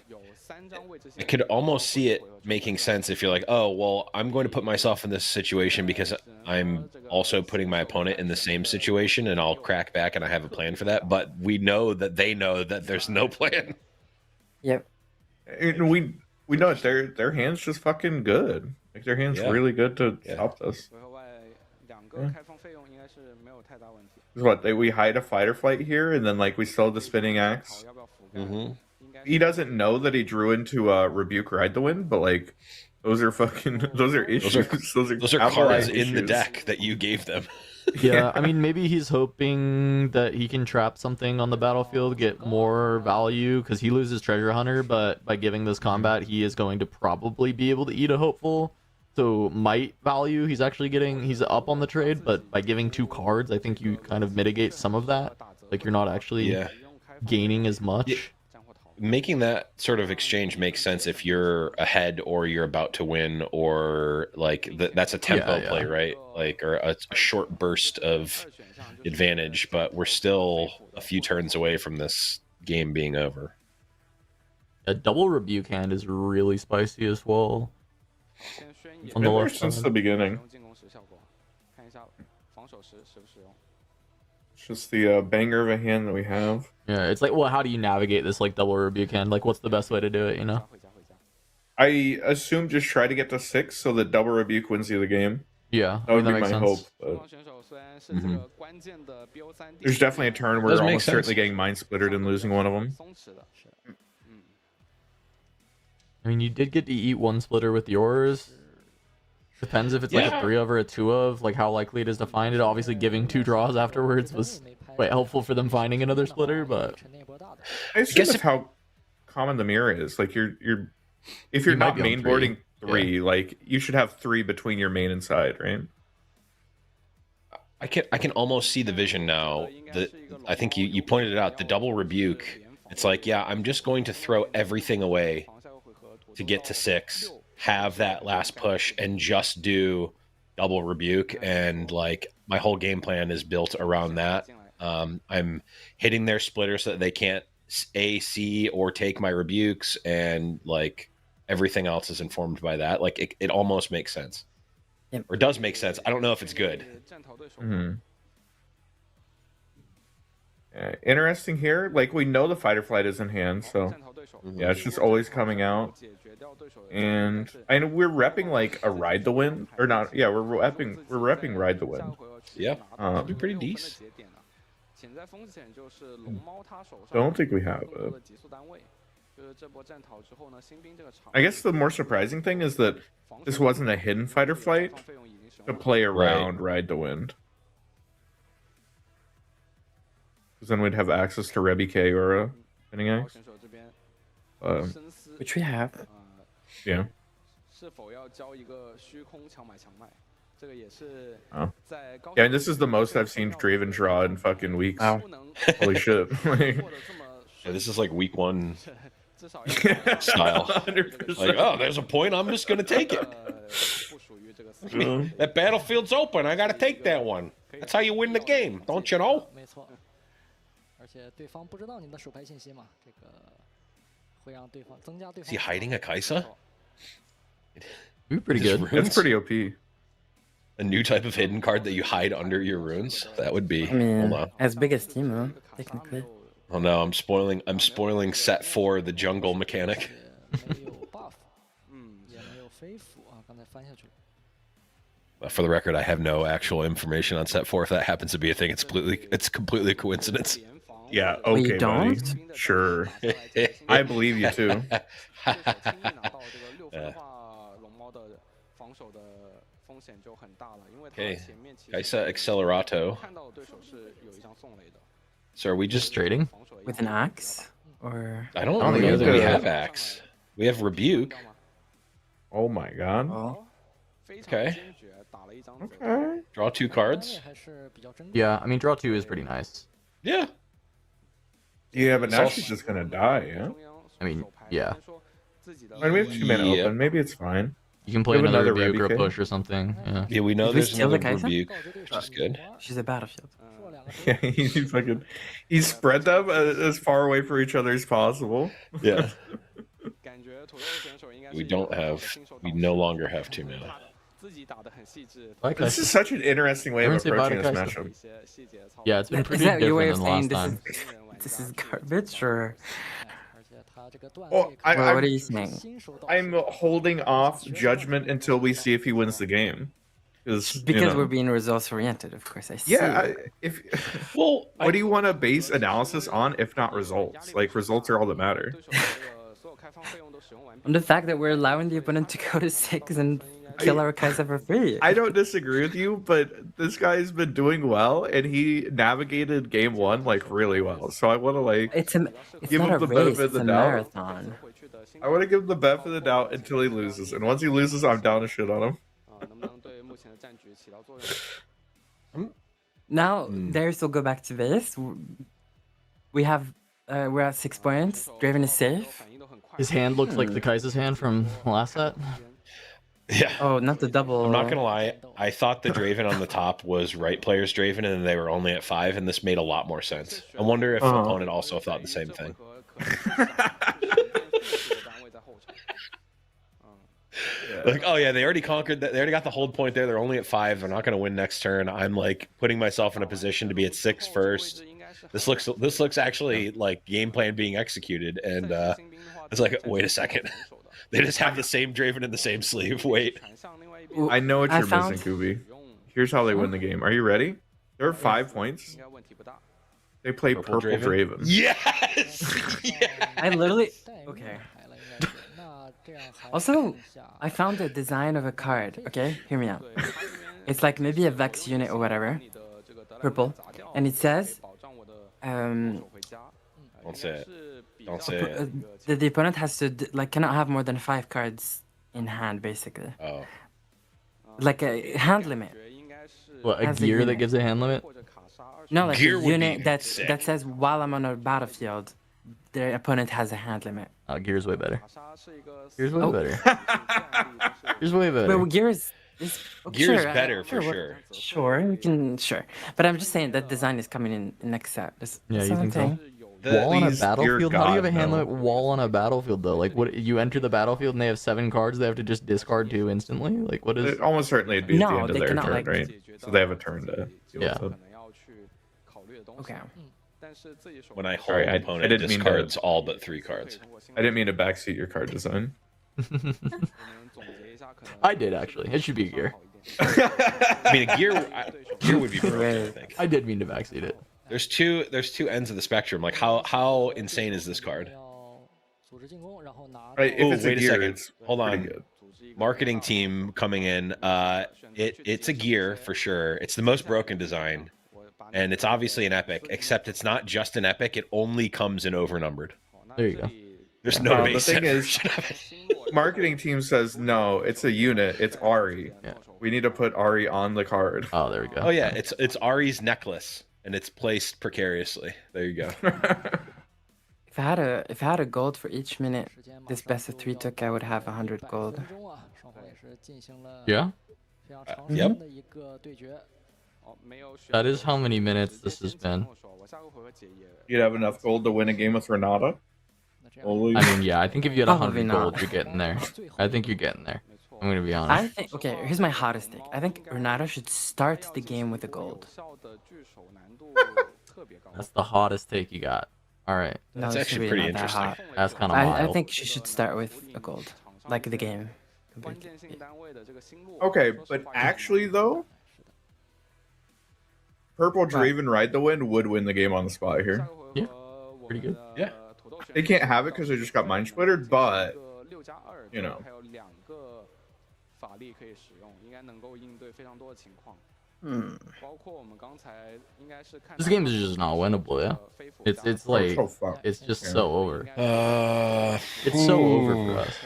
I could almost see it making sense if you're like, oh, well, I'm going to put myself in this situation because I'm also putting my opponent in the same situation, and I'll crack back and I have a plan for that. But we know that they know that there's no plan. Yep. And we know it. Their hand's just fucking good. Like, their hand's Yeah. really good to Yeah. stop this. Is what we hide a fight or flight here, and then like we still have the spinning axe. Mm-hmm. He doesn't know that he drew into rebuke ride the wind, but like those are fucking those are issues. Those are Those are capitalized cards in the issues. deck that you gave them. Yeah, I mean, maybe he's hoping that he can trap something on the battlefield, get more value, because he loses treasure hunter, but by giving this combat, he is going to probably be able to eat a hopeful. So might value, he's up on the trade, but by giving 2 cards, I think you kind of mitigate some of that. Like, you're not actually Yeah. gaining as much. Yeah. Making that sort of exchange makes sense if you're ahead or you're about to win, or like that's a tempo Yeah. play, right? Like, or a short burst of advantage, but we're still a few turns away from this game being over. A double rebuke hand is really spicy as well. On the Been there left since side. the beginning. It's just the banger of a hand that we have. Yeah, it's like, well, how do you navigate this like double rebuke hand? Like, what's the best way to do it? You know? I assume just try to get to 6 so that double rebuke wins you the game. Yeah, That would be makes my sense. hope. But there's definitely a turn where Does you're make almost sense. certainly getting mind splittered and losing one of them. I mean, you did get to eat 1 splitter with yours. Depends if it's like a 3 of or a 2 of, like how likely it is to find it. Obviously, giving 2 draws afterwards was quite helpful for them finding another splitter, but I assume guess that's how common the mirror is. Like you're if you're You might not be on main 3. boarding 3, like you should have 3 between your main and side, right? I can almost see the vision now. I think you pointed it out, the double rebuke. It's like, yeah, I'm just going to throw everything away to get to 6, have that last push, and just do double rebuke. And like my whole game plan is built around that. I'm hitting their splitter so that they can't A, C, or take my rebukes, and like everything else is informed by that. Like it almost makes sense. Yep. Or does make sense. I don't know if it's good. Interesting here. Like, we know the fight or flight is in hand, so yeah, it's just always coming out. And we're repping like a ride the wind, or not? Yeah, we're repping ride the wind. Yeah, that'd be pretty decent. Don't think we have it. I guess the more surprising thing is that this wasn't a hidden fight or flight to play around ride the wind. Because then we'd have access to Rebby K or a Spinning Axe. Which we have. Yeah. Oh. Yeah, and this is the most I've seen Draven draw in fucking weeks. Wow. Holy shit. Yeah, this is like week 1 style. 100%. Like, oh, there's a point, I'm just gonna take it. That battlefield's open, I gotta take that one. That's how you win the game, don't you know? 没错。而且对方不知道你的手牌信息嘛，这个会让对方增加对 Is 方。 he hiding a Kaisa? Be pretty His good. runes? It's pretty OP. A new type of hidden card that you hide under your runes? That would be. I mean, Hold on. as big as Timo, technically. Oh no, I'm spoiling set 4, the jungle mechanic. 没有 buff，也没有飞斧啊，刚才翻下去了。 For the record, I have no actual information on set 4. If that happens to be a thing, it's completely a coincidence. Yeah, We okay, buddy. don't? Sure. I believe you too. Okay, Kaisa Accelerato. So are we just trading? With an axe? Or. I don't I don't know think that we either. have Axe. We have Rebuke. Oh my god. Oh. Okay. Okay. Draw 2 cards. 还是比较珍贵。 Yeah, I mean, draw 2 is pretty nice. Yeah. Yeah, but now So- she's just gonna die, yeah? I mean, yeah. I mean, we have 2 mana Yeah. open. Maybe it's fine. You can play We have another another rebuke or a Rebby K. push or something. Yeah. Yeah, we know Did we there's steal the another Kaisa? Rebuke, which is good. She's a battlefield. Yeah, he spread them as far away from each other as possible. Yeah. We no longer have 2 mana. Like This is such an interesting way I of wouldn't say approaching this Kaisa. matchup. Yeah, it's been Is pretty that your way different of than saying last this time. this is garbage, or 而且他这个段 Well, 位 I, 可 what are I'm, you saying? 新手到 I'm holding off judgment until we see if he wins the game. Because we're being results oriented, of course. I see. yeah, if Well, what do you want to base analysis on if not results? Like, results are all that matter. And the fact that we're allowing the opponent to go to 6 and kill our Kaisa for free. I don't disagree with you, but this guy's been doing well, and he navigated game 1 like really well. So I want to It's give not him a the race, benefit of it's the a doubt. marathon. I want to give him the benefit of the doubt until he loses, and once he loses, I'm down to shit on him. Now, Darius will go back to base. We have, we're at 6 points. Draven is safe. His hand looks like the Kaisa's hand from last set. Yeah. Oh, not the double. I'm not gonna lie. I thought the Draven on the top was right player's Draven, and they were only at 5, and this made a lot more sense. I wonder if the opponent also thought the same thing. Like, oh yeah, they already conquered that. They already got the hold point there. They're only at 5. They're not gonna win next turn. I'm like putting myself in a position to be at 6 first. This looks actually like game plan being executed, and it's like, wait a second. They just have the same Draven in the same sleeve. Wait. I know what I you're found- missing, Kuvi. Here's how they win the game. Are you ready? There are 5 points. They play Purple Purple Draven. Yes. Yeah. I literally. 待遇 Okay. 排了应该是那这样还 Also, 剩下 I found the design of a card. Okay, hear me out. It's like maybe a Vex unit or whatever. Purple. And it says, Don't say it. Don't say it. the opponent has to cannot have more than 5 cards in hand, basically. Oh. Like a hand limit. What, a Has a gear that unit. gives a hand limit? No, like Gear a would be unit that sick. says while I'm on a battlefield, their opponent has a hand limit. Oh, gear's way better. Gear's way Oh. better. Gear's way better. But gear is Gear is sure, better for what- sure. Sure, we can But I'm just saying that design is coming in next set. Yeah, That's you all I'm think so? saying. Wall on a Please, dear battlefield? How do you have a God, hand no. limit wall on a battlefield though? Like, what? You enter the battlefield and they have 7 cards. They have to just discard 2 instantly. Like, what is? It almost certainly it'd be at No, the end of they their cannot, turn, like- right? So they have a turn to deal Yeah. with it. Okay. When I hold Sorry, I opponent didn't mean to- discards all but 3 cards. I didn't mean to backseat your card design. I did actually. It should be a gear. I mean, a gear would be broken, I think. I did mean to backseat it. There's two ends of the spectrum. Like how insane is this card? Right, if Ooh, it's a wait a gear, second. it's Hold pretty on. good. Marketing team coming in. It's a gear for sure. It's the most broken design, and it's obviously an epic. Except it's not just an epic. It only comes in overnumbered. There you go. There's no The base thing set is, version of it. marketing team says no, it's a unit, it's Ari. Yeah. We need to put Ari on the card. Oh, there we go. Oh yeah, it's Ari's necklace, and it's placed precariously. There you go. If I had a gold for each minute this best of 3 took, I would have 100 gold. Yeah. Yep. That is how many minutes this has been. You'd have enough gold to win a game with Renata. Holy I mean, yeah. I think if you had Probably 100 not. gold, you're getting there. I think you're getting there. I'm gonna be honest. I think, okay, here's my hottest take. I think Renato should start the game with a gold. That's the hottest take you got. All right. No, That's it's actually really pretty not that interesting. hot. That's kind of I mild. think she should start with a gold, like the game. Okay, but actually though, Purple Draven Ride the Wind would win the game on the spot here. Yeah, pretty good. Yeah. They can't have it because they just got Mind Splittered, but you know. This game is just not winnable. Yeah. It's like so fun. it's just Yeah. so over. Uh, It's so over for us.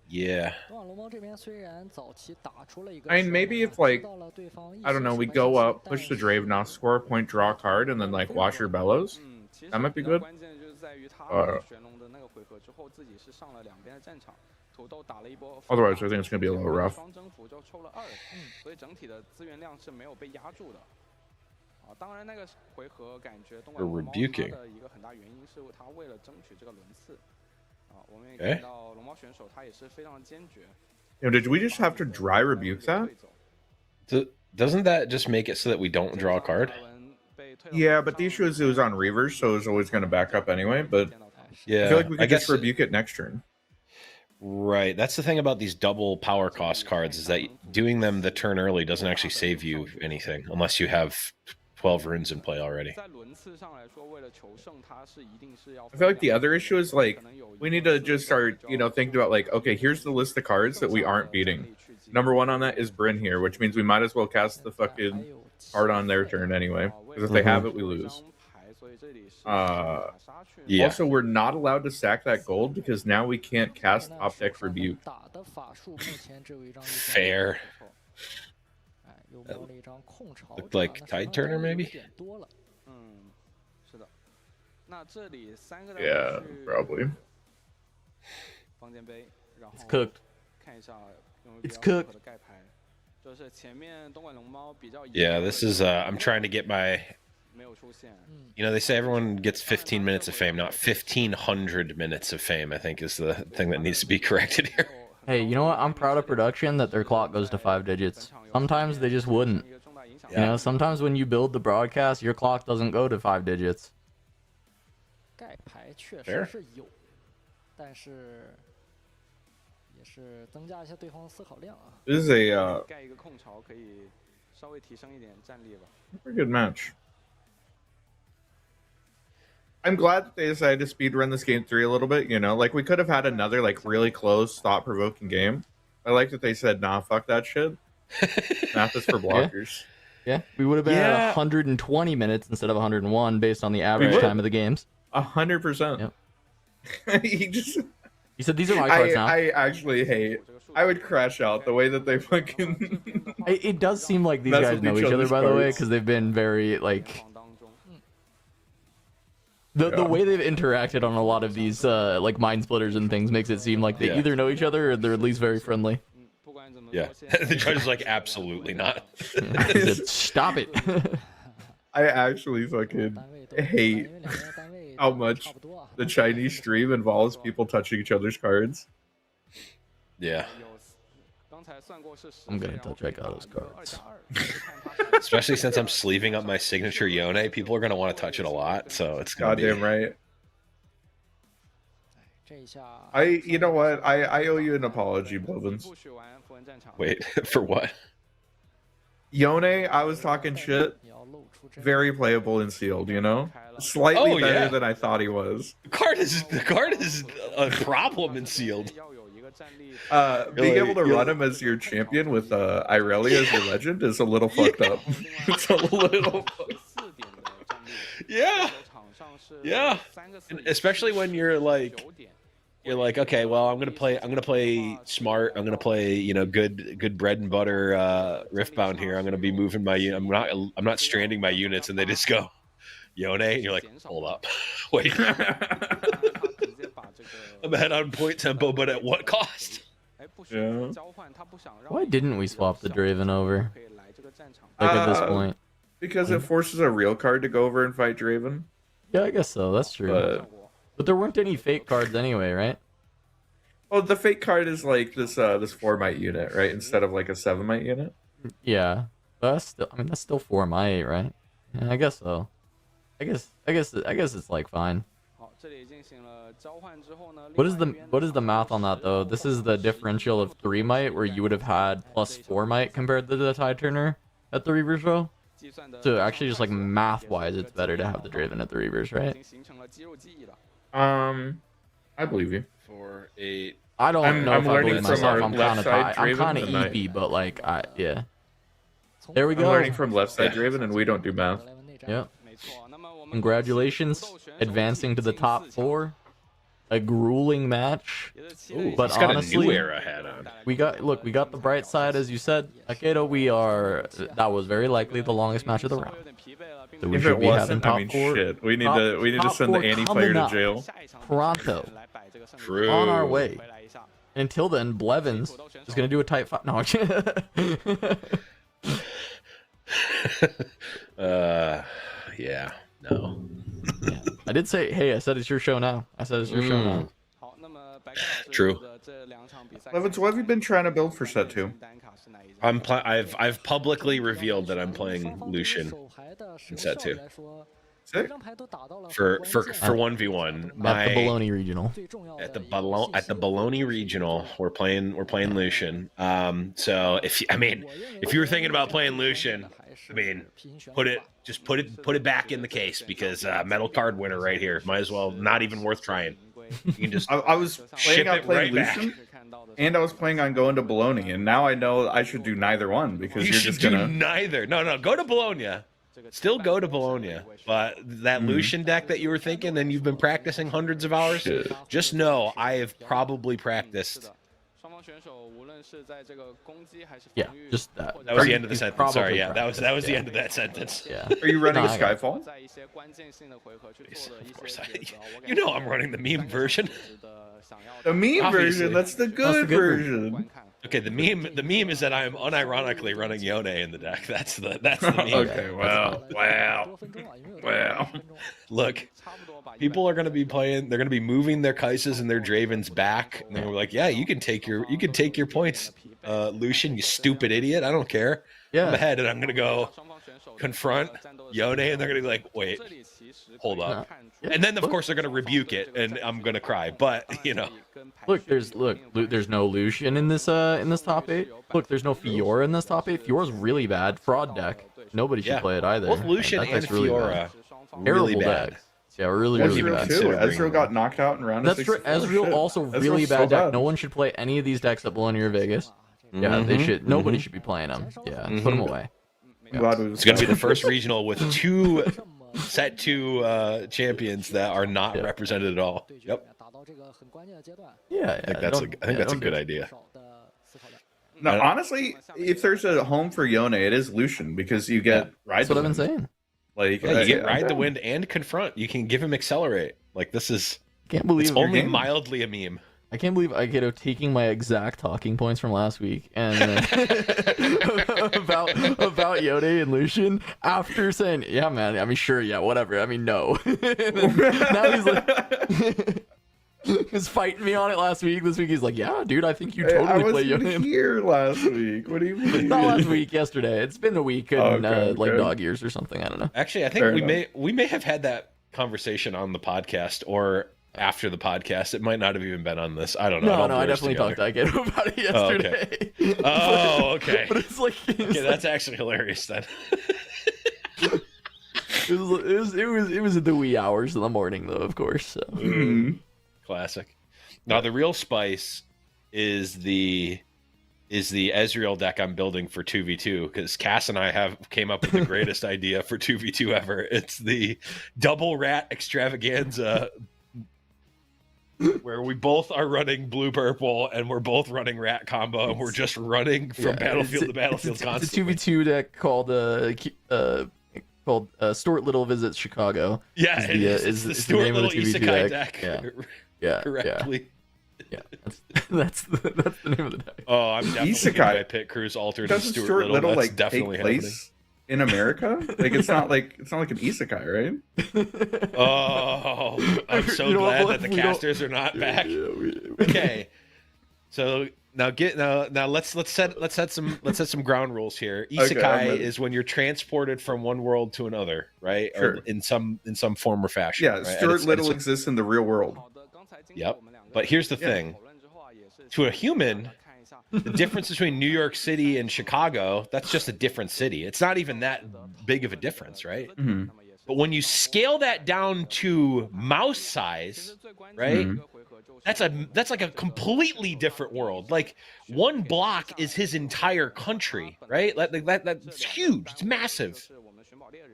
yeah. I mean, maybe if like I don't know, we go up, push the Draven off, score a point, draw a card, and then like wash your bellows. That might be good. Otherwise, I think it's gonna be a little rough. We're rebuking. Okay. Did we just have to dry rebuke that? Doesn't that just make it so that we don't draw a card? Yeah, but the issue is it was on reverse, so it was always gonna back up anyway. But Yeah. I feel like we could guess just rebuke it next turn. Right. That's the thing about these double power cost cards is that doing them the turn early doesn't actually save you anything unless you have 12 runes in play already. I feel like the other issue is like we need to just start, thinking about like, okay, here's the list of cards that we aren't beating. Number 1 on that is Bryn here, which means we might as well cast the fucking card on their turn anyway. Because if they have it, we lose. Yeah. Also, we're not allowed to stack that gold because now we can't cast Top Deck Rebuke. Fair. Looked like Tide Turner, maybe? Yeah, probably. It's cooked. It's cooked. Yeah, this is, I'm trying to get my, they say everyone gets 15 minutes of fame, not 1,500 minutes of fame, I think is the thing that needs to be corrected here. Hey, you know what? I'm proud of production that their clock goes to 5 digits. Sometimes they just wouldn't. Yeah. Sometimes when you build the broadcast, your clock doesn't go to 5 digits. Fair. This is a pretty good match. I'm glad that they decided to speedrun this game 3 a little bit, Like, we could have had another, like, really close, thought-provoking game. I like that they said, nah, fuck that shit. Math is for blockers. Yeah, we would have been at 120 minutes instead of 101 based on the average time of the games. 100%. Yep. He just... He said these are my cards now. I actually hate. I would crash out the way that they fucking. It does seem like these Mess guys with know each each other, other's by the way, cards. because they've been very like the way they've interacted on a lot of these like mind splitters and things makes it seem like they either know each other or they're at least very friendly. Yeah, the judge is like, absolutely not. He said, stop it. I actually fucking hate how much the Chinese stream involves people touching each other's cards. Yeah, I'm gonna touch Ricardo's cards. especially since I'm sleeving up my signature Yone, people are gonna want to touch it a lot, so it's gonna Goddamn be right. 这一下 You know what? I owe you an apology, Blevins. Wait, for what? Yone, I was talking shit. 也要露出这 Very playable in sealed, you know? Slightly Oh, better yeah. than I thought he was. The card is a problem in sealed. Being Really, able to run him as your champion with Irelia as your legend is a little fucked up. It's a little Yeah, yeah, and especially when you're like, okay, well, I'm gonna play smart. I'm gonna play, good bread and butter Riftbound here. I'm gonna be moving my. I'm not stranding my units, and they just go Yone, and you're like, hold up, wait. I'm ahead on point tempo, but at what cost? Yeah. Why didn't we swap the Draven over? Like at this point. Because it forces a real card to go over and fight Draven. Yeah, I guess so. That's true. But there weren't any fake cards anyway, right? Oh, the fake card is like this 4-might unit, right? Instead of like a 7-might unit. Yeah. But that's still 4 might, right? Yeah, I guess so. I guess it's like fine. What is the math on that though? This is the differential of 3 might where you would have had plus 4 might compared to the tide turner at the reverse row. So actually just like math wise it's better to have the Draven at the reverse, right? I believe you. 4, 8. I don't know I'm if I learning believe from myself. our I'm left kind of side I'm kind of Draven tonight. EP, but like yeah. There we I'm go. learning from left side Draven, and we don't do math. 莱文内战 Yeah. Congratulations, advancing to the top 4. A grueling match. Ooh, But he's got honestly, a new era hat on. we got the bright side as you said. Akedo, that was very likely the longest match of the round. So we If should it be having wasn't, top I mean, 4 shit. We need top- to top send the 4 anti-player coming to up jail. pronto. True. On our way. Until then, Blevins is gonna do a tight fight. No, Yeah, no. yeah. I did say, hey, I said it's your show now. I said it's your show now. True. Levins, what have you been trying to build for set 2? I've publicly revealed that I'm playing 双方对于 Lucian 手牌的时 in 效 set 2率来说， Sick. 每张牌都打到了 for 关键 1v1. At the Bologna Regional. 最重要的 At the 一个信息 Bologna Regional, we're playing Lucian. So if you were thinking about playing Lucian, I mean, put it back in the case because metal card winner right here. Might as well not even worth trying. You can just I was ship planning on it playing right back. Lucian, and I was planning on going to Bologna, and now I know I should do neither one because You you're should just do gonna. neither. No, go to Bologna. Still go to Bologna. But that Lucian deck that you were thinking and you've been practicing hundreds of hours, Shit. just know I have probably practiced. Yeah, just that. That was the end of the sentence. Probably Sorry, yeah, that was practiced, the yeah. end of that sentence. Yeah. Are you running No, a I got it. Skyfall? Of course, you know I'm running the meme version. The meme Obviously. version. That's the good good version. Okay, the meme is that I am unironically running Yone in the deck. That's the meme. Okay. Wow. 多分钟啊，因为有 Wow. 多分钟 Look, people are going to be playing. They're going to be moving their Kaises and their Dravens back, and they're like, "Yeah, you can take your points, Lucian. You stupid idiot. I don't care. Yeah. I'm ahead, and I'm going to go confront Yone, and they're going to be like, wait, hold up." Yeah. And then of course they're going to rebuke it, and I'm going to cry. But Look, there's no Lucian in this top 8. Look, there's no Fiora in this top 8. Fiora's really bad. Fraud deck. Nobody should Yeah. play it either. both Lucian That and deck's really Fiora, bad. really Terrible bad. deck. Yeah, really bad. Ezreal consider too. bringing Ezreal got knocked out in round of That's true. 64. Ezreal Shit. also Ezreal's really so bad deck. bad. No one should play any of these decks at Bologna or Vegas. Yeah, they should. Nobody should be playing them. Yeah, put them away. I'm glad we It's going to be the first regional with two set 2 champions that are not represented at all. Yep. 打到 Yeah, I think that's a good idea. No, honestly, if there's a home for Yone, it is Lucian because you get ride That's the what I've been wind. saying. Like Yeah, you get ride the wind and confront. You can give him accelerate. Like this is. Can't believe It's only game. mildly a meme. I can't believe Aikido taking my exact talking points from last week and about Yone and Lucian after saying, yeah, man, I mean, sure, yeah, whatever. I mean, no. Now he's like, he was fighting me on it last week. This week he's like, yeah, dude, I think you totally I play wasn't Yone. here last week. What do you mean? Not last week, yesterday. It's been a week and Okay, like okay. dog years or something. I don't know. Actually, I think Fair we may have had that conversation on the podcast or after the podcast. It might not have even been on this. I don't know. No, I definitely talked to Aikido about it yesterday. Oh, okay. But it's like, Okay, that's actually hilarious then. it was in the wee hours of the morning though, of course. So. Classic. Now the real spice is the Ezreal deck I'm building for 2v2 because Cass and I came up with the greatest idea for 2v2 ever. It's the double rat extravaganza where we both are running blue purple and we're both running rat combo and we're just running from battlefield to battlefield constantly. It's a 2v2 deck called Stuart Little Visits Chicago. Yeah, it's the Stuart Little Isekai deck. Yeah, correctly. Yeah, that's the name of the deck. Oh, I'm definitely Isekai. my pit crews altered to Doesn't Stuart Little. That's like definitely take place in America? Like it's not like an isekai, right? Oh, I'm so glad that the casters are not back. Okay, so now let's set some ground rules here. Isekai is when you're transported from one world to another, right? Sure. Or in some form or fashion. Yeah, right? Stuart Little exists in the real world. Yep. But here's the thing: to a human, the difference between New York City and Chicago, that's just a different city. It's not even that big of a difference, right? Mm-hmm. But when you scale that down to mouse size, right? Mm-hmm. That's like a completely different world. Like one block is his entire country, right? That's huge. It's massive.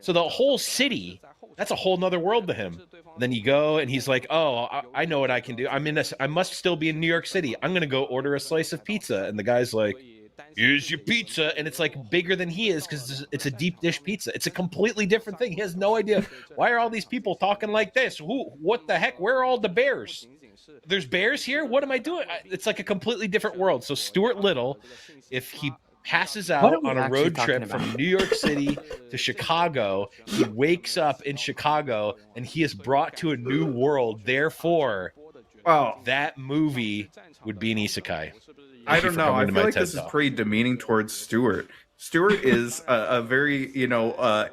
So the whole city, that's a whole nother world to him. Then you go and he's like, oh, I know what I can do. I must still be in New York City. I'm going to go order a slice of pizza. And the guy's like, here's your pizza. And it's like bigger than he is because it's a deep dish pizza. It's a completely different thing. He has no idea. Why are all these people talking like this? What the heck? Where are all the bears? There's bears here? What am I doing? It's like a completely different world. So Stuart Little, if he passes out on a road trip from New York City to Chicago, he wakes up in Chicago and he is brought to a new world. Therefore, that movie would be an isekai. I don't know. I feel like this is pretty demeaning towards Stuart. Stuart is a very,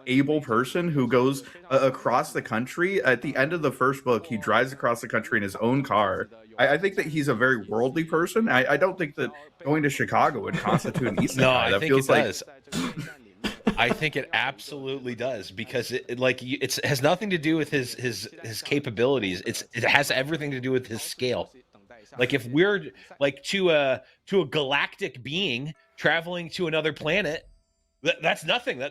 able person who goes across the country. At the end of the first book, he drives across the country in his own car. I think that he's a very worldly person. I don't think that going to Chicago would constitute an isekai. No, I that think feels it like... does. I think it absolutely does because it has nothing to do with his capabilities. It has everything to do with his scale. Like if we're like to a galactic being traveling to another planet, that's nothing.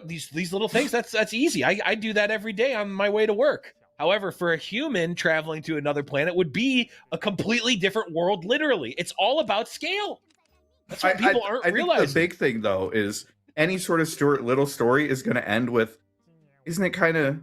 These little things, that's easy. I do that every day on my way to work. However, for a human traveling to another planet would be a completely different world. Literally, it's all about scale. That's what people aren't realizing. The big thing though is any sort of Stuart Little story is going to end with, isn't it kind of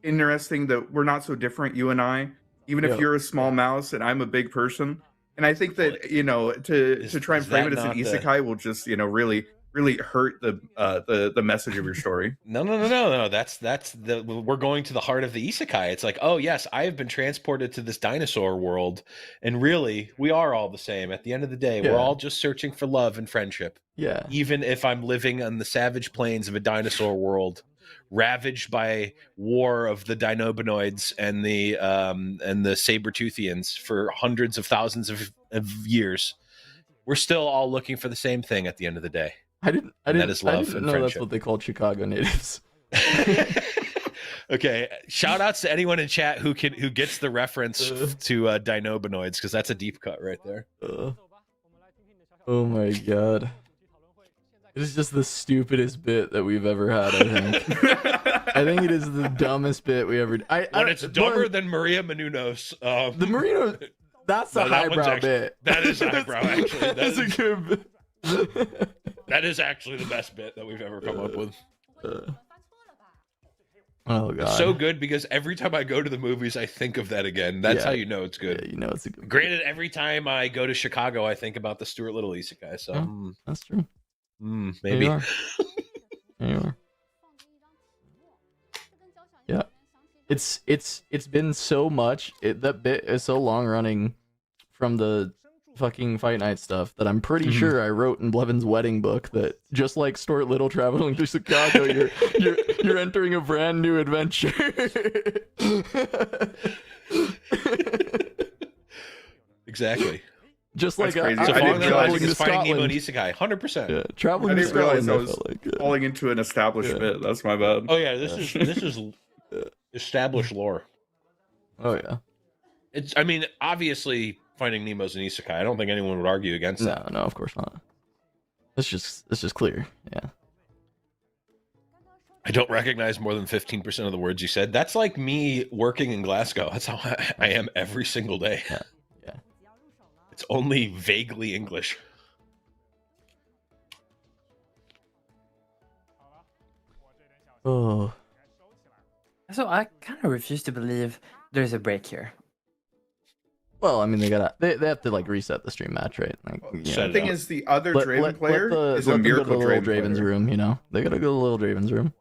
interesting that we're not so different, you and I? Even if you're a small mouse and I'm a big person. And I think that, to try and frame it as an isekai will just, really hurt the message of your story. No. We're going to the heart of the isekai. It's like, oh yes, I have been transported to this dinosaur world. And really, we are all the same. At the end of the day, we're all just searching for love and friendship. Yeah. Even if I'm living on the savage plains of a dinosaur world, ravaged by war of the Dinobonoids and the Saber-Toothians for hundreds of thousands of years, we're still all looking for the same thing at the end of the day. I didn't know friendship. that's what they called Chicago natives. Okay, shout outs to anyone in chat who gets the reference to Dinobonoids, because that's a deep cut right there. Oh my god. It is just the stupidest bit that we've ever had, I think. I think it is the dumbest bit we ever. When it's dumber than Maria Menounos. The Marino. That's the No, that one's highbrow actually- bit. that is highbrow, actually. That That's a is- good bit. That is actually the best bit that we've ever come up with. Oh god. It's so good because every time I go to the movies, I think of that again. That's Yeah. how you know it's good. Yeah, you know it's a good. Granted, every time I go to Chicago, I think about the Stuart Little isekai. So Yeah. That's true. There maybe. you are. There you are. Yeah. It's been so much. That bit is so long running from the fucking Fight Night stuff that I'm pretty sure I wrote in Blevin's wedding book that just like Stuart Little traveling to Chicago, you're entering a brand new adventure. Exactly. Just like That's crazy. So I Falling didn't in realize Logic it is fighting Nemo and Scotland. Isekai, 100%. Yeah, I traveling to didn't realize Scotland. I I was felt like, falling into an established Yeah. bit. That's my bad. Oh yeah, this is established lore. Oh yeah. It's I mean, obviously Finding Nemo's an isekai. I don't think anyone would argue against that. No, of course not. It's just clear. Yeah. I don't recognize more than 15% of the words you said. That's like me working in Glasgow. That's how I am every single day. Yeah. Yeah. It's only vaguely English. Oh. So I kind of refuse to believe there's a break here. Well, I mean, they have to like reset the stream match, right? Like, you Set know, it The thing up. is, the other Draven player is a let them go to miracle the little Draven Draven's player. room. You know, they gotta go to the little Draven's room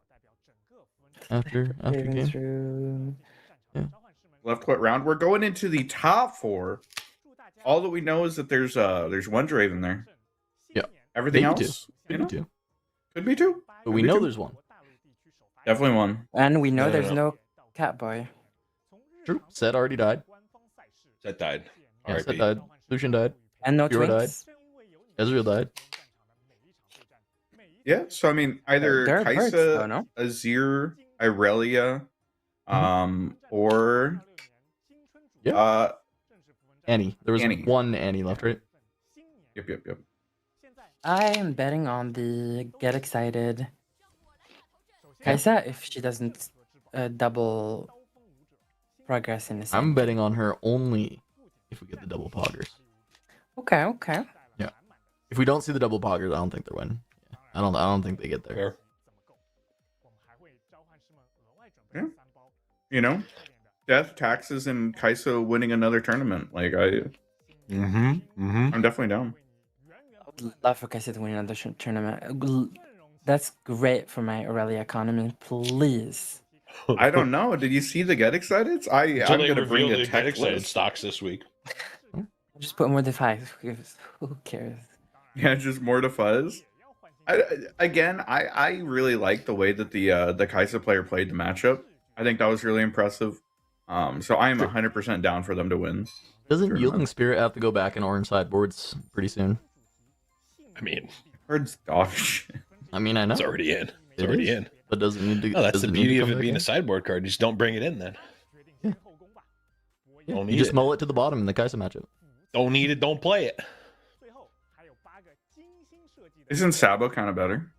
after Raven's game. room. Left foot round. We're going into the top four. All that we know is that there's one Draven there. Yeah. Everything Maybe else, Could be two, could be two. but we Could be know two. there's one. Definitely one. And we know No, there's no. no Catboy. True. Set already died. That died. Yeah, Set R.I.P. died. Lucian died. And no Fiora Twinks. Ezreal died. Yeah. So I mean, either There are birds, Kaisa, though, no? Azir, Irelia, or Yeah. Annie. There was Annie. one Annie left, right? Yep. I am betting on the get excited Kaisa if she doesn't double progress in the same. I'm betting on her only if we get the double poggers. Okay. If we don't see the double poggers, I don't think they're winning. Yeah. I don't think they get there. Fair. Yeah. You know, death, taxes, and Kaisa winning another tournament. Like I'm definitely down. I would love for Kaisa to win another tournament. That's great for my Aurelia economy. Please. I don't know. Did you see the Get Excited? I'm gonna bring a tech list. stocks this week. Just put more than 5. Who cares? Yeah, just more to fuzz. I really like the way that the Kaisa player played the matchup. I think that was really impressive. So I am 100% down for them to win. Doesn't Sure, Yielding man. Spirit have to go back in orange sideboards pretty soon? I mean, Bird's dog shit. I mean, I know it's already in. It's It already is. in. but does it need to? Oh, that's does the it need to beauty come of it back being in? a sideboard card. You just don't bring it in then. Yeah, Don't you need just it. mull it to the bottom in the Kaisa matchup. Don't need it. Don't play it. Isn't Sabo kind of better?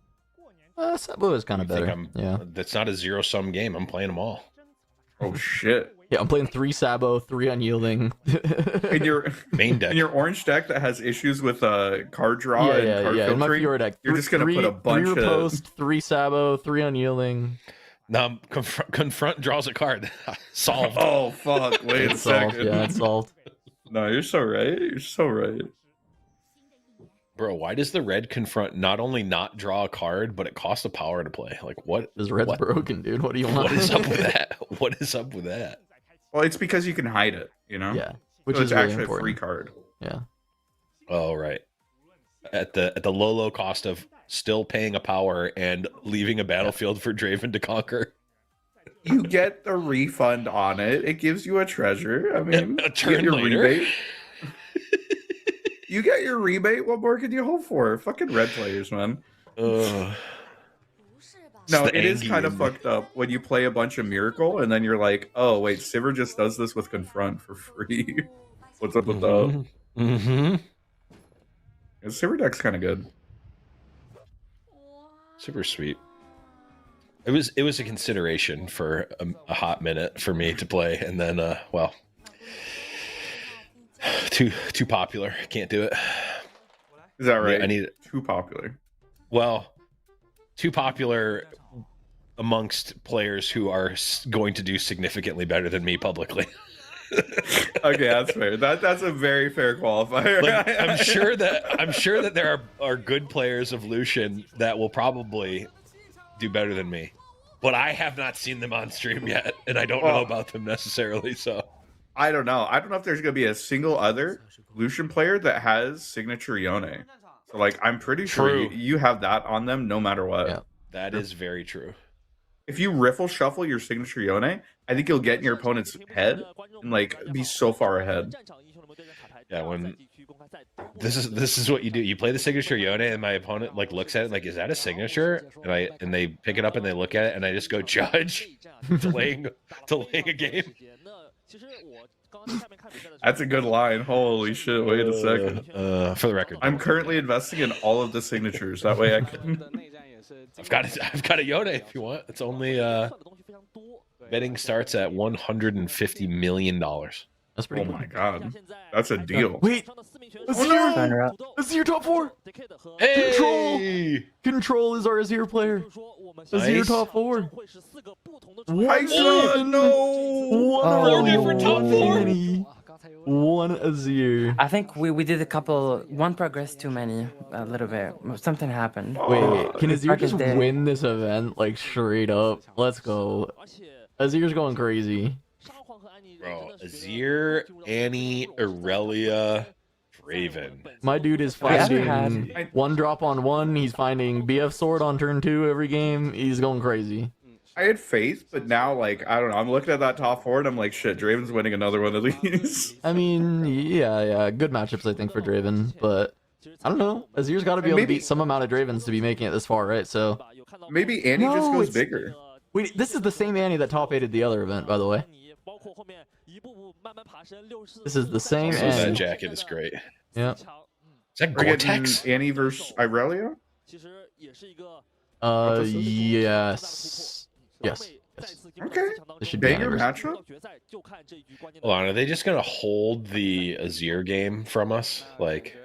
Sabo is kind of I think better. Yeah, That's not a zero-sum game. I'm playing them all. Oh shit! yeah. I'm playing 3 Sabo, 3 Unyielding. In your Main deck. in your orange deck that has issues with card draw yeah, and card In my filtering, Fiora deck, you're just gonna put a bunch 3 of Riposte, 3 Sabo, 3 Unyielding. Now, confront draws a card. Solved. Oh fuck! Wait a It's solved. second. Yeah, it's solved. No, you're so right. You're so right. Bro, why does the red confront not only not draw a card, but it costs a power to play? Like, what? This red's What? broken, dude. What do you want? What is up with that? What is up with that? Well, it's because you can hide it. You know. Yeah, which So is it's really actually important. a free card. Yeah. Oh, right. At the low cost of still paying a power and leaving a battlefield for Draven to conquer. You get the refund on it. It gives you a treasure. I mean, A you turn get your later. rebate. You get your rebate. What more could you hope for? Fucking red players, man. Ugh. No, It's the it is Angie kind of in me. fucked up when you play a bunch of Miracle and then you're like, oh wait, Sivir just does this with Confront for free. What's up with that? Mm-hmm. Sivir deck's kind of good. Super sweet. It was a consideration for a hot minute for me to play, and then well, too popular. Can't do it. Is that right? I need too popular. Well, too popular amongst players who are going to do significantly better than me publicly. Okay, that's fair. That's a very fair qualifier. Like, I'm sure that there are good players of Lucian that will probably do better than me, but I have not seen them on stream yet, and I don't know about them necessarily. So I don't know. I don't know if there's gonna be a single other Lucian player that has signature Yone. So like, I'm pretty sure you have that on them no matter what. Yeah. that is very true. If you riffle shuffle your signature Yone, I think you'll get in your opponent's head and like be so far ahead. Yeah, when this is what you do. You play the signature Yone, and my opponent like looks at it like, is that a signature? And they pick it up and they look at it, and I just go judge, delaying a game. That's a good line. Holy shit! Wait a second. For the record, I'm currently investing in all of the signatures. That way I can. I've got a Yone if you want. It's only betting starts at $150 million. That's pretty Oh good. my god, that's a deal. Wait, Azir top 4. Hey! Control is our Azir player. Azir Nice. top 4. Hyson, no. Four different top 4. One Azir. I think we did one progress too many, a little bit. Something happened. Wait, can Azir Mark is just there. win this event like straight up? Let's go. Azir's going crazy. Bro, Azir, Annie, Aurelia, Draven. My dude is Azir finding had- one drop on one. He's finding BF sword on turn 2 every game. He's going crazy. I had faith, but now like I don't know. I'm looking at that top 4 and I'm like, shit, Draven's winning another one of these. I mean, yeah, good matchups I think for Draven, but I don't know. Azir's got to be able to beat some amount of Dravens to be making it this far, right? So Maybe Annie just No, goes it's- bigger. wait, this is the same Annie that top 8'd the other event, by the way. This is the same Also, that Annie. jacket is great. Yeah. Is that We're getting Gore-Tex? Annie versus Irelia. Yes. Yes. Okay. This should be Banger Annie versus- matchup. Hold on, are they just gonna hold the Azir game from us? Like,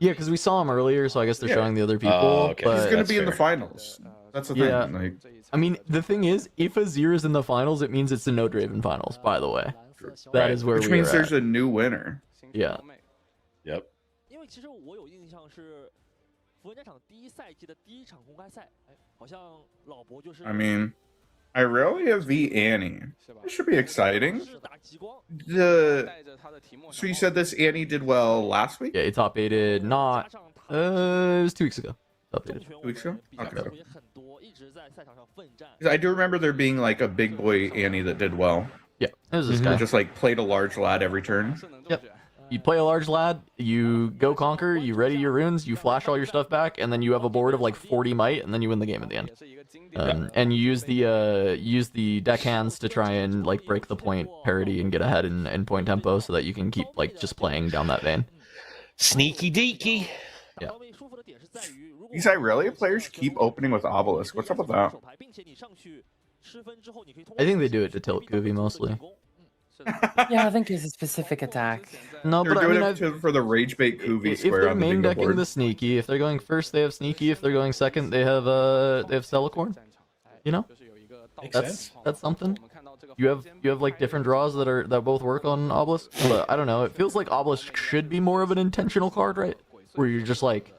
Yeah, because we saw him earlier, so I guess they're Yeah. showing the other people. Oh, okay. He's But gonna That's be in the fair. finals. That's the thing. Yeah. Like, I mean, the thing is, if Azir is in the finals, it means it's the no Draven finals. By the way, that Right. is where which we means are there's at. a new winner. Yeah. yep. 因为其实我有印象是福文战场第一赛季的第一场公开赛，哎，好像老伯就是 I mean, Irelia v Annie. This should be exciting. 是打极光， So you said this Annie did well last week? Yeah, he top 8'd not. 加上他 It was 2 weeks ago. Top 8'd. 重拳 weeks ago? 比较 Okay. 机会也很多，一直在赛场上奋战。 'Cause I do remember there being like a big boy Annie that did well. Yeah, it was this Who guy. just like played a large lad every turn. Yep. You play a large lad, you go conquer, you ready your runes, you flash all your stuff back, and then you have a board of like 40 might, and then you win the game at the end. And you use the deck hands to try and like break the point parity and get ahead in point tempo, so that you can keep like just playing down that vein. Sneaky deaky. 打到位舒服的点是在于，如果 These Irelia players keep opening with Obelisk. What's up with that? 手牌，并且你上去吃分之后，你可以通 I 过 think they do it to tilt Kuvi mostly. Yeah, I think it's a specific attack. No, They're but I doing mean, it for the Rage Bait Kuvi if square they're on the main bingo decking board. the sneaky, if they're going first, they have sneaky. If they're going second, they have Celicorn. You know, that's something. You have like different draws that both work on Obelisk. But I don't know. It feels like Obelisk should be more of an intentional card, right? Where you're just like,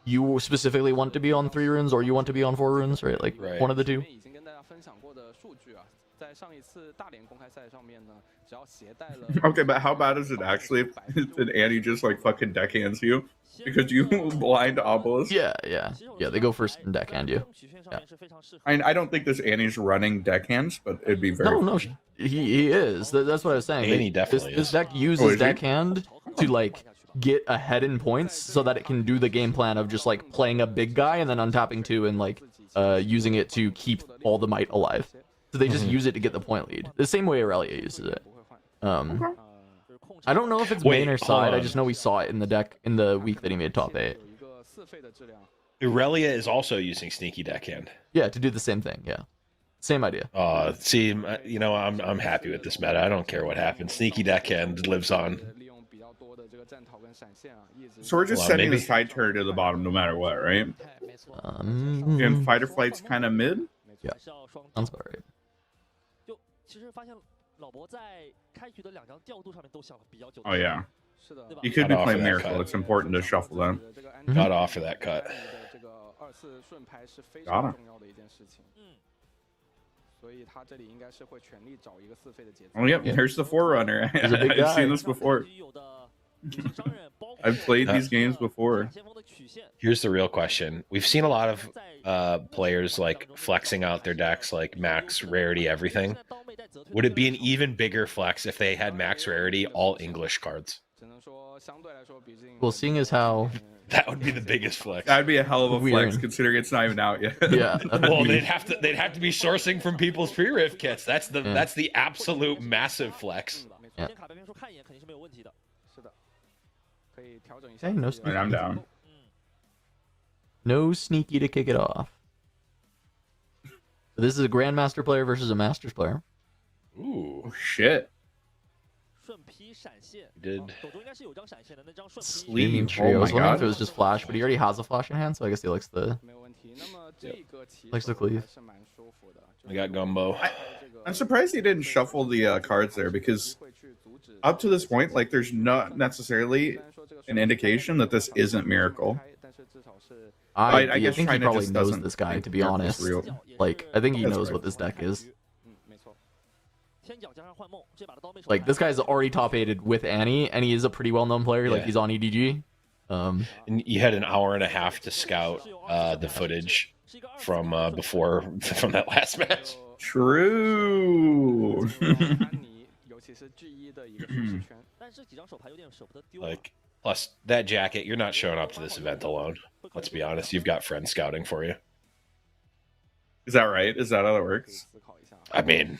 you specifically want to be on 3 runes or you want to be on 4 runes, right? Like Right. one of the two. 已经跟大家分享过的数据啊，在上一次大连公开赛上面呢，只要携带了 Okay, but how bad is it actually if did Annie just like fucking deckhands you because you blind Obelisk? Yeah. They go first and deckhand you. 曲线上面是非常适合。 I don't think this Annie's running deckhands, but it'd be very. No, he is. That's what I was saying. Annie definitely this is. deck Oh, uses is he? deckhand to like get ahead in points so that it can do the game plan of just like playing a big guy and then untapping 2 and like using it to keep all the might alive. So they just use it to get the point lead. The same way Aurelia uses it. I don't know if it's Wait, main or hold side. I on. just know we saw it in the deck in the week that he made top 8. 有一个4费的质量。Irelia is also using sneaky deckhand. Yeah, to do the same thing. Yeah, same idea. See, you know, I'm happy with this meta. I don't care what happens. Sneaky deckhand lives on. So we're just Well, sending maybe- the side turret to the bottom no matter what, right? And fight or flight's kind of mid. Yeah, sounds about right. 就其实发现老伯在开局的两张调度上面都想了比较久。 Oh yeah. 是的，对吧？ You could be Cut off playing of that Miracle. cut. It's important to shuffle them. Got off for that cut. Got him. 嗯， Oh yep, there's the Forerunner. He's a big I've guy. seen this before. I've played these games before. Here's the real question. We've seen a lot of players like flexing out their decks like max rarity everything. Would it be an even bigger flex if they had max rarity all English cards? Well, seeing as how That would be the biggest flex. That'd be a hell of a flex Weird. considering it's not even out yet. yeah, that'd Well, be- they'd have to be sourcing from people's pre-riff kits. That's the absolute massive flex. 嗯 先卡牌变数看一眼肯定是没有问题的。 Okay, no And I'm down. no sneaky to kick it off. This is a Grandmaster player versus a Masters player. Ooh, Oh shit. 顺劈闪现， did 手中应该是有张闪现的，那张顺劈。 Sleeve. Tree. I Oh was my wondering if god. it was just flash, but he already has a flash in hand, so I guess he likes the likes the cleave. I got Gumbo. I'm surprised he didn't shuffle the cards there because up to this point, like, there's not necessarily an indication that this isn't Miracle. I guess think he China probably just knows doesn't this guy, think to be Miracle's honest. real. Like, I think he That's knows right. what this deck is. 没错。天角加上幻梦，这把的刀妹手 Like, this guy's already top 8'd with Annie, and he is a pretty well-known player. Like, Yeah. he's on EDG. And you had an hour and a half to scout the footage from before from that last match. True. 但是几张手牌有点舍不得丢。 Like, plus that jacket, you're not showing up to this event alone. Let's be honest, you've got friends scouting for you. Is that right? Is that how that works? I mean,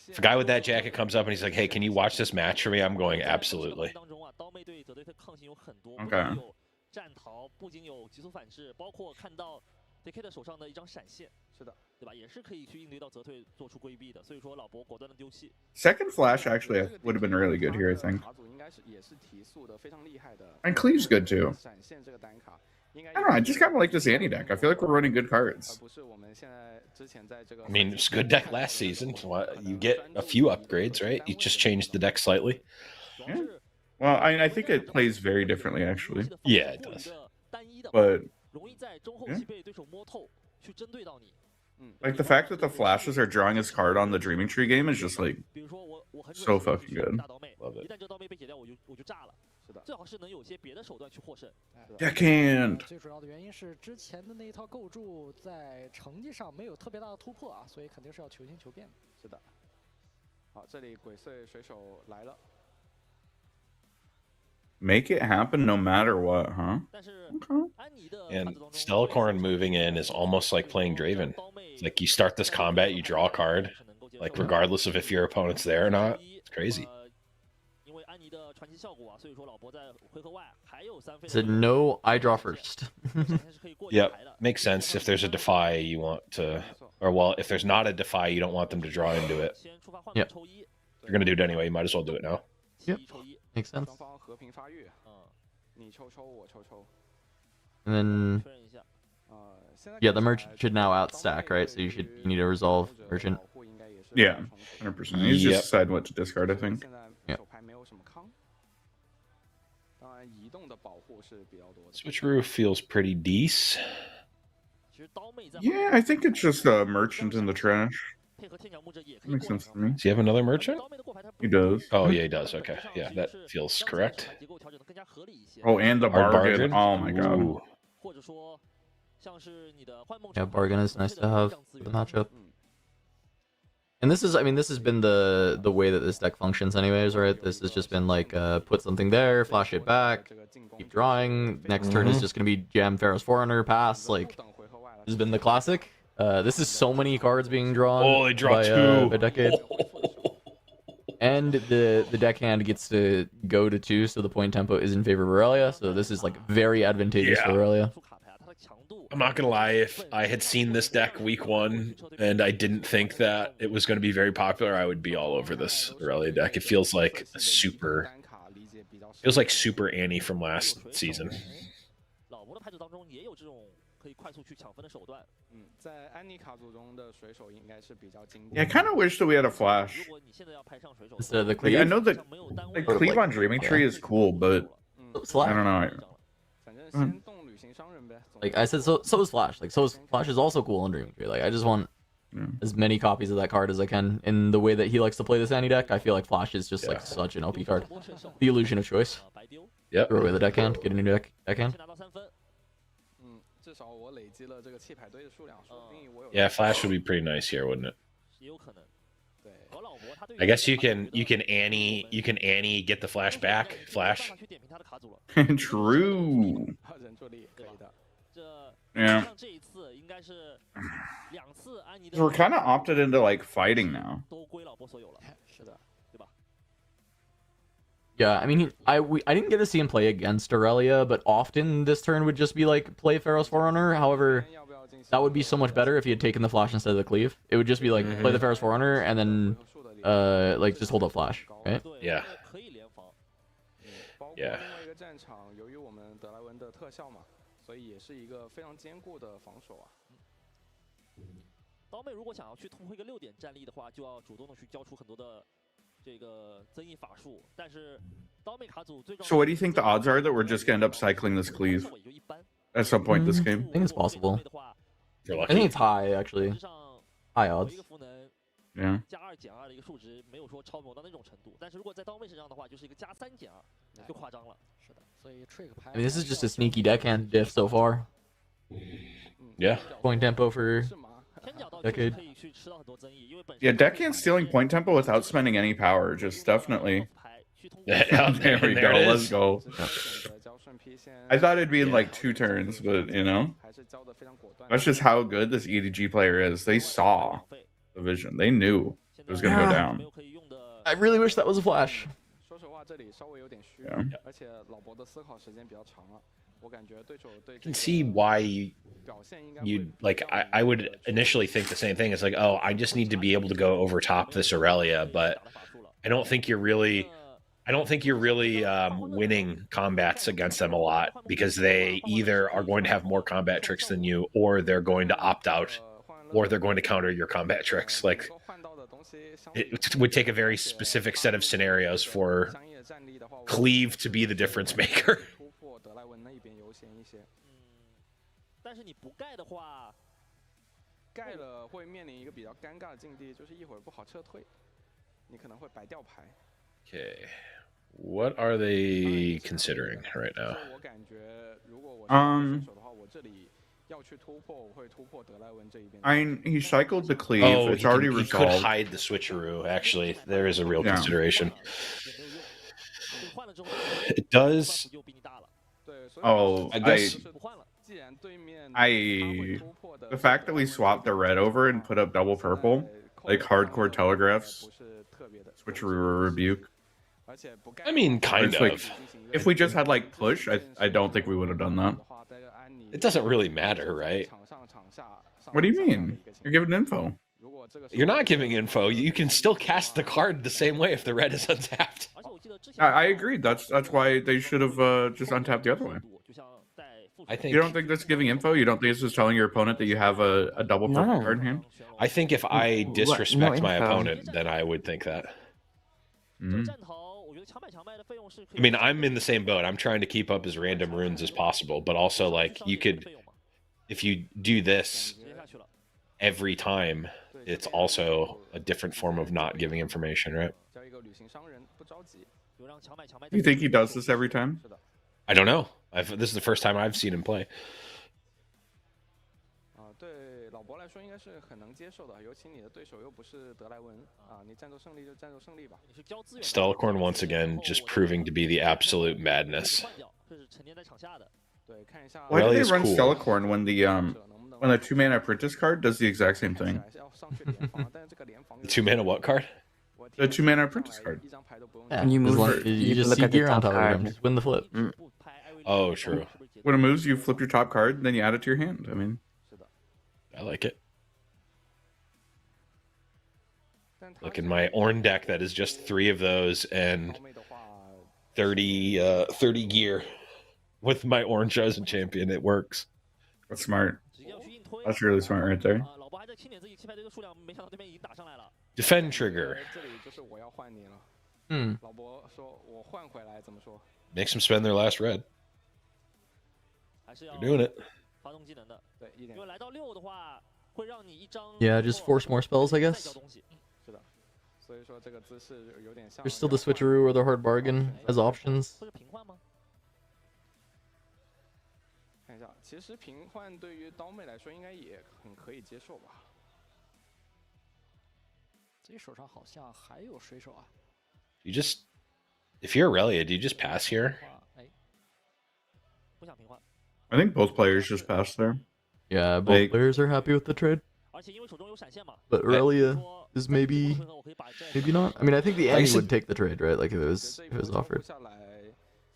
if a guy with that jacket comes up and he's like, "Hey, can you watch this match for me?" I'm going, absolutely. 当中啊，刀妹对泽队的抗性有很多， OK 不仅有战逃，不仅有急速反制，包括看到 DK 的手上的一张闪现，是的，对吧？也是可以去应对到泽队做出规避的。所以说老伯果断的丢弃。 Second flash actually would have been really good here, I think. And Cleave's good too. I don't know. I just kind of like this Annie deck. I feel like we're running good cards. I mean, it's a good deck last season. You get a few upgrades, right? You just changed the deck slightly. Yeah. Well, I think it plays very differently actually. Yeah, it does. But 容易在中后期被对手摸透，去针对到你。 like the fact that the flashes are drawing his card on the Dreaming Tree game is just like 比如说我很 so fucking good. 大刀妹， Love it. 一旦这个刀妹被解掉，我就炸了。是的，最好是能有些别的手段去获胜。 Deckhand. 最主要的原因是之前的那一套构筑在成绩上没有特别大的突破啊，所以肯定是要求新求变的。是的。好，这里鬼祟水手来了。 Make it happen no matter what, huh? 但是 Okay. 安妮的 And 法子当中 Stellacorn moving in is almost like playing Draven. It's like you start this combat, you draw a card, like regardless of if your opponent's there or not. It's crazy. 因为安妮的传奇效果啊，所以说老伯在回合外还有3费。 Said no, I draw first. Yep, makes sense. If there's a defy, you want to, or well, if there's not a defy, you don't want them to draw into it. 先触发幻 Yep. 梦抽一， You're gonna do it anyway. You might as well do it now. Yep. 抽一， Makes sense. 双方和平发育。你抽抽，我抽抽。 And then 确认一下。 yeah, the merchant should now outstack, right? So you need to resolve merchant. Yeah, 100%. He's Yep. just deciding what to discard, I think. 现在 Yeah. 手牌没有什么康。当然，移动的保护是比较多的。 Switcheroo feels pretty decent. 其实刀妹在 Yeah, I think it's just a merchant in the trash. 配合天角木者也可以 Makes 过 sense to me. Does he have another merchant? 刀妹的过牌它不 He does. Oh yeah, he does. Okay, yeah, that feels correct. 结构调整的更加合理一些。 Oh, and the Hard bargain. Oh my god. Ooh. 或者说像是你的幻梦 Yeah, 城 bargain is nice to have for the matchup. 嗯 And this is, I mean, this has been the way that this deck functions anyways, right? This has just been like, put something there, flash it back, keep drawing. Next turn is just going to be jam Pharaoh's Forerunner, pass. Like, this has been the classic. This is so many cards being drawn Oh, they draw by, two. by Decade. And the deckhand gets to go to 2, so the point tempo is in favor of Aurelia. So this is like very advantageous for Yeah. Aurelia. 出卡牌啊，它的强 I'm not gonna lie, if I had seen this deck week 1 and I didn't think that it was going to be very popular, I would be all over this Aurelia deck. It feels like super Annie from last season. 老伯的牌组当中也有这种可以快速去抢分的手段。在安妮卡组中的水手应该是比较经 Yeah, I 典。 kind of wish that we had a flash. 如果你现在要派上水手， Instead of the Like, cleave. I know that 没有单 like 位 cleave on Dreaming Tree is cool, but Slash. I don't know. 反正先动旅行商人呗。 Like I said, so is Flash. Like Flash is also cool on Dreaming Tree. Like I just want as many copies of that card as I can. In the way that he likes to play this Annie deck, I feel like Flash is just like such an OP card. The illusion of choice. 白丢， Yep. Throw away the deckhand, get a new deckhand. 先拿到3分。至少我累积了这个弃牌堆的数量，说不定我有。 Yeah, Flash would be pretty nice here, wouldn't it? 也有可能。和老伯他对 I guess you can Annie get the Flash back. Flash. 去点评他的卡组了。 True. 人助力可以的。这 Yeah. 像这一次应该是2次安妮的 We're kind of opted into like fighting now. 都归老伯所有了。是的，对吧？ Yeah, I mean, I didn't get to see him play against Aurelia, but often this turn would just be like play Pharaoh's Forerunner. However, that would be so much better if he had taken the Flash instead of the cleave. It would just be like play the Pharaoh's Forerunner and then like just hold up Flash, right? Yeah. 可以联防。包括 Yeah. 另外一个战场，由于我们德莱文的特效嘛，所以也是一个非常坚固的防守啊。刀妹如果想要去突破一个6点战力的话，就要主动的去交出很多的这个增益法术。但是刀妹卡组最重要 So what do you think the odds are that we're just gonna end up cycling this cleave 也就一般。 at some point this game? I think it's possible. 的话， You're I think lucky. it's high actually, 实际上 high 有 odds. 一个赋能 Yeah. 加2减2的一个数值，没有说超模到那种程度。但是如果在刀妹身上的话，就是一个加3减2，就夸张了。是的，所以 trick 牌。 I mean, this is just a sneaky deckhand diff so far. Yeah. Point tempo for 是吗？天角道 Decade 可以去吃到很多增益，因为本 Yeah, 身 deckhand stealing point tempo without spending any power, just definitely. 牌去通过 There we There go. it Let's is. go. 只是选择交顺批先。 I thought it'd be in like 2 turns, but you know, 还是交的非常果断。 that's just how good this EDG player is. They saw the vision. They knew it was gonna go 没 down. 有可以用的 I really wish that was a Flash. 说实话，这里稍微有点虚 Yeah.，而且老伯的思考时间比较长了。我感觉对手对 I can see why 表现应该 you'd like I would initially think the same thing. It's like, oh, I just need to be able to go over top this Aurelia, but I don't think you're really winning combats against them a lot because they either are going to have more combat tricks than you, or they're going to opt out, or they're going to counter your combat tricks. Like 换到的东西相 it would take a very specific set of scenarios for 商业战力的话，我 Cleave to be the difference maker. 突破德莱文那一边优先一些。但是你不盖的话，盖了会面临一个比较尴尬的境地，就是一会儿不好撤退，你可能会白掉牌。 Okay. What are they considering right 所 now? 以我感觉，如果我是射手的话，我这里要去突破，我会突破德莱文这一边。 I mean, he cycled the cleave. Oh, It's already he could resolved. hide the switcheroo. Actually, there is a real Yeah. consideration. 也没有用。所以换了之后， It does. 就比你大了。对，所以 Oh, I guess- 不换了。既然对面 I- The fact that we swapped the red over and put up double purple, like hardcore telegraphs, 不是特别的 switcheroo rebuke. 而且不盖 I mean, kind It's like- of. If we just had like push, I don't think we would have done that. It doesn't really matter, right? What do you mean? You're giving info. You're not giving info. You can still cast the card the same way if the red is untapped. 而且我记得之前 I agreed. That's why they should have just untapped the other way. 就像在复 I 仇 think. You don't think that's giving info? You don't think this is telling your opponent that you have a double purple No. card in hand? I think if I What? disrespect No my info. opponent, then I would think that. 这个 Mm. 战逃，我觉得强买强卖的费用是可以。 I mean, I'm in the same boat. I'm trying to keep up as random runes as possible, but also like you could, if you do this 直接下去了。 every time, it's also a different form of not giving information, right? 交一个旅行商人，不着急。有让强买强卖。 You think he does this every time? 是的， I don't know. This is the first time I've seen him play. 对老伯来说应该是很能接受的，尤其你的对手又不是德莱文啊，你战斗胜利就战斗胜利吧。你是交资源。 Stellacorn once again just proving to be the absolute madness. 换掉，这是沉淀在场下的。对，看一下 Why do they Aurelia's run cool. Stellacorn when the 2 mana apprentice card does the exact same thing? 还是要上去联防，但是这个联防 The 2 mana what card? 我 The 2 mana 上 apprentice 来 card. 一张牌都不用 Yeah, And you as move long- it- you you just look see at the gear on top top of him. card. Just win the flip. 不拍艾瑞丽 Oh, true. when it moves, you flip your top card, and then you add it to your hand. I mean, I like it. Look in my Ornn deck that is just 3 of those and 30 gear with my Ornn chosen champion. It works. that's smart. That's really smart right there. Defend trigger. Makes them spend their last red. They're doing it. Yeah, just force more spells, I guess. There's still the switcheroo or the hard bargain as options. 看一下，其实平换对于刀妹来说应该也很可以接受吧。自己手上好像还有水手啊。You just, if you're Aurelia, do you just pass here? 不想平换。 I think both players just passed there. Yeah, both Like- players are happy with the trade. 而且因为手中有闪现嘛， But Aurelia is maybe not. I mean, I think the Annie said- would take the trade, right? Like if it was offered.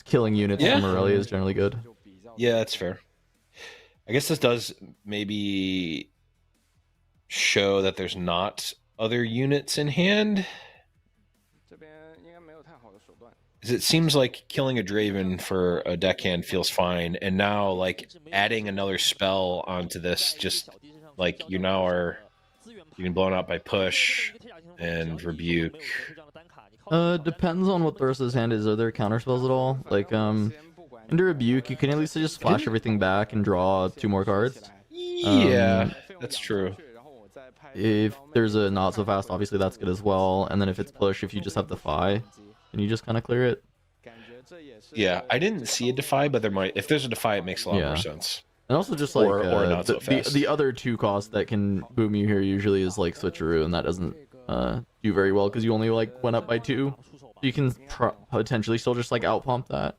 Killing units Yeah. from Aurelia is generally good. Yeah, that's fair. I guess this does maybe show that there's not other units in hand. 这边应该没有太好的手段。 'Cause it seems like killing a Draven for a deckhand feels fine, and now like adding another spell onto this, just like you now are getting blown out by push and rebuke. Depends on what the rest of his hand is. Are there counter spells at all? Like under rebuke, you can at least just flash everything back and draw 2 more cards. Yeah, that's true. If there's a not so fast, obviously that's good as well. And then if it's push, if you just have Defy, then you just kind of clear it. Yeah, I didn't see a Defy, but there might. If there's a Defy, it makes a lot Yeah. more sense. And also just like Or not so fast. the other 2 costs that can boom you here usually is like switcheroo, and that doesn't do very well because you only like went up by 2. You can potentially still just like out pump that.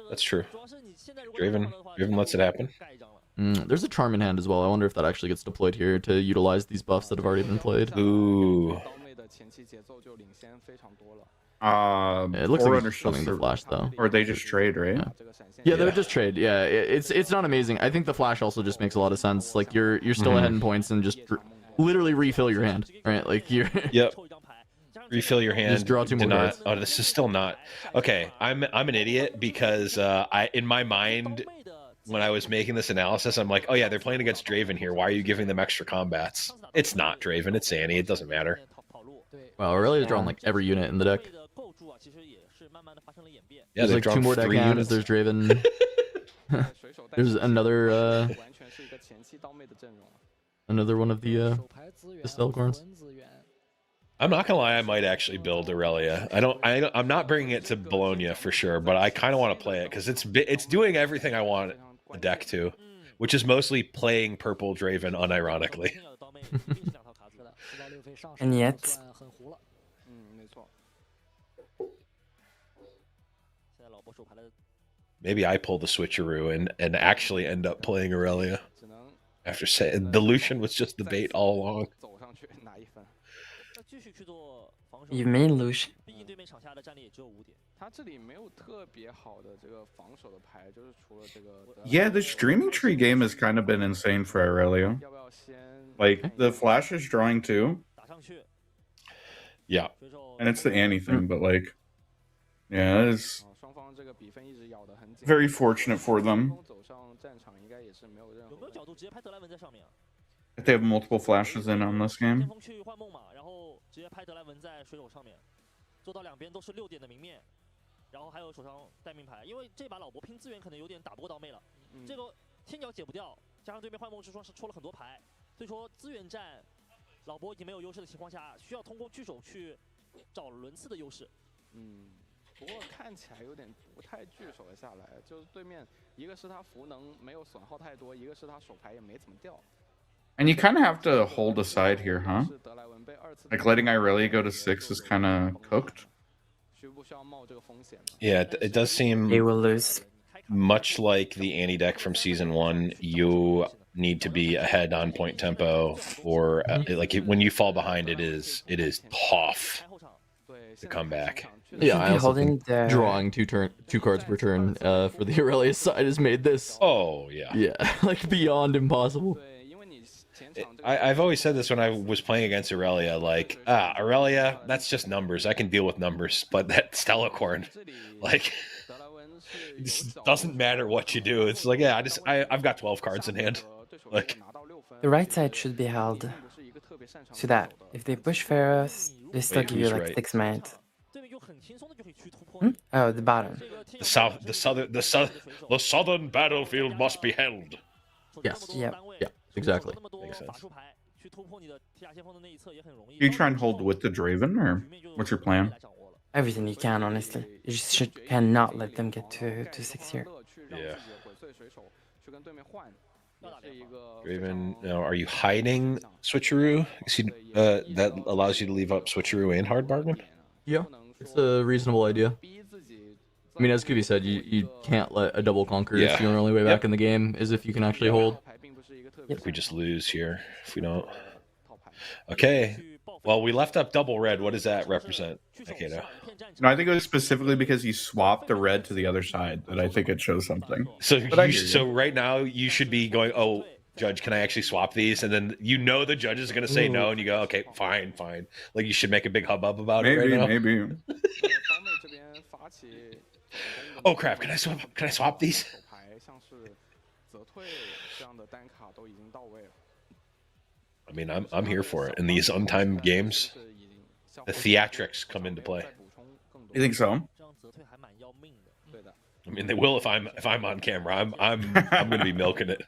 That's true. Draven lets it happen. There's a charm in hand as well. I wonder if that actually gets deployed here to utilize these buffs that have already been played. Ooh. It looks like Forerunner he's still coming to sur- flash though. Or they just trade, right? Yeah, they would just trade. Yeah, it's not amazing. I think the flash also just makes a lot of sense. Like you're still ahead in points and just literally refill your hand, right? Like you're. Yep. Refill your hand. Just draw 2 more cards. Oh, this is still not. Okay, I'm an idiot because I in my mind when I was making this analysis, I'm like, oh yeah, they're playing against Draven here. Why are you giving them extra combats? It's not Draven, it's Annie. It doesn't matter. Wow, Aurelia's drawing like every unit in the deck. Yeah, There's they've like 2 drawn more deck 3 hands. units. There's Draven. There's another another one of the Stelgorns. I'm not gonna lie, I might actually build Aurelia. I'm not bringing it to Bologna for sure, but I kind of want to play it because it's doing everything I want the deck to, which is mostly playing purple Draven unironically. And yet, Maybe I pull the switcheroo and actually end up playing Aurelia. After saying the Lucian was just the bait all along. you may lose. 毕竟对面场下的战力也只有5点。他这里没有特别好的这个防守的牌，就是除了这个。 Yeah, the streaming tree game has kind of been insane for Aurelia. 要不要先 Like the flash is drawing 2, 打上去， Yeah. 水手 and it's the Annie thing, but like, yeah, it's 双方这个比分一直咬得很紧。 very fortunate for them 走上战场应该也是没有任何有没有角度直接拍德莱文在上面啊？ that they have multiple flashes in on this 先 game. 锋去幻梦嘛，然后直接拍德莱文在水手上面，做到两边都是6点的明面，然后还有手上带命牌，因为这把老伯拼资源可能有点打不过刀妹了，这个天角解不掉，加上对面幻梦之霜是戳了很多牌，所以说资源战老伯已经没有优势的情况下，需要通过聚手去找轮次的优势。不过看起来有点不太聚守的下来，就是对面一个是他符能没有损耗太多，一个是他手牌也没怎么掉。 And you kind of have to hold aside here, huh? 是德莱文被2次 Like letting Irelia go to 6 is kind of cooked. 需不需要冒这个风险呢？ Yeah, it does seem They will lose. much like the Annie deck from season 1. You need to be ahead on point tempo, or like when you fall behind, it is tough. 对， to come back. Yeah, I be also think holding the- drawing two cards per turn for the Aurelia side has made this Oh yeah. like beyond impossible. I've always said this when I was playing against Aurelia, like, Aurelia, that's just numbers. I can deal with numbers, but that Stellacorn, like, it just doesn't matter what you do. It's like, yeah, I've got 12 cards in hand. Like, The right side should be held so that if they push Pharaohs, they still Wait, give you who's like right? 6 mana. Oh, the bottom. the southern battlefield must be held. Yes. Yep. Yeah. Exactly. Makes sense. Do you try and hold with the Draven, or what's your plan? Everything you can, honestly. You just cannot let them get to 6 here. Yeah. Draven, now are you hiding Switcheroo? That allows you to leave up Switcheroo and Hard Bargain? Yeah, it's a reasonable idea. I mean, as Kuvi said, you can't let a double conquer if your only way back in the game is if you can actually hold. If we just lose here, if we don't. Okay. Well, we left up double red. What does that represent? Okay, no. No, I think it was specifically because you swapped the red to the other side that I think it shows something. So But I hear you. so right now you should be going, oh, judge, can I actually swap these? And then you know the judge is going to say no, and you go, okay, fine. Like you should make a big hubbub about it right now. Maybe. Oh crap! Can I swap these? I mean, I'm here for it. In these untimed games, the theatrics come into play. You think so? I mean, they will if I'm on camera. I'm going to be milking it.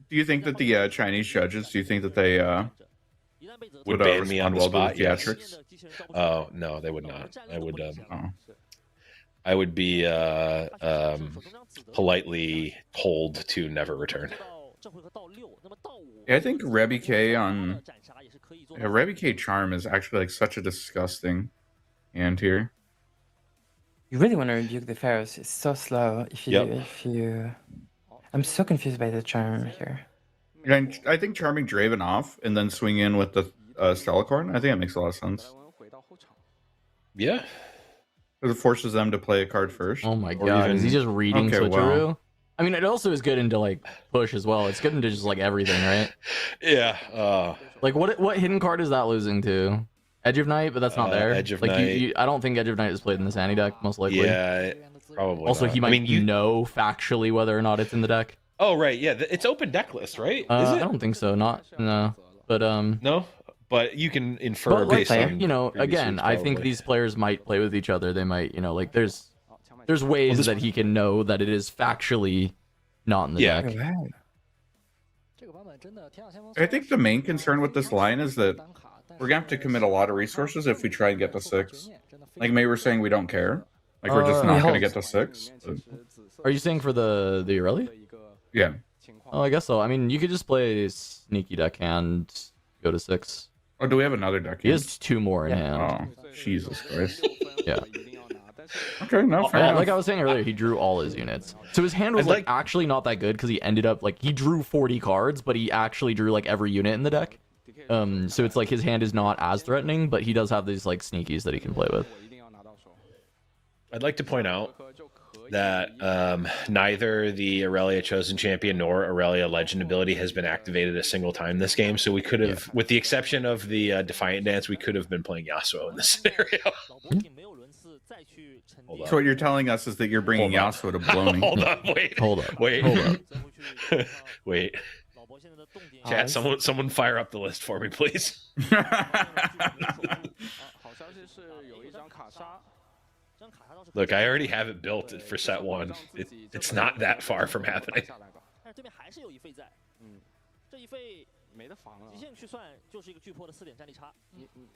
Do you think that the Chinese judges? Do you think that they Would ban me on the respond well to spot? Yes. theatrics? Oh no, they would not. I would. Oh. I would be politely told to never return. Yeah, I think Rebby K on Rebby K Charm is actually like such a disgusting hand here. You really want to rebuke the Pharaohs. It's so slow. If you, I'm so confused by the charm here. And I think charming Draven off and then swing in with the Stellacorn, I think that makes a lot of sense. Yeah. Because it forces them to play a card first. Oh my Or god, even- is he just reading Okay, Switcheroo? well. I mean, it also is good into like push as well. It's good into just like everything, right? Yeah. Like what hidden card is that losing to? Edge of Night, but that's not there. Edge of like Night. I don't think Edge of Night is played in the Sandy deck, most likely. Yeah, probably. Also, not. he might I mean, you know factually whether or not it's in the deck. Oh right, yeah. It's open deck list, right? Is I it? don't think so. No. But No, but you can infer But based like, on you know, previous again, years, I think probably. these players might play with each other. They might, you know, like there's ways that he can know that it is factually not in the Yeah. deck. I think the main concern with this line is that we're gonna have to commit a lot of resources if we try and get to 6. Like maybe we're saying we don't care. Like we're just not gonna get to 6. But Are you saying for the Aurelia? yeah. Oh, I guess so. I mean, you could just play sneaky deck and go to 6. Oh, do we have another deck? He has 2 more in hand. Oh, Jesus Christ. Yeah. Okay, no, fair enough. Like I was saying earlier, he drew all his units. So his hand was I'd like like- actually not that good because he ended up like he drew 40 cards, but he actually drew like every unit in the deck. So it's like his hand is not as threatening, but he does have these like sneakies that he can play with. I'd like to point out that neither the Aurelia Chosen Champion nor Aurelia Legend ability has been activated a single time this game. So we could have, with the exception of the Defiant Dance, we could have been playing Yasuo in this scenario. Hold So on. what you're telling us is that you're bringing Hold on. Yasuo to Blony. Hold on, wait. Hold up. Wait. Hold up. Wait. Chat, someone fire up the list for me, please. Look, I already have it built for set 1. It's not that far from happening. 没得防了，极限去算就是一个巨破的4点战力差。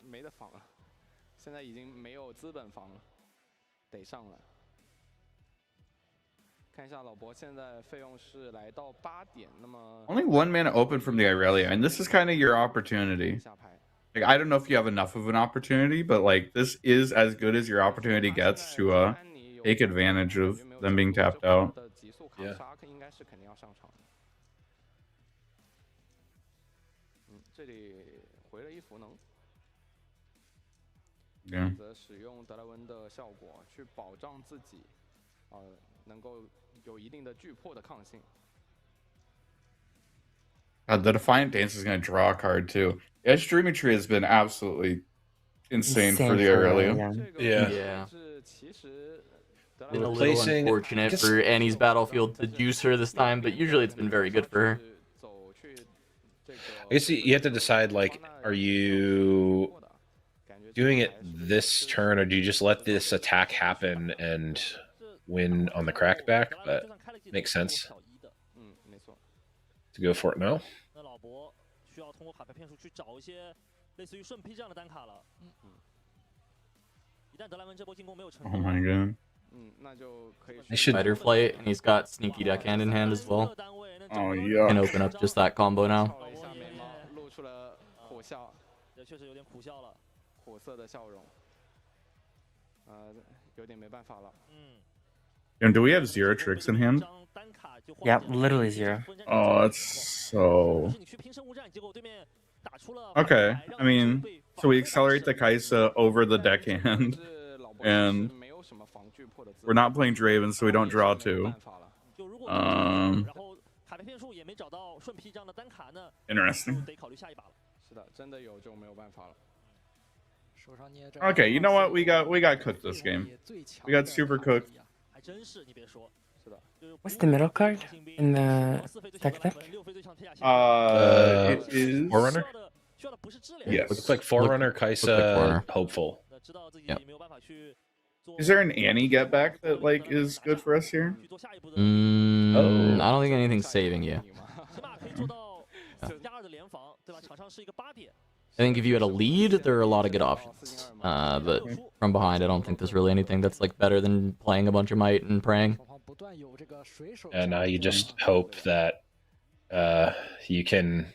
没得防了，现在已经没有资本防了，得上了。看一下老伯现在费用是来到8点，那么 Only 1 mana open from the Irelia, and this is kind of your opportunity. 下牌。 Like I don't know if you have enough of an opportunity, but like this is as good as your opportunity gets to take advantage of them being tapped out. Yeah. 应该是肯定要上场的。这里回了一符能。Yeah. 择使用德莱文的效果去保障自己，能够有一定的巨破的抗性。The Defiant Dance is going to draw a card too. Edge Dreamy Tree has been absolutely insane for the Aurelia. Yeah. Yeah. 是其实德莱 Been a 文 little Replacing- unfortunate guess- for Annie's Battlefield to juice her this time, but usually it's been very good for her. 走去这个 I guess you have to decide, like, are you doing it this turn, or do you just let this attack happen and win on the crackback? But makes sense 嗯，没错。 to go for it now. 那老伯需要通过卡牌骗术去找一些类似于顺劈这样的单卡了。一旦德莱文这波进攻没有成 Oh 功， my god. 嗯，那就可以 They should- Spider Flight, and he's got Sneaky Deckhand in hand as well. Oh, Can yeah. open up just that combo now. 翘了一下眉毛，露出了苦笑，这确实有点苦笑了。苦涩的笑容。有点没办法了。 And do we have 0 tricks in hand? Yeah, literally 0. Oh, that's so... Okay, I mean, so we accelerate the Kaisa over the deckhand, and we're not playing Draven, so we don't draw 2. Interesting. 是的，真的有就没有办法了。 Okay, you know what? We got cooked this game. We got super cooked. 还真是，你别说，是的。 What's the middle card in the stack deck? It is... Forerunner? Yes. Looks like Forerunner, Kaisa, Forerunner. Hopeful. Yep. Is there an Annie get back that like is good for us here? I don't think anything's saving you. I think if you had a lead, there are a lot of good options. But from behind, I don't think there's really anything that's like better than playing a bunch of might and praying. And now you just hope that you can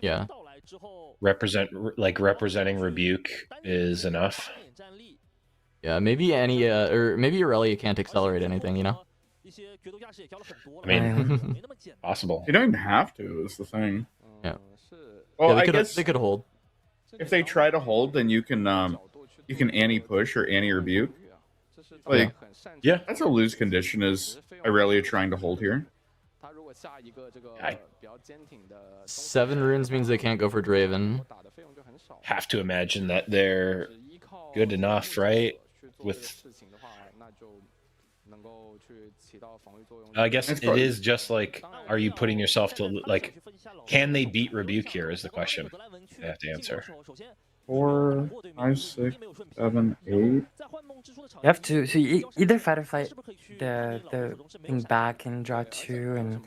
Yeah. representing Rebuke is enough. Yeah, maybe Annie, or maybe Aurelia can't accelerate anything, you know? I mean, possible. You don't even have to, is the thing. Yeah. Well, Yeah, I they guess could hold. if they try to hold, then you can Annie push or Annie rebuke. Like, Yeah. that's a lose condition. Is Aurelia trying to hold here? 他如果下一个这个 I- 比较坚挺的 7 runes means they can't go for Draven. 打的费用就很少。 Have to imagine that they're 只依靠 good enough, right? 去做 With 这个事情的话，那就能够去起到防御作用。 I guess That's it fine. is just like, are you putting yourself to like, can they beat Rebuke here? Is the question you have to answer. 4, 5, 6, 7, 8. You have to, so you either fight or fight the thing back and draw 2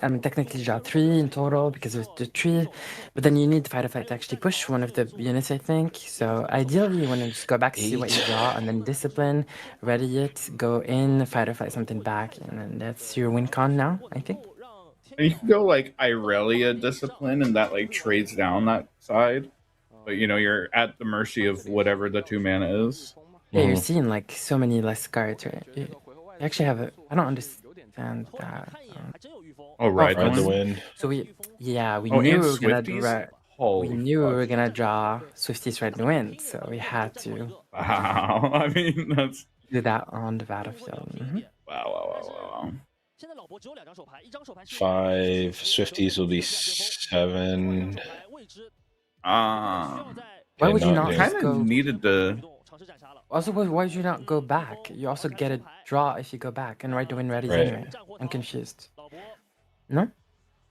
and technically draw 3 in total because of the tree, but then you need fight or fight to actually push one of the units, I think. So ideally you want to just go back, see what you draw, and then discipline, ready it, go in, fight or fight something back, and then that's your win con now, I think. And you can go like Irelia discipline, and that like trades down that side. But you know, you're at the mercy of whatever the 2 mana is. Yeah, you're seeing like so many less cards, right? You actually have a, I don't understand that. Oh, right. Ride the one. wind. So we knew and we were gonna Swifties? we knew we fuck. were gonna draw Swifties Red and Wind, so we had to Wow. I mean, that's do that on the battlefield. wow. 现在老伯只有2张手牌，一张手牌是 5 Swifties will be 7. 未知 Um, Why would you not not doing- just kind go? of needed to. 尝试斩杀了。 Also, why would you not go back? You also get a draw if you go back and Right to Win ready Right. anyway. I'm confused. 老伯 No?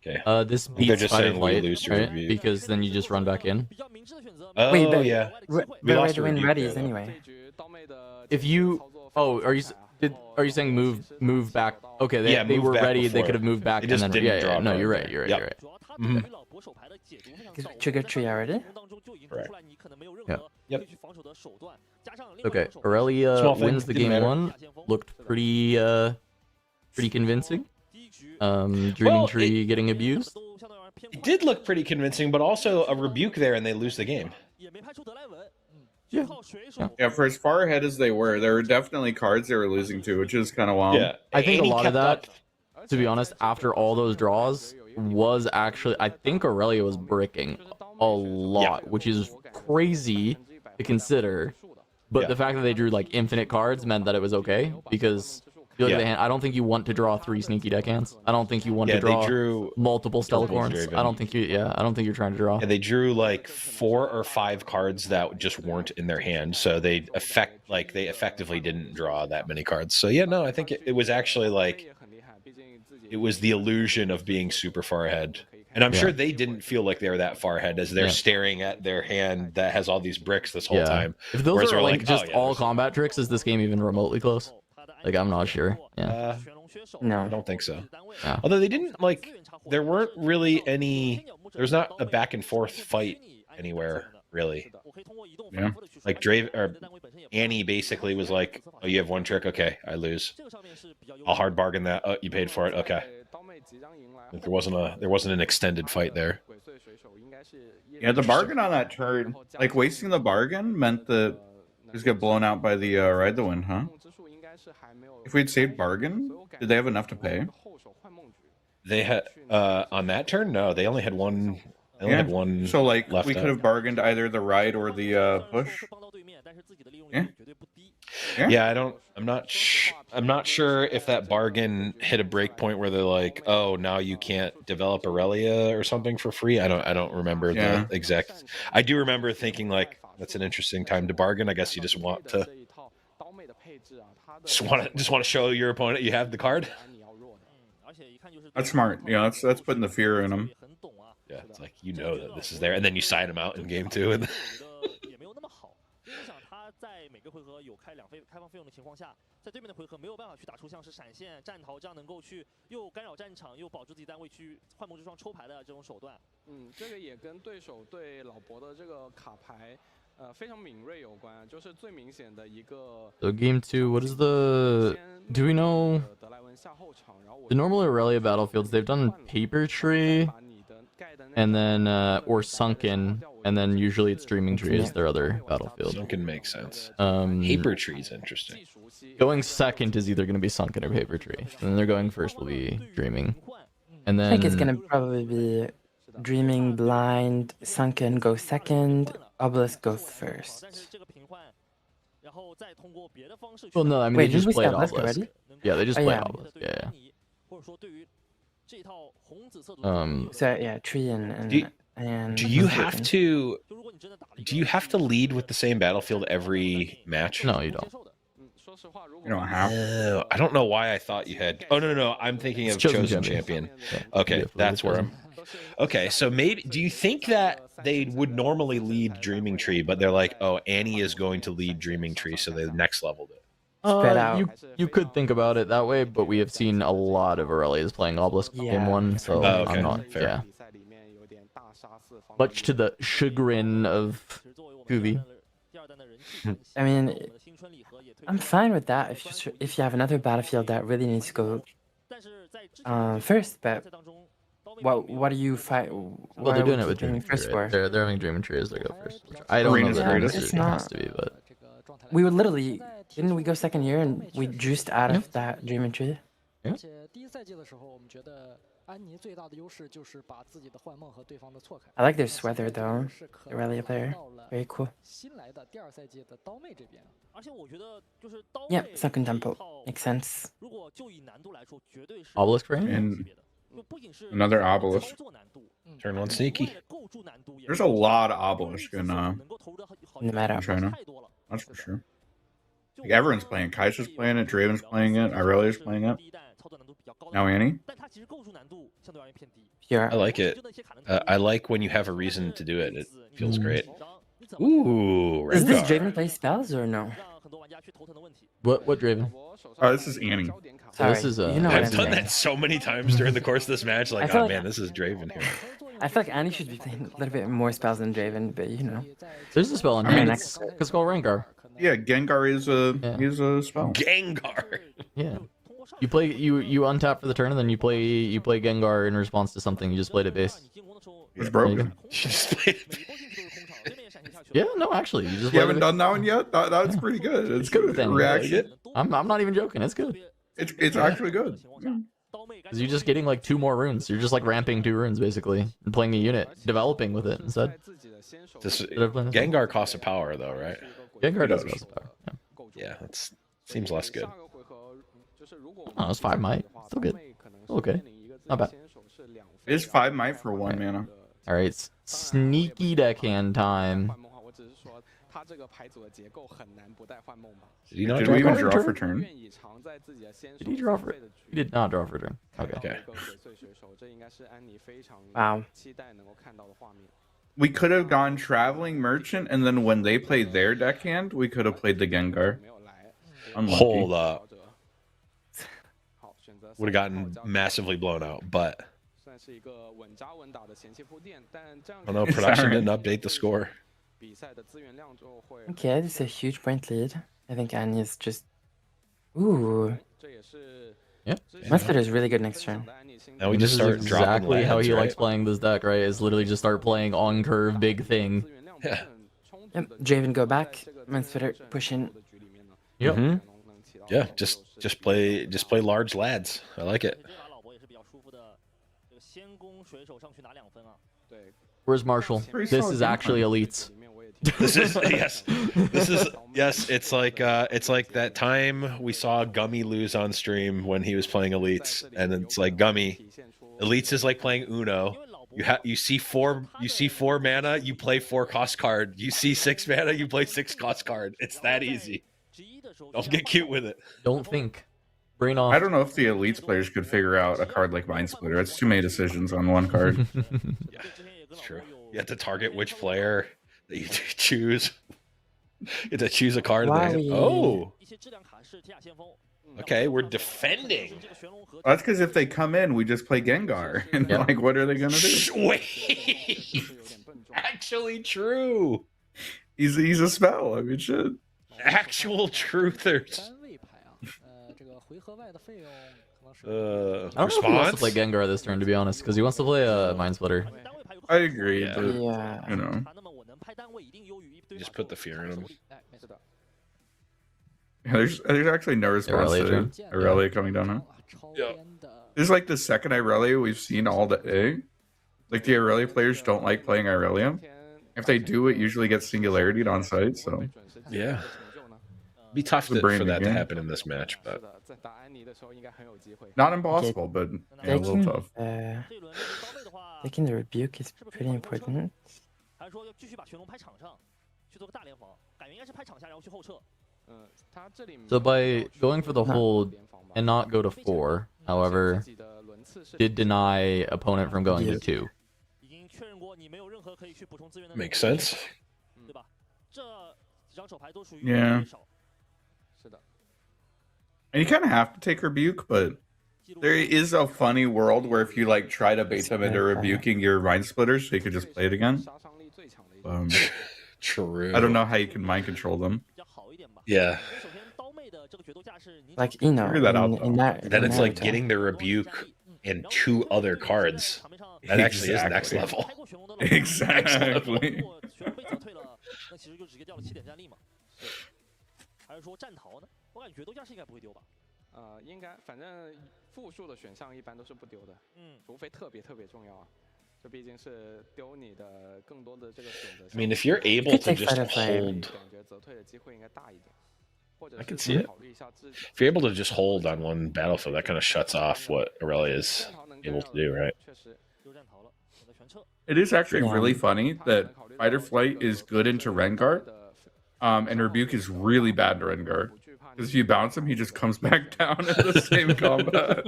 Okay. This They're beats just Fight or saying we Flight, lose to right? Rebuke. Because then you just run back in. 比较明智的选择。 Oh, Wait, but- yeah. The We Right lost to to Win Rebuke ready there, is though. anyway. 这局刀妹的 If you, oh, are you saying move back? Okay, they, Yeah, they move were back ready. They before. could have moved back They and just then didn't yeah, draw no, card you're right. there. You're right. Yep. You're right. 主要他对于老伯手牌的解读非常 Is 早 trigger tree already? 当中就已经读 Correct. 出来你可能没有任 Yeah. 何 Yep. 可以去防守的手段，加上另外一 Okay, 种手牌 Aurelia Small thing, wins the didn't game matter. 1. Looked pretty convincing. 第一局 Dreaming Well, Tree getting abused. 都相对而言偏 It 快 did look pretty convincing, but also a Rebuke there and they lose the game. 也没拍出德莱文， Yeah. 靠水手 Yeah, for as far ahead as they were definitely cards they were losing to, which is kind of wild. Yeah. I think a And he lot of kept that, up. to be honest, after all those draws, was actually, I think Aurelia was bricking a lot, which is crazy to consider But Yeah. the fact that they drew like infinite cards meant that it was okay, because if you look at the Yeah. hand, I don't think you want to draw 3 sneaky deckhands. I don't think you want Yeah, to draw they drew multiple Double Stellacorns. Draven. I don't think you're trying to draw. and they drew like 4 or 5 cards that just weren't in their hand, so they effectively didn't draw that many cards. So yeah, no, I think it was actually like it was the illusion of being super far ahead. And I'm Yeah. sure they didn't feel like they were that far ahead as they're Yeah. staring at their hand that has all these bricks this whole time. If those Whereas are they're like like, just oh, yeah, all there's- combat tricks, is this game even remotely close? Like, I'm not sure. Yeah. No. I don't think so. Yeah. Although they didn't like, there weren't really any. There's not a back and forth fight anywhere really. Yeah. Like Draven or Annie basically was like, "Oh, you have one trick. Okay, I lose. I'll hard bargain that. Oh, you paid for it. Okay." Like, there wasn't an extended fight there. Yeah, the bargain on that turn, like wasting the bargain meant that just get blown out by the Ride the Wind, huh? If we'd saved bargain, did they have enough to pay? They had on that turn. No, they only had one. They only had one. So like left we could out. have bargained either the ride or the push. Yeah. Yeah, I'm not sure if that bargain hit a break point where they're like, "Oh, now you can't develop Aurelia or something for free." I don't remember Yeah. the exact. I do remember thinking like, "That's an interesting time to bargain." I guess you just want to show your opponent you have the card. That's smart. Yeah, that's putting the fear in them. Yeah, it's like that this is there, and then you sign them out in game 2, and 在每个回合有开开放费用的情况下，在对面的回合没有办法去打出像是闪现、战逃这样能够去又干扰战场又保住自己单位去幻梦之霜抽牌的这种手段。这个也跟对手对老伯的这个卡牌非常敏锐有关，就是最明显的一个。So game 2, what is the? Do we know? The normal Aurelia battlefields, they've done Paper Tree, and then or Sunken, and then usually it's Dreaming Tree is their other battlefield. Sunken makes sense. Um, Paper Tree's interesting. Going second is either going to be Sunken or Paper Tree, and then they're going first will be Dreaming, and then I think it's gonna probably be Dreaming, Blind, Sunken go second, Obelisk go first. Well, no, I mean Wait, they just did we say played Obelisk Obelisk. already? Yeah, they just Oh, played yeah. Obelisk. Yeah. So yeah, Tree and Do you have to lead with the same battlefield every match? No, you don't. You don't have. I don't know why I thought you had. Oh no, I'm thinking of It's Chosen Chosen Champion. Champion. Yeah. Okay, Yeah, that's where Chosen. I'm. Okay, so maybe do you think that they would normally lead Dreaming Tree, but they're like, oh, Annie is going to lead Dreaming Tree, so they next leveled it. Spread out. You could think about it that way, but we have seen a lot of Aurelias playing Obelisk Yeah. game 1, so Oh, okay. I'm not. Fair. Yeah. Much to the chagrin of Kuvi. I mean, I'm fine with that if you have another battlefield that really needs to go first, but what do you fight? Well, they're doing it with Dreaming Tree. first Right? for? They're having Dreaming Tree as their go first. Which I don't know Arena's that greatest. it It's has not. to be, but We would literally didn't we go second year and we juiced out of that Dreaming Tree? 而且第一赛季的时候，我们觉得安妮最大的优势就是把自己的幻梦和对方的错开。 I like their sweater though. The Aurelia player, very cool. 新来的第二赛季的刀妹这边，而且我觉得就是刀 Yeah, 妹 Sunken 这一 Temple 套 makes sense. 如果就以难度来说，绝对是 Obelisk for him? And 就不仅是 another obelisk. 操作难度， Turn one sneaky. 为了构筑难度也 There's a lot of obelisk in 能够投的好 in the meta. China. 太多了。 That's for sure. Like everyone's playing. Kaiser's playing it. Draven's playing it. Aurelia's playing it. 第一弹操作难度比较高的 Now Annie. 但它其实构筑难度相对而言偏低。 Pure. I like it. 就那些卡能 I like when you have a reason to do it. It feels great. 你怎么 Ooh, Does this Rengar. Draven play spells or no? 让很多玩家去头疼的问题？ What Draven? Oh, this is Annie. So this Sorry, is, you know what I've I'm done saying. that so many times during the course of this match. Like, I feel oh like- man, this is Draven here. I feel like Annie should be playing a little bit more spells than Draven, but you know. There's a spell in I mean, here. It's called Rengar. Yeah, Gengar is a spell. Gengar. Yeah. You play you untap for the turn and then you play Gengar in response to something you just played at base. It's broken. Just played it. Yeah, no, actually, you just You play haven't it. done that one yet? That's pretty good. It's good good with Annie. reaction. I'm not even joking. It's good. It's actually good. Yeah. Because you're just getting like 2 more runes. You're just like ramping 2 runes basically and playing a unit, developing with it instead. This, Instead of playing this one. Gengar costs a power though, right? Gengar does He go does. to power. Yeah. Yeah, that seems less good. Oh, it's 5 might. Still good. Okay. Not bad. It is 5 might for 1 mana. All right, sneaky deckhand time. Did he not Did draw we even card? draw for turn? Did he draw for? He did not draw for turn. Okay. Okay. Wow. We could have gone Traveling Merchant, and then when they played their deckhand, we could have played the Gengar. Unlucky. Hold up. Would have gotten massively blown out, but I don't know. Production didn't update the score. Okay, this is a huge point lead. I think Annie is just. Ooh. Yeah. Mindflayer is really good next turn. Now we This just is start dropping exactly how lands, he right? likes playing this deck, right? Is literally just start playing on curve big thing. Yeah. Yep, Draven go back. Mindflayer push in. Yep. Mhm. Yeah, just play large lads. I like it. Where's Marshall? Pretty This solid is game actually plan. elites. This is yes. This is yes. It's like that time we saw Gummy lose on stream when he was playing elites, and it's like Gummy, elites is like playing Uno. You see four mana, you play 4 cost card. You see 6 mana, you play 6 cost card. It's that easy. Don't get cute with it. Don't think. Brain off. I don't know if the Elites players could figure out a card like Mind Splitter. It's too many decisions on one card. Yeah, it's true. You have to target which player that you choose. You have to choose a card. Oh, okay. We're defending. That's because if they come in, we just play Gengar. And Yep. like, what are they gonna do? Wait, actually true. He's a spell. I mean, shit. Actual truthers. 单位牌啊，这个回合外的费用可能是 I don't know if he wants to play Response? Gengar this turn, to be honest, because he wants to play a Mind Splitter. I agree, Yeah. but Yeah. you know, Just put the fear in him. 哎，没错的。 there's actually no response Irelia to turn. Irelia coming down now. 超 Yeah. 边的 This is like the second Irelia we've seen all day. Like the Irelia players don't like playing Irelia. If they do, it usually gets singularity on site. So Yeah. Be tough The brain for that to again. happen in this match, but not impossible, but yeah, a little Taking, tough. taking the rebuke is pretty important. 还是说要继续把玄龙拍场上，去做个大联防？感觉应该是拍场下，然后去后撤。 So by going for the hold and not go to 4, however, did deny opponent from going to 2. 已经确认过你没有任何可以去补充资源的 makes sense. 对吧？这几张手牌都属于 Yeah. 越来越少。 And you kind of have to take rebuke, but there is a funny world where if you like try to bait them into rebuking your mind splitters, so you could just play it again. True. I don't know how you can mind control them. 比较好一点吧。 Yeah. 首先刀妹的这个决斗架势，你 Like, you know, Figure that out, in that, Then in it's like Naruto. getting the rebuke and 2 other cards. That actually is next Exactly. level. 拍过玄龙的老 Exactly. 如果玄龙被责退了，那其实就直接掉了7点战力嘛。对。还是说战逃呢？我感觉决斗架势应该不会丢吧。应该，反正复数的选项一般都是不丢的，除非特别重要啊。这毕竟是丢你的更多的这个选择。 I mean, if you're able to take just fight or flight. hold, 感觉责退的机会应该大一点。或者 I can 是 see it. 考虑一下自己 if you're able to just hold on one battlefield, that kind of shuts off what Aurelia is able to do, right? 确实 丢战逃了，选择全撤。 It is actually Yeah. really funny that Fight or Flight is good into Rengar, and Rebuke is really bad to Rengar. Because if you bounce him, he just comes back down in the same combat.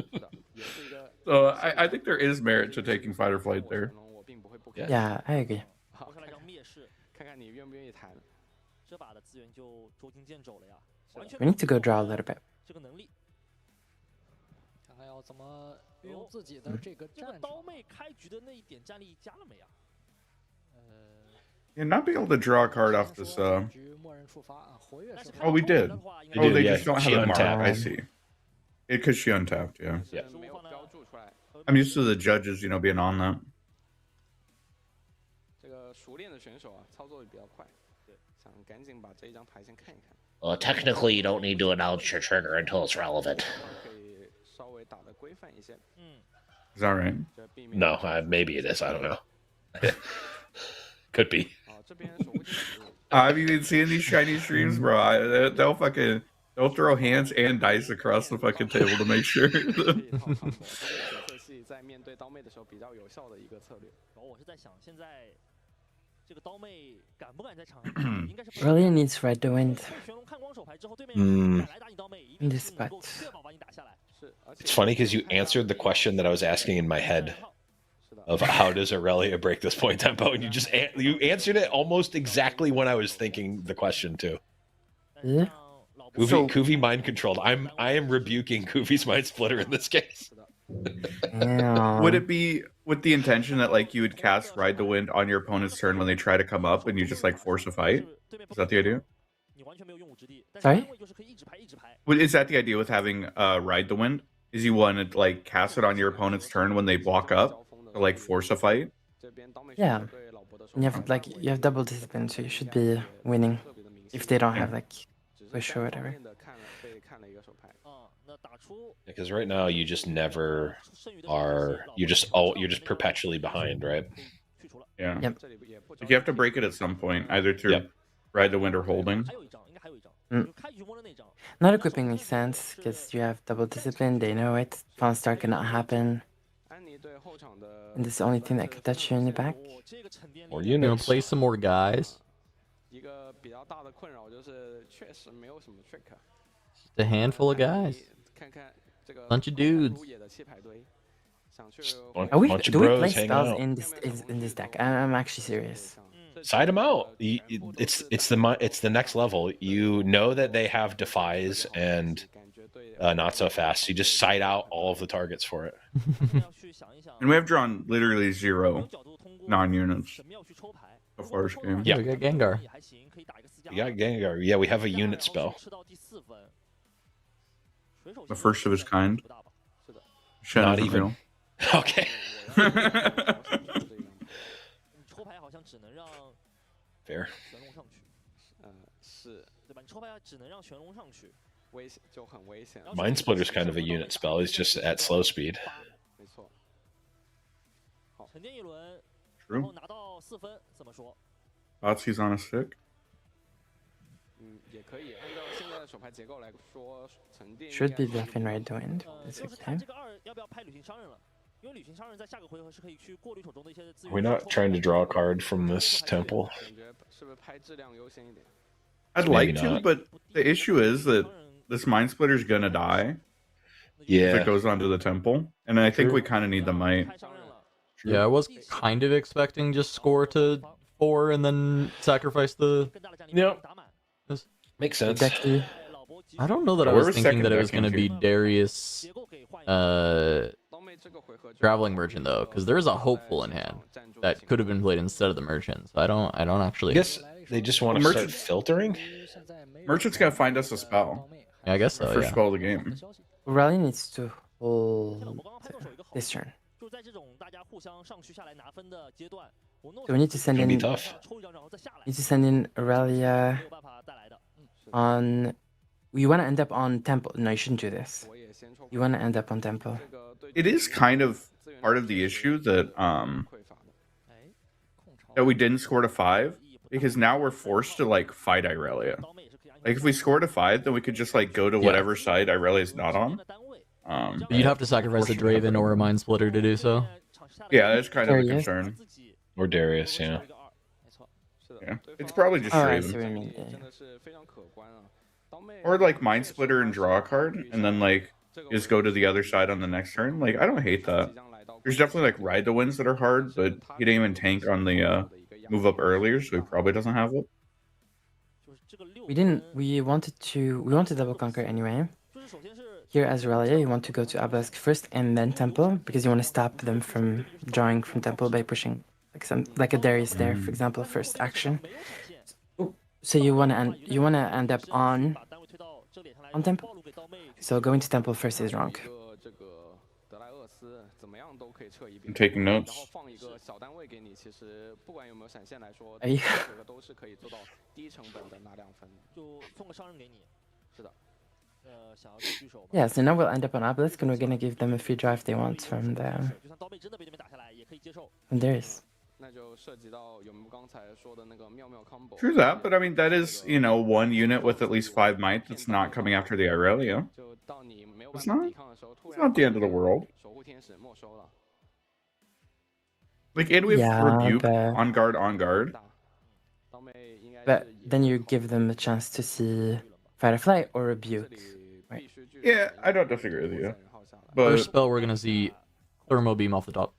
So I think there is merit to taking Fight or Flight there. Yeah, I agree. 留下来张灭世，看看你愿不愿意谈。这把的资源就捉襟见肘了呀，完全 We need to go draw a little bit. 这个能力。看看要怎么运用自己的这个这个战场。刀妹开局的那一点战力加了没啊？ Yeah, not being able to draw a card off this. 局默认触发啊，活跃是 Oh, we did. You Oh, do, they yeah. just don't have She it marked. untapped. I see. Because she untapped, yeah. Yeah. 没有标注出来。 I'm used to the judges, being on that. 这个熟练的选手啊，操作也比较快。对，想赶紧把这一张牌先看一看。 Technically, you don't need to announce your trigger until it's relevant. 可以稍微打得规范一些。 Is that right? 这避免 No, maybe it is. I don't know. Could be. 啊，这边守护金属 Have you been seeing these Chinese streams, bro? They'll throw hands and dice across the fucking table to make sure. 色系在面对刀妹的时候比较有效的一个策略。然后我是在想，现在这个刀妹敢不敢在场上？应该是 Really needs Ride the Wind 玄龙看光手牌之后，对面 Mm. 敢来打你刀妹，一 in 定 this 是能够 spot. 确保把你打下来。 It's funny because you answered the question that I was asking in my head of how does Aurelia break this point tempo, and you answered it almost exactly when I was thinking the question too. Yeah. Kuvi mind controlled. I am rebuking Kuvi's mind splitter in this case. Yeah. Would it be with the intention that like you would cast Ride the Wind on your opponent's turn when they try to come up and you just like force a fight? Is that the idea? Sorry? Is that the idea with having Ride the Wind? Is you want to like cast it on your opponent's turn when they block up to like force a fight? Yeah. And you have double discipline, so you should be winning if they don't have like push or whatever. Because right now you just never are. You're just perpetually behind, right? Yeah. Yep. Like you have to break it at some point, either through Ride the Wind or holding. Not equipping makes sense because you have double discipline. They know it. Fallen Star cannot happen. And this is the only thing that can touch you in the back. Or You know, units. play some more guys. 一个比较大的困扰就是确实没有什么 trick。 Just a handful of guys. 看看这个 Bunch of dudes. 野的弃牌堆，想去 Are we, Bunch of do we play bros hanging spells out. in this deck? I'm actually serious. Side them out. It's the next level. You know that they have defies and not so fast. You just side out all of the targets for it. And we have drawn literally 0 non-units the first game. Yeah. We got Gengar. You got Gengar. Yeah, we have a unit spell. The first of his kind. Shen Not isn't even. real. Okay. 你抽牌好像只能让 Fair. 玄龙上去，是对吧？你抽牌只能让玄龙上去。危险就很危险。 Mind Splitter's kind of a unit spell. He's just at slow speed. 没错。沉淀一轮， True. 然后拿到4分，怎么说？ Thoughts he's on a stick. 也可以按照现在的手牌结构来说，沉淀 Should be bluffing Ride the Wind. 就 This 是 is 看 time. 这个2要不要拍旅行商人了，因为旅行商人在下个回合是可以去过滤手中的一些资源。 We're not trying to draw a card from this temple. 感觉是不是拍质量优先一点？ I'd Maybe like to, not. but the issue is that this Mind Splitter's gonna die if Yeah. it goes onto the temple. And I think we kind of need the might. 拍商人了， Yeah, I was kind of expecting just score to 4 and then sacrifice the. 更大的战力 Yep. 打满。 Makes sense. Exactly.老伯及 I don't know that I Where was was thinking second that it was deck going to be into? Darius 结构给换一个。 刀妹这个回合就 Traveling Merchant though, because there is a hopeful in hand that could have been played instead of the Merchant. So I don't I actually. guess they just want to start Merchant- filtering. Merchant's gotta find us a spell. Yeah, I guess so. First Yeah. spell of the game. Rally needs to 这老 hold 伯刚刚拍到手一个好 this turn. 就是在这种大家互相上去下来拿分的阶段，我弄 So we need to send Gonna be in tough. 抽一张然后再下来， need to send in Aurelia 没有办法带来的。 on. You want to end up on temple? No, you shouldn't do this. 我也先抽 You want to end up on temple. 这个对 It is kind of part of the issue that 匮乏的。哎， that we didn't score to 5 because now we're forced to like fight Irelia. 刀妹也是可以安 Like if we score to 5, then we could just like go to whatever side Irelia's not on. 的单位。 Um, But you'd have to sacrifice a Draven or a Mind Splitter to do so. yeah, that's kind of a There he is. concern. Or Darius, yeah. 没错，是的 Yeah, 对 it's 方 probably just Oh, I see Draven. what you mean. 真 Yeah. 的是非常可观啊。刀妹 Or like Mind Splitter and draw a card, and then like just go to the other side on the next turn. Like I don't hate that. There's definitely like Ride the Winds that are hard, but he didn't even tank on the move up earlier, so he probably doesn't have it. 就是这个6 We didn't. We wanted double conquer anyway. 就是首先是 Here as Aurelia, you want to go to Obelisk first and then temple because you want to stop them from drawing from temple by pushing like a Darius there, for example, first action. 没有闪现， So you wanna end up on 把单位推到这个点上来， on temple. 暴露给刀妹。 So going to temple first is wrong. 一个这个德莱厄斯怎么样都可以撤一 I'm 边， taking 然后 notes. 放一个小单位给你，其实不管有没有闪现来说，哎呀这个都是可以做到低成本的拿2分。就送个商人给你。是的，想要去狙手。 Yeah, so now we'll end up on Obelisk and we're gonna give them a free draw if they want from 就算刀妹真的被对面打下来，也可以接受。 Darius. True that, but I mean that is, you know, one unit with at least 5 might that's not coming after the Irelia. It's not the end of the world. Like, and we have Yeah, rebuke but- on guard. But then you give them a chance to see Firefly or Rebuke. Right. Yeah, I don't disagree with you. First But spell, we're gonna see Thermo Beam off the top.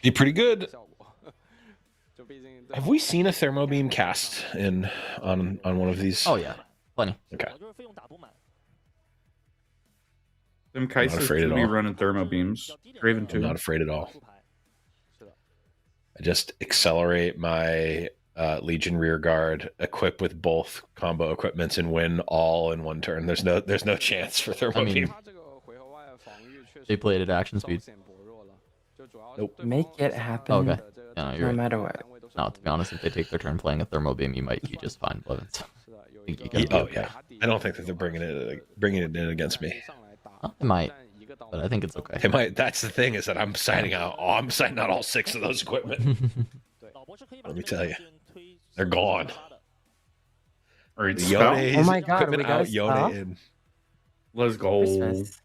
Be pretty good. Have we seen a thermo beam cast on one of these? Oh yeah, plenty. Okay. them Kai'Sa afraid should at be all. running thermo beams. Draven I'm too. not afraid at all. I just accelerate my Legion rear guard, equip with both combo equipments, and win all in one turn. There's no chance for thermo I mean, beam. they played at action speed. Nope. Make it happen. Okay. Yeah, you're No right. matter what. No, to be honest, if they take their turn playing a Thermo Beam, you might be just fine, Blevins. I think you Yeah, can. oh yeah, I don't think that they're bringing it in against me. Oh, they might, but I think it's okay. They might. That's the thing, is that I'm signing out all 6 of those equipment. Let me tell you, they're gone. Or The it's spell. Yone Oh my God, equipment we got a out, Yone spell? in. Let's go. Christmas.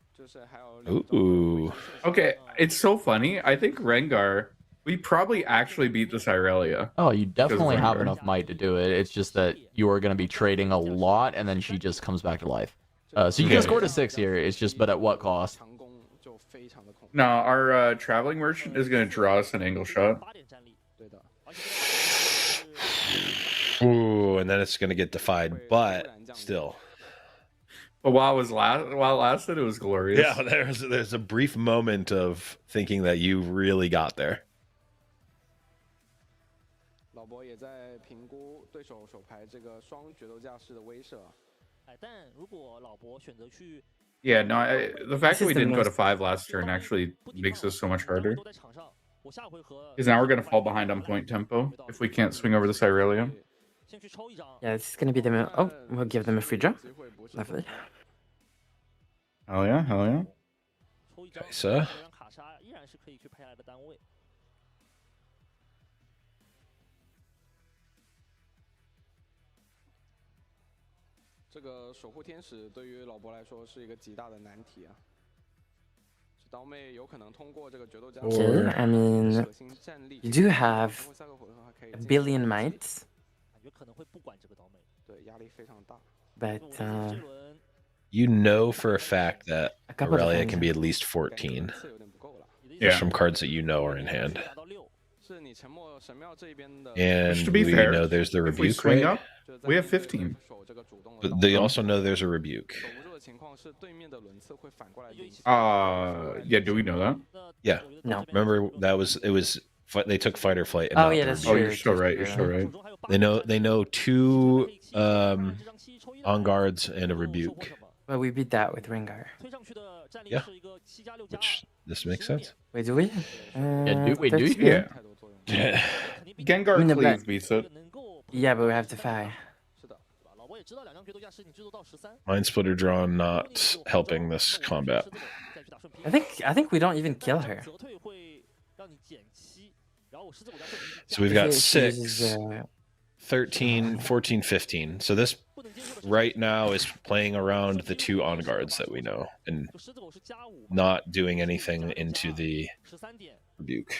Ooh. Okay, it's so funny. I think Rengar, we probably actually beat this Irelia. Oh, you definitely have Rengar. enough might to do it. It's just that you are going to be trading a lot, and then she just comes back to life. So you can score to 6 here. It's just, but at what cost? No, our traveling merchant is going to draw us an angle shot. Ooh, and then it's going to get defied, but still. But while it lasted, it was glorious. Yeah, there's a brief moment of thinking that you really got there. Yeah, no, the fact that is we the didn't go to most- 5 last turn actually makes this so much harder. Because now we're going to fall behind on point tempo if we can't swing over this Irelia. Yeah, this is gonna be the. Oh, we'll give them a free draw. Lovely. Hell yeah, hell yeah. Kai'Sa. Okay, I mean, you do have a billion mites, but You know for a fact that A couple of Aurelia things. can be at least 14. Yeah. Just from cards that you know are in hand. And Which, to be we fair, know there's the if we rebuke, swing right? up, we have 15. But they also know there's a rebuke. Yeah, do we know that? Yeah. No. Remember they took fight or flight. And Oh, not yeah, the that's Oh, rebuke. you're so right, you're so right. They know 2 on guards and a rebuke. well, we beat that with Rengar. Yeah. Which this makes sense. Wait, do we? do we? Do you? 13? Yeah. Yeah. Gengar I mean, the Cleave black- beats it. Yeah, but we have to fight. Mind Splitter Draw not helping this combat. I think we don't even kill her. So we've got She 6, uses, 13, 14, 15. So this right now is playing around the 2 on guards that we know and not doing anything into the rebuke.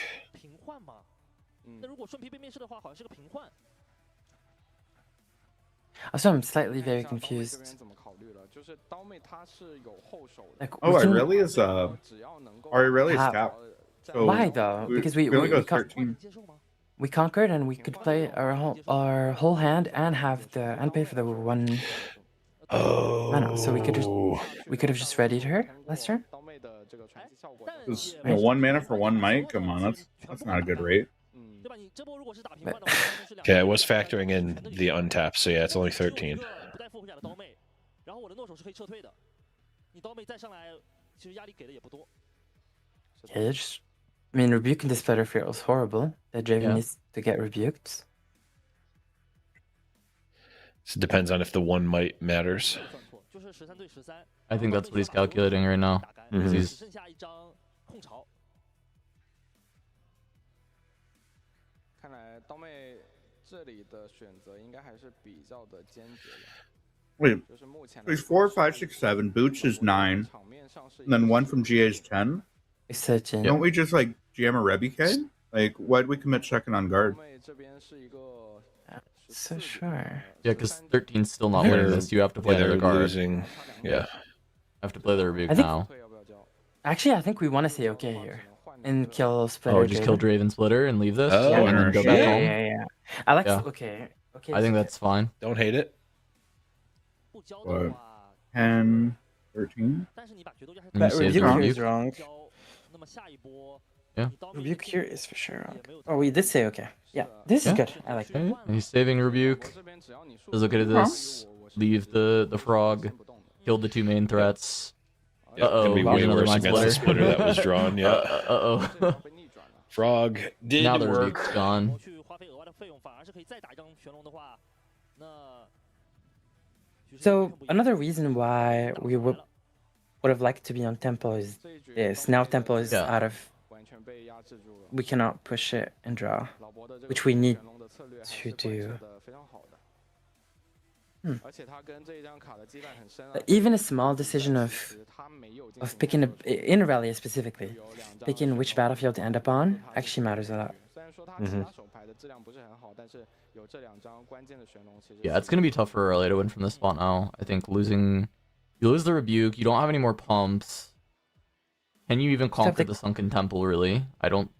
Also, I'm slightly very confused. Like, Oh, we can- Irelia's Irelia's How? capped. So Why though? Because we only go we, con- 13. we conquered and we could play our whole hand and have and pay for the one. Mana, so we could have just readied her last turn. Because, you know, 1 mana for 1 might. Come on, that's not a good rate. Okay, I was factoring in the untap, so yeah, it's only 13. Yeah, I mean, rebuking this Spiritforged was horrible. That Draven Yeah. needs to get rebuked. So it depends on if the 1 might matters. I think that's what he's calculating right now. Mhm. He's 看来刀妹这里的选择应该还是比较的坚决的。 Wait, there's 4, 5, 6, 7. Boots is 9. And then one from GA is 10. Searching. Don't we just like jam a Rebby Like, why'd we commit second on guard? So sure. Yeah, because 13's still not winning this. You have to play They're the guard. losing. Yeah. Have to play the rebuke I think- now. Actually, I think we want to say okay here and kill Splitter. Oh, just kill Draven Splitter and leave this, Oh, and then go back yeah, home. yeah. I like Yeah. okay. Okay. I think so- that's fine. Don't hate it. 不交的话， 10, 13. 但是你把决斗就还是 And you But save rebuke the here is rebuke. wrong. 交，那么下一波， Yeah. 你刀妹 Rebuke 的 here 进 is for sure wrong. 也没有 Oh, we did say okay. Yeah, this is Yeah. good. I like it. Okay, he's saving rebuke. Let's look at this. Leave the frog. Killed the 2 main threats. Yeah, Uh-oh, could be there's way another worse mind against the splitter. splitter that was drawn. Yeah. Uh-oh. Frog did Now the work. rebuke's gone. 去花费额外的费用，反而是可以再打一张玄龙的话，那。 So another reason why we would have liked to be on tempo is this. Now tempo is Yeah. out of. We cannot push it and draw, which we need to do. Even a small decision of picking in a rally specifically, picking which battlefield to end up on actually matters a lot. Yeah, it's gonna be tough for Aurelia to win from this spot now. I think you lose the rebuke. You don't have any more pumps. Can you even conquer the sunken temple? Really? I don't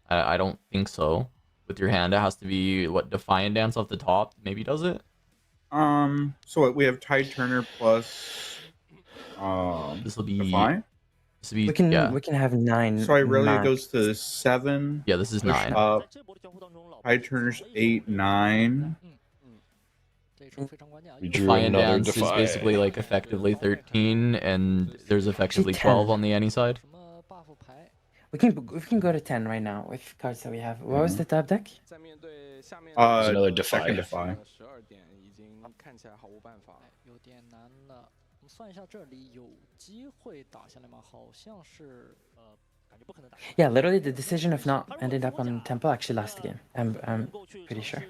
think so. With your hand, it has to be what Defiant Dance off the top. Maybe does it? So what, we have Tide Turner plus This will be. Defy? This will be. We can Yeah. have 9. So Irelia max. goes to 7. Yeah, this is push 9. Up. Tide Turner's 8, 9. 这一手非常关键啊。 We drew Defiant another Dance is defy. basically like effectively 13, and there's effectively 12 on the any side. 什么 buff 牌？ We can go to 10 right now with cards that we have. What was the top deck? There's another defy. Second Defy. 有点难了。我们算一下，这里有机会打下来吗？好像是感觉不可能打。 Yeah, literally the decision of not ending up on tempo actually lost the game. I'm pretty sure.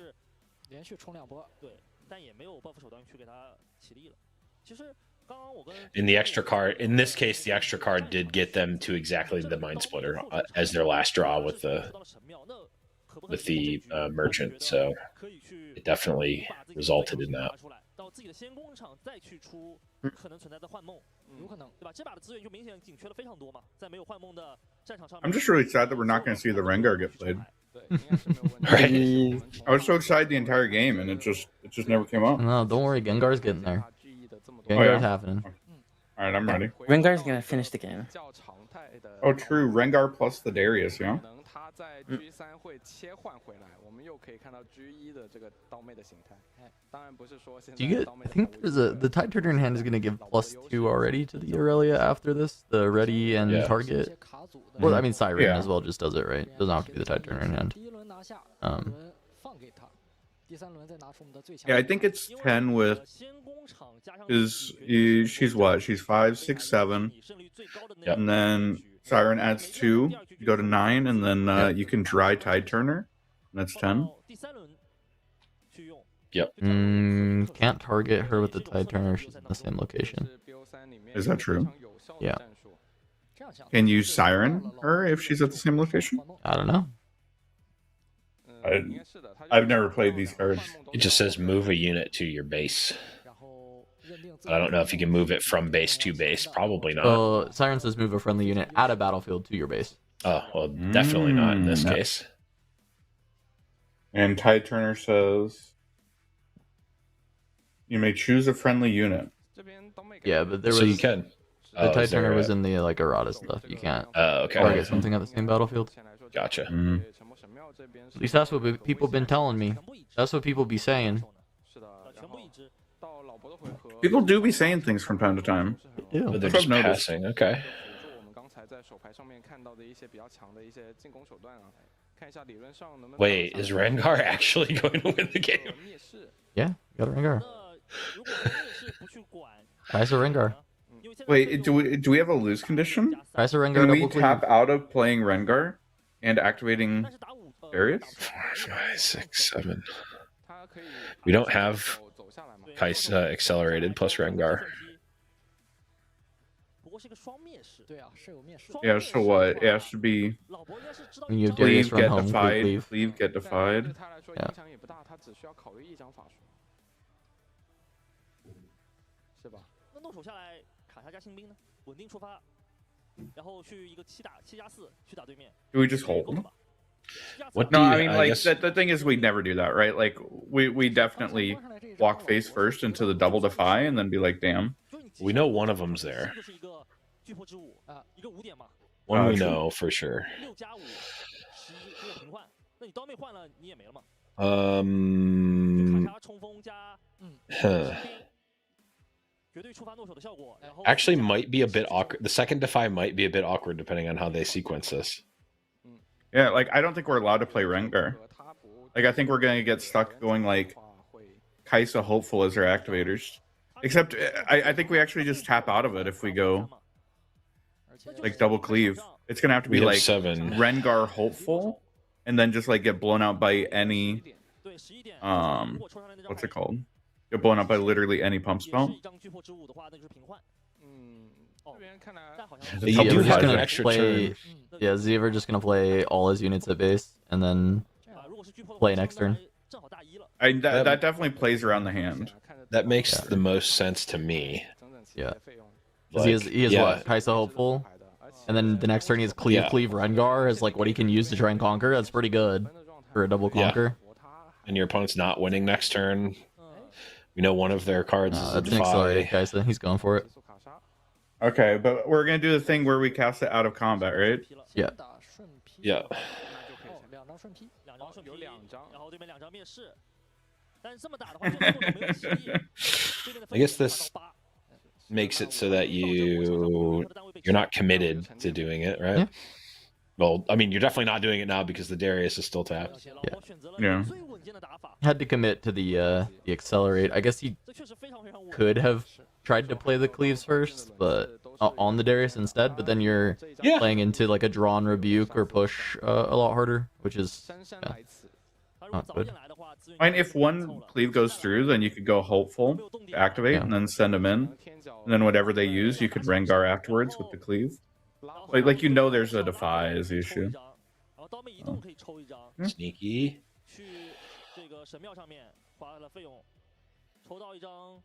连续冲2波。对，但也没有 buff 手段去给他起力了。其实刚刚我跟 In the extra card, in this case, the extra card did get them to exactly the Mind Splitter as their last draw with the merchant. So it definitely resulted in that. 到自己的先攻场再去出可能存在的幻梦，有可能，对吧？这把的资源就明显紧缺了非常多嘛，在没有幻梦的战场上 I'm just really sad that we're not going to see the Rengar get played. Right. I was so excited the entire game, and it just never came up. No, don't worry. Gengar's getting there. yeah? Gengar's happening. All right, I'm ready. Rengar's gonna finish the game. Oh, true. Rengar plus the Darius, yeah? 他在 G3 会切换回来，我们又可以看到 G1 的这个刀妹的形态。当然不是说现 Do you 在 get? 刀妹 I 的 think there's the Tide Turner in hand is gonna give +2 already to the Aurelia after this. The ready and Yeah. 一 target. 些卡组的。 Well, I mean Siren Yeah. as well just does it right. Doesn't have to be the Tide Turner in hand. 第一轮拿下，第二轮放给他，第三轮再拿出我们的最强。 Yeah, I think it's 10 with 先攻场加上 she's what? She's 5, 6, 7, 你胜率最高的那 Yep. and then Siren adds 2. You go to 9, and then you can dry Tide Turner. And that's 10. 第三轮去用。 Can't target her with the Tide Turner. She's in the same location. Is that true? Yeah. 这样想 Can you Siren her if she's at the same location? I don't know. I've never played these cards. It just says move a unit to your base. 然后认定自己 I don't know if you can move it from base to base. Probably not. Siren says move a friendly unit at a battlefield to your base. Oh, well, definitely not in this no. case. And Tide Turner says you may choose a friendly unit. Yeah, but there So was you can. the Oh, Tide is there Turner was a- in the like errata stuff. You can't Oh, okay. target something at the same battlefield. Gotcha. Mm. At least that's what people been telling me. That's what people be saying. 全部一支。 People do be saying things from time to time. Yeah. But they're That's just what I've noticed. passing. Okay. 我们刚才在手牌上面看到的一些比较强的一些进攻手段啊，看一下理论上能不能 Wait, is Rengar actually going to win the game? 灭世。 Yeah, you got a Rengar. 那如果说你是不去管， Kaiser Rengar. 因为现在 Wait, do we have a lose condition? Kaiser Rengar Can we double tap queen. out of playing Rengar and activating 但是打五 Darius? 4, 5, 6, 7. We don't have Kaisa accelerated plus Rengar. 不过是一个双面试。对啊，是有面试。 Yeah, so what? Yeah, it should be 老伯应该是知道 When you 一 have 张 Darius cleave, run get home, defied, cleave. cleave, get 对 defied. 对他来说影响也不大，他只需要考虑一张法术，是吧？那动手下来，卡莎加新兵呢？稳定出发，然后去一个7+4去打对面。 Do we just 够 hold? 了吧？ What No, do you, I mean, I like, guess, the thing is, we never do that, right? Like, we definitely walk face first into the double defy and then be like, damn. we know one of them's there. 就是一个巨破之舞啊，一个5点嘛， One we true. know for sure. 6+5，11如果平换，那你刀妹换了你也没了嘛。 Um, 卡莎冲锋加 huh. 绝对触发诺手的效果，然后 Actually, might be a bit awkward. The second defy might be a bit awkward depending on how they sequence this. Yeah, like, I don't think we're allowed to play Rengar. Like, I think we're gonna get stuck going, like, Kaisa Hopeful as our activators. Except, I think we actually just tap out of it if we go, like, double cleave. It's gonna have to We be, have like, 7. Rengar Hopeful, and then just, like, get blown out by any, 对11点， um, 如果抽上来那张 what's 牌 it called? Get blown out by literally any pump 也 spell. 是一张巨破之舞的话，那就是平换。嗯，这边看来 但好像 You Yeah, do we're just have an gonna extra play. turn. Yeah, is Ever just gonna play all his units at base and then 啊，如果是巨破的话 play next 相当 turn? 于正好大一了。 That definitely plays around the hand. That makes the most sense to me. Yeah. Like, he has yeah. what? Kaisa Hopeful, and then the next turn he has Cleave Yeah. Cleave Rengar as like what he can use to try and conquer. That's pretty good for a double Yeah. conquer. And your opponent's not winning next turn. We know one of their cards is a That's an accelerated defy. Kaisa. He's going for it. Okay, but we're gonna do the thing where we cast it out of combat, right? Yeah. 先打顺批。 Yeah. 哦，2张顺批。 2张顺有批， 2张， 然后对面2张灭世。但是这么打的话，对面动手没有体力，对面的 I guess 分 this 打到8 makes it so that you're not committed to doing it, right? Yeah. Well, I mean, you're definitely not doing it now because the Darius is still 而 tapped. 且老伯选择了 Yeah. 最稳健的打法， Had to commit to the accelerate. I guess he 这确实非常非常稳。 could have tried to play the cleaves first, but on the Darius instead. But then you're Yeah. playing into like a drawn rebuke or push a lot harder, which is 姗姗 yeah. 来迟。他如果 Not 早 good. 一点来的话，资源 I mean, 就 if 凑 one 了 cleave goes through, then you could go Hopeful, to activate, and then send them in. And then whatever they use, you could Rengar afterwards with the cleave. Like you know there's a defy is the 抽 issue. 一张，然后刀妹移动可以抽一张， Sneaky. 去这个神庙上面花了费用，抽到一张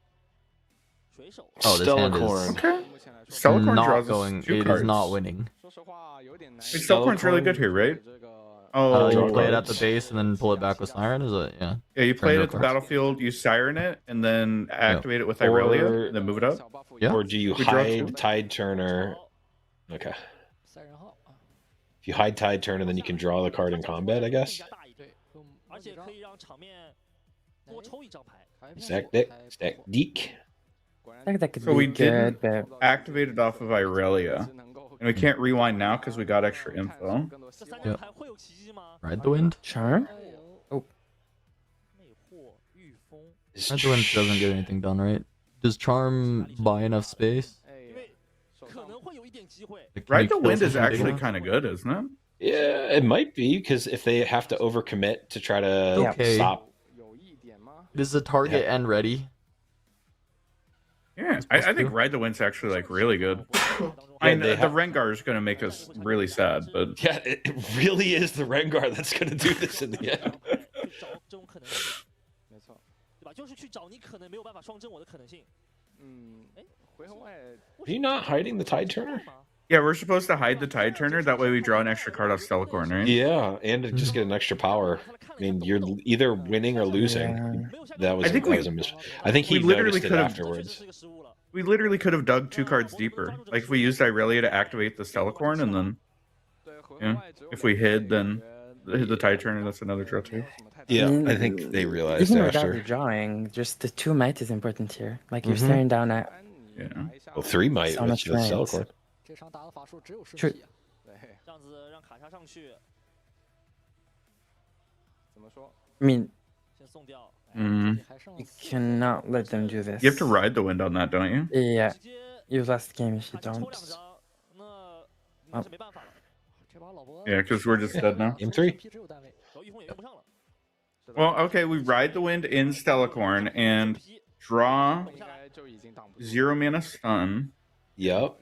水手。 Oh, this hand is Stellacorn. Okay. Stellacorn not draws us going. 2 It cards. is not winning. 说实话有点难。 Wait, Stellacorn's really good here, right? 这个 Oh, You play it at the cards. base and then pull it back with Siren. Is it? Yeah. yeah, you play it at the cards. battlefield, you Siren it, and then activate it with Irelia, Or- and then move it up. 小 buff Yeah. Or do you We draw 2. hide Tide Turner? Okay. 赛人号啊， If you hide Tide Turner, then you can draw the card in combat, I guess. 对，用而且可以让场面多抽一张牌。 Stack Dick. Stack Deek. I think that could So we be good, didn't but activate it off of Irelia. And we can't rewind now because we got extra info. 这3张牌会有奇迹吗？ Ride the wind. charm. 魅惑、御风， Is Ride the wind doesn't get anything done, right? Does charm buy enough space? 因为可能会有一点机会。 Like, can Ride you the kill Wind is something big actually enough? kind of good, isn't it? Yeah, it might be because if they have to overcommit to try to Okay. stop. 有一点吗？ Is the target end ready? Yeah, I think Ride the Wind's actually like really good. Yeah, I they the have- Rengar is going to make us really sad, but Yeah, it really is the Rengar that's going to do this in the end. 去找这种可能性，没错。对吧？就是去找你可能没有办法双真我的可能性。嗯，哎，回合外 Are you not hiding the Tide Turner? yeah, we're supposed to hide the Tide Turner. That way we draw an extra card off Stellacorn, right? Yeah, and to just get an extra power. I mean, you're either winning or losing. Yeah. That was, I think that we- was a mis- I think he we literally noticed it could've- 这确实 afterwards. 是个失误了。 We literally could have dug 2 cards deeper. Like if we used Irelia to activate the Stellacorn, and then 对回合 Yeah, 外只有 if we 2个 hid, then 感觉 the Tide Turner, that's another draw too. Yeah, Mm, I think they realized Even without the after. drawing, just the 2 might is important here. Like you're Mhm. staring down at 安妮 Yeah. 拿一下 Well, 3 might So with much the range. Stellacorn. 这场打的法术只有顺是批啊。对，这样子让卡莎上去，怎么说？ I mean, 先送掉， Mm. 你还剩 you 4 cannot let them do this. You have to ride the wind on that, don't you? Yeah, 直接 you lost the game if you 卡莎抽 don't. 2张，那应该是没办法了。这把老伯 Yeah, because we're just dead now. Game 3. 顺批只有单位， Well, okay, we ride the wind in Stellacorn and draw 0 mana stun. Yep.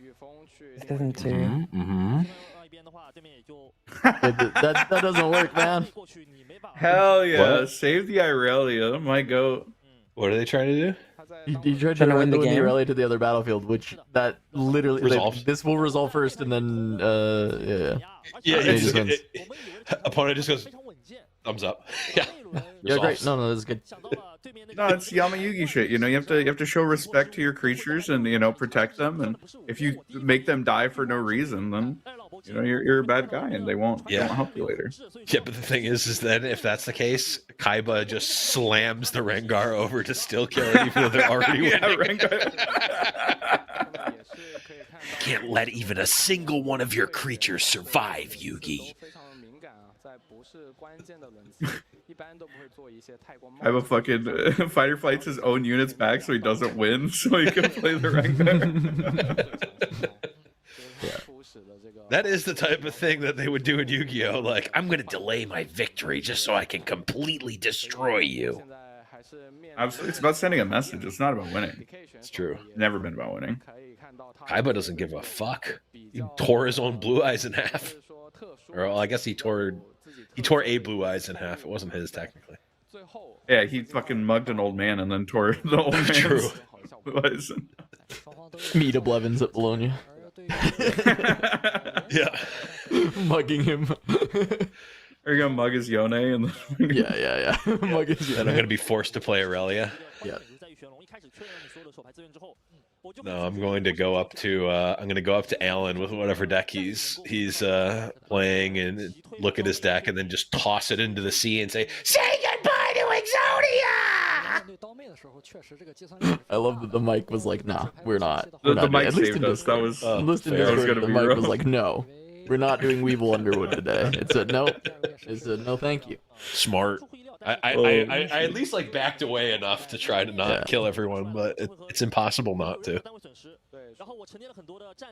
Season 2. Mm-hmm. that doesn't work, man. Hell yeah! What? Save the Irelia, my goat. What are they trying to do? You tried to Trying to run win the the game? rally to the other battlefield, which that literally Resolves. this will resolve first, and then yeah. Yeah, It just wins. opponent just goes thumbs up. Yeah. Yeah, great. Resolves. No, that's good. No, it's Yamayugi shit. You know, you have to show respect to your creatures and protect them. And if you make them die for no reason, then you're a bad guy, and they won't help you later. Yeah, but the thing is then if that's the case, Kaiba just slams the Rengar over to still kill it, even though they're already winning. Can't let even a single one of your creatures survive, Yugi. I have a fucking Fighter Flights his own units back so he doesn't win, so he can play the Rengar. That is the type of thing that they would do in Yu-Gi-Oh! Like, I'm going to delay my victory just so I can completely destroy you. Absolutely. It's about sending a message. It's not about winning. It's true. Never been about winning. Kaiba doesn't give a fuck. He tore his own blue eyes in half. Or well, I guess he tore a blue eyes in half. It wasn't his technically. Yeah, he fucking mugged an old man and then tore the old man's True. blue eyes. Meet up Blevins at Bologna. Yeah. Mugging him. Are you gonna mug his Yone and then... Yeah. Mug his And I'm going to be forced to play Aurelia. Yeah. No, I'm going to go up to Alan with whatever deck he's playing and look at his deck and then just toss it into the sea and say goodbye to Exodia. I love that the mic was like, nah, we're not. The doing mic it. At least saved in us. That was At least in that was Discord, gonna the be mic rough. was like, no, we're not doing Weevil Underwood today. It said no. It said no, thank you. Smart. I at least like backed away enough to try to not kill everyone, but it's impossible not to.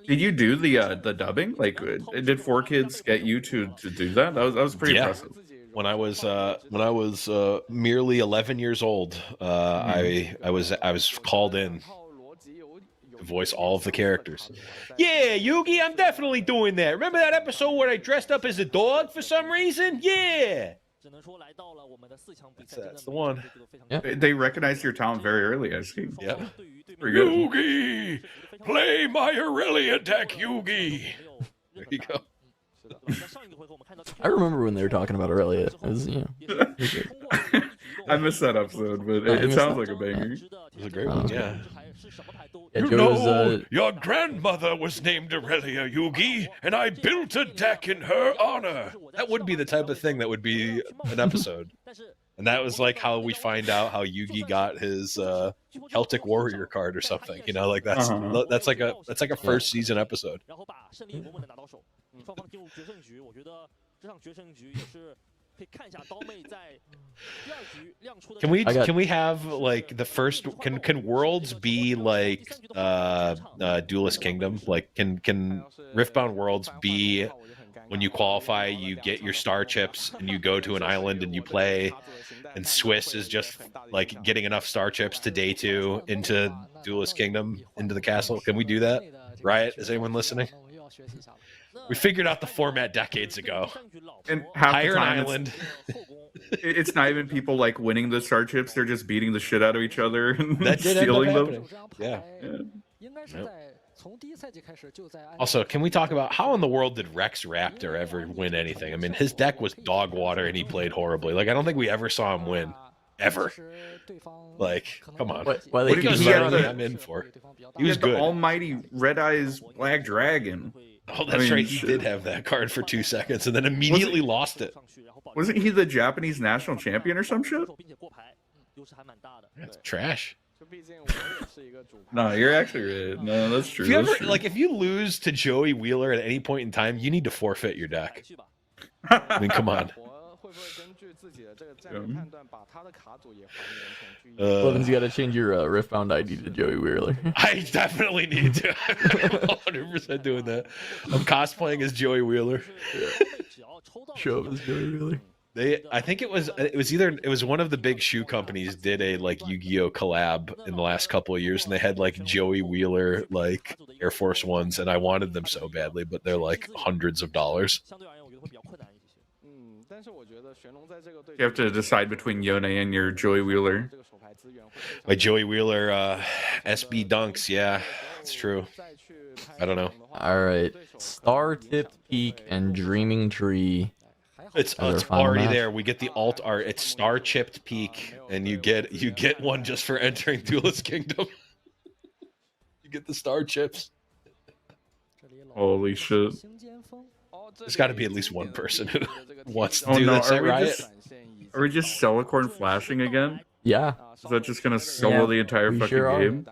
Did you do the dubbing? Like, did 4Kids get you to do that? That was pretty impressive. When I was merely 11 years old, I was called in to voice all of the characters. Yeah, Yugi, I'm definitely doing that. Remember that episode where I dressed up as a dog for some reason? Yeah. That's the one. Yeah. They recognized your talent very early, I see. Yep. Pretty good. Yugi, play my Aurelia deck, Yugi. There you go. I remember when they were talking about Aurelia. It was, I missed that episode, but it sounds like a banger. It was a great one, yeah. You know, your grandmother was named Aurelia, Yugi, and I built a deck in her honor. That would be the type of thing that would be an episode. And that was like how we find out how Yugi got his Celtic Warrior card or something. You know, like that's like a first season episode. Can we have like the first can Worlds be like Duelist Kingdom? Like can Riftbound Worlds be when you qualify, you get your star chips and you go to an island and you play, and Swiss is just like getting enough star chips to day 2 into Duelist Kingdom, into the castle? Can we do that? Riot, is anyone listening? We figured out the format decades ago. And half Hire the an time island. It's not even people like winning the star chips. They're just beating the shit out of each other and That did end up stealing them. happening. Yeah. Also, can we talk about how in the world did Rex Raptor ever win anything? I mean, his deck was dog water and he played horribly. Like, I don't think we ever saw him win. Ever. Like, come on. Why What did he have I'm in for. He was the good. almighty Red Eyes Black Dragon. Oh, that's right. He did have that card for 2 seconds and then immediately lost it. Wasn't he the Japanese national champion or some shit? That's trash. No, you're actually right. No, that's true. If you That's ever, true. like, if you lose to Joey Wheeler at any point in time, you need to forfeit your deck. I mean, come on. Blevins, you gotta change your Riftbound ID to Joey Wheeler. I definitely need to. I'm 100% doing that. I'm cosplaying as Joey Wheeler. Show up as Joey Wheeler. I think it was one of the big shoe companies did a like Yu-Gi-Oh collab in the last couple of years, and they had like Joey Wheeler like Air Force Ones, and I wanted them so badly, but they're like hundreds of dollars. You have to decide between Yone and your Joey Wheeler. My Joey Wheeler SB Dunks, yeah, it's true. I don't know. All right, Star Tipped Peak and Dreaming Tree. It's already there. We get the alt art. It's Star Chipped Peak, and you get one just for entering Duelist Kingdom. You get the star chips. Holy shit! There's got to be at least one person who wants to Oh do no, this at Riot. are we just Celicorn flashing again? Yeah. Is that just gonna solo the entire We fucking sure are. game?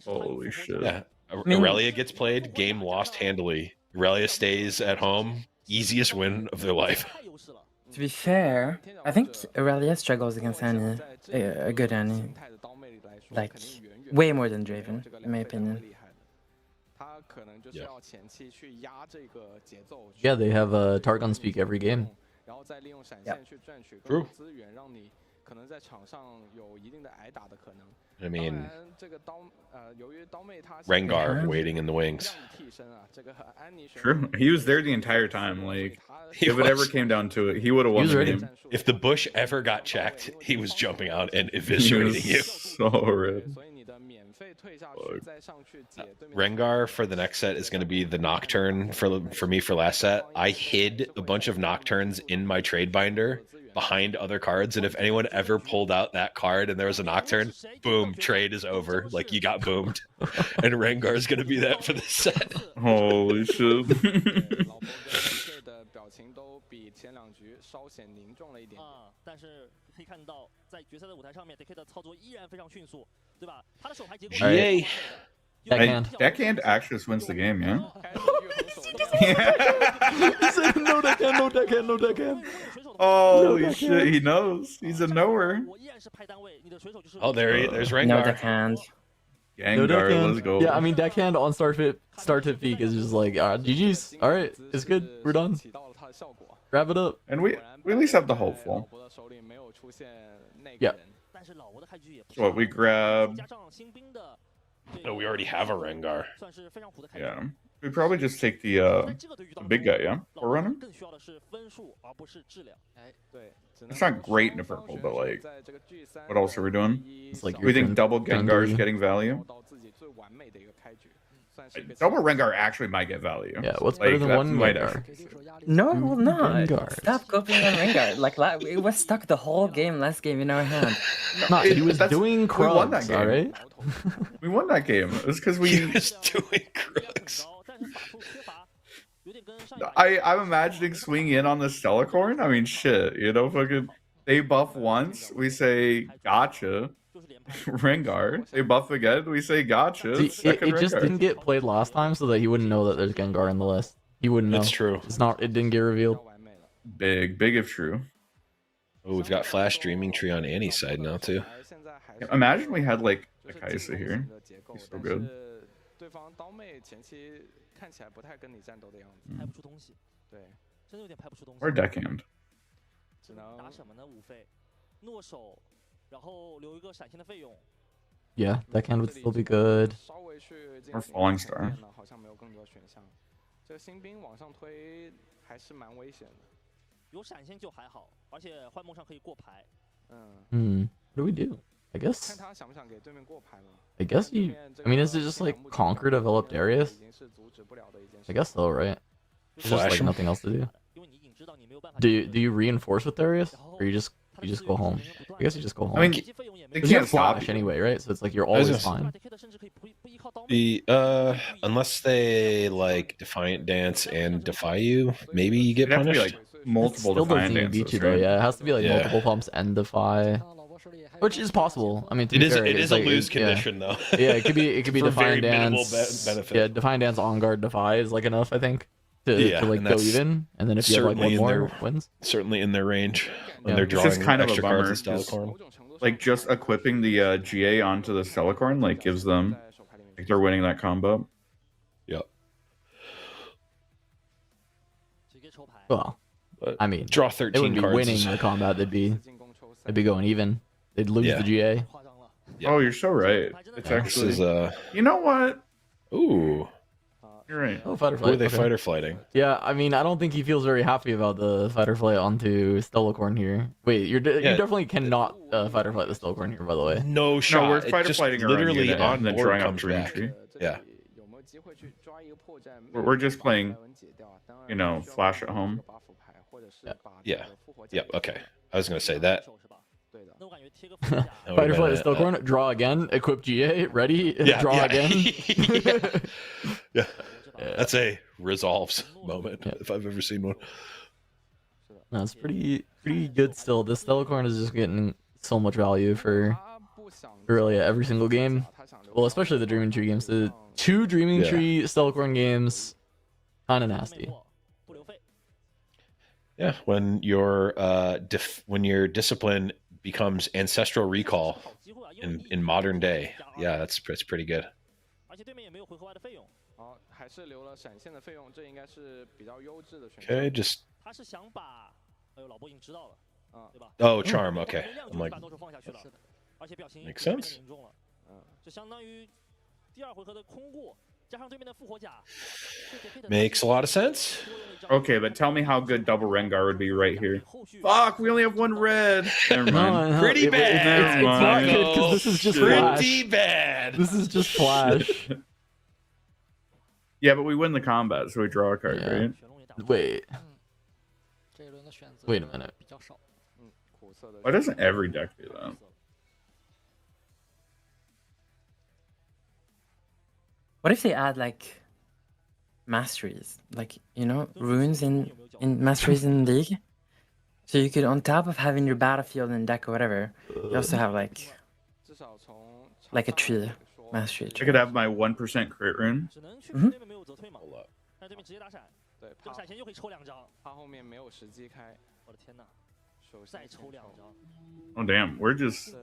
Holy shit! Yeah, Aurelia gets played. Game lost handily. Aurelia stays at home. Easiest win of their life. To be fair, I think Aurelia struggles against Annie, a good Annie. Like, way more than Draven, in my opinion. Yeah, they have Targon speak every game. True. I mean, Rengar waiting in the wings. True. He was there the entire time. Like, He if it ever was. came down to it, he would have won was the ready. game. If the bush ever got checked, he was jumping out and He eviscerating was you. so red. Rengar for the next set is going to be the Nocturne for me for last set. I hid a bunch of Nocturnes in my trade binder behind other cards, and if anyone ever pulled out that card and there was a Nocturne, boom, trade is over. Like, you got boomed. And Rengar is going to be that for this set. Holy shit! 但是可以看到，在决赛的舞台上面 ，DK 的操作依然非常迅速，对吧？他的手牌结果 GA. Deckhand. Deckhand actually just wins the game, yeah. He said no deckhand, no deckhand, no deckhand. Holy shit, he knows. He's a knower. Oh, there's No Rengar. deckhand. No Gengar, deckhand. let's go. Yeah, I mean deckhand on Star Tip Peak is just like GG's. All right, it's good. We're done. Wrap it up. And we at least have the hopeful. Yeah. So what, we grab... No, we already have a Rengar. Yeah. We probably just take the big guy, yeah? Forerunner? It's not great in a purple, but like... What else are we doing? It's like We think double Gengar is Gangry. getting value? Double Rengar actually might get value. Yeah, what's better than that one might Rengar? actually- No, it will not. Rengar. Stop copying on Rengar. Like, it was stuck the whole game last game in our hand. No, he was That's- doing we won that Krugs, game. all right? We won that game. It's because He we... was doing Krugs. I'm imagining swinging in on the Stellacorn. I mean, shit, you know, fucking... They buff once, we say, gotcha. Rengar. They buff again, we say, gotcha. See, it Second just Rengar. didn't get played last time, so that he wouldn't know that there's Gengar in the list. He wouldn't know. That's true. It's not. It didn't get revealed. Big if true. Oh, we've got Flash Dreaming Tree on Annie's side now, too. Imagine we had, like, a Kaisa here. He's so good. Or Deckhand. 打什么呢？五费，诺手，然后留一个闪现的费用。 Yeah, deckhand would still be good. Or Falling Star. 好像没有更多选项。这个新兵往上推还是蛮危险的。有闪现就还好，而且幻梦上可以过牌。What do we do? I 看 guess. 他想不想给对面过牌了。 I guess you. I mean, is it just like conquer developed areas? 已经是阻止不了的一件事。 I guess so, right? There's just Flash like him. nothing else to do. 因为你已经知道你没有办法。 Do you reinforce with Darius, or you just go home? I guess you just go home. I mean, they Because you can't have stop flash you. anyway, right? So it's like you're I was always gonna fine. Unless they like Defiant Dance and Defy You, maybe you get It'd have to be, punished. like, multiple Still Defiant doesn't even beat Dances, you though. right? Yeah, it has to be like Yeah. multiple pumps and defy, which is possible. I mean, to It be is fair, it it's is a like, lose yeah. condition though. Yeah, it could be For very Defiant minimal Dance. benefit. Yeah, Defiant Dance on guard defy is like enough, I think, to like and go that's even. And then if you have like certainly one in more, their- wins. Certainly in their range when Yeah. they're It's drawing just kind of a extra cards bummer, in Stellacorn. Like, just equipping the GA onto the Stellacorn, like, gives them... Like, they're winning that combo. Yep. Well, But I mean, draw they 13 wouldn't be cards. winning is- the combat. They'd be going even. They'd lose Yeah. the GA. Yeah. Oh, you're so right. It's Yeah. This actually. is You know what? ooh. You're right. Oh, fight or Who flight. are they okay. fight or flighting? Yeah, I mean, I don't think he feels very happy about the fight or flight onto Stellacorn here. Wait, you Yeah. definitely cannot fight or flight the Stellacorn here, by the way. No shot. No, we're It fighter just fighting around literally unit on and then board drawing up comes green back. tree. Yeah. We're just playing, you know, flash at home. Yeah. Yeah. Okay. I was gonna say that. Fight or flight the Stellacorn, draw again, equip GA, ready, draw again. Yeah. That's a resolves moment if I've ever seen one. No, it's pretty good still. This Stellacorn is just getting so much value for really every single game. Well, especially the Dreaming Tree games. The 2 Dreaming Tree Stellacorn games, kind of nasty. Yeah, when your discipline becomes ancestral recall in modern day, yeah, that's pretty good. Okay, just oh, charm. Okay, I'm like, makes sense. Makes a lot of sense. Okay, but tell me how good double Rengar would be right here. Fuck, we only have 1 red. Never mind. Pretty bad. It's not good because this is just Pretty Flash. bad. This is just Flash. Yeah, but we win the combat, so we draw a card, Yeah. right? Wait a minute. Why doesn't every deck do that? What if they add like masteries, like you know, runes in masteries in League? So you could, on top of having your battlefield and deck or whatever, you also have like a tree, mastery I tree. could have my 1% crit rune. Hold up. Oh damn, we're just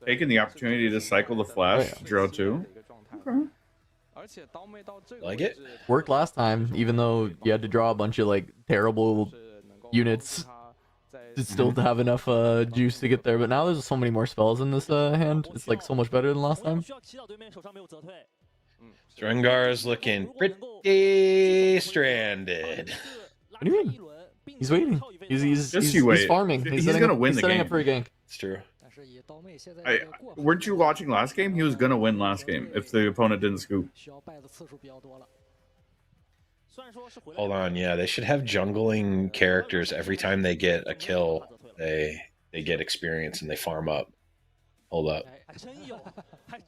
taking the opportunity to cycle the flash, draw 2. Okay. Like it? Worked last time, even though you had to draw a bunch of like terrible units to still have enough juice to get there. But now there's so many more spells in this hand. It's like so much better than last time. Drengar is looking pretty stranded. What do you mean? He's waiting. He's you wait. he's farming. He's setting gonna up, win he's the setting game. up for a gank. It's true. Weren't you watching last game? He was gonna win last game if the opponent didn't scoop. Hold on, yeah, they should have jungling characters every time they get a kill. They get experience and they farm up. Hold up.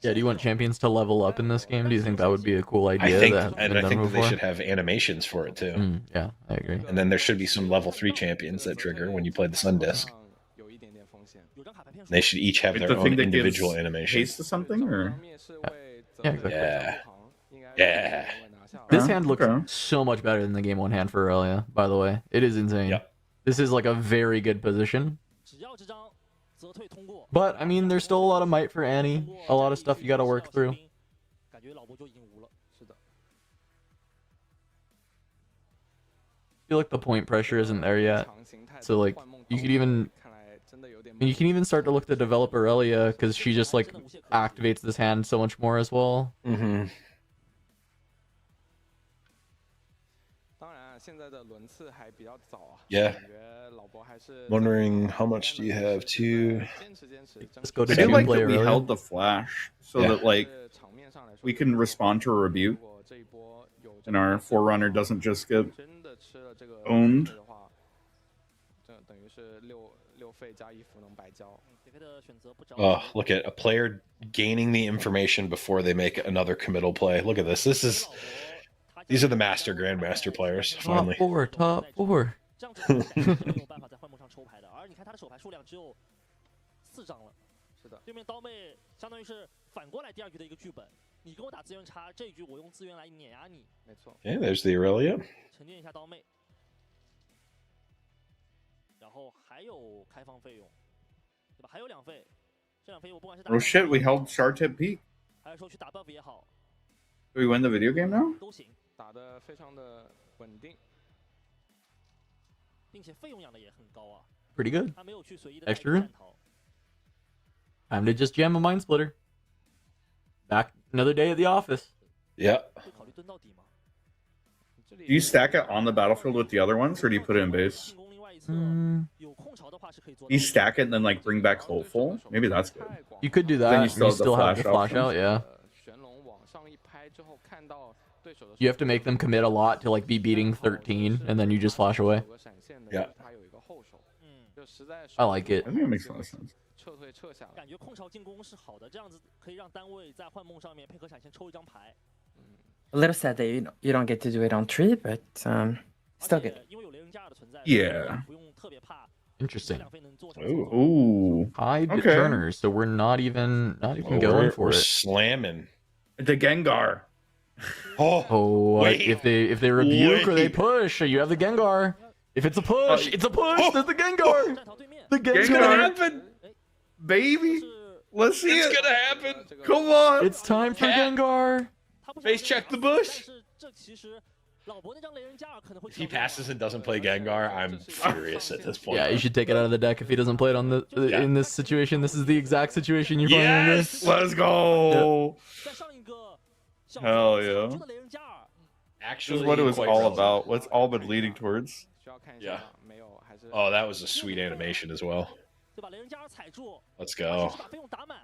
Yeah, do you want champions to level up in this game? Do you think that would be a cool idea? I think, that hasn't and been I done think that they before? should have animations for it too. Yeah, I agree. And then there should be some level 3 champions that trigger when you play the Sun Disc. They should each have Wait, their the own thing that individual gives animation. haste to something, or Yeah, exactly. Yeah. Yeah. This Okay, hand looks okay. so much better than the game 1 hand for Aurelia, by the way. It is insane. Yep. This is like a very good position. But, I mean, there's still a lot of might for Annie. A lot of stuff you gotta work through. I feel like the point pressure isn't there yet. So, like, you can even start to look to develop Aurelia, because she just, like, activates this hand so much more as well. Mm-hmm. Yeah. Wondering how much do you have to... Just go to I do two like play that we Aurelia. held the flash so Yeah. that like we can respond to a rebuke, and our forerunner doesn't just get owned. Oh, look at a player gaining the information before they make another committal play. Look at this. These are the master grandmaster players. Finally. Top four. 这样子的感觉是没有办法在幻梦上抽牌的，而你看他的手牌数量只有4张了。是的，对面刀妹相当于是反过来第2局的一个剧本，你跟我打资源差，这一局我用资源来碾压你。没错。Okay, there's the Aurelia. 沉淀一下刀妹，然后还有开放费用，对吧？还有2费，这2费我不管是打 Oh shit, we held Shartip Peak. 还是说去打 buff 也好， Do we win the video game now? 都行。打得非常的稳定。并且费用养的也很高啊。 Pretty good. 他没有去随意的 Extra room? 战逃。 Time to just jam a mind splitter. Back another day at the office. Yeah. 会考虑蹲到底吗？ Do you stack it on the battlefield with the other ones, or do you put it in base? 进攻另外一侧 Mm, 有空巢的话是可以做 Do you 到的。 stack it and then like bring back hopeful? Maybe that's good. you could do that. Then You you still still, have the have the flash flash out, yeah. 旋龙往上一拍之后，看到对手的 You have to make them commit a lot to like be beating 13, and then you just flash away. 有个闪现的 Yeah. 他有一个后手，嗯，就实在 I like it. I think it makes a lot of sense. 撤退撤下来。感觉空巢进攻是好的，这样子可以让单位在幻梦上面配合闪现抽一张牌。 A little sad that you don't get to do it on 3, but still 而 good. 且因为有雷人加尔的存在， Yeah. 不用特别怕 Interesting. 两飞能做成。 Ooh. High bit Okay. turners, so we're not even Oh, going for we're it. slamming. The Gengar. Oh, Oh, Wait. if they rebuke or they Wait. push, you have the Gengar. If it's a push, it's a push. Oh. There's the Gengar. 战逃对面， The it's gonna Gengar. happen. Baby. 是 Let's see It's it. gonna happen. Come on. It's time for Cat. Gengar. 他不想 Face check the bush. 但是这其实老伯那张雷人加尔可能会 If he passes and doesn't play Gengar, I'm furious at this point. Yeah, you should take it out of the deck if he doesn't play it on the Yeah. in this situation. This is the exact situation you're finding in this. Yes. Let's go. 在上一个小 Hell 小 yeah. 猪的雷人加尔， This Actually, is what it was quite all relevant. about. What's all been leading towards. 需要看一 Yeah. 下没有，还是 Oh, that was a sweet animation as well. 对吧？雷人加尔踩住， Let's 而且 go. 是把费用打满，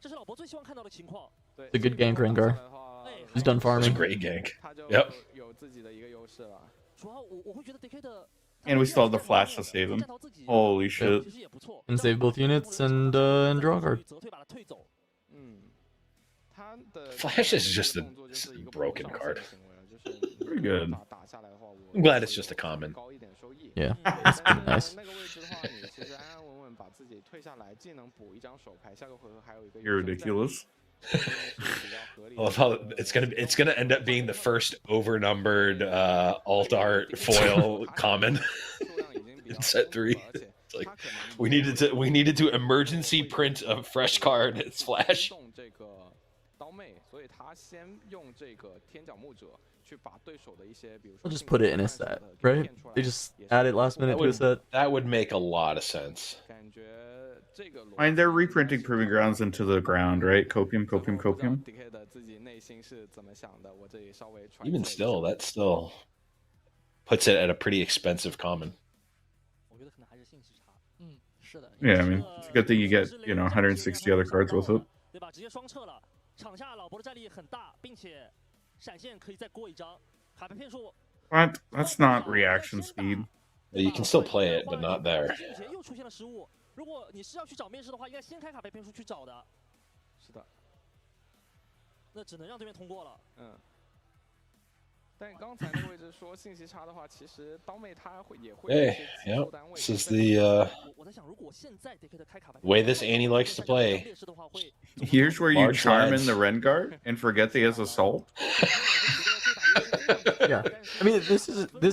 这是老伯最希望看到的情况。 对 It's a good gank, Rengar. 的话 He's done That's a farming. great gank. 他就 Yep. 有自己的一个优势了。主要我会觉得 DK 的， And we still have the flash to save him. Holy shit. 其实也不错 And save both units and draw a card. 折退把他退走。嗯，他的 Flash is just a 动作就是一个 broken 不上 card. 线的行为了，就是 Pretty good. 打下来的话，我 I'm glad it's just a common. 高一点收益。 Yeah, 但 it's 是 pretty nice. 那个位置的话，你其实安安稳稳把自己退下来，既能补一张手牌，下个回合还有一个 You're 优胜战 ridiculous. 是比较合理 I 的 love how it's gonna end up being the first overnumbered alt art foil common 数量已经比 in 较 set 3. 丰富了，而且 It's like 他可能 we needed to emergency print a fresh card. It's Flash. 动这个刀妹，所以他先用这个天角牧者去把对手的一些，比如 I'll 说 just put it in a set, right? They just add it last minute That to a would, set. that would make a lot of sense. 感觉这个 I mean, they're reprinting Proving Grounds into the ground, right? Copium, copium, copium. DK 的自己内心是怎么想的？我这里稍微揣测 Even 一下 still, that still puts it at a pretty expensive common. 我觉得可能还是信息差。嗯，是的。 Yeah, I mean, it's a good thing you get, 160 other cards with it. 对吧？直接双撤了，场下老伯的战力很大，并且闪现可以再过一张。卡牌骗术 What? That's not reaction speed. But you can still play it, but not there. 又出现了失误。如果你是要去找面试的话，应该先开卡牌骗术去找的。是的，那只能让对面通过了。嗯。但刚才那个位置说信息差的话，其实刀妹她也会有一 Hey, 些接 yep. 收单位。 This is the 我在想，如果现在 DK 的开卡牌 way this Annie likes to play. 劣势的话会 Here's where you Large charm lads. in the Rengar and forget he has Assault. Yeah, I mean, this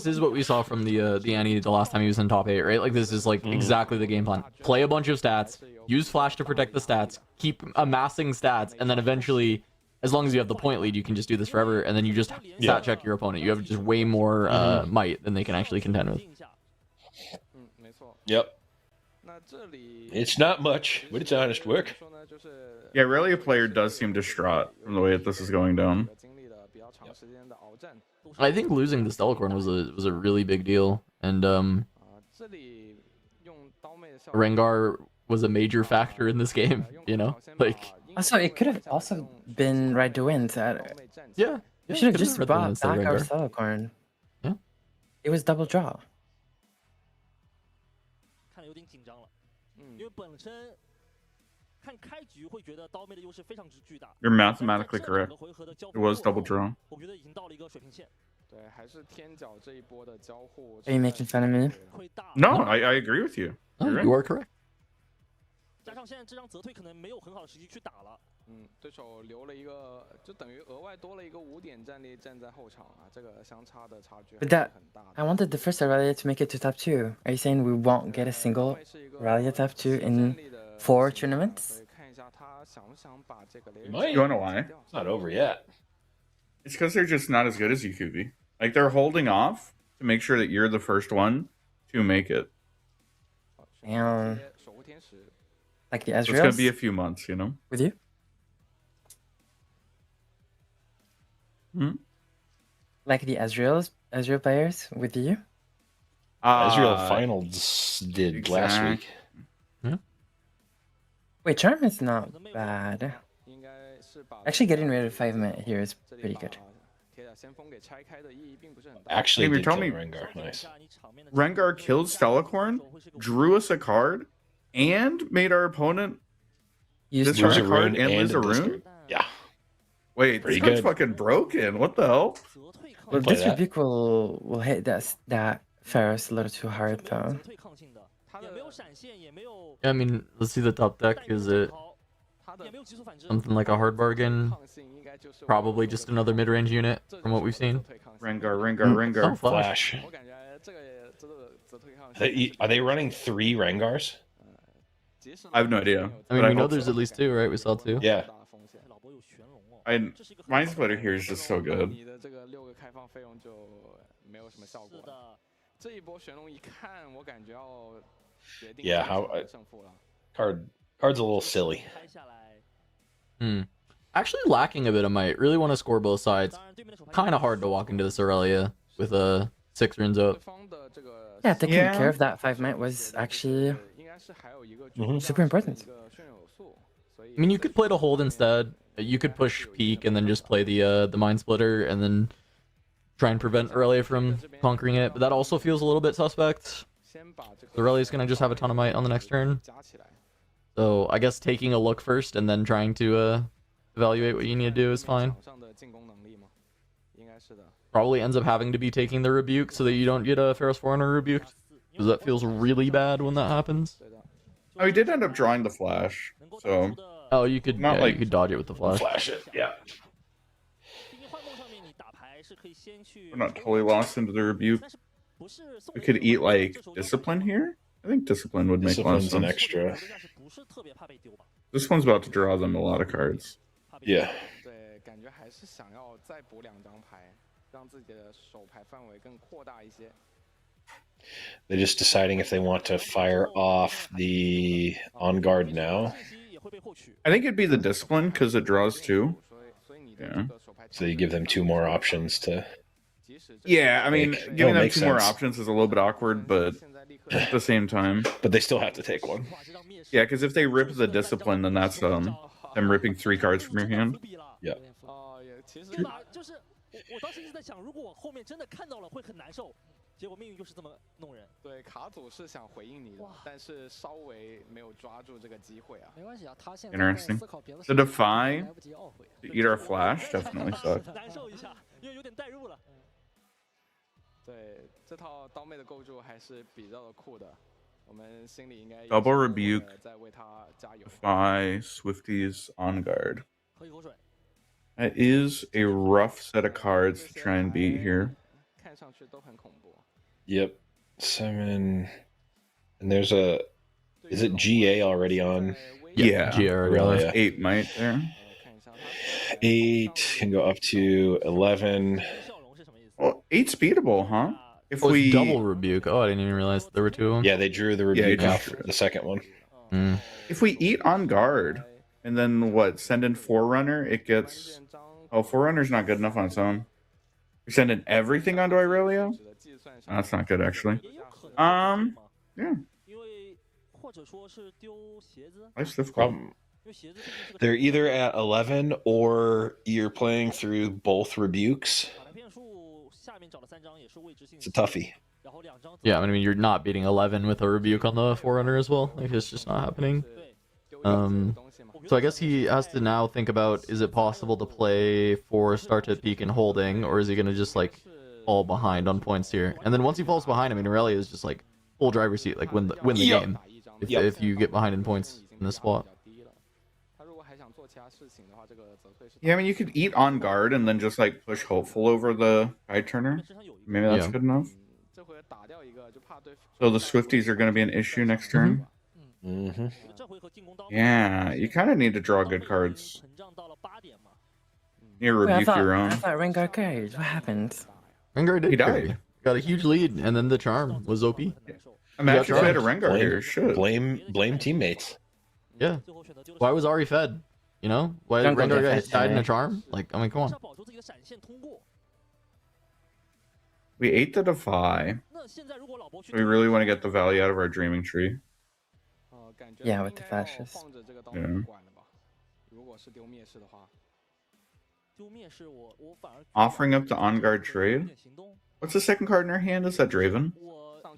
is what we saw from the Annie the last time he was in top 8, right? Like this is like exactly the game plan. Play a bunch of stats, use Flash to protect the stats, keep amassing stats, and then eventually, as long as you have the point lead, you can just do this forever, and then you just stat check your opponent. You have just way more might than they can actually contend with. 嗯，没错。 Yep. 那这里 It's not much, but it's honest work. 说呢，就是 Yeah, really, a player does seem distraught from the way that this is going down. 经历了比较长时间的鏖战。 I think losing the Stellacorn was a really big deal, and 这里用刀妹的效 Rengar was a major factor in this game. You know, like Also, it could have also been right to win. So yeah, we should have could've just been bought instead of back our Rengar. Stellacorn. Yeah. It was double draw. 看得有点紧张了，嗯因为本身看开局会觉得刀妹的优势非常之巨大。 You're mathematically 在这两 correct. 个回合的交 It 锋 was 过 double 后 draw. 我觉得已经到了一个水平线，对，还是天角这一波的交互。 Are you making fun of me? 会大。 No, I agree with you. Oh, You're you right. are correct. 加上现在这张泽退可能没有很好的时机去打了。嗯，对手留了一个，就等于额外多了一个5点战力站在后场啊，这个相差的差距还 But 是 that 很大 I 的。 wanted the first Aurelia to make it to top 2. Are you saying we won't get a single Aurelia top 2 in 4 tournaments? 所以看一下他想不想把这个雷 You 人 might. You wanna why? It's not over yet. It's because they're just not as good as you, Kuvi. Like, they're holding off to make sure that you're the first one 2 make it. And like the So it's gonna be a Ezreals few months, you know. with you. Hmm? Like the Ezreal players with you. Israel finals did last week. Wait, Charm is not bad. Actually, getting rid of 5-minute here is pretty good. Actually, You're did telling kill me- Rengar. Nice. Rengar killed Stellacorn, drew us a card, and made our opponent Use discard a Lose a card rune and lose a discard. rune. Yeah. Wait, Pretty this card's good. fucking broken. What the hell? Well, play this that. rebuke will hit that Ferris a little too hard though. Yeah, I mean, let's see the top deck. Is it something like a hard bargain? Probably just another mid-range unit from what we've seen. Rengar. Oh, Flash. Are they running 3 Rengars? I have no idea. I mean, but we know hope there's so. at least 2, right? We saw 2. Yeah. Mind Splitter here is just so good. Yeah, card's a little silly. Actually lacking a bit of might. Really want to score both sides. Kind of hard to walk into this Aurelia with 6 runes up. Yeah, taking Yeah. care of that 5-minute was actually super important. I mean, you could play to hold instead. You could push peak and then just play the Mind Splitter and then try and prevent Aurelia from conquering it. But that also feels a little bit suspect. Aurelia's gonna just have a ton of might on the next turn. So I guess taking a look first and then trying to evaluate what you need to do is fine. Probably ends up having to be taking the rebuke so that you don't get a Ferris Forerunner rebuked. Because that feels really bad when that happens. Oh, he did end up drawing the Flash, so Oh, you could Not like- you could dodge it with the flash. Flash it, yeah. we're not totally lost into the rebuke. We could eat like Discipline here. I think Discipline would make a lot of Discipline's an sense. extra. This one's about to draw them a lot of cards. Yeah. They're just deciding if they want to fire off the on guard now. I think it'd be the Discipline because it draws 2. Yeah. So you give them 2 more options to. Yeah, I mean, Make- giving them makes 2 more sense. options is a little bit awkward, but at the same time, But they still have to take one. yeah, because if they rip the Discipline, then that's them ripping 3 cards from your hand. Yeah. 我当时一直在想，如果我后面真的看到了，会很难受。结果命运就是这么弄人。对，卡祖是想回应你的，但是稍微没有抓住这个机会啊。没关系啊，他现在 Interesting. 在思考别的 The 事情 Defy 来不及懊悔。 to eat our Flash definitely sucks. 难受一下，因为有点代入了。对，这套刀妹的构筑还是比较的酷的，我们心里应该 Double Rebuke 在为他加油。 Defy Swifties on guard. 喝一口水。 That is a rough set of cards to try and beat here. 看上去都很恐怖。 Yep. 7. And there's a. Is it GA already on? Yeah, GR, Aurelia. 8 might there. 8 can go up to 11. Well, 8's beatable, huh? If Oh, it's we double rebuke. Oh, I didn't even realize there were 2 of them. Yeah, they drew the Yeah, rebuke you off drew it. the second one. if we eat on guard and then what send in Forerunner, it gets Forerunner's not good enough on its own. We send in everything onto Irelia? Oh, that's not good actually. Yeah. 因为或者说是丢鞋子， Life's difficult. 因为鞋子毕竟是个 They're either at 11 or you're playing through both rebukes. 卡牌变数下面找了3张也是未知性 It's a toughie. 然后2张。 Yeah, I mean, you're not beating 11 with a rebuke on the Forerunner as well. Like, it's just not happening. So I guess he has to now think about, is it possible to play for start to peak and holding, or is he going to just, like, fall behind on points here? And then once he falls behind, I mean, Aurelia is just, like, full driver's seat, like, win the Yep. game if you get behind in points in this spot. Yeah, I mean you could eat on guard and then just like push hopeful over the guide turner. Maybe that's Yeah. good enough. So the Swifties are going to be an issue next turn. Mm-hmm. Yeah, you kind of need to draw good cards. You Wait, rebuke your I own. thought Rengar carried. What happened? Rengar did He carry. died. Got a huge lead, and then the charm was OP. Imagine if we had a Rengar Blame, here. Shit. blame teammates. Yeah. Why was Ari fed? You know? Why Don't go Rengar get fed died in a today. charm? Like, I mean, come on. We ate the Defy. We really want to get the value out of our Dreaming Tree. Yeah, with the flashes. Yeah. Offering up the on guard trade. What's the second card in our hand? Is that Draven?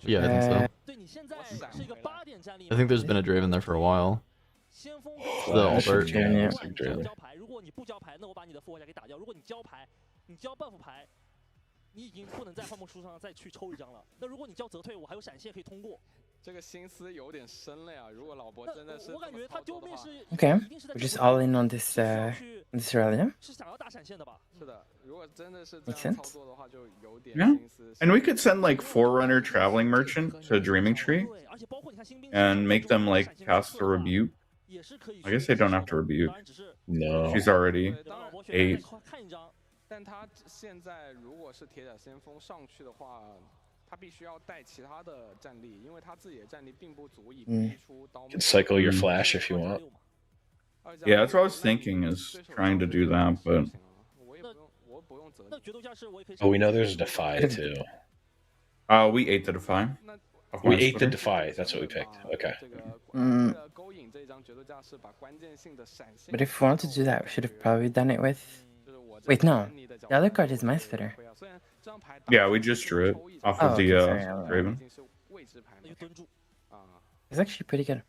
Yeah, I think so. I think there's been a Draven there for a while. The Flash, Albert. Yeah. Draven. 你已经不能在幻梦书上再去抽一张了。那如果你交折退，我还有闪现可以通过。这个心思有点深了呀！如果老伯真的是我感觉他丢面是 Okay, we're just all in on this Aurelia. 是想要打闪现的吧？是的，如果真的是这 Makes 样操 sense. 作的话，就有点 Yeah. 心思。 And we could send like Forerunner Traveling Merchant to Dreaming Tree 对，而且包括你看新兵 and make them like cast the Rebuke. 也是可以。 I guess they don't have to rebuke. 当然只是 No. She's already 对老伯选 8. 看一张。 但他现在如果是铁甲先锋上去的话，他必须要带其他的战力，因为他自己的战力并不足以逼出刀。 You can cycle your flash if you want. Yeah, that's what I was thinking, is trying to do that, but 我不用折。那决斗架势我也可以。 Oh, we know there's a Defy too. we ate the Defy. Of We my ate the splitter. Defy. That's what we picked. Okay. 这个 Mm. 勾引这张决斗架势把关键性的闪现。 But if we want to do that, we should have probably done it with. 就是我 Wait, no. The other card is my splitter. 虽然这张牌 Yeah, we just drew it off Oh, of the okay, sorry, I Draven. 已经是位置牌那就蹲住。啊， It's actually pretty good.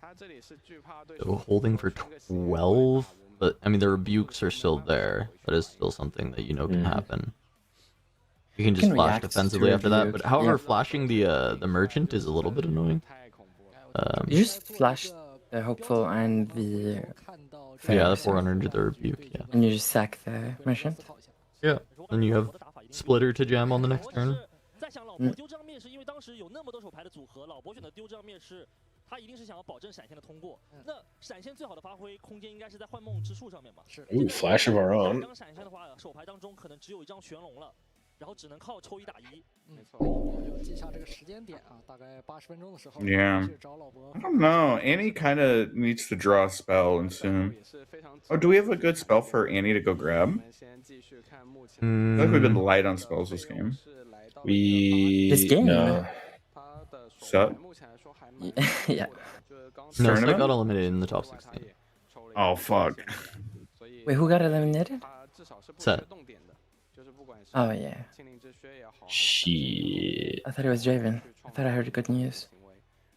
他这里是惧怕对 So holding for 12, but I mean the rebukes are still there. That is still something that you know can happen. You can just Can flash react to defensively after that, rebuke, but however, yeah. flashing the merchant is a little bit annoying. 太恐怖了。 You just flash the hopeful and the Yeah, the Fair. forerunner into the rebuke. Yeah. and you just sack the merchant. Yeah. Then you have splitter to jam on the next turn. 在想老伯丢这张面试，因为当时有那么多手牌的组合，老伯选择丢这张面试，他一定是想要保证闪现的通过。那闪现最好的发挥空间应该是在幻梦之树上面吧？是。 Ooh, flash of our own. 张闪现的话，手牌当中可能只有一张玄龙了，然后只能靠抽一打一。没错。我就记下这个时间点啊，大概80分钟的时候 Yeah. 去找老伯 I don't know. Annie kind of needs to draw a spell and soon. Oh, do we have a good spell for Annie to go grab? 先继续看目前 I feel like we've been light on spells this game. We This game? no. 他的手 Set? 牌目前来说还蛮 Yeah. 就是刚 No, so I Tournament? got eliminated in the top 16. Oh, fuck. Wait, who got eliminated? 他至少是不 Set. 缺动点的，就是不管是 Oh, yeah. 清灵之靴也好， Shit. I thought it was Draven. I thought I heard good news.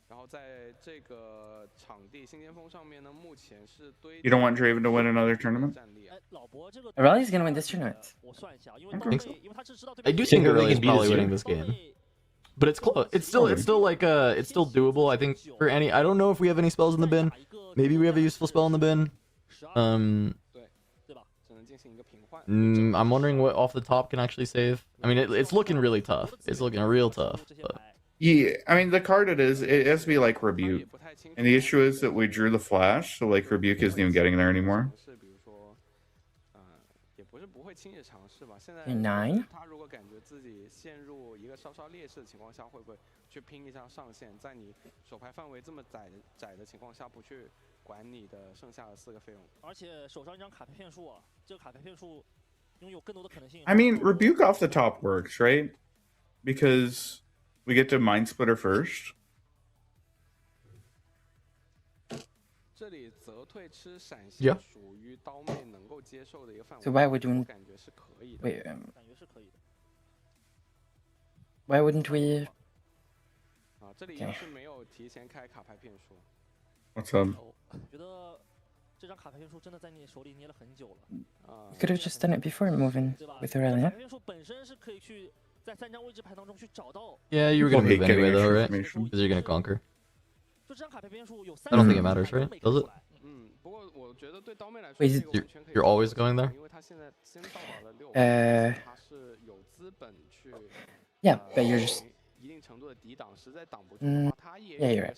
然后在这个场地新巅峰上面呢，目前是堆 You don't want Draven to win another tournament? 战力啊哎，老伯这个 Aurelia's gonna win this tournament. 我算一下，因为 I 刀 think 妹，因为他是知道对 I 方 do是 think Think Aurelia's Aurelian beat probably us winning here? this game, but it's close. It's still like it's still doable. I think for any. I don't know if we have any spells in the bin. Maybe we have a useful spell in the bin. 对吧？只能进行一个平换。 I'm wondering what off the top can actually save. I mean, it's looking really tough. It's looking real tough. But Yeah, I mean, the card it has to be like Rebuke. And the issue is that we drew the flash, so like Rebuke isn't even getting there anymore. 是比如说，也不是不会轻易尝试吧。现在 9? 他如果感觉自己陷入一个稍稍劣势的情况下，会不会去拼一下上限？在你手牌范围这么窄的情况下，不去管你的剩下的4个费用。而且手上一张卡牌骗术啊，这个卡牌骗术拥有更多的可能性。 I mean, Rebuke off the top works, right? Because we get to Mind Splitter first. 这里折退吃闪 Yeah. 现属于刀妹能够接受的一个范围。 So why would 我 we? 感觉是可以的。 Wait, 感觉是可以的。 why wouldn't we? 这里要是没有提前开卡牌骗术， What's up? 觉得这张卡牌骗术真的在你手里捏了很久了， We could have just done it before moving 对吧？ with 这张卡 Aurelia. 牌骗术本身是可以去在3张位置牌当中去找到， yeah, you were People gonna hate move getting anyway though, extra right? information. Because you're gonna conquer. 就这张卡牌骗术有3 I don't think it 张 matters, 牌 right? 都没 Does 给 it? 出来。不过我觉得对刀妹来说 Wait, 是一个 you're- 完全可以 you're always going there? 因为他现在先到达了6，他是有资本去 Yeah, but you're just Yeah, you're right.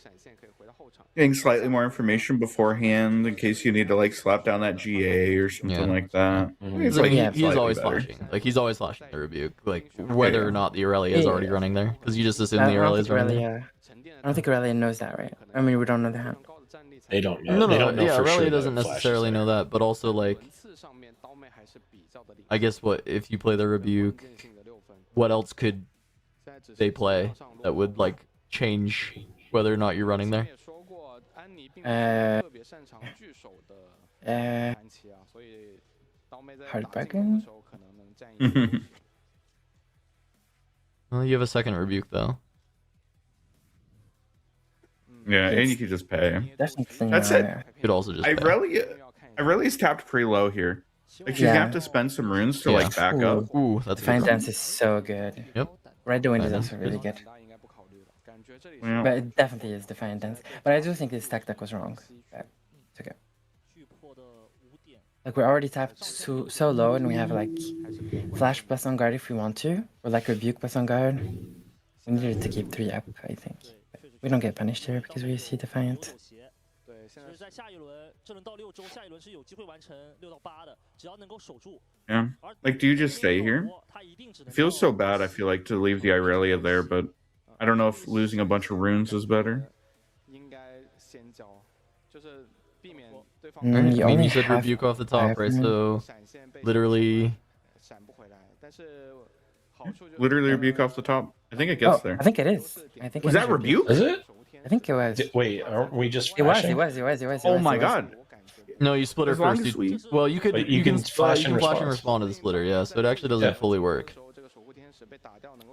Getting slightly more information beforehand in case you need to like slap down that GA or something like that. It's I like mean, he's slightly always better. flashing. Like he's always flashing the rebuke, like whether or not the Aurelia is already running there, because you just assume the Aurelia is running there. I don't think Aurelia knows that, right? I mean, we don't know that. They don't know. No, They don't know yeah, for Aurelia sure doesn't that Flash is necessarily there. know that, but also like, I guess what if you play the rebuke, what else could they play that would like change whether or not you're running there? Heartbreaking? Well, you have a second rebuke though. Yeah, and you could just pay. Definitely. That's it. You could also just. I pay. really is tapped pretty low here. Like she's gonna have to spend some runes to like back up. Ooh, that's Fine good. Dance is so good. Yep. Red the Wind is Fine also Dance really is good. Yeah. But it definitely is Defiant Dance. But I do think this stack deck was wrong. But it's okay. Like we're already tapped so low and we have like Flash plus on guard if we want to. Or like Rebuke plus on guard. We needed to keep 3 up, I think. But we don't get punished here because we see Defiant. Yeah. Like, do you just stay here? It feels so bad, I feel like, to leave the Irelia there, but I don't know if losing a bunch of runes is better. You I mean, only you said have rebuke off the top, right? 5 So, literally. Literally rebuke off the top. I think it gets there. I think it is. I think Was it that is rebuke? Is it? I think it was. Wait, aren't we just It was. flashing? Oh my god. No, you split her As long first. as we- Well, you could. But You can flash you and can flash and respond. respond to the splitter. Yeah, so it actually doesn't Yeah. fully work.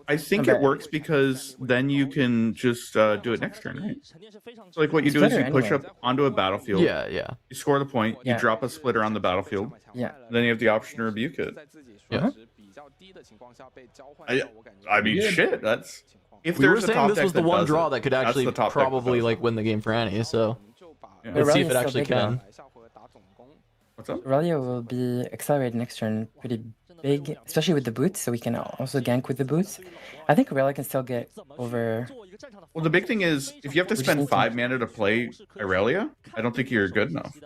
I think it works because then you can just do it next turn, right? So like what you do is you Splitter push anyway. up onto a battlefield, Yeah, yeah. you score the point, you Yeah. drop a splitter on the battlefield, Yeah. then you have the option to rebuke it. Yeah. I mean, shit, that's... If We were there's a saying top this deck was the that one does draw it, that could that's actually the top deck that probably does like it. win the game for Annie. So Yeah. let's see if Aurelia's it so actually big, can. What's up? Aurelia will be accelerated next turn pretty big, especially with the boots, so we can also gank with the boots. I think Aurelia can still get over. Well, the big thing is, if you have to spend 5 mana to play Irelia, I don't think you're good enough.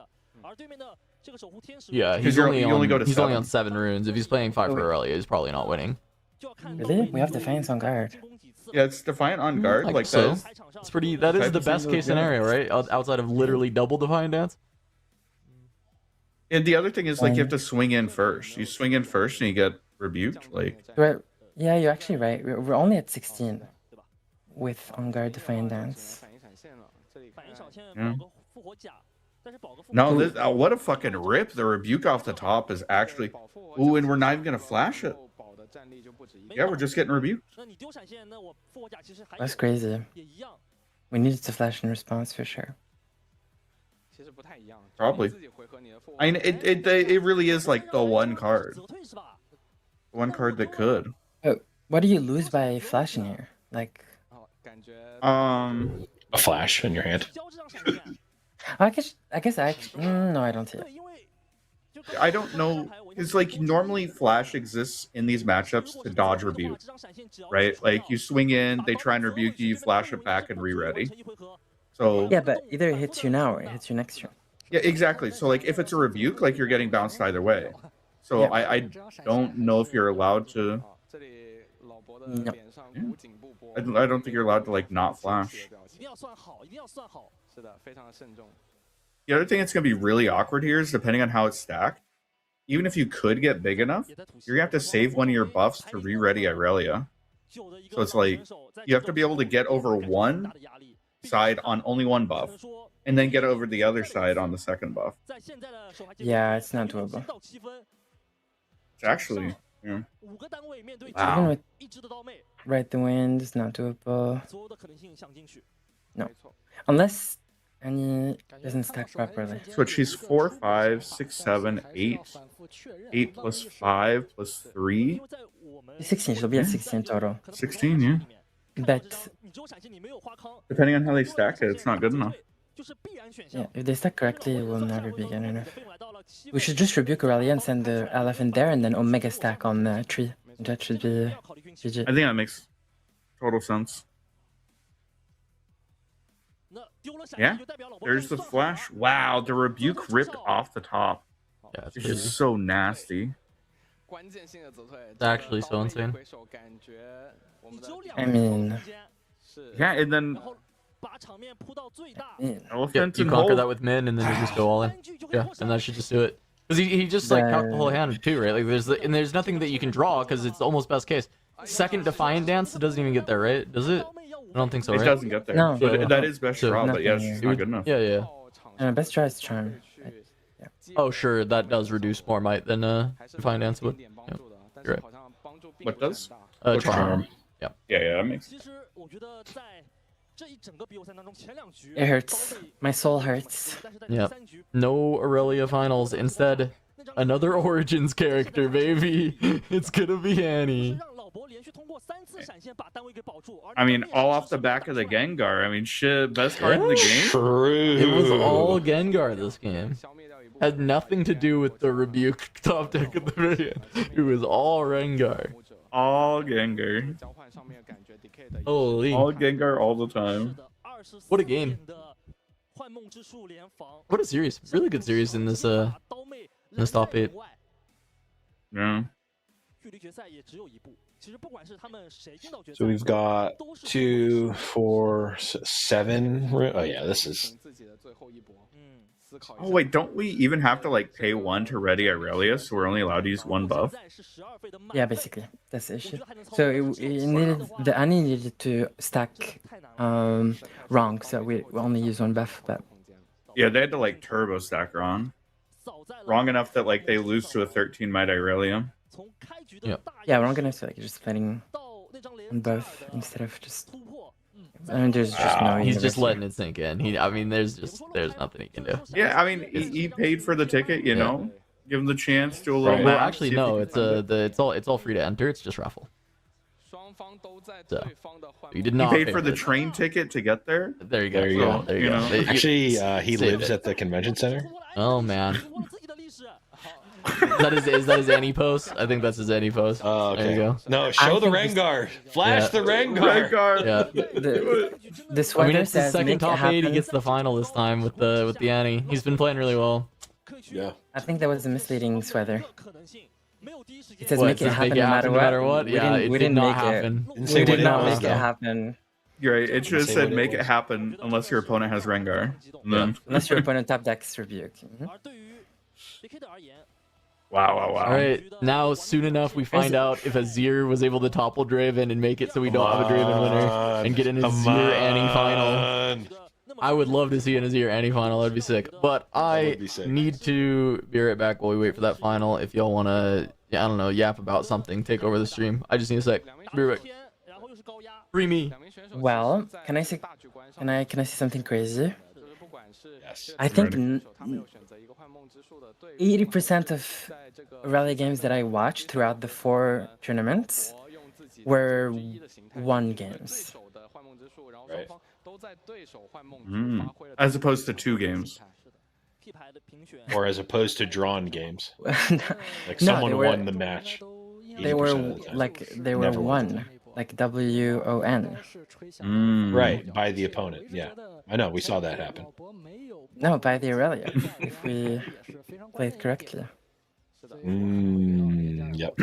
Yeah, he's you're- only you on, only go to he's only 7. on 7 runes. If he's playing 5 for wait. Aurelia, he's probably not winning. Really? We have Defiance on guard. Yeah, it's Defiant on guard. Like Like so. that. It's pretty. That is the 5% best case scenario, right? Outside of literally double Defiant Dance. And the other thing is, like, you have to swing in first. You swing in first and you get rebuked. Like, Yeah, you're actually right. We're only at 16 with on guard Defiant Dance. no, this, what a fucking rip. The rebuke off the top is actually... Ooh, and we're not even going to flash it. Yeah, we're just getting rebuked. That's crazy. We needed to flash in response for sure. Probably. I mean, it really is like the one card. One card that could. Oh, what do you lose by flashing here? Like, A flash in your hand. I guess no, I don't see it. I don't know. It's like normally Flash exists in these matchups to dodge rebuke, right? Like you swing in, they try and rebuke you, you flash it back and re-ready. So Yeah, but either it hits you now or it hits you next turn. yeah, exactly. So like if it's a rebuke, like you're getting bounced either way. So Yeah. I don't know if you're allowed to. No. I don't think you're allowed to like not flash. The other thing that's going to be really awkward here is depending on how it's stacked, even if you could get big enough, you're going to have to save one of your buffs to re-ready Irelia. So it's like, you have to be able to get over one side on only one buff, and then get over the other side on the second buff. Yeah, it's not doable. It's actually, yeah. Even Wow. with Right the Wind, it's not doable. No. Unless any doesn't stack properly. So she's 4, 5, 6, 7, 8. 8 plus 5 plus 3. 16, she'll be at 16 total. 16, yeah. But Depending on how they stack it, it's not good enough. yeah, if they stack correctly, it will never be good enough. We should just rebuke Aurelia and send the LF in there and then Omega stack on the tree. That should be GG. I think that makes total sense. Yeah, there's the flash. Wow, the rebuke ripped off the top. Yeah, it's It's crazy. just so nasty. It's actually so insane. I mean, Yeah, and then Yeah, elephant you and conquer hold. that with min, and then you just go all in. Yeah, and that should just do it. Because he just like cocked the whole hand too, right? Like there's nothing that you can draw because it's almost best case. Second Defiant Dance, it doesn't even get there, right? Does it? I don't think so, It right? doesn't get there. No. So that is best So draw, but yes, nothing it's here. not good enough. Yeah. best try is charm. Oh, sure, that does reduce more might than Defiant Dance would. Yeah, you're right. What does? Charm. Charm. Yeah. Yeah, that makes. It hurts. My soul hurts. Yeah. No Aurelia finals. Instead, another Origins character, baby. It's gonna be Annie. I mean, all off the back of the Gengar. I mean, shit, best card in the game. True. It was all Gengar this game. Had nothing to do with the Rebuke top deck at the very end. It was all Rengar. All Gengar. Holy. All Gengar all the time. What a game. What a series. Really good series in this top 8. Yeah. So we've got 2, 4, 7. Oh yeah, this is. Oh wait, don't we even have to like pay 1 to ready Irelia, so we're only allowed to use 1 buff? Yeah, basically that's the issue. So it needed the Annie needed to stack wrong, so we only use 1 buff. But Yeah, they had to like turbo stack wrong. Wrong enough that like they lose to a 13 might Irelia. yeah, we're not gonna like just playing on both instead of just. I mean, there's just no. He's just universal. letting it sink in. I mean, there's nothing he can do. Yeah, I mean, he paid for the ticket, you know. Give him the chance to a little. Right. Well, math, actually, see if he no. can It's find it. all free to enter. It's just raffle. So he did not He paid pay for the it. train ticket to get there. There you go. There you Yeah, go. there you You go. know. Actually, he saved lives it. at the convention center. Oh man. Is that his Annie post? I think that's his Annie post. Oh, okay. There you go. No, show the think this- Rengar. Flash Yeah. the Rengar. Rengar. Yeah. This I mean, weather it's his says second make it top 8. He happen. gets the final this time with the Annie. He's been playing really well. Yeah. I think that was a misleading sweater. It says What, make it says happen no matter what. Yeah, it we did didn't not make happen. Didn't It. say We what did it not was, make it though. happen You're right. It should have Say said what it make it was. happen unless your opponent has Rengar. And then, unless your opponent top decks rebuke. Mhm. wow. All right, now soon enough we find out if Azir was able to topple Draven and make it so we don't have a Draven winner and get an Azir Annie final. I would love to see an Azir Annie final. That'd be sick. But I would be sick. need to be right back while we wait for that final. If y'all want to, I don't know, yap about something, take over the stream. I just need a sec. Be right back. Free me. Well, can I say something crazy? Yes. I think Ready. 80% of rally games that I watched throughout the 4 tournaments were 1 games. Right. As opposed to 2 games. Or as opposed to drawn games. Like No, someone they were- won the match. They were 80% of the time. like they were Never won. 1, like WON. Right, by the opponent. Yeah. I know, we saw that happen. No, by the Aurelia, if we played correctly. Yep.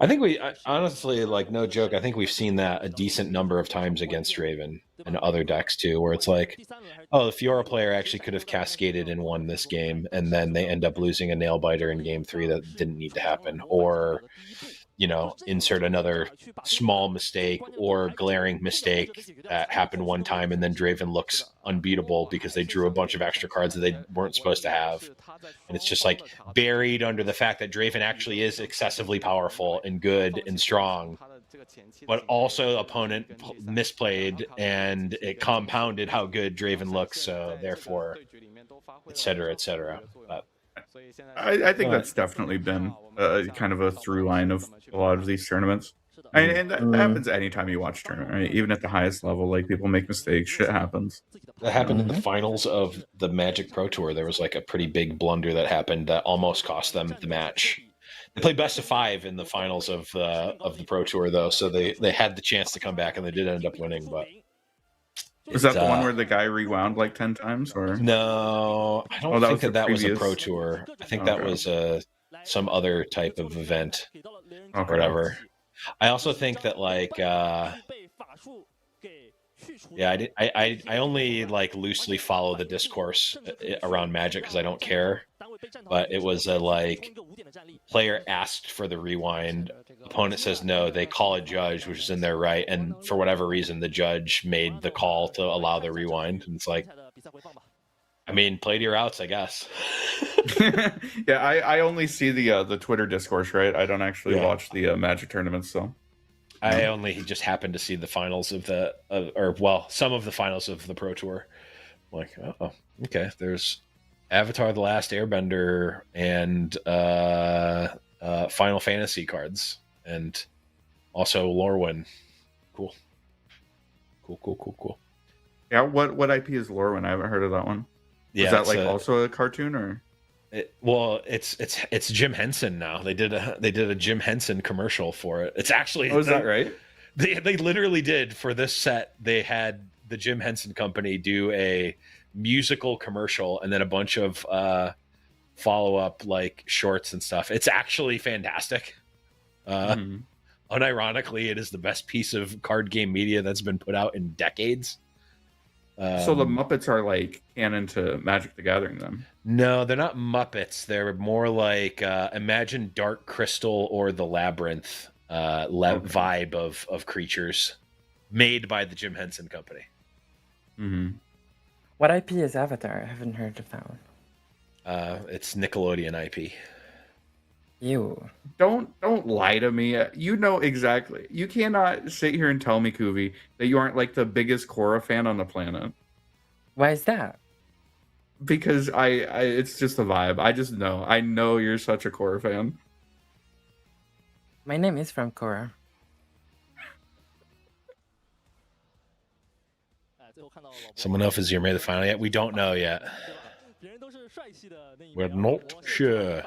I think honestly, like, no joke, I think we've seen that a decent number of times against Draven and other decks too, where it's like, oh, the Fiora player actually could have cascaded and won this game, and then they end up losing a nail biter in game 3 that didn't need to happen. Or, you know, insert another small mistake or glaring mistake that happened one time, and then Draven looks unbeatable because they drew a bunch of extra cards that they weren't supposed to have. And it's just like buried under the fact that Draven actually is excessively powerful and good and strong, but also opponent misplayed and it compounded how good Draven looks. So therefore, et cetera, et cetera. But I think that's definitely been kind of a through line of a lot of these tournaments. And that happens anytime you watch tournament, right? Even at the highest level, like people make mistakes, shit happens. that happened in the finals of the Magic Pro Tour. There was like a pretty big blunder that happened that almost cost them the match. They played best of 5 in the finals of the Pro Tour, though, so they had the chance to come back, and they did end up winning. But Was that the one where the guy rewound like 10 times, or no? I don't think that was a previous- Pro Tour. I think that Okay. was some other type of event, Okay. whatever. I also think that like yeah, I only like loosely follow the discourse around Magic because I don't care. But it was a like player asked for the rewind, opponent says no, they call a judge, which is in their right, and for whatever reason the judge made the call to allow the rewind, and it's like, I mean, play to your outs, I guess. Yeah, I only see the Twitter discourse, right? I don't actually Yeah. watch the Magic tournaments, so. I only just happened to see the finals of some of the finals of the Pro Tour. I'm like, oh, okay. There's Avatar: The Last Airbender and Final Fantasy cards, and also Lorwyn. Cool. Yeah, what IP is Lorwyn? I haven't heard of that one. Yeah, Is that it's like also a cartoon, or? It's Jim Henson now. They did a Jim Henson commercial for it. It's actually Oh, is that right? They literally did for this set. They had the Jim Henson Company do a musical commercial and then a bunch of follow-up like shorts and stuff. It's actually fantastic. Unironically, it is the best piece of card game media that's been put out in decades. So the Muppets are like canon to Magic the Gathering, then? No, they're not Muppets. They're more like imagine Dark Crystal or the Labyrinth vibe of creatures made by the Jim Henson Company. Mm-hmm. What IP is Avatar? I haven't heard of that one. It's Nickelodeon IP. Ew. Don't lie to me. You know exactly. You cannot sit here and tell me, Kuvi, that you aren't like the biggest Korra fan on the planet. Why is that? Because I it's just a vibe. I just know. I know you're such a Korra fan. My name is from Korra. Someone else is here made the final yet? We don't know yet. We're not sure.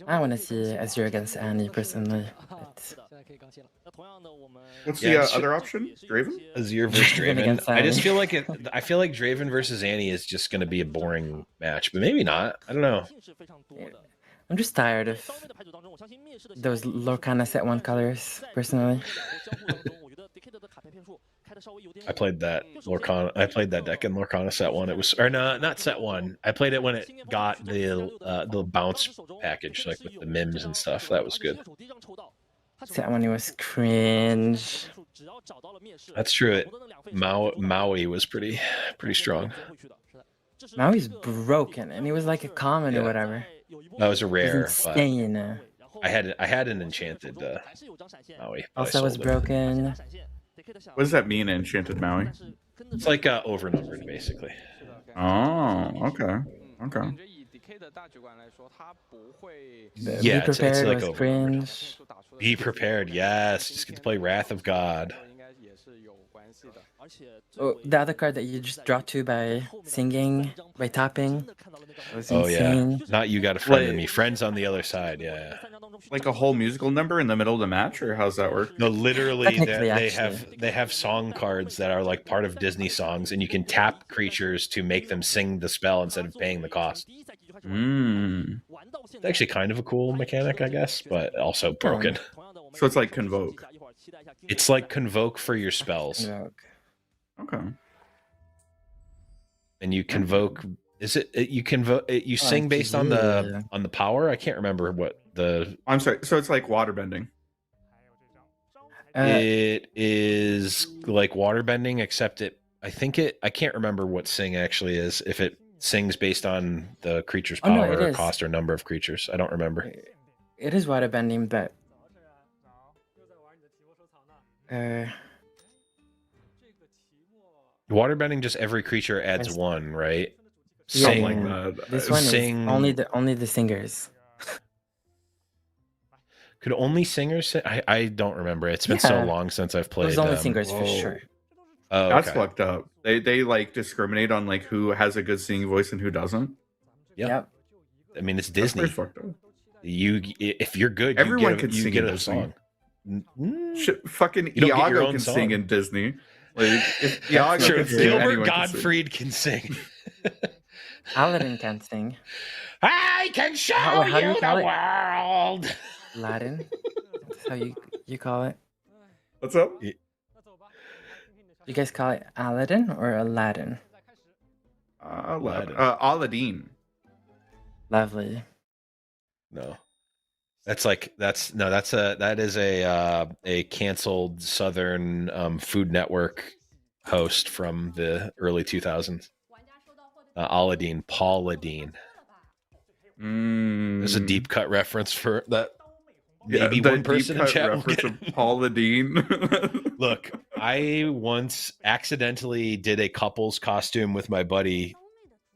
I want to see Azure against Annie personally. But What's Yeah, the sure. other option? Draven? Azir versus Draven Draven. against I just Annie. feel like I feel like Draven versus Annie is just going to be a boring match, but maybe not. I don't know. I'm just tired of those Lorcana set 1 colors, personally. I played that Lorcana. I played that deck in Lorcana set 1. It was, or no, not set 1. I played it when it got the bounce package, like with the mims and stuff. That was good. Set 1 was cringe. That's true. Maui was pretty strong. Maui's broken, and he was like a common or Yeah. whatever. That was a It rare. was But insane. I had an enchanted Maui. but I Also was sold it. broken. What does that mean, Enchanted Maui? It's like overnumbered, basically. Oh, okay. Okay. Be Yeah, it's prepared like was over. cringe. Be prepared. Yes, just get to play Wrath of God. Oh, the other card that you just draw to by singing, by tapping. Was Oh yeah, insane. not you got a friend in Wait. me. Friends on the other side. Yeah. Like a whole musical number in the middle of the match, or how's that work? No, literally, Technically, they have song cards that are like part of Disney songs, and you can tap creatures to make them sing the spell instead of paying the cost. Mm. It's actually kind of a cool mechanic, I guess, but also broken. So it's like Convoke. It's like Convoke for your spells, Invoke. Okay. and you convoke. Is it you convoke? You sing based on yeah. the power. I can't remember what the. I'm sorry. So it's like waterbending. It is like waterbending, except I can't remember what sing actually is. If it sings based on the creature's Oh, no, power it or is. cost or number of creatures. I don't remember. It is waterbending, but Waterbending, just every creature adds Yes. 1, right? Yeah, Sing. Something yeah. like that. this one Sing- is only the singers. Could only singers sing? I don't remember. It's been so Yeah. long since I've It played. was only singers for Whoa. sure. Oh, That's okay. fucked up. They like discriminate on like who has a good singing voice and who doesn't. Yep. Yep. I mean, it's That's Disney. pretty fucked up. if you're good, Everyone can you sing get in a Disney. song. Fucking You don't get your Iago own can song. sing in Disney. Like if Iago Sure, can if sing, Gilbert anyone can sing. Gottfried can sing. Aladdin can sing. I can show How do you you call the it? world. Aladdin. That's how you call it. What's up? You guys call it Aladdin or Aladdin? Aladdin. Lovely. No. That is a canceled Southern Food Network host from the early 2000s. Aladdin, Paula Dean. There's a deep cut reference for that. Maybe the one person in deep cut chat will reference get. of Paula Dean. Look, I once accidentally did a couple's costume with my buddy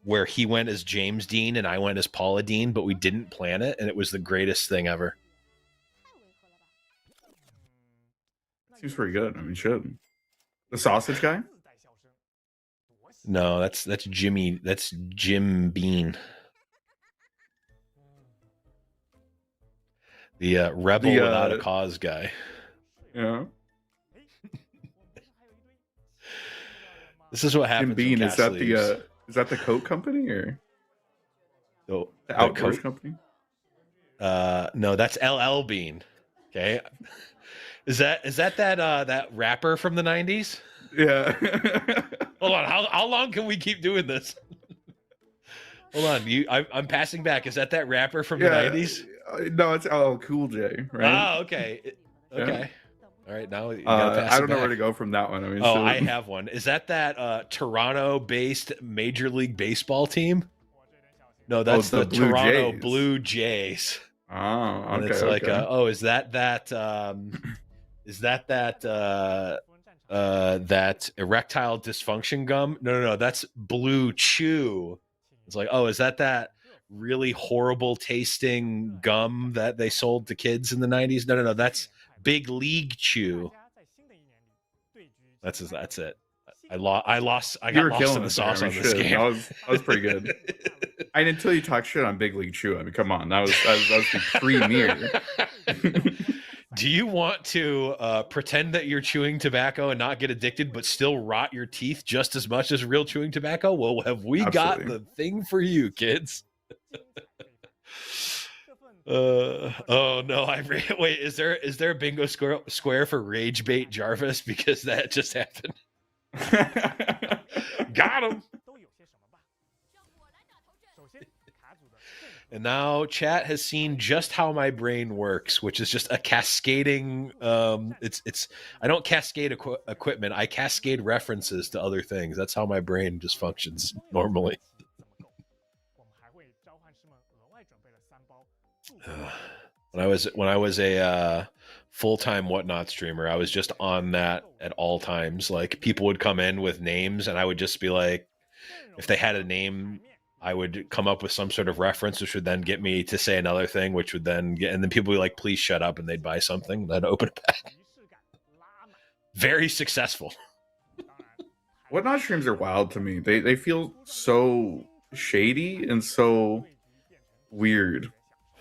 where he went as James Dean and I went as Paula Dean, but we didn't plan it, and it was the greatest thing ever. Seems pretty good. I mean, should the sausage guy? No, that's Jimmy. That's Jim Bean. The rebel without a cause guy. Yeah. This is what happens. Jim Bean, when is that leaves. the Coke company or the outdoors Coke company? No, that's LL Bean. Okay. Is that rapper from the 90s? Yeah. Hold on. How long can we keep doing this? Hold on. I'm passing back. Is that rapper from the 90s? No, it's LL Cool J, right? Oh, okay. Okay. All right. Now you I pass don't know back. where to go from that one. I mean, Oh, I have one. Is that Toronto-based Major League Baseball team? No, that's the Blue Toronto Jays. Blue Jays. Oh, And okay. it's like, okay. is that erectile dysfunction gum? No, that's Blue Chew. It's like, oh, is that really horrible tasting gum that they sold to kids in the 90s? No, that's Big League Chew. That's it. I got lost in the sauce on this game. That was pretty good. And until you talk shit on Big League Chew, I mean, come on, that was the premier. Do you want to pretend that you're chewing tobacco and not get addicted, but still rot your teeth just as much as real chewing tobacco? Well, have we got the thing for you, kids? Oh no! Wait. Is there a bingo square for Rage Bait Jarvis? Because that just happened. Got him. And now chat has seen just how my brain works, which is just a cascading. It's. I don't cascade equipment. I cascade references to other things. That's how my brain just functions normally. When I was a full-time whatnot streamer, I was just on that at all times. Like, people would come in with names, and I would just be like, if they had a name, I would come up with some sort of reference, which would then get me to say another thing, which would then get, and then people would be like, please shut up, and they'd buy something, and I'd open it back. Very successful. Whatnot streams are wild to me. They feel so shady and so weird.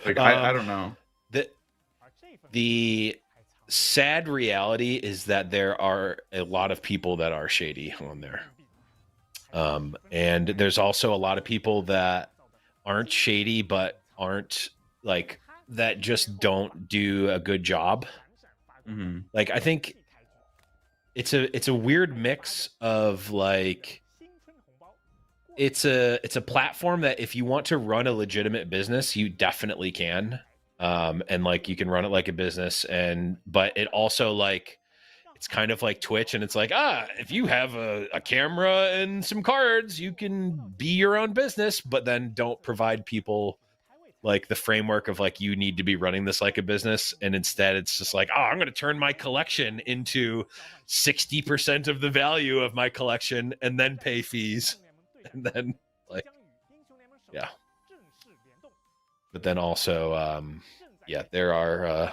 Like, I don't know. The sad reality is that there are a lot of people that are shady on there. And there's also a lot of people that aren't shady, but aren't like, that just don't do a good job. Mm-hmm. Like, I think it's a weird mix of like, it's a platform that if you want to run a legitimate business, you definitely can. And like, you can run it like a business, but it also, like, it's kind of like Twitch, and it's like, if you have a camera and some cards, you can be your own business, but then don't provide people like the framework of like, you need to be running this like a business. And instead it's just like, I'm going to turn my collection into 60% of the value of my collection and then pay fees. And then, like, yeah. But then also, there are,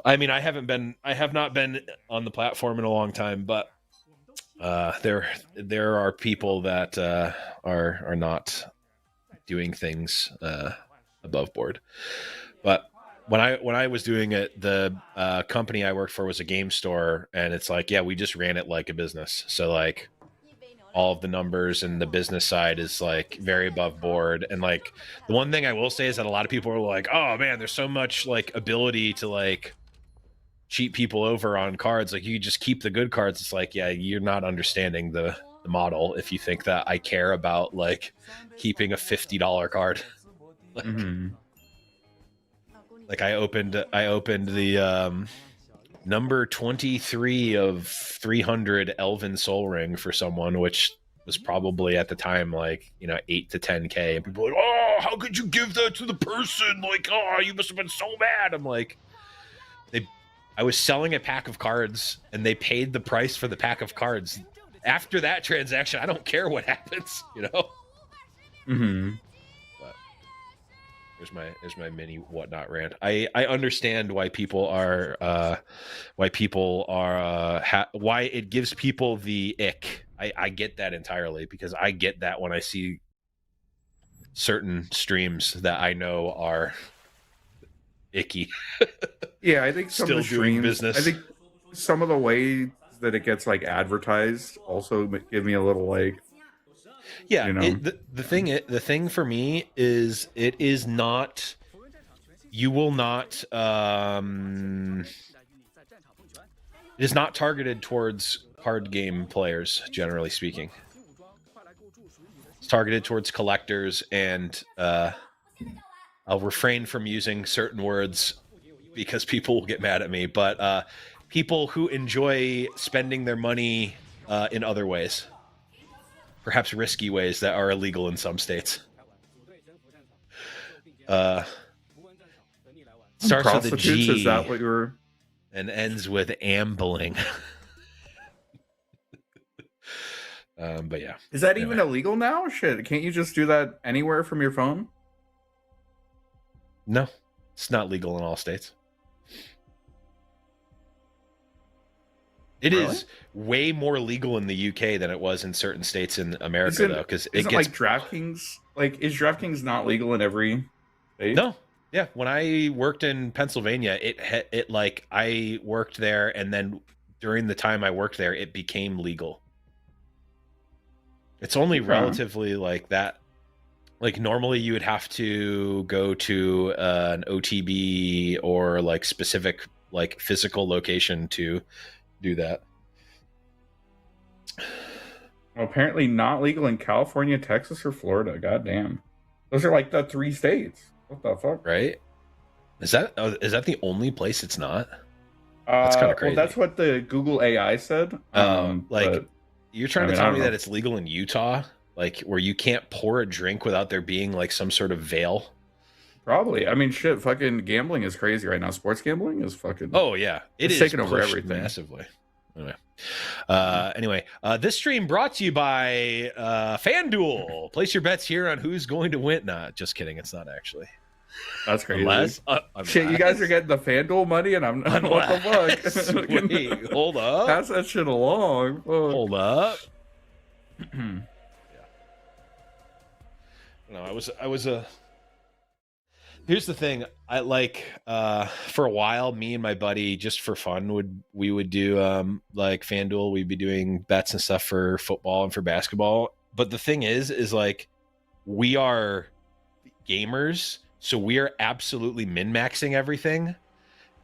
I mean, I have not been on the platform in a long time, but there are people that are not doing things above board. But when I was doing it, the company I worked for was a game store, and it's like, yeah, we just ran it like a business. So like all of the numbers and the business side is like very above board. And like the one thing I will say is that a lot of people are like, oh man, there's so much like ability to like cheat people over on cards. Like you just keep the good cards. It's like, yeah, you're not understanding the model if you think that I care about like keeping a $50 card. Like, like I opened the number 23 of 300 Elven Soul Ring for someone, which was probably at the time like, you know, 8 to 10K, and people were like, oh, how could you give that to the person? Like, oh, you must have been so mad. I'm like, I was selling a pack of cards and they paid the price for the pack of cards. After that transaction, I don't care what happens, you know. But there's my mini whatnot rant. I understand why people are why it gives people the ick. I get that entirely, because I get that when I see certain streams that I know are icky. Yeah, I think some Still of the doing streams, business. I think some of the ways that it gets like advertised also give me a little like, yeah, you know. the thing for me is it is not, you will not it is not targeted towards card game players, generally speaking. It's targeted towards collectors, and I'll refrain from using certain words because people will get mad at me, but people who enjoy spending their money in other ways, perhaps risky ways that are illegal in some states. Starts with a G, is that what you were? And ends with ambling. But yeah. Is that Anyway. even illegal now? Shit, can't you just do that anywhere from your phone? No, it's not legal in all states. It Really? is way more legal in the UK than it was in certain states in America, though, because it Isn't gets like DraftKings, like, is DraftKings not legal in every state? no. Yeah, when I worked in Pennsylvania, it like I worked there, and then during the time I worked there, it became legal. It's only relatively like that. Like normally you would have to go to an OTB or like specific like physical location to do that. Well, apparently not legal in California, Texas, or Florida. God damn. Those are like the 3 states. What the fuck? Right? Is that the only place it's not? That's kind of crazy. Well, that's what the Google AI said. Like you're trying to tell me know. that it's legal in Utah, like where you can't pour a drink without there being like some sort of veil? Probably. I mean, shit, fucking gambling is crazy right now. Sports gambling is fucking... Oh, yeah. It's is taking over pushed everything. Massively. Anyway, this stream brought to you by FanDuel. Place your bets here on who's going to win. Nah, just kidding. It's not actually. That's crazy. Unless, shit, you guys are getting the FanDuel money, and I'm not. What the fuck? Wait, hold up. Pass that shit along. Fuck. Hold up. No, I was a. Here's the thing. I like for a while, me and my buddy, just for fun, we would do like FanDuel. We'd be doing bets and stuff for football and for basketball. But the thing is like we are gamers, so we are absolutely min-maxing everything.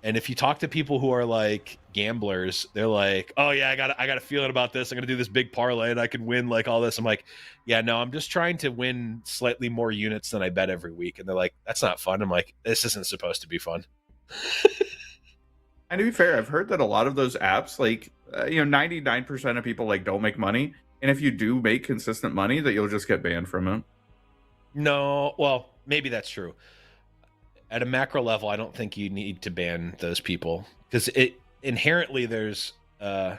And if you talk to people who are like gamblers, they're like, "Oh yeah, I got a feeling about this. I'm gonna do this big parlay and I can win like all this." I'm like, "Yeah, no, I'm just trying to win slightly more units than I bet every week." And they're like, "That's not fun." I'm like, "This isn't supposed to be fun." And to be fair, I've heard that a lot of those apps, like 99% of people like don't make money, and if you do make consistent money, that you'll just get banned from it. No, well, maybe that's true. At a macro level, I don't think you need to ban those people because it inherently there's yeah,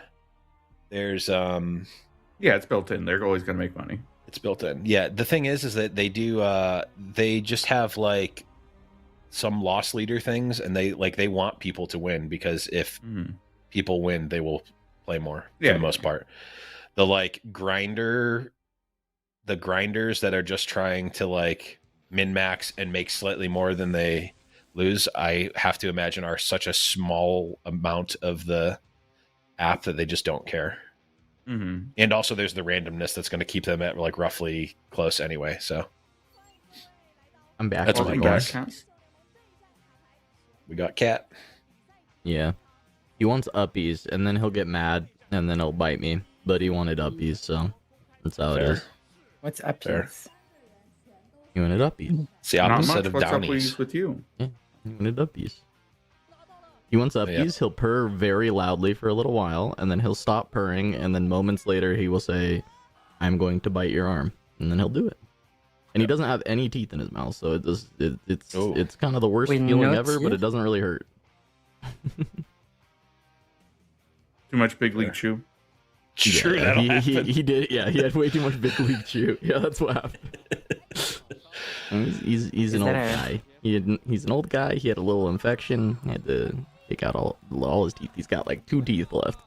it's built in. They're always going to make money. It's built in. Yeah, the thing is that they do they just have like some loss leader things, and they want people to win because if people win, they will play more for the most part. The grinders that are just trying to like min max and make slightly more than they lose, I have to imagine are such a small amount of the app that they just don't care. Mm-hmm. And also there's the randomness that's going to keep them at like roughly close anyway. So I'm back. That's on my my guess. guess. We got Cat. Yeah. He wants uppies, and then he'll get mad, and then he'll bite me. But he wanted uppies, so that's how it Fair. is. What's up Fair. here? He wanted uppies. It's the Not opposite much. of What's up Downies. with you? Yeah, he wanted uppies. He wants uppies. Yeah. He'll purr very loudly for a little while, and then he'll stop purring, and then moments later he will say, "I'm going to bite your arm," and then he'll do it. And he doesn't have any teeth in his mouth, so it's kind of the worst Wait, feeling no ever, but it teeth? doesn't really hurt. Too much big league chew. Sure, Yeah, that'll he happen. did. Yeah, he had way too much big league chew. Yeah, that's what happened. And he's an Is old that a- guy. He's an old guy. He had a little infection. He had to take out all his teeth. He's got like 2 teeth left.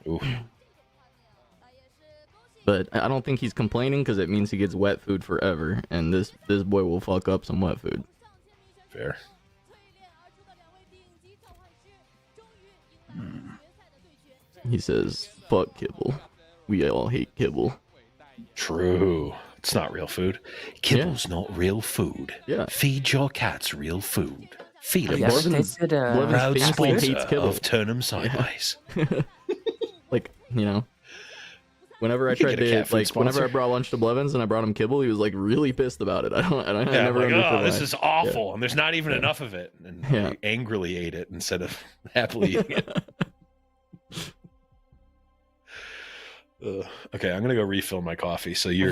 Ooh. But I don't think he's complaining because it means he gets wet food forever, and this boy will fuck up some wet food. Fair. He says, "Fuck kibble. We all hate kibble." True. It's not real food. Kibble's not real food. Yeah. Feed your cats real food. Feed Have them. you ever Blevins- tasted Blevins Proud famously sponsor hates kibble. of Turnham Sideways. Like, whenever I could tried get a to, cat food like, whenever I sponsor. brought lunch to Blevins and I brought him kibble, he was like really pissed about it. I Yeah, never like, understood oh, this why. is awful, and there's not even enough of it. And Yeah. he angrily ate it instead of happily eating it. Okay, I'm gonna go refill my coffee. So you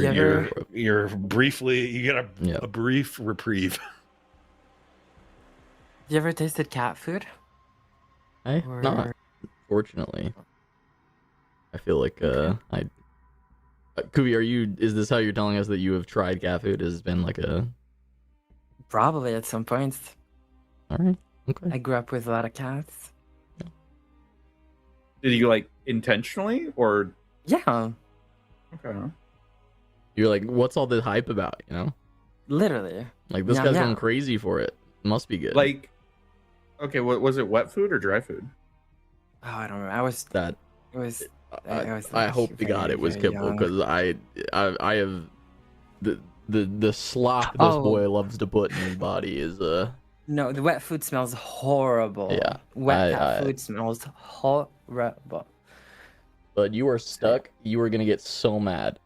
you're briefly you get Yeah. a brief reprieve. You ever tasted cat food? I Or- not, fortunately. I feel like Kuvi, is this how you're telling us that you have tried cat food? Has been like a Probably at some point. all right, okay. I grew up with a lot of cats. Did you like intentionally or Yeah, okay? You're like, what's all the hype about? You know, literally. like this Yeah, guy's yeah. going crazy for it. Must be good. Like, okay, what was it? Wet food or dry food? Oh, I don't remember. that. It was. I, was, I like, hope to God very, it was very kibble young. because I have the slop this Oh. boy loves to put in his body is No, the wet food smells horrible. Yeah, Wet cat I- food smells horrible. But you are stuck. You are gonna get so mad.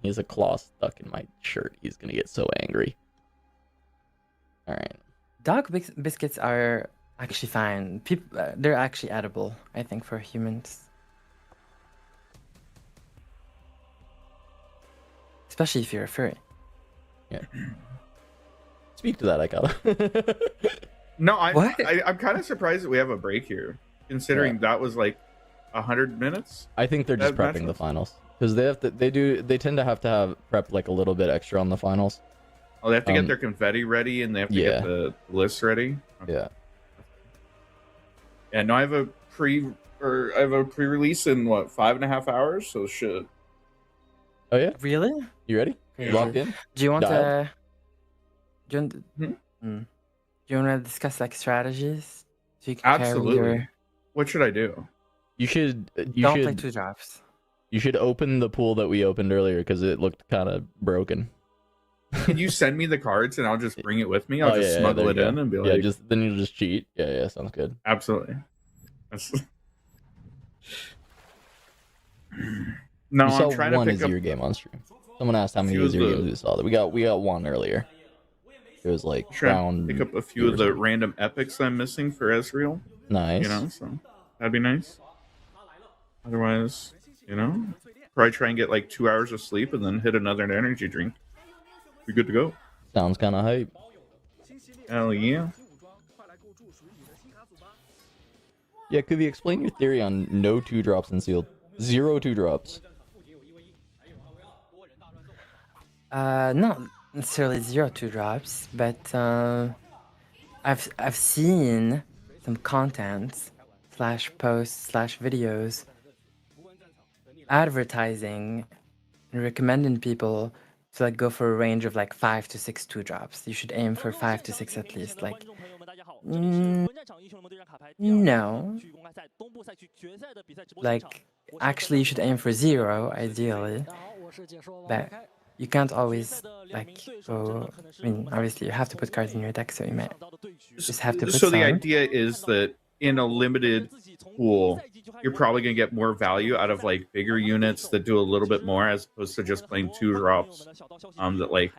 He has a claw stuck in my shirt. He's gonna get so angry. All right. Dog biscuits are actually fine. They're actually edible, I think, for humans. Especially if you're a furry. Yeah. Speak to that, I gotta. No, What? I'm kind of surprised that we have a break here, considering that was like 100 minutes. I think they're just That prepping the matchups. finals because they tend to have prep like a little bit extra on the finals. Oh, they have to get Um, their confetti ready and they have to yeah. get the lists ready. Yeah. Yeah, no, I have a pre-release in what 5.5 hours. So shit. Oh yeah. Really? You ready? Yeah. Locked in? Do you want Dialed? to? Do you want to discuss like strategies? So you can carry Absolutely. your- What should I do? You should. Don't play 2 drops. You should open the pool that we opened earlier because it looked kind of broken. Can you send me the cards and I'll just bring it with me? I'll Oh, just yeah, smuggle there it you go. in and be Yeah, like, then you'll just cheat. Yeah, sounds good. absolutely. That's- No, We I'm saw trying to one pick up. Azir game on stream. Someone asked how many few of Azir the- games we saw. We got one earlier. It was like Trying round. to pick up a few of the random epics I'm missing for Ezreal. Nice. You know, so that'd be nice. Otherwise, you know, probably try and get like 2 hours of sleep and then hit another energy drink. Be good to go. Sounds kind of hype. Hell yeah. Yeah, Kuvi, explain your theory on no 2-drops in sealed. 0 2-drops. Not necessarily 0 2 drops, but I've seen some content / posts / videos advertising and recommending people to like go for a range of like 5 to 6 2-drops. You should aim for 5 to 6 at least. Like, no. Like, actually, you should aim for 0 ideally, but you can't always like go. I mean, obviously, you have to put cards in your deck, so you might just have to put So some. the idea is that in a limited pool, you're probably going to get more value out of like bigger units that do a little bit more, as opposed to just playing 2-drops that like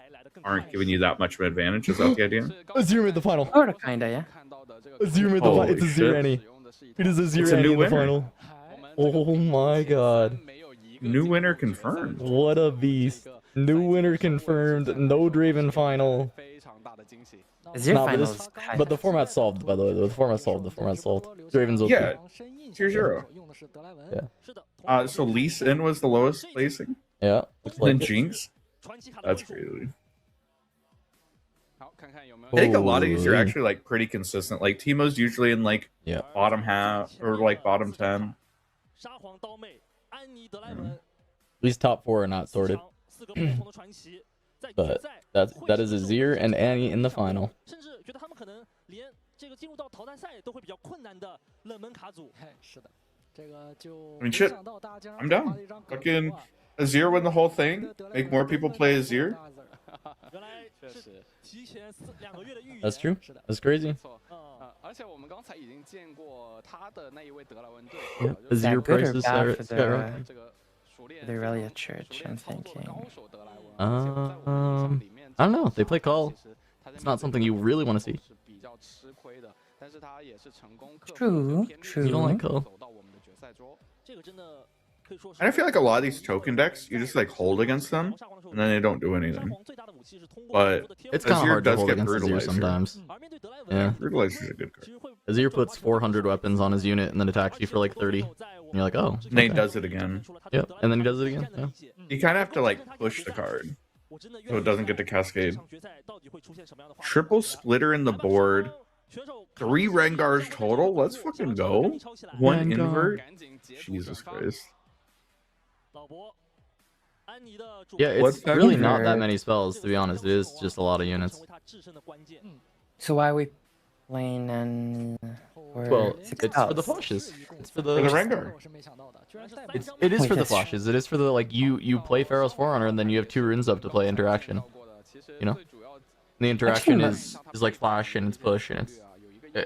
aren't giving you that much of an advantage. Is that the idea? Azir made the final. Sorta, kinda, yeah. Azir made the final. It's Holy Azir shit. Annie. It is Azir It's a Annie new in the winner. final. Oh my god. New winner confirmed. What a beast. New winner confirmed. No Draven final. Azir Nah, but, finals. but the format's solved, by the way. The format's solved. The format's solved. Draven's okay. Yeah. Tier 0. Yeah. So Lee Sin was the lowest placing. Yeah. Looks Then like it. Jinx. That's crazy. I think a lot of these are Holy. actually like pretty consistent. Like Teemo's usually in like Yeah. bottom half or like bottom 10. At least top 4 are not sorted. But that is Azir and Annie in the final. I mean, shit. I'm down. Fucking Azir win the whole thing. Make more people play Azir. That's true. That's crazy. Yeah. Is Azir that good or prices bad are for skyrocketing. the Aurelia Church? I'm thinking. I don't know. They play Call. It's not something you really want to see. True, true. You don't like Call. And I feel like a lot of these token decks, you just like hold against them, and then they don't do anything. But It's kind of Azir hard to does hold get against Azir Brutalizer. sometimes. Yeah. Brutalizer's a good card. Azir puts 400 weapons on his unit and then attacks you for like 30. And you're like, oh. And then he okay. does it again. Yep. And then he does it again. Yeah. You kind of have to like push the card so it doesn't get to cascade. Triple splitter in the board. 3 Rengars total. Let's fucking go. 1 Rengar. invert. Jesus Christ. Yeah, it's What's that really for? not that many spells, to be honest. It is just a lot of units. So why are we playing and Well, 6 it's for the spells? flashes. It's for For the the. Rengar. It is Wait, for the that's- flashes. It is for the like you play Pharaoh's Forerunner and then you have 2 runes up to play interaction. You know, and the interaction is like flash and it's push and it's.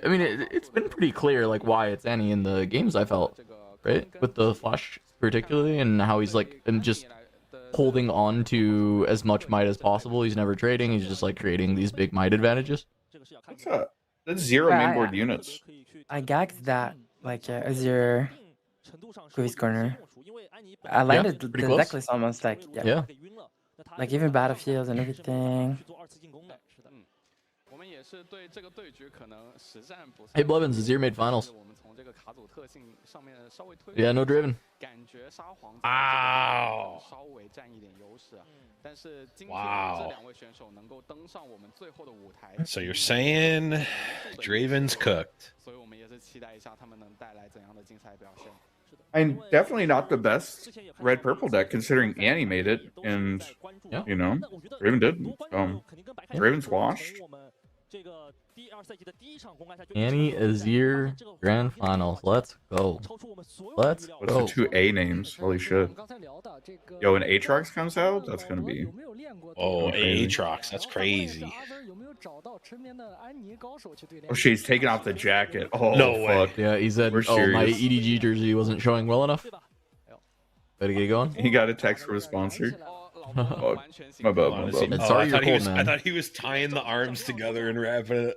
I mean, it's been pretty clear like why it's Annie in the games I felt, right? With the flash particularly and how he's like and just holding on to as much might as possible. He's never trading. He's just like creating these big might advantages. What's that? That's 0 Yeah, mainboard units. I gagged that like Azir Kuvi's corner. I landed pretty the close. deck list almost like Yeah. like even battlefield and everything. Hey, Blevins, Azir made finals. Yeah, no Draven. Ow. Wow. So you're saying Draven's cooked? And definitely not the best red purple deck considering Annie made it, and Yeah. you know, Draven didn't. Draven's washed. Annie Azir Grand Finals. Let's go. Let's What's go. the 2 A names? Holy shit. Yo, when Aatrox comes out, that's gonna be. Oh, crazy. Aatrox, that's crazy. Oh shit, he's taking off the jacket. Oh No way. fuck. Yeah, he said, We're oh, my serious. EDG jersey wasn't showing well enough. Better get going. He got a text from a sponsor. Oh, my bad, my Honestly, bad. It's sorry I, you're thought he cold, was, I man. thought he was tying the arms together and wrapping it.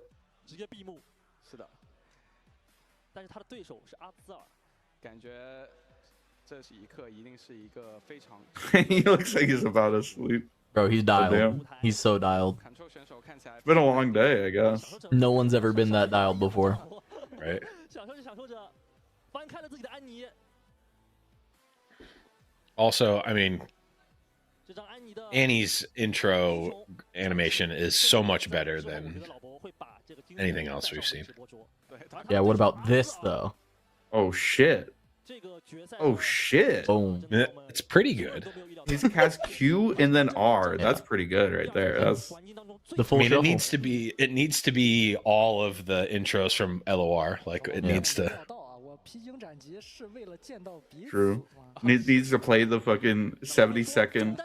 He looks like he's about to sleep. Bro, he's dialed. damn. He's so dialed. It's been a long day, I guess. No one's ever been that dialed before. Right. Also, I mean, Annie's intro animation is so much better than anything else we've seen. Yeah, what about this, though? Oh shit. Oh shit! Boom. It's pretty good. He's cast Q and then R. That's pretty good right there. That's The I full mean, shuffle. it needs to be all of the intros from LOR. Like it Yeah. needs to. true. Needs to play the fucking 70-second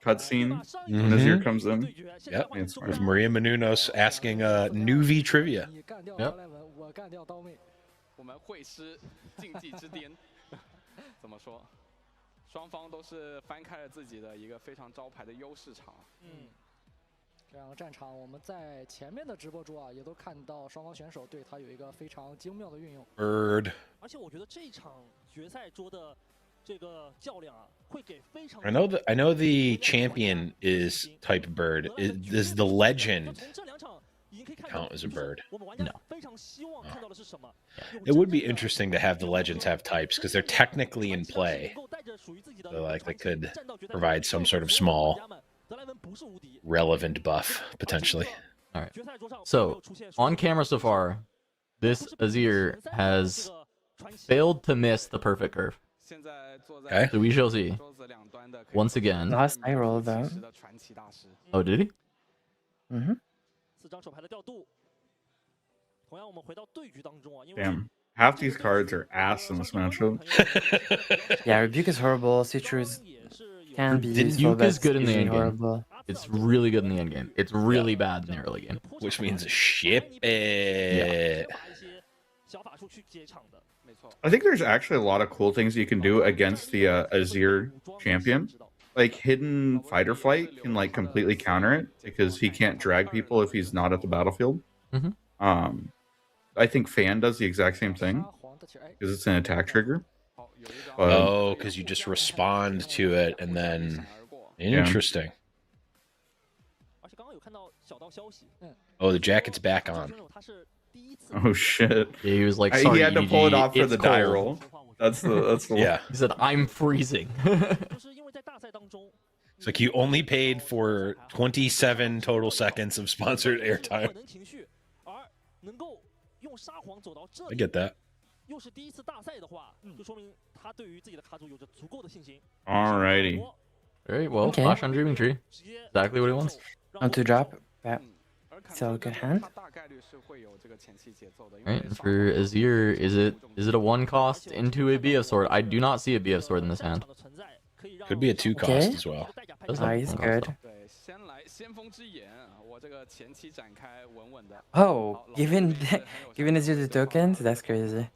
cutscene when Azir comes in. Yep. It's With Maria Menounos asking Nuvi trivia. Yep. 我们会师竞技之巅，怎么说？双方都是翻开了自己的一个非常招牌的优势场。这两个战场，我们在前面的直播中啊，也都看到双方选手对他有一个非常精妙的运用。 Bird. 而且我觉得这场决赛桌的这个较量啊，会给非常 I know the champion is type bird. Is the legend 从这两场已经可以看 count as a bird? 我们玩家非常希望看到的是什么？ It would be interesting to have the legends have types because they're technically in play. So like they could provide some sort of small relevant buff potentially. All right. So on camera so far, this Azir has failed to miss the perfect curve. Okay. So we shall see. Once again. Last I rolled though. Oh, did he? Mm-hmm. 4张手牌的调度。同样，我们回到对局当中啊，因为 Damn. Half these cards are ass in this matchup. Yeah, Rebuke is horrible. Citrus can be useful, Rebuke but is good in the usually end game. horrible. It's really good in the end game. It's really bad in the early game. Which means ship it. 把一些小法术去接场的。 I think there's actually a lot of cool things you can do against the Azir champion. Like hidden fight or flight can like completely counter it because he can't drag people if he's not at the battlefield. I think Fan does the exact same thing because it's an attack trigger. But, Oh, because you just respond to it and then interesting. 而且刚刚有看到小道消息， Oh, the jacket's back on. 他是第一次 oh shit! Yeah, he was like, He sorry, had to pull it EDG, off for it's the die cold." roll. That's the Yeah. He said, I'm freezing. 就是因为在大赛当中， It's like you only paid for 27 total seconds of sponsored 可 airtime. 能情绪，而能够用沙皇走到这 I 里， get that. 又是第一次大赛的话，就说明他对于自己的卡组有着足够的信心。 Alrighty. Very well. Okay. Flash on Dreaming Tree. Exactly what he wants. On to drop. Yeah. Still a good hand. Right, and for Azir, is it a one cost into a BF sword? I do not see a BF sword in this hand. Could be a 2 cost Okay. as well. Does Ah, have he's one cost, good. though. 对，先来先锋之眼，我这个前期展开稳稳的。 Oh, given Azir the tokens, that's crazy.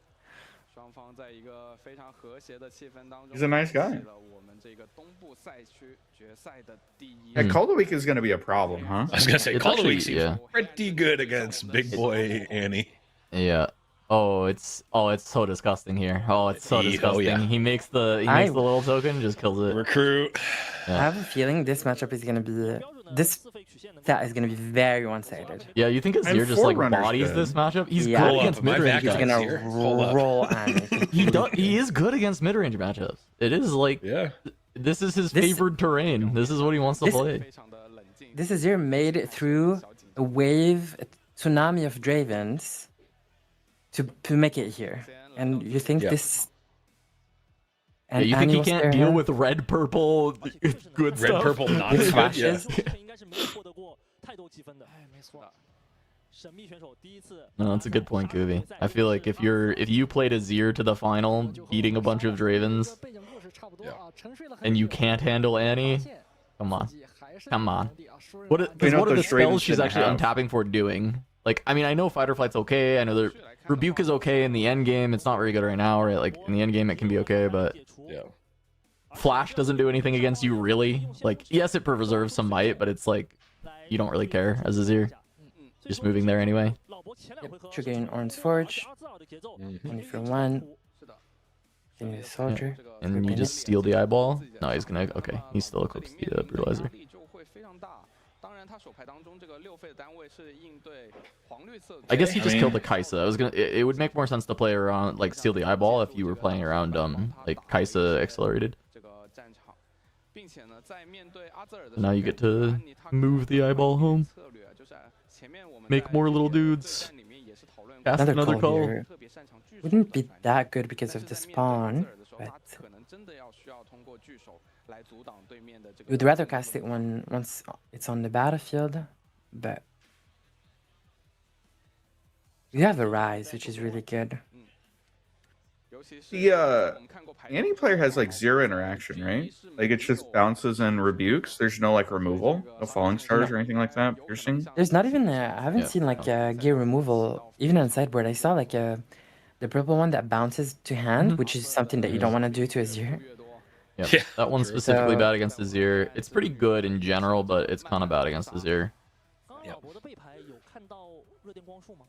双方在一个非常和谐的气氛当中 He's a nice guy. 开启了我们这个东部赛区决赛的第一。 Yeah, Call of the Week is going to be a problem, huh? I was gonna say, It's Call of the Week actually- seems yeah. pretty good against Big Boy Annie. Yeah. Oh, it's so disgusting here. Oh, it's so Oh, disgusting. yeah. He makes the little token, just kills it. Recruit. I have a feeling this matchup is gonna be that is gonna be very one-sided. Yeah, you think And Azir just like Forerunner's bodies good. this matchup? He's Yeah. good Hold against up, my mid-range He's backup guys. gonna Azir? Hold up. roll on. He is good against mid-range matchups. It is like Yeah. this is his This- favored terrain. This is what he wants to This- play. 非常的冷静。 This Azir made it through a wave, a tsunami of Dravens to make it here. And you think Yeah. this... Yeah, And you think he Annie was can't there, deal huh? with red, purple, good Red, stuff? purple, not With good. Yeah. flashes? 应该是没有获得过太多积分的。哎，没错。神秘选手第一次。 No, that's a good point, Kuvi. I feel like if you played Azir to the final, beating a bunch of Dravens, and you can't handle Annie, come on. Come on. What You are know what the those spells Ravens she's shouldn't actually have? untapping for doing? Like, I mean, I know Fight or Flight's okay. I know that Rebuke is okay in the end game. It's not very good right now, right? Like, in the end game, it can be okay, but Yeah. Flash doesn't do anything against you, really. Like, yes, it preserves some might, but it's like, you don't really care as Azir. Just moving there anyway. Triggering Orange Forge. Mm-hmm. 20 for 1. Continue the soldier. And then you just steal the eyeball. No, he's gonna... Okay, he still equips the Brutalizer. 就会非常大。当然，他手牌当中这个6费的单位是应对黄绿色。 I guess he just I killed mean- the Kaisa. I was gonna... It would make more sense to play around, like, steal the eyeball if you were playing around, like, Kaisa accelerated. 这个战场，并且呢，在面对阿泽尔的 Now you get to move the eyeball home. 策略就是前面我们 Make 在 more 这 little 个对 dudes. 战里面也是讨论 Cast another call. here wouldn't be that good because of the spawn, but would rather cast it once it's on the battlefield, but we have a rise, which is really good. The any player has like 0 interaction, right? Like it's just bounces and rebukes. There's no like removal, no falling stars or anything like that. Piercing. There's not even I haven't Yeah, seen like gear removal even on sideboard. I saw like the purple one that bounces to hand, which is something that you don't want to do to a zero. Yeah, that one's specifically So- bad against Azir. It's pretty good in general, but it's kind of bad against Azir. 刚刚老伯的背牌有看到热电光束吗？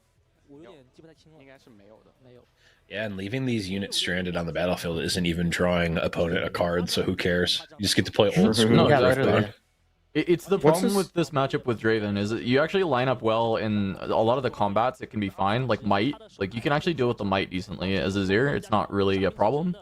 我有点记不太清了。应该是没有的。没有。 Yeah, and leaving these units stranded on the battlefield isn't even drawing opponent a card, so who cares? You just get to play old school. No, Yeah, exactly. literally. It's the What's problem this- with this matchup with Draven is that you actually line up well in a lot of the combats. It can be fine, like Might. Like you can actually deal with the Might decently as Azir. It's not really a problem.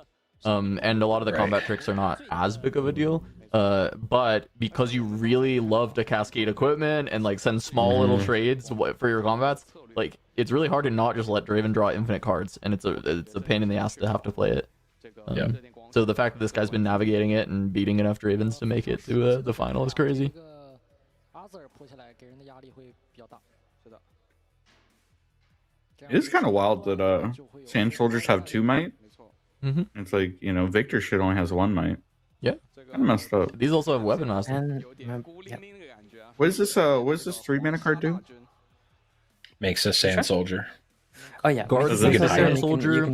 And a lot of the Right. combat tricks are not as big of a deal. But because you really love to cascade equipment and like send small little trades for your combats, like it's really hard to not just let Draven draw infinite cards, and it's a pain in the ass to have to play it. So the fact that this guy's been navigating it and beating enough Dravens to make it to the final is crazy. 这个阿兹尔扑下来给人的压力会比较大。是的， It is kind of wild that Sand Soldiers have 2 might. 没错。 Hmm. It's like, you know, Victor shit only has 1 might. Yeah. 这个 Kind of messed up. These also have Weapon Master. And 有点孤零零的感觉啊。 What does this 3 mana card do? Makes a sand soldier. oh yeah, Guard makes the sense. Sand You can- Soldier.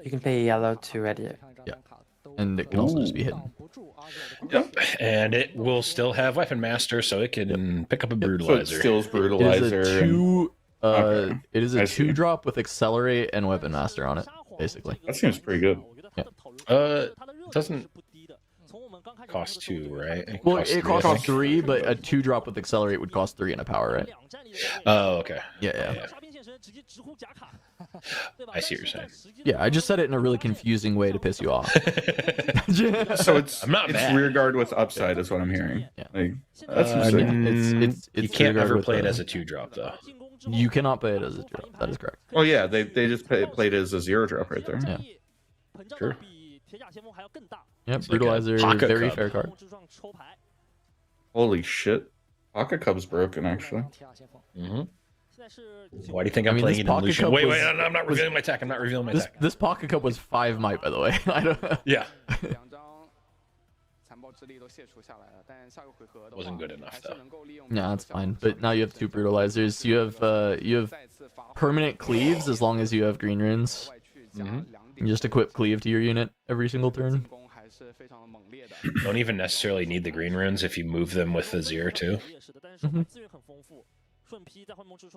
You can pay yellow to ready it. Yeah. And it can also just be hidden. Yep. And it will still have Weapon Master, so it can pick up a So it Brutalizer. steals It Brutalizer. is a and- two. Okay. It is I a see. 2-drop with Accelerate and Weapon Master on it, basically. That seems pretty good. Doesn't cost 2, right? Well, costs it 3, I costs think. 3, but a 2-drop with Accelerate would cost 3 in a power, right? Oh, okay. Yeah. I see what you're saying. Yeah, I just said it in a really confusing way to piss you off. So it's I'm not mad. rear guard with upside is what I'm hearing. Yeah. Like, that's I sick. mean, it's you can't rear guard ever with play it the- as a 2-drop, though. You cannot play it as a drop. That is correct. Oh yeah, they just played it as a 0 drop right there. Yeah. Sure. Yep, like a Brutalizer, Pocket very Cub. fair card. Holy shit. Pocket Cub's broken actually. hmm Why do you think I'm I mean, playing this it in Pocket Lucian? Cup Wait, was- I'm not revealing my tech. I'm not revealing my This tech. this Pocket Cup was 5 might, by the way. I don't. Yeah. 两张残暴之力都卸除下来了，但下个回合的话 Wasn't good enough, 还是 though. 能够利用 Yeah, that's fine. But now you have 2 Brutalizers. You have 再次发挥 permanent cleaves as long as you have green runes. 外去加 Mhm. 两 You 顶 just equip cleave to your unit every single 进 turn. 攻还是非常的猛烈的。 Don't even necessarily need the green runes if you move them with the Zir, too.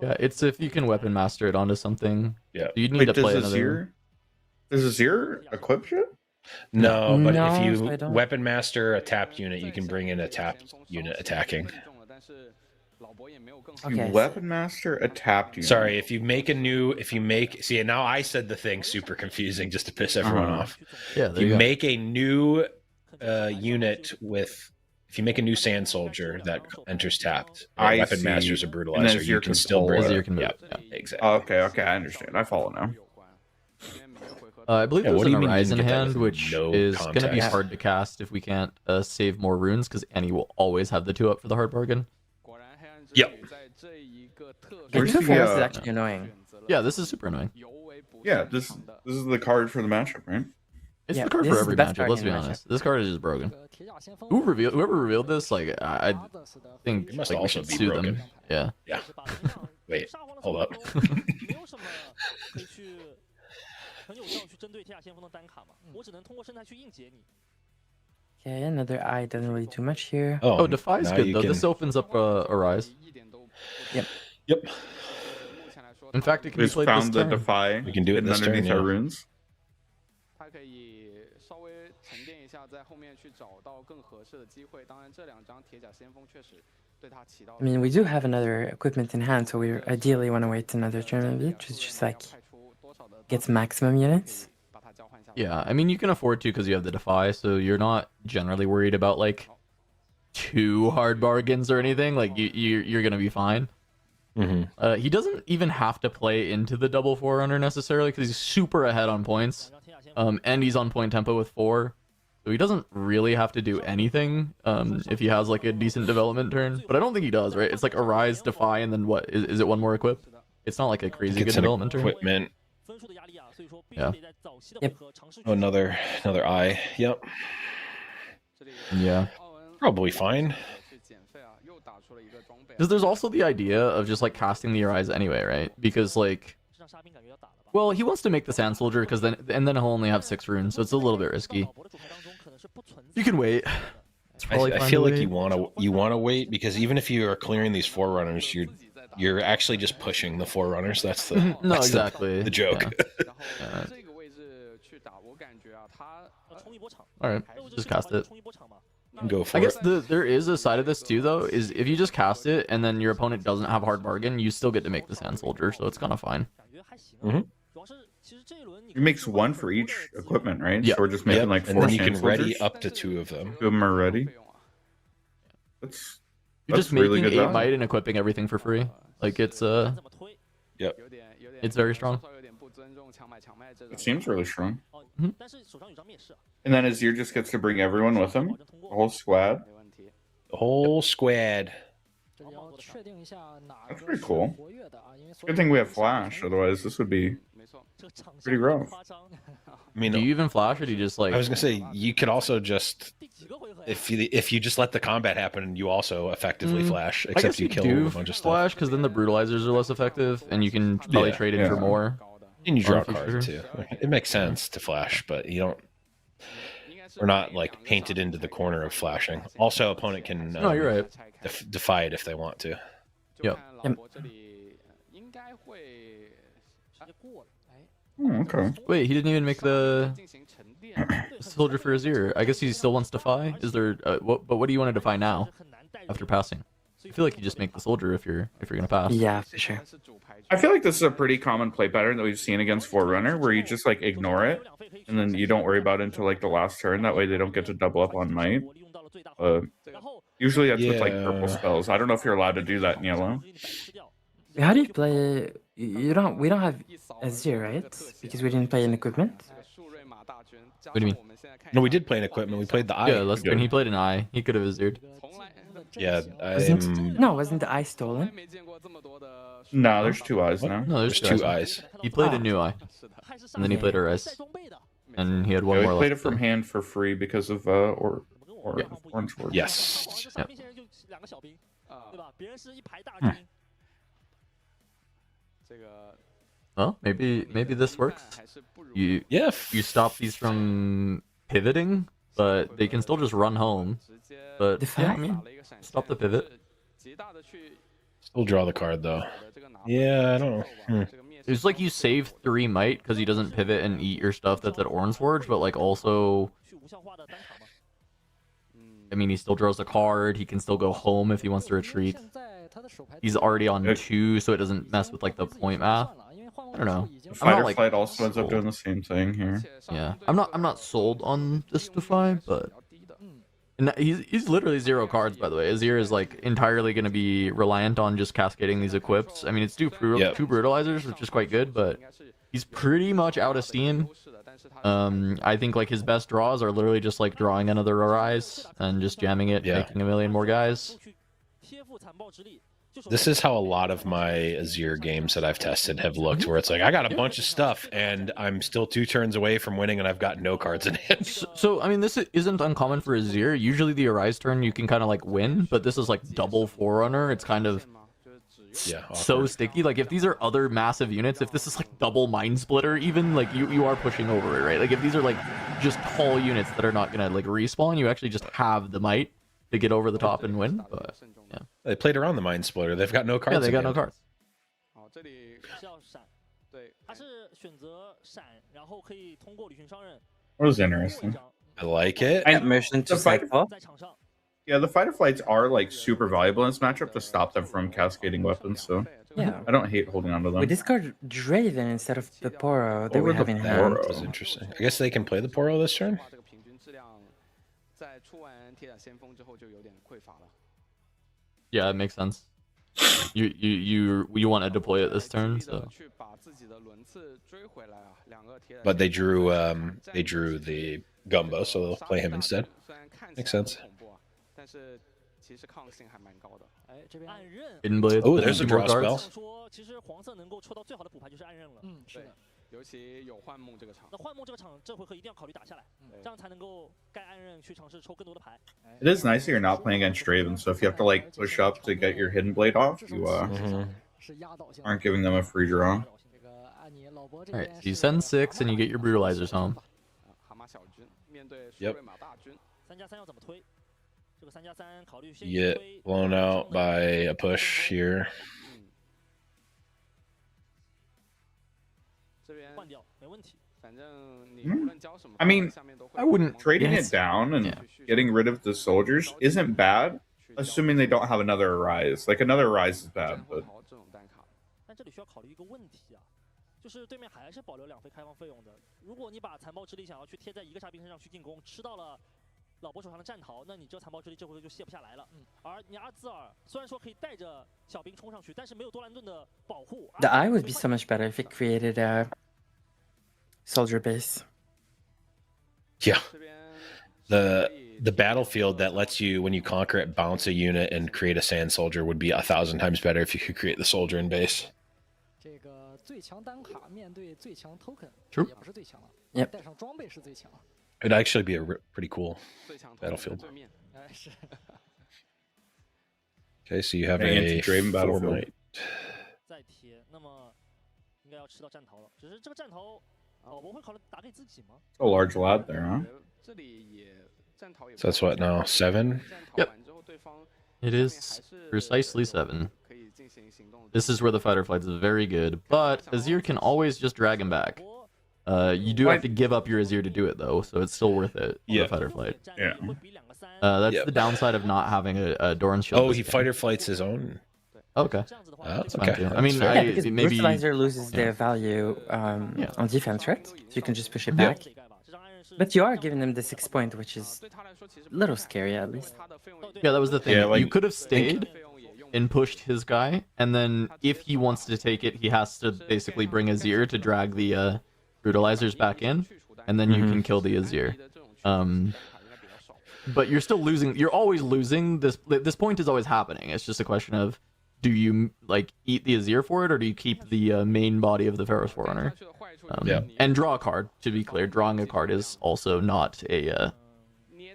Yeah, it's if you can weapon master it onto something. Yeah. You'd need Wait, to play does another. Azir equip shit? No, but No, if I you don't. weapon master a tapped unit, you can bring in a tapped unit attacking. You Okay, weapon master a tapped unit. Sorry, if you make see now I said the thing super confusing just to piss everyone Uh-huh. off. Yeah, If there you you go. make a new unit with if you make a new sand soldier that enters tapped, I weapon see. masters a And then brutalizer, you Zir can can still pull bring it. Azir can move yeah, it, yeah. exactly. Okay, I understand. I follow now. I believe Yeah, there's what do an you mean you Horizon didn't get that hand, with which no is going to be context? hard to cast if we can't save more runes, because Annie will always have the 2-up for the hard bargain. Yep. Where's Two the, for us is uh, actually annoying. Yeah, this is super annoying. Yeah, this is the card for the matchup, right? It's Yeah, the card this for is every the best matchup, card let's in be the honest. This card is just broken. 铁甲先锋 Whoever revealed this, like, I think It must like, we also should be sue broken. them. Yeah. Yeah. Wait, hold up. 没有什么可以去很有效去针对铁甲先锋的单卡嘛，我只能通过生态去硬解你。 Okay, another eye doesn't really do much here. Oh, Defy is now good you though. can- This opens up a Rise. Yep. In fact, it can We be just played this found the turn. Defy We can do it hidden this turn, underneath yeah. our runes. 他可以稍微沉淀一下，在后面去找到更合适的机会。当然，这两张铁甲先锋确实对他起到。 I mean, we do have another equipment in hand, so we ideally want to wait another turn of it, which is just like gets maximum units. Yeah, I mean, you can afford to because you have the Defy, so you're not generally worried about, like, 2 hard bargains or anything. Like, you're going to be fine. He doesn't even have to play into the double forerunner necessarily because he's super ahead on points, and he's on point tempo with 4, so he doesn't really have to do anything if he has like a decent development turn. But I don't think he does, right? It's like Arise, Defy, and then what? Is it one more equip? It's not like a crazy good development turn. Equipment. Yeah. Yep. Oh, another eye. Yep. Yeah. Probably fine. Because there's also the idea of just like casting the Arise anyway, right? Because like, well, he wants to make the Sand Soldier because then he'll only have 6 runes, so it's a little bit risky. You can wait. I feel like you wanna wait because even if you are clearing these forerunners, you're actually just pushing the forerunners. That's the no, that's exactly the joke. Yeah. All right, just cast it. Go for I guess it. there is a side of this too, though, is if you just cast it and then your opponent doesn't have hard bargain, you still get to make the Sand Soldier, so it's kind of fine. He makes 1 for each equipment, right? Yeah. So we're just making like 4 and then you Sand can ready Soldiers. up to 2 of them. 2 of them are ready. You're just really making good 8 value. might and equipping everything for free. Like it's Yep. it's very strong. It seems really strong. Mhm. And then Azir just gets to bring everyone with him, the whole squad. The whole squad. That's pretty cool. Good thing we have Flash, otherwise this would be pretty rough. I mean, Do you even flash or do you just like? I was gonna say you could also just if you just let the combat happen, you also effectively flash, I guess except you kill do a bunch of stuff. flash because then the brutalizers are less effective and you can probably Yeah. trade in for more. And you draw a on the card future. too. It makes sense to flash, but you don't. We're not like painted into the corner of flashing. Also, opponent can No, you're right. defy it if they want to. Yep. Okay. Wait, he didn't even make the soldier for Azir. I guess he still wants Defy. Is there? But what do you want to Defy now? After passing, I feel like you just make the soldier if you're gonna pass. Yeah, for sure. I feel like this is a pretty common play pattern that we've seen against Forerunner, where you just like ignore it, and then you don't worry about it until like the last turn. That way they don't get to double up on might. Usually that's with like purple spells. I don't know if you're allowed to do that in yellow. How do you play? We don't have Azir, right? Because we didn't play an equipment. What do you mean? No, we did play an equipment. We played the eye. Yeah, last turn he played an eye. He could have Azired. Yeah, Wasn't the eye stolen? No, there's 2 eyes now. No, there's two eyes. He played a new eye, and then he played a Rise, and he had one Yeah, more we played it left. from hand for free because of Orange Sword. Yes. Yep. Well, maybe this works. You stop these from pivoting, but they can still just run home. But yeah, I mean, stop the pivot. Still draw the card though. Yeah, I don't know. It's like you save 3 might because he doesn't pivot and eat your stuff that's at Orange Forge, but like also, I mean, he still draws a card. He can still go home if he wants to retreat. He's already on 2, so it doesn't mess with like the point math. I don't know. Fighter Flight also ends up doing the same thing here. Yeah, I'm not sold on this Defy, but and he's literally 0 cards, by the way. Azir is like entirely going to be reliant on just cascading these equips. I mean, it's two brutalizers, which is quite good, but he's pretty much out of steam. I think like his best draws are literally just like drawing another Arise and just jamming it, making a million more guys. This is how a lot of my Azir games that I've tested have looked, where it's like I got a bunch of stuff and I'm still 2 turns away from winning and I've got no cards in hand. So I mean, this isn't uncommon for Azir. Usually the Arise turn you can kind of like win, but this is like double Forerunner. It's kind of so sticky. Like if these are other massive units, if this is like double Mind Splitter, even like you are pushing over it, right? Like if these are like just tall units that are not gonna like respawn, you actually just have the might to get over the top and win. But yeah, they played around the Mind Splitter. They've got no cards. Yeah, they got no cards. That was interesting. I like it. And Motion to cycle. Yeah, the Fighter Flights are like super valuable in this matchup to stop them from cascading weapons. So Yeah. I don't hate holding on to them. We discard Draven instead of the Poro they Over we the have in hand. Poro. That was interesting. I guess they can play the Poro this turn. Yeah, it makes sense. you want to deploy it this turn, so. But they drew the Gumbo, so they'll play him instead. Makes sense. 哎，这边暗刃。 Hidden Blade. Oh, with there's a two more draw cards. spell. 说，其实黄色能够抽到最好的补牌就是暗刃了。是的。尤其有幻梦这个场。那幻梦这个场，这回合一定要考虑打下来，这样才能够盖暗刃去尝试抽更多的牌。 It is nice that you're not playing against Draven, so if you have to like push up to get your hidden blade off, you aren't giving them a free draw. Alright, so you send 6 and you get your brutalizers home. 蛤蟆小军面对 Yep. 瑞马大军。 3+3要怎么推？这个3+3考虑先 Get 推 blown out by a push here. 这边换掉没问题。反正你无论交什么 I mean, 下面都会 I wouldn't trading Yes. it down and Yeah. getting rid of the soldiers isn't bad, assuming they don't have another Arise. Like another Arise is bad, but 这种单卡。 但这里需要考虑一个问题啊，就是对面还是保留2费开放费用的。如果你把残暴之力想要去贴在一个沙兵身上去进攻，吃到了老伯手上的战桃，那你这残暴之力这回合就卸不下来了。而你阿兹尔虽然说可以带着小兵冲上去，但是没有多兰顿的保护。 The eye would be so much better if it created a soldier base. Yeah. 这边 The battlefield that lets you, when you conquer it, bounce a unit and create a sand soldier would be 1,000 times better if you could create the soldier in base. 这个最强单卡面对最强 token， True. 也不是最强了。 Yep. 带上装备是最强。 It'd actually be a pretty cool 最强 battlefield. 对面。哎，是。 Okay, so you have Getting a into Draven 4 battlefield. might. 再贴，那么应该要吃到战桃了。只是这个战桃，老伯会考虑打给自己吗？ a large lad there, huh? 这里也战桃也。 So that's what now, 7? Yep. It is precisely 7. This is where the fighter flight is very good, but Azir can always just drag him back. You do have to give up your Azir to do it though, so it's still worth it. Yeah. The fighter flight. Yeah. That's Yep. the downside of not having a Doran's shield. Oh, this he game. fighter flights his own. Okay. That's Fine okay. too. I mean, That's fair. Yeah, because maybe. brutalizer loses their value Yeah. on defense, right? So you can just push it back. But you are giving them the 6 point, which is a little scary at least. Yeah, that was the thing. Yeah, like- you could have stayed and pushed his guy, and then if he wants to take it, he has to basically bring Azir to drag the brutalizers back in, and then you can kill the Azir. But you're still losing. You're always losing. This point is always happening. It's just a question of, do you like eat the Azir for it, or do you keep the main body of the Pharaoh's Forerunner? Yeah. And draw a card. To be clear, drawing a card is also not a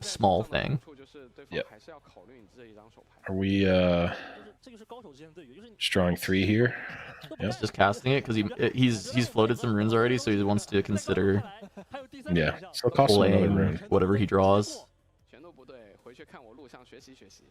small thing. Yep. Are we just drawing 3 here? He's just casting it because he's floated some runes already, so he wants to consider Yeah. So it costs him another playing rune. whatever he draws. 全都不对，回去看我录像学习学习。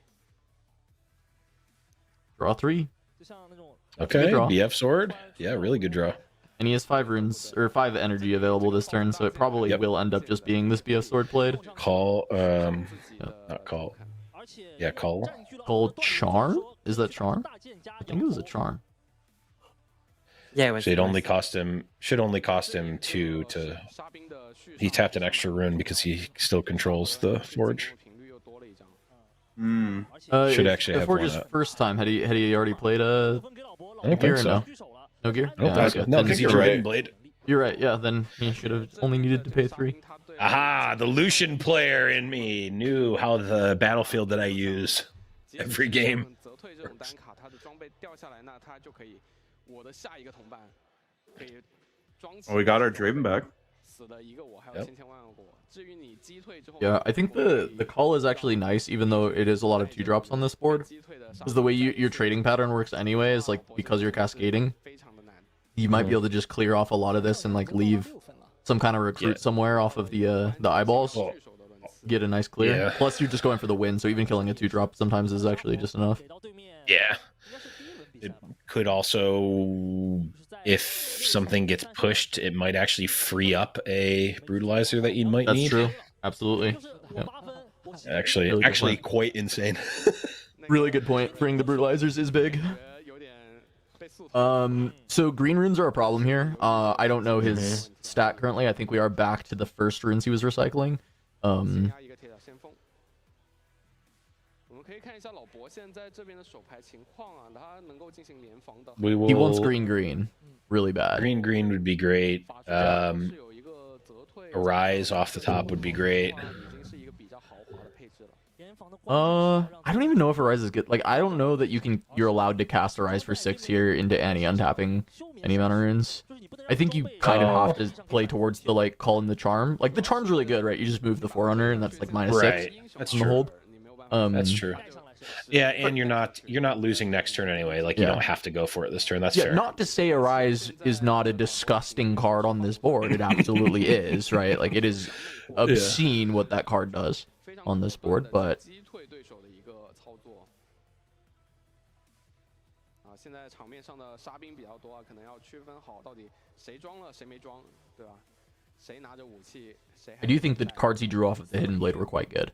Draw 3, 就像那种 Okay, draw. BF sword. Yeah, really good draw. and he has 5 runes or 5 energy available this turn, so it probably Yep. will end up just being this BF sword played. Call, not call. 而且 Yeah, call. 占据了 Called 很多 Charm? Is that Charm? 大剑加 I think it was a charm. Yeah, it was. So it only cost him, should only cost him 2 to. He tapped an extra rune because he still controls the forge. Hmm. Should actually have Forge's one up. first time. Had he already played a 分给老伯， I don't gear think or so. no? No gear? I don't Yeah, think so. okay. No, Then because he you're drew right. Hidden Blade. You're right. Yeah, then he should have only needed to pay 3. Aha! The Lucian player in me knew how the battlefield that I use every game. 责退这种单卡，他的装备掉下来，那他就可以，我的下一个同伴可以装起。 Well, we got our Draven back. 死了一个我，还有 Yep. 千千万万个我。至于你击退之后， Yeah, I think the call is actually nice, even though it is a lot of 2-drops on this board. 击退的 Because the way your trading pattern works anyway is like because you're cascading, 非常的难。 you might be able to just clear off a lot of this and like leave some kind of recruit somewhere off of the eyeballs, 对手的轮次 get a nice clear. Yeah. Plus you're just going for the win, so even killing a 2-drop sometimes is actually just enough. 给到对面， Yeah. 应该是第一轮比赛 It 吧， could also, 就是在 if something gets pushed, it might actually free up a brutalizer that you might That's need. true. Absolutely. 就是我 Yep. 8分，我 Actually, Really good actually, point. quite insane. Really good point. Freeing the brutalizers is big. 有点被速投。 So green runes are a problem here. I don't know his stat currently. I think we are back to the first runes he was recycling. 压一个铁甲先锋。我们 We will. He wants green, really bad. Green would be great. Arise off the top would be great. I don't even know if Arise is good. Like, I don't know that you're allowed to cast Arise for 6 here into any, untapping any amount of runes. I think you kind of have to play towards the, like, call in the charm. Like, the charm's really good, right? You just move the Forerunner, and that's like -6. Right. That's on the true. hold. That's true. Yeah, and you're not losing next turn anyway. Like, you don't have to go for it this turn. That's fair. Not to say Arise is not a disgusting card on this board. It absolutely is, right? Like, it is obscene what that card does on this board, but 现在场面上的杀兵比较多啊，可能要区分好到底谁装了谁没装，对吧？谁拿着武器，谁。I do think the cards he drew off of the Hidden Blade were quite good.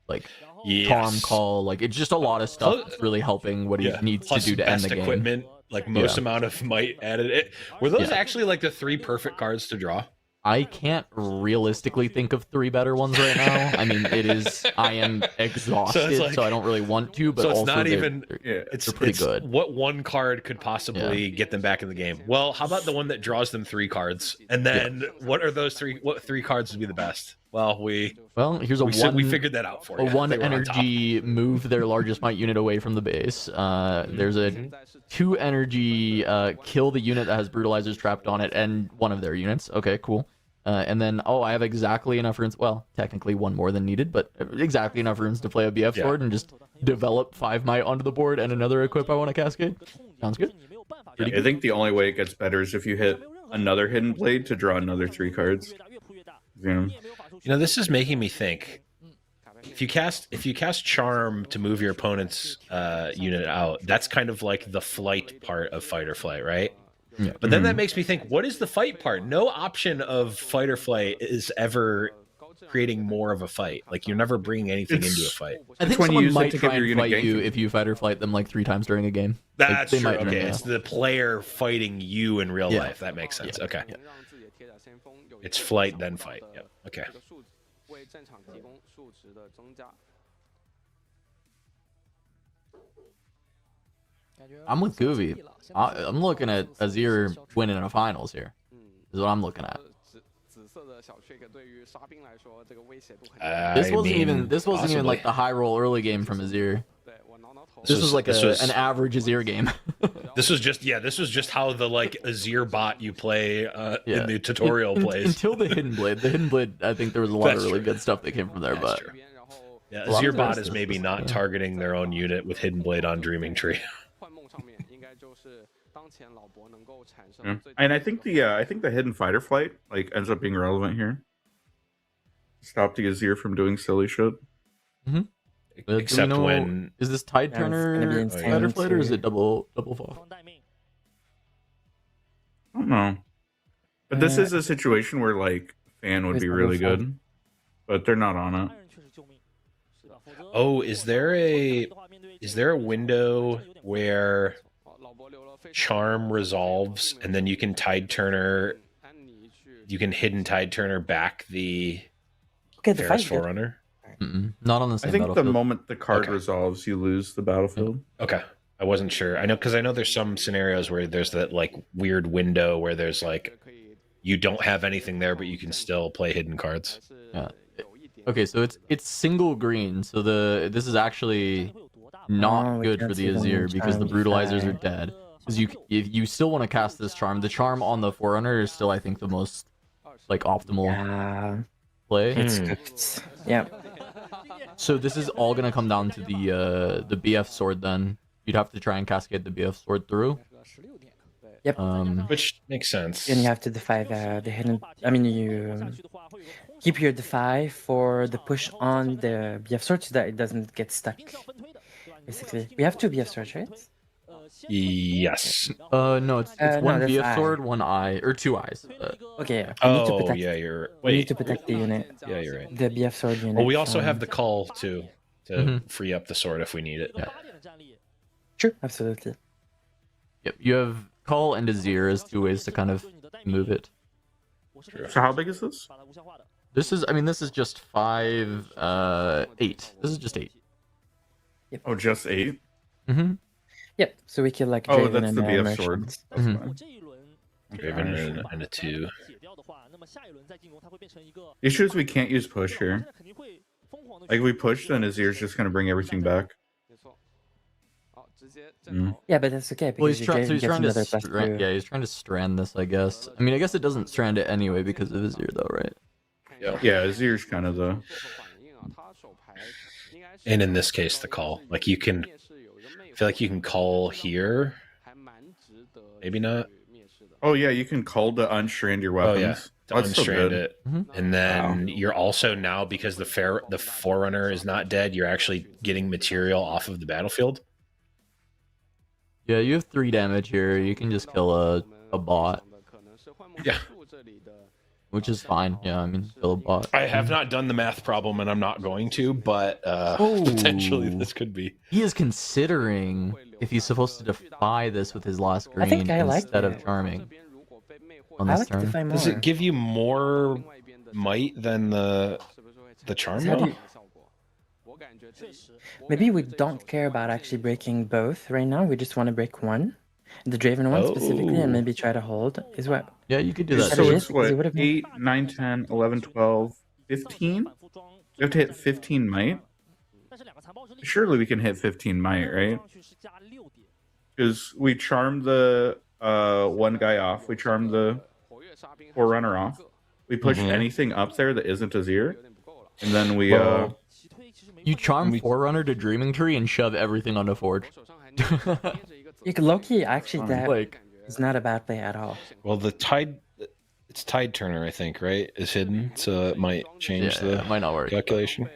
Like, Yes. Charm Call, like, it's just a lot of stuff that's really helping what he needs Plus to do to end the best game. equipment, like most amount of might added. It were those actually like the 3 perfect cards to draw? I can't realistically think of 3 better ones right now. I mean, I am exhausted, so I don't really want to, but so it's also not they're pretty it's good. What one card could possibly get them back in the game? Well, how about the one that draws them 3 cards? And then what are those 3? What 3 cards would be the best? Well, here's we figured that out for you. A 1 They were on energy move their largest might unit away from the base. There's a 2 energy kill the unit that has brutalizers trapped on it and one of their units. Okay, cool. And then I have exactly enough runes. Well, technically 1 more than needed, but exactly enough runes to play a BF sword and just develop 5 might onto the board and another equip I want to cascade. Sounds good. I think the only way it gets better is if you hit another Hidden Blade to draw another 3 cards. You know, this is making me think. If you cast Charm to move your opponent's unit out, that's kind of like the flight part of Fight or Flight, right? Yeah. But then that makes me think, what is the fight part? No option of Fight or Flight is ever creating more of a fight. Like, you're never bringing anything into a fight. I think when you someone use it might to try give your and unit fight you gain. if you fight or flight them like 3 times during a game. That's they true. might Okay, it's the player fighting you in real life. That makes sense. Okay. It's flight, then fight. Yeah. Okay. I'm with Kuvi. I'm looking at Azir winning in a finals here. Is what I'm looking at. This wasn't even like the high roll early game from Azir. This was like an average Azir game. This was just how the like Azir bot you play in the tutorial plays. Until the Hidden Blade. The Hidden Blade, I think there was a lot of really good stuff that came from there. But yeah, Azir bot is maybe not targeting their own unit with Hidden Blade on Dreaming Tree. And I think the Hidden Fight or Flight like ends up being relevant here. Stop the Azir from doing silly shit. Except when is this Tide Turner Fight or Flight or is it double fall? I don't know. But this is a situation where like Fan would be really good, but they're not on it. Oh, is there a window where Charm resolves and then you can hidden Tide Turner back the Ferris Forerunner? Not on the same I think battlefield. the moment the card resolves, you lose the battlefield. Okay. I wasn't sure. I know there's some scenarios where there's that like weird window where there's like you don't have anything there, but you can still play hidden cards. Yeah. Okay, so it's single green. So this is actually not good for the Azir because the brutalizers are dead. Because you still want to cast this charm. The charm on the Forerunner is still, I think, the most like optimal play. It's cooked. Yeah. So this is all gonna come down to the BF sword. Then you'd have to try and cascade the BF sword through. Yep. Which makes sense. And you have to defy the hidden. I mean, you keep your defy for the push on the BF sword so that it doesn't get stuck. Basically, we have 2 BF swords, right? Yes. No, it's one that's BF sword, eye. 1 eye, or 2 eyes. Okay. We need to Oh, protect, yeah, you're. we Wait. need to protect the unit. Yeah, you're right. The BF sword unit. Well, we also from- have the call too to free up the sword if we need it. Sure, absolutely. Yep, you have Call and Azir as 2 ways to kind of move it. So how big is this? This is just 5, 8. This is just 8. Oh, just 8? Mm-hmm. Yep. So we kill like Oh, Draven that's and the BF sword. merchants. That's Mhm. fine. Draven and a 2. Issue is we can't use push here. Like, we push, then Azir's just gonna bring everything back. Yeah, but that's okay Well, because he's, your so Draven he's gets trying to another plus 2. yeah, he's trying to strand this, I guess. I mean, I guess it doesn't strand it anyway because of Azir, though, right? Yeah, Azir's kind of the... And in this case, the call. Like you can, I feel like you can call here. Maybe not. Oh, yeah, you can call to unstrand your Oh weapons. yeah, to That's so unstrand good. it, and then you're also now, because the Forerunner is not dead, you're actually getting material off of the battlefield. Yeah, you have 3 damage here. You can just kill a bot, Yeah, which is fine. Yeah, I mean, kill a bot. I have not done the math problem, and I'm not going to, but potentially this could be. He is considering if he's supposed to defy this with his last green I think I like instead of it. charming on I this like to turn. defy more. Does it give you more might than the charm? How do though? you- Maybe we don't care about actually breaking both right now. We just want to break one. The Draven one specifically, and maybe try to hold is what. Yeah, you could do that. So too. it's what, It would've been- 8, 9, 10, 11, 12, 15? You have to hit 15 might? Surely we can hit 15 might, right? Because we charmed the one guy off. We charmed the Forerunner off. We pushed anything up there that isn't Azir. And then we... Well, You charm Forerunner to Dreaming Tree and shove everything onto Forge. You can Loki actually that Like, is not a bad play at all. well, it's Tide Turner, I think, right? Is hidden, so it might change yeah, the it might not work. calculation.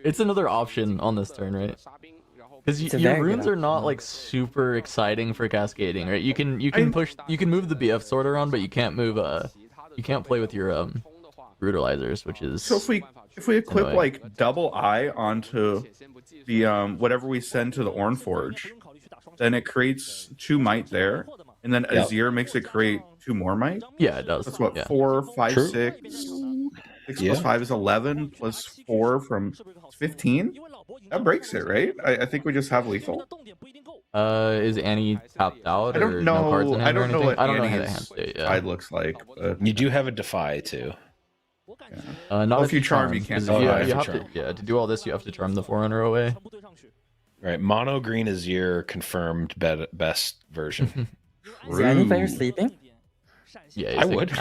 It's another option on this turn, right? Because It's a your very good runes are not option. like super exciting for cascading, right? You can move the BF sword around, but you can't move you can't play with your brutalizers, which is So if we equip annoying. like double eye onto the whatever we send to the Ornforge, then it creates 2 might there, and then Yep. Azir makes it create 2 more might. Yeah, it does. That's what, Yeah. 4, 5, True. 6. 6 Yeah. plus 5 is 11, plus 4 from 15. That breaks it, right? I think we just have lethal. Is Annie tapped out? I or don't no cards know. in I hand or don't know anything? what I don't know how the hand Annie's state. Yeah. side looks like. But You do have a Defy too. Not Well, if if you charm, you can't 'cause defy. you Oh, if you have charm. to do all this. You have to charm the Forerunner away. Right, mono green is your confirmed best version. Is there any player Rude. sleeping? Yeah, I would.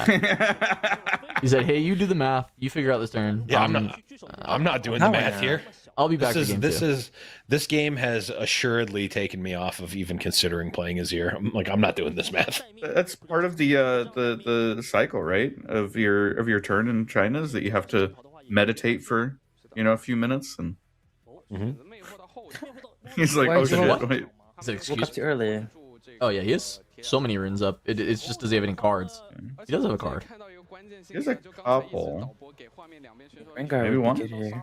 He said, "Hey, you do the math. You figure out this turn. Yeah, I'm not doing the Oh, math yeah. here. I'll be back for game 2." This game has assuredly taken me off of even considering playing Azir. I'm not doing this math. That's part of the cycle, right? Of your turn in China is that you have to meditate for a few minutes, and he's like, Why oh is it shit, what? wait. He said, Woke "Excuse up too early. Oh yeah, he has so many runes up. It's just does he have any cards? He does have a card. Here's a couple. Rengar Maybe would one? be good here.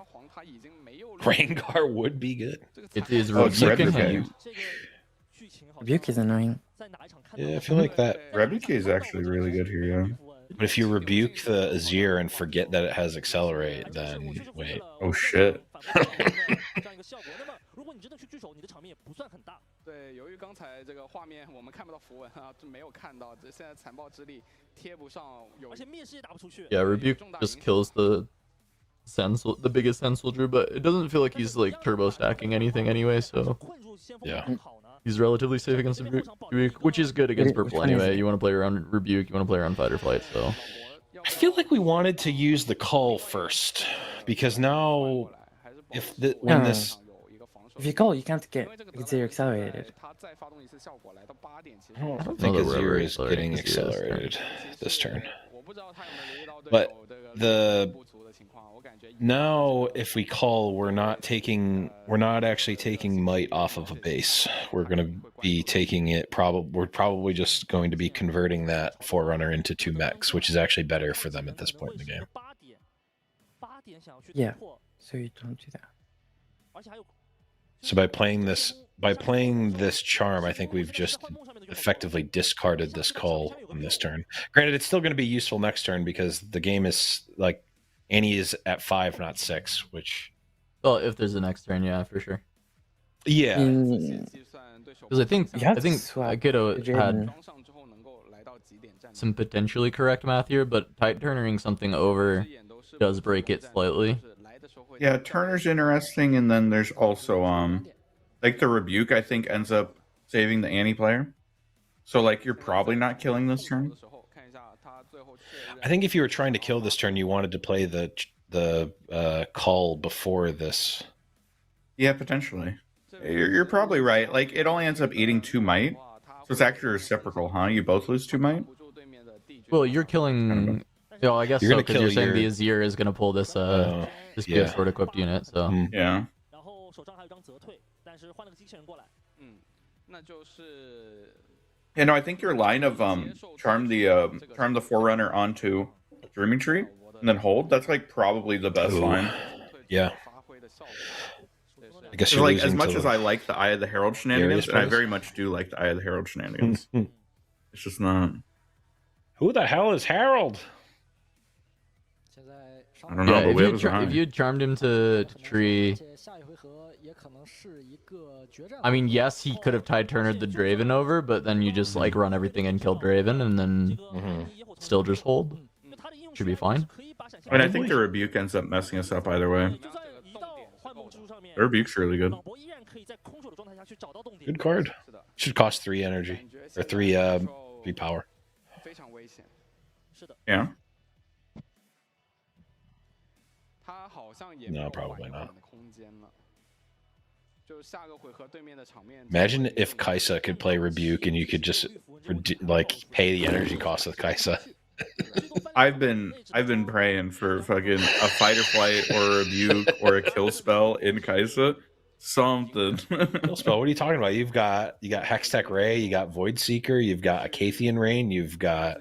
Rangar would be good. It is Oh, it's Rebuke in Rebuke. hand. Rebuke is annoying. Yeah, I feel like that. Rebuke is actually really good here, yeah. But if you rebuke the Azir and forget that it has accelerate, then wait. Oh shit. 对，由于刚才这个画面我们看不到符文啊，就没有看到，这现在残暴之力贴不上有。而且灭世也打不出去。 Yeah, Rebuke just kills the biggest Sand Soldier, but it doesn't feel like he's like turbo stacking anything anyway, so Yeah. he's relatively safe against Rebuke, which is good against Which purple one is anyway. it? You want to play around Rebuke, you want to play around Fight or Flight, so I feel like we wanted to use the call first because now, when No. this If you call, you can't get Azir accelerated. I don't know think that we're ever Azir is getting accelerated accelerated this turn. But now if we call, we're not actually taking might off of a base. We're going to be taking it we're probably just going to be converting that Forerunner into 2 mechs, which is actually better for them at this point in the game. Yeah. So you don't do that. So by playing this charm, I think we've just effectively discarded this call on this turn. Granted, it's still going to be useful next turn because the game is like Annie is at 5, not 6, which well, if there's a next turn, yeah, for sure. Yeah. Because I think You have I to think swap Kiddo Draven. had some potentially correct math here, but tight turnering something over does break it slightly. Yeah, Turner's interesting, and then there's also like the rebuke. I think ends up saving the Annie player. So like you're probably not killing this turn. I think if you were trying to kill this turn, you wanted to play the call before this. Yeah, potentially. You're probably right. Like it only ends up eating 2 might, so it's actually reciprocal, huh? You both lose 2 might. Well, you're killing. Oh, I guess You're so, gonna because kill you're saying your- the Azir is gonna pull this this yeah. short equipped unit. So Yeah. 然后手上还有一张泽退，但是换了个机器人过来。那就是 Yeah, no, I think your line of charm the Forerunner onto Dreaming Tree and then hold. That's like probably the best Ooh. line. Yeah. I guess 'Cause, you're like losing as much to as the- I like the Eye of the Herald shenanigans, and I plays? very much do like the Eye of the Herald shenanigans. It's just not. Who the hell is Harold? 现在 I don't know, yeah, but if we you have his eye. if you charmed him to tree, 而且下一回合也可能是一个决战。 I mean, yes, he could have tied turnered the Draven over, but then you just like run everything and kill Draven, and then still just hold. Should be fine. I mean, I think the rebuke ends up messing us up either way. 就算一到幻梦之书上面， The rebuke's really good. 老伯依然可以在空手的状态下去找到洞点。 Good card. Should cost 3 energy or 3 power. 非常危险。是的， Yeah. 他好像也 No, 没有 probably 挽 not. 回的空间了。就下个回合对面的场面。 Imagine if Kaisa could play rebuke and you could just like pay the energy cost of Kaisa. I've been praying for fucking a fight or flight or a rebuke or a kill spell in Kaisa. Something. Kill spell. What are you talking about? You got Hextech Ray, you got Void Seeker, you've got Acathian Rain, you've got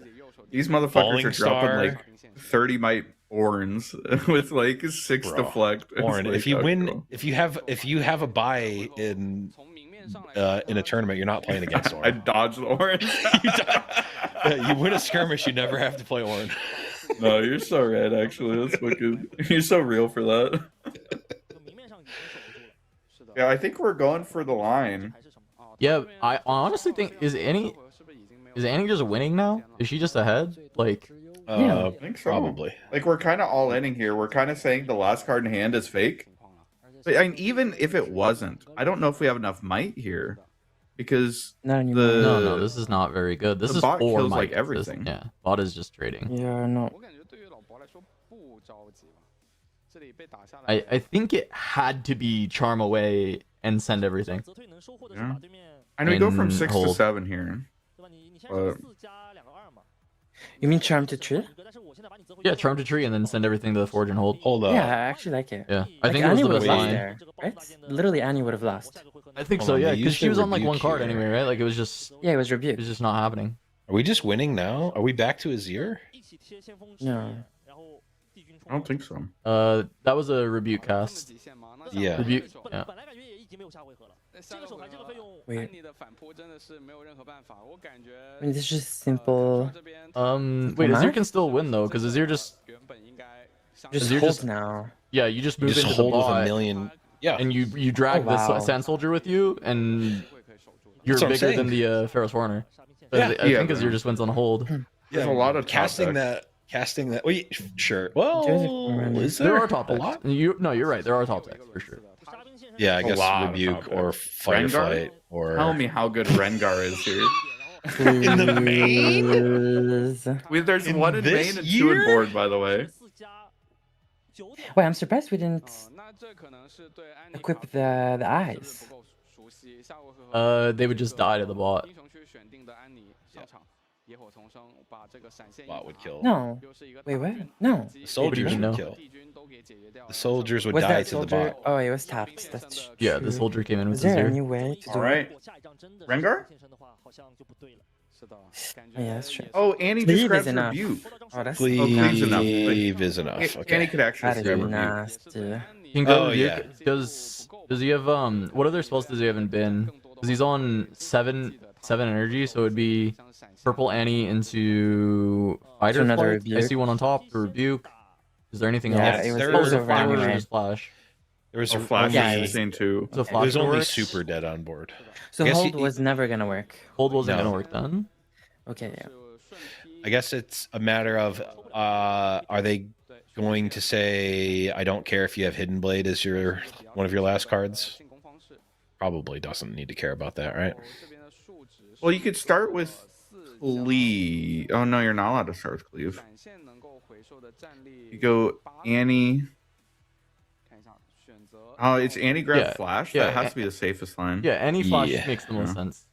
These motherfuckers Falling are dropping Star. like 30 might Orns with like 6 Bro, deflect. It's Orin. like, If you oh, win, girl. if you have a buy in a tournament, you're not playing against I Orin. dodged the Orns. You win a skirmish, you never have to play Orin. No, you're so right. Actually, that's fucking. You're so real for that. 就明面上已经守不住了。 Yeah, I think we're going for the line. 还是什么？ Yeah, I honestly think is Annie just winning now? Is she just ahead? Like, Yeah. I think so. Probably. Like we're kind of all inning here. We're kind of saying the last card in hand is fake. But I mean, even if it wasn't, I don't know if we have enough might here, because Not anymore. no, this is not very good. This the is bot 4 kills, like, might. everything. Yeah, bot is just trading. Yeah, no. 我感觉对于老伯来说不着急吧。这里被打下来。 I think it had to be charm away and send everything. 泽退能收获的是把对面， I know we go from In 6 to hold. 7 here. 对吧？你现在是4加2个2嘛？ You mean charm to tree? 但是我现在把你泽回 Yeah, charm to tree and then send everything to the forge and hold. Hold up. Yeah, I actually like it. Yeah, I Like, think it was Annie the would best have lost line. there, right? Literally, Annie would have lost. I think Hold so, on, yeah, they because used she the was on like 1 rebuke card here. anyway, right? Like it was just Yeah, it was rebuked. just not happening. Are we just winning now? Are we back to Azir? 一起贴先锋支 No. 然后帝军冲 I don't think so. That was a rebuke cast. Yeah. Rebuke. 本 Yeah. 本来感觉也已经没有下回合了，这个手牌这个费用， Wait. 安妮的反扑真的是没有任何办法，我感觉。 I mean, this is just simple. Wait, Huh? Azir can still win though, because Azir just原本应该 Just Azir hold just- now. yeah, you just You move just into the hold with a bot million. Yeah. and you drag Oh, wow. this sand soldier with you, and you're That's what I'm bigger than saying. the Ferris Warner. 沙兵线 But I Yeah, think but- Azir just wins on hold. There's a lot of top casting decks. that. Wait, sure. Well, Joseph- is There there are top a decks. lot? You're right. There are top decks for sure. 沙兵线上 Yeah, I A guess lot of rebuke top or decks. fight or Rengar? flight or Tell me how good Rengar is here. in the main. Please. There's In 1 in this main and 2 in year? board, by the way. 4加9点， Wait, I'm surprised we didn't 那这可能是对安妮 equip 卡 the 是 eyes. 不够熟悉，下回合 They would just die to the bot. 英雄区选定的安妮上场，野火重生，把这个闪现 Bot would kill. No. 又是一个 Wait, 大 what? 军 No. The soldiers No. would kill. 帝军都给解决掉了 The soldiers would Was die that to the soldier? bot. Oh, it was tapped. That's Yeah, true. the soldier came in with Is there Azir. any way to do All right. 如果下一仗真的 Rengar? 现身的话，好像就不对了。是的，感 Oh, yeah, that's 觉 true. 也是 Oh, Annie Cleave just is grabs enough. rebuke. Oh, that's Cleave's enough. Cleave is enough. Annie Okay. could actually that is grab rebuke. nasty. Can go Oh, rebuke. yeah. Does he have what other spells does he have in bin? Because he's on 7 energy, so it'd be purple Annie into fight or another flight. I see rebuke. one on top for rebuke. Is there anything Yeah, else? it was- There it was was over there anyway. Just flash. There was Oh, Flash Yeah, is insane too. So it Flash was only works? super dead on board. So I guess hold he- was never gonna work. Hold wasn't No. gonna work then. Okay, yeah. I guess it's a matter of are they going to say I don't care if you have Hidden Blade as your one of your last cards? Probably doesn't need to care about that, right? Well, you could start with Cleave. Oh no, you're not allowed to start with Cleave. You go Annie. Oh, it's Annie grab Yeah, Flash. yeah, That has to be the safest line. Yeah, any Flash Yeah. makes the most Yeah. sense.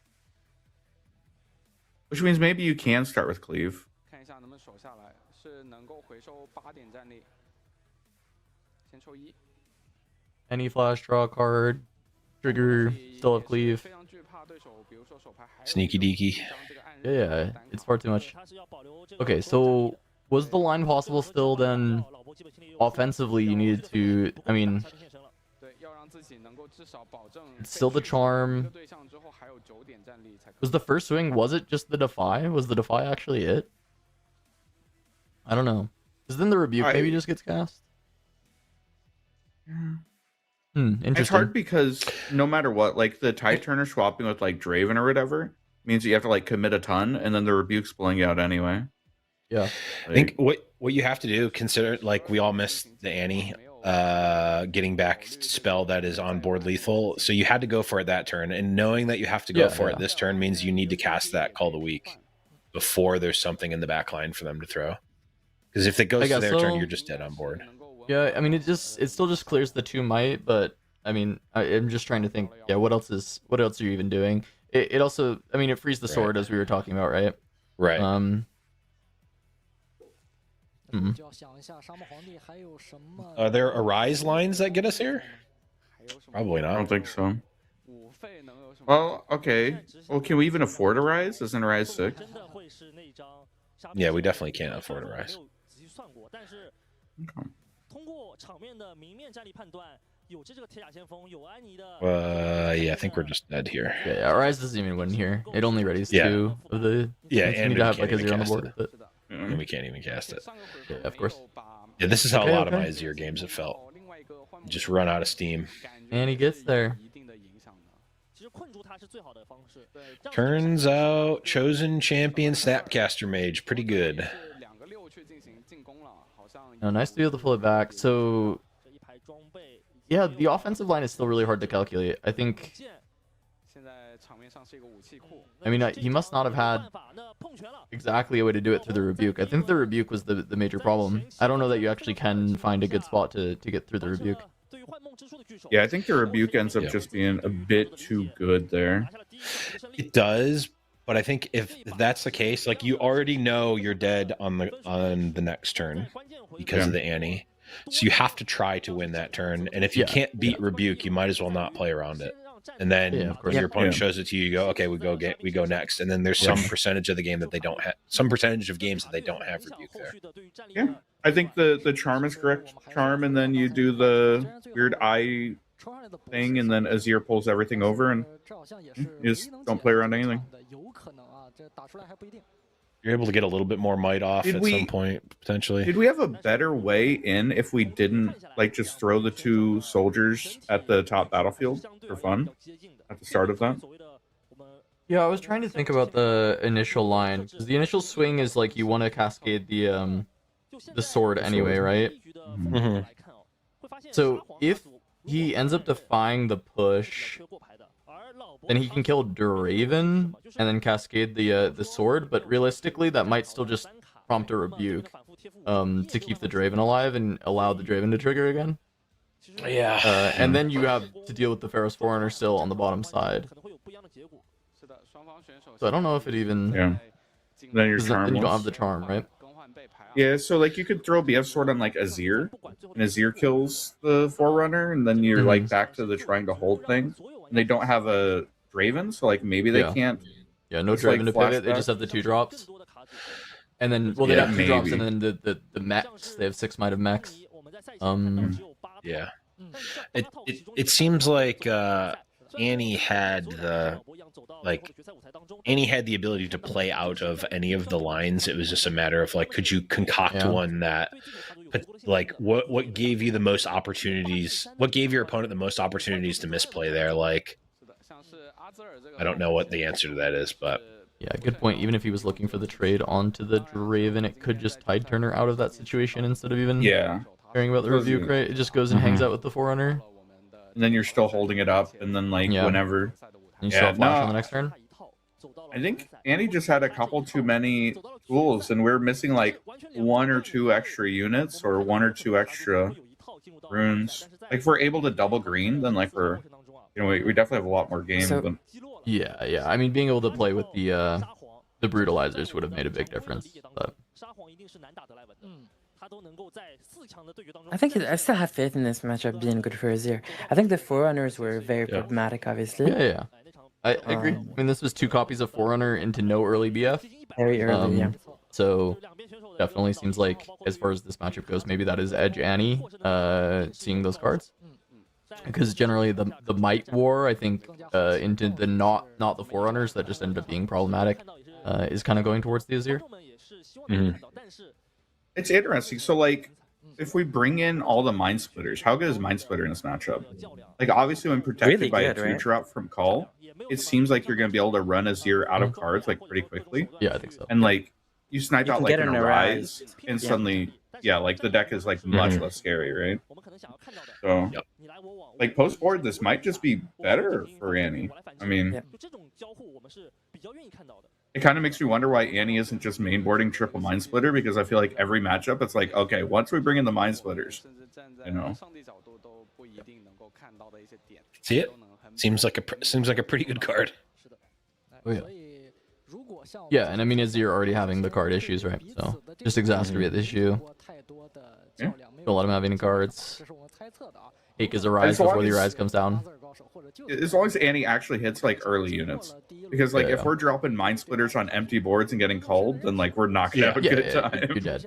Which means maybe you can start with Cleave. Any Flash, draw a card, trigger, still have Cleave. Sneaky deaky. Yeah, it's far too much. Okay, so was the line possible still then? Offensively, you needed to. I mean, it's still the charm. Was the first swing? Was it just the defy? Was the defy actually it? I don't know. Because then the rebuke maybe just gets cast. Interesting. It's hard because no matter what, like the Tide Turner swapping with like Draven or whatever means you have to like commit a ton, and then the rebuke's blowing you out anyway. Yeah. I think what you have to do, consider like we all missed the Annie getting back spell that is on board lethal. So you had to go for it that turn, and knowing that you have to go for it this turn means you need to cast that Call the Weak before there's something in the back line for them to throw. Because if it goes to their turn, you're just dead on board. Yeah, I mean it still just clears the 2 might, but I mean I'm just trying to think, yeah, what else are you even doing? It also, I mean, it frees the sword as we were talking about, right? Right. Are there Arise lines that get us here? Probably not. I don't think so. Well, okay. Well, can we even afford a rise? Isn't a rise 6? Yeah, we definitely can't afford a rise. Yeah, I think we're just dead here. Yeah, Rise doesn't even win here. It only readies Yeah. 2 of the. Yeah, you and need we to have can't like a even 0 on the cast board. it. But, And we can't even cast it. yeah, of course. Yeah, this is how Okay, a lot of okay. my Azir games have felt. Just run out of steam. And he gets there. Turns out Chosen Champion Snapcaster Mage. Pretty good. No, nice to be able to pull it back. So, yeah, the offensive line is still really hard to calculate. I think. I mean, he must not have had exactly a way to do it through the rebuke. I think the rebuke was the major problem. I don't know that you actually can find a good spot to get through the rebuke. Yeah, I think the rebuke ends up just being a bit too good there. It does, but I think if that's the case, like you already know you're dead on the next turn because of the Annie. So you have to try to win that turn. And if you can't beat rebuke, you might as well not play around it. And then when your opponent shows it to you, you go, okay, we go next. And then there's some percentage of the game that they don't have, some percentage of games that they don't have rebuke there. Yeah, I think the charm is correct. Charm, and then you do the weird eye thing, and then Azir pulls everything over, and you just don't play around anything. You're able to get a little bit more might off at some point, potentially. Did we have a better way in if we didn't like just throw the 2 soldiers at the top battlefield for fun at the start of that? Yeah, I was trying to think about the initial line, because the initial swing is like you want to cascade the sword anyway, right? Mm-hmm. So if he ends up defying the push, then he can kill Draven and then cascade the sword, but realistically that might still just prompt a rebuke to keep the Draven alive and allow the Draven to trigger again. Yeah. And then you have to deal with the Pharaoh's Forerunner still on the bottom side. So I don't know if it even... Yeah. Then your charm. Then you don't have the charm, right? Yeah, so like you could throw BF sword on like Azir, and Azir kills the Forerunner, and then you're like back to the trying to hold thing. And they don't have a Draven, so like maybe they can't. Yeah, no just, Draven like, to flash pivot. They back. just have the 2 drops. And then, well, they have 2 drops, and maybe. then the mechs. They have 6 might of mechs. Yeah. It seems like Annie had the Annie had the ability to play out of any of the lines. It was just a matter of like, could you concoct one that, like, what gave you the most opportunities? What gave your opponent the most opportunities to misplay there? Like, I don't know what the answer to that is, but yeah, good point. Even if he was looking for the trade onto the Draven, it could just tide Turner out of that situation instead of even caring about the review crate. It just goes and hangs out with the Forerunner. And then you're still holding it up, and then like whenever. And you still have flash on the next turn. I think Annie just had a couple too many tools, and we're missing like 1 or 2 extra units or 1 or 2 extra runes. Like if we're able to double green, then like we're, you know, we definitely have a lot more game. So- but... Yeah. I mean, being able to play with the brutalizers would have made a big difference. But I think I still have faith in this matchup being good for Azir. I think the Forerunners were very problematic, obviously. yeah. I agree. I mean, this was 2 copies of Forerunner into no early BF. Very early, yeah. So definitely seems like, as far as this matchup goes, maybe that is Edge Annie seeing those cards. Because generally the Might War, I think, into the not the Forerunners that just ended up being problematic, is kind of going towards the Azir. It's interesting. So like, if we bring in all the Mind Splitters, how good is Mind Splitter in this matchup? Like obviously when protected Really by good, a right? 2-drop from Call, it seems like you're going to be able to run Azir out of cards like pretty quickly. Yeah, I think so. And like you snipe You out can like get an an Arise, Arise. and Yeah. suddenly, like the deck is like much less scary, right? So like post board, this might just be better for Annie. I mean, it kind of makes me wonder why Annie isn't just mainboarding triple Mind Splitter, because I feel like every matchup it's like, okay, once we bring in the Mind Splitters, you know. see it. Seems like a pretty good card. Oh, yeah. Yeah, and I mean, Azir already having the card issues, right? So just exacerbate the issue. Yeah. Don't let him have any cards. Take his Arise As long before the as- Arise comes down. As long as Annie actually hits like early units, because like if Yeah. we're dropping Mind Splitters on empty boards and getting called, then like we're not gonna have a good time. You're dead.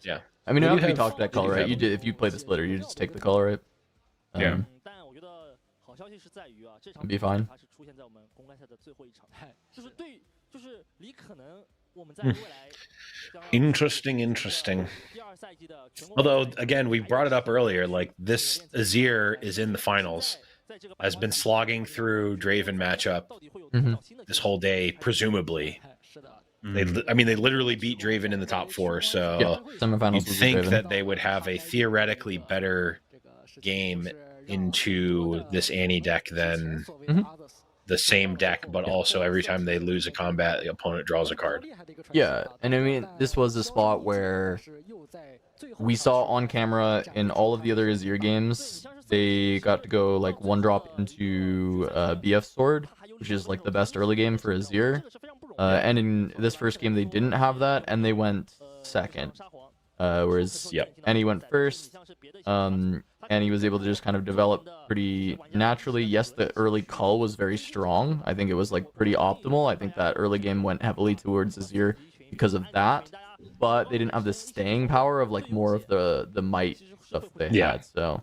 Yeah. I mean, it We have to be have- talked that we do color, right? have You did if you play the splitter, you just take the color, right? Yeah. It'd be fine. Interesting. Although, again, we brought it up earlier, like this Azir is in the finals, has been slogging through Draven matchup this whole day, presumably. They literally beat Draven in the top 4, so Yeah, semifinals you'd was think Draven. that they would have a theoretically better game into this Annie deck than the same deck, but also every time they lose a combat, the opponent draws a card. Yeah, and I mean, this was a spot where we saw on camera in all of the other Azir games, they got to go like 1-drop into BF Sword, which is like the best early game for Azir. And in this first game, they didn't have that, and they went second. Whereas Annie went first. Annie was able to just kind of develop pretty naturally. Yes, the early cull was very strong. I think it was like pretty optimal. I think that early game went heavily towards Azir because of that. But they didn't have the staying power of like more of the might stuff they had. So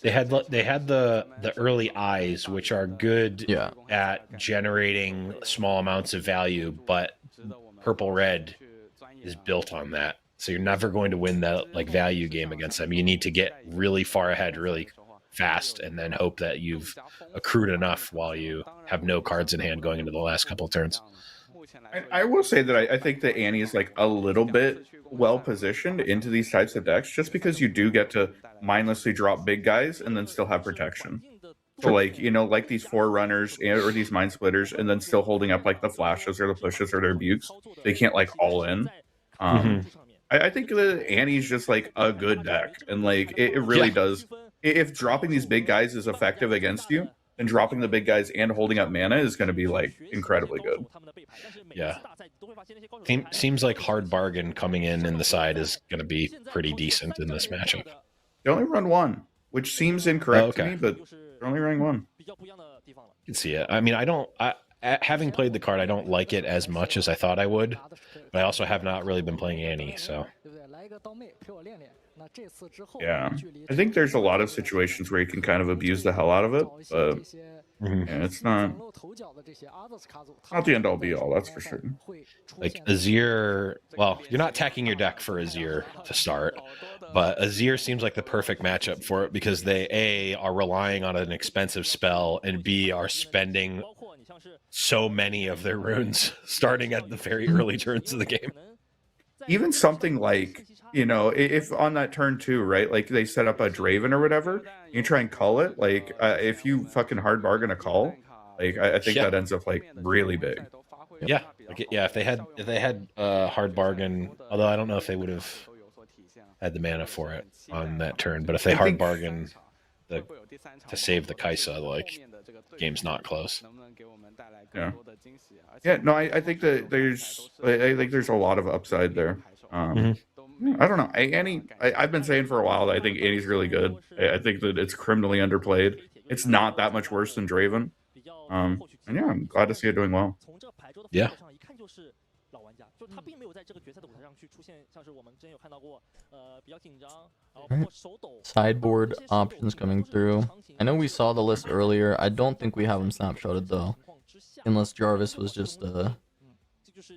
they had the early eyes, which are good at generating small amounts of value, but purple red is built on that. So you're never going to win that like value game against them. You need to get really far ahead really fast and then hope that you've accrued enough while you have no cards in hand going into the last couple of turns. I will say that I think that Annie is like a little bit well positioned into these types of decks, just because you do get to mindlessly drop big guys and then still have protection. So like, you know, like these Forerunners or these Mind Splitters, and then still holding up like the flashes or the pushes or their bukes. They can't like all in. I think that Annie's just like a good deck, and like it really does. If dropping these big guys is effective against you, then dropping the big guys and holding up mana is going to be like incredibly good. Yeah. Seems like hard bargain coming in the side is going to be pretty decent in this matchup. They only run 1, which seems incorrect to me, but they're only running 1. You can see it. I mean, having played the card, I don't like it as much as I thought I would, but I also have not really been playing Annie, so. Yeah, I think there's a lot of situations where you can kind of abuse the hell out of it, but yeah, it's not the end all be all. That's for sure. Like Azir, well, you're not tacking your deck for Azir to start, but Azir seems like the perfect matchup for it because they A, are relying on an expensive spell, and B, are spending so many of their runes starting at the very early turns of the game. Even something like, you know, if on that turn 2, right, like they set up a Draven or whatever, you try and call it, like if you fucking hard bargain a call, like I think that ends up like really big. Yeah, like if they had hard bargain, although I don't know if they would have had the mana for it on that turn, but if they hard bargain to save the Kaisa, like game's not close. Yeah, no, I think that there's a lot of upside there. I don't know. I've been saying for a while that I think Annie's really good. I think that it's criminally underplayed. It's not that much worse than Draven. And yeah, I'm glad to see it doing well. Yeah. Sideboard options coming through. I know we saw the list earlier. I don't think we have them snapshotted though. Unless Jarvis was just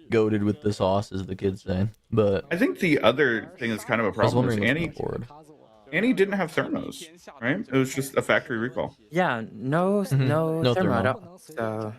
goated with the sauce, as the kids say. But I think the other thing that's kind of a problem is Annie didn't have thermos, right? It was just a factory recall. Yeah, no thermo at all. So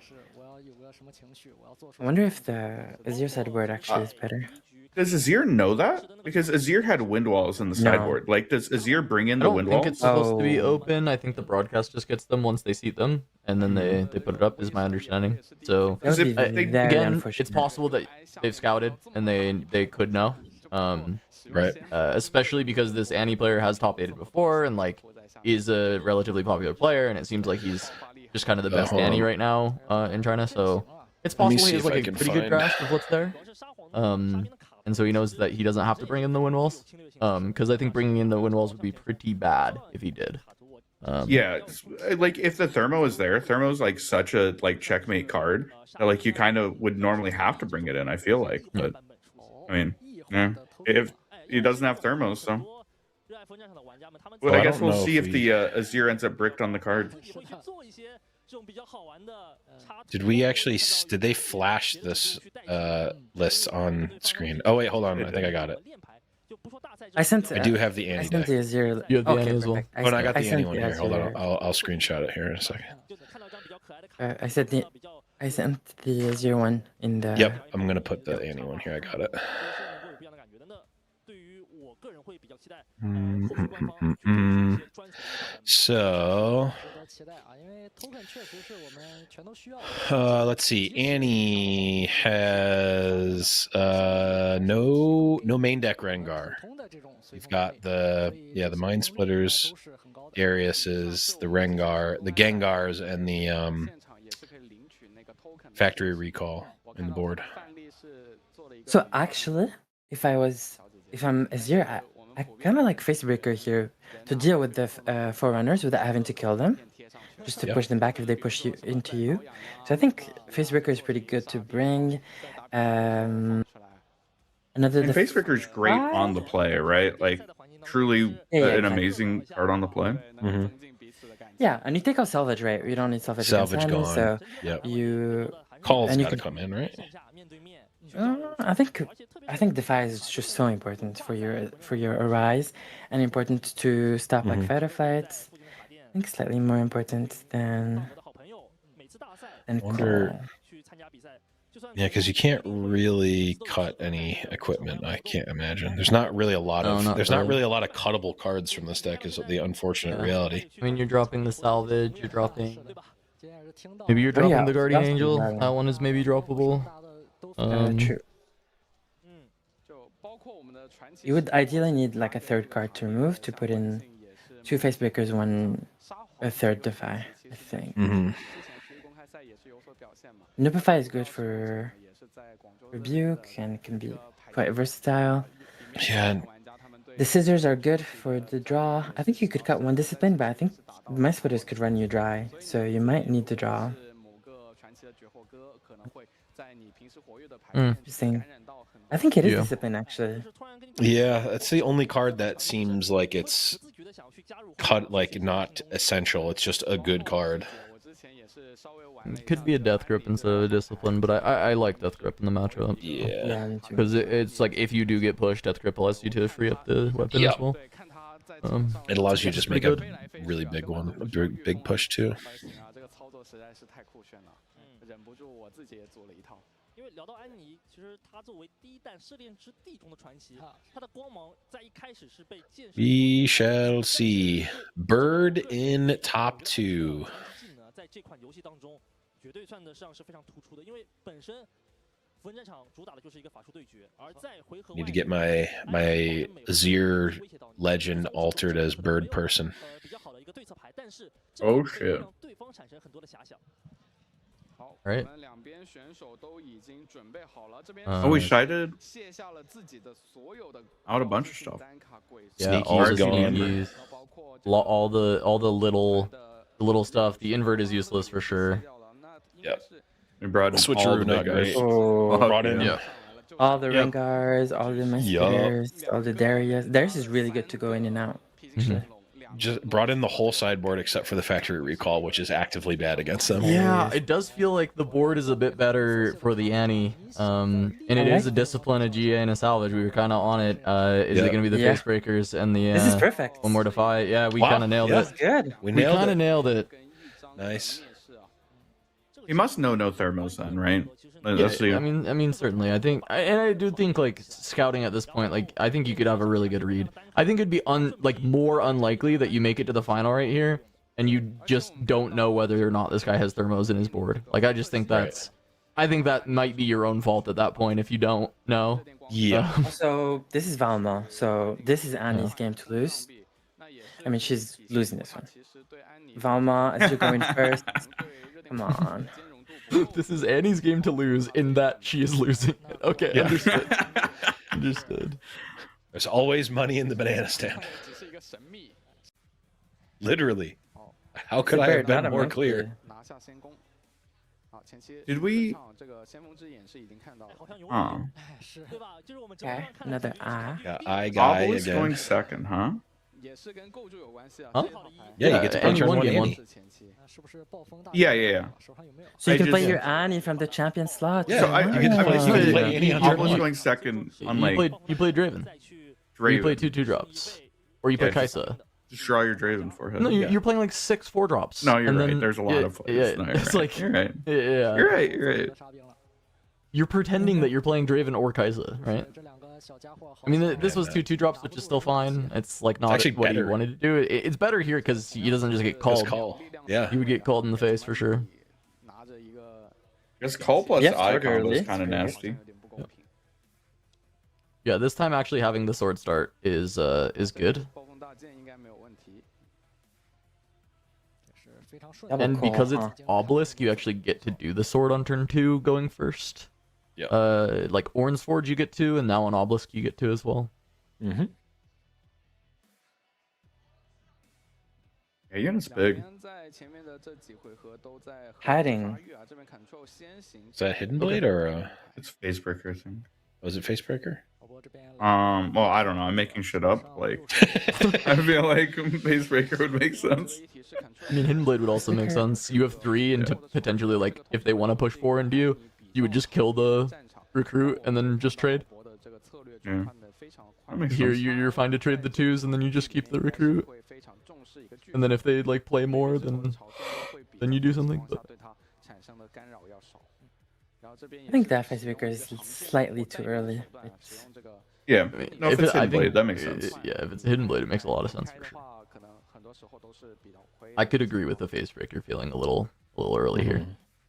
I wonder if the Azir sideboard actually is better. Does Azir know that? Because Azir had wind walls in the sideboard. Like, does Azir bring in the wind walls? I don't think it's supposed to be open. I think the broadcast just gets them once they seat them, and then they put it up, is my understanding. So, again, it's possible that they've scouted, and they could know. Right. Especially because this Annie player has top 8'd before, and, like, is a relatively popular player, and it seems like he's just kind of the best Annie right now in China, so it's possible he has, like, a pretty good grasp of what's there. And so he knows that he doesn't have to bring in the wind walls, because I think bringing in the wind walls would be pretty bad if he did. Yeah, like if the thermo is there, thermo's like such a checkmate card that like you kind of would normally have to bring it in. I feel like, but I mean, yeah, if he doesn't have thermos, so well, I guess we'll see if the Azir ends up bricked on the card. Did they flash this list on screen? Oh wait, hold on. I think I got it. I do have the Annie deck. The Azir. You have the Annie as well. Oh, no, I got the Annie one here. Hold on. I'll screenshot it here in a second. I sent the Azir one in the. Yep, I'm gonna put the Annie one here. I got it. So let's see. Annie has no main deck Rengar. We've got the Mind Splitters, Darius's, the Rengar, the Gengars, and the Factory Recall in the board. So actually, if I'm Azir, I kind of like Facebreaker here to deal with the Forerunners without having to kill them, just to push them back if they push you into you. So I think Facebreaker is pretty good to bring. And Facebreaker is great on the play, right? Like truly an amazing card on the play. Yeah, and you take out Salvage, right? You don't need Salvage. Salvage gone. So you Call's got to come in, right? I think Defy is just so important for your Arise, and important to stop like fighter fights. I think slightly more important than Wonder. Yeah, because you can't really cut any equipment. I can't imagine. There's not really a lot of not really a lot of cuttable cards from this deck. Is the unfortunate reality. I mean, you're dropping the Salvage. You're dropping. Maybe you're dropping the Guardian Angel. That one is maybe droppable. True. You would ideally need like a third card to remove to put in 2 Facebreakers, a third Defy, I think. Nubify is good for Rebuke and can be quite versatile. Yeah. The Scissors are good for the draw. I think you could cut 1 Discipline, but I think my splitters could run you dry, so you might need to draw. Interesting. I think it is Yeah. discipline actually. Yeah, that's the only card that seems like it's cut like not essential. It's just a good card. It could be a death grip instead of a discipline, but I like death grip in the matchup. Yeah. Yeah, me too. Because it's like if you do get pushed, death grip allows you to free up the weapon Yep. as well. It allows you to just make pretty a really big one, a big push too. 因为聊到安妮，其实她作为第一弹试炼之地中的传奇，她的光芒在一开始是被剑圣。 We shall see. Bird in top 2. 技能在这款游戏当中，绝对算得上是非常突出的，因为本身符文战场主打的就是一个法术对决，而在回合 Need to get my Azir legend altered as bird person. 比较好的一个对策牌，但是 Oh 会 shit. 让对方产生很多的遐想。 好， Right. 我们两边选手都已经准备好了，这边 Oh, we shited 卸下了自己的所有的 out a bunch of stuff. 单卡柜， Yeah, Sneaky all is the gone. sneakies, 包括 all the little stuff. The invert is useless for sure. Yep. We brought in Switcheroo, all the not big great. guys. Oh, Brought in. Yeah. all the Yep. Rengars, all the Masters, all the Darius. Darius is really good to go in and out. Just brought in the whole sideboard except for the factory recall, which is actively bad against them. Yeah, it does feel like the board is a bit better for the Annie. And it is a discipline, a GA, and a salvage. We were kind of on it. Is it Yeah. going to be the Yeah. face breakers and the This is perfect. one more defy? Yeah, we Wow, kind of nailed yeah. it. That's good. We We nailed kind of it. nailed it. Nice. He must know no thermos then, right? Yeah, That's the, I mean, certainly. I think, and I do think, like, scouting at this point, like, I think you could have a really good read. I think it'd be more unlikely that you make it to the final right here, and you just don't know whether or not this guy has thermos in his board. Like, I just think I think that might be your own fault at that point if you don't know. Yeah. So this is Valma. So this is Annie's game to lose. I mean, she's losing this one. Valma, as you're going first. Come on. This is Annie's game to lose in that she is losing it. Okay, Yeah. understood. Understood. There's always money in the banana stand. Literally. How could I have been more clear? 拿下先攻。好，前期 Did we- 这个先锋之眼是已经看到了。好像永 Oh. 远对吧？就是我们直播 Okay, 上看到 another R. Yeah, I guy Obelisk again. going second, huh? 也是跟构筑有关系啊。 Huh? 这套牌 Yeah, you get to punch Annie on won one game one. Annie. 是前期。是不是暴风大 Yeah, yeah, yeah. 手上有没有？ So you I can play just- your Annie from the champion slot. Yeah, So I, you get to play- you get to play Annie on turn Obelisk one. going second on You like played Draven. 再去 Or you play Draven. 2 2-drops. Or you play Yeah, just- Kaisa. Just draw your Draven forehead. No, Yeah. you're playing like 6 4-drops. No, you're and right. then- There's a lot yeah, of players. Yeah, No, you're it's right. like You're right. Yeah, You're right. You're right. 杀兵了。 you're pretending that you're playing Draven or Kaisa, right? 这两个小家伙好 I mean, 像 this was 2 2-drops, which is still fine. It's like not actually what he better. wanted to do. It's better here because he doesn't just get Just called. call. Yeah. He would get called in the face for sure. 拿着一个 Guess call plus Yes, eye order combo is early. kind of nasty. 有点不公平。 Yeah, this time actually having the sword start is good. 暴风大剑应该没有问题。是非常顺 Double And call, because it's huh? obelisk, you actually get to do the sword on turn 2 going first. Yeah. Like Orin's Forge you get to, and now on obelisk you get to as well. Mm-hmm. Yeah, unit's big. 两边在前面的这几回合都在和 Hiding. 发育啊，这边 control 先行。 Is that Hidden Blade or It's Facebreaker, I think. was it Facebreaker? 导播这边 Well, I don't know. I'm making shit up. Like, I feel like Facebreaker would make sense. 一提示 control I mean, Hidden Blade would also make sense. You have 3, and to potentially, like, if they want to push 4 into you, you would just kill the 战场 recruit and then just trade. 博的这个策略 Yeah. 转换的非常快 That。makes Here, sense. you're fine to trade the 2s, and then you just keep the recruit. 会非常重视一个巨 And then if they, like, play more, then 朝天会比 then you do something, 情况 but- 下对它产生的干扰要少。然后这边 I think that Facebreaker is slightly too early. 使用这个 Yeah. I mean, No, if if it's it, I Hidden Blade, think, that makes sense. yeah, if it's a Hidden Blade, it makes a lot of sense 开 for 的 sure. 话，可能很多时候都是比较亏。 I could agree with the Facebreaker feeling a little early here.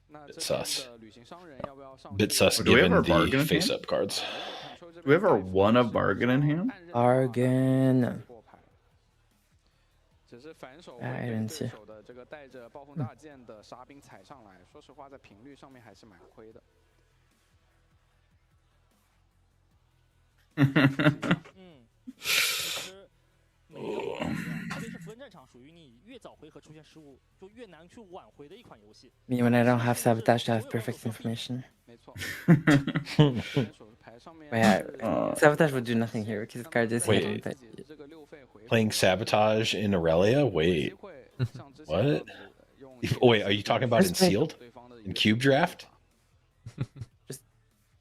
那 Bit 这 sus. 边的旅行商人要不要上 Bit 去 sus Do we have given our the bargain in face hand? up cards. Do we have our one of bargain in hand? Bargain. 过牌只是反手 I 会被 didn't 对 see. 手的这个带着暴风大剑的杀兵踩上来，说实话，在频率上面还是蛮亏的。嗯，其实每一场比赛特别是符文战场，属于你越早回合出现失误，就越难去挽回的一款游戏。 Me when I don't have sabotage, I have perfect information. 没错，选手的牌 Sabotage would do nothing here because card is Wait. hidden. But Playing Sabotage in Aurelia? Wait. What? Wait, are you talking about in Sealed? In Cube Draft?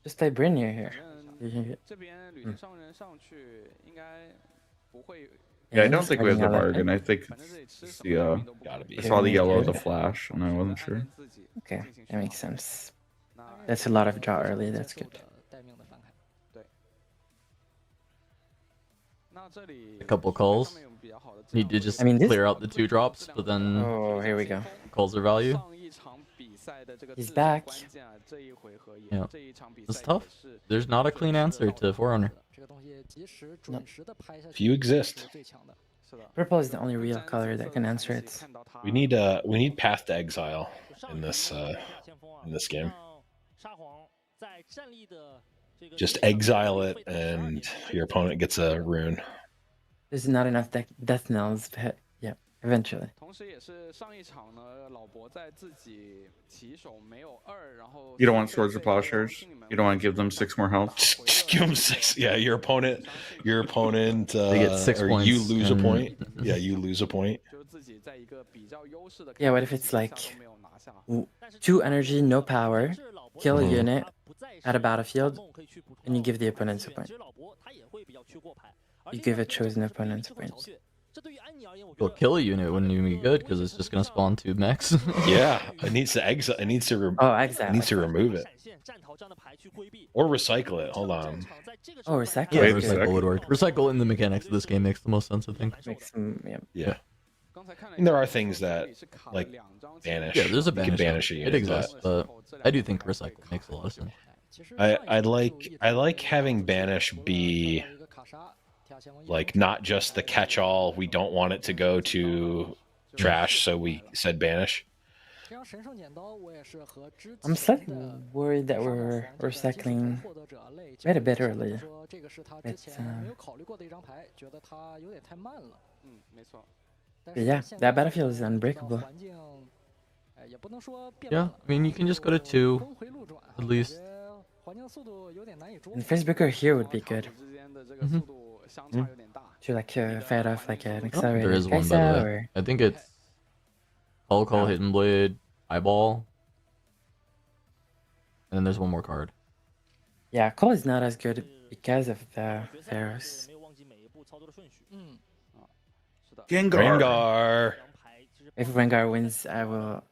just play Brynir here. Yeah, I don't think we have the Hiding out bargain. I think it's the I saw the yellow of the flash, and I wasn't sure. Okay, that makes sense. That's a lot of draw early. That's good. A couple calls. Need to just this- clear out the 2 drops, but then Oh, here we go. calls their value. He's back. Yeah, it's tough. There's not a clean answer to Forerunner. Few exist. Purple is the only real color that can answer it. We need Path to Exile in this game. Just exile it, and your opponent gets a rune. There's not enough death knells, but yeah, eventually. You don't want Swords of Plowshares. You don't want to give them 6 more health. Just give them 6. Yeah, your opponent. They get 6 or points. you lose a point. Yeah, you lose a point. Yeah, what if it's like 2 energy, no power, kill a unit at a battlefield, and you give the opponent a point. You give a chosen opponent a point. Well, kill a unit wouldn't even be good because it's just gonna spawn 2 mechs. Yeah, it needs to exile. It needs to. Exile. It needs to remove it or recycle it. Hold on. Oh, recycle. Yeah, Wait, recycle would work. Recycle in the mechanics of this game makes the most sense, I think. Yeah. And there are things that like banish. Yeah, there's a You banish. can banish a It unit, exists, but I do think recycle makes a lot of sense. I like having banish be like not just the catch-all. We don't want it to go to trash, so we said banish. I'm slightly worried that we're recycling quite a bit early. But yeah, that battlefield is unbreakable. Yeah, I mean, you can just go to 2, at least. And Facebreaker here would be good. Mm-hmm. To like fight off like an accelerated There is one, by the Kaisa way. or... I think it's Call, Hidden Blade, Eyeball. And then there's one more card. Yeah, Call is not as good because of the Pharaohs. Rengar. If Rengar wins, I will...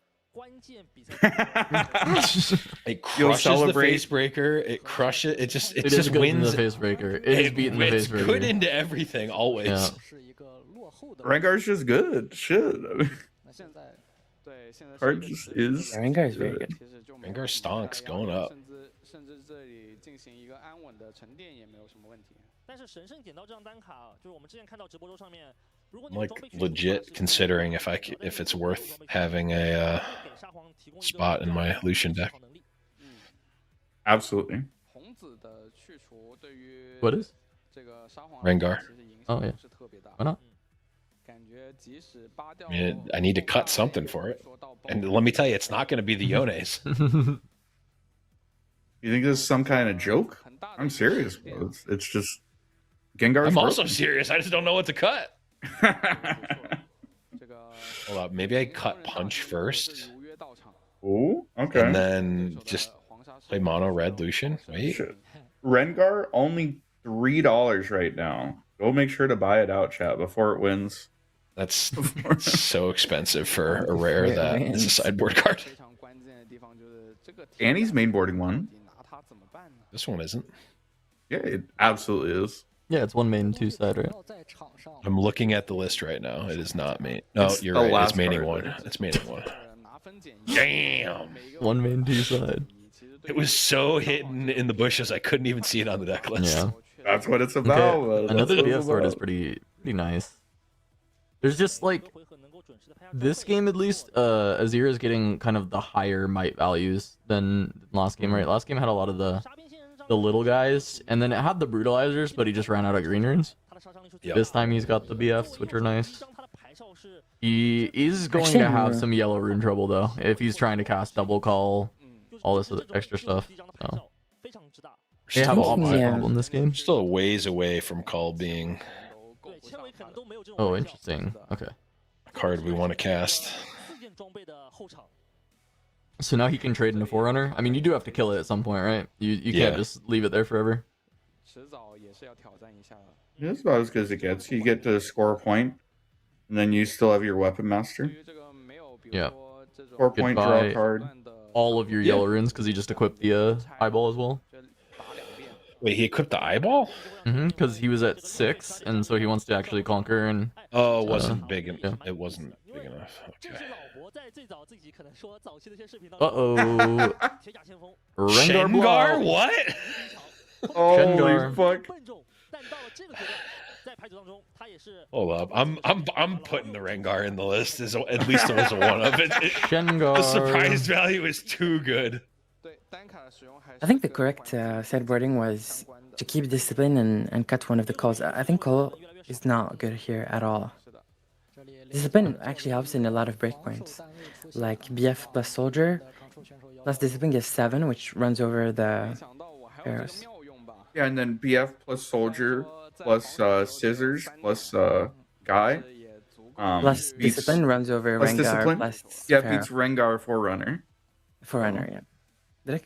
It crushes the face breaker. It crushes it. It is just good in wins the face breaker. It is beating the face breaker. good into everything always. Yeah. Rengar's just good. Shit. I mean, card just is. Rengar is very good. Rengar stonks going up. I'm like legit considering if it's worth having a spot in my Lucian deck. Absolutely. What is? Rengar. Oh, yeah. Why not? I mean, I need to cut something for it. And let me tell you, it's not going to be the Yones. You think this is some kind of joke? I'm serious, bro. It's just Gengar's I'm also broken. serious. I just don't know what to cut. Hold up. Maybe I cut Punch first. Ooh, okay. And then just play mono red Lucian. Wait. Shit. Rengar only $3 right now. Go make sure to buy it out, chat, before it wins. That's so expensive for a rare that is a sideboard card. Annie's mainboarding one. This one isn't. Yeah, it absolutely is. Yeah, it's 1 main, 2 side, right? I'm looking at the list right now. It is not main. No, It's you're the right. It's last maining card. one. It's maining one. Damn. 1 main, 2 side. It was so hidden in the bushes, I couldn't even see it on the deck list. Yeah. That's what it's about. Okay. That's Another what it's BF card is about. pretty nice. There's just like this game at least, Azir is getting kind of the higher might values than last game, right? Last game had a lot of the little guys, and then it had the brutalizers, but he just ran out of green runes. Yep. This time he's got the BFs, which are nice. He is going Actually, to have some yellow rune trouble though, if he's trying to cast double call, all this other extra stuff. So. They have opposite Yeah. problem this game. Still a ways away from Call being 对，纤维可能都没有这种 Oh, 围绕 interesting. Okay. a card we want to cast. 4件装备的后场。 So now he can trade into Forerunner. I mean, you do have to kill it at some point, right? You can't Yeah. just leave it there forever. 迟早也是要挑战一下的。 That's about as good as it gets. You get to score a point, and then you still have your weapon 对 master. 于这个没有，比如 Yeah. 说这种 4 point draw Goodbye. card. All of your yellow runes because he just equipped the eyeball as well. 就打2遍。 Wait, he equipped the eyeball? Because he was at 6, and so he wants to actually conquer and Oh, it wasn't big. yeah. It wasn't big enough. 这 Okay. 是老伯在最早自己可能说早期的一些视频当 Uh 中， oh. 铁甲先锋 Rengar Shengar? blow. What? Holy Shengar. fuck. 笨重，但到了这个阶段，在牌组当中，他也是 Hold up. I'm putting the Rengar in the list. As at least it was a one of it. Shengar. The surprise value is too good. 对单卡的使用还是 I think the 跟 correct set wording was to keep discipline and cut one of the calls. I think call is not good here at all. 是的。 Discipline actually helps in a lot of breakpoints, like BF plus soldier plus discipline gives 7, which runs over 没 the 想到我还有这个 arrows. 妙用吧？ Yeah, and then BF plus soldier plus scissors plus guy. 是也足够 Plus beats- discipline runs over plus Rengar discipline? plus Yeah, Pharaoh. beats Rengar Forerunner. Forerunner, yeah. Did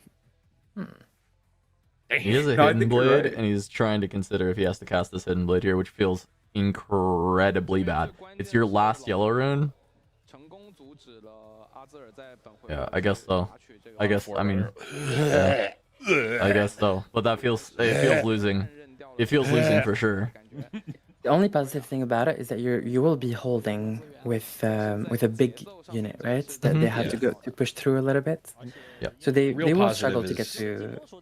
He has a No, I hidden think you're blade, right. and he's trying to consider if he has to cast this hidden blade here, which feels incredibly bad. It's your last yellow rune. 成功阻止了阿兹尔在本回 Yeah, 合 I guess so. 拿取这个 I guess. I mean, yeah, I guess so. But that feels. It feels losing. 认掉了 It feels losing for sure. 感觉 The only positive thing about it is that you will be holding with a big unit, right? That they have to go to push through a little bit. Yeah. So they Real will positive struggle to get is-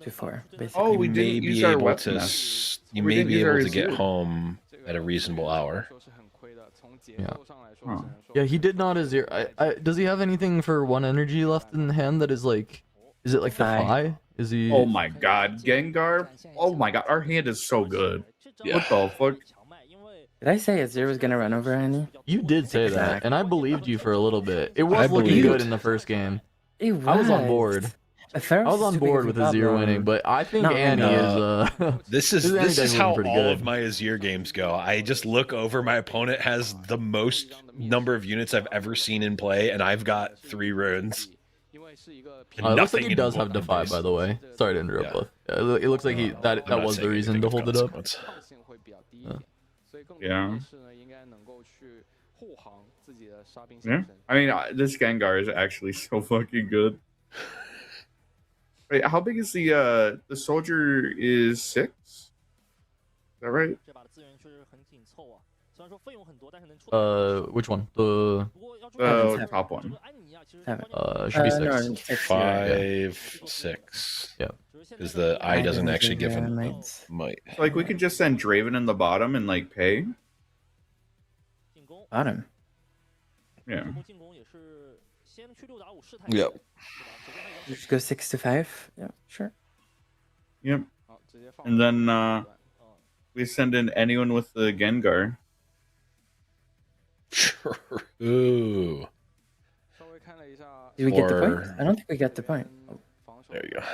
to 4, basically. Oh, we You may didn't be use our able weapon to. master. You We may didn't be use our able to get Azir. home at a reasonable hour. 说是很亏的，从节 Yeah. 奏上来说，只能说 Yeah, he did not Azir. Does he have anything for 1 energy left in hand that is like? Is it like the Fi. Fi? Is he? Oh my god, Gengar. Oh my god, our hand is so good. What the fuck? Did I say Azir was gonna run over Annie? You did say that, Exactly. and I believed you for a little bit. It was I looking believed. good in the first game. It I was on board. I was on board with Azir winning, but I think Not Annie Rengar. is. This is Annie this is does how pretty all good. of my Azir games go. I just look over my opponent has the most number of units I've ever seen in play, and I've got 3 runes. 因为是一个 And It looks like nothing he in does have board Defy, base. by the way. Sorry to interrupt, Yeah. Cliff. It looks like that I'm not was the saying reason anything to of hold it up. consequence. 抗性会比较低一点，所以更多 Yeah. 的是呢，应该能够去护航自己的杀兵 Yeah. 先生。 I mean, this Gengar is actually so fucking good. Wait, how big is the soldier? Is 6? Is that right? 这把的资源确实很紧凑啊，虽然说费用很多，但是能出。 Which one? The 不过要注意的是 The top one. 这个安妮亚其实 Seven. 关键 should be No, 6. 6, yeah. 5, 6. 只是现在 Because the eye doesn't actually give him Might. might. So, like, we could just send Draven in the bottom and like pay. 进攻， Bottom. Yeah. 进攻也是先去6打5试探。 Yep. 对吧？首先他也要 Just go 6 to 5. Yeah, sure. Yep. 好，直接放 And then 嗯 we send in anyone with the Gengar. Ooh. 稍微看了一下， Did we get the Or- point? I don't think we got the point. 防守 There you go.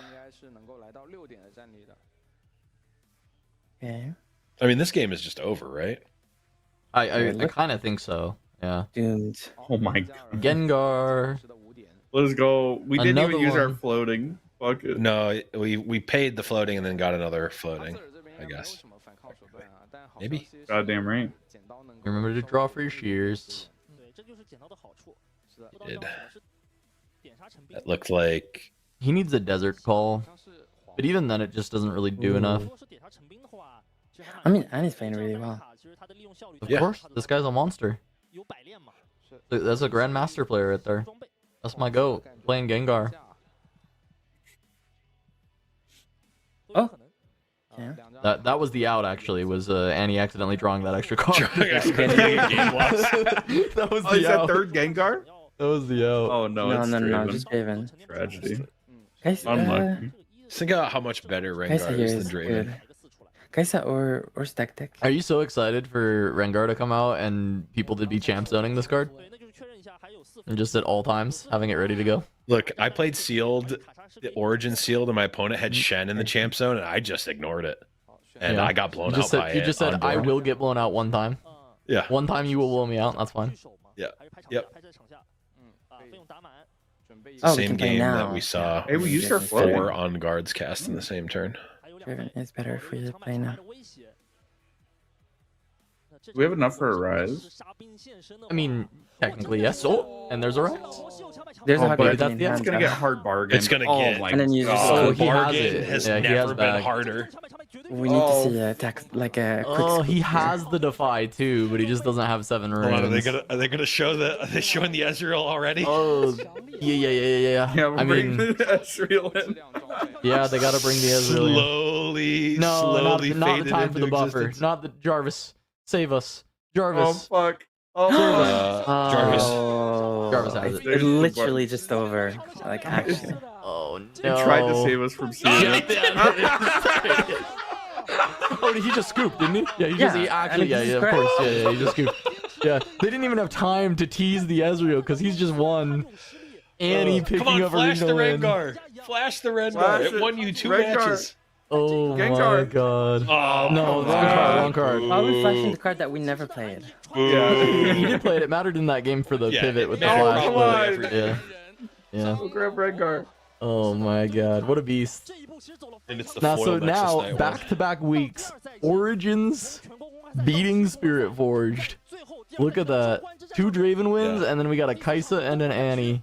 应该是能够来到6点的战力的。 Okay. I mean, this game is just over, right? I look- kind of think so. Yeah. Doomed. Oh my god. Gengar. 5点， Let's go. We didn't Another even use our one. floating. Fuck it. No, we paid the floating and then got another 阿 floating. 兹尔这边应该 I 没有 guess. 什么反抗手段啊，但好 Maybe. 消息是 Goddamn right. 剪刀能够 Remember to 稍 draw 微 for your shears. 对，这就是剪刀的好处。是的， Did. 是点杀成兵 That looked like He needs a desert call, 像是黄 but even then, it just doesn't really do Ooh. enough. 如果是点杀成兵的话，其实还 I 蛮 mean, Annie's playing really well. 其实它的利用效率 Of Yeah. course, this guy's a monster. 有百炼嘛， That's a grandmaster player right there. 装备 That's my goat playing Gengar. 都有可能。 Yeah. That was the out actually. Was Annie accidentally drawing that extra card? Game loss. That was Oh, is the that out. third Gengar? That was the out. Oh no, No, it's no, no, Draven. just Draven. Tragedy. Guys, Unlucky. Think about how much better Kaisa Rengar here is is than Draven. good. Kaisa or Stack Deck. Are you so excited for Rengar to come out and people to be champ zoning this card? 对，那就是确认一下还有4 and just at all times having it ready to go. Look, I played sealed, the Origin sealed, and my opponent had Shen in the champ zone, and I just ignored it, and Yeah. I got blown You just out by said, you it just said on I board. will get blown out one time. Yeah. One time you will blow me out. That's fine. Yeah. Yep. Oh, we Same can play game now. that we saw Hey, we used our floating. 4 on guards cast in the same turn. Draven is better if we play now. Do we have enough for a rise? I mean, technically yes. Oh, and there's a rise. There's a Oh, hard but that's bargain the- in It's hand, gonna though. get hard bargain. It's gonna oh get- my And then you just- God. Oh, he has Bargain it. has Yeah, he never has been back. harder. We need to see a like a quick. Oh, scoop he here. has the defy too, but he just doesn't have 7 Hold on, runes. are they gonna show the? Are they showing the Ezreal already? Oh, yeah. Yeah, I bring mean, the Ezreal in. yeah, they gotta bring the Ezreal. Slowly, No, slowly not the faded time for the into buffer. existence. Not the Jarvis. Save us, Oh Jarvis. fuck. Oh, Jarvis. Oh, Jarvis has it. It's literally just over. Like actually. Oh he no! tried to save us from seeing it. Oh, he just scooped, didn't he? Yeah, he Yeah, just he and actually, this is of correct. course, yeah, he just scooped. Yeah, they didn't even have time to tease the Ezreal because he's just won. And he picking Come on, up a flash the regional win. Rengar. Flash the Rengar. Flash It it. won you 2 Rengar. matches. Oh my Gengar. god. Oh, No, come wrong on. card, wrong card. Why are we flashing the card that we never played? Yeah. He did play it. It mattered in that game for the Yeah, pivot it with the mattered flash. probably but- every Yeah. Yeah. Go grab Rengar. Oh my god. What a beast. And it's the Now, foil so Nexus now, Night Ward. back-to-back weeks. Origins beating Spiritforged. Look at that. 2 Draven wins, and then we got a Kaisa and an Annie.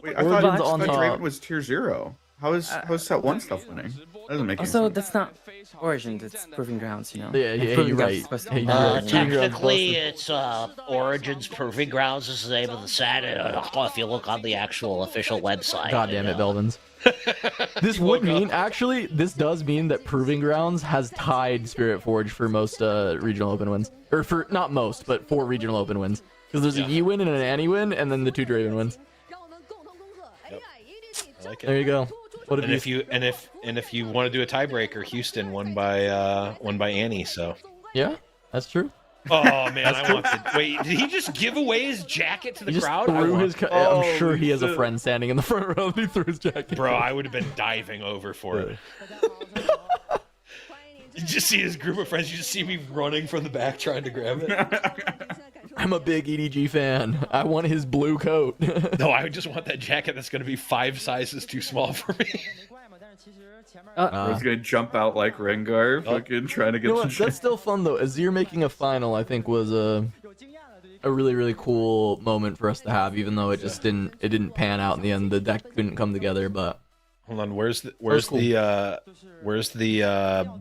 Wait, Origins I on thought top. Draven was tier 0. How's set 1 stuff winning? That doesn't make any Also, sense. that's not Origins. It's Proving Grounds. You know. Yeah, And yeah, Proving you're Grounds right. is supposed to Hey, be- you're right. Technically, it's Origins Proving Grounds is the name of the set. If you look on the actual official website. God damn it, Belvins. This would mean, actually, this does mean that Proving Grounds has tied Spiritforged for most regional open wins. Or for, not most, but 4 regional open wins. Because there's a Yi win and an Annie win, and then the 2 Draven wins. I like There it. you go. What a And beast. if you want to do a tiebreaker, Houston won by Annie. So. Yeah, that's true. Oh man, I want to. Wait, did he just give away his jacket to the He just crowd? I threw want- his. I'm sure he has a friend standing in the front row. And he threw his jacket. Bro, I would have been diving over for it. You just see his group of friends. You just see me running from the back trying to grab it. I'm a big EDG fan. I want his blue coat. No, I just want that jacket that's going to be 5 sizes too small for me. I was gonna jump out like Rengar, fucking trying to You get know some what? That's still fun though. Azir making a final, I think, was a really cool moment for us to have. Even though it just didn't pan out in the end. The deck couldn't come together, but Hold on, where's the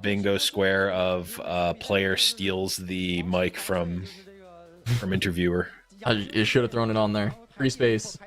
bingo square of player steals the mic from interviewer? I should have thrown it on there. Free space.